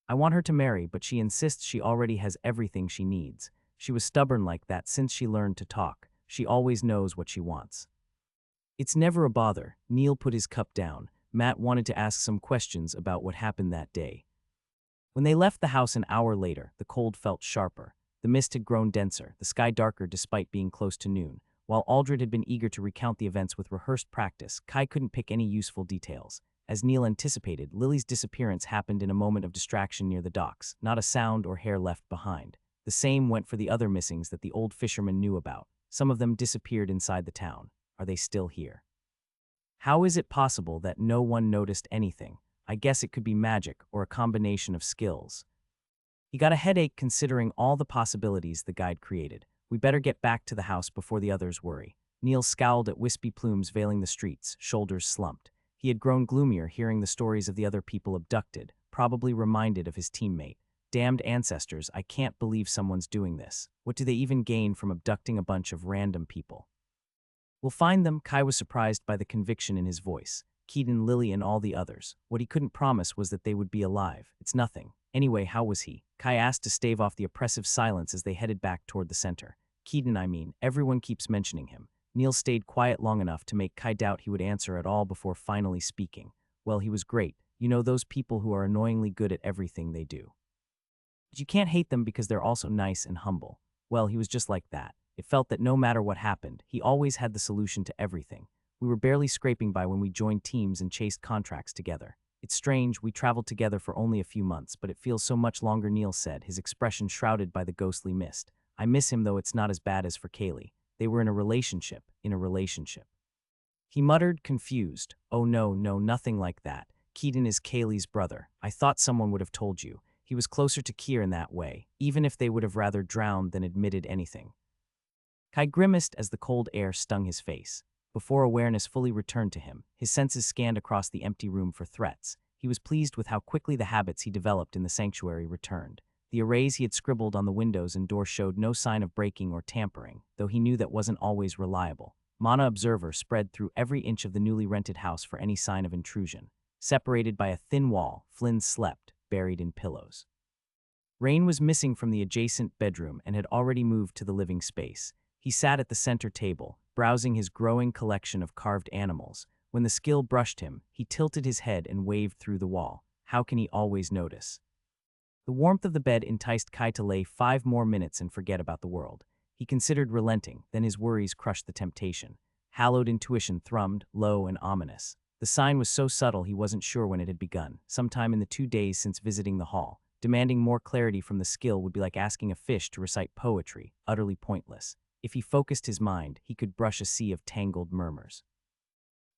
I want her to marry, but she insists she already has everything she needs. She was stubborn like that since she learned to talk. She always knows what she wants. It's never a bother. Neil put his cup down. Matt wanted to ask some questions about what happened that day. When they left the house an hour later, the cold felt sharper. The mist had grown denser, the sky darker despite being close to noon. While Aldred had been eager to recount the events with rehearsed practice, Kai couldn't pick any useful details. As Neil anticipated, Lily's disappearance happened in a moment of distraction near the docks, not a sound or hair left behind. The same went for the other missings that the old fisherman knew about. Some of them disappeared inside the town. Are they still here? How is it possible that no one noticed anything? I guess it could be magic or a combination of skills. He got a headache considering all the possibilities the guide created. We better get back to the house before the others worry. Neil scowled at wispy plumes veiling the streets, shoulders slumped. He had grown gloomier hearing the stories of the other people abducted, probably reminded of his teammate. Damned ancestors, I can't believe someone's doing this. What do they even gain from abducting a bunch of random people? We'll find them. Kai was surprised by the conviction in his voice. Keaton, Lily, and all the others. What he couldn't promise was that they would be alive. It's nothing. Anyway, how was he? Kai asked to stave off the oppressive silence as they headed back toward the center. Keaton, everyone keeps mentioning him. Neil stayed quiet long enough to make Kai doubt he would answer at all before finally speaking. Well, he was great. You know, those people who are annoyingly good at everything they do. But you can't hate them because they're also nice and humble. Well, he was just like that. It felt that no matter what happened, he always had the solution to everything. We were barely scraping by when we joined teams and chased contracts together. It's strange, we traveled together for only a few months, but it feels so much longer, Neil said, his expression shrouded by the ghostly mist. I miss him, though it's not as bad as for Kaylee. They were in a relationship. He muttered, confused. Oh no, nothing like that. Keaton is Kaylee's brother. I thought someone would have told you. He was closer to Kier in that way, even if they would have rather drowned than admitted anything. Kai grimaced as the cold air stung his face. Before awareness fully returned to him, his senses scanned across the empty room for threats. He was pleased with how quickly the habits he developed in the sanctuary returned. The arrays he had scribbled on the windows and door showed no sign of breaking or tampering, though he knew that wasn't always reliable. Mana Observer spread through every inch of the newly rented house for any sign of intrusion. Separated by a thin wall, Flynn slept, buried in pillows. Rain was missing from the adjacent bedroom and had already moved to the living space. He sat at the center table, browsing his growing collection of carved animals. When the skill brushed him, he tilted his head and waved through the wall. How can he always notice? The warmth of the bed enticed Kai to lay 5 more minutes and forget about the world. He considered relenting, then his worries crushed the temptation. Hallowed intuition thrummed, low and ominous. The sign was so subtle he wasn't sure when it had begun, sometime in the 2 days since visiting the hall. Demanding more clarity from the skill would be like asking a fish to recite poetry, utterly pointless. If he focused his mind, he could brush a sea of tangled murmurs.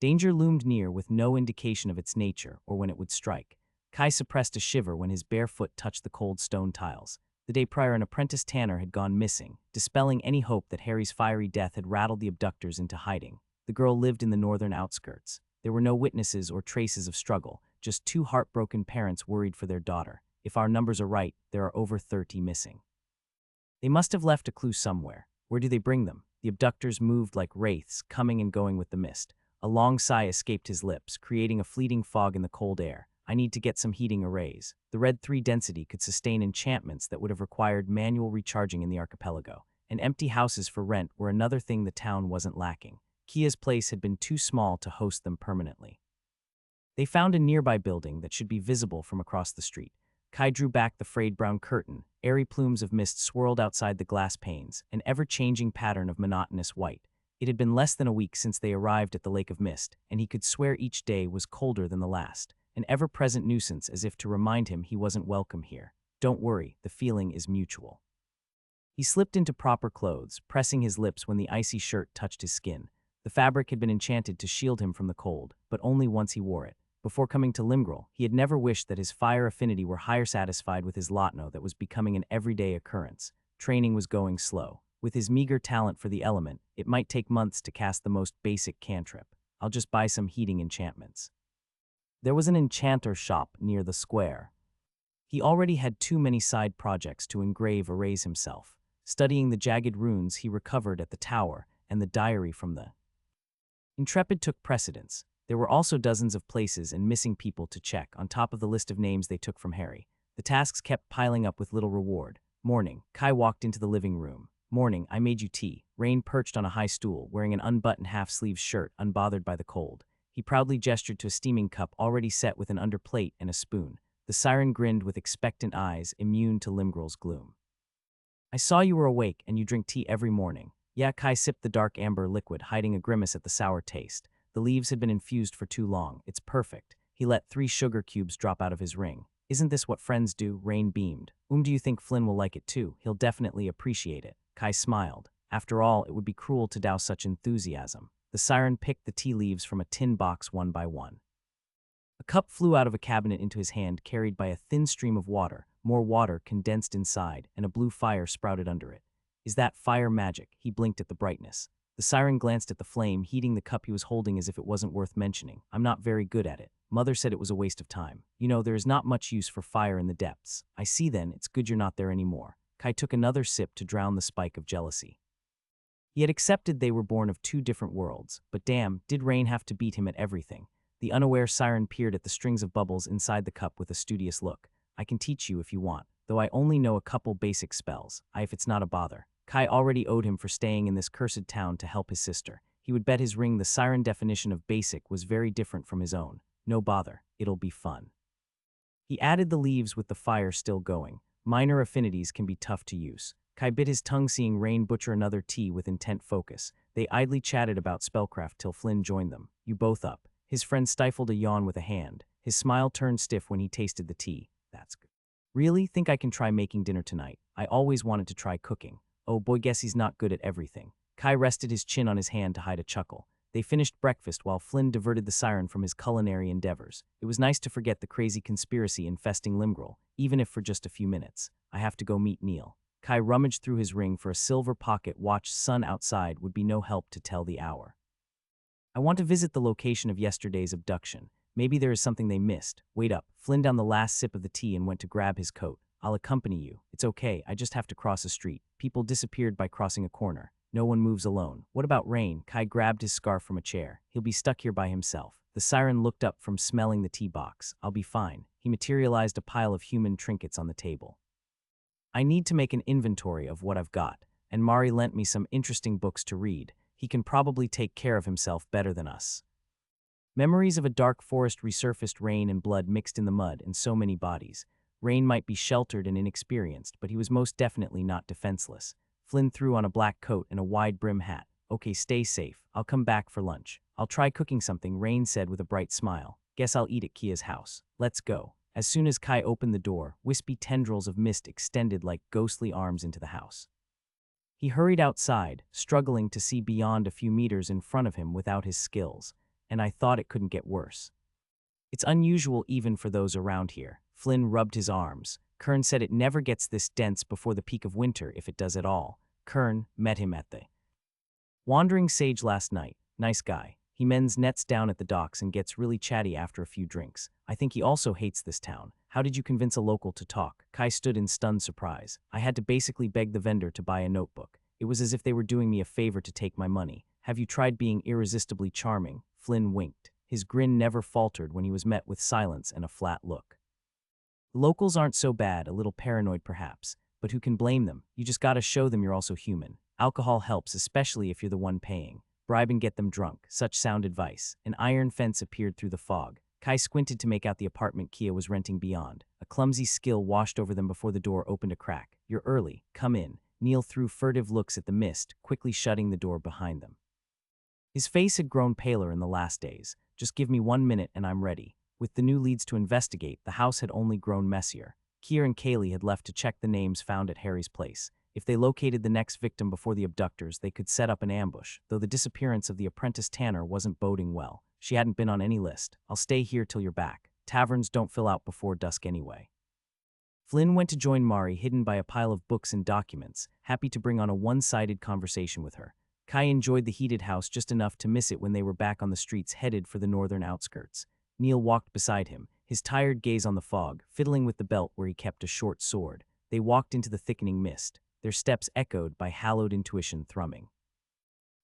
Danger loomed near with no indication of its nature or when it would strike. Kai suppressed a shiver when his bare foot touched the cold stone tiles. The day prior, an apprentice tanner had gone missing, dispelling any hope that Harry's fiery death had rattled the abductors into hiding. The girl lived in the northern outskirts. There were no witnesses or traces of struggle, just 2 heartbroken parents worried for their daughter. If our numbers are right, there are over 30 missing. They must have left a clue somewhere. Where do they bring them? The abductors moved like wraiths, coming and going with the mist. A long sigh escaped his lips, creating a fleeting fog in the cold air. I need to get some heating arrays. The Red 3 density could sustain enchantments that would have required manual recharging in the archipelago. And empty houses for rent were another thing the town wasn't lacking. Kia's place had been too small to host them permanently. They found a nearby building that should be visible from across the street. Kai drew back the frayed brown curtain. Airy plumes of mist swirled outside the glass panes, an ever-changing pattern of monotonous white. It had been less than a week since they arrived at the Lake of Mist, and he could swear each day was colder than the last, an ever-present nuisance as if to remind him he wasn't welcome here. Don't worry, the feeling is mutual. He slipped into proper clothes, pressing his lips when the icy shirt touched his skin. The fabric had been enchanted to shield him from the cold, but only once he wore it. Before coming to Limgrel, he had never wished that his fire affinity were higher satisfied with his Lotno that was becoming an everyday occurrence. Training was going slow. With his meager talent for the element, it might take months to cast the most basic cantrip. I'll just buy some heating enchantments. There was an enchanter shop near the square. He already had too many side projects to engrave arrays himself. Studying the jagged runes he recovered at the tower and the diary from the Intrepid took precedence. There were also dozens of places and missing people to check on top of the list of names they took from Harry. The tasks kept piling up with little reward. Morning, Kai walked into the living room. Morning, I made you tea. Rain perched on a high stool, wearing an unbuttoned half-sleeve shirt, unbothered by the cold. He proudly gestured to a steaming cup already set with an underplate and a spoon. The siren grinned with expectant eyes, immune to Limgrel's gloom. I saw you were awake and you drink tea every morning. Yeah, Kai sipped the dark amber liquid, hiding a grimace at the sour taste. The leaves had been infused for too long. It's perfect. He let 3 sugar cubes drop out of his ring. Isn't this what friends do? Rain beamed. Do you think Flynn will like it too? He'll definitely appreciate it. Kai smiled. After all, it would be cruel to douse such enthusiasm. The siren picked the tea leaves from a tin box one by one. A cup flew out of a cabinet into his hand, carried by a thin stream of water. More water condensed inside, and a blue fire sprouted under it. Is that fire magic? He blinked at the brightness. The siren glanced at the flame, heating the cup he was holding as if it wasn't worth mentioning. I'm not very good at it. Mother said it was a waste of time. You know, there is not much use for fire in the depths. I see then, it's good you're not there anymore. Kai took another sip to drown the spike of jealousy. He had accepted they were born of 2 different worlds, but damn, did Rain have to beat him at everything. The unaware siren peered at the strings of bubbles inside the cup with a studious look. I can teach you if you want, though I only know a couple basic spells. If it's not a bother. Kai already owed him for staying in this cursed town to help his sister. He would bet his ring the siren definition of basic was very different from his own. No bother, it'll be fun. He added the leaves with the fire still going. Minor affinities can be tough to use. Kai bit his tongue seeing Rain butcher another tea with intent focus. They idly chatted about spellcraft till Flynn joined them. You both up. His friend stifled a yawn with a hand. His smile turned stiff when he tasted the tea. That's good. Really? Think I can try making dinner tonight? I always wanted to try cooking. Oh boy, guess he's not good at everything. Kai rested his chin on his hand to hide a chuckle. They finished breakfast while Flynn diverted the siren from his culinary endeavors. It was nice to forget the crazy conspiracy infesting Limgrel, even if for just a few minutes. I have to go meet Neil. Kai rummaged through his ring for a silver pocket watch. Sun outside would be no help to tell the hour. I want to visit the location of yesterday's abduction. Maybe there is something they missed. Wait up. Flynn down the last sip of the tea and went to grab his coat. I'll accompany you. It's okay, I just have to cross a street. People disappeared by crossing a corner. No one moves alone. What about Rain? Kai grabbed his scarf from a chair. He'll be stuck here by himself. The siren looked up from smelling the tea box. I'll be fine. He materialized a pile of human trinkets on the table. I need to make an inventory of what I've got, and Mari lent me some interesting books to read. He can probably take care of himself better than us. Memories of a dark forest resurfaced. Rain and blood mixed in the mud and so many bodies. Rain might be sheltered and inexperienced, but he was most definitely not defenseless. Flynn threw on a black coat and a wide brim hat. Okay, stay safe. I'll come back for lunch. I'll try cooking something, Rain said with a bright smile. Guess I'll eat at Kia's house. Let's go. As soon as Kai opened the door, wispy tendrils of mist extended like ghostly arms into the house. He hurried outside, struggling to see beyond a few meters in front of him without his skills, and I thought it couldn't get worse. It's unusual even for those around here. Flynn rubbed his arms. Kern said it never gets this dense before the peak of winter, if it does at all. Kern met him at the Wandering Sage last night. Nice guy. He mends nets down at the docks and gets really chatty after a few drinks. I think he also hates this town. How did you convince a local to talk? Kai stood in stunned surprise. I had to basically beg the vendor to buy a notebook. It was as if they were doing me a favor to take my money. Have you tried being irresistibly charming? Flynn winked. His grin never faltered when he was met with silence and a flat look. Locals aren't so bad, a little paranoid perhaps, but who can blame them? You just gotta show them you're also human. Alcohol helps, especially if you're the one paying. Bribe and get them drunk. Such sound advice. An iron fence appeared through the fog. Kai squinted to make out the apartment Kia was renting beyond. A clumsy skill washed over them before the door opened a crack. You're early. Come in. Neil threw furtive looks at the mist, quickly shutting the door behind them. His face had grown paler in the last days. Just give me 1 minute and I'm ready. With the new leads to investigate, the house had only grown messier. Kier and Kaylee had left to check the names found at Harry's place. If they located the next victim before the abductors, they could set up an ambush, though the disappearance of the apprentice Tanner wasn't boding well. She hadn't been on any list. I'll stay here till you're back. Taverns don't fill out before dusk anyway. Flynn went to join Mari, hidden by a pile of books and documents, happy to bring on a one-sided conversation with her. Kai enjoyed the heated house just enough to miss it when they were back on the streets headed for the northern outskirts. Neil walked beside him, his tired gaze on the fog, fiddling with the belt where he kept a short sword. They walked into the thickening mist, their steps echoed by hallowed intuition thrumming.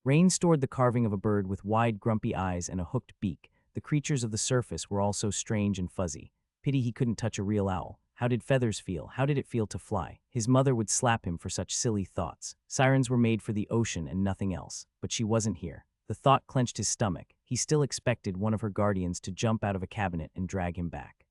Rain stored the carving of a bird with wide, grumpy eyes and a hooked beak. The creatures of the surface were all so strange and fuzzy. Pity he couldn't touch a real owl. How did feathers feel? How did it feel to fly? His mother would slap him for such silly thoughts. Sirens were made for the ocean and nothing else, but she wasn't here. The thought clenched his stomach. He still expected one of her guardians to jump out of a cabinet and drag him back.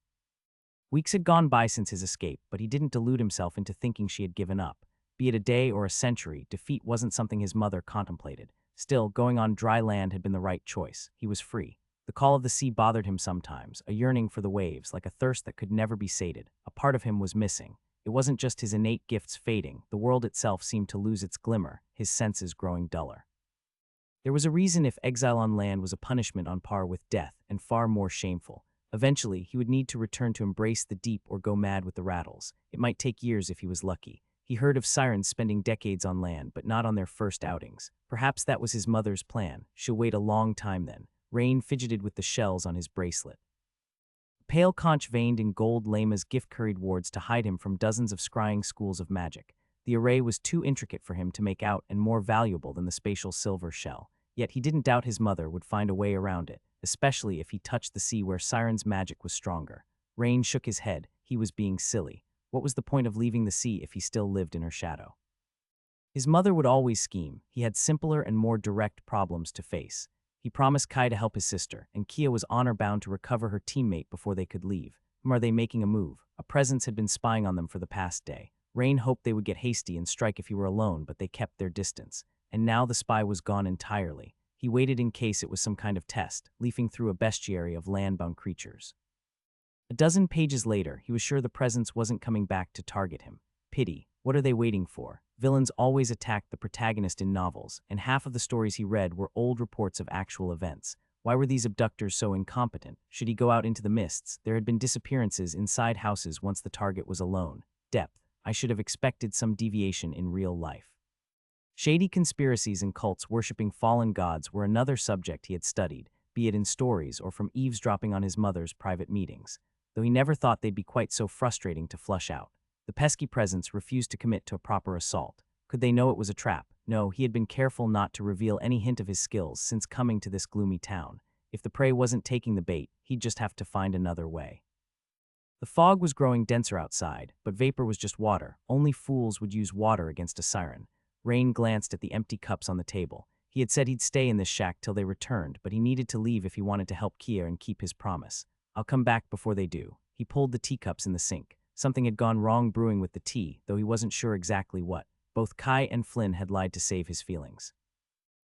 Weeks had gone by since his escape, but he didn't delude himself into thinking she had given up. Be it a day or a century, defeat wasn't something his mother contemplated. Still, going on dry land had been the right choice. He was free. The call of the sea bothered him sometimes, a yearning for the waves, like a thirst that could never be sated. A part of him was missing. It wasn't just his innate gifts fading. The world itself seemed to lose its glimmer, his senses growing duller. There was a reason if exile on land was a punishment on par with death, and far more shameful. Eventually, he would need to return to embrace the deep or go mad with the rattles. It might take years if he was lucky. He heard of sirens spending decades on land, but not on their first outings. Perhaps that was his mother's plan. She'll wait a long time then. Rain fidgeted with the shells on his bracelet. A pale conch veined in gold Lama's gift-curried wards to hide him from dozens of scrying schools of magic. The array was too intricate for him to make out and more valuable than the spatial silver shell. Yet he didn't doubt his mother would find a way around it, especially if he touched the sea where Siren's magic was stronger. Rain shook his head. He was being silly. What was the point of leaving the sea if he still lived in her shadow? His mother would always scheme. He had simpler and more direct problems to face. He promised Kai to help his sister, and Kia was honor-bound to recover her teammate before they could leave. Are they making a move? A presence had been spying on them for the past day. Rain hoped they would get hasty and strike if he were alone, but they kept their distance. And now the spy was gone entirely. He waited in case it was some kind of test, leafing through a bestiary of land-bound creatures. A dozen pages later, he was sure the presence wasn't coming back to target him. Pity. What are they waiting for? Villains always attack the protagonist in novels, and half of the stories he read were old reports of actual events. Why were these abductors so incompetent? Should he go out into the mists? There had been disappearances inside houses once the target was alone. Depth. I should have expected some deviation in real life. Shady conspiracies and cults worshipping fallen gods were another subject he had studied, be it in stories or from eavesdropping on his mother's private meetings, though he never thought they'd be quite so frustrating to flush out. The pesky presence refused to commit to a proper assault. Could they know it was a trap? No, he had been careful not to reveal any hint of his skills since coming to this gloomy town. If the prey wasn't taking the bait, he'd just have to find another way. The fog was growing denser outside, but vapor was just water. Only fools would use water against a siren. Rain glanced at the empty cups on the table. He had said he'd stay in this shack till they returned, but he needed to leave if he wanted to help Kia and keep his promise. I'll come back before they do. He pulled the teacups in the sink. Something had gone wrong brewing with the tea, though he wasn't sure exactly what. Both Kai and Flynn had lied to save his feelings.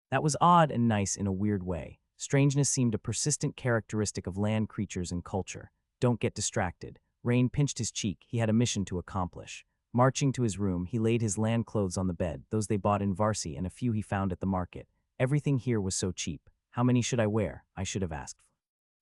That was odd and nice in a weird way. Strangeness seemed a persistent characteristic of land creatures and culture. Don't get distracted. Rain pinched his cheek. He had a mission to accomplish. Marching to his room, he laid his land clothes on the bed, those they bought in Varsy and a few he found at the market. Everything here was so cheap. How many should I wear? I should have asked.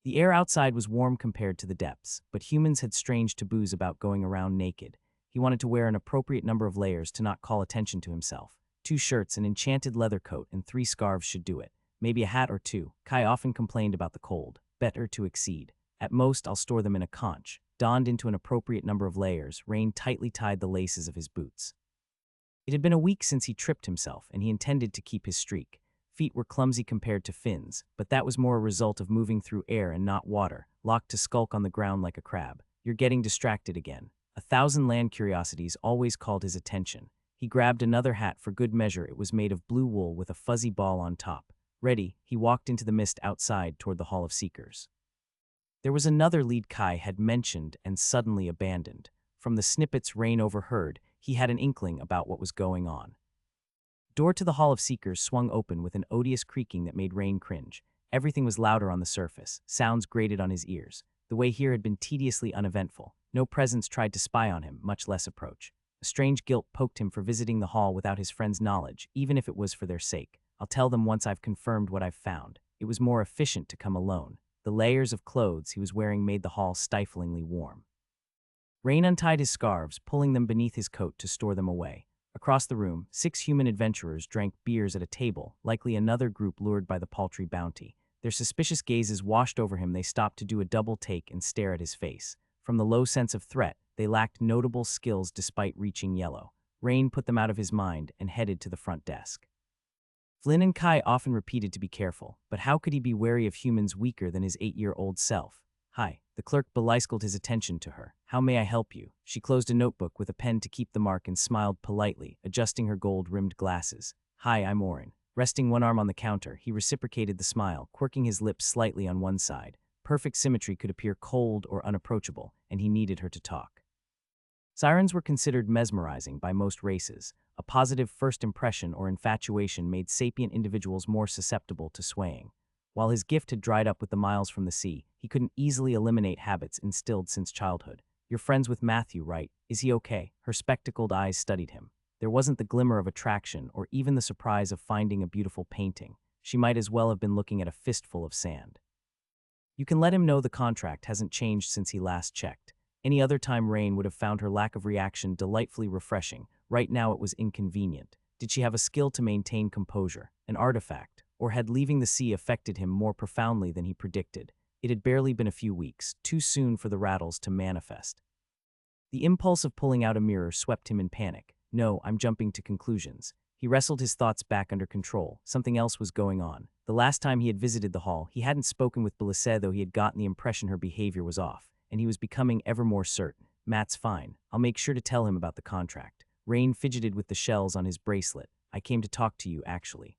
The air outside was warm compared to the depths, but humans had strange taboos about going around naked. He wanted to wear an appropriate number of layers to not call attention to himself. 2 shirts, an enchanted leather coat, and 3 scarves should do it. Maybe a hat or 2. Kai often complained about the cold. Better to exceed. At most, I'll store them in a conch. Donned into an appropriate number of layers, Rain tightly tied the laces of his boots. It had been a week since he tripped himself, and he intended to keep his streak. Feet were clumsy compared to fins, but that was more a result of moving through air and not water, locked to skulk on the ground like a crab. You're getting distracted again. 1,000 land curiosities always called his attention. He grabbed another hat for good measure. It was made of blue wool with a fuzzy ball on top. Ready, he walked into the mist outside toward the Hall of Seekers. There was another lead Kai had mentioned and suddenly abandoned. From the snippets Rain overheard, he had an inkling about what was going on. Door to the Hall of Seekers swung open with an odious creaking that made Rain cringe. Everything was louder on the surface. Sounds grated on his ears. The way here had been tediously uneventful. No presence tried to spy on him, much less approach. A strange guilt poked him for visiting the hall without his friends' knowledge, even if it was for their sake. I'll tell them once I've confirmed what I've found. It was more efficient to come alone. The layers of clothes he was wearing made the hall stiflingly warm. Rain untied his scarves, pulling them beneath his coat to store them away. Across the room, 6 human adventurers drank beers at a table, likely another group lured by the paltry bounty. Their suspicious gazes washed over him. They stopped to do a double take and stare at his face. From the low sense of threat, they lacked notable skills despite reaching yellow. Rain put them out of his mind and headed to the front desk. Flynn and Kai often repeated to be careful, but how could he be wary of humans weaker than his 8-year-old self? Hi. The clerk beliskled his attention to her. How may I help you? She closed a notebook with a pen to keep the mark and smiled politely, adjusting her gold-rimmed glasses. Hi, I'm Oren. Resting one arm on the counter, he reciprocated the smile, quirking his lips slightly on one side. Perfect symmetry could appear cold or unapproachable, and he needed her to talk. Sirens were considered mesmerizing by most races. A positive first impression or infatuation made sapient individuals more susceptible to swaying. While his gift had dried up with the miles from the sea, he couldn't easily eliminate habits instilled since childhood. You're friends with Matthew, right? Is he okay? Her spectacled eyes studied him. There wasn't the glimmer of attraction or even the surprise of finding a beautiful painting. She might as well have been looking at a fistful of sand. You can let him know the contract hasn't changed since he last checked. Any other time Rain would have found her lack of reaction delightfully refreshing. Right now it was inconvenient. Did she have a skill to maintain composure, an artifact, or had leaving the sea affected him more profoundly than he predicted? It had barely been a few weeks, too soon for the rattles to manifest. The impulse of pulling out a mirror swept him in panic. No, I'm jumping to conclusions. He wrestled his thoughts back under control. Something else was going on. The last time he had visited the hall, he hadn't spoken with Belisée, though he had gotten the impression her behavior was off, and he was becoming ever more certain. Matt's fine. I'll make sure to tell him about the contract. Rain fidgeted with the shells on his bracelet. I came to talk to you, actually.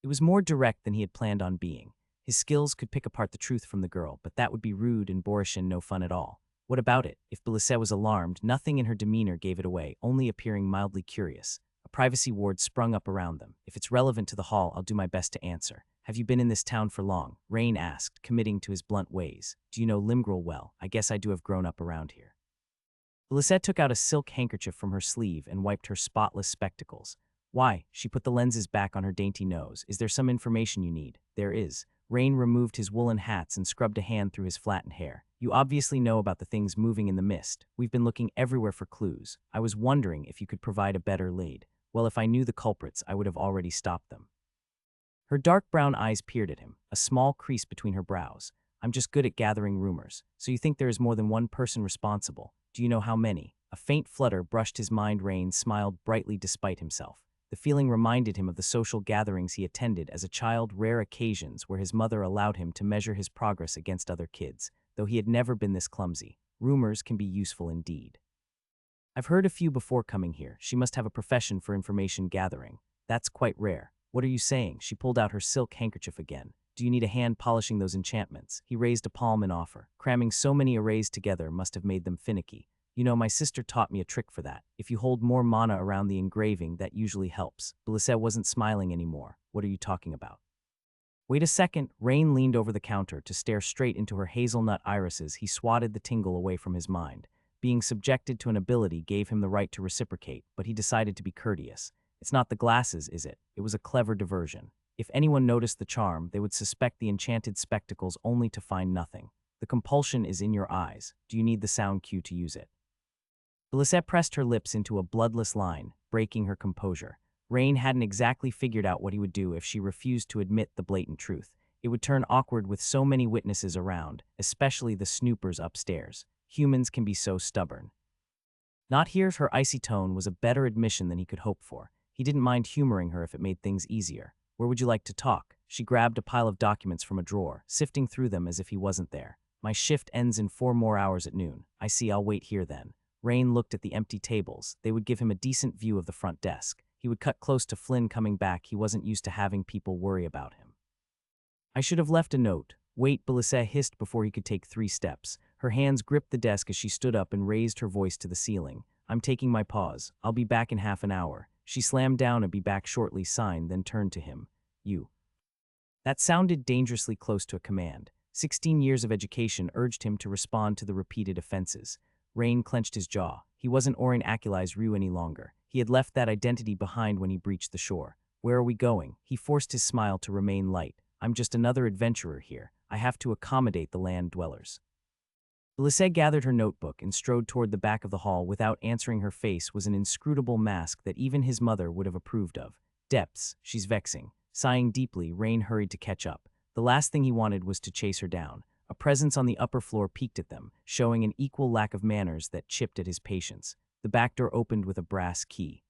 It was more direct than he had planned on being. His skills could pick apart the truth from the girl, but that would be rude and boorish and no fun at all. What about it? If Belisette was alarmed, nothing in her demeanor gave it away, only appearing mildly curious. A privacy ward sprung up around them. If it's relevant to the hall, I'll do my best to answer. Have you been in this town for long? Rain asked, committing to his blunt ways. Do you know Limgrel well? I guess I do have grown up around here. Belisette took out a silk handkerchief from her sleeve and wiped her spotless spectacles. Why? She put the lenses back on her dainty nose. Is there some information you need? There is. Rain removed his woolen hats and scrubbed a hand through his flattened hair. You obviously know about the things moving in the mist. We've been looking everywhere for clues. I was wondering if you could provide a better lead. Well, if I knew the culprits, I would have already stopped them. Her dark brown eyes peered at him, a small crease between her brows. I'm just good at gathering rumors. So you think there is more than one person responsible? Do you know how many? A faint flutter brushed his mind. Rain smiled brightly despite himself. The feeling reminded him of the social gatherings he attended as a child, rare occasions where his mother allowed him to measure his progress against other kids. Though he had never been this clumsy, rumors can be useful indeed. I've heard a few before coming here. She must have a profession for information gathering. That's quite rare. What are you saying? She pulled out her silk handkerchief again. Do you need a hand polishing those enchantments? He raised a palm in offer. Cramming so many arrays together must have made them finicky. You know, my sister taught me a trick for that. If you hold more mana around the engraving, that usually helps. Belisette wasn't smiling anymore. What are you talking about? Wait a second. Rain leaned over the counter to stare straight into her hazelnut irises. He swatted the tingle away from his mind. Being subjected to an ability gave him the right to reciprocate, but he decided to be courteous. It's not the glasses, is it? It was a clever diversion. If anyone noticed the charm, they would suspect the enchanted spectacles only to find nothing. The compulsion is in your eyes. Do you need the sound cue to use it? Belisette pressed her lips into a bloodless line, breaking her composure. Rain hadn't exactly figured out what he would do if she refused to admit the blatant truth. It would turn awkward with so many witnesses around, especially the snoopers upstairs. Humans can be so stubborn. Not here. Her icy tone was a better admission than he could hope for. He didn't mind humoring her if it made things easier. Where would you like to talk? She grabbed a pile of documents from a drawer, sifting through them as if he wasn't there. My shift ends in 4 more hours at noon. I see. I'll wait here then. Rain looked at the empty tables. They would give him a decent view of the front desk. He would cut close to Flynn coming back. He wasn't used to having people worry about him. I should have left a note. Wait, Belisette hissed before he could take 3 steps. Her hands gripped the desk as she stood up and raised her voice to the ceiling. I'm taking my pause. I'll be back in half an hour. She slammed down a "be back shortly" sign, then turned to him. You. That sounded dangerously close to a command. 16 years of education urged him to respond to the repeated offenses. Rain clenched his jaw. He wasn't Orin Akulai's Ryu any longer. He had left that identity behind when he breached the shore. Where are we going? He forced his smile to remain light. I'm just another adventurer here. I have to accommodate the land dwellers. Belisette gathered her notebook and strode toward the back of the hall. Without answering, her face was an inscrutable mask that even his mother would have approved of. Depths, she's vexing. Sighing deeply, Rain hurried to catch up. The last thing he wanted was to chase her down. A presence on the upper floor peeked at them, showing an equal lack of manners that chipped at his patience. The back door opened with a brass key.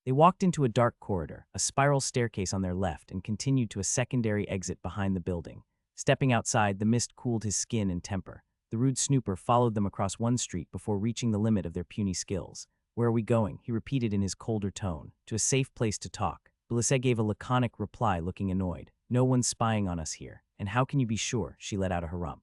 They walked into a dark corridor, a spiral staircase on their left, and continued to a secondary exit behind the building. Stepping outside, the mist cooled his skin and temper. The rude snooper followed them across one street before reaching the limit of their puny skills. Where are we going? He repeated in his colder tone. To a safe place to talk. Belisette gave a laconic reply, looking annoyed. No one's spying on us here. And how can you be sure? She let out a harumph.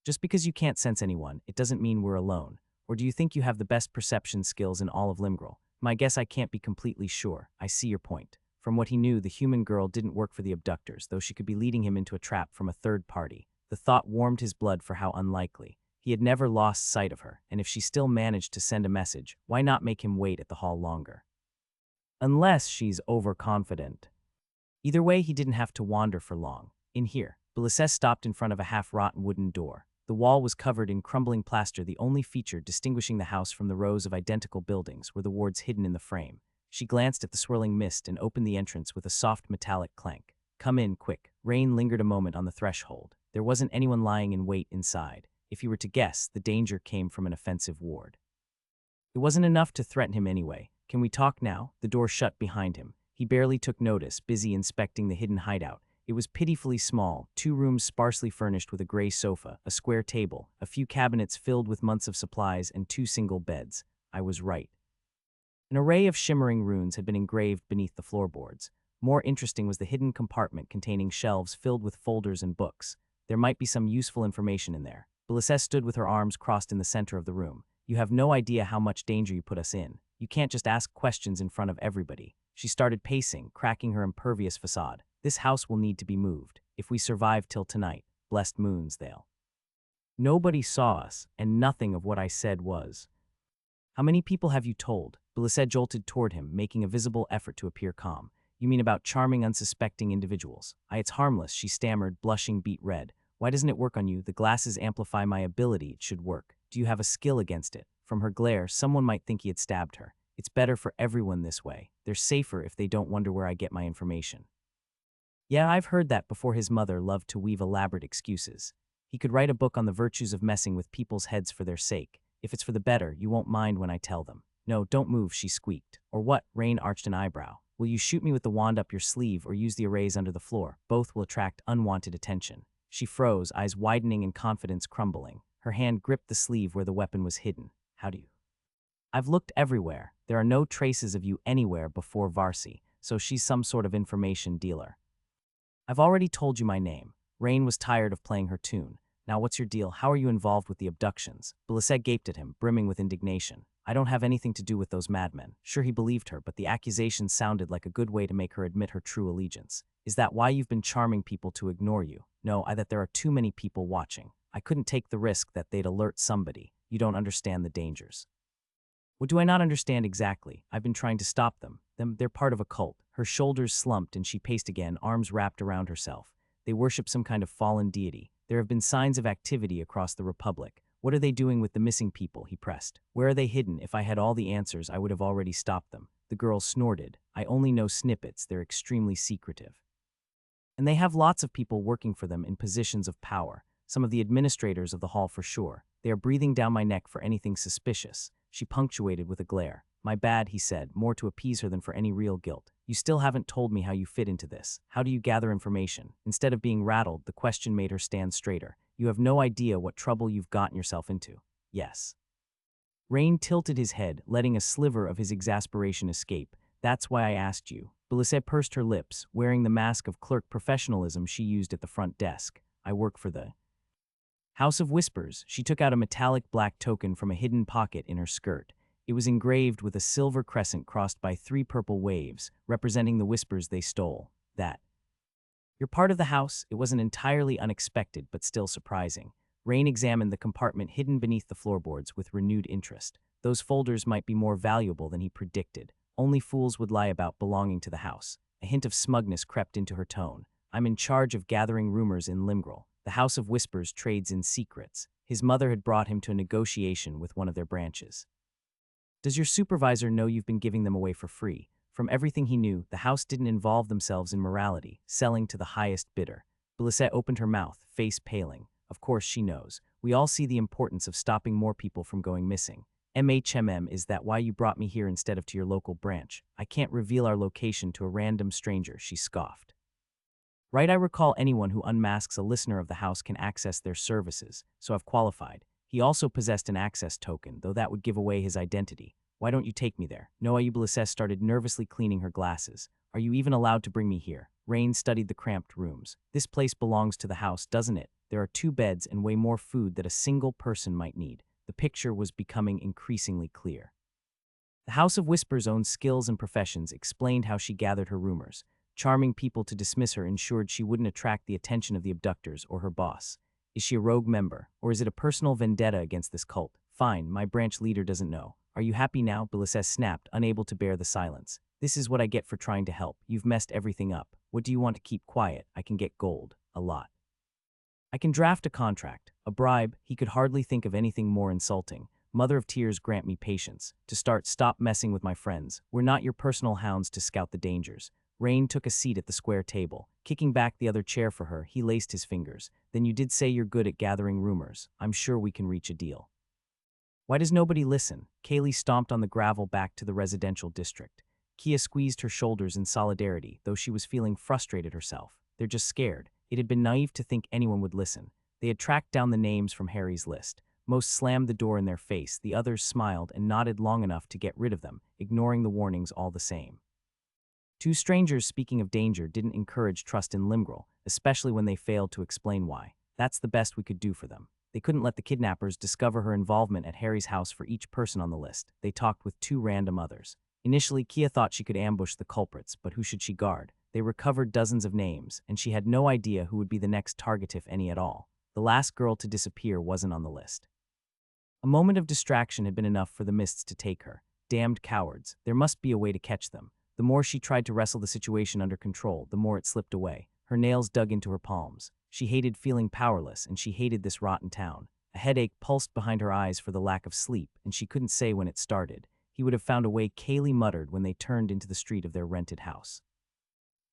Just because you can't sense anyone, it doesn't mean we're alone. Or do you think you have the best perception skills in all of Limgrel? My guess, I can't be completely sure. I see your point. From what he knew, the human girl didn't work for the abductors, though she could be leading him into a trap from a third party. The thought warmed his blood for how unlikely. He had never lost sight of her, and if she still managed to send a message, why not make him wait at the hall longer? Unless she's overconfident. Either way, he didn't have to wander for long. In here, Belisette stopped in front of a half-rotten wooden door. The wall was covered in crumbling plaster. The only feature distinguishing the house from the rows of identical buildings were the wards hidden in the frame. She glanced at the swirling mist and opened the entrance with a soft metallic clank. Come in, quick. Rain lingered a moment on the threshold. There wasn't anyone lying in wait inside. If he were to guess, the danger came from an offensive ward. It wasn't enough to threaten him anyway. Can we talk now? The door shut behind him. He barely took notice, busy inspecting the hidden hideout. It was pitifully small, 2 rooms sparsely furnished with a gray sofa, a square table, a few cabinets filled with months of supplies, and 2 single beds. I was right. An array of shimmering runes had been engraved beneath the floorboards. More interesting was the hidden compartment containing shelves filled with folders and books. There might be some useful information in there. Belisette stood with her arms crossed in the center of the room. You have no idea how much danger you put us in. You can't just ask questions in front of everybody. She started pacing, cracking her impervious facade. This house will need to be moved. If we survive till tonight, blessed moons they'll. Nobody saw us, and nothing of what I said was. How many people have you told? Belisette jolted toward him, making a visible effort to appear calm. You mean about charming, unsuspecting individuals? It's harmless, she stammered, blushing beet red. Why doesn't it work on you? The glasses amplify my ability. It should work. Do you have a skill against it? From her glare, someone might think he had stabbed her. It's better for everyone this way. They're safer if they don't wonder where I get my information. Yeah, I've heard that before. His mother loved to weave elaborate excuses. He could write a book on the virtues of messing with people's heads for their sake. If it's for the better, you won't mind when I tell them. No, don't move, she squeaked. Or what? Rain arched an eyebrow. Will you shoot me with the wand up your sleeve or use the arrays under the floor? Both will attract unwanted attention. She froze, eyes widening and confidence crumbling. Her hand gripped the sleeve where the weapon was hidden. How do you? I've looked everywhere. There are no traces of you anywhere before Varsi, so she's some sort of information dealer. I've already told you my name. Rain was tired of playing her tune. Now what's your deal? How are you involved with the abductions? Belisette gaped at him, brimming with indignation. I don't have anything to do with those madmen. Sure, he believed her, but the accusation sounded like a good way to make her admit her true allegiance. Is that why you've been charming people to ignore you? No, that there are too many people watching. I couldn't take the risk that they'd alert somebody. You don't understand the dangers. What do I not understand exactly? I've been trying to stop them. They're part of a cult. Her shoulders slumped and she paced again, arms wrapped around herself. They worship some kind of fallen deity. There have been signs of activity across the Republic. What are they doing with the missing people? He pressed. Where are they hidden? If I had all the answers, I would have already stopped them. The girl snorted. I only know snippets. They're extremely secretive. And they have lots of people working for them in positions of power. Some of the administrators of the hall for sure. They are breathing down my neck for anything suspicious. She punctuated with a glare. My bad, he said, more to appease her than for any real guilt. You still haven't told me how you fit into this. How do you gather information? Instead of being rattled, the question made her stand straighter. You have no idea what trouble you've gotten yourself into. Yes. Rain tilted his head, letting a sliver of his exasperation escape. That's why I asked you. Belisette pursed her lips, wearing the mask of clerk professionalism she used at the front desk. I work for the House of Whispers. She took out a metallic black token from a hidden pocket in her skirt. It was engraved with a silver crescent crossed by 3 purple waves, representing the whispers they stole. That. You're part of the house. It wasn't entirely unexpected, but still surprising. Rain examined the compartment hidden beneath the floorboards with renewed interest. Those folders might be more valuable than he predicted. Only fools would lie about belonging to the house. A hint of smugness crept into her tone. I'm in charge of gathering rumors in Limgrel. The House of Whispers trades in secrets. His mother had brought him to a negotiation with one of their branches. Does your supervisor know you've been giving them away for free? From everything he knew, the house didn't involve themselves in morality, selling to the highest bidder. Belisette opened her mouth, face paling. Of course she knows. We all see the importance of stopping more people from going missing. Is that why you brought me here instead of to your local branch? I can't reveal our location to a random stranger, she scoffed. Right, I recall anyone who unmasks a listener of the house can access their services, so I've qualified. He also possessed an access token, though that would give away his identity. Why don't you take me there? No, Belisette started nervously cleaning her glasses. Are you even allowed to bring me here? Rain studied the cramped rooms. This place belongs to the house, doesn't it? There are 2 beds and way more food that a single person might need. The picture was becoming increasingly clear. The House of Whispers' own skills and professions explained how she gathered her rumors. Charming people to dismiss her ensured she wouldn't attract the attention of the abductors or her boss. Is she a rogue member, or is it a personal vendetta against this cult? Fine, my branch leader doesn't know. Are you happy now? Belisette snapped, unable to bear the silence. This is what I get for trying to help. You've messed everything up. What do you want to keep quiet? I can get gold. A lot. I can draft a contract. A bribe. He could hardly think of anything more insulting. Mother of tears, grant me patience. To start, stop messing with my friends. We're not your personal hounds to scout the dangers. Rain took a seat at the square table. Kicking back the other chair for her, he laced his fingers. Then you did say you're good at gathering rumors. I'm sure we can reach a deal. Why does nobody listen? Kaylee stomped on the gravel back to the residential district. Kia squeezed her shoulders in solidarity, though she was feeling frustrated herself. They're just scared. It had been naive to think anyone would listen. They had tracked down the names from Harry's list. Most slammed the door in their face. The others smiled and nodded long enough to get rid of them, ignoring the warnings all the same. 2 strangers speaking of danger didn't encourage trust in Limgrel, especially when they failed to explain why. That's the best we could do for them. They couldn't let the kidnappers discover her involvement at Harry's house for each person on the list. They talked with 2 random others. Initially, Kia thought she could ambush the culprits, but who should she guard? They recovered dozens of names, and she had no idea who would be the next target, if any at all. The last girl to disappear wasn't on the list. A moment of distraction had been enough for the mists to take her. Damned cowards. There must be a way to catch them. The more she tried to wrestle the situation under control, the more it slipped away. Her nails dug into her palms. She hated feeling powerless, and she hated this rotten town. A headache pulsed behind her eyes for the lack of sleep, and she couldn't say when it started. He would have found a way, Kaylee muttered when they turned into the street of their rented house.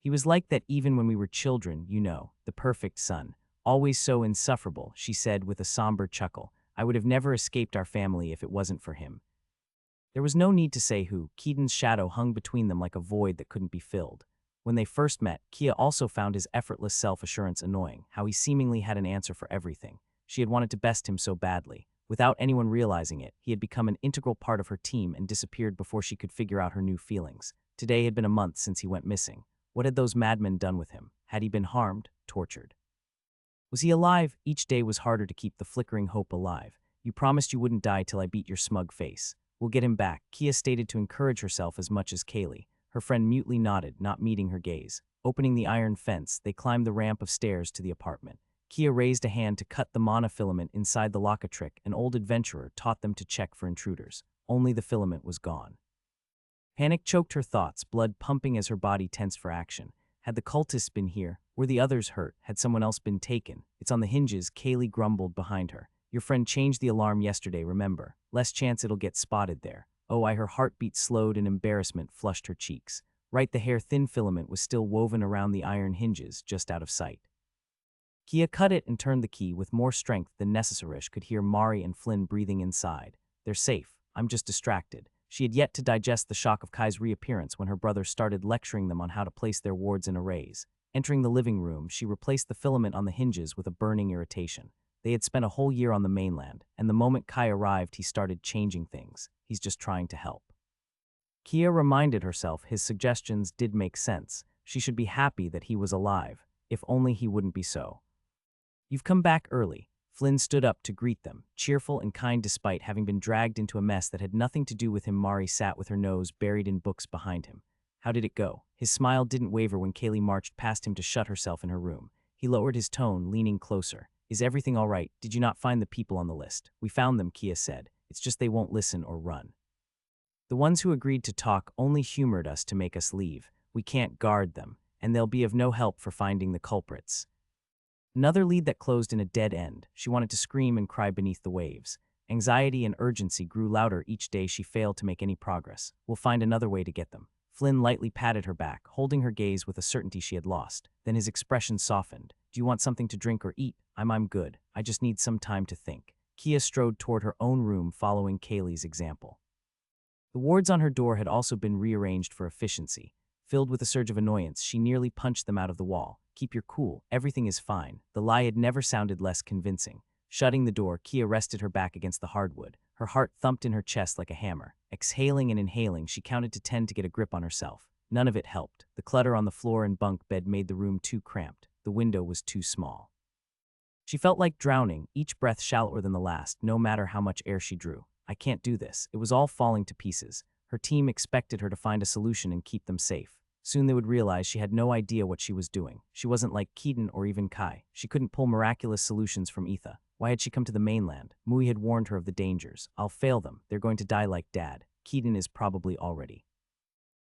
He was like that even when we were children, you know, the perfect son. Always so insufferable, she said with a somber chuckle. I would have never escaped our family if it wasn't for him. There was no need to say who. Keaton's shadow hung between them like a void that couldn't be filled. When they first met, Kia also found his effortless self-assurance annoying, how he seemingly had an answer for everything. She had wanted to best him so badly. Without anyone realizing it, he had become an integral part of her team and disappeared before she could figure out her new feelings. Today had been a month since he went missing. What had those madmen done with him? Had he been harmed, tortured? Was he alive? Each day was harder to keep the flickering hope alive. You promised you wouldn't die till I beat your smug face. We'll get him back, Kia stated to encourage herself as much as Kaylee. Her friend mutely nodded, not meeting her gaze. Opening the iron fence, they climbed the ramp of stairs to the apartment. Kia raised a hand to cut the monofilament inside the lock. A trick an old adventurer taught them to check for intruders. Only the filament was gone. Panic choked her thoughts, blood pumping as her body tensed for action. Had the cultists been here? Were the others hurt? Had someone else been taken? It's on the hinges, Kaylee grumbled behind her. Your friend changed the alarm yesterday, remember? Less chance it'll get spotted there. Oh, her heartbeat slowed and embarrassment flushed her cheeks. Right, the hair-thin filament was still woven around the iron hinges, just out of sight. Kia cut it and turned the key with more strength than Necessarish could hear Mari and Flynn breathing inside. They're safe. I'm just distracted. She had yet to digest the shock of Kai's reappearance when her brother started lecturing them on how to place their wards in arrays. Entering the living room, she replaced the filament on the hinges with a burning irritation. They had spent a whole year on the mainland, and the moment Kai arrived, he started changing things. He's just trying to help. Kia reminded herself his suggestions did make sense. She should be happy that he was alive. If only he wouldn't be so. You've come back early. Flynn stood up to greet them, cheerful and kind despite having been dragged into a mess that had nothing to do with him. Mari sat with her nose buried in books behind him. How did it go? His smile didn't waver when Kaylee marched past him to shut herself in her room. He lowered his tone, leaning closer. Is everything all right? Did you not find the people on the list? We found them, Kia said. It's just they won't listen or run. The ones who agreed to talk only humored us to make us leave. We can't guard them, and they'll be of no help for finding the culprits. Another lead that closed in a dead end. She wanted to scream and cry beneath the waves. Anxiety and urgency grew louder each day she failed to make any progress. We'll find another way to get them. Flynn lightly patted her back, holding her gaze with a certainty she had lost. Then his expression softened. Do you want something to drink or eat? I'm good. I just need some time to think. Kia strode toward her own room, following Kaylee's example. The wards on her door had also been rearranged for efficiency. Filled with a surge of annoyance, she nearly punched them out of the wall. Keep your cool. Everything is fine. The lie had never sounded less convincing. Shutting the door, Kia rested her back against the hardwood. Her heart thumped in her chest like a hammer. Exhaling and inhaling, she counted to 10 to get a grip on herself. None of it helped. The clutter on the floor and bunk bed made the room too cramped. The window was too small. She felt like drowning, each breath shallower than the last, no matter how much air she drew. I can't do this. It was all falling to pieces. Her team expected her to find a solution and keep them safe. Soon they would realize she had no idea what she was doing. She wasn't like Keaton or even Kai. She couldn't pull miraculous solutions from Etha. Why had she come to the mainland? Mui had warned her of the dangers. I'll fail them. They're going to die like Dad. Keaton is probably already.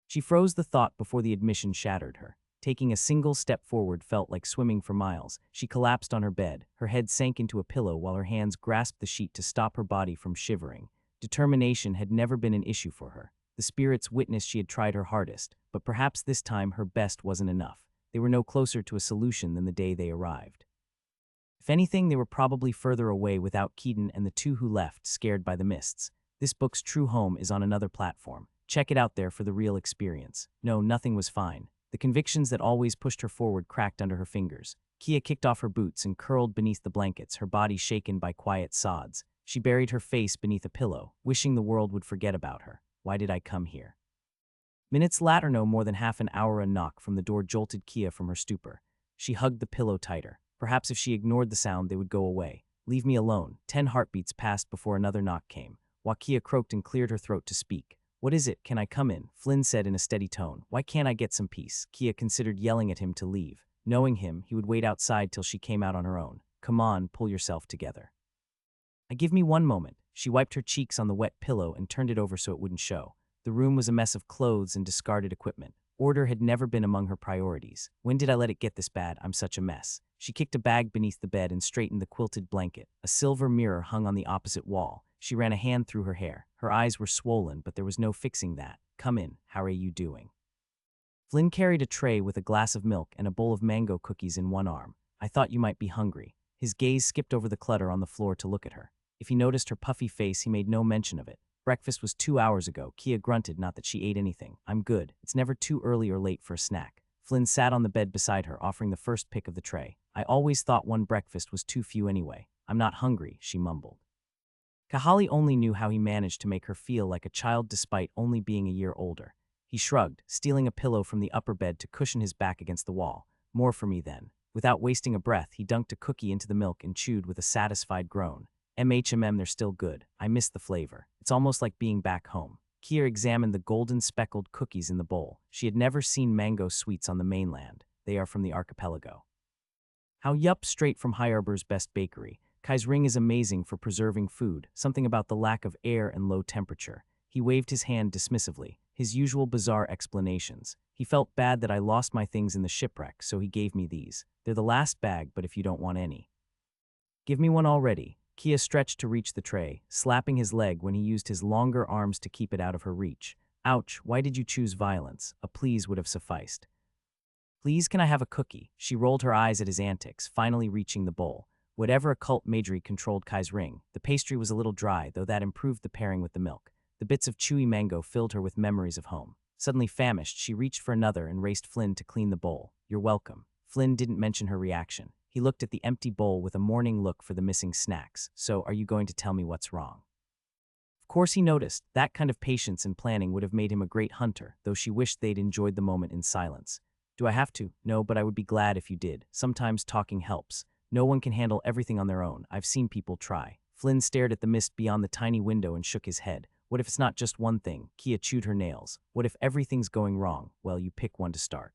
She froze the thought before the admission shattered her. Taking a single step forward felt like swimming for miles. She collapsed on her bed. Her head sank into a pillow while her hands grasped the sheet to stop her body from shivering. Determination had never been an issue for her. The spirits witnessed she had tried her hardest, but perhaps this time her best wasn't enough. They were no closer to a solution than the day they arrived. If anything, they were probably further away without Keaton and the two who left, scared by the mists. This book's true home is on another platform. Check it out there for the real experience. No, nothing was fine. The convictions that always pushed her forward cracked under her fingers. Kia kicked off her boots and curled beneath the blankets, her body shaken by quiet sods. She buried her face beneath a pillow, wishing the world would forget about her. Why did I come here? Minutes later, no more than half an hour, a knock from the door jolted Kia from her stupor. She hugged the pillow tighter. Perhaps if she ignored the sound, they would go away. Leave me alone. 10 heartbeats passed before another knock came. Kia croaked and cleared her throat to speak. What is it? Can I come in? Flynn said in a steady tone. Why can't I get some peace? Kia considered yelling at him to leave. Knowing him, he would wait outside till she came out on her own. Come on, pull yourself together. Give me one moment. She wiped her cheeks on the wet pillow and turned it over so it wouldn't show. The room was a mess of clothes and discarded equipment. Order had never been among her priorities. When did I let it get this bad? I'm such a mess. She kicked a bag beneath the bed and straightened the quilted blanket. A silver mirror hung on the opposite wall. She ran a hand through her hair. Her eyes were swollen, but there was no fixing that. Come in. How are you doing? Flynn carried a tray with a glass of milk and a bowl of mango cookies in one arm. I thought you might be hungry. His gaze skipped over the clutter on the floor to look at her. If he noticed her puffy face, he made no mention of it. Breakfast was 2 hours ago. Kia grunted, not that she ate anything. I'm good. It's never too early or late for a snack. Flynn sat on the bed beside her, offering the first pick of the tray. I always thought one breakfast was too few anyway. I'm not hungry, she mumbled. Kahali only knew how he managed to make her feel like a child despite only being a year older. He shrugged, stealing a pillow from the upper bed to cushion his back against the wall. More for me then. Without wasting a breath, he dunked a cookie into the milk and chewed with a satisfied groan. They're still good. I miss the flavor. It's almost like being back home. Kia examined the golden speckled cookies in the bowl. She had never seen mango sweets on the mainland. They are from the archipelago. Straight from High Arbor's best bakery. Kai's ring is amazing for preserving food, something about the lack of air and low temperature. He waved his hand dismissively, his usual bizarre explanations. He felt bad that I lost my things in the shipwreck, so he gave me these. They're the last bag, but if you don't want any. Give me one already. Kia stretched to reach the tray, slapping his leg when he used his longer arms to keep it out of her reach. Ouch, why did you choose violence? A please would have sufficed. Please, can I have a cookie? She rolled her eyes at his antics, finally reaching the bowl. Whatever occult magery controlled Kai's ring, the pastry was a little dry, though that improved the pairing with the milk. The bits of chewy mango filled her with memories of home. Suddenly famished, she reached for another and raced Flynn to clean the bowl. You're welcome. Flynn didn't mention her reaction. He looked at the empty bowl with a morning look for the missing snacks. So, are you going to tell me what's wrong? Of course he noticed. That kind of patience and planning would have made him a great hunter, though she wished they'd enjoyed the moment in silence. Do I have to? No, but I would be glad if you did. Sometimes talking helps. No one can handle everything on their own. I've seen people try. Flynn stared at the mist beyond the tiny window and shook his head. What if it's not just one thing? Kia chewed her nails. What if everything's going wrong? Well, you pick one to start.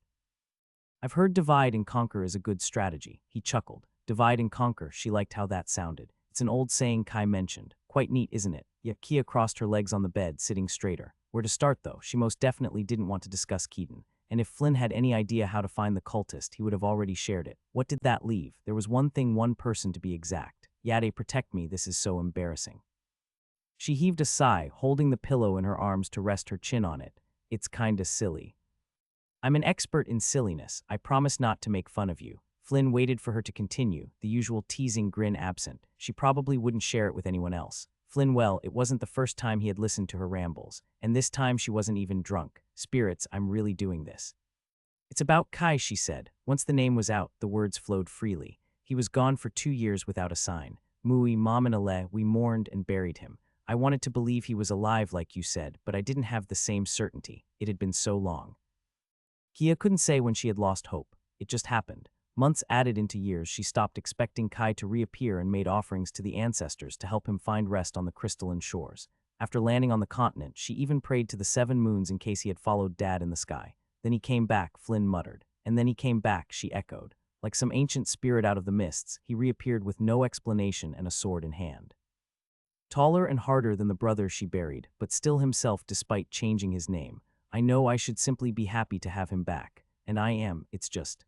I've heard divide and conquer is a good strategy. He chuckled. Divide and conquer, she liked how that sounded. It's an old saying Kai mentioned. Quite neat, isn't it? Yet Kia crossed her legs on the bed, sitting straighter. Where to start, though? She most definitely didn't want to discuss Keaton. And if Flynn had any idea how to find the cultist, he would have already shared it. What did that leave? There was one person to be exact. Yade, protect me, this is so embarrassing. She heaved a sigh, holding the pillow in her arms to rest her chin on it. It's kinda silly. I'm an expert in silliness. I promise not to make fun of you. Flynn waited for her to continue, the usual teasing grin absent. She probably wouldn't share it with anyone else. Flynn, well, it wasn't the first time he had listened to her rambles, and this time she wasn't even drunk. Spirits, I'm really doing this. It's about Kai, she said. Once the name was out, the words flowed freely. He was gone for 2 years without a sign. Mui, Mom and Ale, we mourned and buried him. I wanted to believe he was alive like you said, but I didn't have the same certainty. It had been so long. Kia couldn't say when she had lost hope. It just happened. Months added into years, she stopped expecting Kai to reappear and made offerings to the ancestors to help him find rest on the crystalline shores. After landing on the continent, she even prayed to the 7 moons in case he had followed Dad in the sky. Then he came back, Flynn muttered. And then he came back, she echoed. Like some ancient spirit out of the mists, he reappeared with no explanation and a sword in hand. Taller and harder than the brother she buried, but still himself despite changing his name. I know I should simply be happy to have him back. And I am, it's just.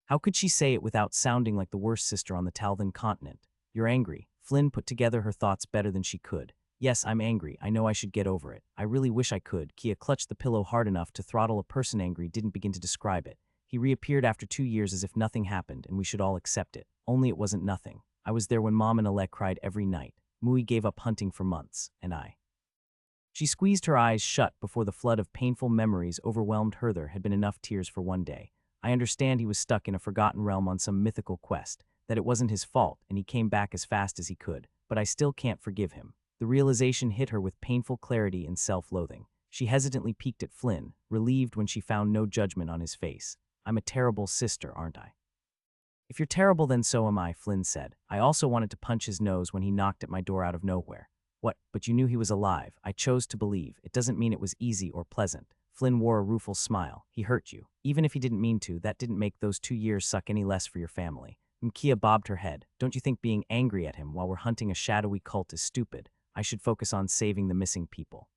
How could she say it without sounding like the worst sister on the Talvan continent? You're angry. Flynn put together her thoughts better than she could. Yes, I'm angry. I know I should get over it. I really wish I could. Kia clutched the pillow hard enough to throttle a person angry didn't begin to describe it. He reappeared after 2 years as if nothing happened and we should all accept it. Only it wasn't nothing. I was there when Mom and Alec cried every night. Mui gave up hunting for months, and I. She squeezed her eyes shut before the flood of painful memories overwhelmed her. There had been enough tears for one day. I understand he was stuck in a forgotten realm on some mythical quest, that it wasn't his fault and he came back as fast as he could, but I still can't forgive him. The realization hit her with painful clarity and self-loathing. She hesitantly peeked at Flynn, relieved when she found no judgment on his face. I'm a terrible sister, aren't I? If you're terrible, then so am I, Flynn said. I also wanted to punch his nose when he knocked at my door out of nowhere. What, but you knew he was alive. I chose to believe. It doesn't mean it was easy or pleasant. Flynn wore a rueful smile. He hurt you. Even if he didn't mean to, that didn't make those 2 years suck any less for your family. Mkia bobbed her head. Don't you think being angry at him while we're hunting a shadowy cult is stupid? I should focus on saving the missing people.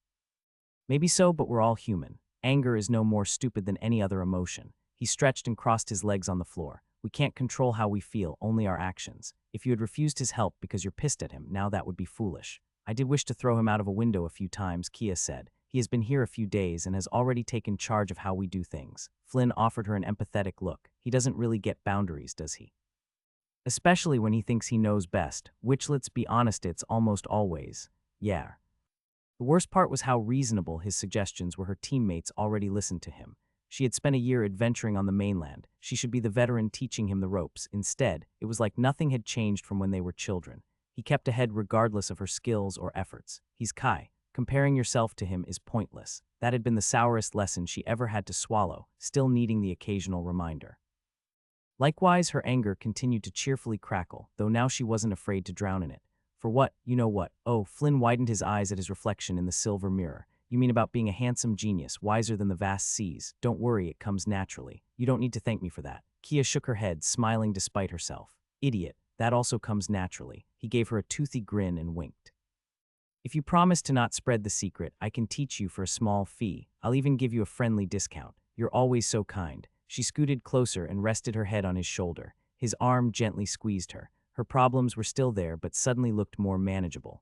Maybe so, but we're all human. Anger is no more stupid than any other emotion. He stretched and crossed his legs on the floor. We can't control how we feel, only our actions. If you had refused his help because you're pissed at him, now that would be foolish. I did wish to throw him out of a window a few times, Kia said. He has been here a few days and has already taken charge of how we do things. Flynn offered her an empathetic look. He doesn't really get boundaries, does he? Especially when he thinks he knows best, which, let's be honest, it's almost always. Yeah. The worst part was how reasonable his suggestions were. Her teammates already listened to him. She had spent a year adventuring on the mainland. She should be the veteran teaching him the ropes. Instead, it was like nothing had changed from when they were children. He kept ahead regardless of her skills or efforts. He's Kai. Comparing yourself to him is pointless. That had been the sourest lesson she ever had to swallow, still needing the occasional reminder. Likewise, her anger continued to cheerfully crackle, though now she wasn't afraid to drown in it. For what? You know what? Oh, Flynn widened his eyes at his reflection in the silver mirror. You mean about being a handsome genius, wiser than the vast seas. Don't worry, it comes naturally. You don't need to thank me for that. Kia shook her head, smiling despite herself. Idiot, that also comes naturally. He gave her a toothy grin and winked. If you promise to not spread the secret, I can teach you for a small fee. I'll even give you a friendly discount. You're always so kind. She scooted closer and rested her head on his shoulder. His arm gently squeezed her. Her problems were still there, but suddenly looked more manageable.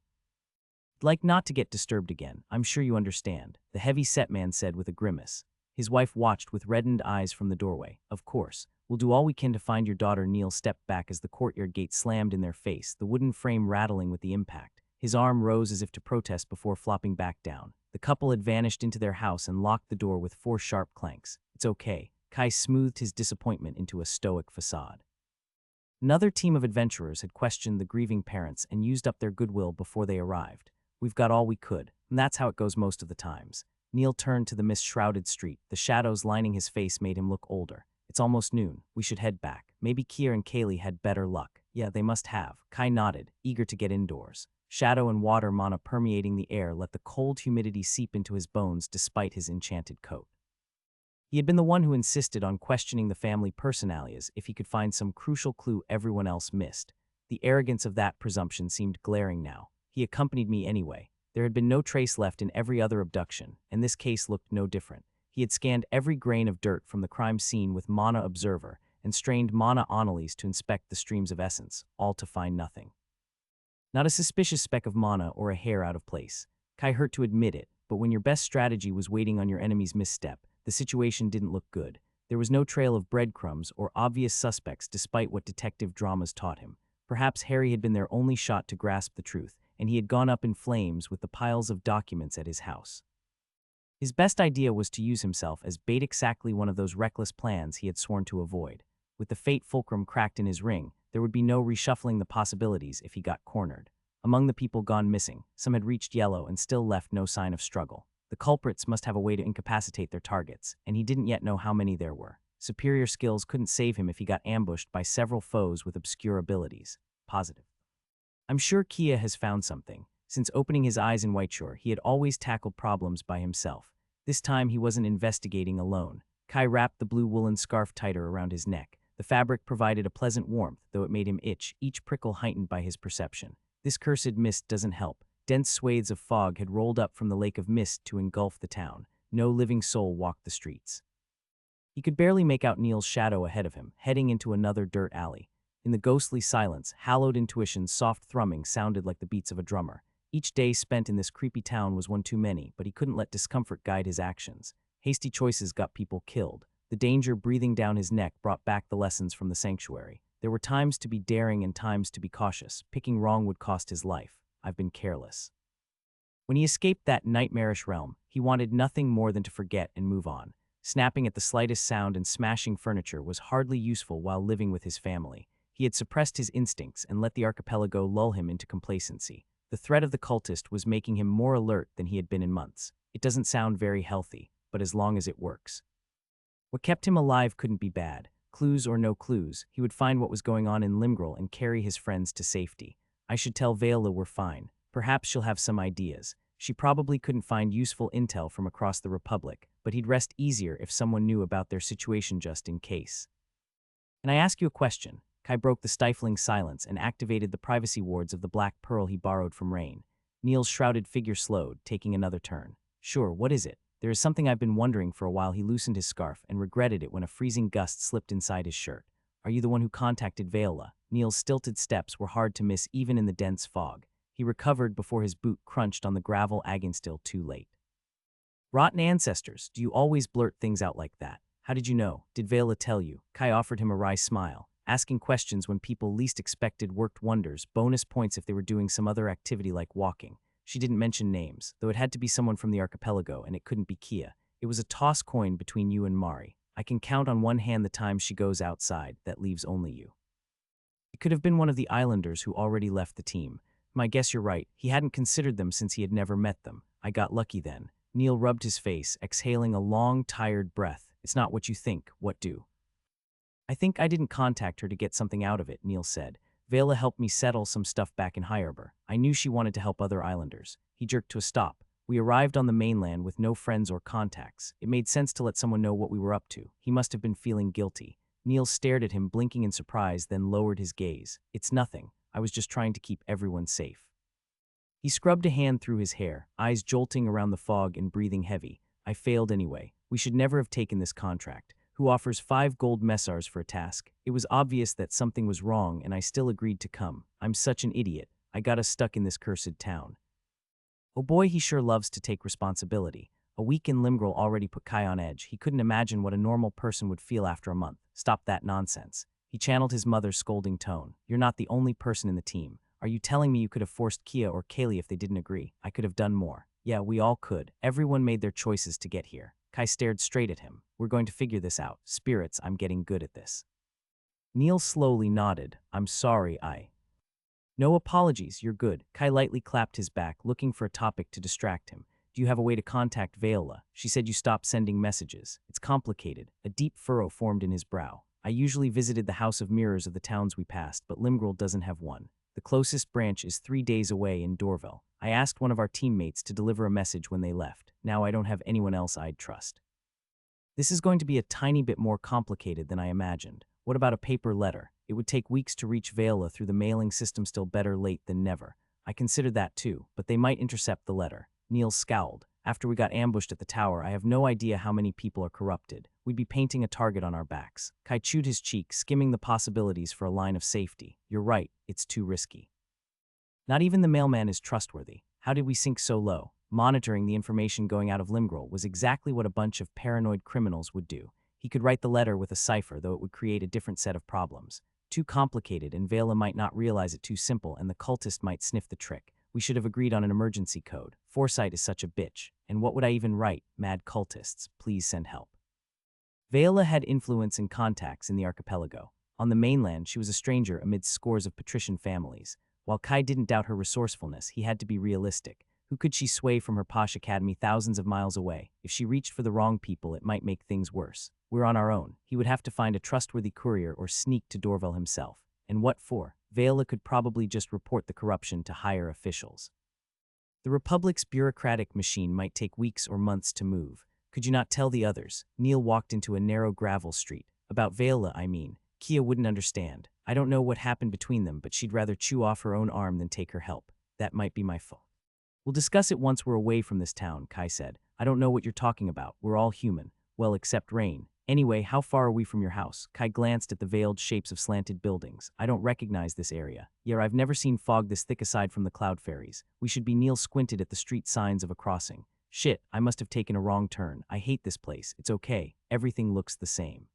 I'd like not to get disturbed again. I'm sure you understand, the heavy-set man said with a grimace. His wife watched with reddened eyes from the doorway. Of course. We'll do all we can to find your daughter. Neil stepped back as the courtyard gate slammed in their face, the wooden frame rattling with the impact. His arm rose as if to protest before flopping back down. The couple had vanished into their house and locked the door with 4 sharp clanks. It's okay. Kai smoothed his disappointment into a stoic facade. Another team of adventurers had questioned the grieving parents and used up their goodwill before they arrived. We've got all we could, and that's how it goes most of the times. Neil turned to the mist-shrouded street. The shadows lining his face made him look older. It's almost noon. We should head back. Maybe Kier and Kaylee had better luck. Yeah, they must have. Kai nodded, eager to get indoors. Shadow and water mana permeating the air let the cold humidity seep into his bones despite his enchanted coat. He had been the one who insisted on questioning the family personalias if he could find some crucial clue everyone else missed. The arrogance of that presumption seemed glaring now. He accompanied me anyway. There had been no trace left in every other abduction, and this case looked no different. He had scanned every grain of dirt from the crime scene with Mana Observer and strained Mana Anomalies to inspect the streams of essence, all to find nothing. Not a suspicious speck of mana or a hair out of place. Kai hurt to admit it, but when your best strategy was waiting on your enemy's misstep, the situation didn't look good. There was no trail of breadcrumbs or obvious suspects despite what detective dramas taught him. Perhaps Harry had been their only shot to grasp the truth, and he had gone up in flames with the piles of documents at his house. His best idea was to use himself as bait, exactly one of those reckless plans he had sworn to avoid. With the fate fulcrum cracked in his ring, there would be no reshuffling the possibilities if he got cornered. Among the people gone missing, some had reached yellow and still left no sign of struggle. The culprits must have a way to incapacitate their targets, and he didn't yet know how many there were. Superior skills couldn't save him if he got ambushed by several foes with obscure abilities. Positive. I'm sure Kia has found something. Since opening his eyes in Whiteshore, he had always tackled problems by himself. This time he wasn't investigating alone. Kai wrapped the blue woolen scarf tighter around his neck. The fabric provided a pleasant warmth, though it made him itch, each prickle heightened by his perception. This cursed mist doesn't help. Dense swathes of fog had rolled up from the lake of mist to engulf the town. No living soul walked the streets. He could barely make out Neil's shadow ahead of him, heading into another dirt alley. In the ghostly silence, hallowed intuition's soft thrumming sounded like the beats of a drummer. Each day spent in this creepy town was one too many, but he couldn't let discomfort guide his actions. Hasty choices got people killed. The danger breathing down his neck brought back the lessons from the sanctuary. There were times to be daring and times to be cautious. Picking wrong would cost his life. I've been careless. When he escaped that nightmarish realm, he wanted nothing more than to forget and move on. Snapping at the slightest sound and smashing furniture was hardly useful while living with his family. He had suppressed his instincts and let the archipelago lull him into complacency. The threat of the cultist was making him more alert than he had been in months. It doesn't sound very healthy, but as long as it works. What kept him alive couldn't be bad. Clues or no clues, he would find what was going on in Limgrel and carry his friends to safety. I should tell Vela we're fine. Perhaps she'll have some ideas. She probably couldn't find useful intel from across the Republic, but he'd rest easier if someone knew about their situation just in case. "Can I ask you a question?" Kai broke the stifling silence and activated the privacy wards of the black pearl he borrowed from Rain. Neil's shrouded figure slowed, taking another turn. "Sure, what is it?" "There is something I've been wondering for a while." He loosened his scarf and regretted it when a freezing gust slipped inside his shirt. "Are you the one who contacted Vela?" Neil's stilted steps were hard to miss even in the dense fog. He recovered before his boot crunched on the gravel still too late. "Rotten ancestors, do you always blurt things out like that? How did you know? Did Vela tell you?" Kai offered him a wry smile. Asking questions when people least expected worked wonders, bonus points if they were doing some other activity like walking. She didn't mention names, though it had to be someone from the archipelago, and it couldn't be Kia. "It was a toss coin between you and Mari. I can count on one hand the times she goes outside. That leaves only you." It could have been one of the islanders who already left the team. "I guess you're right. He hadn't considered them since he had never met them. I got lucky then." Neil rubbed his face, exhaling a long, tired breath. "It's not what you think. What do?" "I think I didn't contact her to get something out of it," Neil said. "Vela helped me settle some stuff back in Harbor. I knew she wanted to help other islanders." He jerked to a stop. "We arrived on the mainland with no friends or contacts. It made sense to let someone know what we were up to." He must have been feeling guilty. Neil stared at him, blinking in surprise, then lowered his gaze. "It's nothing. I was just trying to keep everyone safe." He scrubbed a hand through his hair, eyes jolting around the fog and breathing heavy. "I failed anyway. We should never have taken this contract. Who offers 5 gold messars for a task? It was obvious that something was wrong, and I still agreed to come. I'm such an idiot. I got us stuck in this cursed town." Oh boy, he sure loves to take responsibility. A week in Limgrel already put Kai on edge. He couldn't imagine what a normal person would feel after a month. "Stop that nonsense." He channeled his mother's scolding tone. "You're not the only person in the team. Are you telling me you could have forced Kia or Kaylee if they didn't agree? I could have done more." "Yeah, we all could. Everyone made their choices to get here." Kai stared straight at him. "We're going to figure this out. Spirits, I'm getting good at this." Neil slowly nodded. "I'm sorry, "No apologies, you're good." Kai lightly clapped his back, looking for a topic to distract him. "Do you have a way to contact Vela? She said you stopped sending messages." "It's complicated." A deep furrow formed in his brow. "I usually visited the House of Mirrors of the towns we passed, but Limgrel doesn't have one. The closest branch is 3 days away in Dorvel. I asked one of our teammates to deliver a message when they left. Now I don't have anyone else I'd trust." "This is going to be a tiny bit more complicated than I imagined. What about a paper letter? It would take weeks to reach Vela through the mailing system. Still better late than never." "I considered that too, but they might intercept the letter." Neil scowled. "After we got ambushed at the tower, I have no idea how many people are corrupted. We'd be painting a target on our backs." Kai chewed his cheek, skimming the possibilities for a line of safety. "You're right, it's too risky. Not even the mailman is trustworthy. How did we sink so low?" Monitoring the information going out of Limgrel was exactly what a bunch of paranoid criminals would do. He could write the letter with a cipher, though it would create a different set of problems. Too complicated, and Vela might not realize it. Too simple, and the cultist might sniff the trick. We should have agreed on an emergency code. Foresight is such a bitch. And what would I even write? "Mad cultists, please send help." Vela had influence and contacts in the archipelago. On the mainland, she was a stranger amidst scores of patrician families. While Kai didn't doubt her resourcefulness, he had to be realistic. Who could she sway from her posh academy thousands of miles away? If she reached for the wrong people, it might make things worse. We're on our own. He would have to find a trustworthy courier or sneak to Dorvel himself. And what for? Vela could probably just report the corruption to higher officials. The Republic's bureaucratic machine might take weeks or months to move. Could you not tell the others? Neil walked into a narrow gravel street. About Vela, I mean. Kia wouldn't understand. I don't know what happened between them, but she'd rather chew off her own arm than take her help. That might be my fault. "We'll discuss it once we're away from this town," Kai said. "I don't know what you're talking about. We're all human. Well, except Rain. Anyway, how far are we from your house?" Kai glanced at the veiled shapes of slanted buildings. "I don't recognize this area. Yeah, I've never seen fog this thick aside from the cloud fairies. We should be." Neil squinted at the street signs of a crossing. "Shit, I must have taken a wrong turn. I hate this place. It's okay. Everything looks the same."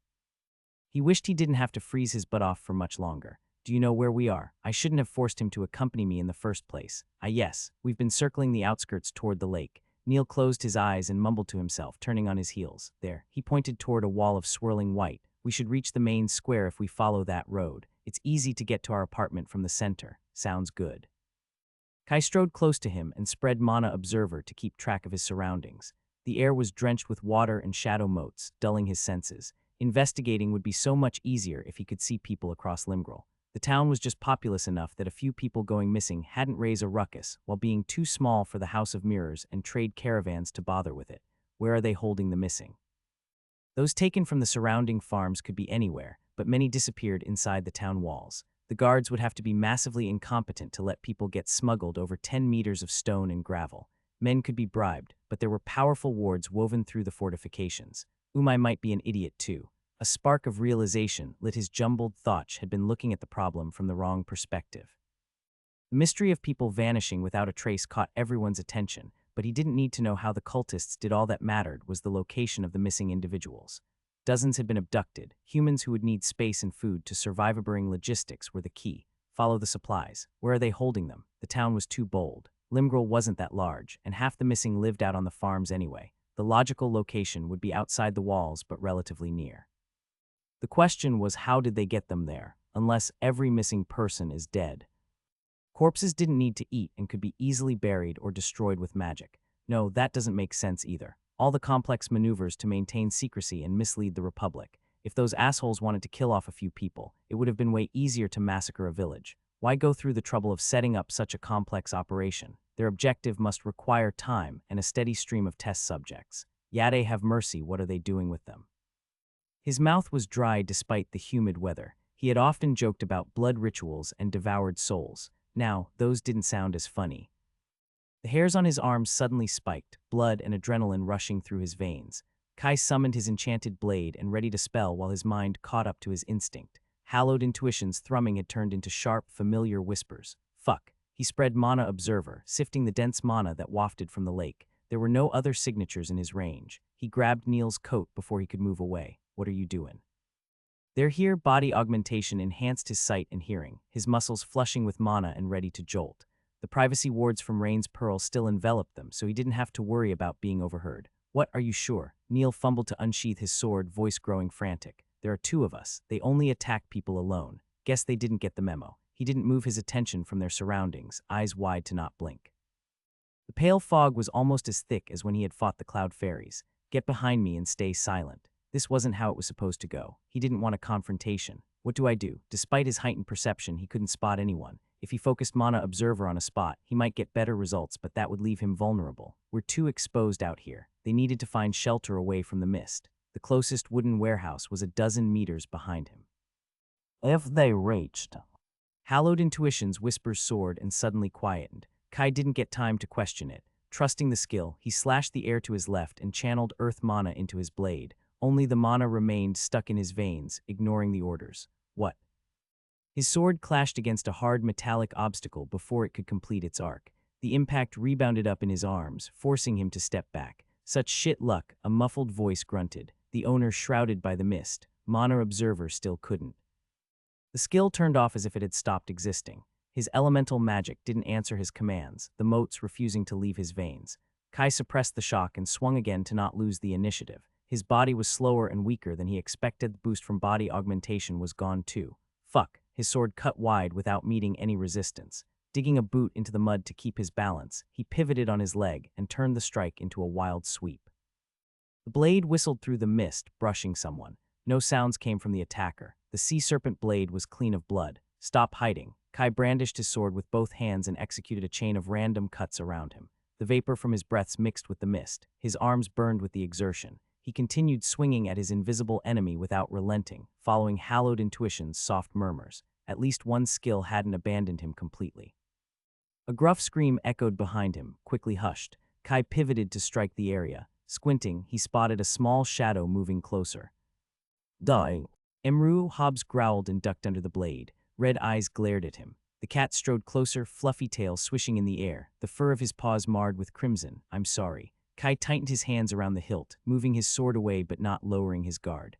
He wished he didn't have to freeze his butt off for much longer. "Do you know where we are? I shouldn't have forced him to accompany me in the first place." Yes. We've been circling the outskirts toward the lake." Neil closed his eyes and mumbled to himself, turning on his heels. "There." He pointed toward a wall of swirling white. "We should reach the main square if we follow that road. It's easy to get to our apartment from the center." "Sounds good." Kai strode close to him and spread Mana Observer to keep track of his surroundings. The air was drenched with water and shadow motes, dulling his senses. Investigating would be so much easier if he could see people across Limgrel. The town was just populous enough that a few people going missing hadn't raised a ruckus, while being too small for the House of Mirrors and trade caravans to bother with it. Where are they holding the missing? Those taken from the surrounding farms could be anywhere, but many disappeared inside the town walls. The guards would have to be massively incompetent to let people get smuggled over 10 meters of stone and gravel. Men could be bribed, but there were powerful wards woven through the fortifications. Umai might be an idiot too. A spark of realization lit his jumbled thoughts had been looking at the problem from the wrong perspective. The mystery of people vanishing without a trace caught everyone's attention, but he didn't need to know how the cultists did. All that mattered was the location of the missing individuals. Dozens had been abducted. Humans who would need space and food to survive. Logistics were the key. Follow the supplies. Where are they holding them? The town was too bold. Limgrel wasn't that large, and half the missing lived out on the farms anyway. The logical location would be outside the walls, but relatively near. The question was, how did they get them there, unless every missing person is dead? Corpses didn't need to eat and could be easily buried or destroyed with magic. No, that doesn't make sense either. All the complex maneuvers to maintain secrecy and mislead the Republic. If those assholes wanted to kill off a few people, it would have been way easier to massacre a village. Why go through the trouble of setting up such a complex operation? Their objective must require time and a steady stream of test subjects. Yade have mercy, what are they doing with them? His mouth was dry despite the humid weather. He had often joked about blood rituals and devoured souls. Now, those didn't sound as funny. The hairs on his arms suddenly spiked, blood and adrenaline rushing through his veins. Kai summoned his enchanted blade and ready to spell while his mind caught up to his instinct. Hallowed intuition's thrumming had turned into sharp, familiar whispers. Fuck. He spread Mana Observer, sifting the dense mana that wafted from the lake. There were no other signatures in his range. He grabbed Neil's coat before he could move away. What are you doing? They're here. Body augmentation enhanced his sight and hearing, his muscles flushing with mana and ready to jolt. The privacy wards from Rain's Pearl still enveloped them, so he didn't have to worry about being overheard. What, are you sure? Neil fumbled to unsheath his sword, voice growing frantic. There are two of us. They only attack people alone. Guess they didn't get the memo. He didn't move his attention from their surroundings, eyes wide to not blink. The pale fog was almost as thick as when he had fought the cloud fairies. Get behind me and stay silent. This wasn't how it was supposed to go. He didn't want a confrontation. What do I do? Despite his heightened perception, he couldn't spot anyone. If he focused Mana Observer on a spot, he might get better results, but that would leave him vulnerable. We're too exposed out here. They needed to find shelter away from the mist. The closest wooden warehouse was a dozen meters behind him. If they reached. Hallowed intuition's whispers soared and suddenly quietened. Kai didn't get time to question it. Trusting the skill, he slashed the air to his left and channeled earth mana into his blade. Only the mana remained stuck in his veins, ignoring the orders. What? His sword clashed against a hard metallic obstacle before it could complete its arc. The impact rebounded up in his arms, forcing him to step back. Such shit luck, a muffled voice grunted. The owner shrouded by the mist. Mana Observer still couldn't. The skill turned off as if it had stopped existing. His elemental magic didn't answer his commands, the motes refusing to leave his veins. Kai suppressed the shock and swung again to not lose the initiative. His body was slower and weaker than he expected. The boost from body augmentation was gone too. Fuck. His sword cut wide without meeting any resistance. Digging a boot into the mud to keep his balance, he pivoted on his leg and turned the strike into a wild sweep. The blade whistled through the mist, brushing someone. No sounds came from the attacker. The sea serpent blade was clean of blood. Stop hiding. Kai brandished his sword with both hands and executed a chain of random cuts around him. The vapor from his breaths mixed with the mist. His arms burned with the exertion. He continued swinging at his invisible enemy without relenting, following hallowed intuition's soft murmurs. At least one skill hadn't abandoned him completely. A gruff scream echoed behind him, quickly hushed. Kai pivoted to strike the area. Squinting, he spotted a small shadow moving closer. Die. Emru Hobbs growled and ducked under the blade. Red eyes glared at him. The cat strode closer, fluffy tail swishing in the air, the fur of his paws marred with crimson. I'm sorry. Kai tightened his hands around the hilt, moving his sword away but not lowering his guard.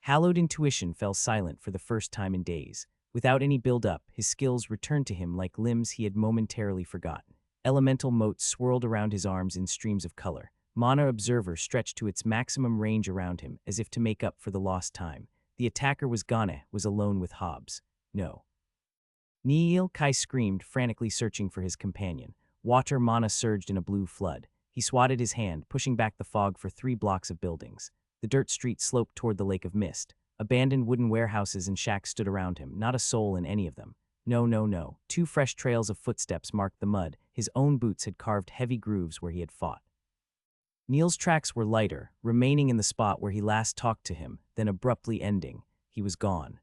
Hallowed intuition fell silent for the first time in days. Without any build-up, his skills returned to him like limbs he had momentarily forgotten. Elemental motes swirled around his arms in streams of color. Mana Observer stretched to its maximum range around him, as if to make up for the lost time. The attacker was alone with Hobbs. No. Neil, Kai screamed, frantically searching for his companion. Water mana surged in a blue flood. He swatted his hand, pushing back the fog for 3 blocks of buildings. The dirt street sloped toward the lake of mist. Abandoned wooden warehouses and shacks stood around him, not a soul in any of them. No, no, no. 2 fresh trails of footsteps marked the mud. His own boots had carved heavy grooves where he had fought. Neil's tracks were lighter, remaining in the spot where he last talked to him, then abruptly ending. He was gone.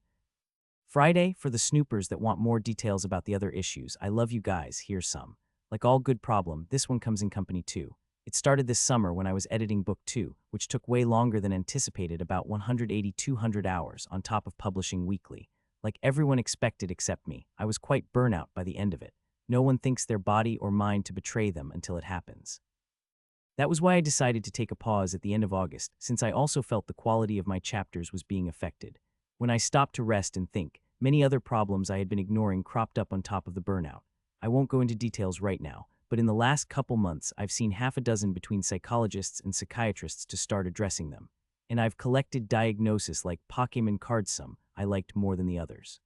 Friday, for the snoopers that want more details about the other issues, I love you guys, here's some. Like all good problem, this one comes in company too. It started this summer when I was editing book 2, which took way longer than anticipated, about 180-200 hours on top of publishing weekly. Like everyone expected except me, I was quite burnout by the end of it. No one thinks their body or mind to betray them until it happens. That was why I decided to take a pause at the end of August, since I also felt the quality of my chapters was being affected. When I stopped to rest and think, many other problems I had been ignoring cropped up on top of the burnout. I won't go into details right now, but in the last couple months I've seen half a dozen between psychologists and psychiatrists to start addressing them. And I've collected diagnoses like Pokemon card some I liked more than the others.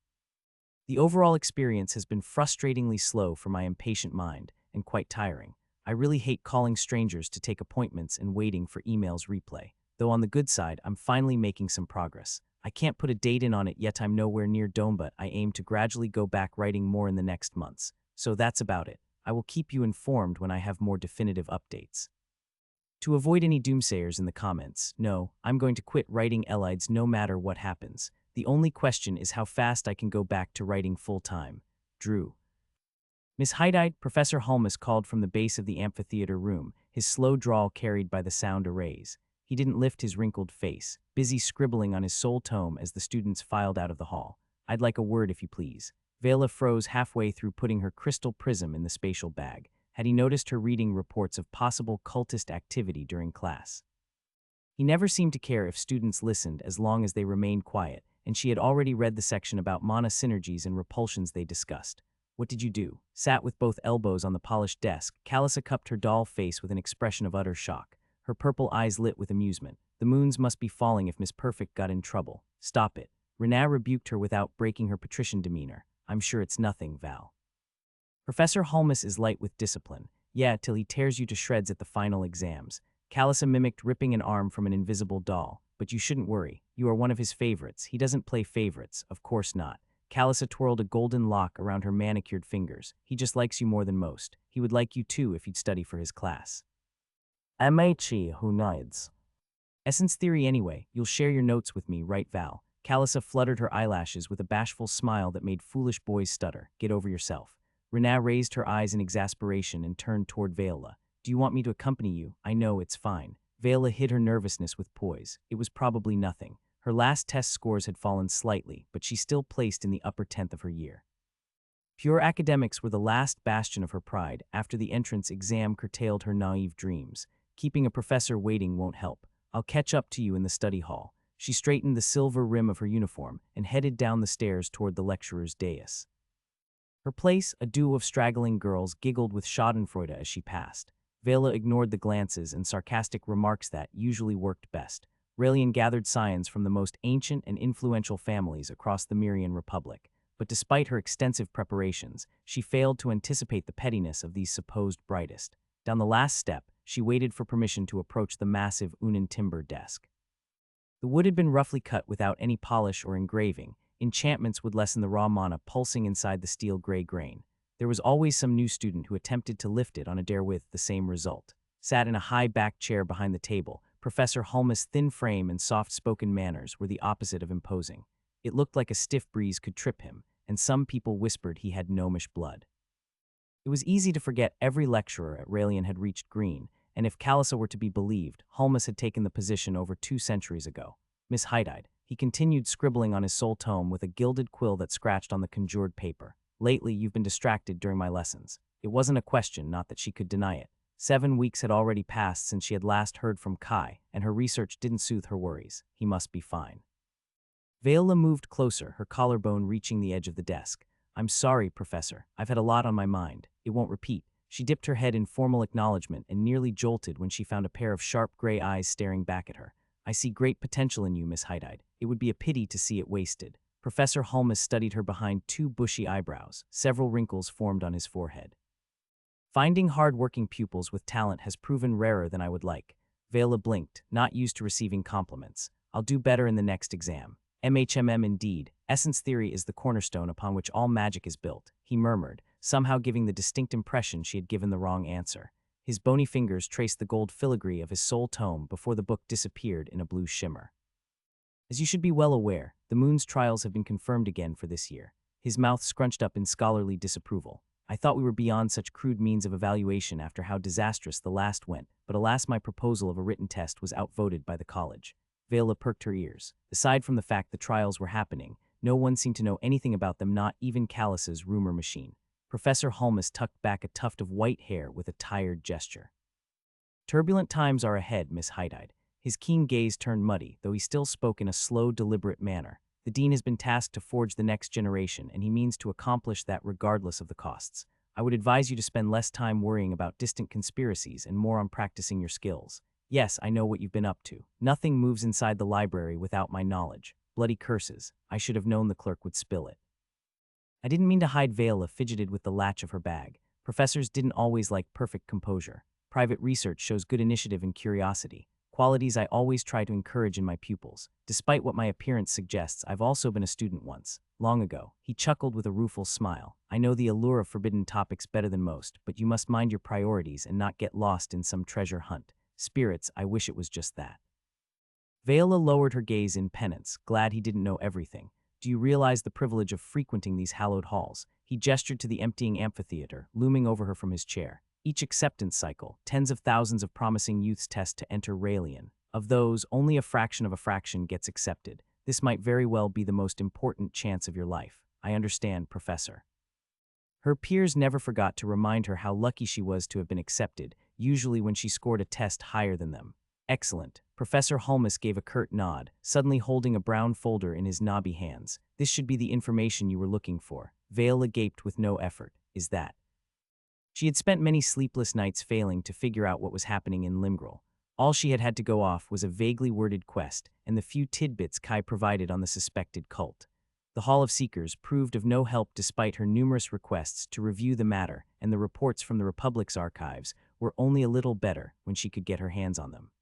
The overall experience has been frustratingly slow for my impatient mind, and quite tiring. I really hate calling strangers to take appointments and waiting for emails replay. Though on the good side, I'm finally making some progress. I can't put a date in on it yet, I'm nowhere near done, but I aim to gradually go back writing more in the next months. So that's about it. I will keep you informed when I have more definitive updates. To avoid any doomsayers in the comments, no, I'm going to quit writing Elides no matter what happens. The only question is how fast I can go back to writing full-time. Drew. Miss Hydide, Professor Holmes called from the base of the amphitheater room, his slow drawl carried by the sound arrays. He didn't lift his wrinkled face, busy scribbling on his sole tome as the students filed out of the hall. I'd like a word, if you please. Vela froze halfway through putting her crystal prism in the spatial bag. Had he noticed her reading reports of possible cultist activity during class? He never seemed to care if students listened as long as they remained quiet, and she had already read the section about mana synergies and repulsions they discussed. What did you do? Sat with both elbows on the polished desk, Callissa cupped her doll face with an expression of utter shock. Her purple eyes lit with amusement. The moons must be falling if Miss Perfect got in trouble. Stop it. Renee rebuked her without breaking her patrician demeanor. I'm sure it's nothing, Val. Professor Holmes is light with discipline. Yeah, till he tears you to shreds at the final exams. Callissa mimicked ripping an arm from an invisible doll. But you shouldn't worry. You are one of his favorites. He doesn't play favorites. Of course not. Callissa twirled a golden lock around her manicured fingers. He just likes you more than most. He would like you too if you'd study for his class. MHE, who needs? Essence theory anyway. You'll share your notes with me, right, Val? Callissa fluttered her eyelashes with a bashful smile that made foolish boys stutter. Get over yourself. Renee raised her eyes in exasperation and turned toward Vela. Do you want me to accompany you? I know, it's fine. Vela hid her nervousness with poise. It was probably nothing. Her last test scores had fallen slightly, but she still placed in the upper 10th of her year. Pure academics were the last bastion of her pride. After the entrance exam curtailed her naive dreams. Keeping a professor waiting won't help. I'll catch up to you in the study hall. She straightened the silver rim of her uniform and headed down the stairs toward the lecturer's dais. Her place, a duo of straggling girls, giggled with schadenfreude as she passed. Vela ignored the glances and sarcastic remarks that usually worked best. Raelian gathered scions from the most ancient and influential families across the Myrian Republic, but despite her extensive preparations, she failed to anticipate the pettiness of these supposed brightest. Down the last step, she waited for permission to approach the massive Unan timber desk. The wood had been roughly cut without any polish or engraving. Enchantments would lessen the raw mana pulsing inside the steel gray grain. There was always some new student who attempted to lift it on a dare with the same result. Sat in a high-backed chair behind the table, Professor Holmes' thin frame and soft-spoken manners were the opposite of imposing. It looked like a stiff breeze could trip him, and some people whispered he had gnomish blood. It was easy to forget every lecturer at Raelian had reached green, and if Callissa were to be believed, Holmes had taken the position over 2 centuries ago. Miss Hydide, he continued scribbling on his sole tome with a gilded quill that scratched on the conjured paper. Lately, you've been distracted during my lessons. It wasn't a question, not that she could deny it. 7 weeks had already passed since she had last heard from Kai, and her research didn't soothe her worries. He must be fine. Vela moved closer, her collarbone reaching the edge of the desk. I'm sorry, Professor. I've had a lot on my mind. It won't repeat. She dipped her head in formal acknowledgement and nearly jolted when she found a pair of sharp gray eyes staring back at her. I see great potential in you, Miss Hydide. It would be a pity to see it wasted. Professor Holmes studied her behind 2 bushy eyebrows. Several wrinkles formed on his forehead. Finding hard-working pupils with talent has proven rarer than I would like. Vela blinked, not used to receiving compliments. I'll do better in the next exam. MHMM indeed. Essence theory is the cornerstone upon which all magic is built, he murmured, somehow giving the distinct impression she had given the wrong answer. His bony fingers traced the gold filigree of his sole tome before the book disappeared in a blue shimmer. As you should be well aware, the moon's trials have been confirmed again for this year. His mouth scrunched up in scholarly disapproval. I thought we were beyond such crude means of evaluation after how disastrous the last went, but alas, my proposal of a written test was outvoted by the college. Vela perked her ears. Aside from the fact the trials were happening, no one seemed to know anything about them, not even Callus's rumor machine. Professor Holmes tucked back a tuft of white hair with a tired gesture. Turbulent times are ahead, Miss Hyde. His keen gaze turned muddy, though he still spoke in a slow, deliberate manner. The dean has been tasked to forge the next generation, and he means to accomplish that regardless of the costs. I would advise you to spend less time worrying about distant conspiracies and more on practicing your skills. Yes, I know what you've been up to. Nothing moves inside the library without my knowledge. Bloody curses. I should have known the clerk would spill it. I didn't mean to hide. Vela fidgeted with the latch of her bag. Professors didn't always like perfect composure. Private research shows good initiative and curiosity, qualities I always try to encourage in my pupils. Despite what my appearance suggests, I've also been a student once, long ago. He chuckled with a rueful smile. I know the allure of forbidden topics better than most, but you must mind your priorities and not get lost in some treasure hunt. Spirits, I wish it was just that. Vela lowered her gaze in penance, glad he didn't know everything. Do you realize the privilege of frequenting these hallowed halls? He gestured to the emptying amphitheater, looming over her from his chair. Each acceptance cycle, tens of thousands of promising youths test to enter Raelian. Of those, only a fraction of a fraction gets accepted. This might very well be the most important chance of your life. I understand, Professor. Her peers never forgot to remind her how lucky she was to have been accepted, usually when she scored a test higher than them. Excellent. Professor Holmes gave a curt nod, suddenly holding a brown folder in his knobby hands. This should be the information you were looking for. Vela gaped with no effort. Is that? She had spent many sleepless nights failing to figure out what was happening in Limgrel. All she had had to go off was a vaguely worded quest and the few tidbits Kai provided on the suspected cult. The Hall of Seekers proved of no help despite her numerous requests to review the matter, and the reports from the Republic's archives were only a little better when she could get her hands on them.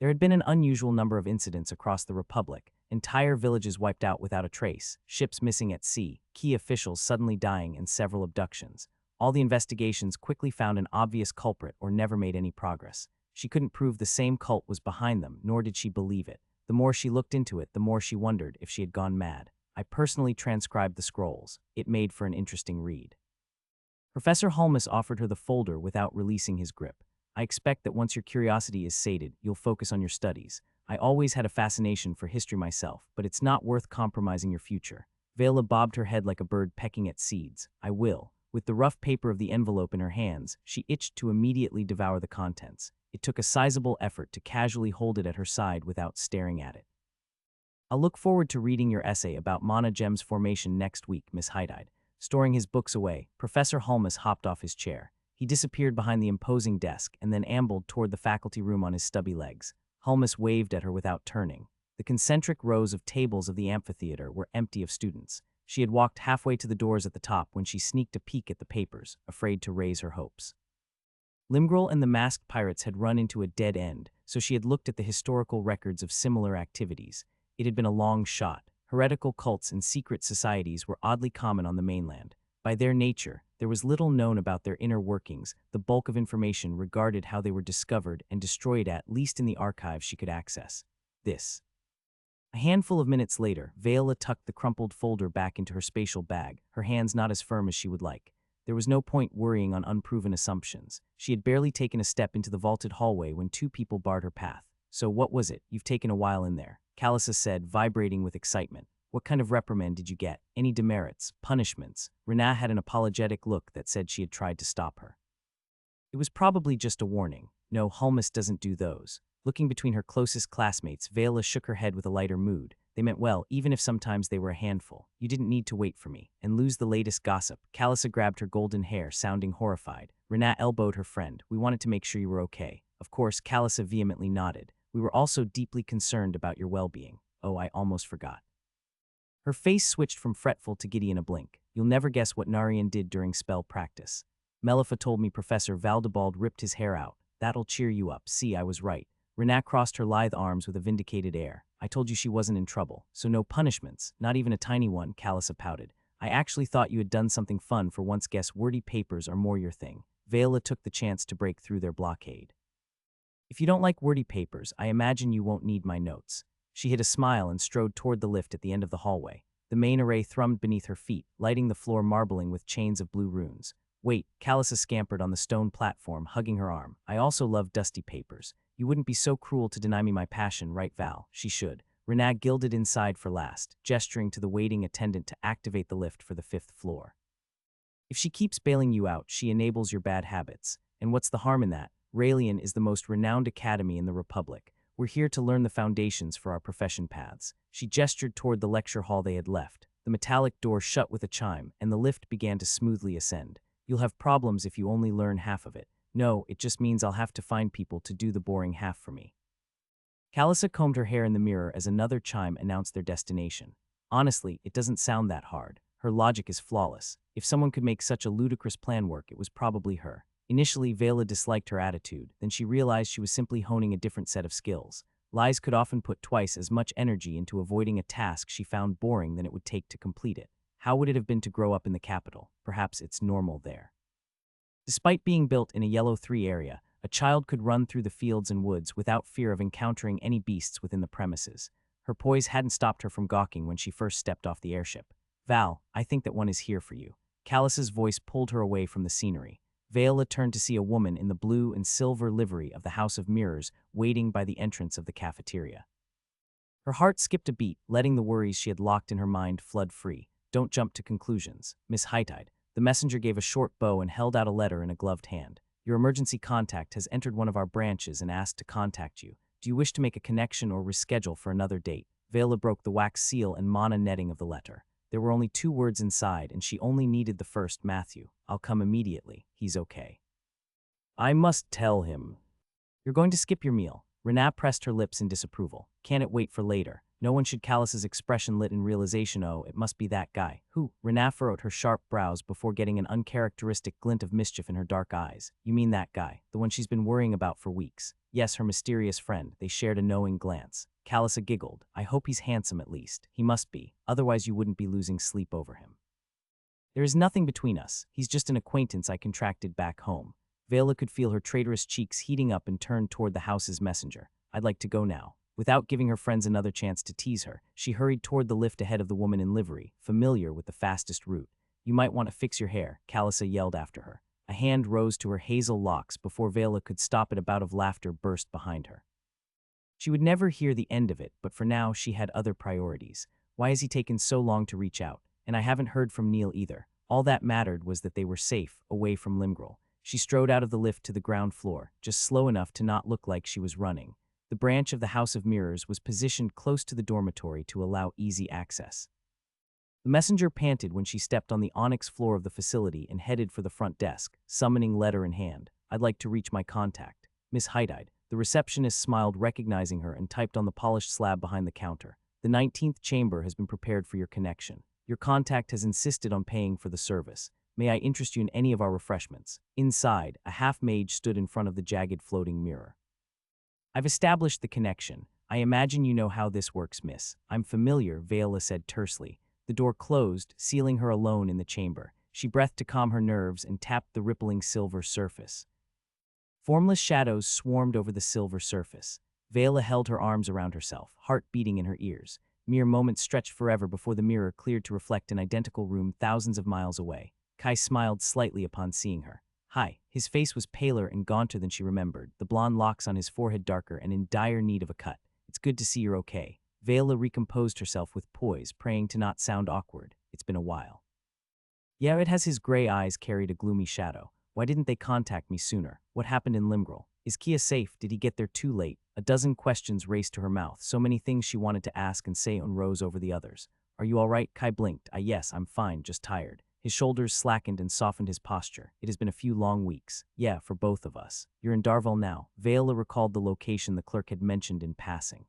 There had been an unusual number of incidents across the Republic, entire villages wiped out without a trace, ships missing at sea, key officials suddenly dying, and several abductions. All the investigations quickly found an obvious culprit or never made any progress. She couldn't prove the same cult was behind them, nor did she believe it. The more she looked into it, the more she wondered if she had gone mad. I personally transcribed the scrolls. It made for an interesting read. Professor Holmes offered her the folder without releasing his grip. I expect that once your curiosity is sated, you'll focus on your studies. I always had a fascination for history myself, but it's not worth compromising your future. Vela bobbed her head like a bird pecking at seeds. I will. With the rough paper of the envelope in her hands, she itched to immediately devour the contents. It took a sizable effort to casually hold it at her side without staring at it. I'll look forward to reading your essay about Mana Gem's formation next week, Miss Hyde. Storing his books away, Professor Holmes hopped off his chair. He disappeared behind the imposing desk and then ambled toward the faculty room on his stubby legs. Holmes waved at her without turning. The concentric rows of tables of the amphitheater were empty of students. She had walked halfway to the doors at the top when she sneaked a peek at the papers, afraid to raise her hopes. Limgrel and the masked pirates had run into a dead end, so she had looked at the historical records of similar activities. It had been a long shot. Heretical cults and secret societies were oddly common on the mainland. By their nature, there was little known about their inner workings. The bulk of information regarded how they were discovered and destroyed, at least in the archives she could access. A handful of minutes later, Vela tucked the crumpled folder back into her spatial bag, her hands not as firm as she would like. There was no point worrying on unproven assumptions. She had barely taken a step into the vaulted hallway when two people barred her path. So what was it? You've taken a while in there, Callissa said, vibrating with excitement. What kind of reprimand did you get? Any demerits? Punishments? Renat had an apologetic look that said she had tried to stop her. It was probably just a warning. No, Holmes doesn't do those. Looking between her closest classmates, Vela shook her head with a lighter mood. They meant well, even if sometimes they were a handful. You didn't need to wait for me and lose the latest gossip. Callissa grabbed her golden hair, sounding horrified. Renat elbowed her friend. We wanted to make sure you were okay. Of course, Callissa vehemently nodded. We were also deeply concerned about your well-being. Oh, I almost forgot. Her face switched from fretful to giddy in a blink. You'll never guess what Narian did during spell practice. Melifa told me Professor Valdebald ripped his hair out. That'll cheer you up. See, I was right. Renat crossed her lithe arms with a vindicated air. I told you she wasn't in trouble, so no punishments, not even a tiny one, Callissa pouted. I actually thought you had done something fun for once. Guess wordy papers are more your thing. Vela took the chance to break through their blockade. If you don't like wordy papers, I imagine you won't need my notes. She hid a smile and strode toward the lift at the end of the hallway. The main array thrummed beneath her feet, lighting the floor marbling with chains of blue runes. Wait, Callissa scampered on the stone platform, hugging her arm. I also love dusty papers. You wouldn't be so cruel to deny me my passion, right, Val? She should. Renat gilded inside for last, gesturing to the waiting attendant to activate the lift for the 5th floor. If she keeps bailing you out, she enables your bad habits. And what's the harm in that? Raelian is the most renowned academy in the Republic. We're here to learn the foundations for our profession paths. She gestured toward the lecture hall they had left. The metallic door shut with a chime, and the lift began to smoothly ascend. You'll have problems if you only learn half of it. No, it just means I'll have to find people to do the boring half for me. Callissa combed her hair in the mirror as another chime announced their destination. Honestly, it doesn't sound that hard. Her logic is flawless. If someone could make such a ludicrous plan work, it was probably her. Initially, Vela disliked her attitude, then she realized she was simply honing a different set of skills. Lies could often put twice as much energy into avoiding a task she found boring than it would take to complete it. How would it have been to grow up in the capital? Perhaps it's normal there. Despite being built in a Yellow 3 area, a child could run through the fields and woods without fear of encountering any beasts within the premises. Her poise hadn't stopped her from gawking when she first stepped off the airship. Val, I think that one is here for you. Callis's voice pulled her away from the scenery. Vela turned to see a woman in the blue and silver livery of the House of Mirrors waiting by the entrance of the cafeteria. Her heart skipped a beat, letting the worries she had locked in her mind flood free. Don't jump to conclusions. Miss Hightide. The messenger gave a short bow and held out a letter in a gloved hand. Your emergency contact has entered one of our branches and asked to contact you. Do you wish to make a connection or reschedule for another date? Vela broke the wax seal and mana netting of the letter. There were only 2 words inside, and she only needed the first. Matthew. I'll come immediately. He's okay. I must tell him. You're going to skip your meal. Renat pressed her lips in disapproval. Can it wait for later? No one should. Callis's expression lit in realization. Oh, it must be that guy. Who? Renat furrowed her sharp brows before getting an uncharacteristic glint of mischief in her dark eyes. You mean that guy, the one she's been worrying about for weeks? Yes, her mysterious friend. They shared a knowing glance. Callissa giggled. I hope he's handsome at least. He must be, otherwise you wouldn't be losing sleep over him. There is nothing between us. He's just an acquaintance I contracted back home. Vela could feel her traitorous cheeks heating up and turned toward the house's messenger. I'd like to go now. Without giving her friends another chance to tease her, she hurried toward the lift ahead of the woman in livery, familiar with the fastest route. You might want to fix your hair, Callissa yelled after her. A hand rose to her hazel locks before Vela could stop it. A bout of laughter burst behind her. She would never hear the end of it, but for now she had other priorities. Why has he taken so long to reach out? And I haven't heard from Neil either. All that mattered was that they were safe, away from Limgrel. She strode out of the lift to the ground floor, just slow enough to not look like she was running. The branch of the House of Mirrors was positioned close to the dormitory to allow easy access. The messenger panted when she stepped on the onyx floor of the facility and headed for the front desk, summoning letter in hand. I'd like to reach my contact. Miss Hightide. The receptionist smiled, recognizing her, and typed on the polished slab behind the counter. The 19th chamber has been prepared for your connection. Your contact has insisted on paying for the service. May I interest you in any of our refreshments? Inside, a half-mage stood in front of the jagged floating mirror. I've established the connection. I imagine you know how this works, miss. I'm familiar, Vela said tersely. The door closed, sealing her alone in the chamber. She breathed to calm her nerves and tapped the rippling silver surface. Formless shadows swarmed over the silver surface. Vela held her arms around herself, heart beating in her ears. Mere moments stretched forever before the mirror cleared to reflect an identical room thousands of miles away. Kai smiled slightly upon seeing her. Hi. His face was paler and gaunter than she remembered, the blonde locks on his forehead darker and in dire need of a cut. It's good to see you're okay. Vela recomposed herself with poise, praying to not sound awkward. It's been a while. Yeah, it has. His gray eyes carried a gloomy shadow. Why didn't they contact me sooner? What happened in Limgrel? Is Kia safe? Did he get there too late? A dozen questions raced to her mouth, so many things she wanted to ask and say rose over the others. Are you all right? Kai blinked. Yes, I'm fine, just tired. His shoulders slackened and softened his posture. It has been a few long weeks. Yeah, for both of us. You're in Darvel now. Vela recalled the location the clerk had mentioned in passing.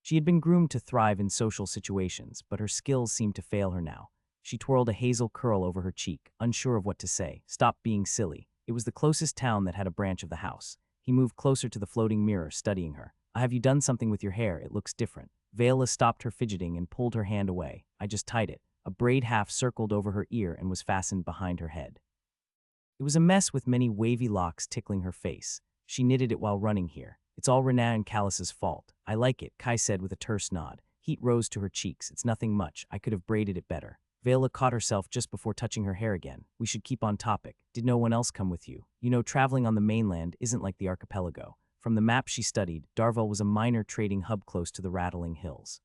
She had been groomed to thrive in social situations, but her skills seemed to fail her now. She twirled a hazel curl over her cheek, unsure of what to say. Stop being silly. It was the closest town that had a branch of the house. He moved closer to the floating mirror, studying her. Have you done something with your hair? It looks different. Vela stopped her fidgeting and pulled her hand away. I just tied it. A braid half circled over her ear and was fastened behind her head. It was a mess with many wavy locks tickling her face. She knitted it while running here. It's all Renaa and Callus's fault. I like it, Kai said with a terse nod. Heat rose to her cheeks. It's nothing much. I could have braided it better. Vela caught herself just before touching her hair again. We should keep on topic. Did no one else come with you? You know, traveling on the mainland isn't like the archipelago. From the map she studied, Darvel was a minor trading hub close to the rattling hills.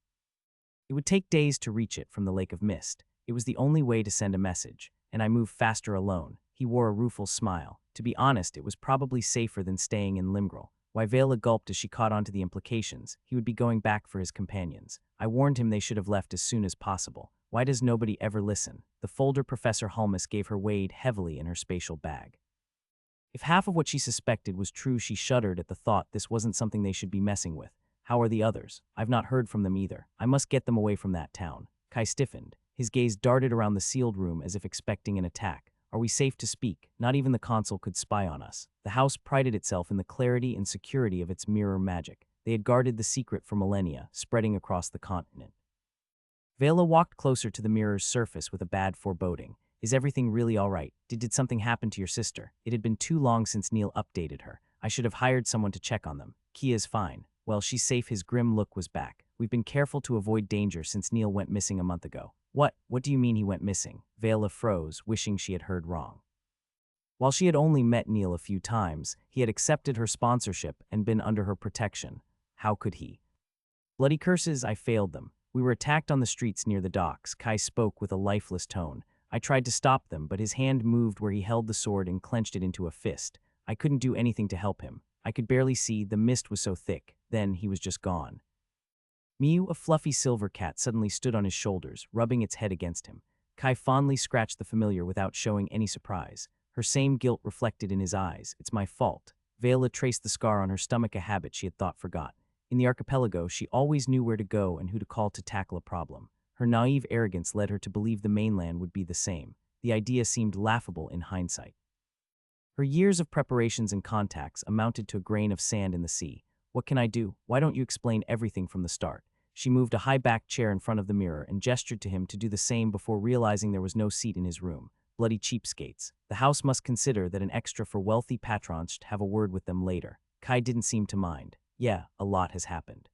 It would take days to reach it from the Lake of Mist. It was the only way to send a message, and I moved faster alone. He wore a rueful smile. To be honest, it was probably safer than staying in Limgrel. Why Vela gulped as she caught on to the implications. He would be going back for his companions. I warned him they should have left as soon as possible. Why does nobody ever listen? The folder Professor Hulmus gave her weighed heavily in her spatial bag. If half of what she suspected was true, she shuddered at the thought this wasn't something they should be messing with. How are the others? I've not heard from them either. I must get them away from that town. Kai stiffened. His gaze darted around the sealed room as if expecting an attack. Are we safe to speak? Not even the consul could spy on us. The house prided itself in the clarity and security of its mirror magic. They had guarded the secret for millennia, spreading across the continent. Vela walked closer to the mirror's surface with a bad foreboding. Is everything really all right? Did something happen to your sister? It had been too long since Neil updated her. I should have hired someone to check on them. Kia's fine. Well, she's safe. His grim look was back. We've been careful to avoid danger since Neil went missing a month ago. What do you mean he went missing? Vela froze, wishing she had heard wrong. While she had only met Neil a few times, he had accepted her sponsorship and been under her protection. How could he? Bloody curses, I failed them. We were attacked on the streets near the docks. Kai spoke with a lifeless tone. I tried to stop them, but his hand moved where he held the sword and clenched it into a fist. I couldn't do anything to help him. I could barely see, the mist was so thick. Then he was just gone. Miu, a fluffy silver cat, suddenly stood on his shoulders, rubbing its head against him. Kai fondly scratched the familiar without showing any surprise. Her same guilt reflected in his eyes. It's my fault. Vela traced the scar on her stomach, a habit she had thought forgot. In the archipelago, she always knew where to go and who to call to tackle a problem. Her naive arrogance led her to believe the mainland would be the same. The idea seemed laughable in hindsight. Her years of preparations and contacts amounted to a grain of sand in the sea. What can I do? Why don't you explain everything from the start? She moved a high-backed chair in front of the mirror and gestured to him to do the same before realizing there was no seat in his room. Bloody cheapskates. The house must consider that an extra for wealthy patrons should have a word with them later. Kai didn't seem to mind. Yeah, a lot has happened.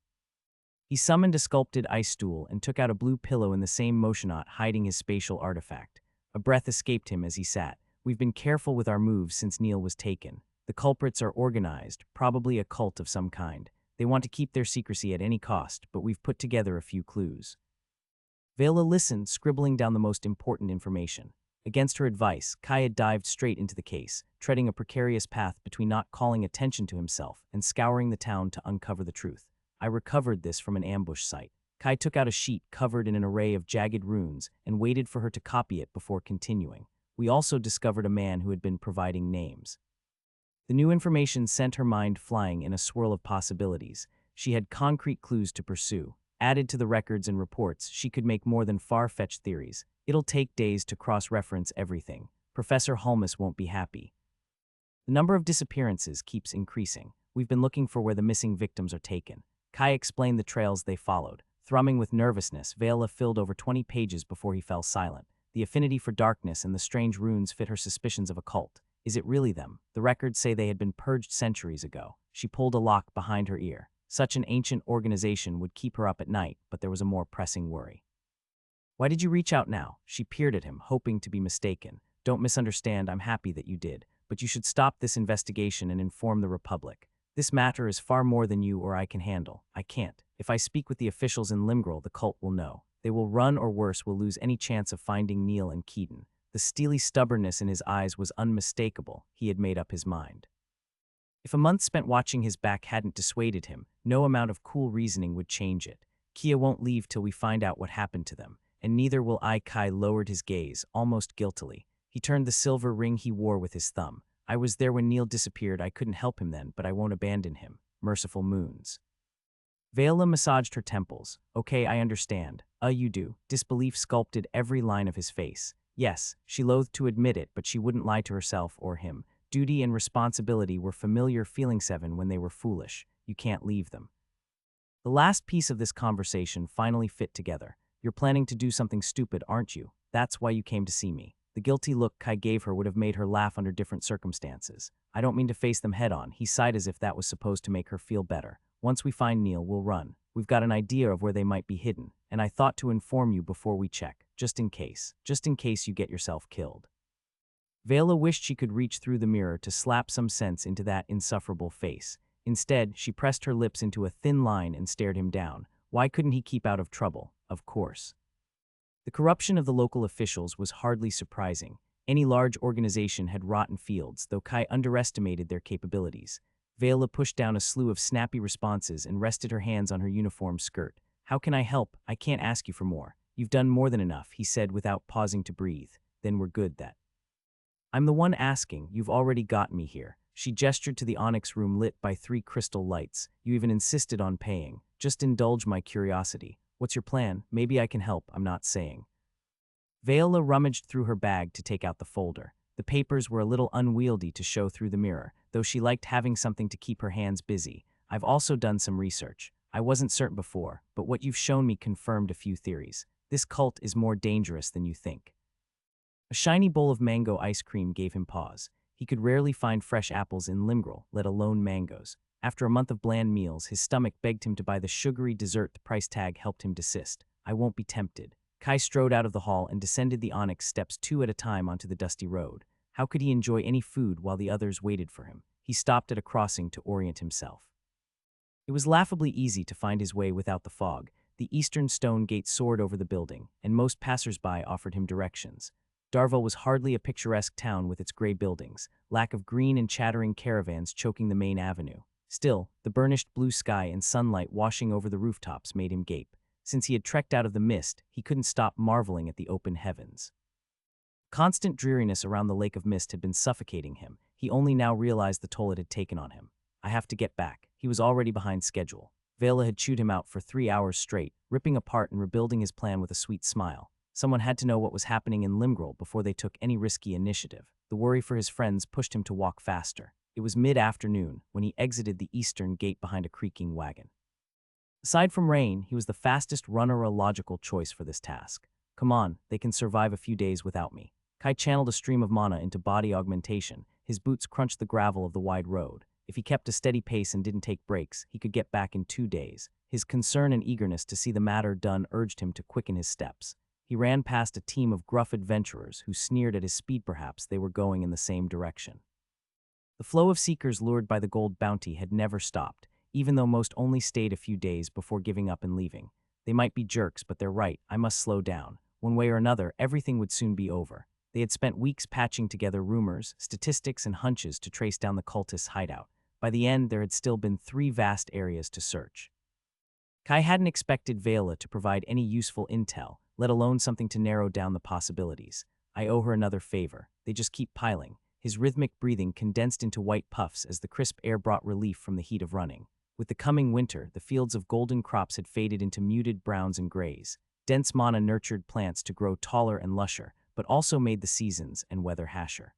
He summoned a sculpted ice stool and took out a blue pillow in the same motionot, hiding his spatial artifact. A breath escaped him as he sat. We've been careful with our moves since Neil was taken. The culprits are organized, probably a cult of some kind. They want to keep their secrecy at any cost, but we've put together a few clues. Vela listened, scribbling down the most important information. Against her advice, Kai had dived straight into the case, treading a precarious path between not calling attention to himself and scouring the town to uncover the truth. I recovered this from an ambush site. Kai took out a sheet covered in an array of jagged runes and waited for her to copy it before continuing. We also discovered a man who had been providing names. The new information sent her mind flying in a swirl of possibilities. She had concrete clues to pursue. Added to the records and reports, she could make more than far-fetched theories. It'll take days to cross-reference everything. Professor Hulmus won't be happy. The number of disappearances keeps increasing. We've been looking for where the missing victims are taken. Kai explained the trails they followed. Thrumming with nervousness, Vela filled over 20 pages before he fell silent. The affinity for darkness and the strange runes fit her suspicions of a cult. Is it really them? The records say they had been purged centuries ago. She pulled a lock behind her ear. Such an ancient organization would keep her up at night, but there was a more pressing worry. Why did you reach out now? She peered at him, hoping to be mistaken. Don't misunderstand, I'm happy that you did. But you should stop this investigation and inform the Republic. This matter is far more than you or I can handle. I can't. If I speak with the officials in Limgrel, the cult will know. They will run, or worse, will lose any chance of finding Neil and Keaton. The steely stubbornness in his eyes was unmistakable. He had made up his mind. If a month spent watching his back hadn't dissuaded him, no amount of cool reasoning would change it. Kia won't leave till we find out what happened to them, and neither will I. Kai lowered his gaze, almost guiltily. He turned the silver ring he wore with his thumb. I was there when Neil disappeared. I couldn't help him then, but I won't abandon him. Merciful moons. Vela massaged her temples. Okay, I understand. You do. Disbelief sculpted every line of his face. Yes, she loathed to admit it, but she wouldn't lie to herself or him. Duty and responsibility were familiar feeling 7 when they were foolish. You can't leave them. The last piece of this conversation finally fit together. You're planning to do something stupid, aren't you? That's why you came to see me. The guilty look Kai gave her would have made her laugh under different circumstances. I don't mean to face them head on. He sighed as if that was supposed to make her feel better. Once we find Neil, we'll run. We've got an idea of where they might be hidden, and I thought to inform you before we check, just in case you get yourself killed. Vela wished she could reach through the mirror to slap some sense into that insufferable face. Instead, she pressed her lips into a thin line and stared him down. Why couldn't he keep out of trouble? Of course. The corruption of the local officials was hardly surprising. Any large organization had rotten fields, though Kai underestimated their capabilities. Vela pushed down a slew of snappy responses and rested her hands on her uniform skirt. How can I help? I can't ask you for more. You've done more than enough, he said without pausing to breathe. Then we're good that. I'm the one asking. You've already got me here. She gestured to the onyx room lit by 3 crystal lights. You even insisted on paying. Just indulge my curiosity. What's your plan? Maybe I can help, I'm not saying. Vela rummaged through her bag to take out the folder. The papers were a little unwieldy to show through the mirror, though she liked having something to keep her hands busy. I've also done some research. I wasn't certain before, but what you've shown me confirmed a few theories. This cult is more dangerous than you think. A shiny bowl of mango ice cream gave him pause. He could rarely find fresh apples in Limgrel, let alone mangoes. After a month of bland meals, his stomach begged him to buy the sugary dessert the price tag helped him desist. I won't be tempted. Kai strode out of the hall and descended the onyx steps 2 at a time onto the dusty road. How could he enjoy any food while the others waited for him? He stopped at a crossing to orient himself. It was laughably easy to find his way without the fog. The eastern stone gate soared over the building, and most passers-by offered him directions. Darvel was hardly a picturesque town with its gray buildings, lack of green and chattering caravans choking the main avenue. Still, the burnished blue sky and sunlight washing over the rooftops made him gape. Since he had trekked out of the mist, he couldn't stop marveling at the open heavens. Constant dreariness around the lake of mist had been suffocating him. He only now realized the toll it had taken on him. I have to get back. He was already behind schedule. Vela had chewed him out for 3 hours straight, ripping apart and rebuilding his plan with a sweet smile. Someone had to know what was happening in Limgrel before they took any risky initiative. The worry for his friends pushed him to walk faster. It was mid-afternoon when he exited the eastern gate behind a creaking wagon. Aside from Rain, he was the fastest runner, a logical choice for this task. Come on, they can survive a few days without me. Kai channeled a stream of mana into body augmentation. His boots crunched the gravel of the wide road. If he kept a steady pace and didn't take breaks, he could get back in 2 days. His concern and eagerness to see the matter done urged him to quicken his steps. He ran past a team of gruff adventurers who sneered at his speed. Perhaps they were going in the same direction. The flow of seekers lured by the gold bounty had never stopped, even though most only stayed a few days before giving up and leaving. They might be jerks, but they're right. I must slow down. One way or another, everything would soon be over. They had spent weeks patching together rumors, statistics, and hunches to trace down the cultists' hideout. By the end, there had still been 3 vast areas to search. Kai hadn't expected Vela to provide any useful intel, let alone something to narrow down the possibilities. I owe her another favor. They just keep piling. His rhythmic breathing condensed into white puffs as the crisp air brought relief from the heat of running. With the coming winter, the fields of golden crops had faded into muted browns and grays. Dense mana nurtured plants to grow taller and lusher, but also made the seasons and weather harsher.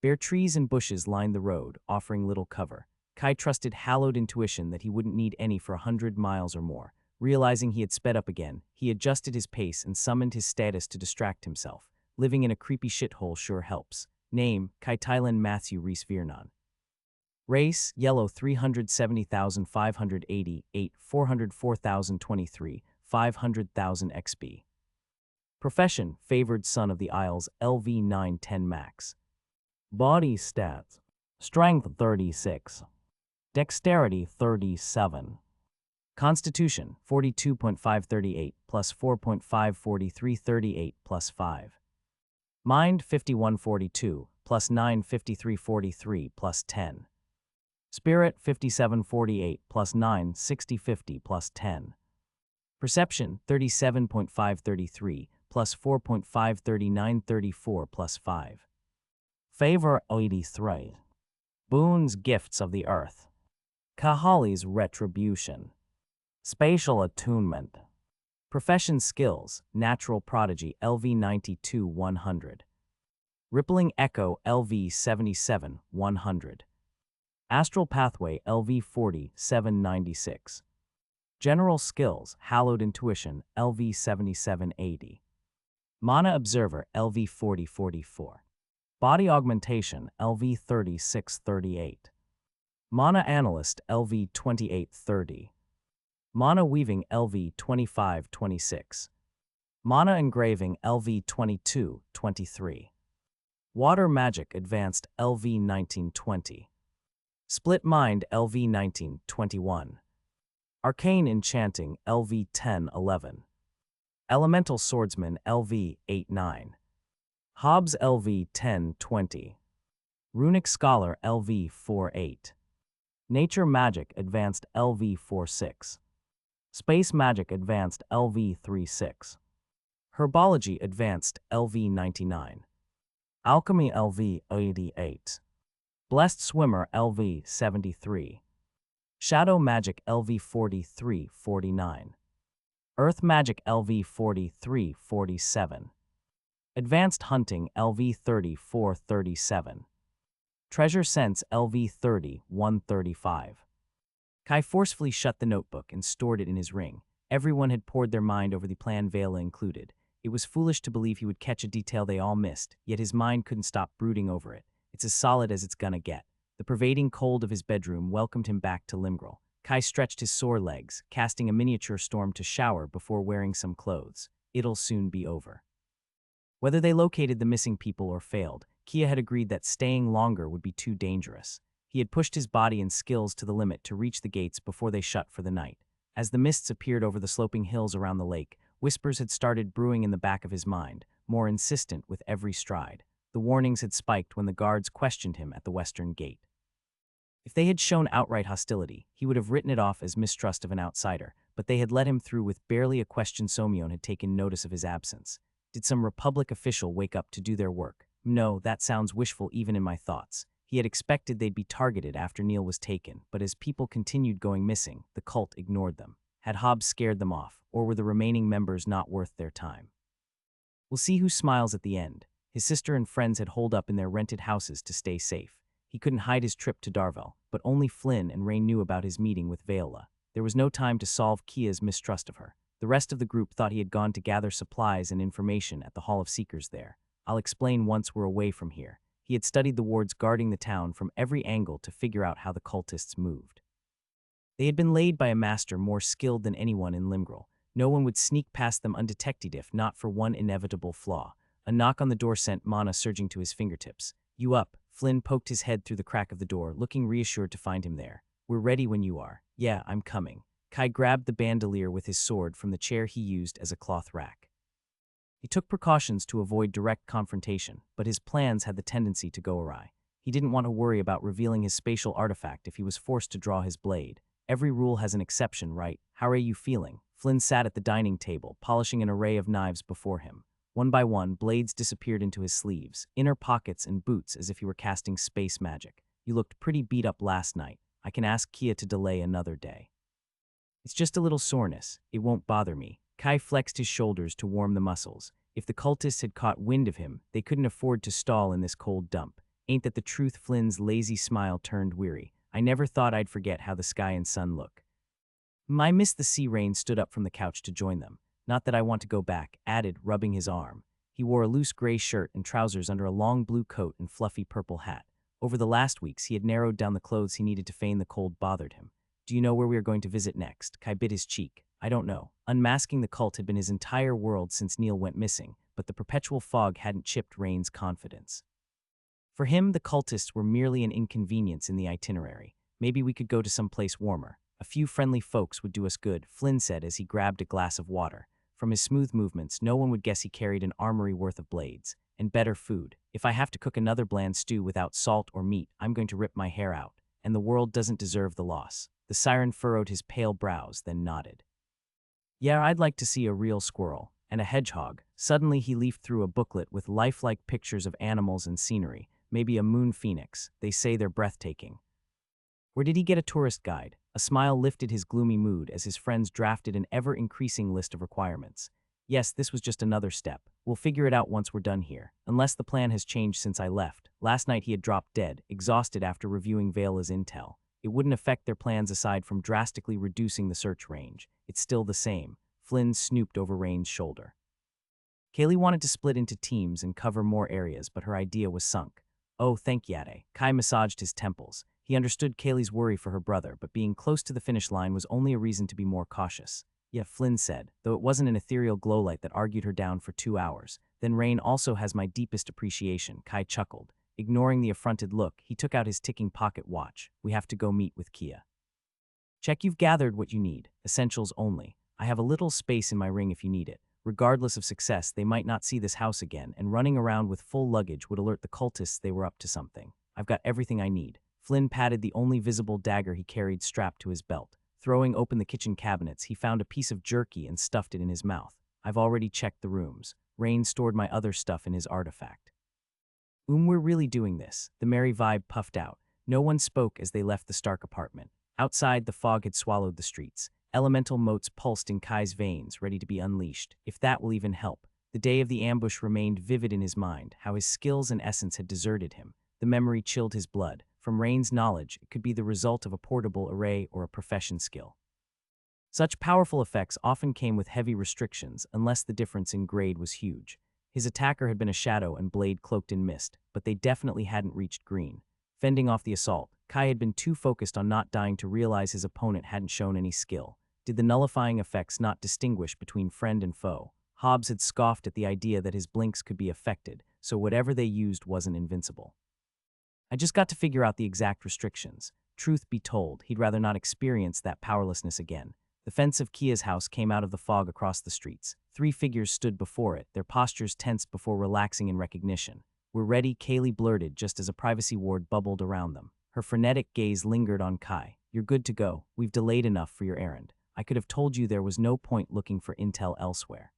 Bare trees and bushes lined the road, offering little cover. Kai trusted hallowed intuition that he wouldn't need any for 100 miles or more. Realizing he had sped up again, he adjusted his pace and summoned his status to distract himself. Living in a creepy shithole sure helps. Name, Kai Tylen Matthew Reese Viernon. Race, yellow 370,588, 404,023, 500,000 XP. Profession, favored son of the Isles, LV 910 max. Body stats, strength 36, dexterity 37. Constitution, 42.538 plus 4.54338 plus 5. Mind, 5142 plus 95343 plus 10. Spirit, 5748 plus 96050 plus 10. Perception, 37.533 plus 4.53934 plus 5. Favor, 83. Boons, gifts of the earth. Kahali's retribution. Spatial attunement. Profession skills, natural prodigy, LV 92 100. Rippling Echo LV 77 100. Astral Pathway LV 40 796. General Skills Hallowed Intuition LV 7780. Mana Observer LV 4044. Body Augmentation LV 3638. Mana Analyst LV 2830. Mana Weaving LV 2526. Mana Engraving LV 2223. Water Magic Advanced LV 1920. Split Mind LV 1921. Arcane Enchanting LV 1011. Elemental Swordsman LV 89. Hobbs LV 1020. Runic Scholar LV 48. Nature Magic Advanced LV 46. Space Magic Advanced LV 36. Herbology Advanced LV 99. Alchemy LV 88. Blessed Swimmer LV 73. Shadow Magic LV 4349. Earth Magic LV 4347. Advanced Hunting LV 3437. Treasure Sense LV 30-135. Kai forcefully shut the notebook and stored it in his ring. Everyone had poured their mind over the plan, Vela included. It was foolish to believe he would catch a detail they all missed, yet his mind couldn't stop brooding over it. It's as solid as it's gonna get. The pervading cold of his bedroom welcomed him back to Limgrel. Kai stretched his sore legs, casting a miniature storm to shower before wearing some clothes. It'll soon be over. Whether they located the missing people or failed, Kia had agreed that staying longer would be too dangerous. He had pushed his body and skills to the limit to reach the gates before they shut for the night. As the mists appeared over the sloping hills around the lake, whispers had started brewing in the back of his mind, more insistent with every stride. The warnings had spiked when the guards questioned him at the western gate. If they had shown outright hostility, he would have written it off as mistrust of an outsider, but they had let him through with barely a question. Somyeon had taken notice of his absence. Did some Republic official wake up to do their work? No, that sounds wishful even in my thoughts. He had expected they'd be targeted after Neil was taken, but as people continued going missing, the cult ignored them. Had Hobbs scared them off, or were the remaining members not worth their time? We'll see who smiles at the end. His sister and friends had holed up in their rented houses to stay safe. He couldn't hide his trip to Darvel, but only Flynn and Rain knew about his meeting with Viola. There was no time to solve Kia's mistrust of her. The rest of the group thought he had gone to gather supplies and information at the Hall of Seekers there. I'll explain once we're away from here. He had studied the wards guarding the town from every angle to figure out how the cultists moved. They had been laid by a master more skilled than anyone in Limgrel. No one would sneak past them undetected if not for one inevitable flaw. A knock on the door sent Mana surging to his fingertips. "You up?" Flynn poked his head through the crack of the door, looking reassured to find him there. "We're ready when you are." "Yeah, I'm coming." Kai grabbed the bandolier with his sword from the chair he used as a cloth rack. He took precautions to avoid direct confrontation, but his plans had the tendency to go awry. He didn't want to worry about revealing his spatial artifact if he was forced to draw his blade. Every rule has an exception, right? "How are you feeling?" Flynn sat at the dining table, polishing an array of knives before him. One by one, blades disappeared into his sleeves, inner pockets, and boots as if he were casting space magic. "You looked pretty beat up last night. I can ask Kia to delay another day." "It's just a little soreness. It won't bother me." Kai flexed his shoulders to warm the muscles. If the cultists had caught wind of him, they couldn't afford to stall in this cold dump. Ain't that the truth? Flynn's lazy smile turned weary. "I never thought I'd forget how the sky and sun look." "I miss the sea." Rain stood up from the couch to join them. "Not that I want to go back," added, rubbing his arm. He wore a loose gray shirt and trousers under a long blue coat and fluffy purple hat. Over the last weeks, he had narrowed down the clothes he needed to feign the cold bothered him. "Do you know where we are going to visit next?" Kai bit his cheek. "I don't know." Unmasking the cult had been his entire world since Neil went missing, but the perpetual fog hadn't chipped Rain's confidence. For him, the cultists were merely an inconvenience in the itinerary. "Maybe we could go to some place warmer. A few friendly folks would do us good," Flynn said as he grabbed a glass of water. From his smooth movements, no one would guess he carried an armory worth of blades. "And better food. If I have to cook another bland stew without salt or meat, I'm going to rip my hair out. And the world doesn't deserve the loss." The siren furrowed his pale brows, then nodded. "Yeah, I'd like to see a real squirrel. And a hedgehog." Suddenly he leafed through a booklet with lifelike pictures of animals and scenery. "Maybe a moon phoenix. They say they're breathtaking." Where did he get a tourist guide? A smile lifted his gloomy mood as his friends drafted an ever-increasing list of requirements. Yes, this was just another step. We'll figure it out once we're done here. Unless the plan has changed since I left. Last night he had dropped dead, exhausted after reviewing Vela's intel. It wouldn't affect their plans aside from drastically reducing the search range. It's still the same. Flynn snooped over Rain's shoulder. Kaylee wanted to split into teams and cover more areas, but her idea was sunk. Oh, thank Yade. Kai massaged his temples. He understood Kaylee's worry for her brother, but being close to the finish line was only a reason to be more cautious. Yeah, Flynn said, though it wasn't an ethereal glowlight that argued her down for 2 hours. Then Rain also has my deepest appreciation, Kai chuckled. Ignoring the affronted look, he took out his ticking pocket watch. We have to go meet with Kia. Check you've gathered what you need. Essentials only. I have a little space in my ring if you need it. Regardless of success, they might not see this house again, and running around with full luggage would alert the cultists they were up to something. I've got everything I need. Flynn patted the only visible dagger he carried strapped to his belt. Throwing open the kitchen cabinets, he found a piece of jerky and stuffed it in his mouth. I've already checked the rooms. Rain stored my other stuff in his artifact. We're really doing this. The merry vibe puffed out. No one spoke as they left the Stark apartment. Outside, the fog had swallowed the streets. Elemental motes pulsed in Kai's veins, ready to be unleashed. If that will even help. The day of the ambush remained vivid in his mind, how his skills and essence had deserted him. The memory chilled his blood. From Rain's knowledge, it could be the result of a portable array or a profession skill. Such powerful effects often came with heavy restrictions, unless the difference in grade was huge. His attacker had been a shadow and blade cloaked in mist, but they definitely hadn't reached green. Fending off the assault, Kai had been too focused on not dying to realize his opponent hadn't shown any skill. Did the nullifying effects not distinguish between friend and foe? Hobbs had scoffed at the idea that his blinks could be affected, so whatever they used wasn't invincible. I just got to figure out the exact restrictions. Truth be told, he'd rather not experience that powerlessness again. The fence of Kia's house came out of the fog across the streets. 3 figures stood before it, their postures tensed before relaxing in recognition. We're ready, Kaylee blurted just as a privacy ward bubbled around them. Her frenetic gaze lingered on Kai. You're good to go. We've delayed enough for your errand. I could have told you there was no point looking for intel elsewhere.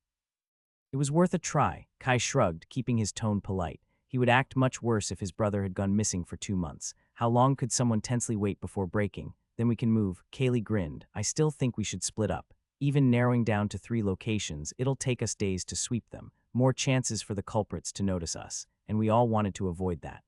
It was worth a try, Kai shrugged, keeping his tone polite. He would act much worse if his brother had gone missing for 2 months. How long could someone tensely wait before breaking? Then we can move. Kaylee grinned. I still think we should split up. Even narrowing down to 3 locations, it'll take us days to sweep them. More chances for the culprits to notice us, and we all wanted to avoid that.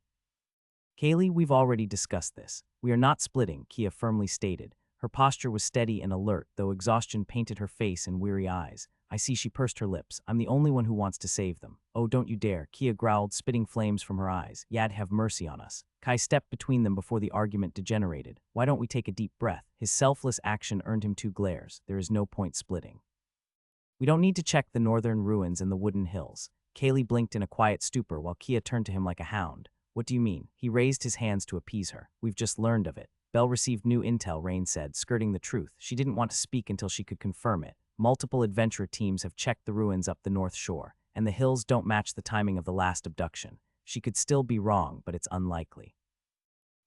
Kaylee, we've already discussed this. We are not splitting, Kia firmly stated. Her posture was steady and alert, though exhaustion painted her face and weary eyes. I see she pursed her lips. I'm the only one who wants to save them. Oh, don't you dare, Kia growled, spitting flames from her eyes. Yad, have mercy on us. Kai stepped between them before the argument degenerated. Why don't we take a deep breath? His selfless action earned him 2 glares. There is no point splitting. We don't need to check the northern ruins and the wooden hills. Kaylee blinked in a quiet stupor while Kia turned to him like a hound. What do you mean? He raised his hands to appease her. We've just learned of it. Belle received new intel, Rain said, skirting the truth. She didn't want to speak until she could confirm it. Multiple adventure teams have checked the ruins up the North Shore, and the hills don't match the timing of the last abduction. She could still be wrong, but it's unlikely.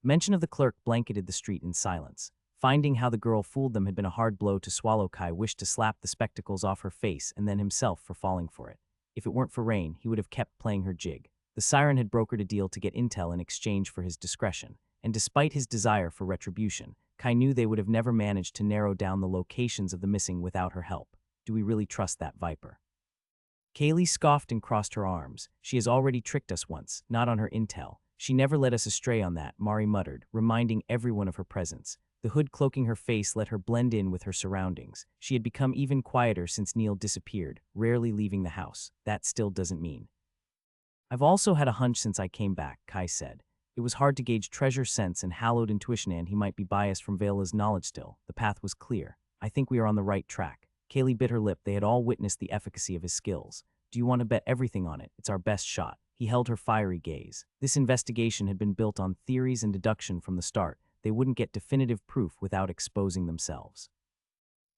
Mention of the clerk blanketed the street in silence. Finding how the girl fooled them had been a hard blow to swallow. Kai wished to slap the spectacles off her face and then himself for falling for it. If it weren't for Rain, he would have kept playing her jig. The siren had brokered a deal to get intel in exchange for his discretion, and despite his desire for retribution, Kai knew they would have never managed to narrow down the locations of the missing without her help. Do we really trust that viper? Kaylee scoffed and crossed her arms. She has already tricked us once, not on her intel. She never led us astray on that, Mari muttered, reminding everyone of her presence. The hood cloaking her face let her blend in with her surroundings. She had become even quieter since Neil disappeared, rarely leaving the house. That still doesn't mean. I've also had a hunch since I came back, Kai said. It was hard to gauge treasure sense and hallowed intuition, and he might be biased from Vela's knowledge still. The path was clear. I think we are on the right track. Kaylee bit her lip. They had all witnessed the efficacy of his skills. Do you want to bet everything on it? It's our best shot. He held her fiery gaze. This investigation had been built on theories and deduction from the start. They wouldn't get definitive proof without exposing themselves.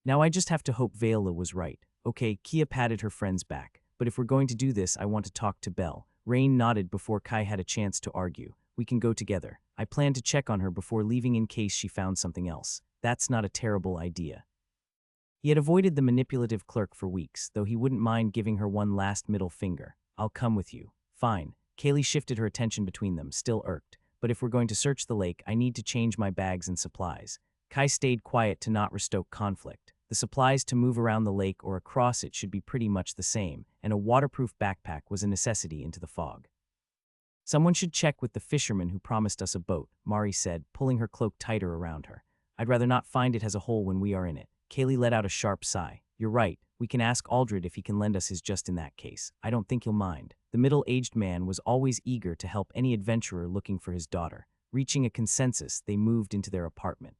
Now I just have to hope Vela was right. Okay, Kia patted her friend's back. But if we're going to do this, I want to talk to Belle. Rain nodded before Kai had a chance to argue. We can go together. I plan to check on her before leaving in case she found something else. That's not a terrible idea. He had avoided the manipulative clerk for weeks, though he wouldn't mind giving her one last middle finger. I'll come with you. Fine. Kaylee shifted her attention between them, still irked. But if we're going to search the lake, I need to change my bags and supplies. Kai stayed quiet to not restoke conflict. The supplies to move around the lake or across it should be pretty much the same, and a waterproof backpack was a necessity into the fog. Someone should check with the fisherman who promised us a boat, Mari said, pulling her cloak tighter around her. I'd rather not find it has a hole when we are in it. Kaylee let out a sharp sigh. You're right, we can ask Aldred if he can lend us his just in that case. I don't think he'll mind. The middle-aged man was always eager to help any adventurer looking for his daughter. Reaching a consensus, they moved into their apartment.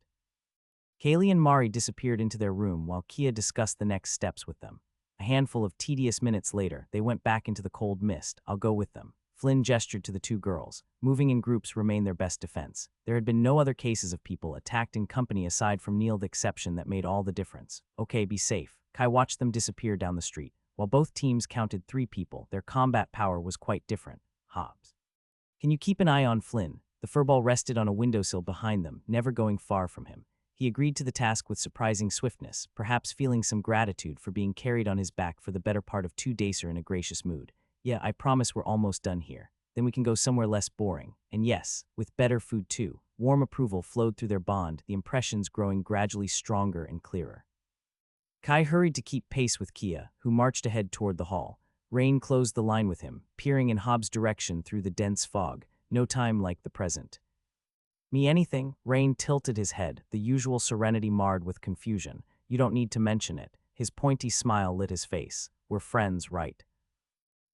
Kaylee and Mari disappeared into their room while Kia discussed the next steps with them. A handful of tedious minutes later, they went back into the cold mist. I'll go with them. Flynn gestured to the two girls. Moving in groups remained their best defense. There had been no other cases of people attacked in company aside from Neil, the exception that made all the difference. Okay, be safe. Kai watched them disappear down the street. While both teams counted 3 people, their combat power was quite different. Hobbs. Can you keep an eye on Flynn? The furball rested on a windowsill behind them, never going far from him. He agreed to the task with surprising swiftness, perhaps feeling some gratitude for being carried on his back for the better part of 2 days in a gracious mood. Yeah, I promise we're almost done here. Then we can go somewhere less boring. And yes, with better food too. Warm approval flowed through their bond, the impressions growing gradually stronger and clearer. Kai hurried to keep pace with Kia, who marched ahead toward the hall. Rain closed the line with him, peering in Hobbs' direction through the dense fog. No time like the present. Me anything? Rain tilted his head, the usual serenity marred with confusion. You don't need to mention it. His pointy smile lit his face. We're friends, right?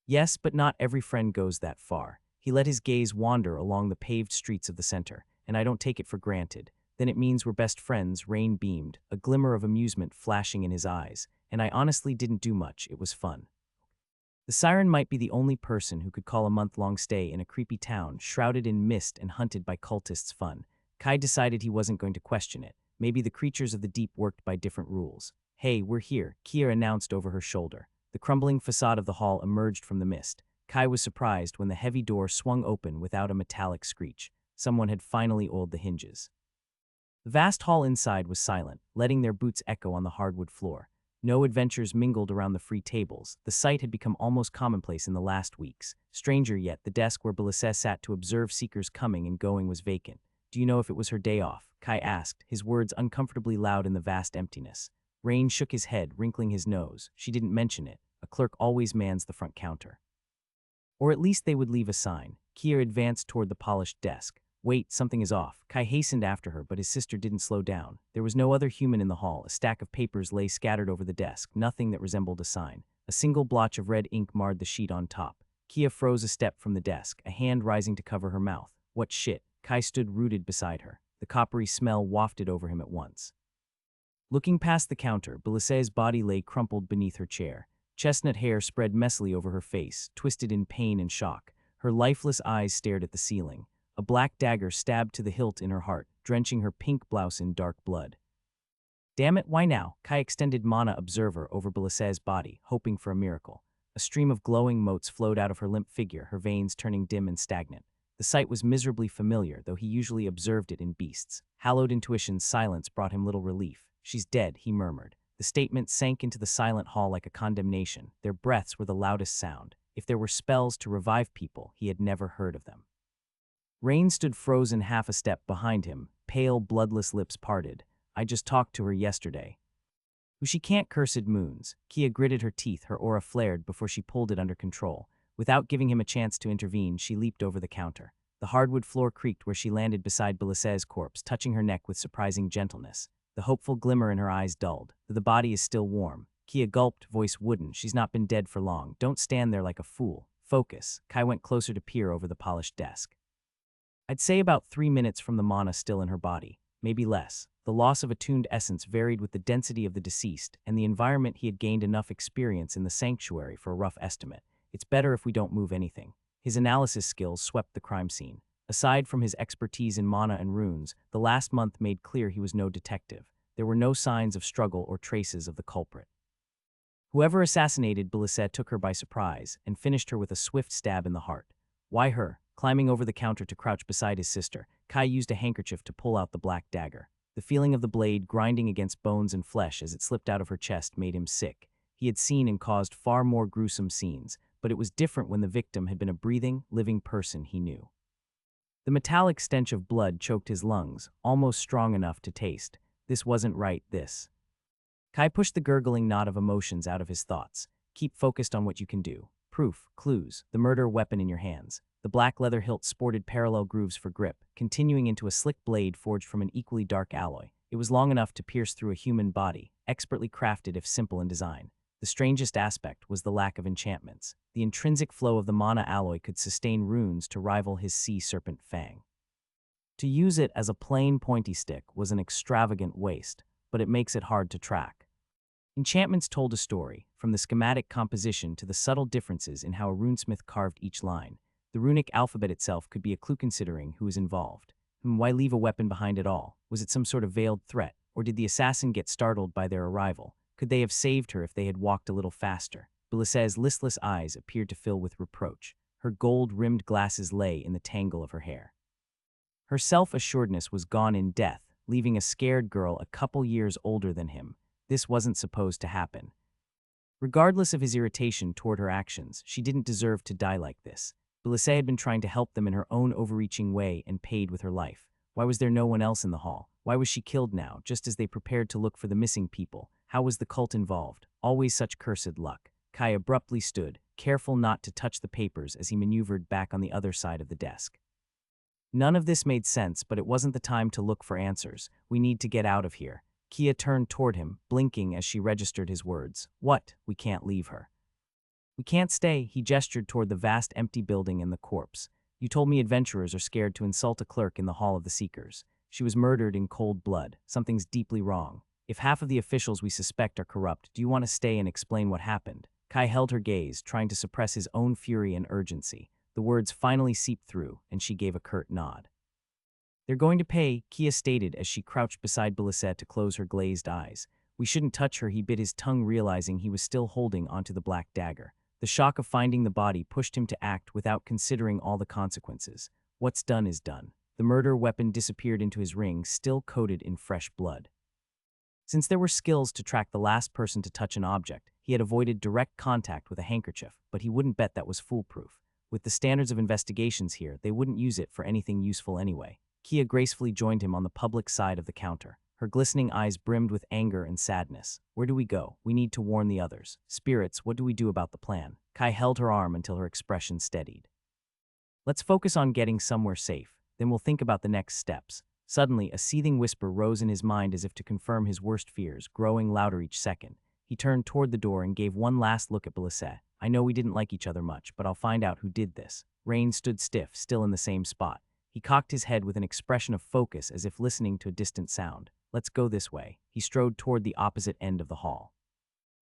Yes, but not every friend goes that far. He let his gaze wander along the paved streets of the center, and I don't take it for granted. Then it means we're best friends, Rain beamed, a glimmer of amusement flashing in his eyes. And I honestly didn't do much, it was fun. The siren might be the only person who could call a month-long stay in a creepy town, shrouded in mist and hunted by cultists fun. Kai decided he wasn't going to question it. Maybe the creatures of the deep worked by different rules. Hey, we're here, Kia announced over her shoulder. The crumbling facade of the hall emerged from the mist. Kai was surprised when the heavy door swung open without a metallic screech. Someone had finally oiled the hinges. The vast hall inside was silent, letting their boots echo on the hardwood floor. No adventurers mingled around the free tables. The sight had become almost commonplace in the last weeks. Stranger yet, the desk where Belisses sat to observe seekers coming and going was vacant. Do you know if it was her day off? Kai asked, his words uncomfortably loud in the vast emptiness. Rain shook his head, wrinkling his nose. She didn't mention it. A clerk always mans the front counter. Or at least they would leave a sign. Kia advanced toward the polished desk. Wait, something is off. Kai hastened after her, but his sister didn't slow down. There was no other human in the hall. A stack of papers lay scattered over the desk, nothing that resembled a sign. A single blotch of red ink marred the sheet on top. Kia froze a step from the desk, a hand rising to cover her mouth. What shit? Kai stood rooted beside her. The coppery smell wafted over him at once. Looking past the counter, Belisses' body lay crumpled beneath her chair. Chestnut hair spread messily over her face, twisted in pain and shock. Her lifeless eyes stared at the ceiling. A black dagger stabbed to the hilt in her heart, drenching her pink blouse in dark blood. Damn it, why now? Kai extended Mana Observer over Belisses' body, hoping for a miracle. A stream of glowing motes flowed out of her limp figure, her veins turning dim and stagnant. The sight was miserably familiar, though he usually observed it in beasts. Hallowed intuition's silence brought him little relief. She's dead, he murmured. The statement sank into the silent hall like a condemnation. Their breaths were the loudest sound. If there were spells to revive people, he had never heard of them. Rain stood frozen half a step behind him, pale, bloodless lips parted. I just talked to her yesterday. Who she can't cursed moons. Kia gritted her teeth, her aura flared before she pulled it under control. Without giving him a chance to intervene, she leaped over the counter. The hardwood floor creaked where she landed beside Belisses' corpse, touching her neck with surprising gentleness. The hopeful glimmer in her eyes dulled. The body is still warm. Kia gulped, voice wooden. She's not been dead for long. Don't stand there like a fool. Focus. Kai went closer to peer over the polished desk. I'd say about 3 minutes from the mana still in her body, maybe less. The loss of attuned essence varied with the density of the deceased, and the environment he had gained enough experience in the sanctuary for a rough estimate. It's better if we don't move anything. His analysis skills swept the crime scene. Aside from his expertise in mana and runes, the last month made clear he was no detective. There were no signs of struggle or traces of the culprit. Whoever assassinated Belisses took her by surprise and finished her with a swift stab in the heart. Why her? Climbing over the counter to crouch beside his sister, Kai used a handkerchief to pull out the black dagger. The feeling of the blade grinding against bones and flesh as it slipped out of her chest made him sick. He had seen and caused far more gruesome scenes, but it was different when the victim had been a breathing, living person he knew. The metallic stench of blood choked his lungs, almost strong enough to taste. This wasn't right, this. Kai pushed the gurgling knot of emotions out of his thoughts. Keep focused on what you can do. Proof, clues, the murder weapon in your hands. The black leather hilt sported parallel grooves for grip, continuing into a slick blade forged from an equally dark alloy. It was long enough to pierce through a human body, expertly crafted if simple in design. The strangest aspect was the lack of enchantments. The intrinsic flow of the mana alloy could sustain runes to rival his sea serpent fang. To use it as a plain pointy stick was an extravagant waste, but it makes it hard to track. Enchantments told a story, from the schematic composition to the subtle differences in how a runesmith carved each line. The runic alphabet itself could be a clue considering who was involved. Why leave a weapon behind at all? Was it some sort of veiled threat, or did the assassin get startled by their arrival? Could they have saved her if they had walked a little faster? Belissa's listless eyes appeared to fill with reproach. Her gold-rimmed glasses lay in the tangle of her hair. Her self-assuredness was gone in death, leaving a scared girl a couple years older than him. This wasn't supposed to happen. Regardless of his irritation toward her actions, she didn't deserve to die like this. Belissa had been trying to help them in her own overreaching way and paid with her life. Why was there no one else in the hall? Why was she killed now, just as they prepared to look for the missing people? How was the cult involved? Always such cursed luck. Kai abruptly stood, careful not to touch the papers as he maneuvered back on the other side of the desk. None of this made sense, but it wasn't the time to look for answers. We need to get out of here. Kia turned toward him, blinking as she registered his words. What? We can't leave her. We can't stay, he gestured toward the vast empty building and the corpse. You told me adventurers are scared to insult a clerk in the Hall of the Seekers. She was murdered in cold blood. Something's deeply wrong. If half of the officials we suspect are corrupt, do you want to stay and explain what happened? Kai held her gaze, trying to suppress his own fury and urgency. The words finally seeped through, and she gave a curt nod. They're going to pay, Kia stated as she crouched beside Belissa to close her glazed eyes. We shouldn't touch her, he bit his tongue, realizing he was still holding onto the black dagger. The shock of finding the body pushed him to act without considering all the consequences. What's done is done. The murder weapon disappeared into his ring, still coated in fresh blood. Since there were skills to track the last person to touch an object, he had avoided direct contact with a handkerchief, but he wouldn't bet that was foolproof. With the standards of investigations here, they wouldn't use it for anything useful anyway. Kia gracefully joined him on the public side of the counter. Her glistening eyes brimmed with anger and sadness. Where do we go? We need to warn the others. Spirits, what do we do about the plan? Kai held her arm until her expression steadied. Let's focus on getting somewhere safe. Then we'll think about the next steps. Suddenly, a seething whisper rose in his mind as if to confirm his worst fears, growing louder each second. He turned toward the door and gave one last look at Belissa. I know we didn't like each other much, but I'll find out who did this. Rain stood stiff, still in the same spot. He cocked his head with an expression of focus as if listening to a distant sound. Let's go this way. He strode toward the opposite end of the hall.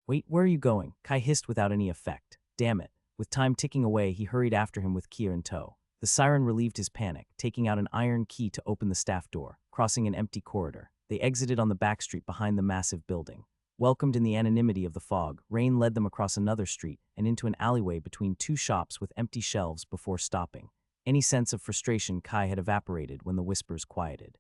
Wait, where are you going? Kai hissed without any effect. Damn it. With time ticking away, he hurried after him with Kia in tow. The siren relieved his panic, taking out an iron key to open the staff door. Crossing an empty corridor, they exited on the back street behind the massive building. Welcomed in the anonymity of the fog, Rain led them across another street and into an alleyway between two shops with empty shelves before stopping. Any sense of frustration Kai had evaporated when the whispers quieted.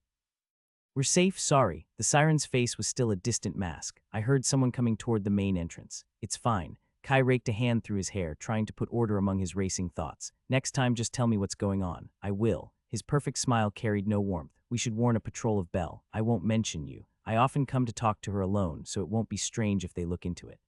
We're safe, sorry. The siren's face was still a distant mask. I heard someone coming toward the main entrance. It's fine. Kai raked a hand through his hair, trying to put order among his racing thoughts. Next time, just tell me what's going on. I will. His perfect smile carried no warmth. We should warn a patrol of Belle. I won't mention you. I often come to talk to her alone, so it won't be strange if they look into it.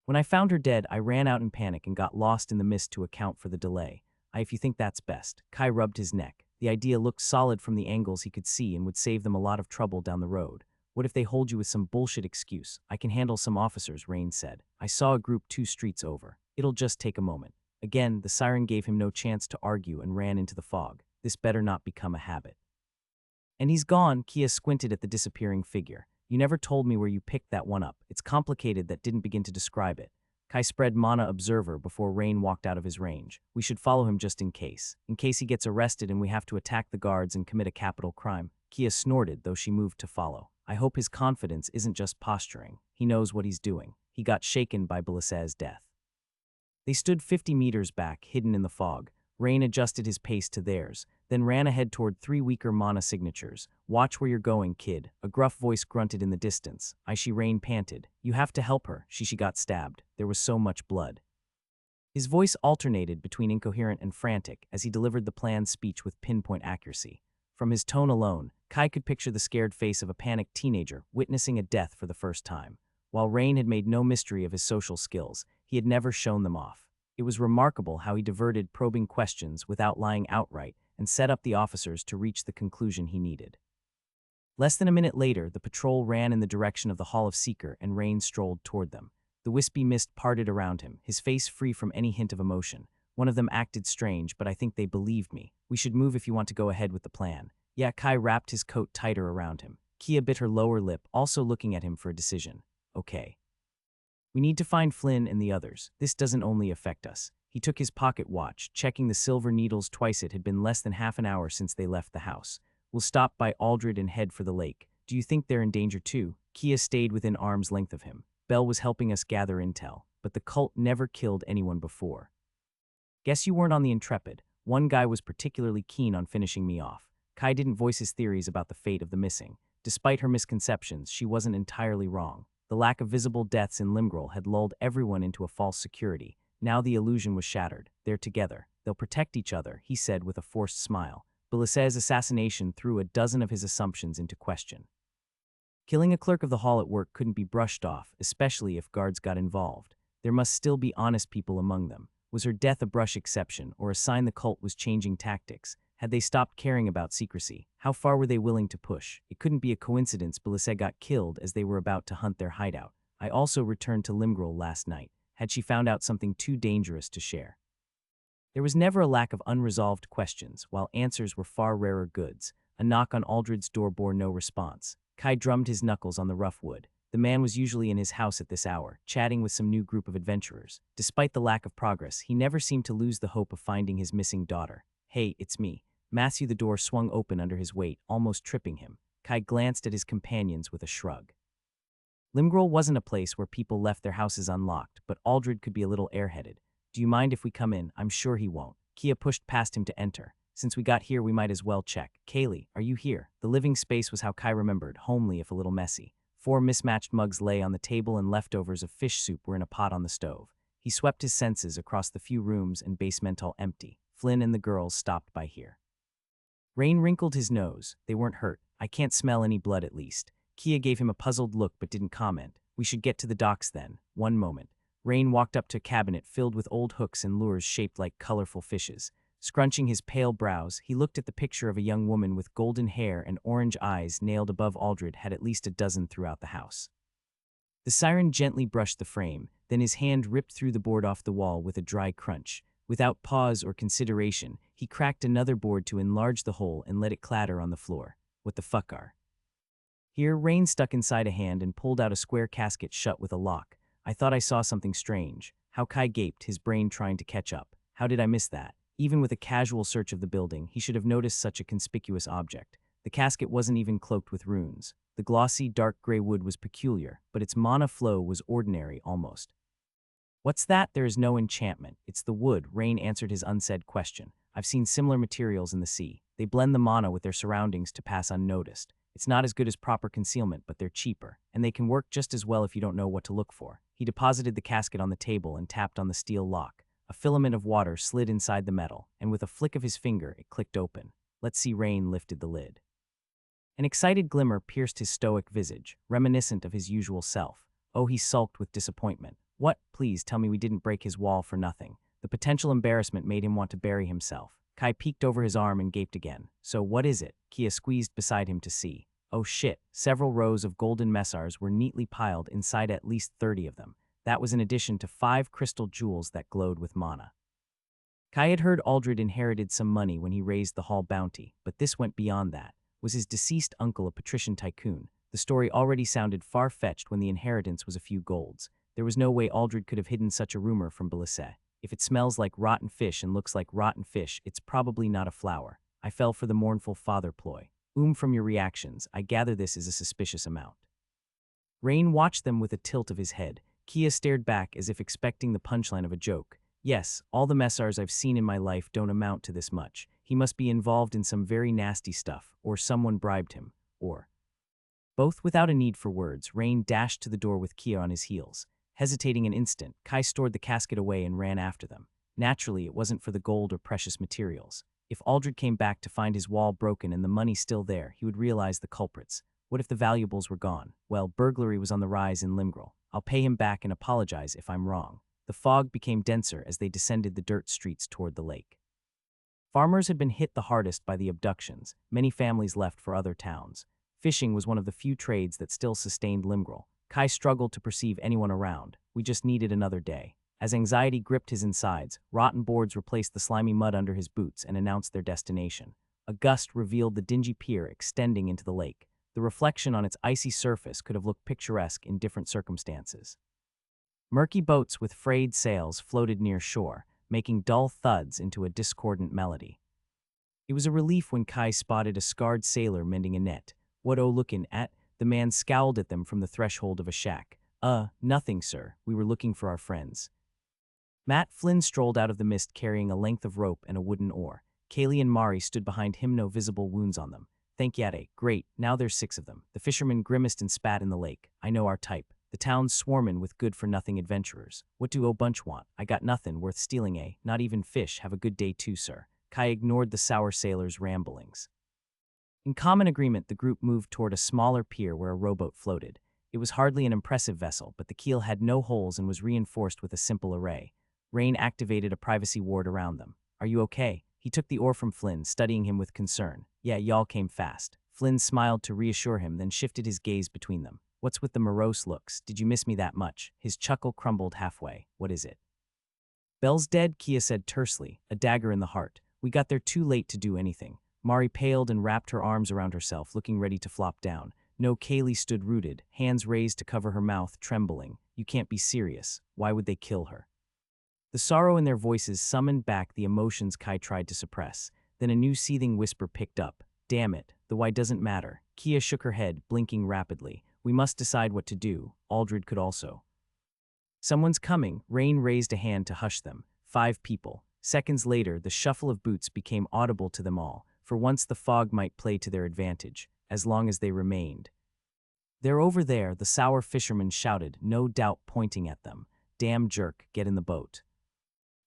When I found her dead, I ran out in panic and got lost in the mist to account for the delay. If you think that's best. Kai rubbed his neck. The idea looked solid from the angles he could see and would save them a lot of trouble down the road. What if they hold you with some bullshit excuse? I can handle some officers, Rain said. I saw a group 2 streets over. It'll just take a moment. Again, the siren gave him no chance to argue and ran into the fog. This better not become a habit. And he's gone, Kia squinted at the disappearing figure. You never told me where you picked that one up. It's complicated that didn't begin to describe it. Kai spread Mana Observer before Rain walked out of his range. We should follow him just in case he gets arrested and we have to attack the guards and commit a capital crime. Kia snorted, though she moved to follow. I hope his confidence isn't just posturing. He knows what he's doing. He got shaken by Belissa's death. They stood 50 meters back, hidden in the fog. Rain adjusted his pace to theirs, then ran ahead toward 3 weaker mana signatures. Watch where you're going, kid. A gruff voice grunted in the distance. Rain panted. You have to help her. She got stabbed. There was so much blood. His voice alternated between incoherent and frantic as he delivered the planned speech with pinpoint accuracy. From his tone alone, Kai could picture the scared face of a panicked teenager witnessing a death for the first time. While Rain had made no mystery of his social skills, he had never shown them off. It was remarkable how he diverted probing questions without lying outright and set up the officers to reach the conclusion he needed. Less than a minute later, the patrol ran in the direction of the Hall of Seeker and Rain strolled toward them. The wispy mist parted around him, his face free from any hint of emotion. One of them acted strange, but I think they believed me. We should move if you want to go ahead with the plan. Yeah, Kai wrapped his coat tighter around him. Kia bit her lower lip, also looking at him for a decision. Okay. We need to find Flynn and the others. This doesn't only affect us. He took his pocket watch, checking the silver needles twice. It had been less than half an hour since they left the house. We'll stop by Aldred and head for the lake. Do you think they're in danger too? Kia stayed within arm's length of him. Belle was helping us gather intel, but the cult never killed anyone before. Guess you weren't on the Intrepid. One guy was particularly keen on finishing me off. Kai didn't voice his theories about the fate of the missing. Despite her misconceptions, she wasn't entirely wrong. The lack of visible deaths in Limgrel had lulled everyone into a false security. Now the illusion was shattered. They're together. They'll protect each other, he said with a forced smile. Belisay's assassination threw a dozen of his assumptions into question. Killing a clerk of the hall at work couldn't be brushed off, especially if guards got involved. There must still be honest people among them. Was her death a brush exception, or a sign the cult was changing tactics? Had they stopped caring about secrecy? How far were they willing to push? It couldn't be a coincidence Belisay got killed as they were about to hunt their hideout. I also returned to Limgrel last night. Had she found out something too dangerous to share? There was never a lack of unresolved questions, while answers were far rarer goods. A knock on Aldred's door bore no response. Kai drummed his knuckles on the rough wood. The man was usually in his house at this hour, chatting with some new group of adventurers. Despite the lack of progress, he never seemed to lose the hope of finding his missing daughter. Hey, it's me. Matthew. The door swung open under his weight, almost tripping him. Kai glanced at his companions with a shrug. Limgrel wasn't a place where people left their houses unlocked, but Aldred could be a little airheaded. Do you mind if we come in? I'm sure he won't. Kia pushed past him to enter. Since we got here, we might as well check. Kaylee, are you here? The living space was how Kai remembered, homely if a little messy. 4 mismatched mugs lay on the table and leftovers of fish soup were in a pot on the stove. He swept his senses across the few rooms and basement all empty. Flynn and the girls stopped by here. Rain wrinkled his nose. They weren't hurt. I can't smell any blood at least. Kia gave him a puzzled look but didn't comment. We should get to the docks then. One moment. Rain walked up to a cabinet filled with old hooks and lures shaped like colorful fishes. Scrunching his pale brows, he looked at the picture of a young woman with golden hair and orange eyes nailed above Aldred had at least a dozen throughout the house. The siren gently brushed the frame, then his hand ripped through the board off the wall with a dry crunch. Without pause or consideration, he cracked another board to enlarge the hole and let it clatter on the floor. What the fuck are? Here, Rain stuck inside a hand and pulled out a square casket shut with a lock. I thought I saw something strange. How Kai gaped, his brain trying to catch up. How did I miss that? Even with a casual search of the building, he should have noticed such a conspicuous object. The casket wasn't even cloaked with runes. The glossy, dark gray wood was peculiar, but its mana flow was ordinary almost. What's that? There is no enchantment. It's the wood, Rain answered his unsaid question. I've seen similar materials in the sea. They blend the mana with their surroundings to pass unnoticed. It's not as good as proper concealment, but they're cheaper, and they can work just as well if you don't know what to look for. He deposited the casket on the table and tapped on the steel lock. A filament of water slid inside the metal, and with a flick of his finger, it clicked open. Let's see. Rain lifted the lid. An excited glimmer pierced his stoic visage, reminiscent of his usual self. Oh, he sulked with disappointment. What? Please tell me we didn't break his wall for nothing. The potential embarrassment made him want to bury himself. Kai peeked over his arm and gaped again. So what is it? Kia squeezed beside him to see. Oh shit. Several rows of golden messars were neatly piled inside at least 30 of them. That was in addition to 5 crystal jewels that glowed with mana. Kai had heard Aldred inherited some money when he raised the hall bounty, but this went beyond that. Was his deceased uncle a patrician tycoon? The story already sounded far-fetched when the inheritance was a few golds. There was no way Aldred could have hidden such a rumor from Belisay. If it smells like rotten fish and looks like rotten fish, it's probably not a flower. I fell for the mournful father ploy. From your reactions, I gather this is a suspicious amount. Rain watched them with a tilt of his head. Kia stared back as if expecting the punchline of a joke. Yes, all the messars I've seen in my life don't amount to this much. He must be involved in some very nasty stuff, or someone bribed him, or... Both without a need for words, Rain dashed to the door with Kia on his heels. Hesitating an instant, Kai stored the casket away and ran after them. Naturally, it wasn't for the gold or precious materials. If Aldred came back to find his wall broken and the money still there, he would realize the culprits. What if the valuables were gone? Well, burglary was on the rise in Limgrel. I'll pay him back and apologize if I'm wrong. The fog became denser as they descended the dirt streets toward the lake. Farmers had been hit the hardest by the abductions. Many families left for other towns. Fishing was one of the few trades that still sustained Limgrel. Kai struggled to perceive anyone around. We just needed another day. As anxiety gripped his insides, rotten boards replaced the slimy mud under his boots and announced their destination. A gust revealed the dingy pier extending into the lake. The reflection on its icy surface could have looked picturesque in different circumstances. Murky boats with frayed sails floated near shore, making dull thuds into a discordant melody. It was a relief when Kai spotted a scarred sailor mending a net. "What lookin' at?" The man scowled at them from the threshold of a shack. Nothing, sir. We were looking for our friends." Matt Flynn strolled out of the mist carrying a length of rope and a wooden oar. Kaylee and Mari stood behind him, no visible wounds on them. "Thank Yade. Great, now there's 6 of them." The fisherman grimaced and spat in the lake. "I know our type. The town's swarmin' with good-for-nothing adventurers. What do bunch want? I got nothing worth stealing, eh? Not even fish. Have a good day too, sir." Kai ignored the sour sailor's ramblings. In common agreement, the group moved toward a smaller pier where a rowboat floated. It was hardly an impressive vessel, but the keel had no holes and was reinforced with a simple array. Rain activated a privacy ward around them. "Are you okay?" He took the oar from Flynn, studying him with concern. "Yeah, y'all came fast." Flynn smiled to reassure him, then shifted his gaze between them. "What's with the morose looks? Did you miss me that much?" His chuckle crumbled halfway. "What is it?" "Belle's dead," Kia said tersely, a dagger in the heart. "We got there too late to do anything." Mari paled and wrapped her arms around herself, looking ready to flop down. No, Kaylee stood rooted, hands raised to cover her mouth, trembling. "You can't be serious. Why would they kill her?" The sorrow in their voices summoned back the emotions Kai tried to suppress. Then a new seething whisper picked up. "Damn it, the why doesn't matter." Kia shook her head, blinking rapidly. "We must decide what to do." Aldred could also. "Someone's coming." Rain raised a hand to hush them. 5 people. Seconds later, the shuffle of boots became audible to them all. For once the fog might play to their advantage, as long as they remained. "They're over there," the sour fisherman shouted, no doubt pointing at them. "Damn jerk, get in the boat."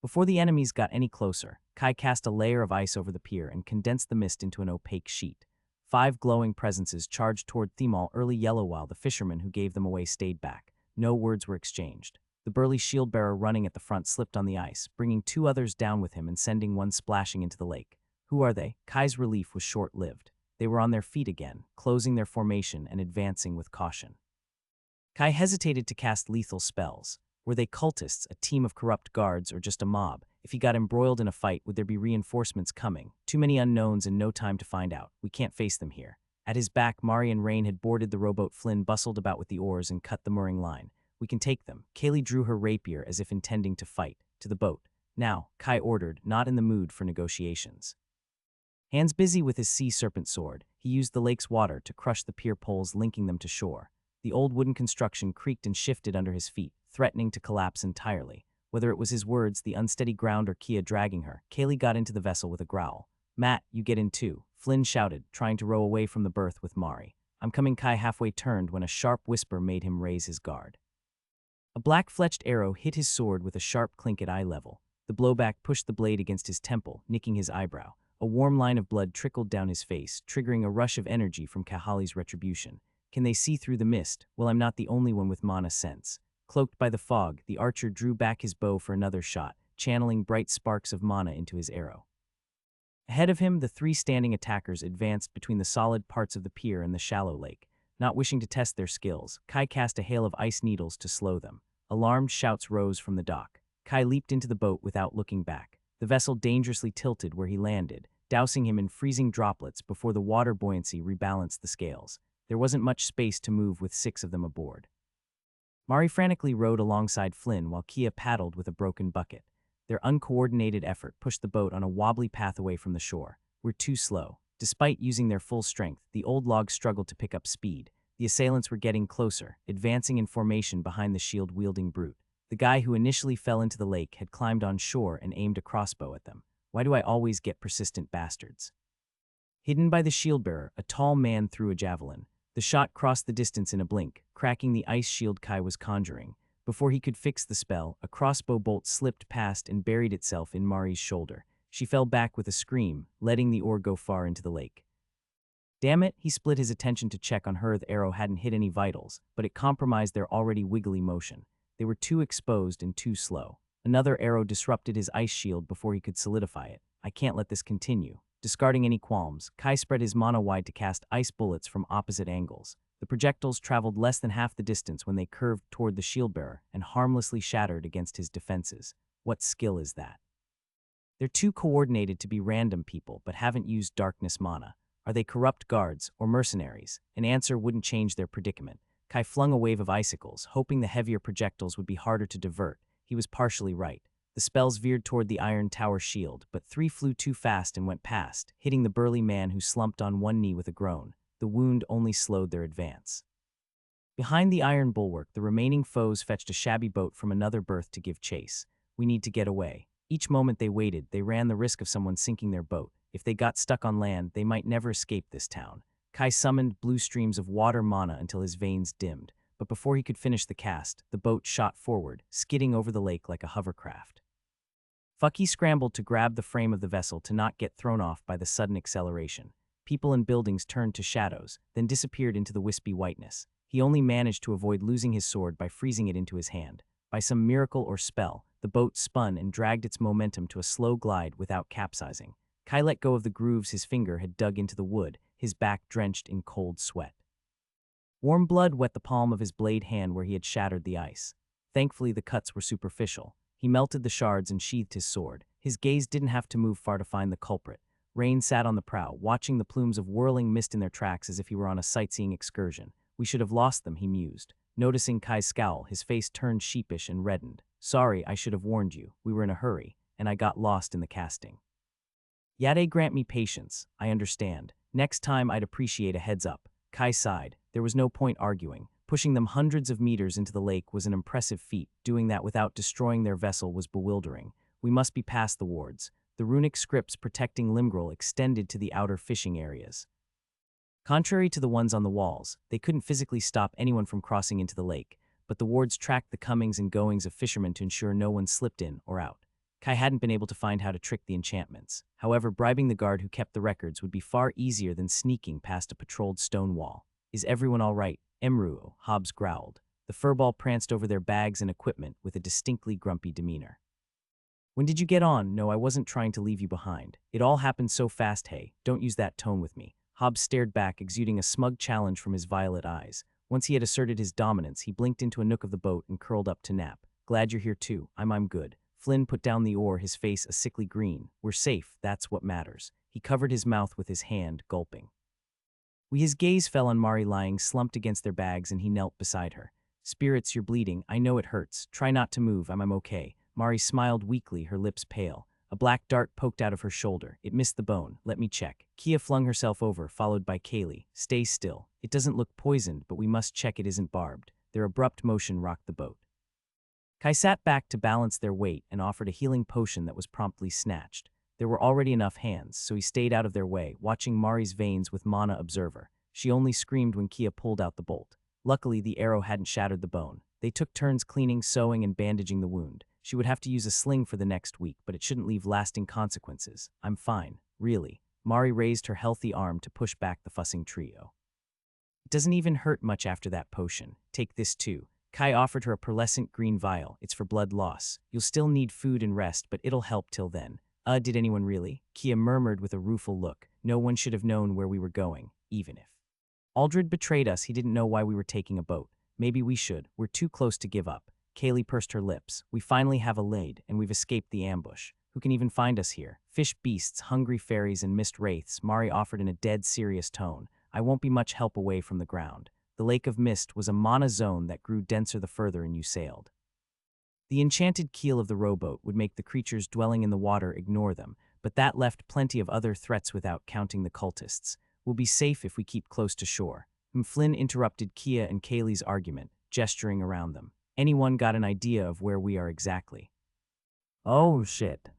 Before the enemies got any closer, Kai cast a layer of ice over the pier and condensed the mist into an opaque sheet. 5 glowing presences charged toward Themal early yellow while the fisherman who gave them away stayed back. No words were exchanged. The burly shield-bearer running at the front slipped on the ice, bringing 2 others down with him and sending one splashing into the lake. "Who are they?" Kai's relief was short-lived. They were on their feet again, closing their formation and advancing with caution. Kai hesitated to cast lethal spells. Were they cultists, a team of corrupt guards, or just a mob? If he got embroiled in a fight, would there be reinforcements coming? Too many unknowns and no time to find out. We can't face them here. At his back, Mari and Rain had boarded the rowboat. Flynn bustled about with the oars and cut the mooring line. "We can take them." Kaylee drew her rapier as if intending to fight. "To the boat." "Now," Kai ordered, not in the mood for negotiations. Hands busy with his sea serpent sword, he used the lake's water to crush the pier poles linking them to shore. The old wooden construction creaked and shifted under his feet, threatening to collapse entirely. Whether it was his words, the unsteady ground, or Kia dragging her, Kaylee got into the vessel with a growl. "Matt, you get in too," Flynn shouted, trying to row away from the berth with Mari. "I'm coming." Kai halfway turned when a sharp whisper made him raise his guard. A black-fletched arrow hit his sword with a sharp clink at eye level. The blowback pushed the blade against his temple, nicking his eyebrow. A warm line of blood trickled down his face, triggering a rush of energy from Kahali's retribution. Can they see through the mist? Well, I'm not the only one with mana sense. Cloaked by the fog, the archer drew back his bow for another shot, channeling bright sparks of mana into his arrow. Ahead of him, the 3 standing attackers advanced between the solid parts of the pier and the shallow lake. Not wishing to test their skills, Kai cast a hail of ice needles to slow them. Alarmed shouts rose from the dock. Kai leaped into the boat without looking back. The vessel dangerously tilted where he landed, dousing him in freezing droplets before the water buoyancy rebalanced the scales. There wasn't much space to move with 6 of them aboard. Mari frantically rowed alongside Flynn while Kia paddled with a broken bucket. Their uncoordinated effort pushed the boat on a wobbly path away from the shore. "We're too slow." Despite using their full strength, the old log struggled to pick up speed. The assailants were getting closer, advancing in formation behind the shield-wielding brute. The guy who initially fell into the lake had climbed on shore and aimed a crossbow at them. Why do I always get persistent bastards? Hidden by the shield-bearer, a tall man threw a javelin. The shot crossed the distance in a blink, cracking the ice shield Kai was conjuring. Before he could fix the spell, a crossbow bolt slipped past and buried itself in Mari's shoulder. She fell back with a scream, letting the oar go far into the lake. Damn it, he split his attention to check on her. The arrow hadn't hit any vitals, but it compromised their already wiggly motion. They were too exposed and too slow. Another arrow disrupted his ice shield before he could solidify it. I can't let this continue. Discarding any qualms, Kai spread his mana wide to cast ice bullets from opposite angles. The projectiles traveled less than half the distance when they curved toward the shield bearer and harmlessly shattered against his defenses. What skill is that? They're too coordinated to be random people, but haven't used darkness mana. Are they corrupt guards or mercenaries? An answer wouldn't change their predicament. Kai flung a wave of icicles, hoping the heavier projectiles would be harder to divert. He was partially right. The spells veered toward the iron tower shield, but 3 flew too fast and went past, hitting the burly man who slumped on one knee with a groan. The wound only slowed their advance. Behind the iron bulwark, the remaining foes fetched a shabby boat from another berth to give chase. We need to get away. Each moment they waited, they ran the risk of someone sinking their boat. If they got stuck on land, they might never escape this town. Kai summoned blue streams of water mana until his veins dimmed, but before he could finish the cast, the boat shot forward, skidding over the lake like a hovercraft. Fucky scrambled to grab the frame of the vessel to not get thrown off by the sudden acceleration. People and buildings turned to shadows, then disappeared into the wispy whiteness. He only managed to avoid losing his sword by freezing it into his hand. By some miracle or spell, the boat spun and dragged its momentum to a slow glide without capsizing. Kai let go of the grooves his finger had dug into the wood, his back drenched in cold sweat. Warm blood wet the palm of his blade hand where he had shattered the ice. Thankfully, the cuts were superficial. He melted the shards and sheathed his sword. His gaze didn't have to move far to find the culprit. Rain sat on the prow, watching the plumes of whirling mist in their tracks as if he were on a sightseeing excursion. We should have lost them, he mused. Noticing Kai's scowl, his face turned sheepish and reddened. Sorry, I should have warned you. We were in a hurry, and I got lost in the casting. Yade, grant me patience. I understand. Next time I'd appreciate a heads up. Kai sighed. There was no point arguing. Pushing them hundreds of meters into the lake was an impressive feat. Doing that without destroying their vessel was bewildering. We must be past the wards. The runic scripts protecting Limgrel extended to the outer fishing areas. Contrary to the ones on the walls, they couldn't physically stop anyone from crossing into the lake, but the wards tracked the comings and goings of fishermen to ensure no one slipped in or out. Kai hadn't been able to find how to trick the enchantments. However, bribing the guard who kept the records would be far easier than sneaking past a patrolled stone wall. Is everyone all right? Emru, Hobbs growled. The furball pranced over their bags and equipment with a distinctly grumpy demeanor. When did you get on? No, I wasn't trying to leave you behind. It all happened so fast, hey. Don't use that tone with me. Hobbs stared back, exuding a smug challenge from his violet eyes. Once he had asserted his dominance, he blinked into a nook of the boat and curled up to nap. Glad you're here too. I'm good. Flynn put down the oar, his face a sickly green. We're safe, that's what matters. He covered his mouth with his hand, gulping. His gaze fell on Mari lying slumped against their bags, and he knelt beside her. Spirits, you're bleeding. I know it hurts. Try not to move. I'm okay. Mari smiled weakly, her lips pale. A black dart poked out of her shoulder. It missed the bone. Let me check. Kia flung herself over, followed by Kaylee. Stay still. It doesn't look poisoned, but we must check it isn't barbed. Their abrupt motion rocked the boat. Kai sat back to balance their weight and offered a healing potion that was promptly snatched. There were already enough hands, so he stayed out of their way, watching Mari's veins with Mana Observer. She only screamed when Kia pulled out the bolt. Luckily, the arrow hadn't shattered the bone. They took turns cleaning, sewing, and bandaging the wound. She would have to use a sling for the next week, but it shouldn't leave lasting consequences. I'm fine, really. Mari raised her healthy arm to push back the fussing trio. It doesn't even hurt much after that potion. Take this too. Kai offered her a pearlescent green vial. It's for blood loss. You'll still need food and rest, but it'll help till then. Did anyone really? Kia murmured with a rueful look. No one should have known where we were going, even if. Aldred betrayed us. He didn't know why we were taking a boat. Maybe we should. We're too close to give up. Kaylee pursed her lips. We finally have a laid, and we've escaped the ambush. Who can even find us here? Fish beasts, hungry fairies, and mist wraiths, Mari offered in a dead serious tone. I won't be much help away from the ground. The Lake of Mist was a mana zone that grew denser the further in you sailed. The enchanted keel of the rowboat would make the creatures dwelling in the water ignore them, but that left plenty of other threats without counting the cultists. We'll be safe if we keep close to shore. Flynn interrupted Kia and Kaylee's argument, gesturing around them. Anyone got an idea of where we are exactly? Oh, shit.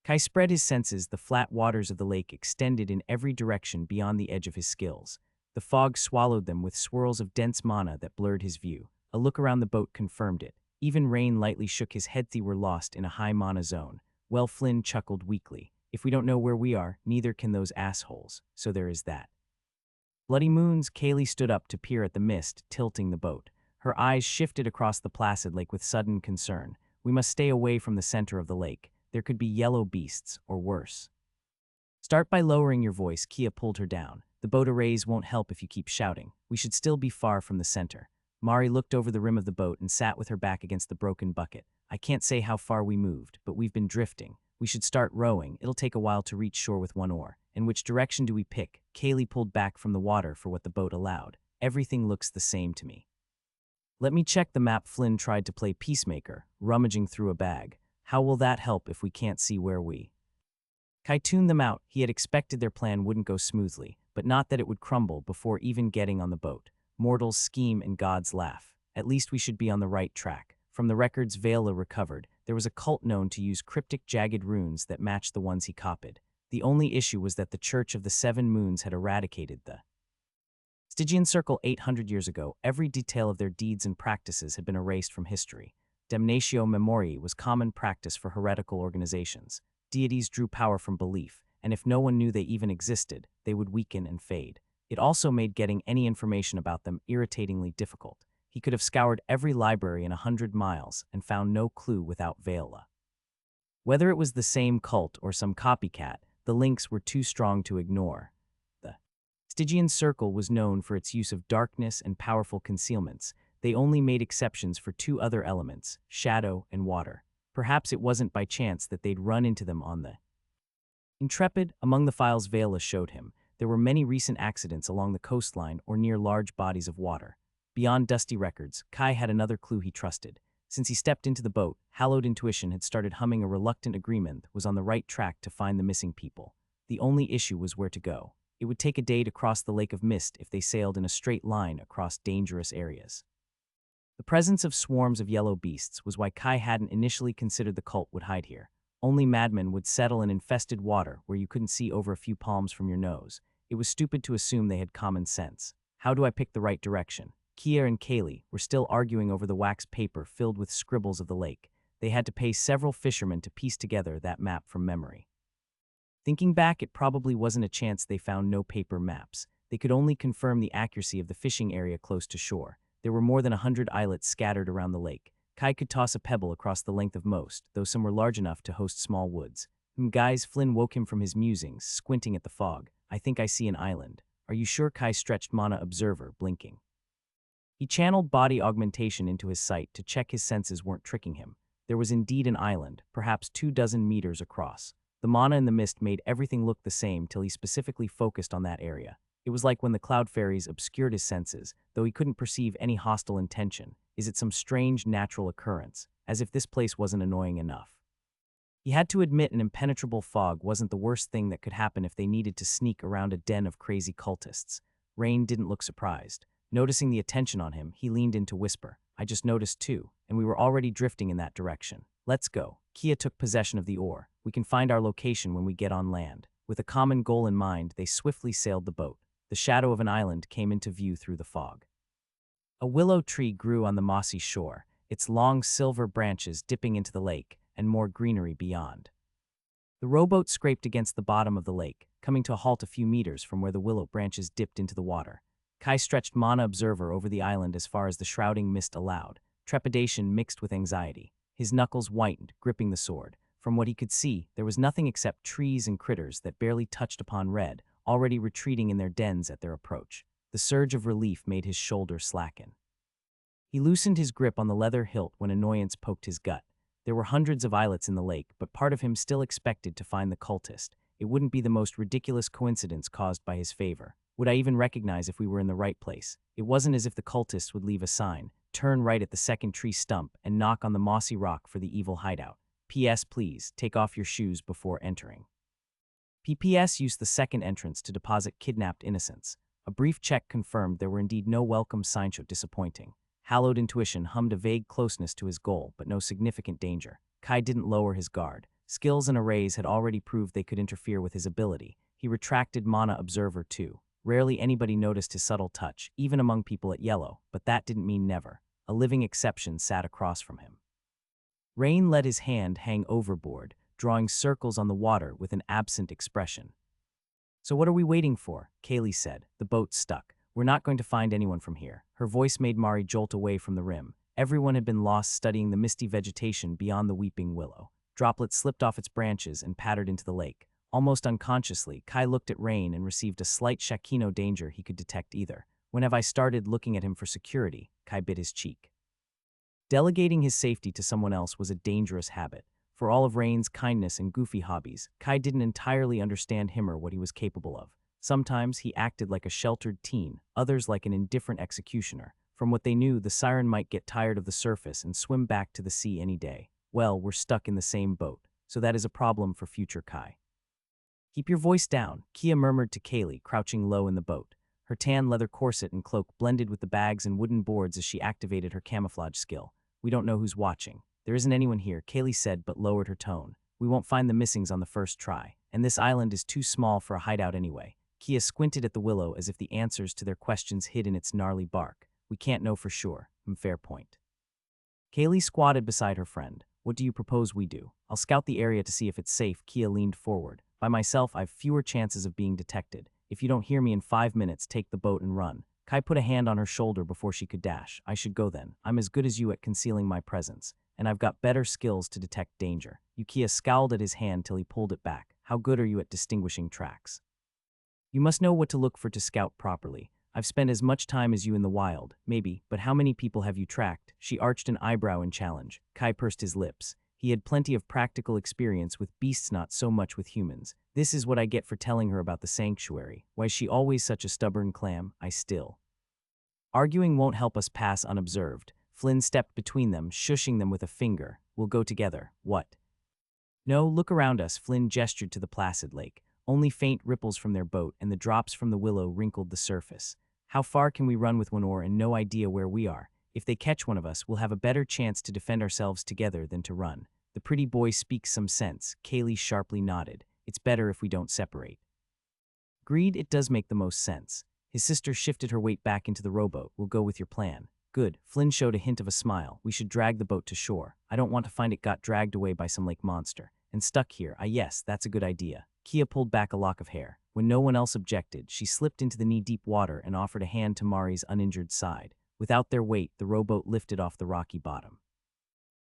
Kai spread his senses. The flat waters of the lake extended in every direction beyond the edge of his skills. The fog swallowed them with swirls of dense mana that blurred his view. A look around the boat confirmed it. Even Rain lightly shook his head. They were lost in a high mana zone. Well, Flynn chuckled weakly. If we don't know where we are, neither can those assholes, so there is that. Bloody moons, Kaylee stood up to peer at the mist, tilting the boat. Her eyes shifted across the placid lake with sudden concern. We must stay away from the center of the lake. There could be yellow beasts, or worse. Start by lowering your voice, Kia pulled her down. The boat arrays won't help if you keep shouting. We should still be far from the center. Mari looked over the rim of the boat and sat with her back against the broken bucket. I can't say how far we moved, but we've been drifting. We should start rowing. It'll take a while to reach shore with one oar. And which direction do we pick? Kaylee pulled back from the water for what the boat allowed. Everything looks the same to me. Let me check the map. Flynn tried to play peacemaker, rummaging through a bag. How will that help if we can't see where we? Kai tuned them out. He had expected their plan wouldn't go smoothly, but not that it would crumble before even getting on the boat. Mortals scheme and gods laugh. At least we should be on the right track. From the records Vela recovered, there was a cult known to use cryptic jagged runes that matched the ones he copied. The only issue was that the Church of the Seven Moons had eradicated the Stygian Circle 800 years ago. Every detail of their deeds and practices had been erased from history. Damnatio Memoriae was common practice for heretical organizations. Deities drew power from belief, and if no one knew they even existed, they would weaken and fade. It also made getting any information about them irritatingly difficult. He could have scoured every library in 100 miles and found no clue without Vela. Whether it was the same cult or some copycat, the links were too strong to ignore. The Stygian Circle was known for its use of darkness and powerful concealments. They only made exceptions for two other elements, shadow and water. Perhaps it wasn't by chance that they'd run into them on the Intrepid. Among the files Vela showed him, there were many recent accidents along the coastline or near large bodies of water. Beyond dusty records, Kai had another clue he trusted. Since he stepped into the boat, hallowed intuition had started humming a reluctant agreement was on the right track to find the missing people. The only issue was where to go. It would take a day to cross the Lake of Mist if they sailed in a straight line across dangerous areas. The presence of swarms of yellow beasts was why Kai hadn't initially considered the cult would hide here. Only madmen would settle in infested water where you couldn't see over a few palms from your nose. It was stupid to assume they had common sense. How do I pick the right direction? Kia and Kaylee were still arguing over the wax paper filled with scribbles of the lake. They had to pay several fishermen to piece together that map from memory. Thinking back, it probably wasn't a chance they found no paper maps. They could only confirm the accuracy of the fishing area close to shore. There were more than 100 islets scattered around the lake. Kai could toss a pebble across the length of most, though some were large enough to host small woods. Guys, Flynn woke him from his musings, squinting at the fog. I think I see an island. Are you sure? Kai stretched Mana Observer, blinking. He channeled body augmentation into his sight to check his senses weren't tricking him. There was indeed an island, perhaps 24 meters across. The mana in the mist made everything look the same till he specifically focused on that area. It was like when the cloud fairies obscured his senses, though he couldn't perceive any hostile intention. Is it some strange natural occurrence? As if this place wasn't annoying enough. He had to admit an impenetrable fog wasn't the worst thing that could happen if they needed to sneak around a den of crazy cultists. Rain didn't look surprised. Noticing the attention on him, he leaned in to whisper, I just noticed too, and we were already drifting in that direction. Let's go. Kia took possession of the oar. We can find our location when we get on land. With a common goal in mind, they swiftly sailed the boat. The shadow of an island came into view through the fog. A willow tree grew on the mossy shore, its long silver branches dipping into the lake, and more greenery beyond. The rowboat scraped against the bottom of the lake, coming to a halt a few meters from where the willow branches dipped into the water. Kai stretched Mana Observer over the island as far as the shrouding mist allowed, trepidation mixed with anxiety. His knuckles whitened, gripping the sword. From what he could see, there was nothing except trees and critters that barely touched upon red, already retreating in their dens at their approach. The surge of relief made his shoulder slacken. He loosened his grip on the leather hilt when annoyance poked his gut. There were hundreds of islets in the lake, but part of him still expected to find the cultist. It wouldn't be the most ridiculous coincidence caused by his favor. Would I even recognize if we were in the right place? It wasn't as if the cultist would leave a sign, turn right at the second tree stump, and knock on the mossy rock for the evil hideout. P.S. Please, take off your shoes before entering. PPS used the second entrance to deposit kidnapped innocents. A brief check confirmed there were indeed no welcome signs. Disappointing. Hallowed intuition hummed a vague closeness to his goal, but no significant danger. Kai didn't lower his guard. Skills and arrays had already proved they could interfere with his ability. He retracted Mana Observer too. Rarely anybody noticed his subtle touch, even among people at Yellow, but that didn't mean never. A living exception sat across from him. Rain let his hand hang overboard, drawing circles on the water with an absent expression. "So what are we waiting for?" Kaylee said. "The boat's stuck. We're not going to find anyone from here." Her voice made Mari jolt away from the rim. Everyone had been lost studying the misty vegetation beyond the weeping willow. Droplets slipped off its branches and pattered into the lake. Almost unconsciously, Kai looked at Rain and received a slight Shakino danger he could detect either. "When have I started looking at him for security?" Kai bit his cheek. Delegating his safety to someone else was a dangerous habit. For all of Rain's kindness and goofy hobbies, Kai didn't entirely understand him or what he was capable of. Sometimes he acted like a sheltered teen, others like an indifferent executioner. From what they knew, the siren might get tired of the surface and swim back to the sea any day. Well, we're stuck in the same boat, so that is a problem for future Kai. "Keep your voice down," Kia murmured to Kaylee, crouching low in the boat. Her tan leather corset and cloak blended with the bags and wooden boards as she activated her camouflage skill. "We don't know who's watching. There isn't anyone here," Kaylee said, but lowered her tone. "We won't find the missings on the first try, and this island is too small for a hideout anyway." Kia squinted at the willow as if the answers to their questions hid in its gnarly bark. "We can't know for sure." Fair point. Kaylee squatted beside her friend. "What do you propose we do?" "I'll scout the area to see if it's safe." Kia leaned forward. "By myself, I've fewer chances of being detected. If you don't hear me in 5 minutes, take the boat and run." Kai put a hand on her shoulder before she could dash. "I should go then. I'm as good as you at concealing my presence, and I've got better skills to detect danger." Yukiya scowled at his hand till he pulled it back. "How good are you at distinguishing tracks?" "You must know what to look for to scout properly. I've spent as much time as you in the wild, maybe, but how many people have you tracked?" She arched an eyebrow in challenge. Kai pursed his lips. He had plenty of practical experience with beasts, not so much with humans. This is what I get for telling her about the sanctuary. Why is she always such a stubborn clam? Arguing won't help us pass unobserved. Flynn stepped between them, shushing them with a finger. "We'll go together." "What?" "No, look around us." Flynn gestured to the placid lake. Only faint ripples from their boat and the drops from the willow wrinkled the surface. "How far can we run with one oar and no idea where we are? If they catch one of us, we'll have a better chance to defend ourselves together than to run." "The pretty boy speaks some sense." Kaylee sharply nodded. "It's better if we don't separate." Agreed, it does make the most sense. His sister shifted her weight back into the rowboat. "We'll go with your plan." "Good." Flynn showed a hint of a smile. "We should drag the boat to shore. I don't want to find it got dragged away by some lake monster and stuck here." Yes, that's a good idea." Kia pulled back a lock of hair. When no one else objected, she slipped into the knee-deep water and offered a hand to Mari's uninjured side. Without their weight, the rowboat lifted off the rocky bottom.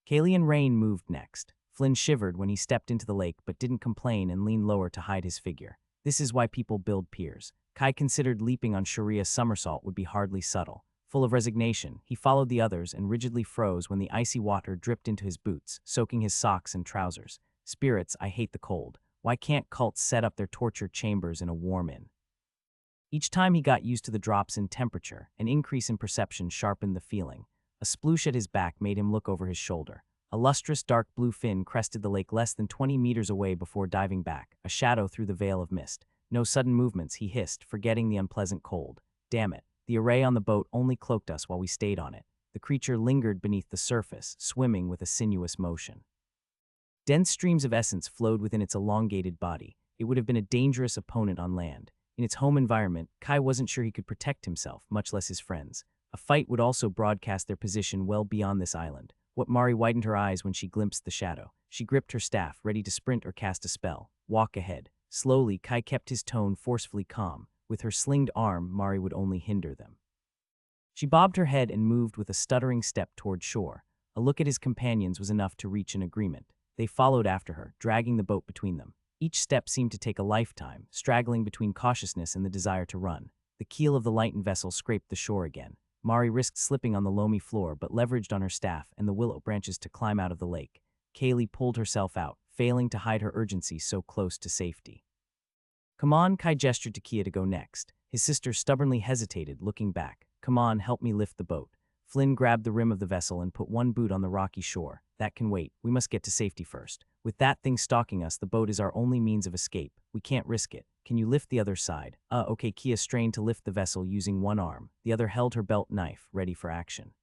Kaylee and Rain moved next. Flynn shivered when he stepped into the lake but didn't complain and leaned lower to hide his figure. This is why people build piers. Kai considered leaping on Sharia's somersault would be hardly subtle. Full of resignation, he followed the others and rigidly froze when the icy water dripped into his boots, soaking his socks and trousers. "Spirits, I hate the cold. Why can't cults set up their torture chambers in a warm inn?" Each time he got used to the drops in temperature, an increase in perception sharpened the feeling. A sploosh at his back made him look over his shoulder. A lustrous dark blue fin crested the lake less than 20 meters away before diving back, a shadow through the veil of mist. "No sudden movements," he hissed, forgetting the unpleasant cold. "Damn it. The array on the boat only cloaked us while we stayed on it." The creature lingered beneath the surface, swimming with a sinuous motion. Dense streams of essence flowed within its elongated body. It would have been a dangerous opponent on land. In its home environment, Kai wasn't sure he could protect himself, much less his friends. A fight would also broadcast their position well beyond this island. Mari widened her eyes when she glimpsed the shadow. She gripped her staff, ready to sprint or cast a spell. "Walk ahead." Slowly, Kai kept his tone forcefully calm. With her slinged arm, Mari would only hinder them. She bobbed her head and moved with a stuttering step toward shore. A look at his companions was enough to reach an agreement. They followed after her, dragging the boat between them. Each step seemed to take a lifetime, straggling between cautiousness and the desire to run. The keel of the lightened vessel scraped the shore again. Mari risked slipping on the loamy floor but leveraged on her staff and the willow branches to climb out of the lake. Kaylee pulled herself out, failing to hide her urgency so close to safety. "Come on," Kai gestured to Kia to go next. His sister stubbornly hesitated, looking back. "Come on, help me lift the boat." Flynn grabbed the rim of the vessel and put one boot on the rocky shore. "That can wait. We must get to safety first. With that thing stalking us, the boat is our only means of escape. We can't risk it. Can you lift the other side?" Okay." Kia strained to lift the vessel using one arm. The other held her belt knife, ready for action.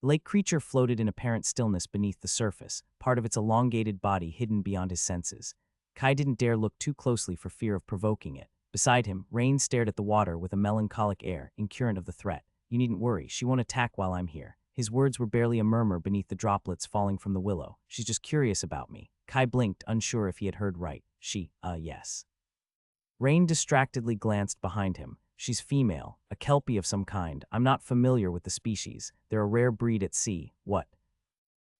The lake creature floated in apparent stillness beneath the surface, part of its elongated body hidden beyond his senses. Kai didn't dare look too closely for fear of provoking it. Beside him, Rain stared at the water with a melancholic air, incurrent of the threat. "You needn't worry. She won't attack while I'm here." His words were barely a murmur beneath the droplets falling from the willow. "She's just curious about me." Kai blinked, unsure if he had heard right. Yes. Rain distractedly glanced behind him. She's female, a kelpie of some kind. I'm not familiar with the species. They're a rare breed at sea. What?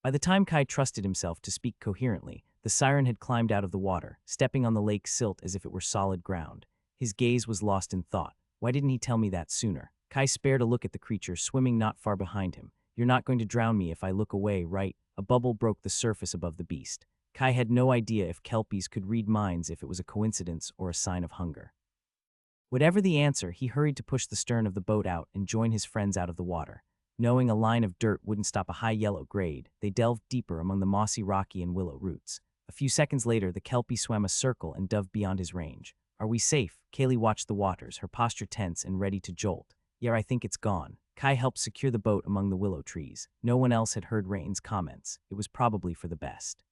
By the time Kai trusted himself to speak coherently, the siren had climbed out of the water, stepping on the lake's silt as if it were solid ground. His gaze was lost in thought. Why didn't he tell me that sooner? Kai spared a look at the creature swimming not far behind him. You're not going to drown me if I look away, right? A bubble broke the surface above the beast. Kai had no idea if kelpies could read minds, if it was a coincidence or a sign of hunger. Whatever the answer, he hurried to push the stern of the boat out and join his friends out of the water. Knowing a line of dirt wouldn't stop a high yellow grade, they delved deeper among the mossy, rocky, and willow roots. A few seconds later, the kelpie swam a circle and dove beyond his range. Are we safe? Kaylee watched the waters, her posture tense and ready to jolt. Yeah, I think it's gone. Kai helped secure the boat among the willow trees. No one else had heard Rain's comments. It was probably for the best.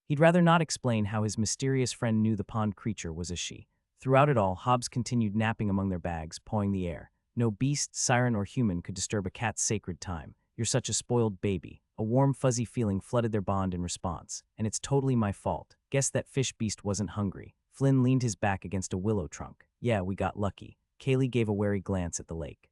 He'd rather not explain how his mysterious friend knew the pond creature was a she. Throughout it all, Hobbs continued napping among their bags, pawing the air. No beast, siren, or human could disturb a cat's sacred time. You're such a spoiled baby. A warm, fuzzy feeling flooded their bond in response. And it's totally my fault. Guess that fish beast wasn't hungry. Flynn leaned his back against a willow trunk. Yeah, we got lucky. Kaylee gave a wary glance at the lake.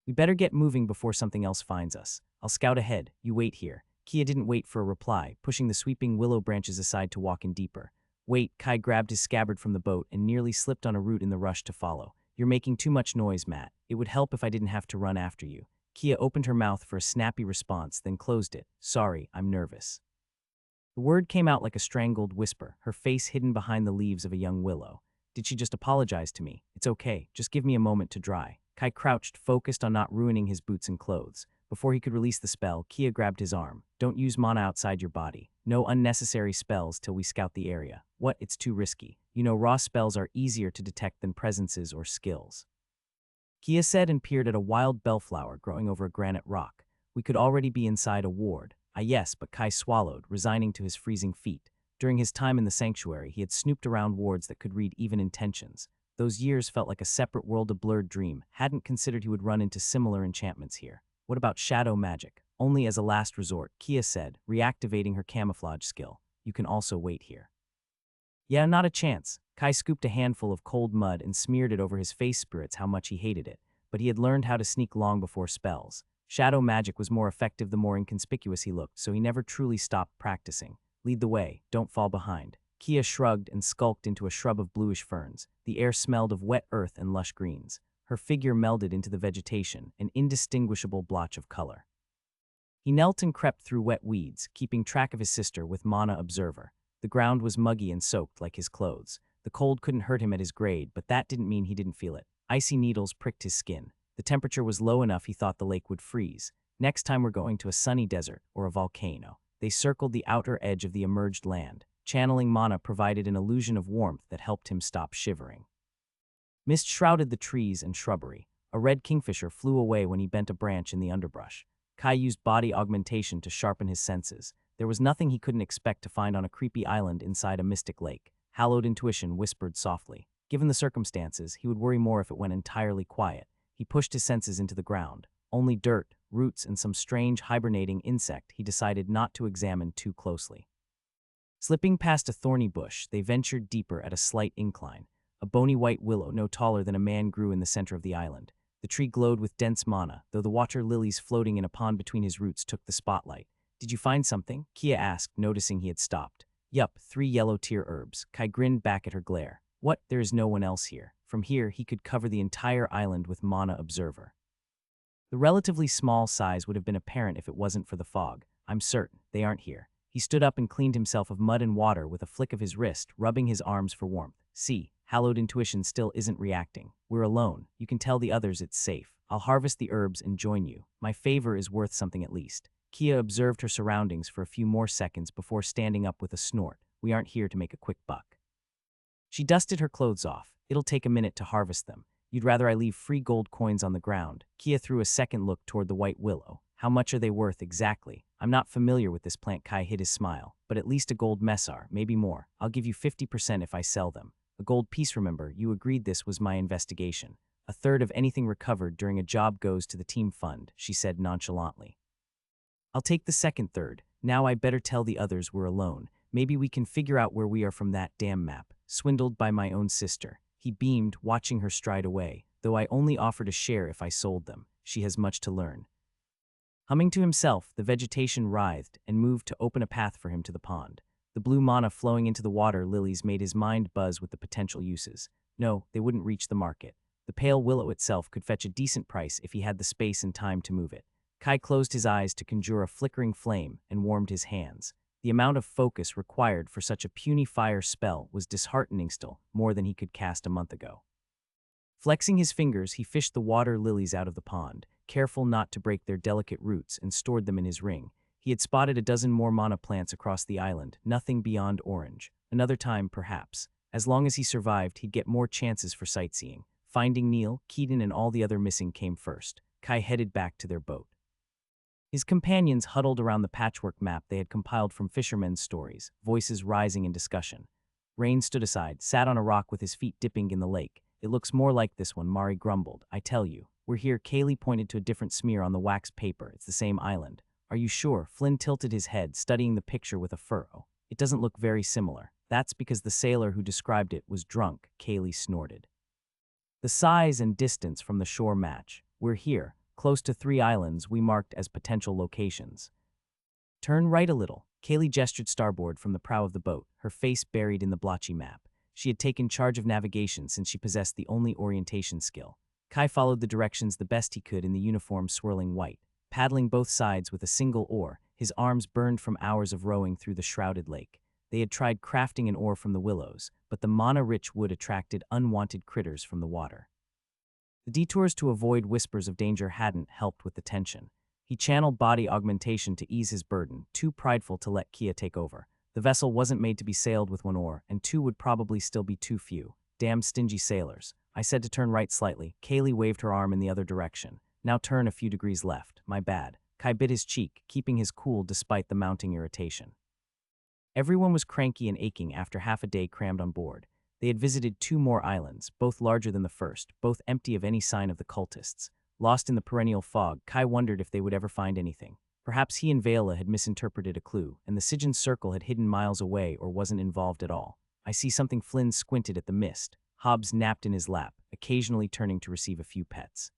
We better get moving before something else finds us. I'll scout ahead. You wait here. Kia didn't wait for a reply, pushing the sweeping willow branches aside to walk in deeper. Wait, Kai grabbed his scabbard from the boat and nearly slipped on a root in the rush to follow. You're making too much noise, Matt. It would help if I didn't have to run after you. Kia opened her mouth for a snappy response, then closed it. Sorry, I'm nervous. The word came out like a strangled whisper, her face hidden behind the leaves of a young willow. Did she just apologize to me? It's okay, just give me a moment to dry. Kai crouched, focused on not ruining his boots and clothes. Before he could release the spell, Kia grabbed his arm. Don't use mana outside your body. No unnecessary spells till we scout the area. What? It's too risky. You know, raw spells are easier to detect than presences or skills. Kia said and peered at a wild bellflower growing over a granite rock. We could already be inside a ward. Yes, but Kai swallowed, resigning to his freezing feet. During his time in the sanctuary, he had snooped around wards that could read even intentions. Those years felt like a separate world, a blurred dream. Hadn't considered he would run into similar enchantments here. What about shadow magic? Only as a last resort, Kia said, reactivating her camouflage skill. You can also wait here. Yeah, not a chance. Kai scooped a handful of cold mud and smeared it over his face. Spirits how much he hated it, but he had learned how to sneak long before spells. Shadow magic was more effective the more inconspicuous he looked, so he never truly stopped practicing. Lead the way, don't fall behind. Kia shrugged and skulked into a shrub of bluish ferns. The air smelled of wet earth and lush greens. Her figure melded into the vegetation, an indistinguishable blotch of color. He knelt and crept through wet weeds, keeping track of his sister with Mana Observer. The ground was muggy and soaked like his clothes. The cold couldn't hurt him at his grade, but that didn't mean he didn't feel it. Icy needles pricked his skin. The temperature was low enough he thought the lake would freeze. Next time we're going to a sunny desert or a volcano. They circled the outer edge of the emerged land. Channeling mana provided an illusion of warmth that helped him stop shivering. Mist shrouded the trees and shrubbery. A red kingfisher flew away when he bent a branch in the underbrush. Kai used body augmentation to sharpen his senses. There was nothing he couldn't expect to find on a creepy island inside a mystic lake. Hallowed intuition whispered softly. Given the circumstances, he would worry more if it went entirely quiet. He pushed his senses into the ground. Only dirt, roots, and some strange hibernating insect he decided not to examine too closely. Slipping past a thorny bush, they ventured deeper at a slight incline. A bony white willow no taller than a man grew in the center of the island. The tree glowed with dense mana, though the water lilies floating in a pond between his roots took the spotlight. Did you find something? Kia asked, noticing he had stopped. Yup, 3 yellow tear herbs. Kai grinned back at her glare. What? There is no one else here. From here, he could cover the entire island with Mana Observer. The relatively small size would have been apparent if it wasn't for the fog. I'm certain they aren't here. He stood up and cleaned himself of mud and water with a flick of his wrist, rubbing his arms for warmth. See, hallowed intuition still isn't reacting. We're alone. You can tell the others it's safe. I'll harvest the herbs and join you. My favor is worth something at least. Kia observed her surroundings for a few more seconds before standing up with a snort. We aren't here to make a quick buck. She dusted her clothes off. It'll take a minute to harvest them. You'd rather I leave free gold coins on the ground. Kia threw a second look toward the white willow. How much are they worth exactly? I'm not familiar with this plant. Kai hid his smile. But at least a gold messar, maybe more. I'll give you 50% if I sell them. A gold piece, remember, you agreed this was my investigation. A third of anything recovered during a job goes to the team fund, she said nonchalantly. I'll take the second third. Now I better tell the others we're alone. Maybe we can figure out where we are from that damn map. Swindled by my own sister. He beamed, watching her stride away. Though I only offer to share if I sold them. She has much to learn. Humming to himself, the vegetation writhed and moved to open a path for him to the pond. The blue mana flowing into the water lilies made his mind buzz with the potential uses. No, they wouldn't reach the market. The pale willow itself could fetch a decent price if he had the space and time to move it. Kai closed his eyes to conjure a flickering flame and warmed his hands. The amount of focus required for such a puny fire spell was disheartening still, more than he could cast a month ago. Flexing his fingers, he fished the water lilies out of the pond, careful not to break their delicate roots, and stored them in his ring. He had spotted a dozen more mana plants across the island, nothing beyond orange. Another time, perhaps. As long as he survived, he'd get more chances for sightseeing. Finding Neil, Keaton, and all the other missing came first. Kai headed back to their boat. His companions huddled around the patchwork map they had compiled from fishermen's stories, voices rising in discussion. Rain stood aside, sat on a rock with his feet dipping in the lake. It looks more like this one, Mari grumbled. I tell you. We're here. Kaylee pointed to a different smear on the wax paper. It's the same island. Are you sure? Flynn tilted his head, studying the picture with a furrow. It doesn't look very similar. That's because the sailor who described it was drunk, Kaylee snorted. The size and distance from the shore match. We're here, close to 3 islands we marked as potential locations. Turn right a little. Kaylee gestured starboard from the prow of the boat, her face buried in the blotchy map. She had taken charge of navigation since she possessed the only orientation skill. Kai followed the directions the best he could in the uniform swirling white, paddling both sides with a single oar. His arms burned from hours of rowing through the shrouded lake. They had tried crafting an oar from the willows, but the mana-rich wood attracted unwanted critters from the water. The detours to avoid whispers of danger hadn't helped with the tension. He channeled body augmentation to ease his burden, too prideful to let Kia take over. The vessel wasn't made to be sailed with 1 oar, and 2 would probably still be too few. Damn stingy sailors. I said to turn right slightly. Kaylee waved her arm in the other direction. Now turn a few degrees left. My bad. Kai bit his cheek, keeping his cool despite the mounting irritation. Everyone was cranky and aching after half a day crammed on board. They had visited 2 more islands, both larger than the first, both empty of any sign of the cultists. Lost in the perennial fog, Kai wondered if they would ever find anything. Perhaps he and Vela had misinterpreted a clue, and the Sijan circle had hidden miles away or wasn't involved at all. I see something. Flynn squinted at the mist. Hobbs napped in his lap, occasionally turning to receive a few pets.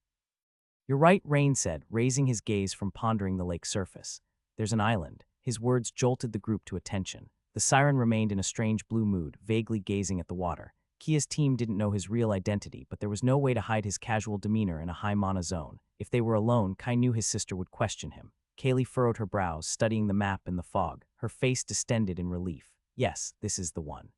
You're right, Rain said, raising his gaze from pondering the lake surface. There's an island. His words jolted the group to attention. The siren remained in a strange blue mood, vaguely gazing at the water. Kia's team didn't know his real identity, but there was no way to hide his casual demeanor in a high mana zone. If they were alone, Kai knew his sister would question him. Kaylee furrowed her brows, studying the map in the fog, her face distended in relief. Yes, this is the one.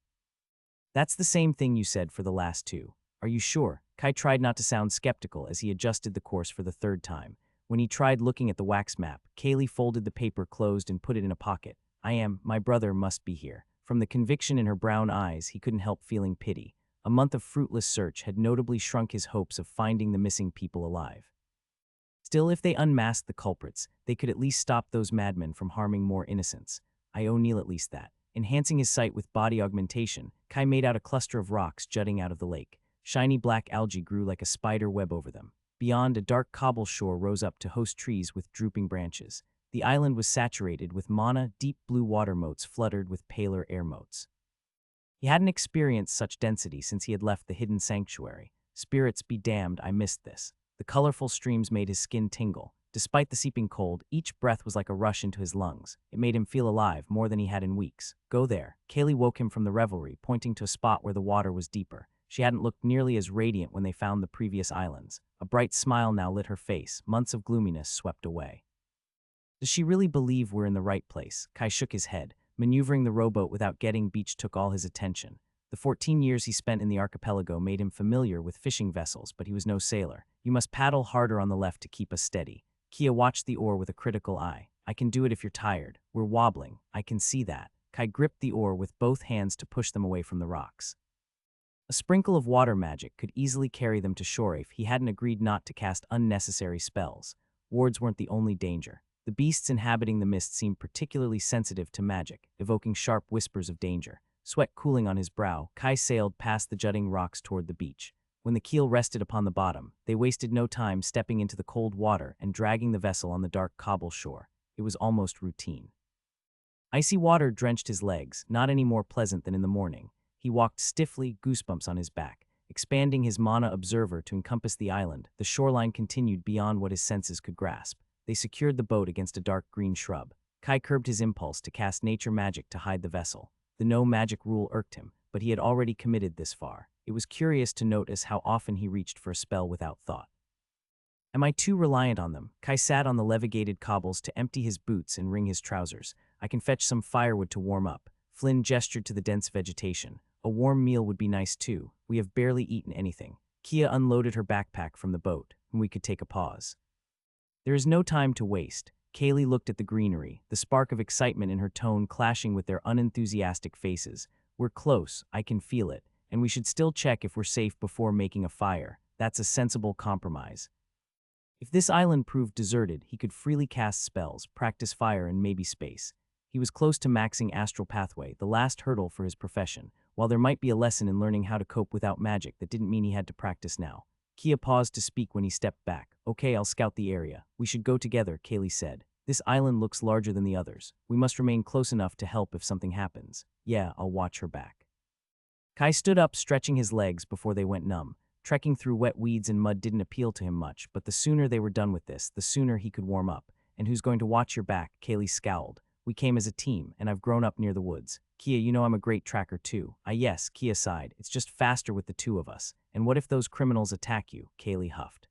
That's the same thing you said for the last 2. Are you sure? Kai tried not to sound skeptical as he adjusted the course for the 3rd time. When he tried looking at the wax map, Kaylee folded the paper closed and put it in a pocket. My brother must be here. From the conviction in her brown eyes, he couldn't help feeling pity. A month of fruitless search had notably shrunk his hopes of finding the missing people alive. Still, if they unmasked the culprits, they could at least stop those madmen from harming more innocents. I owe Neil at least that. Enhancing his sight with body augmentation, Kai made out a cluster of rocks jutting out of the lake. Shiny black algae grew like a spider web over them. Beyond, a dark cobble shore rose up to host trees with drooping branches. The island was saturated with mana, deep blue water motes fluttered with paler air motes. He hadn't experienced such density since he had left the hidden sanctuary. Spirits be damned, I missed this. The colorful streams made his skin tingle. Despite the seeping cold, each breath was like a rush into his lungs. It made him feel alive, more than he had in weeks. Go there. Kaylee woke him from the revelry, pointing to a spot where the water was deeper. She hadn't looked nearly as radiant when they found the previous islands. A bright smile now lit her face. Months of gloominess swept away. Does she really believe we're in the right place? Kai shook his head. Maneuvering the rowboat without getting beached took all his attention. The 14 years he spent in the archipelago made him familiar with fishing vessels, but he was no sailor. You must paddle harder on the left to keep us steady. Kia watched the oar with a critical eye. I can do it if you're tired. We're wobbling. I can see that. Kai gripped the oar with both hands to push them away from the rocks. A sprinkle of water magic could easily carry them to shore if he hadn't agreed not to cast unnecessary spells. Wards weren't the only danger. The beasts inhabiting the mist seemed particularly sensitive to magic, evoking sharp whispers of danger. Sweat cooling on his brow, Kai sailed past the jutting rocks toward the beach. When the keel rested upon the bottom, they wasted no time stepping into the cold water and dragging the vessel on the dark cobble shore. It was almost routine. Icy water drenched his legs, not any more pleasant than in the morning. He walked stiffly, goosebumps on his back. Expanding his mana observer to encompass the island, the shoreline continued beyond what his senses could grasp. They secured the boat against a dark green shrub. Kai curbed his impulse to cast nature magic to hide the vessel. The no magic rule irked him, but he had already committed this far. It was curious to notice how often he reached for a spell without thought. Am I too reliant on them? Kai sat on the levigated cobbles to empty his boots and wring his trousers. I can fetch some firewood to warm up. Flynn gestured to the dense vegetation. A warm meal would be nice too. We have barely eaten anything. Kia unloaded her backpack from the boat, and we could take a pause. There is no time to waste. Kaylee looked at the greenery, the spark of excitement in her tone clashing with their unenthusiastic faces. We're close, I can feel it, and we should still check if we're safe before making a fire. That's a sensible compromise. If this island proved deserted, he could freely cast spells, practice fire, and maybe space. He was close to maxing Astral Pathway, the last hurdle for his profession. While there might be a lesson in learning how to cope without magic, that didn't mean he had to practice now. Kia paused to speak when he stepped back. Okay, I'll scout the area. We should go together, Kaylee said. This island looks larger than the others. We must remain close enough to help if something happens. Yeah, I'll watch her back. Kai stood up, stretching his legs before they went numb. Trekking through wet weeds and mud didn't appeal to him much, but the sooner they were done with this, the sooner he could warm up. And who's going to watch your back? Kaylee scowled. We came as a team, and I've grown up near the woods. Kia, you know I'm a great tracker too. Yes, Kia sighed. It's just faster with the two of us. And what if those criminals attack you? Kaylee huffed.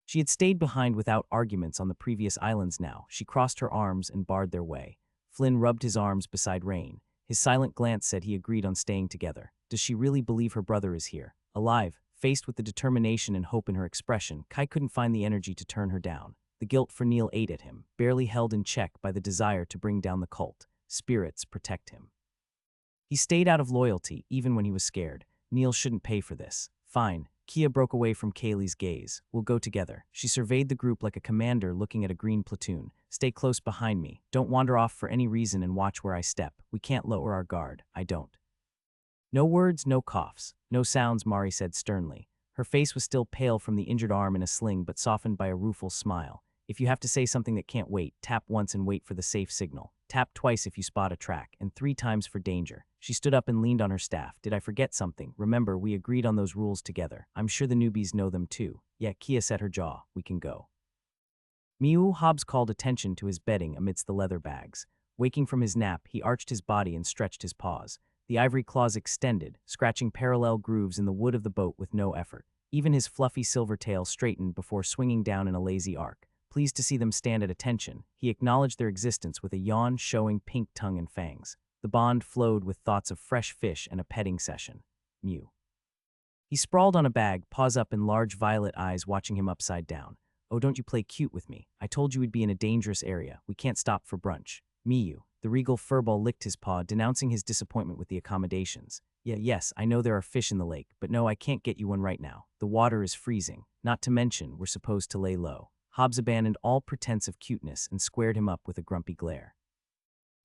She had stayed behind without arguments on the previous islands now. She crossed her arms and barred their way. Flynn rubbed his arms beside Rain. His silent glance said he agreed on staying together. Does she really believe her brother is here? Alive? Faced with the determination and hope in her expression, Kai couldn't find the energy to turn her down. The guilt for Neil ate at him, barely held in check by the desire to bring down the cult. Spirits protect him. He stayed out of loyalty, even when he was scared. Neil shouldn't pay for this. Fine. Kia broke away from Kaylee's gaze. We'll go together. She surveyed the group like a commander looking at a green platoon. Stay close behind me. Don't wander off for any reason and watch where I step. We can't lower our guard. I don't. No words, no coughs. No sounds, Mari said sternly. Her face was still pale from the injured arm in a sling, but softened by a rueful smile. If you have to say something that can't wait, tap once and wait for the safe signal. Tap twice if you spot a track, and 3 times for danger. She stood up and leaned on her staff. Did I forget something? Remember, we agreed on those rules together. I'm sure the newbies know them too. Yeah, Kia set her jaw. We can go. Miu Hobbs called attention to his bedding amidst the leather bags. Waking from his nap, he arched his body and stretched his paws. The ivory claws extended, scratching parallel grooves in the wood of the boat with no effort. Even his fluffy silver tail straightened before swinging down in a lazy arc. Pleased to see them stand at attention, he acknowledged their existence with a yawn showing pink tongue and fangs. The bond flowed with thoughts of fresh fish and a petting session. Mew. He sprawled on a bag, paws up and large violet eyes watching him upside down. Oh, don't you play cute with me. I told you we'd be in a dangerous area. We can't stop for brunch. Miyu. The regal furball licked his paw, denouncing his disappointment with the accommodations. Yes, I know there are fish in the lake, but no, I can't get you one right now. The water is freezing. Not to mention, we're supposed to lay low. Hobbs abandoned all pretense of cuteness and squared him up with a grumpy glare.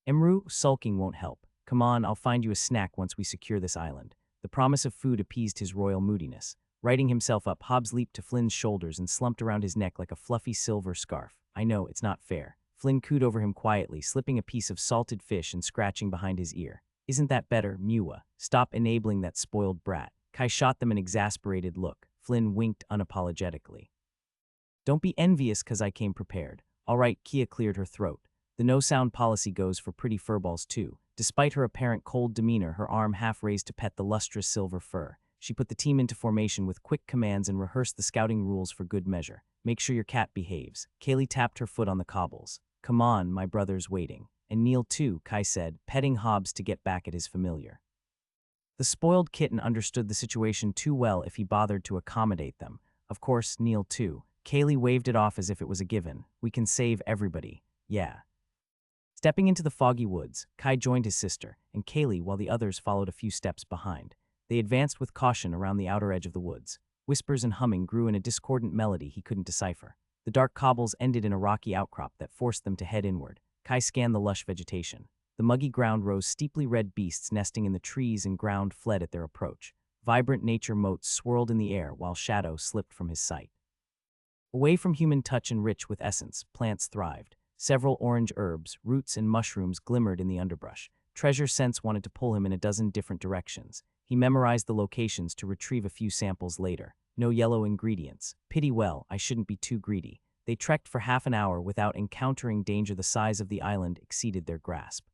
Emru, sulking won't help. Come on, I'll find you a snack once we secure this island. The promise of food appeased his royal moodiness. Righting himself up, Hobbs leaped to Flynn's shoulders and slumped around his neck like a fluffy silver scarf. I know, it's not fair. Flynn cooed over him quietly, slipping a piece of salted fish and scratching behind his ear. Isn't that better, Miwa? Stop enabling that spoiled brat. Kai shot them an exasperated look. Flynn winked unapologetically. Don't be envious cause I came prepared. All right, Kia cleared her throat. The no-sound policy goes for pretty furballs too. Despite her apparent cold demeanor, her arm half raised to pet the lustrous silver fur. She put the team into formation with quick commands and rehearsed the scouting rules for good measure. Make sure your cat behaves. Kaylee tapped her foot on the cobbles. Come on, my brother's waiting. And Neil too, Kai said, petting Hobbs to get back at his familiar. The spoiled kitten understood the situation too well if he bothered to accommodate them. Of course, Neil too. Kaylee waved it off as if it was a given. We can save everybody. Yeah. Stepping into the foggy woods, Kai joined his sister, and Kaylee, while the others followed a few steps behind. They advanced with caution around the outer edge of the woods. Whispers and humming grew in a discordant melody he couldn't decipher. The dark cobbles ended in a rocky outcrop that forced them to head inward. Kai scanned the lush vegetation. The muggy ground rose steeply red beasts nesting in the trees and ground fled at their approach. Vibrant nature motes swirled in the air while shadow slipped from his sight. Away from human touch and rich with essence, plants thrived. Several orange herbs, roots, and mushrooms glimmered in the underbrush. Treasure sense wanted to pull him in a dozen different directions. He memorized the locations to retrieve a few samples later. No yellow ingredients. Pity well, I shouldn't be too greedy. They trekked for half an hour without encountering danger the size of the island exceeded their grasp.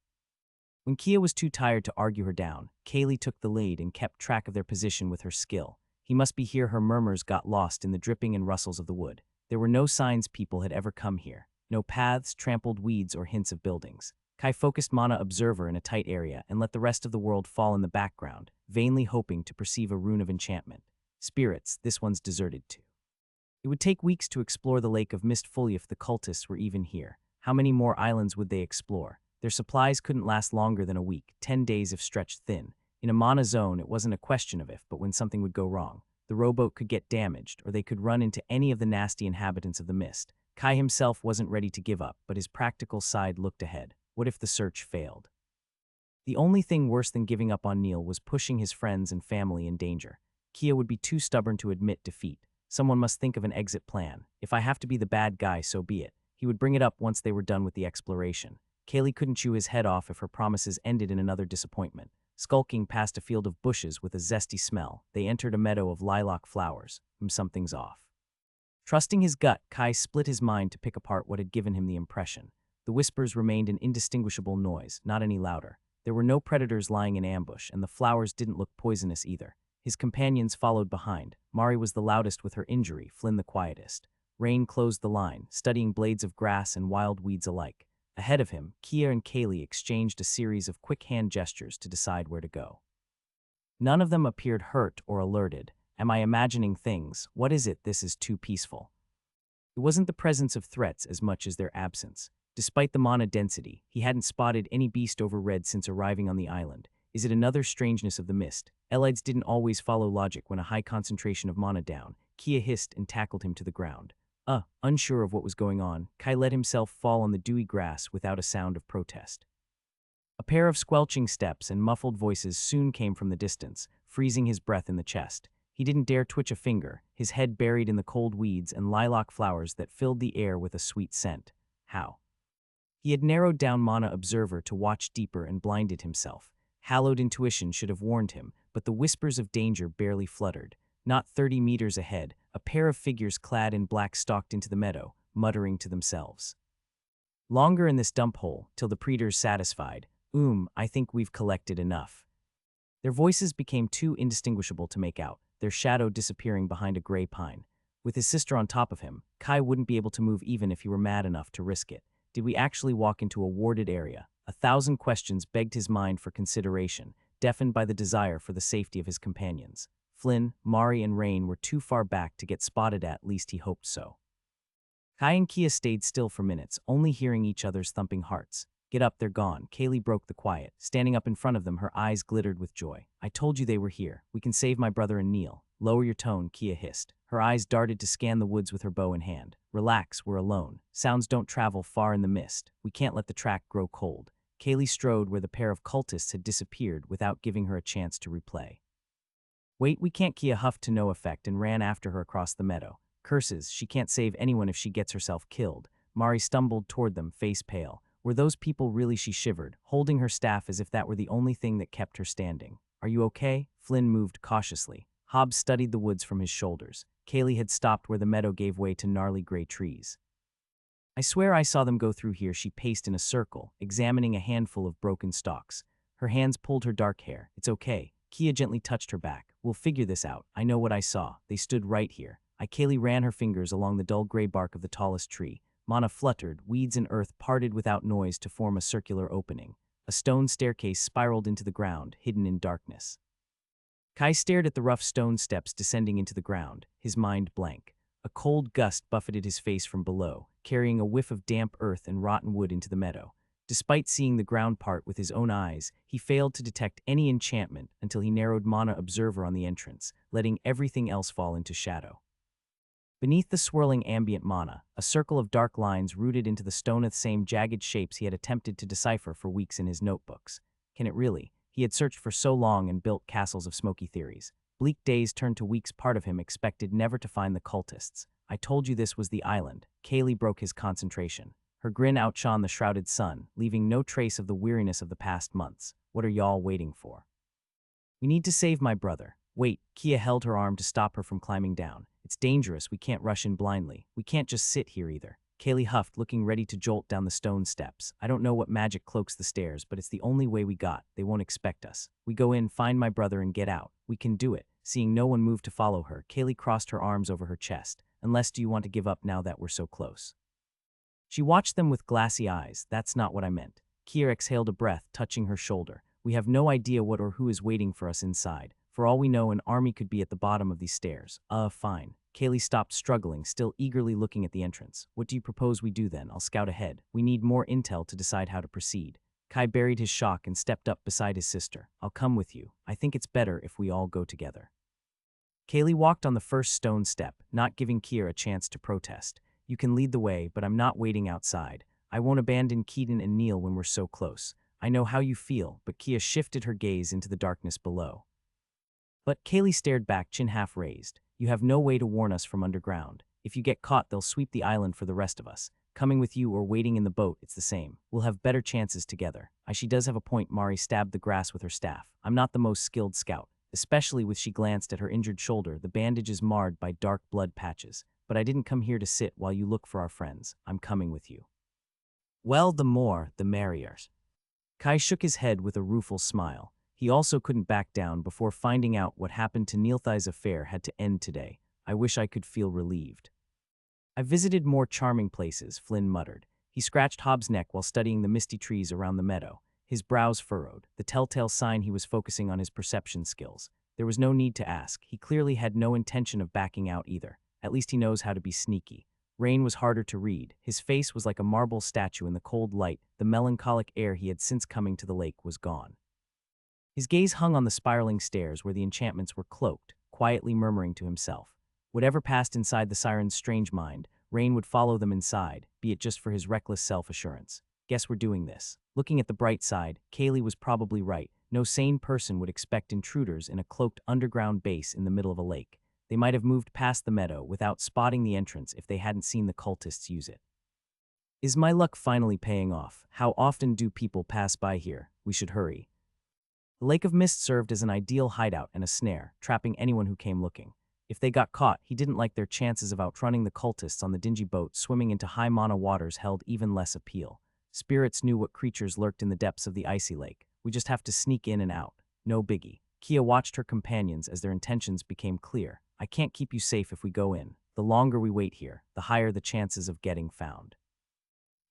When Kia was too tired to argue her down, Kaylee took the lead and kept track of their position with her skill. He must be here. Her murmurs got lost in the dripping and rustles of the wood. There were no signs people had ever come here. No paths, trampled weeds, or hints of buildings. Kai focused Mana Observer in a tight area and let the rest of the world fall in the background, vainly hoping to perceive a rune of enchantment. Spirits, this one's deserted too. It would take weeks to explore the Lake of Mist fully if the cultists were even here. How many more islands would they explore? Their supplies couldn't last longer than a week, 10 days if stretched thin. In a mana zone, it wasn't a question of if, but when something would go wrong. The rowboat could get damaged, or they could run into any of the nasty inhabitants of the mist. Kai himself wasn't ready to give up, but his practical side looked ahead. What if the search failed? The only thing worse than giving up on Neil was pushing his friends and family in danger. Kia would be too stubborn to admit defeat. Someone must think of an exit plan. If I have to be the bad guy, so be it. He would bring it up once they were done with the exploration. Kaylee couldn't chew his head off if her promises ended in another disappointment. Skulking past a field of bushes with a zesty smell, they entered a meadow of lilac flowers. Something's off. Trusting his gut, Kai split his mind to pick apart what had given him the impression. The whispers remained an indistinguishable noise, not any louder. There were no predators lying in ambush, and the flowers didn't look poisonous either. His companions followed behind. Mari was the loudest with her injury, Flynn the quietest. Rain closed the line, studying blades of grass and wild weeds alike. Ahead of him, Kia and Kaylee exchanged a series of quick hand gestures to decide where to go. None of them appeared hurt or alerted. Am I imagining things? What is it? This is too peaceful. It wasn't the presence of threats as much as their absence. Despite the mana density, he hadn't spotted any beast over red since arriving on the island. Is it another strangeness of the mist? Elides didn't always follow logic when a high concentration of mana down. Kia hissed and tackled him to the ground. Unsure of what was going on, Kai let himself fall on the dewy grass without a sound of protest. A pair of squelching steps and muffled voices soon came from the distance, freezing his breath in the chest. He didn't dare twitch a finger, his head buried in the cold weeds and lilac flowers that filled the air with a sweet scent. How? He had narrowed down Mana Observer to watch deeper and blinded himself. Hallowed intuition should have warned him, but the whispers of danger barely fluttered. Not 30 meters ahead, a pair of figures clad in black stalked into the meadow, muttering to themselves. Longer in this dump hole, till the predators satisfied. I think we've collected enough. Their voices became too indistinguishable to make out, their shadow disappearing behind a gray pine. With his sister on top of him, Kai wouldn't be able to move even if he were mad enough to risk it. Did we actually walk into a warded area? 1,000 questions begged his mind for consideration, deafened by the desire for the safety of his companions. Flynn, Mari, and Rain were too far back to get spotted at least he hoped so. Kai and Kia stayed still for minutes, only hearing each other's thumping hearts. Get up, they're gone. Kaylee broke the quiet. Standing up in front of them, her eyes glittered with joy. I told you they were here. We can save my brother and Neil. Lower your tone, Kia hissed. Her eyes darted to scan the woods with her bow in hand. Relax, we're alone. Sounds don't travel far in the mist. We can't let the track grow cold. Kaylee strode where the pair of cultists had disappeared without giving her a chance to replay. Wait, we can't. Kia huffed to no effect and ran after her across the meadow. Curses, she can't save anyone if she gets herself killed. Mari stumbled toward them, face pale. Were those people really? She shivered, holding her staff as if that were the only thing that kept her standing. Are you okay? Flynn moved cautiously. Hobbs studied the woods from his shoulders. Kaylee had stopped where the meadow gave way to gnarly gray trees. I swear I saw them go through here. She paced in a circle, examining a handful of broken stalks. Her hands pulled her dark hair. It's okay. Kia gently touched her back. We'll figure this out. I know what I saw. They stood right here. Kaylee ran her fingers along the dull gray bark of the tallest tree. Mana fluttered, weeds and earth parted without noise to form a circular opening. A stone staircase spiraled into the ground, hidden in darkness. Kai stared at the rough stone steps descending into the ground, his mind blank. A cold gust buffeted his face from below, carrying a whiff of damp earth and rotten wood into the meadow. Despite seeing the ground part with his own eyes, he failed to detect any enchantment until he narrowed Mana Observer on the entrance, letting everything else fall into shadow. Beneath the swirling ambient mana, a circle of dark lines rooted into the stone of the same jagged shapes he had attempted to decipher for weeks in his notebooks. Can it really? He had searched for so long and built castles of smoky theories. Bleak days turned to weeks. Part of him expected never to find the cultists. I told you this was the island. Kaylee broke his concentration. Her grin outshone the shrouded sun, leaving no trace of the weariness of the past months. What are y'all waiting for? We need to save my brother. Wait, Kia held her arm to stop her from climbing down. It's dangerous, we can't rush in blindly. We can't just sit here either. Kaylee huffed, looking ready to jolt down the stone steps. I don't know what magic cloaks the stairs, but it's the only way we got. They won't expect us. We go in, find my brother, and get out. We can do it. Seeing no one move to follow her, Kaylee crossed her arms over her chest. Unless do you want to give up now that we're so close? She watched them with glassy eyes. That's not what I meant. Kia exhaled a breath, touching her shoulder. We have no idea what or who is waiting for us inside. For all we know, an army could be at the bottom of these stairs. Fine. Kaylee stopped struggling, still eagerly looking at the entrance. What do you propose we do then? I'll scout ahead. We need more intel to decide how to proceed. Kai buried his shock and stepped up beside his sister. I'll come with you. I think it's better if we all go together. Kaylee walked on the first stone step, not giving Kia a chance to protest. You can lead the way, but I'm not waiting outside. I won't abandon Keaton and Neil when we're so close. I know how you feel, but Kia shifted her gaze into the darkness below. But Kaylee stared back, chin half raised. You have no way to warn us from underground. If you get caught, they'll sweep the island for the rest of us. Coming with you or waiting in the boat, it's the same. We'll have better chances together. She does have a point. Mari stabbed the grass with her staff. I'm not the most skilled scout, especially with she glanced at her injured shoulder, the bandages marred by dark blood patches. But I didn't come here to sit while you look for our friends. I'm coming with you. Well, the more, the merrier. Kai shook his head with a rueful smile. He also couldn't back down before finding out what happened to Neilthai's affair had to end today. I wish I could feel relieved. I visited more charming places, Flynn muttered. He scratched Hobbs' neck while studying the misty trees around the meadow. His brows furrowed, the telltale sign he was focusing on his perception skills. There was no need to ask. He clearly had no intention of backing out either. At least he knows how to be sneaky. Rain was harder to read. His face was like a marble statue in the cold light. The melancholic air he had since coming to the lake was gone. His gaze hung on the spiraling stairs where the enchantments were cloaked, quietly murmuring to himself. Whatever passed inside the siren's strange mind, Rain would follow them inside, be it just for his reckless self-assurance. Guess we're doing this. Looking at the bright side, Kaylee was probably right. No sane person would expect intruders in a cloaked underground base in the middle of a lake. They might have moved past the meadow without spotting the entrance if they hadn't seen the cultists use it. Is my luck finally paying off? How often do people pass by here? We should hurry. The Lake of Mist served as an ideal hideout and a snare, trapping anyone who came looking. If they got caught, he didn't like their chances of outrunning the cultists on the dingy boat swimming into high mana waters held even less appeal. Spirits knew what creatures lurked in the depths of the icy lake. We just have to sneak in and out. No biggie. Kia watched her companions as their intentions became clear. I can't keep you safe if we go in. The longer we wait here, the higher the chances of getting found.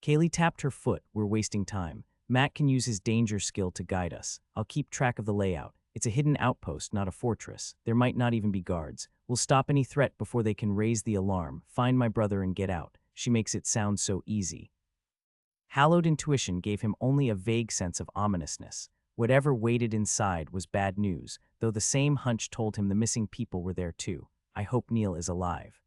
Kaylee tapped her foot. We're wasting time. Matt can use his danger skill to guide us. I'll keep track of the layout. It's a hidden outpost, not a fortress. There might not even be guards. We'll stop any threat before they can raise the alarm. Find my brother and get out. She makes it sound so easy. Hallowed intuition gave him only a vague sense of ominousness. Whatever waited inside was bad news, though the same hunch told him the missing people were there too. I hope Neil is alive.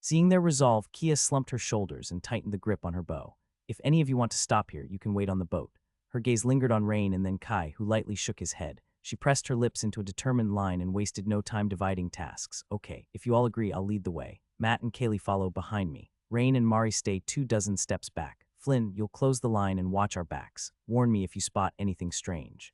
Seeing their resolve, Kia slumped her shoulders and tightened the grip on her bow. If any of you want to stop here, you can wait on the boat. Her gaze lingered on Rain and then Kai, who lightly shook his head. She pressed her lips into a determined line and wasted no time dividing tasks. Okay, if you all agree, I'll lead the way. Matt and Kaylee follow behind me. Rain and Mari stay 24 steps back. Flynn, you'll close the line and watch our backs. Warn me if you spot anything strange.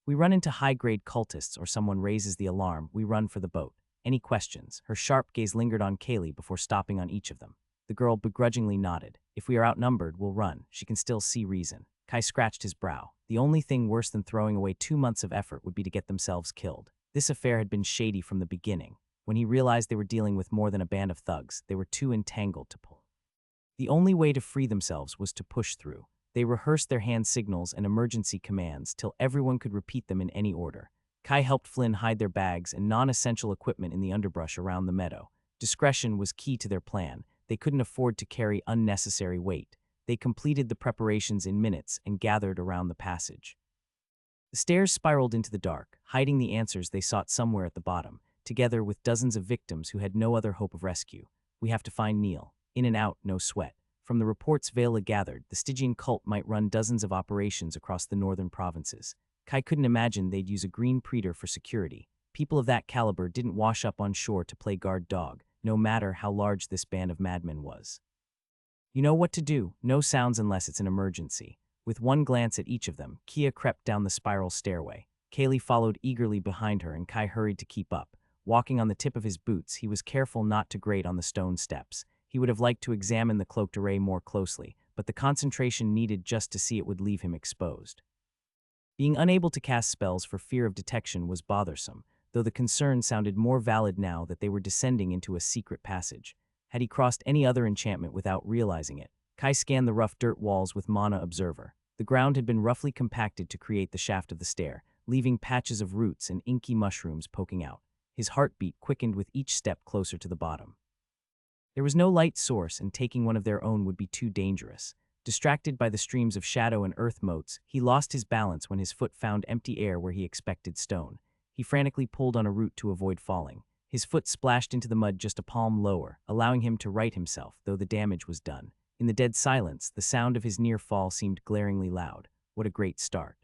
We run into high-grade cultists or someone raises the alarm, we run for the boat. Any questions? Her sharp gaze lingered on Kaylee before stopping on each of them. The girl begrudgingly nodded. If we are outnumbered, we'll run. She can still see reason. Kai scratched his brow. The only thing worse than throwing away 2 months of effort would be to get themselves killed. This affair had been shady from the beginning. When he realized they were dealing with more than a band of thugs, they were too entangled to pull. The only way to free themselves was to push through. They rehearsed their hand signals and emergency commands till everyone could repeat them in any order. Kai helped Flynn hide their bags and non-essential equipment in the underbrush around the meadow. Discretion was key to their plan. They couldn't afford to carry unnecessary weight. They completed the preparations in minutes and gathered around the passage. The stairs spiraled into the dark, hiding the answers they sought somewhere at the bottom, together with dozens of victims who had no other hope of rescue. We have to find Neil. In and out, no sweat. From the reports Vela gathered, the Stygian cult might run dozens of operations across the northern provinces. Kai couldn't imagine they'd use a green pretor for security. People of that caliber didn't wash up on shore to play guard dog, no matter how large this band of madmen was. You know what to do, no sounds unless it's an emergency. With one glance at each of them, Kia crept down the spiral stairway. Kaylee followed eagerly behind her and Kai hurried to keep up. Walking on the tip of his boots, he was careful not to grate on the stone steps. He would have liked to examine the cloaked array more closely, but the concentration needed just to see it would leave him exposed. Being unable to cast spells for fear of detection was bothersome, though the concern sounded more valid now that they were descending into a secret passage. Had he crossed any other enchantment without realizing it? Kai scanned the rough dirt walls with Mana Observer. The ground had been roughly compacted to create the shaft of the stair, leaving patches of roots and inky mushrooms poking out. His heartbeat quickened with each step closer to the bottom. There was no light source, and taking one of their own would be too dangerous. Distracted by the streams of shadow and earth motes, he lost his balance when his foot found empty air where he expected stone. He frantically pulled on a root to avoid falling. His foot splashed into the mud just a palm lower, allowing him to right himself, though the damage was done. In the dead silence, the sound of his near fall seemed glaringly loud. What a great start.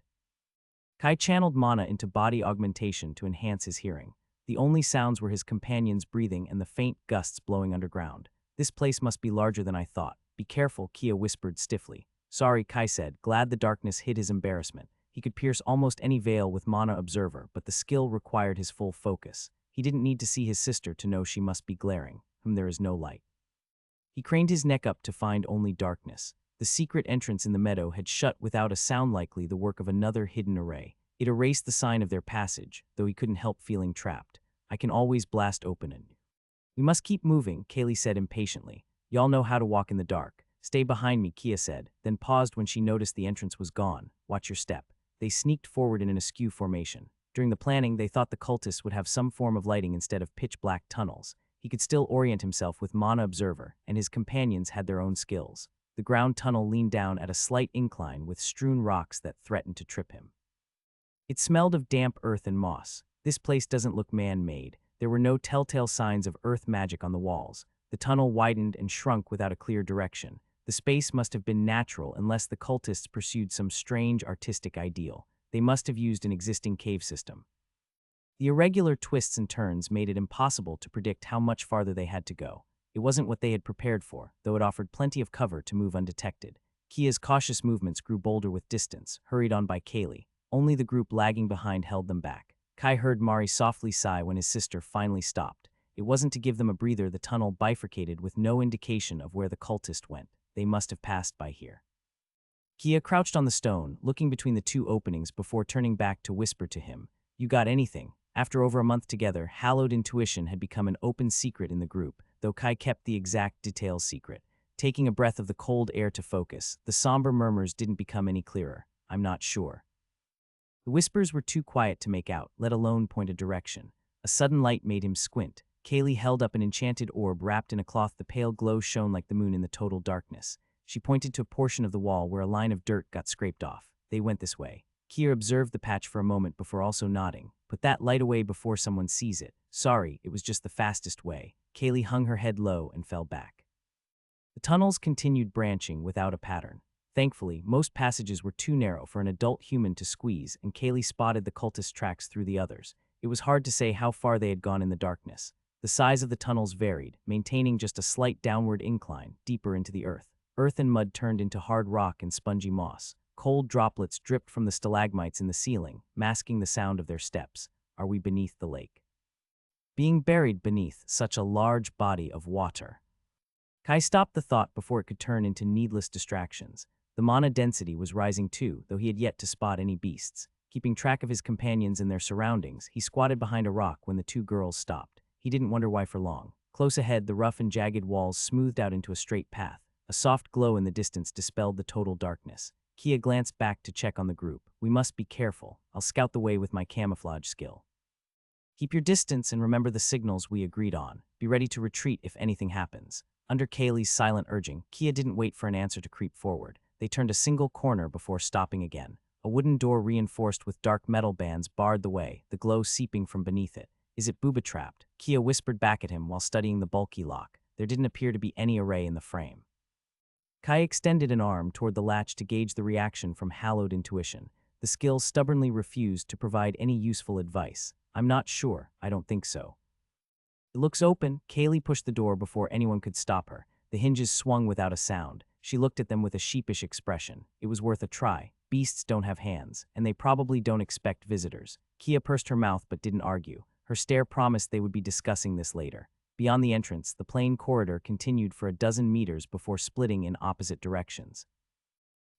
Kai channeled mana into body augmentation to enhance his hearing. The only sounds were his companions' breathing and the faint gusts blowing underground. This place must be larger than I thought. Be careful, Kia whispered stiffly. Sorry, Kai said, glad the darkness hid his embarrassment. He could pierce almost any veil with Mana Observer, but the skill required his full focus. He didn't need to see his sister to know she must be glaring, whom there is no light. He craned his neck up to find only darkness. The secret entrance in the meadow had shut without a sound, likely the work of another hidden array. It erased the sign of their passage, though he couldn't help feeling trapped. I can always blast open it. We must keep moving, Kaylee said impatiently. Y'all know how to walk in the dark. Stay behind me, Kia said, then paused when she noticed the entrance was gone. Watch your step. They sneaked forward in an askew formation. During the planning, they thought the cultists would have some form of lighting instead of pitch-black tunnels. He could still orient himself with Mana Observer, and his companions had their own skills. The ground tunnel leaned down at a slight incline with strewn rocks that threatened to trip him. It smelled of damp earth and moss. This place doesn't look man-made. There were no telltale signs of earth magic on the walls. The tunnel widened and shrunk without a clear direction. The space must have been natural unless the cultists pursued some strange artistic ideal. They must have used an existing cave system. The irregular twists and turns made it impossible to predict how much farther they had to go. It wasn't what they had prepared for, though it offered plenty of cover to move undetected. Kia's cautious movements grew bolder with distance, hurried on by Kaylee. Only the group lagging behind held them back. Kai heard Mari softly sigh when his sister finally stopped. It wasn't to give them a breather. The tunnel bifurcated with no indication of where the cultist went. They must have passed by here. Kia crouched on the stone, looking between the two openings before turning back to whisper to him, "You got anything?" After over a month together, hallowed intuition had become an open secret in the group, though Kai kept the exact details secret. Taking a breath of the cold air to focus, the somber murmurs didn't become any clearer. "I'm not sure." The whispers were too quiet to make out, let alone point a direction. A sudden light made him squint. Kaylee held up an enchanted orb wrapped in a cloth. The pale glow shone like the moon in the total darkness. She pointed to a portion of the wall where a line of dirt got scraped off. They went this way. Kia observed the patch for a moment before also nodding. Put that light away before someone sees it. Sorry, it was just the fastest way. Kaylee hung her head low and fell back. The tunnels continued branching without a pattern. Thankfully, most passages were too narrow for an adult human to squeeze, and Kaylee spotted the cultist tracks through the others. It was hard to say how far they had gone in the darkness. The size of the tunnels varied, maintaining just a slight downward incline, deeper into the earth. Earth and mud turned into hard rock and spongy moss. Cold droplets dripped from the stalagmites in the ceiling, masking the sound of their steps. Are we beneath the lake? Being buried beneath such a large body of water. Kai stopped the thought before it could turn into needless distractions. The mana density was rising too, though he had yet to spot any beasts. Keeping track of his companions and their surroundings, he squatted behind a rock when the two girls stopped. He didn't wonder why for long. Close ahead, the rough and jagged walls smoothed out into a straight path. A soft glow in the distance dispelled the total darkness. Kia glanced back to check on the group. We must be careful. I'll scout the way with my camouflage skill. Keep your distance and remember the signals we agreed on. Be ready to retreat if anything happens. Under Kaylee's silent urging, Kia didn't wait for an answer to creep forward. They turned a single corner before stopping again. A wooden door reinforced with dark metal bands barred the way, the glow seeping from beneath it. Is it booba trapped? Kia whispered back at him while studying the bulky lock. There didn't appear to be any array in the frame. Kai extended an arm toward the latch to gauge the reaction from hallowed intuition. The skill stubbornly refused to provide any useful advice. I'm not sure. I don't think so. It looks open. Kaylee pushed the door before anyone could stop her. The hinges swung without a sound. She looked at them with a sheepish expression. It was worth a try. Beasts don't have hands, and they probably don't expect visitors. Kia pursed her mouth but didn't argue. Her stare promised they would be discussing this later. Beyond the entrance, the plain corridor continued for a dozen meters before splitting in opposite directions.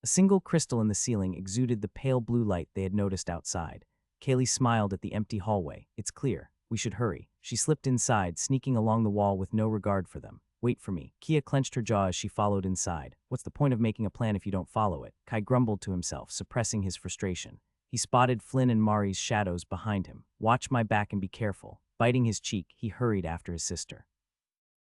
A single crystal in the ceiling exuded the pale blue light they had noticed outside. Kaylee smiled at the empty hallway. It's clear. We should hurry. She slipped inside, sneaking along the wall with no regard for them. Wait for me. Kia clenched her jaw as she followed inside. What's the point of making a plan if you don't follow it? Kai grumbled to himself, suppressing his frustration. He spotted Flynn and Mari's shadows behind him. Watch my back and be careful. Biting his cheek, he hurried after his sister.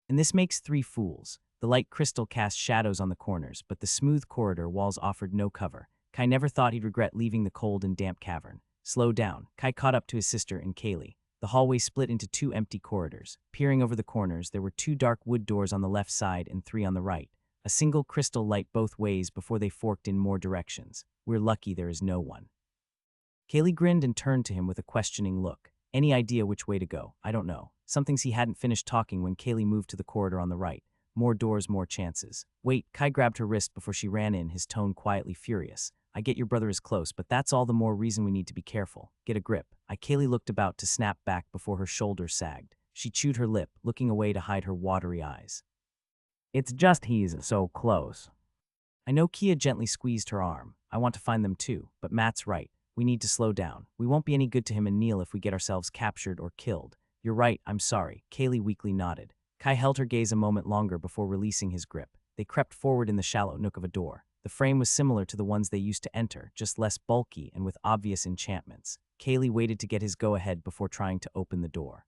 And this makes 3 fools. The light crystal cast shadows on the corners, but the smooth corridor walls offered no cover. Kai never thought he'd regret leaving the cold and damp cavern. Slow down. Kai caught up to his sister and Kaylee. The hallway split into 2 empty corridors. Peering over the corners, there were 2 dark wood doors on the left side and 3 on the right. A single crystal light both ways before they forked in more directions. We're lucky there is no one. Kaylee grinned and turned to him with a questioning look. Any idea which way to go? I don't know. Some things he hadn't finished talking when Kaylee moved to the corridor on the right. More doors, more chances. Wait, Kai grabbed her wrist before she ran in, his tone quietly furious. I get your brother is close, but that's all the more reason we need to be careful. Get a grip. Kaylee looked about to snap back before her shoulders sagged. She chewed her lip, looking away to hide her watery eyes. It's just he's so close. I know. Kia gently squeezed her arm. I want to find them too, but Matt's right. We need to slow down. We won't be any good to him and Neil if we get ourselves captured or killed. You're right, I'm sorry. Kaylee weakly nodded. Kai held her gaze a moment longer before releasing his grip. They crept forward in the shallow nook of a door. The frame was similar to the ones they used to enter, just less bulky and with obvious enchantments. Kaylee waited to get his go-ahead before trying to open the door.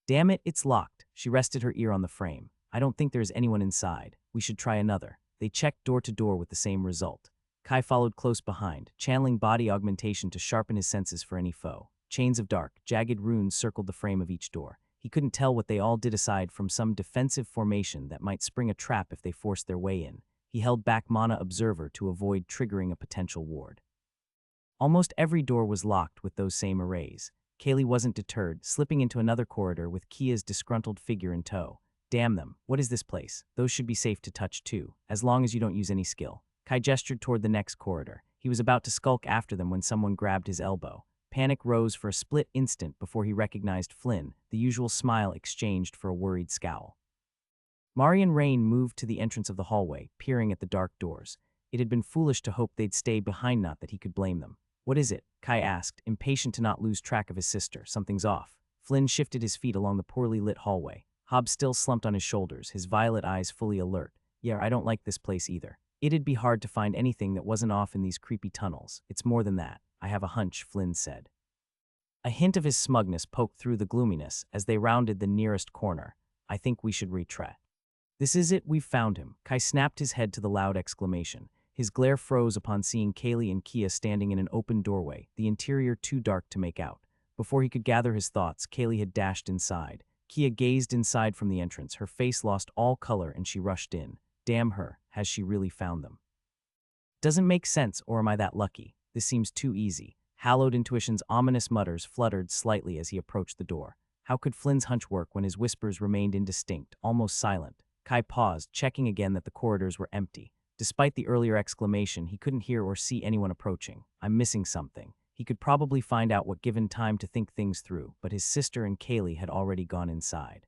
Damn it, it's locked. She rested her ear on the frame. I don't think there is anyone inside. We should try another. They checked door to door with the same result. Kai followed close behind, channeling body augmentation to sharpen his senses for any foe. Chains of dark, jagged runes circled the frame of each door. He couldn't tell what they all did aside from some defensive formation that might spring a trap if they forced their way in. He held back Mana Observer to avoid triggering a potential ward. Almost every door was locked with those same arrays. Kaylee wasn't deterred, slipping into another corridor with Kia's disgruntled figure in tow. Damn them, what is this place? Those should be safe to touch too, as long as you don't use any skill. Kai gestured toward the next corridor. He was about to skulk after them when someone grabbed his elbow. Panic rose for a split instant before he recognized Flynn, the usual smile exchanged for a worried scowl. Mari and Rain moved to the entrance of the hallway, peering at the dark doors. It had been foolish to hope they'd stay behind, not that he could blame them. What is it? Kai asked, impatient to not lose track of his sister. Something's off. Flynn shifted his feet along the poorly lit hallway. Hobbs still slumped on his shoulders, his violet eyes fully alert. Yeah, I don't like this place either. It'd be hard to find anything that wasn't off in these creepy tunnels. It's more than that. I have a hunch, Flynn said. A hint of his smugness poked through the gloominess as they rounded the nearest corner. I think we should retread. This is it, we've found him. Kai snapped his head to the loud exclamation. His glare froze upon seeing Kaylee and Kia standing in an open doorway, the interior too dark to make out. Before he could gather his thoughts, Kaylee had dashed inside. Kia gazed inside from the entrance, her face lost all color, and she rushed in. Damn her, has she really found them? Doesn't make sense, or am I that lucky? This seems too easy. Hallowed intuition's ominous mutters fluttered slightly as he approached the door. How could Flynn's hunch work when his whispers remained indistinct, almost silent? Kai paused, checking again that the corridors were empty. Despite the earlier exclamation, he couldn't hear or see anyone approaching. I'm missing something. He could probably find out what given time to think things through, but his sister and Kaylee had already gone inside.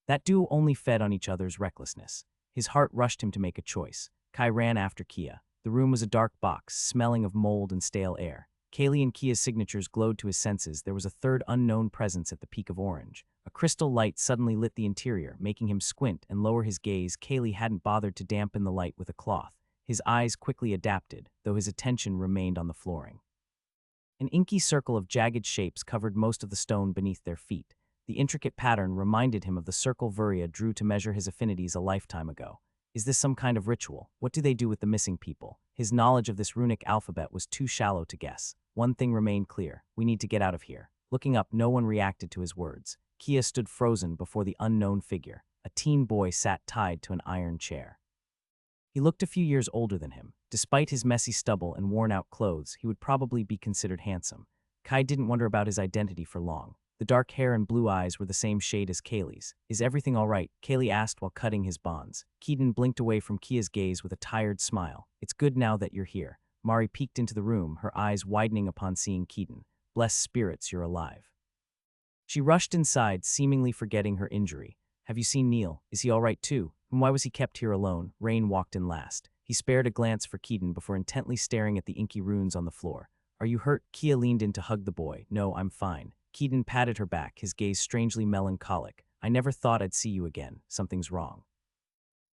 That duo only fed on each other's recklessness. His heart rushed him to make a choice. Kai ran after Kia. The room was a dark box, smelling of mold and stale air. Kaylee and Kia's signatures glowed to his senses. There was a third unknown presence at the peak of orange. A crystal light suddenly lit the interior, making him squint and lower his gaze. Kaylee hadn't bothered to dampen the light with a cloth. His eyes quickly adapted, though his attention remained on the flooring. An inky circle of jagged shapes covered most of the stone beneath their feet. The intricate pattern reminded him of the circle Vuria drew to measure his affinities a lifetime ago. Is this some kind of ritual? What do they do with the missing people? His knowledge of this runic alphabet was too shallow to guess. One thing remained clear. We need to get out of here. Looking up, no one reacted to his words. Kia stood frozen before the unknown figure. A teen boy sat tied to an iron chair. He looked a few years older than him. Despite his messy stubble and worn-out clothes, he would probably be considered handsome. Kai didn't wonder about his identity for long. The dark hair and blue eyes were the same shade as Kaylee's. Is everything all right? Kaylee asked while cutting his bonds. Keaton blinked away from Kia's gaze with a tired smile. It's good now that you're here. Mari peeked into the room, her eyes widening upon seeing Keaton. Bless spirits, you're alive. She rushed inside, seemingly forgetting her injury. Have you seen Neil? Is he all right too? And why was he kept here alone? Rain walked in last. He spared a glance for Keaton before intently staring at the inky runes on the floor. Are you hurt? Kia leaned in to hug the boy. No, I'm fine. Keaton patted her back, his gaze strangely melancholic. I never thought I'd see you again. Something's wrong.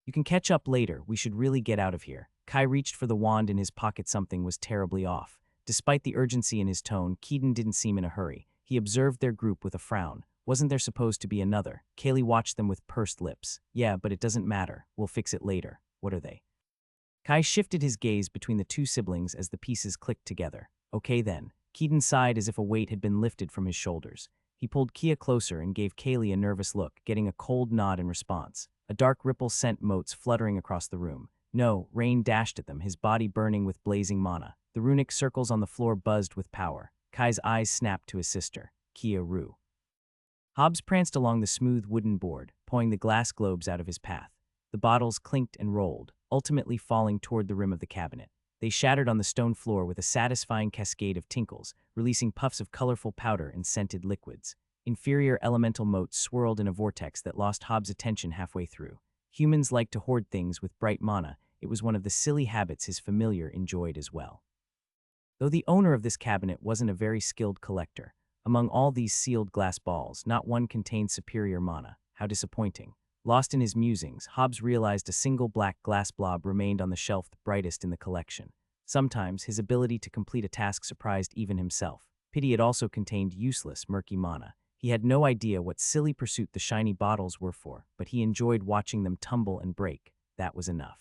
You can catch up later. We should really get out of here. Kai reached for the wand in his pocket. Something was terribly off. Despite the urgency in his tone, Keaton didn't seem in a hurry. He observed their group with a frown. Wasn't there supposed to be another? Kaylee watched them with pursed lips. Yeah, but it doesn't matter. We'll fix it later. What are they? Kai shifted his gaze between the two siblings as the pieces clicked together. Okay then. Keaton sighed as if a weight had been lifted from his shoulders. He pulled Kia closer and gave Kaylee a nervous look, getting a cold nod in response. A dark ripple sent motes fluttering across the room. No, Rain dashed at them, his body burning with blazing mana. The runic circles on the floor buzzed with power. Kai's eyes snapped to his sister. Kia Ru. Hobbs pranced along the smooth wooden board, pulling the glass globes out of his path. The bottles clinked and rolled, ultimately falling toward the rim of the cabinet. They shattered on the stone floor with a satisfying cascade of tinkles, releasing puffs of colorful powder and scented liquids. Inferior elemental motes swirled in a vortex that lost Hobbs' attention halfway through. Humans like to hoard things with bright mana. It was one of the silly habits his familiar enjoyed as well. Though the owner of this cabinet wasn't a very skilled collector, among all these sealed glass balls, not one contained superior mana. How disappointing. Lost in his musings, Hobbs realized a single black glass blob remained on the shelf, the brightest in the collection. Sometimes, his ability to complete a task surprised even himself. Pity it also contained useless, murky mana. He had no idea what silly pursuit the shiny bottles were for, but he enjoyed watching them tumble and break. That was enough.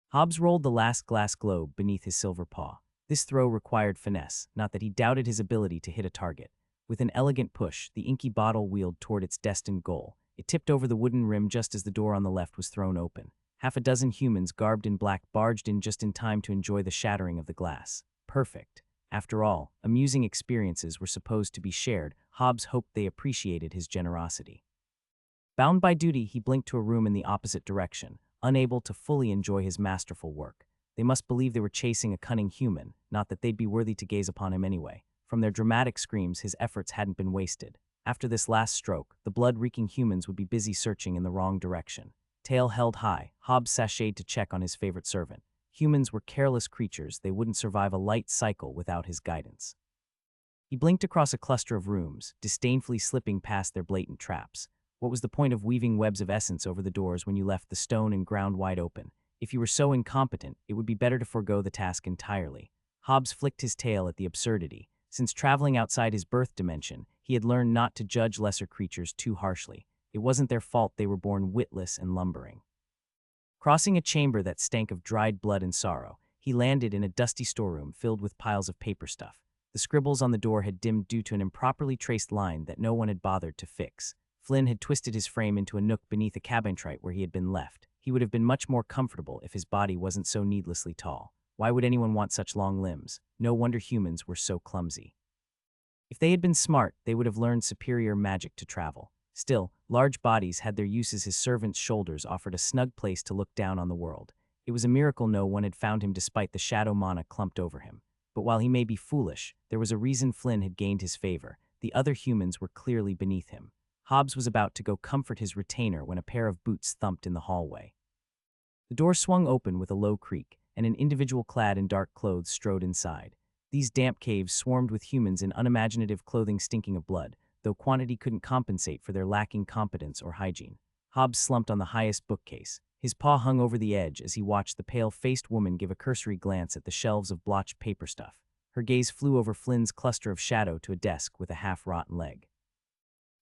Hobbs rolled the last glass globe beneath his silver paw. This throw required finesse, not that he doubted his ability to hit a target. With an elegant push, the inky bottle wheeled toward its destined goal. It tipped over the wooden rim just as the door on the left was thrown open. Half a dozen humans garbed in black barged in just in time to enjoy the shattering of the glass. Perfect. After all, amusing experiences were supposed to be shared. Hobbs hoped they appreciated his generosity. Bound by duty, he blinked to a room in the opposite direction, unable to fully enjoy his masterful work. They must believe they were chasing a cunning human, not that they'd be worthy to gaze upon him anyway. From their dramatic screams, his efforts hadn't been wasted. After this last stroke, the blood-reeking humans would be busy searching in the wrong direction. Tail held high, Hobbs sashayed to check on his favorite servant. Humans were careless creatures. They wouldn't survive a light cycle without his guidance. He blinked across a cluster of rooms, disdainfully slipping past their blatant traps. What was the point of weaving webs of essence over the doors when you left the stone and ground wide open? If you were so incompetent, it would be better to forego the task entirely. Hobbs flicked his tail at the absurdity. Since traveling outside his birth dimension, he had learned not to judge lesser creatures too harshly. It wasn't their fault they were born witless and lumbering. Crossing a chamber that stank of dried blood and sorrow, he landed in a dusty storeroom filled with piles of paper stuff. The scribbles on the door had dimmed due to an improperly traced line that no one had bothered to fix. Flynn had twisted his frame into a nook beneath a cabinetite where he had been left. He would have been much more comfortable if his body wasn't so needlessly tall. Why would anyone want such long limbs? No wonder humans were so clumsy. If they had been smart, they would have learned superior magic to travel. Still, large bodies had their uses. His servant's shoulders offered a snug place to look down on the world. It was a miracle no one had found him despite the shadow mana clumped over him. But while he may be foolish, there was a reason Flynn had gained his favor. The other humans were clearly beneath him. Hobbs was about to go comfort his retainer when a pair of boots thumped in the hallway. The door swung open with a low creak, and an individual clad in dark clothes strode inside. These damp caves swarmed with humans in unimaginative clothing stinking of blood, though quantity couldn't compensate for their lacking competence or hygiene. Hobbs slumped on the highest bookcase. His paw hung over the edge as he watched the pale-faced woman give a cursory glance at the shelves of blotched paper stuff. Her gaze flew over Flynn's cluster of shadow to a desk with a half-rotten leg.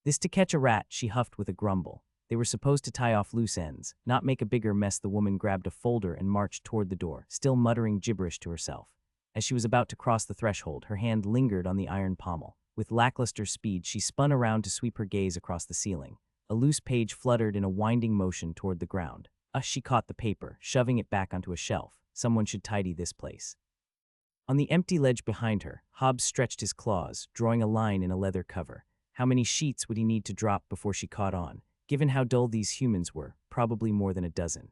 This to catch a rat, she huffed with a grumble. They were supposed to tie off loose ends, not make a bigger mess. The woman grabbed a folder and marched toward the door, still muttering gibberish to herself. As she was about to cross the threshold, her hand lingered on the iron pommel. With lackluster speed, she spun around to sweep her gaze across the ceiling. A loose page fluttered in a winding motion toward the ground. She caught the paper, shoving it back onto a shelf. Someone should tidy this place. On the empty ledge behind her, Hobbs stretched his claws, drawing a line in a leather cover. How many sheets would he need to drop before she caught on? Given how dull these humans were, probably more than a dozen.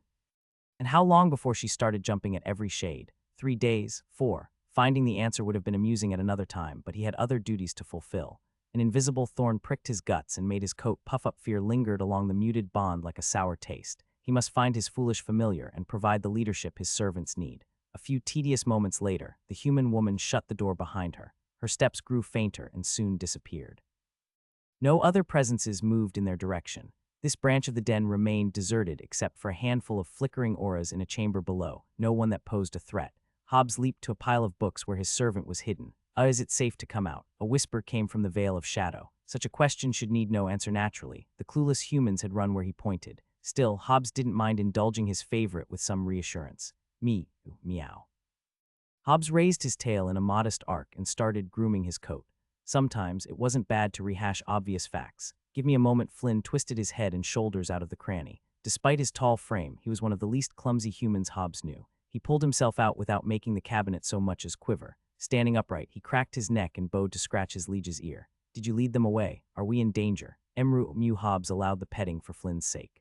And how long before she started jumping at every shade? 3 days? 4. Finding the answer would have been amusing at another time, but he had other duties to fulfill. An invisible thorn pricked his guts and made his coat puff up. Fear lingered along the muted bond like a sour taste. He must find his foolish familiar and provide the leadership his servants need. A few tedious moments later, the human woman shut the door behind her. Her steps grew fainter and soon disappeared. No other presences moved in their direction. This branch of the den remained deserted except for a handful of flickering auras in a chamber below, no one that posed a threat. Hobbs leaped to a pile of books where his servant was hidden. Is it safe to come out? A whisper came from the veil of shadow. Such a question should need no answer naturally. The clueless humans had run where he pointed. Still, Hobbs didn't mind indulging his favorite with some reassurance. Meow. Hobbs raised his tail in a modest arc and started grooming his coat. Sometimes it wasn't bad to rehash obvious facts. Give me a moment. Flynn twisted his head and shoulders out of the cranny. Despite his tall frame, he was one of the least clumsy humans Hobbs knew. He pulled himself out without making the cabinet so much as quiver. Standing upright, he cracked his neck and bowed to scratch his liege's ear. Did you lead them away? Are we in danger? Mew. Hobbs allowed the petting for Flynn's sake.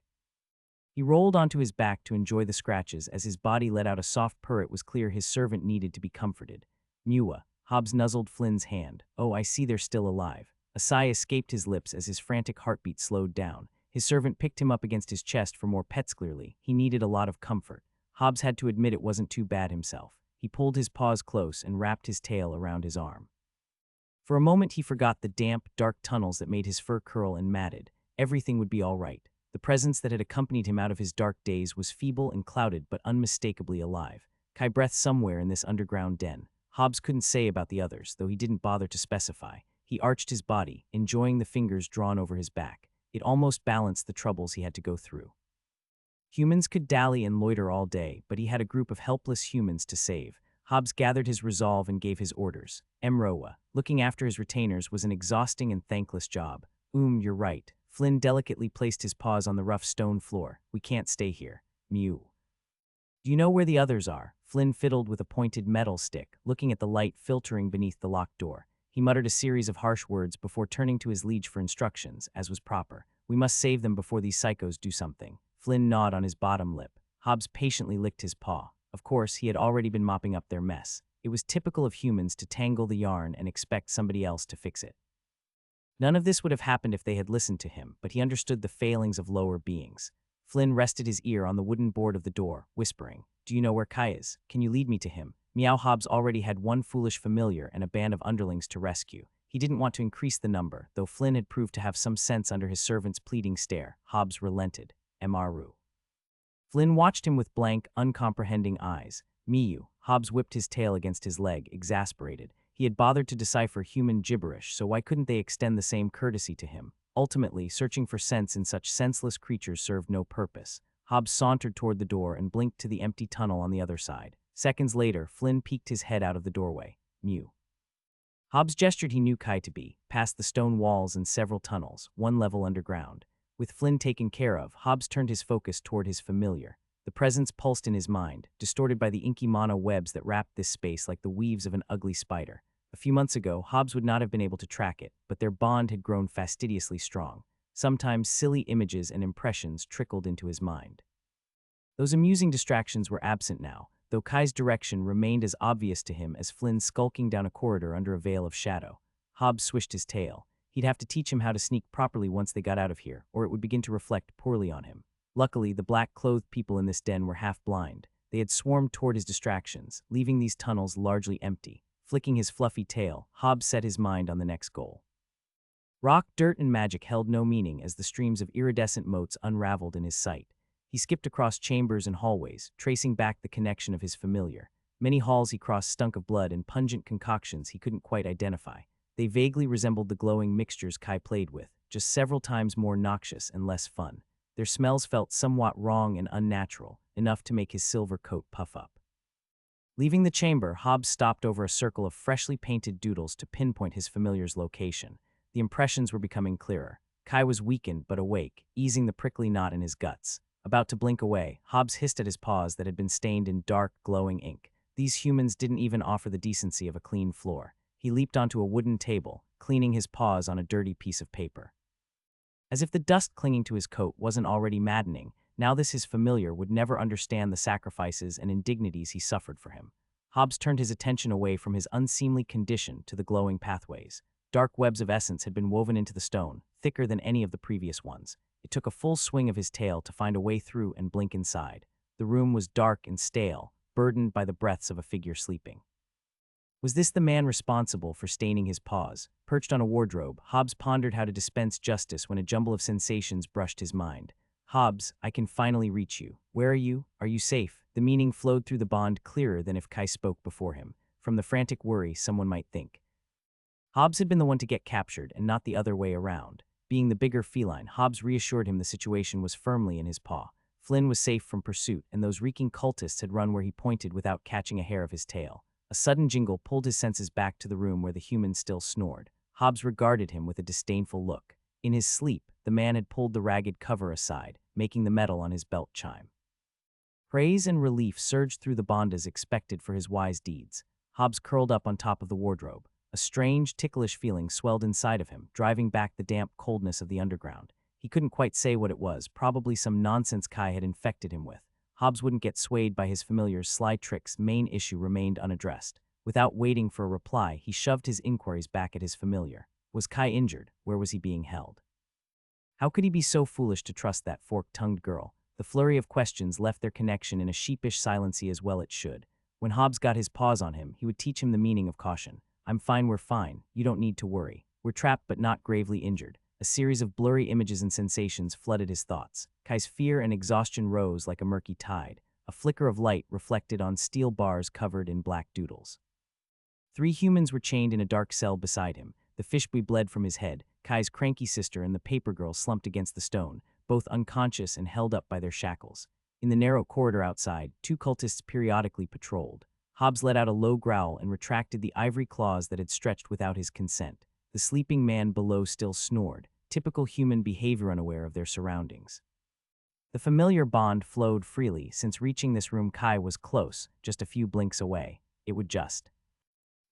He rolled onto his back to enjoy the scratches as his body let out a soft purr. It was clear his servant needed to be comforted. Mewa. Hobbs nuzzled Flynn's hand. Oh, I see they're still alive. A sigh escaped his lips as his frantic heartbeat slowed down. His servant picked him up against his chest for more pets. Clearly, he needed a lot of comfort. Hobbs had to admit it wasn't too bad himself. He pulled his paws close and wrapped his tail around his arm. For a moment he forgot the damp, dark tunnels that made his fur curl and matted. Everything would be all right. The presence that had accompanied him out of his dark days was feeble and clouded but unmistakably alive. Kai breathed somewhere in this underground den. Hobbs couldn't say about the others, though he didn't bother to specify. He arched his body, enjoying the fingers drawn over his back. It almost balanced the troubles he had to go through. Humans could dally and loiter all day, but he had a group of helpless humans to save. Hobbs gathered his resolve and gave his orders. Emroa, looking after his retainers was an exhausting and thankless job. You're right. Flynn delicately placed his paws on the rough stone floor. We can't stay here. Mew. Do you know where the others are? Flynn fiddled with a pointed metal stick, looking at the light filtering beneath the locked door. He muttered a series of harsh words before turning to his liege for instructions, as was proper. We must save them before these psychos do something. Flynn gnawed on his bottom lip. Hobbs patiently licked his paw. Of course, he had already been mopping up their mess. It was typical of humans to tangle the yarn and expect somebody else to fix it. None of this would have happened if they had listened to him, but he understood the failings of lower beings. Flynn rested his ear on the wooden board of the door, whispering, Do you know where Kai is? Can you lead me to him? Meow. Hobbs already had one foolish familiar and a band of underlings to rescue. He didn't want to increase the number, though Flynn had proved to have some sense under his servant's pleading stare. Hobbs relented. Mru. Flynn watched him with blank, uncomprehending eyes. Miu. Hobbs whipped his tail against his leg, exasperated. He had bothered to decipher human gibberish, so why couldn't they extend the same courtesy to him? Ultimately, searching for sense in such senseless creatures served no purpose. Hobbs sauntered toward the door and blinked to the empty tunnel on the other side. Seconds later, Flynn peeked his head out of the doorway. Mew. Hobbs gestured he knew Kai to be, past the stone walls and several tunnels, one level underground. With Flynn taken care of, Hobbs turned his focus toward his familiar. The presence pulsed in his mind, distorted by the inky mono webs that wrapped this space like the weaves of an ugly spider. A few months ago, Hobbs would not have been able to track it, but their bond had grown fastidiously strong. Sometimes silly images and impressions trickled into his mind. Those amusing distractions were absent now, though Kai's direction remained as obvious to him as Flynn skulking down a corridor under a veil of shadow. Hobbs swished his tail. He'd have to teach him how to sneak properly once they got out of here, or it would begin to reflect poorly on him. Luckily, the black-clothed people in this den were half blind. They had swarmed toward his distractions, leaving these tunnels largely empty. Flicking his fluffy tail, Hobbs set his mind on the next goal. Rock, dirt, and magic held no meaning as the streams of iridescent motes unraveled in his sight. He skipped across chambers and hallways, tracing back the connection of his familiar. Many halls he crossed stunk of blood and pungent concoctions he couldn't quite identify. They vaguely resembled the glowing mixtures Kai played with, just several times more noxious and less fun. Their smells felt somewhat wrong and unnatural, enough to make his silver coat puff up. Leaving the chamber, Hobbs stopped over a circle of freshly painted doodles to pinpoint his familiar's location. The impressions were becoming clearer. Kai was weakened but awake, easing the prickly knot in his guts. About to blink away, Hobbs hissed at his paws that had been stained in dark, glowing ink. These humans didn't even offer the decency of a clean floor. He leaped onto a wooden table, cleaning his paws on a dirty piece of paper. As if the dust clinging to his coat wasn't already maddening, now this his familiar would never understand the sacrifices and indignities he suffered for him. Hobbs turned his attention away from his unseemly condition to the glowing pathways. Dark webs of essence had been woven into the stone, thicker than any of the previous ones. It took a full swing of his tail to find a way through and blink inside. The room was dark and stale, burdened by the breaths of a figure sleeping. Was this the man responsible for staining his paws? Perched on a wardrobe, Hobbs pondered how to dispense justice when a jumble of sensations brushed his mind. Hobbs, I can finally reach you. Where are you? Are you safe? The meaning flowed through the bond clearer than if Kai spoke before him. From the frantic worry, someone might think. Hobbs had been the one to get captured and not the other way around. Being the bigger feline, Hobbs reassured him the situation was firmly in his paw. Flynn was safe from pursuit, and those reeking cultists had run where he pointed without catching a hair of his tail. A sudden jingle pulled his senses back to the room where the human still snored. Hobbs regarded him with a disdainful look. In his sleep, the man had pulled the ragged cover aside, making the metal on his belt chime. Praise and relief surged through the bond as expected for his wise deeds. Hobbs curled up on top of the wardrobe. A strange, ticklish feeling swelled inside of him, driving back the damp coldness of the underground. He couldn't quite say what it was, probably some nonsense Kai had infected him with. Hobbs wouldn't get swayed by his familiar's sly tricks. Main issue remained unaddressed. Without waiting for a reply, he shoved his inquiries back at his familiar. Was Kai injured? Where was he being held? How could he be so foolish to trust that fork-tongued girl? The flurry of questions left their connection in a sheepish silency as well it should. When Hobbs got his paws on him, he would teach him the meaning of caution. I'm fine, we're fine. You don't need to worry. We're trapped but not gravely injured. A series of blurry images and sensations flooded his thoughts. Kai's fear and exhaustion rose like a murky tide. A flicker of light reflected on steel bars covered in black doodles. 3 humans were chained in a dark cell beside him. The fishboy bled from his head. Kai's cranky sister and the paper girl slumped against the stone, both unconscious and held up by their shackles. In the narrow corridor outside, 2 cultists periodically patrolled. Hobbs let out a low growl and retracted the ivory claws that had stretched without his consent. The sleeping man below still snored, typical human behavior unaware of their surroundings. The familiar bond flowed freely. Since reaching this room, Kai was close, just a few blinks away. It would just.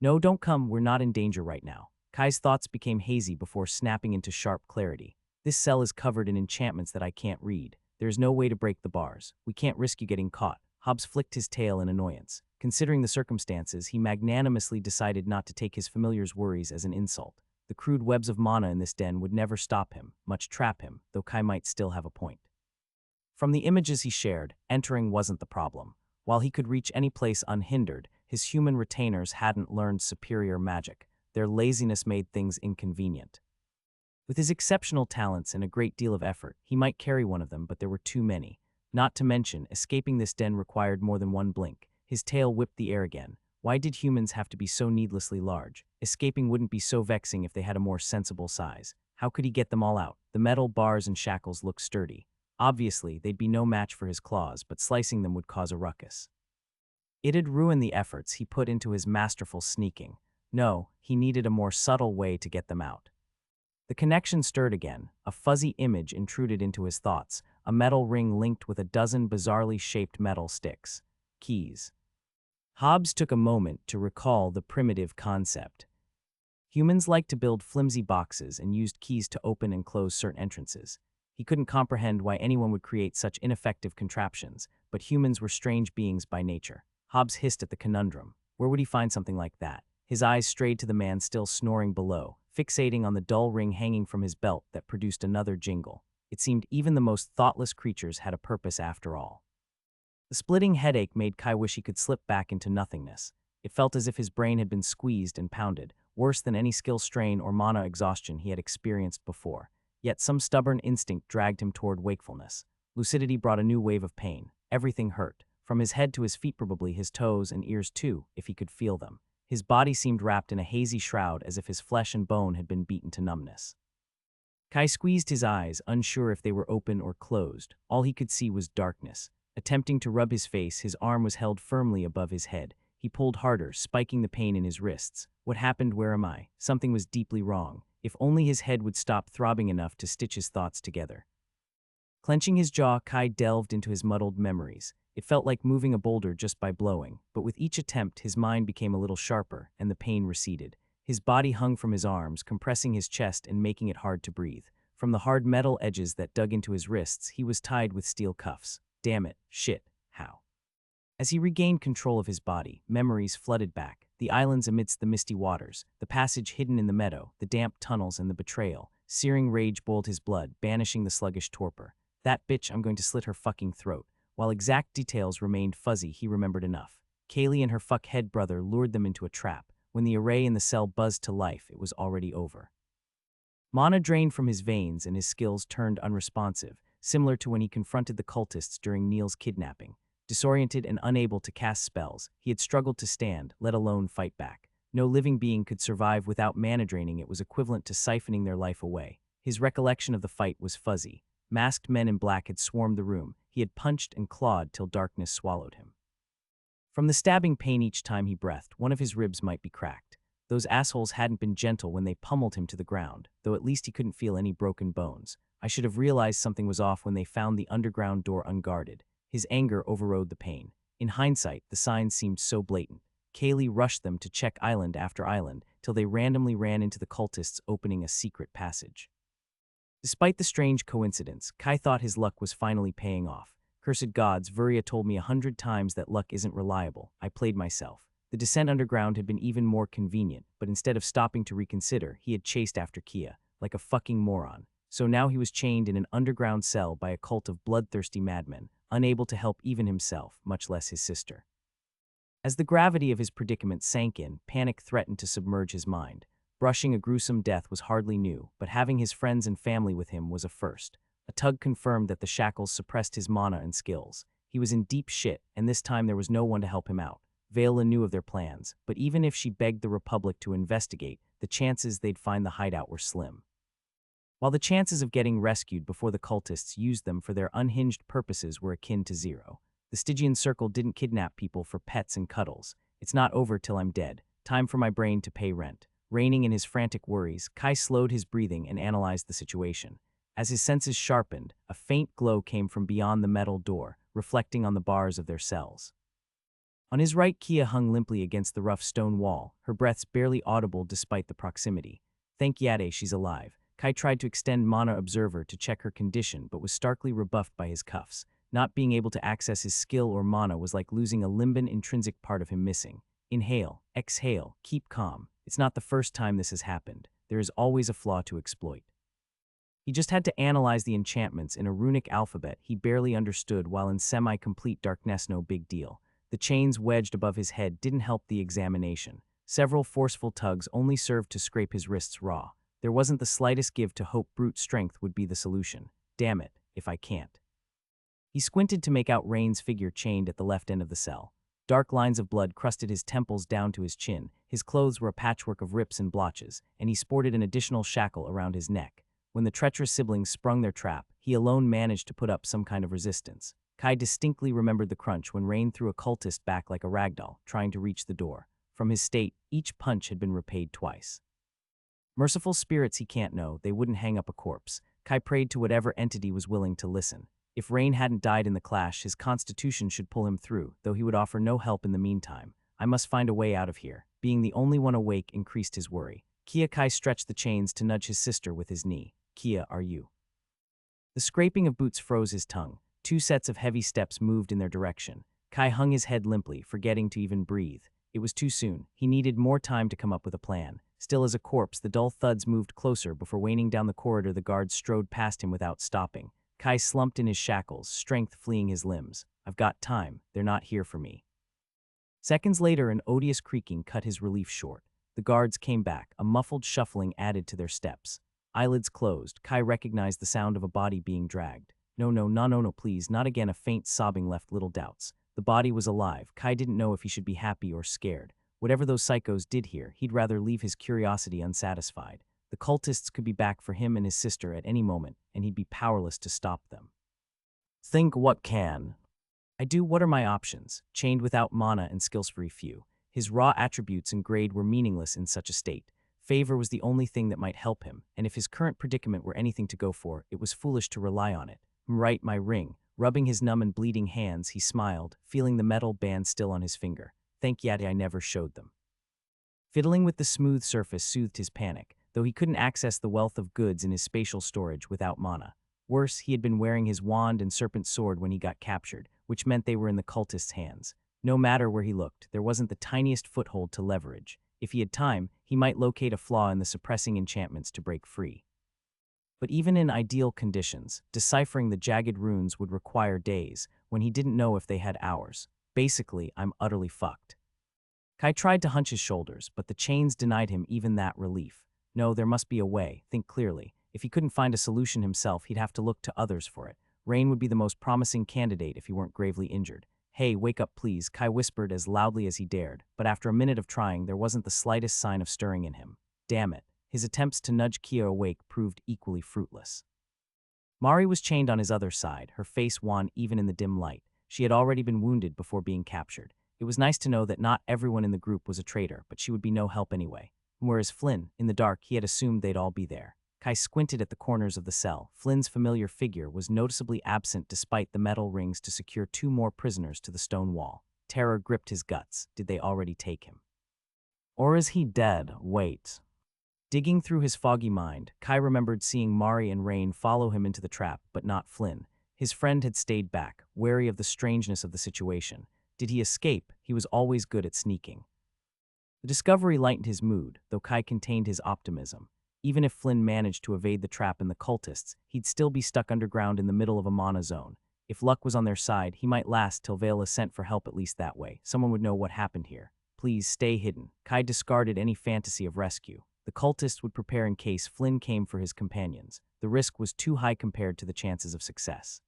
No, don't come, we're not in danger right now. Kai's thoughts became hazy before snapping into sharp clarity. This cell is covered in enchantments that I can't read. There's no way to break the bars. We can't risk you getting caught. Hobbs flicked his tail in annoyance. Considering the circumstances, he magnanimously decided not to take his familiar's worries as an insult. The crude webs of mana in this den would never stop him, much trap him, though Kai might still have a point. From the images he shared, entering wasn't the problem. While he could reach any place unhindered, his human retainers hadn't learned superior magic. Their laziness made things inconvenient. With his exceptional talents and a great deal of effort, he might carry one of them, but there were too many. Not to mention, escaping this den required more than one blink. His tail whipped the air again. Why did humans have to be so needlessly large? Escaping wouldn't be so vexing if they had a more sensible size. How could he get them all out? The metal bars and shackles looked sturdy. Obviously, they'd be no match for his claws, but slicing them would cause a ruckus. It'd ruin the efforts he put into his masterful sneaking. No, he needed a more subtle way to get them out. The connection stirred again. A fuzzy image intruded into his thoughts, a metal ring linked with a dozen bizarrely shaped metal sticks. Keys. Hobbs took a moment to recall the primitive concept. Humans liked to build flimsy boxes and used keys to open and close certain entrances. He couldn't comprehend why anyone would create such ineffective contraptions, but humans were strange beings by nature. Hobbs hissed at the conundrum. Where would he find something like that? His eyes strayed to the man still snoring below, fixating on the dull ring hanging from his belt that produced another jingle. It seemed even the most thoughtless creatures had a purpose after all. The splitting headache made Kai wish he could slip back into nothingness. It felt as if his brain had been squeezed and pounded, worse than any skill strain or mana exhaustion he had experienced before. Yet some stubborn instinct dragged him toward wakefulness. Lucidity brought a new wave of pain. Everything hurt. From his head to his feet, probably his toes and ears too, if he could feel them. His body seemed wrapped in a hazy shroud as if his flesh and bone had been beaten to numbness. Kai squeezed his eyes, unsure if they were open or closed. All he could see was darkness. Attempting to rub his face, his arm was held firmly above his head. He pulled harder, spiking the pain in his wrists. What happened? Where am I? Something was deeply wrong. If only his head would stop throbbing enough to stitch his thoughts together. Clenching his jaw, Kai delved into his muddled memories. It felt like moving a boulder just by blowing, but with each attempt his mind became a little sharper and the pain receded. His body hung from his arms, compressing his chest and making it hard to breathe. From the hard metal edges that dug into his wrists, he was tied with steel cuffs. Damn it, shit, how? As he regained control of his body, memories flooded back. The islands amidst the misty waters, the passage hidden in the meadow, the damp tunnels and the betrayal. Searing rage boiled his blood, banishing the sluggish torpor. That bitch, I'm going to slit her fucking throat. While exact details remained fuzzy, he remembered enough. Kaylee and her fuckhead brother lured them into a trap. When the array in the cell buzzed to life, it was already over. Mana drained from his veins and his skills turned unresponsive, similar to when he confronted the cultists during Neil's kidnapping. Disoriented and unable to cast spells, he had struggled to stand, let alone fight back. No living being could survive without mana draining. It was equivalent to siphoning their life away. His recollection of the fight was fuzzy. Masked men in black had swarmed the room. He had punched and clawed till darkness swallowed him. From the stabbing pain each time he breathed, one of his ribs might be cracked. Those assholes hadn't been gentle when they pummeled him to the ground, though at least he couldn't feel any broken bones. I should have realized something was off when they found the underground door unguarded. His anger overrode the pain. In hindsight, the signs seemed so blatant. Kaylee rushed them to check island after island, till they randomly ran into the cultists opening a secret passage. Despite the strange coincidence, Kai thought his luck was finally paying off. Cursed gods, Vuria told me 100 times that luck isn't reliable. I played myself. The descent underground had been even more convenient, but instead of stopping to reconsider, he had chased after Kia, like a fucking moron. So now he was chained in an underground cell by a cult of bloodthirsty madmen, unable to help even himself, much less his sister. As the gravity of his predicament sank in, panic threatened to submerge his mind. Brushing a gruesome death was hardly new, but having his friends and family with him was a first. A tug confirmed that the shackles suppressed his mana and skills. He was in deep shit, and this time there was no one to help him out. Vela knew of their plans, but even if she begged the Republic to investigate, the chances they'd find the hideout were slim. While the chances of getting rescued before the cultists used them for their unhinged purposes were akin to zero. The Stygian Circle didn't kidnap people for pets and cuddles. It's not over till I'm dead. Time for my brain to pay rent. Reining in his frantic worries, Kai slowed his breathing and analyzed the situation. As his senses sharpened, a faint glow came from beyond the metal door, reflecting on the bars of their cells. On his right, Kia hung limply against the rough stone wall, her breaths barely audible despite the proximity. Thank Yade she's alive. Kai tried to extend Mana Observer to check her condition, but was starkly rebuffed by his cuffs. Not being able to access his skill or mana was like losing a limban intrinsic part of him missing. Inhale, exhale, keep calm. It's not the first time this has happened. There is always a flaw to exploit. He just had to analyze the enchantments in a runic alphabet he barely understood while in semi-complete darkness. No big deal. The chains wedged above his head didn't help the examination. Several forceful tugs only served to scrape his wrists raw. There wasn't the slightest give to hope brute strength would be the solution. Damn it, if I can't. He squinted to make out Rain's figure chained at the left end of the cell. Dark lines of blood crusted his temples down to his chin. His clothes were a patchwork of rips and blotches, and he sported an additional shackle around his neck. When the treacherous siblings sprung their trap, he alone managed to put up some kind of resistance. Kai distinctly remembered the crunch when Rain threw a cultist back like a ragdoll, trying to reach the door. From his state, each punch had been repaid twice. Merciful spirits he can't know, they wouldn't hang up a corpse. Kai prayed to whatever entity was willing to listen. If Rain hadn't died in the clash, his constitution should pull him through, though he would offer no help in the meantime. I must find a way out of here. Being the only one awake increased his worry. Kai stretched the chains to nudge his sister with his knee. Kia, are you? The scraping of boots froze his tongue. 2 sets of heavy steps moved in their direction. Kai hung his head limply, forgetting to even breathe. It was too soon. He needed more time to come up with a plan. Still as a corpse, the dull thuds moved closer before waning down the corridor. The guards strode past him without stopping. Kai slumped in his shackles, strength fleeing his limbs. I've got time. They're not here for me. Seconds later, an odious creaking cut his relief short. The guards came back, a muffled shuffling added to their steps. Eyelids closed, Kai recognized the sound of a body being dragged. No, please, not again. A faint sobbing left little doubts. The body was alive. Kai didn't know if he should be happy or scared. Whatever those psychos did here, he'd rather leave his curiosity unsatisfied. The cultists could be back for him and his sister at any moment, and he'd be powerless to stop them. Think what can I do? What are my options? Chained without mana and skills-free few. His raw attributes and grade were meaningless in such a state. Favor was the only thing that might help him, and if his current predicament were anything to go for, it was foolish to rely on it. Right, my ring. Rubbing his numb and bleeding hands, he smiled, feeling the metal band still on his finger. Thank Yadi I never showed them. Fiddling with the smooth surface soothed his panic, though he couldn't access the wealth of goods in his spatial storage without mana. Worse, he had been wearing his wand and serpent sword when he got captured, which meant they were in the cultists' hands. No matter where he looked, there wasn't the tiniest foothold to leverage. If he had time, he might locate a flaw in the suppressing enchantments to break free. But even in ideal conditions, deciphering the jagged runes would require days, when he didn't know if they had hours. Basically, I'm utterly fucked. Kai tried to hunch his shoulders, but the chains denied him even that relief. No, there must be a way, think clearly. If he couldn't find a solution himself, he'd have to look to others for it. Rain would be the most promising candidate if he weren't gravely injured. Hey, wake up please, Kai whispered as loudly as he dared, but after a minute of trying, there wasn't the slightest sign of stirring in him. Damn it. His attempts to nudge Kia awake proved equally fruitless. Mari was chained on his other side, her face wan even in the dim light. She had already been wounded before being captured. It was nice to know that not everyone in the group was a traitor, but she would be no help anyway. Whereas Flynn, in the dark, he had assumed they'd all be there. Kai squinted at the corners of the cell. Flynn's familiar figure was noticeably absent despite the metal rings to secure 2 more prisoners to the stone wall. Terror gripped his guts. Did they already take him? Or is he dead? Wait. Digging through his foggy mind, Kai remembered seeing Mari and Rain follow him into the trap, but not Flynn. His friend had stayed back, wary of the strangeness of the situation. Did he escape? He was always good at sneaking. The discovery lightened his mood, though Kai contained his optimism. Even if Flynn managed to evade the trap and the cultists, he'd still be stuck underground in the middle of a mana zone. If luck was on their side, he might last till Vela sent for help at least that way. Someone would know what happened here. Please stay hidden. Kai discarded any fantasy of rescue. The cultist would prepare in case Flynn came for his companions. The risk was too high compared to the chances of success.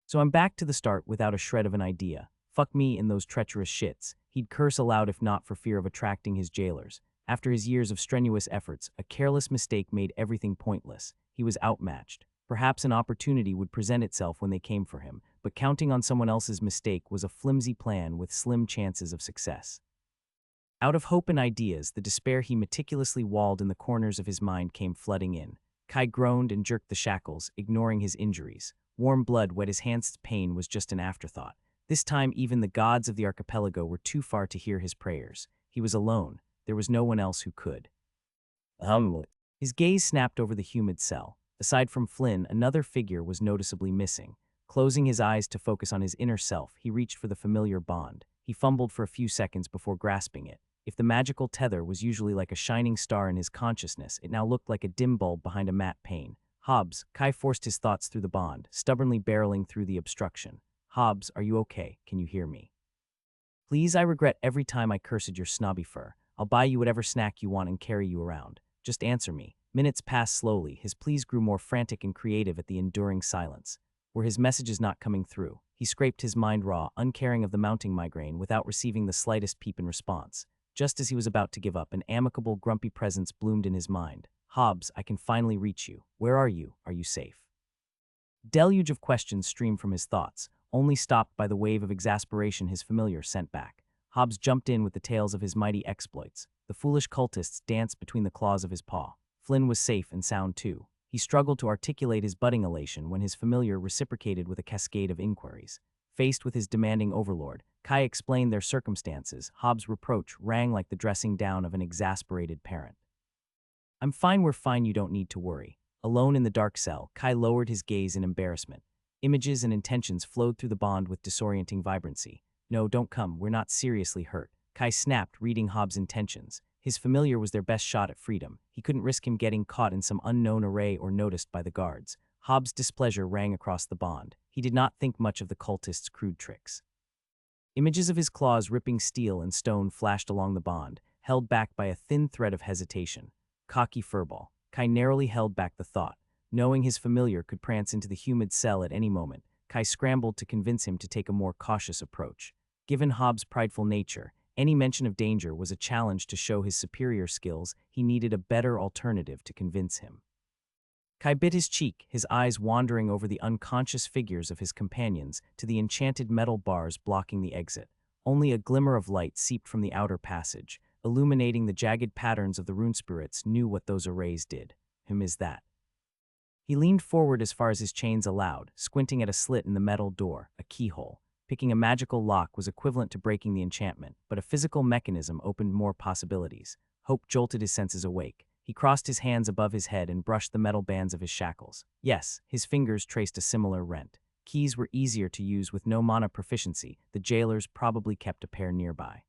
So I'm back to the start without a shred of an idea. Fuck me in those treacherous shits. He'd curse aloud if not for fear of attracting his jailers. After his years of strenuous efforts, a careless mistake made everything pointless. He was outmatched. Perhaps an opportunity would present itself when they came for him, but counting on someone else's mistake was a flimsy plan with slim chances of success. Out of hope and ideas, the despair he meticulously walled in the corners of his mind came flooding in. Kai groaned and jerked the shackles, ignoring his injuries. Warm blood wet his hands. Pain was just an afterthought. This time, even the gods of the archipelago were too far to hear his prayers. He was alone. There was no one else who could. His gaze snapped over the humid cell. Aside from Flynn, another figure was noticeably missing. Closing his eyes to focus on his inner self, he reached for the familiar bond. He fumbled for a few seconds before grasping it. If the magical tether was usually like a shining star in his consciousness, it now looked like a dim bulb behind a matte pane. Hobbs, Kai forced his thoughts through the bond, stubbornly barreling through the obstruction. Hobbs, are you okay? Can you hear me? Please, I regret every time I cursed your snobby fur. I'll buy you whatever snack you want and carry you around. Just answer me. Minutes passed slowly. His pleas grew more frantic and creative at the enduring silence. Were his messages not coming through? He scraped his mind raw, uncaring of the mounting migraine, without receiving the slightest peep in response. Just as he was about to give up, an amicable, grumpy presence bloomed in his mind. Hobbs, I can finally reach you. Where are you? Are you safe? Deluge of questions streamed from his thoughts, only stopped by the wave of exasperation his familiar sent back. Hobbs jumped in with the tales of his mighty exploits. The foolish cultists danced between the claws of his paw. Flynn was safe and sound too. He struggled to articulate his budding elation when his familiar reciprocated with a cascade of inquiries. Faced with his demanding overlord, Kai explained their circumstances. Hobbs' reproach rang like the dressing down of an exasperated parent. I'm fine, we're fine, you don't need to worry. Alone in the dark cell, Kai lowered his gaze in embarrassment. Images and intentions flowed through the bond with disorienting vibrancy. No, don't come, we're not seriously hurt. Kai snapped, reading Hobbs' intentions. His familiar was their best shot at freedom. He couldn't risk him getting caught in some unknown array or noticed by the guards. Hobbs' displeasure rang across the bond. He did not think much of the cultists' crude tricks. Images of his claws ripping steel and stone flashed along the bond, held back by a thin thread of hesitation. Cocky furball. Kai narrowly held back the thought. Knowing his familiar could prance into the humid cell at any moment, Kai scrambled to convince him to take a more cautious approach. Given Hobbs' prideful nature, any mention of danger was a challenge to show his superior skills. He needed a better alternative to convince him. Kai bit his cheek, his eyes wandering over the unconscious figures of his companions to the enchanted metal bars blocking the exit. Only a glimmer of light seeped from the outer passage, illuminating the jagged patterns of the rune spirits. Knew what those arrays did. Is that? He leaned forward as far as his chains allowed, squinting at a slit in the metal door, a keyhole. Picking a magical lock was equivalent to breaking the enchantment, but a physical mechanism opened more possibilities. Hope jolted his senses awake. He crossed his hands above his head and brushed the metal bands of his shackles. Yes, his fingers traced a similar rent. Keys were easier to use with no mana proficiency. The jailers probably kept a pair nearby.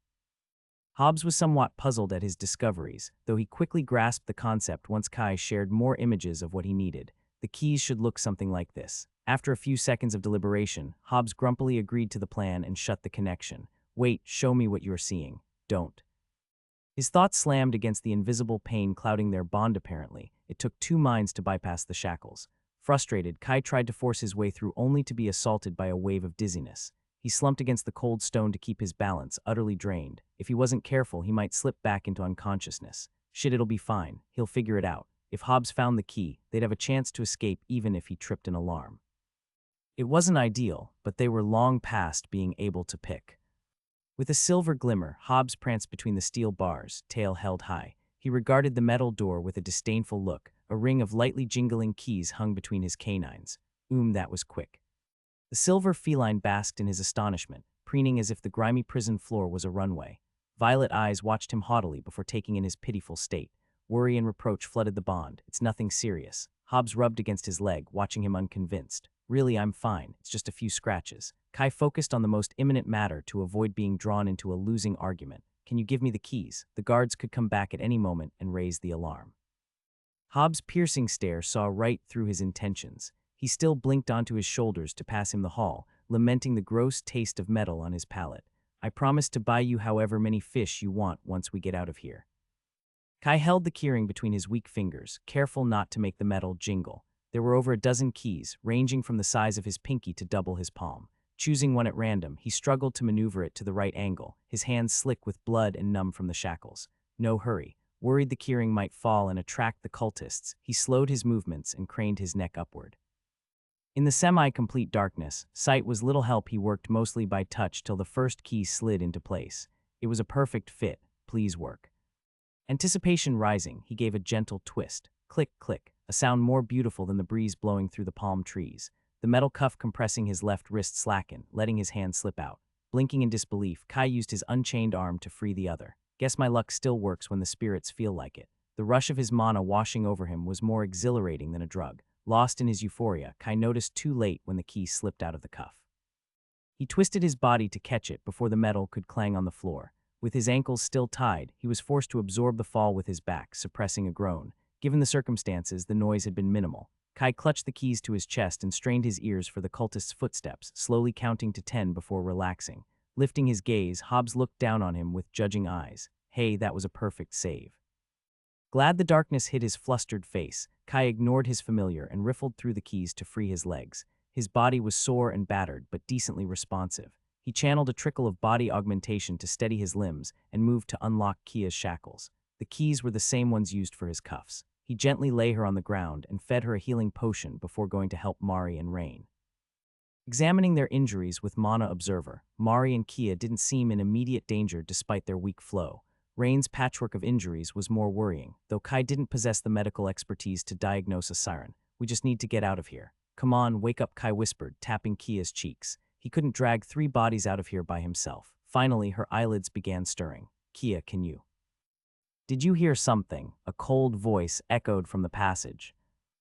Hobbs was somewhat puzzled at his discoveries, though he quickly grasped the concept once Kai shared more images of what he needed. The keys should look something like this. After a few seconds of deliberation, Hobbs grumpily agreed to the plan and shut the connection. Wait, show me what you're seeing. Don't. His thoughts slammed against the invisible pain clouding their bond apparently. It took two minds to bypass the shackles. Frustrated, Kai tried to force his way through only to be assaulted by a wave of dizziness. He slumped against the cold stone to keep his balance, utterly drained. If he wasn't careful, he might slip back into unconsciousness. Shit, it'll be fine. He'll figure it out. If Hobbs found the key, they'd have a chance to escape even if he tripped an alarm. It wasn't ideal, but they were long past being able to pick. With a silver glimmer, Hobbs pranced between the steel bars, tail held high. He regarded the metal door with a disdainful look. A ring of lightly jingling keys hung between his canines. That was quick. The silver feline basked in his astonishment, preening as if the grimy prison floor was a runway. Violet eyes watched him haughtily before taking in his pitiful state. Worry and reproach flooded the bond. It's nothing serious. Hobbs rubbed against his leg, watching him unconvinced. Really, I'm fine. It's just a few scratches. Kai focused on the most imminent matter to avoid being drawn into a losing argument. Can you give me the keys? The guards could come back at any moment and raise the alarm. Hobbs' piercing stare saw right through his intentions. He still blinked onto his shoulders to pass him the hall, lamenting the gross taste of metal on his palate. I promise to buy you however many fish you want once we get out of here. Kai held the keyring between his weak fingers, careful not to make the metal jingle. There were over a dozen keys, ranging from the size of his pinky to double his palm. Choosing one at random, he struggled to maneuver it to the right angle, his hands slick with blood and numb from the shackles. No hurry. Worried the keyring might fall and attract the cultists, he slowed his movements and craned his neck upward. In the semi-complete darkness, sight was little help. He worked mostly by touch till the first key slid into place. It was a perfect fit. Please work. Anticipation rising, he gave a gentle twist. Click, click, a sound more beautiful than the breeze blowing through the palm trees. The metal cuff compressing his left wrist slackened, letting his hand slip out. Blinking in disbelief, Kai used his unchained arm to free the other. Guess my luck still works when the spirits feel like it. The rush of his mana washing over him was more exhilarating than a drug. Lost in his euphoria, Kai noticed too late when the key slipped out of the cuff. He twisted his body to catch it before the metal could clang on the floor. With his ankles still tied, he was forced to absorb the fall with his back, suppressing a groan. Given the circumstances, the noise had been minimal. Kai clutched the keys to his chest and strained his ears for the cultist's footsteps, slowly counting to 10 before relaxing. Lifting his gaze, Hobbs looked down on him with judging eyes. Hey, that was a perfect save. Glad the darkness hid his flustered face, Kai ignored his familiar and riffled through the keys to free his legs. His body was sore and battered, but decently responsive. He channeled a trickle of body augmentation to steady his limbs and moved to unlock Kia's shackles. The keys were the same ones used for his cuffs. He gently lay her on the ground and fed her a healing potion before going to help Mari and Rain. Examining their injuries with Mana Observer, Mari and Kia didn't seem in immediate danger despite their weak flow. Rain's patchwork of injuries was more worrying, though Kai didn't possess the medical expertise to diagnose a siren. We just need to get out of here. Come on, wake up, Kai whispered, tapping Kia's cheeks. He couldn't drag 3 bodies out of here by himself. Finally, her eyelids began stirring. Kia, can you? Did you hear something? A cold voice echoed from the passage.